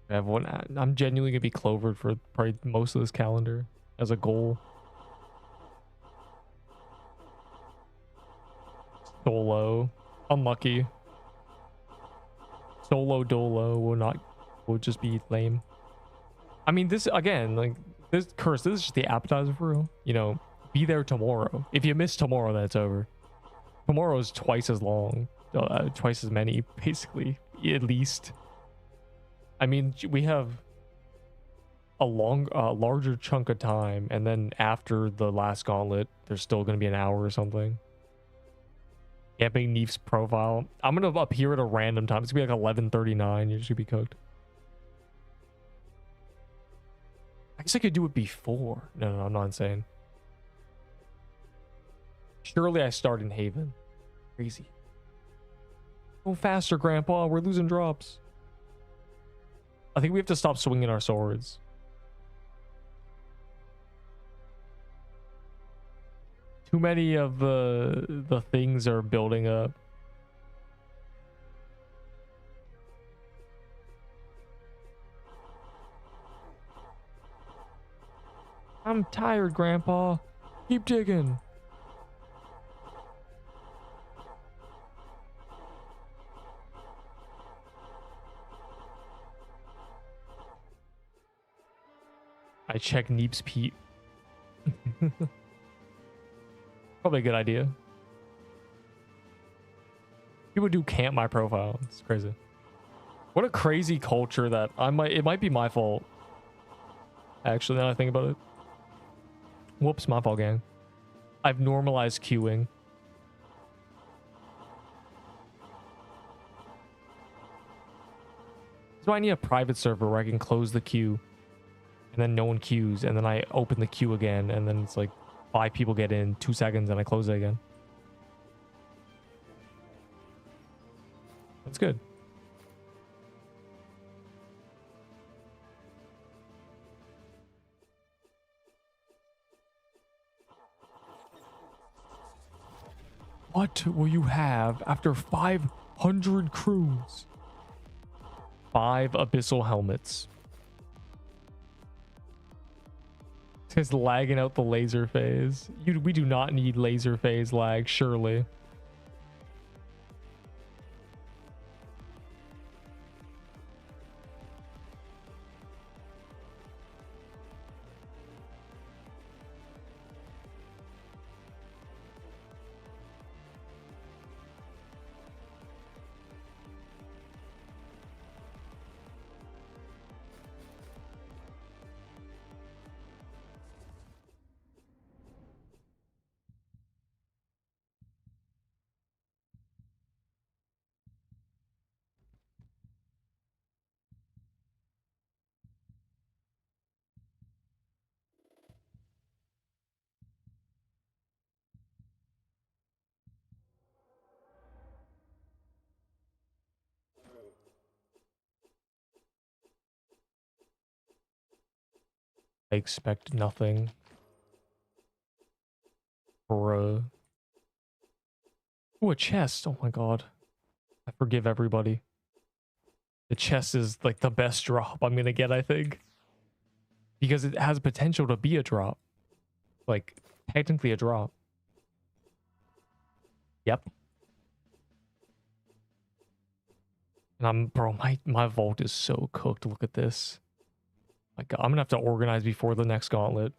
I have one. I'm genuinely gonna be clovered for probably most of this calendar as a goal. Solo, unlucky. Solo dolo will just be lame. I mean, this again, like this curse. This is just the appetizer for real. You know, be there tomorrow. If you miss tomorrow, then it's over. Tomorrow is twice as long, twice as many, basically, at least. I mean, we have a larger chunk of time, and then after the last gauntlet, there's still going to be an hour or something. Camping Neep's profile. I'm going to appear at a random time. It's going to be like 11:39. You should be cooked. I guess I could do it before. No, I'm not insane. Surely I start in Haven. Crazy. Go faster, Grandpa. We're losing drops. I think we have to stop swinging our swords. Too many of the things are building up. I'm tired, Grandpa. Keep digging. I check Neep's Pete. Probably a good idea. People do camp my profile. It's crazy. What a crazy culture that it might be my fault. Actually, now I think about it. Whoops, my fault, gang. I've normalized queuing. So I need a private server where I can close the queue. And then no one queues, and then I open the queue again, and then it's like 5 people get in 2 seconds, and I close it again. That's good. What will you have after 500 crews? 5 abyssal helmets. It's lagging out the laser phase. We do not need laser phase lag, surely. I expect nothing. Bruh. Ooh, a chest. Oh my god. I forgive everybody. The chest is like the best drop I'm gonna get, I think. Because it has potential to be a drop. Like, technically a drop. Yep. And bro, my vault is so cooked. Look at this. My god, I'm gonna have to organize before the next gauntlet.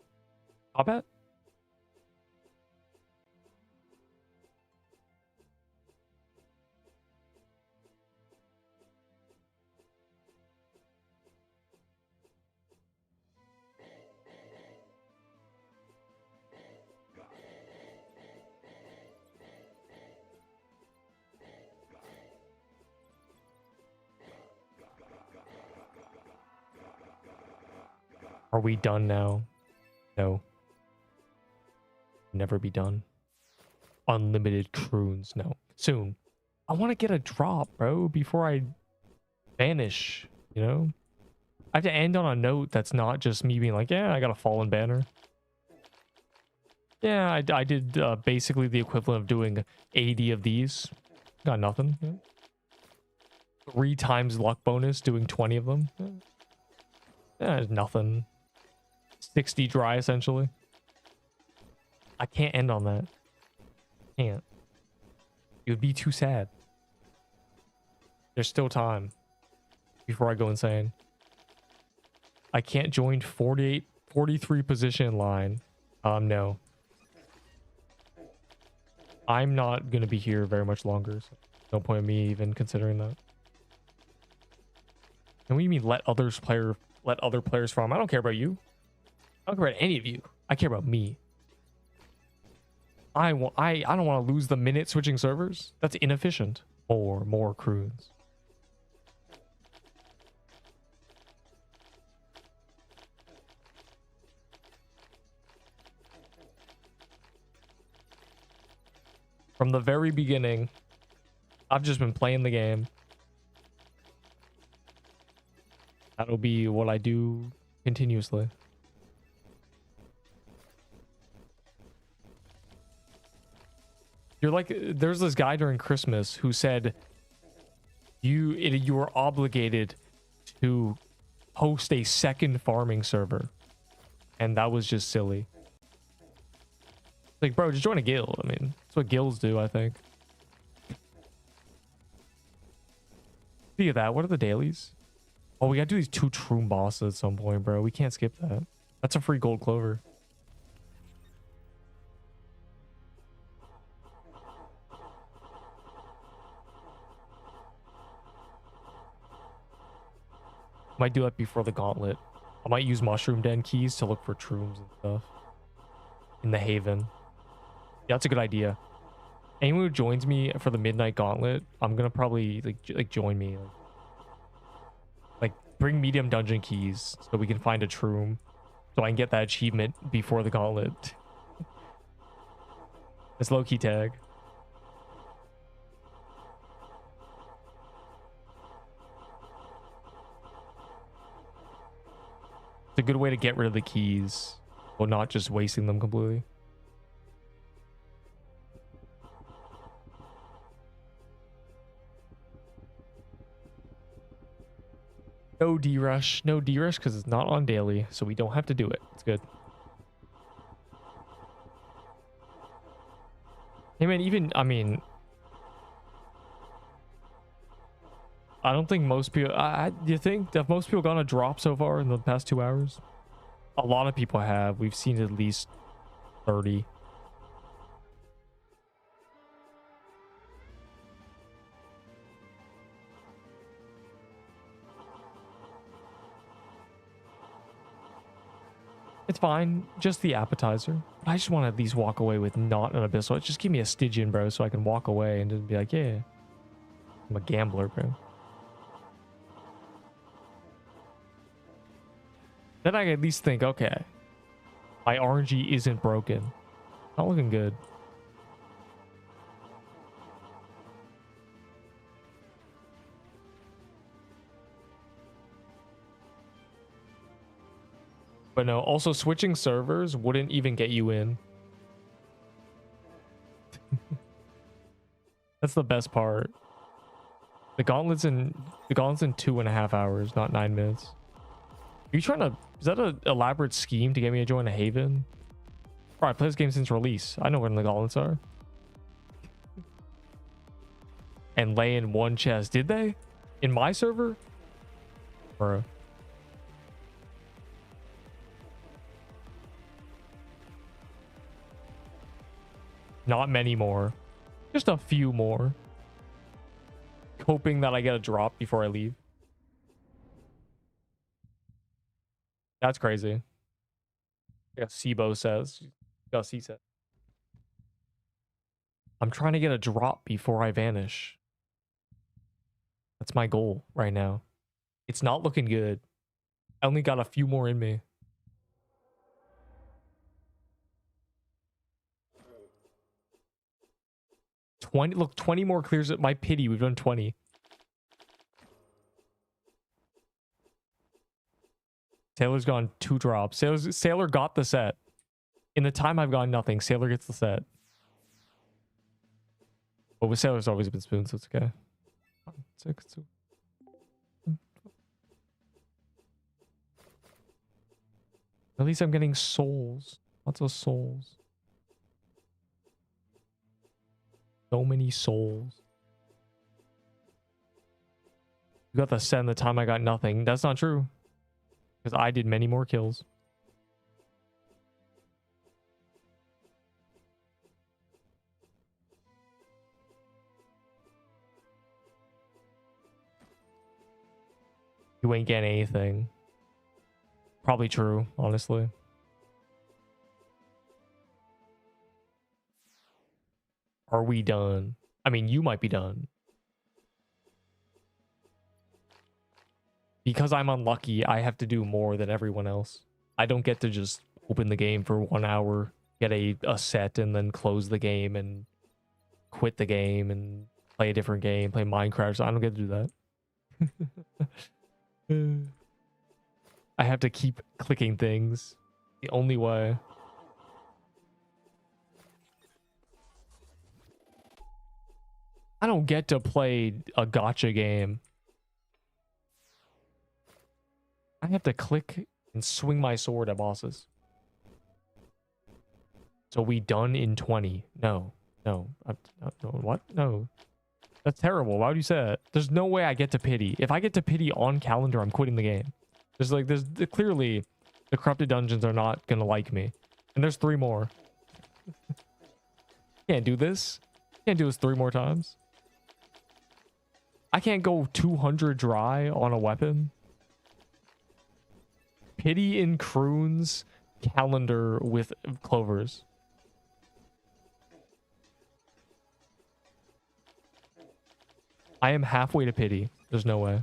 I'll bet. Are we done now? No. Never be done. unlimited croons. No, soon. I want to get a drop, bro, before I vanish, you know? I have to end on a note that's not just me being like, yeah, I got a fallen banner. Yeah, I did basically the equivalent of doing 80 of these. Got nothing. Yeah. 3 times luck bonus doing 20 of them. Yeah, nothing. 60 dry, essentially. I can't end on that. Can't. It would be too sad. There's still time before I go insane. I can't join 43 position line. No. I'm not going to be here very much longer. So no point in me even considering that. And what do you mean let other players from? I don't care about you. I don't care about any of you. I care about me. I don't want to lose the minute switching servers. That's inefficient. More croons. From the very beginning, I've just been playing the game. That'll be what I do continuously. You're like, there's this guy during Christmas who said you were obligated to host a second farming server, and that was just silly. Like, bro, just join a guild. I mean, that's what guilds do, I think. Speaking of that, what are the dailies? Oh, we gotta do these 2 Troom bosses at some point, bro. We can't skip that. That's a free gold clover. Might do that before the Gauntlet. I might use Mushroom Den keys to look for Trooms and stuff. In the Haven. Yeah, that's a good idea. Anyone who joins me for the Midnight Gauntlet, I'm gonna probably like join me. Like bring medium dungeon keys so we can find a Troom. So I can get that achievement before the Gauntlet. It's low-key tag. It's a good way to get rid of the keys while not just wasting them completely. No D-rush. No D-rush because it's not on daily, so we don't have to do it. It's good. Hey man, even, I mean, I don't think most people, do you think that most people gotten a drop so far in the past 2 hours? A lot of people have. We've seen at least 30. It's fine. Just the appetizer. I just want to at least walk away with not an abyssal. Just give me a Stygian, bro, so I can walk away and just be like, yeah. I'm a gambler, bro. Then I can at least think, okay, my RNG isn't broken. Not looking good. But no, also switching servers wouldn't even get you in. That's the best part. The gauntlet's in 2.5 hours, not 9 minutes. Are you trying to, is that an elaborate scheme to get me to join a Haven? All right, play this game since release. I know when the gauntlets are. And lay in 1 chest. Did they? In my server? Bro. Not many more. Just a few more. Hoping that I get a drop before I leave. That's crazy. Yeah, Sibo says. Gus, he said. I'm trying to get a drop before I vanish. That's my goal right now. It's not looking good. I only got a few more in me. 20. Look, 20 more clears at my pity. We've done 20. Sailor's gone 2 drops. Sailor got the set. In the time I've gone nothing, Sailor gets the set. But with Sailor's always been spoon, so it's okay. 6, 2. At least I'm getting souls. Lots of souls. So many souls. You got the set in the time I got nothing. That's not true. Because I did many more kills. You ain't getting anything. Probably true, honestly. Are we done? I mean, you might be done. Because I'm unlucky, I have to do more than everyone else. I don't get to just open the game for 1 hour, get a set, and then close the game and quit the game and play a different game, play Minecraft. So I don't get to do that. I have to keep clicking things. The only way. I don't get to play a gacha game. I have to click and swing my sword at bosses. So we done in 20. No. No. No. What? No. That's terrible. Why would you say that? There's no way I get to pity. If I get to pity on calendar, I'm quitting the game. There's clearly the corrupted dungeons are not gonna like me. And there's 3 more. Can't do this. Can't do this 3 more times. I can't go 200 dry on a weapon. Pity in croons, calendar with clovers. I am halfway to pity. There's no way.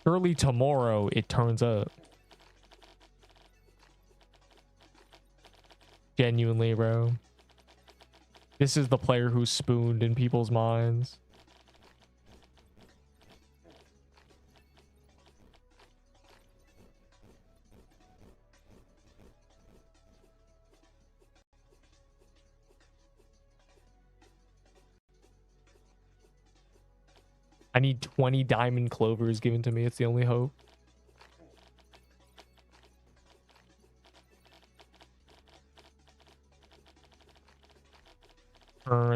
Surely tomorrow it turns up. Genuinely, bro. This is the player who's spooned in people's minds. I need 20 diamond clovers given to me. It's the only hope.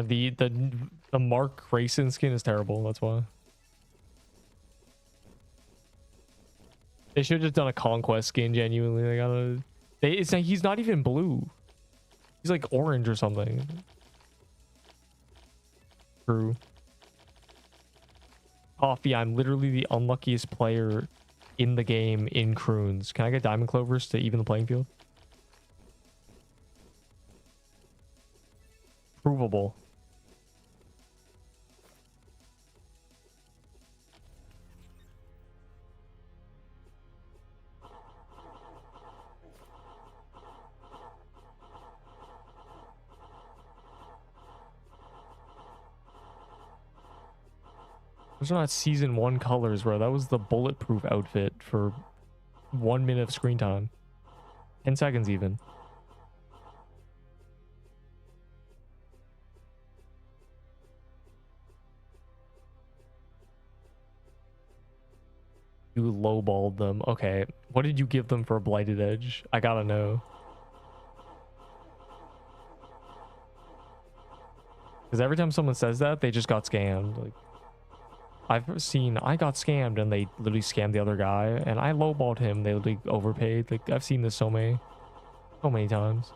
The Mark Grayson skin is terrible. That's why. They should have just done a conquest skin. Genuinely, they gotta. It's like he's not even blue. He's like orange or something. True. Coffee, I'm literally the unluckiest player in the game in croons. Can I get diamond clovers to even the playing field? Provable. Those are not season 1 colors, bro. That was the bulletproof outfit for 1 minute of screen time. 10 seconds even. You lowballed them. Okay. What did you give them for a blighted edge? I gotta know. Because every time someone says that, they just got scammed. Like, I've seen I got scammed and they literally scammed the other guy, and I lowballed him. They literally overpaid. Like, I've seen this so many times.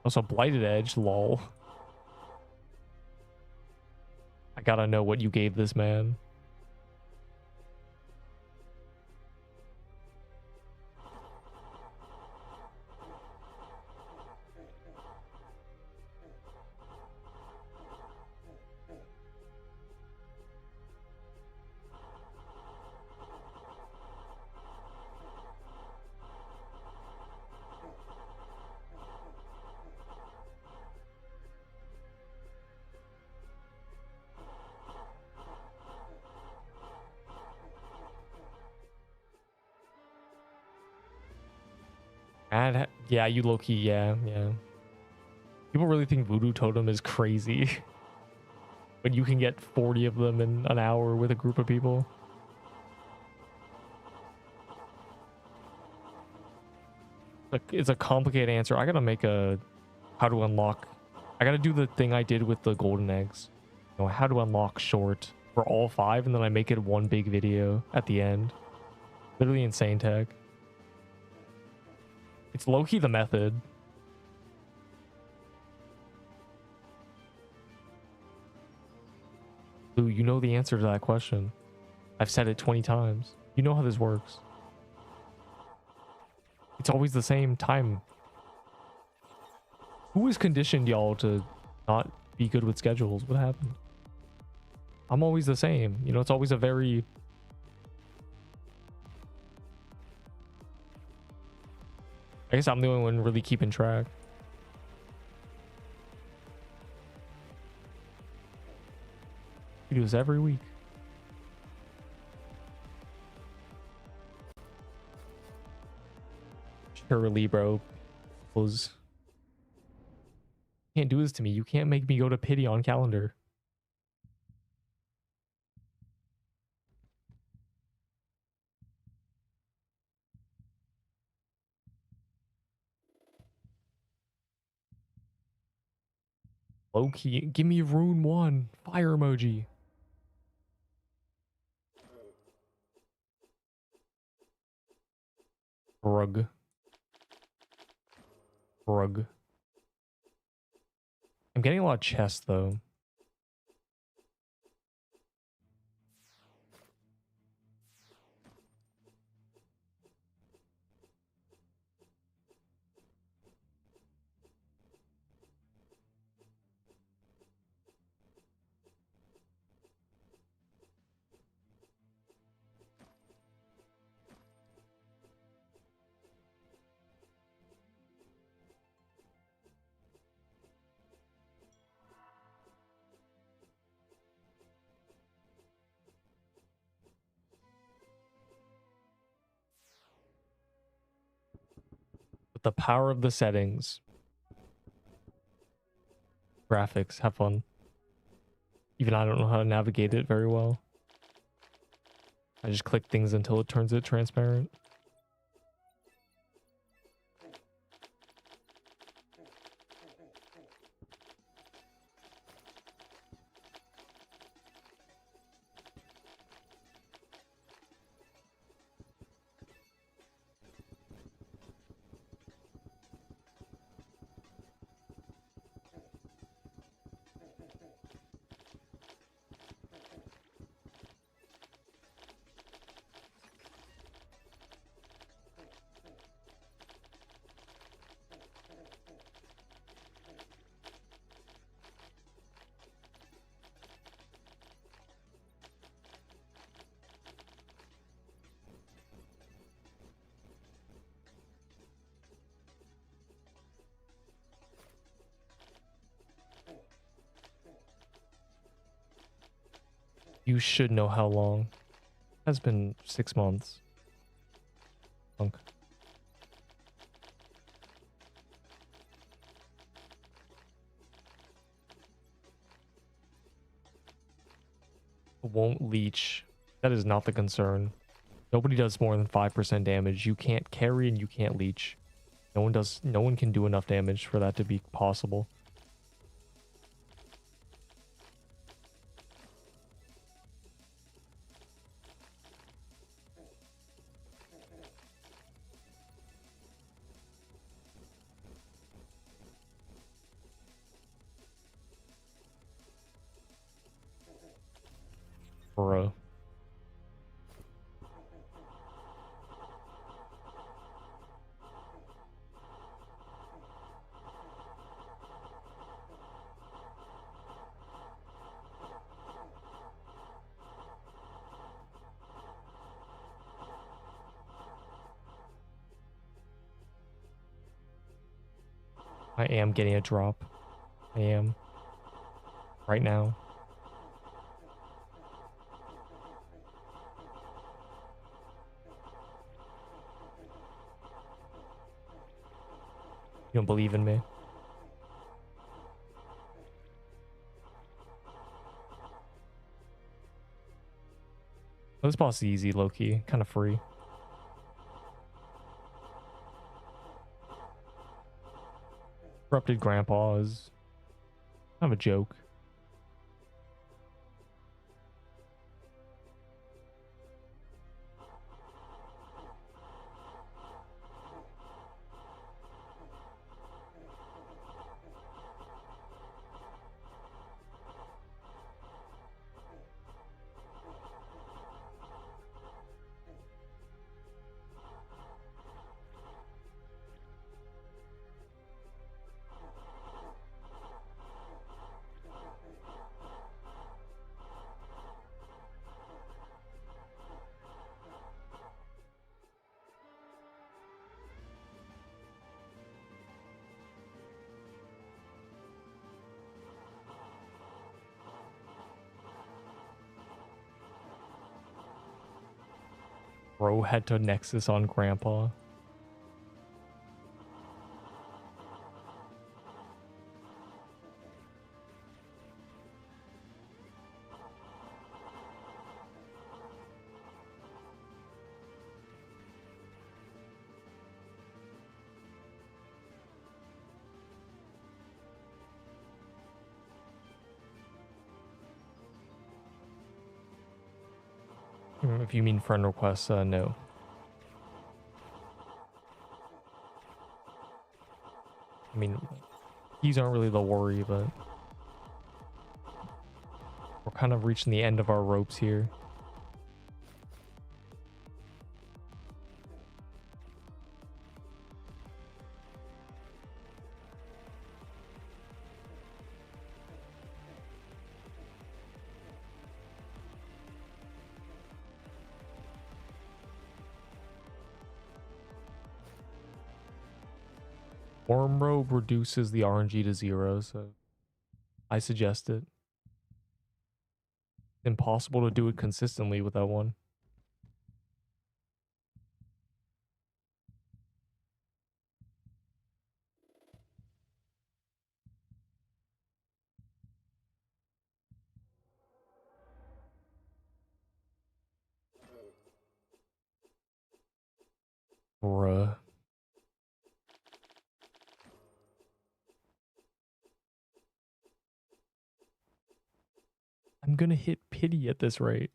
Also, blighted edge, lol. I gotta know what you gave this man. And yeah, you low key, yeah. People really think Voodoo Totem is crazy. But you can get 40 of them in an hour with a group of people. It's a complicated answer. I gotta make a how to unlock. I gotta do the thing I did with the golden eggs. You know, how to unlock short for all 5, and then I make it one big video at the end. Literally insane tech. It's low-key the method. Lou, you know the answer to that question. I've said it 20 times. You know how this works. It's always the same time. Who has conditioned y'all to not be good with schedules? What happened? I'm always the same. You know, it's always a very... I guess I'm the only one really keeping track. We do this every week. Surely, bro. Can't do this to me. You can't make me go to pity on calendar. Low key, give me rune 1 fire emoji. Rug. I'm getting a lot of chests though. With the power of the settings. Graphics, have fun. Even I don't know how to navigate it very well. I just click things until it turns it transparent. You should know how long. It has been 6 months. Punk. Won't leech. That is not the concern. Nobody does more than 5% damage. You can't carry and you can't leech. No one can do enough damage for that to be possible. Bro. I am getting a drop. I am. Right now. You don't believe in me? Oh, this boss is easy, low-key. Kind of free. Corrupted Grandpa is kind of a joke. Bro had to Nexus on Grandpa. If you mean friend requests, no. I mean, these aren't really the worry, but we're kind of reaching the end of our ropes here. Worm Robe reduces the RNG to 0, so I suggest it. Impossible to do it consistently with that one. Bruh. I'm gonna hit pity at this rate.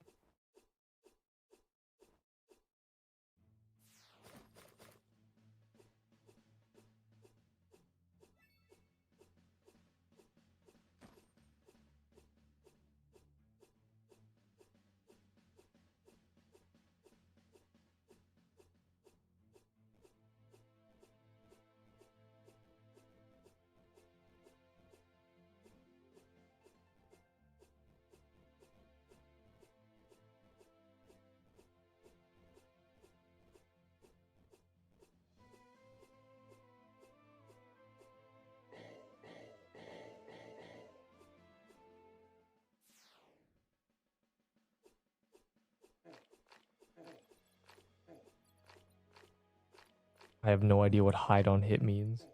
I have no idea what hide on hit means.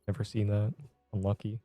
Never seen that. Unlucky.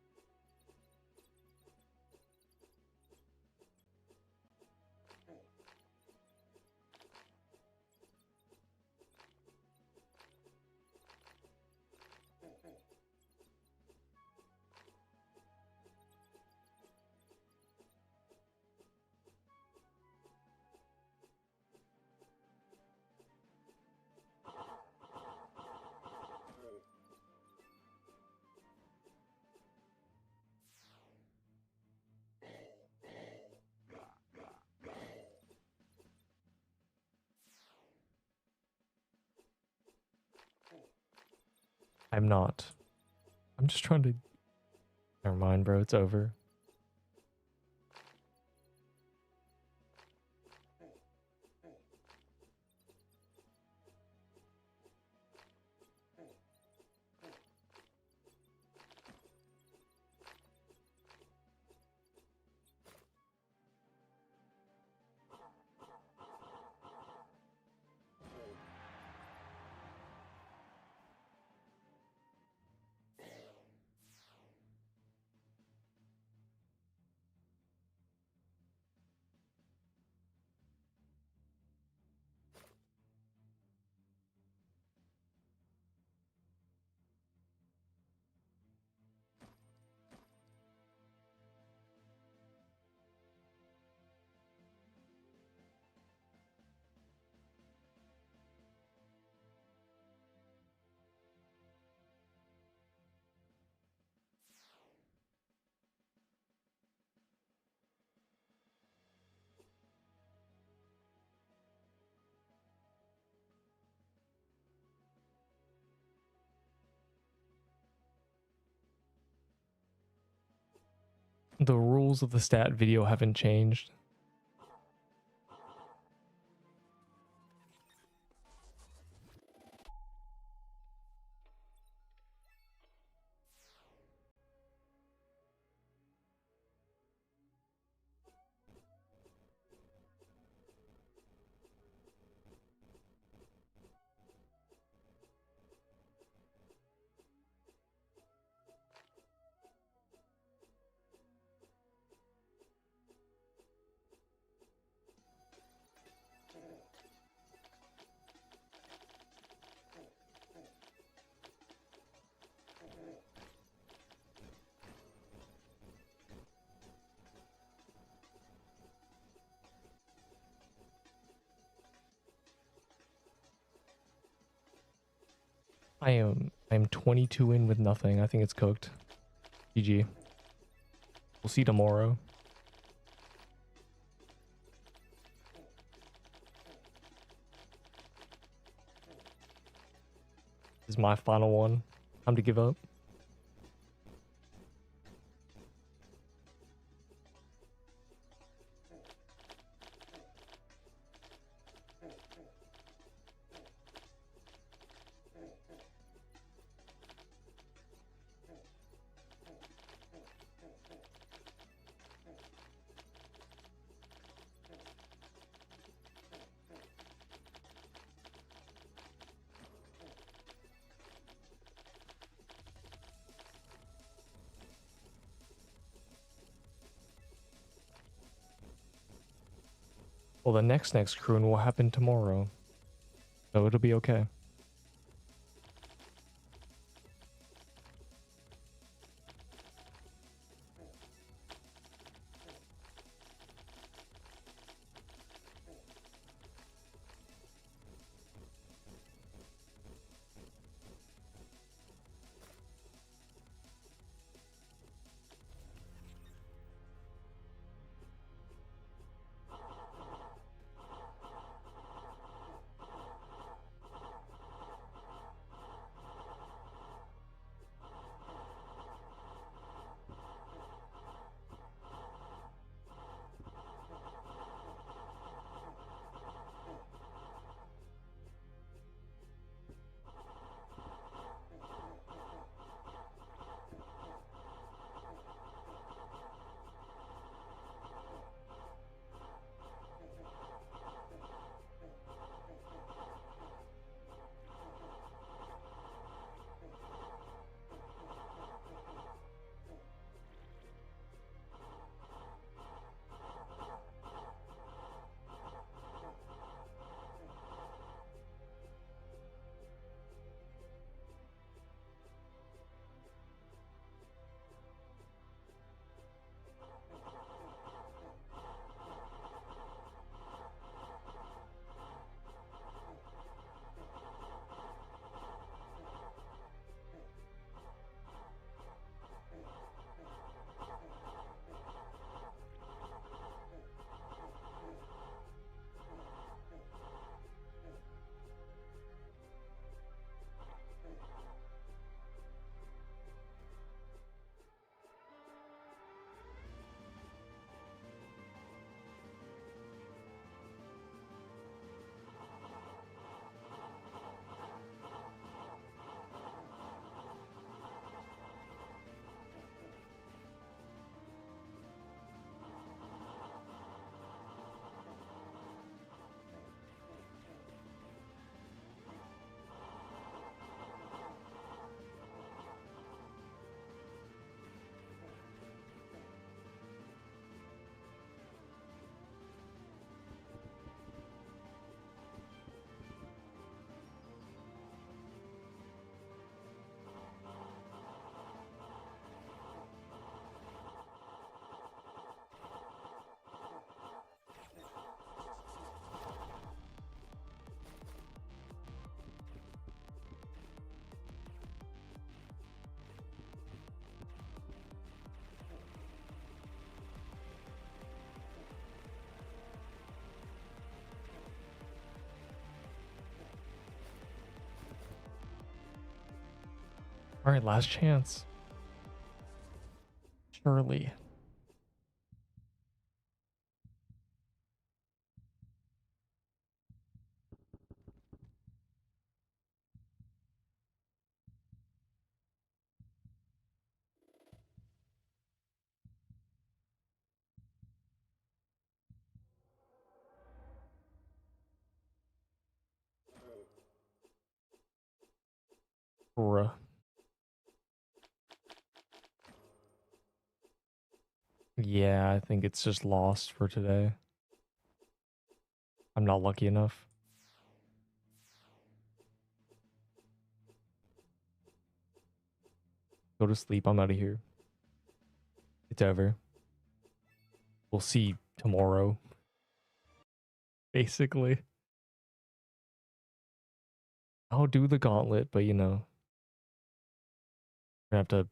I'm not. I'm just trying to... Never mind, bro. It's over. The rules of the stat video haven't changed. I'm 22 in with nothing. I think it's cooked. GG. We'll see tomorrow. This is my final one. Time to give up. Well, the next croon will happen tomorrow. So it'll be okay. All right, last chance. Surely. Bruh. Yeah, I think it's just lost for today. I'm not lucky enough. Go to sleep. I'm out of here. It's over. We'll see tomorrow. Basically. I'll do the gauntlet, but you know. I'm gonna have to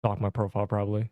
dock my profile probably.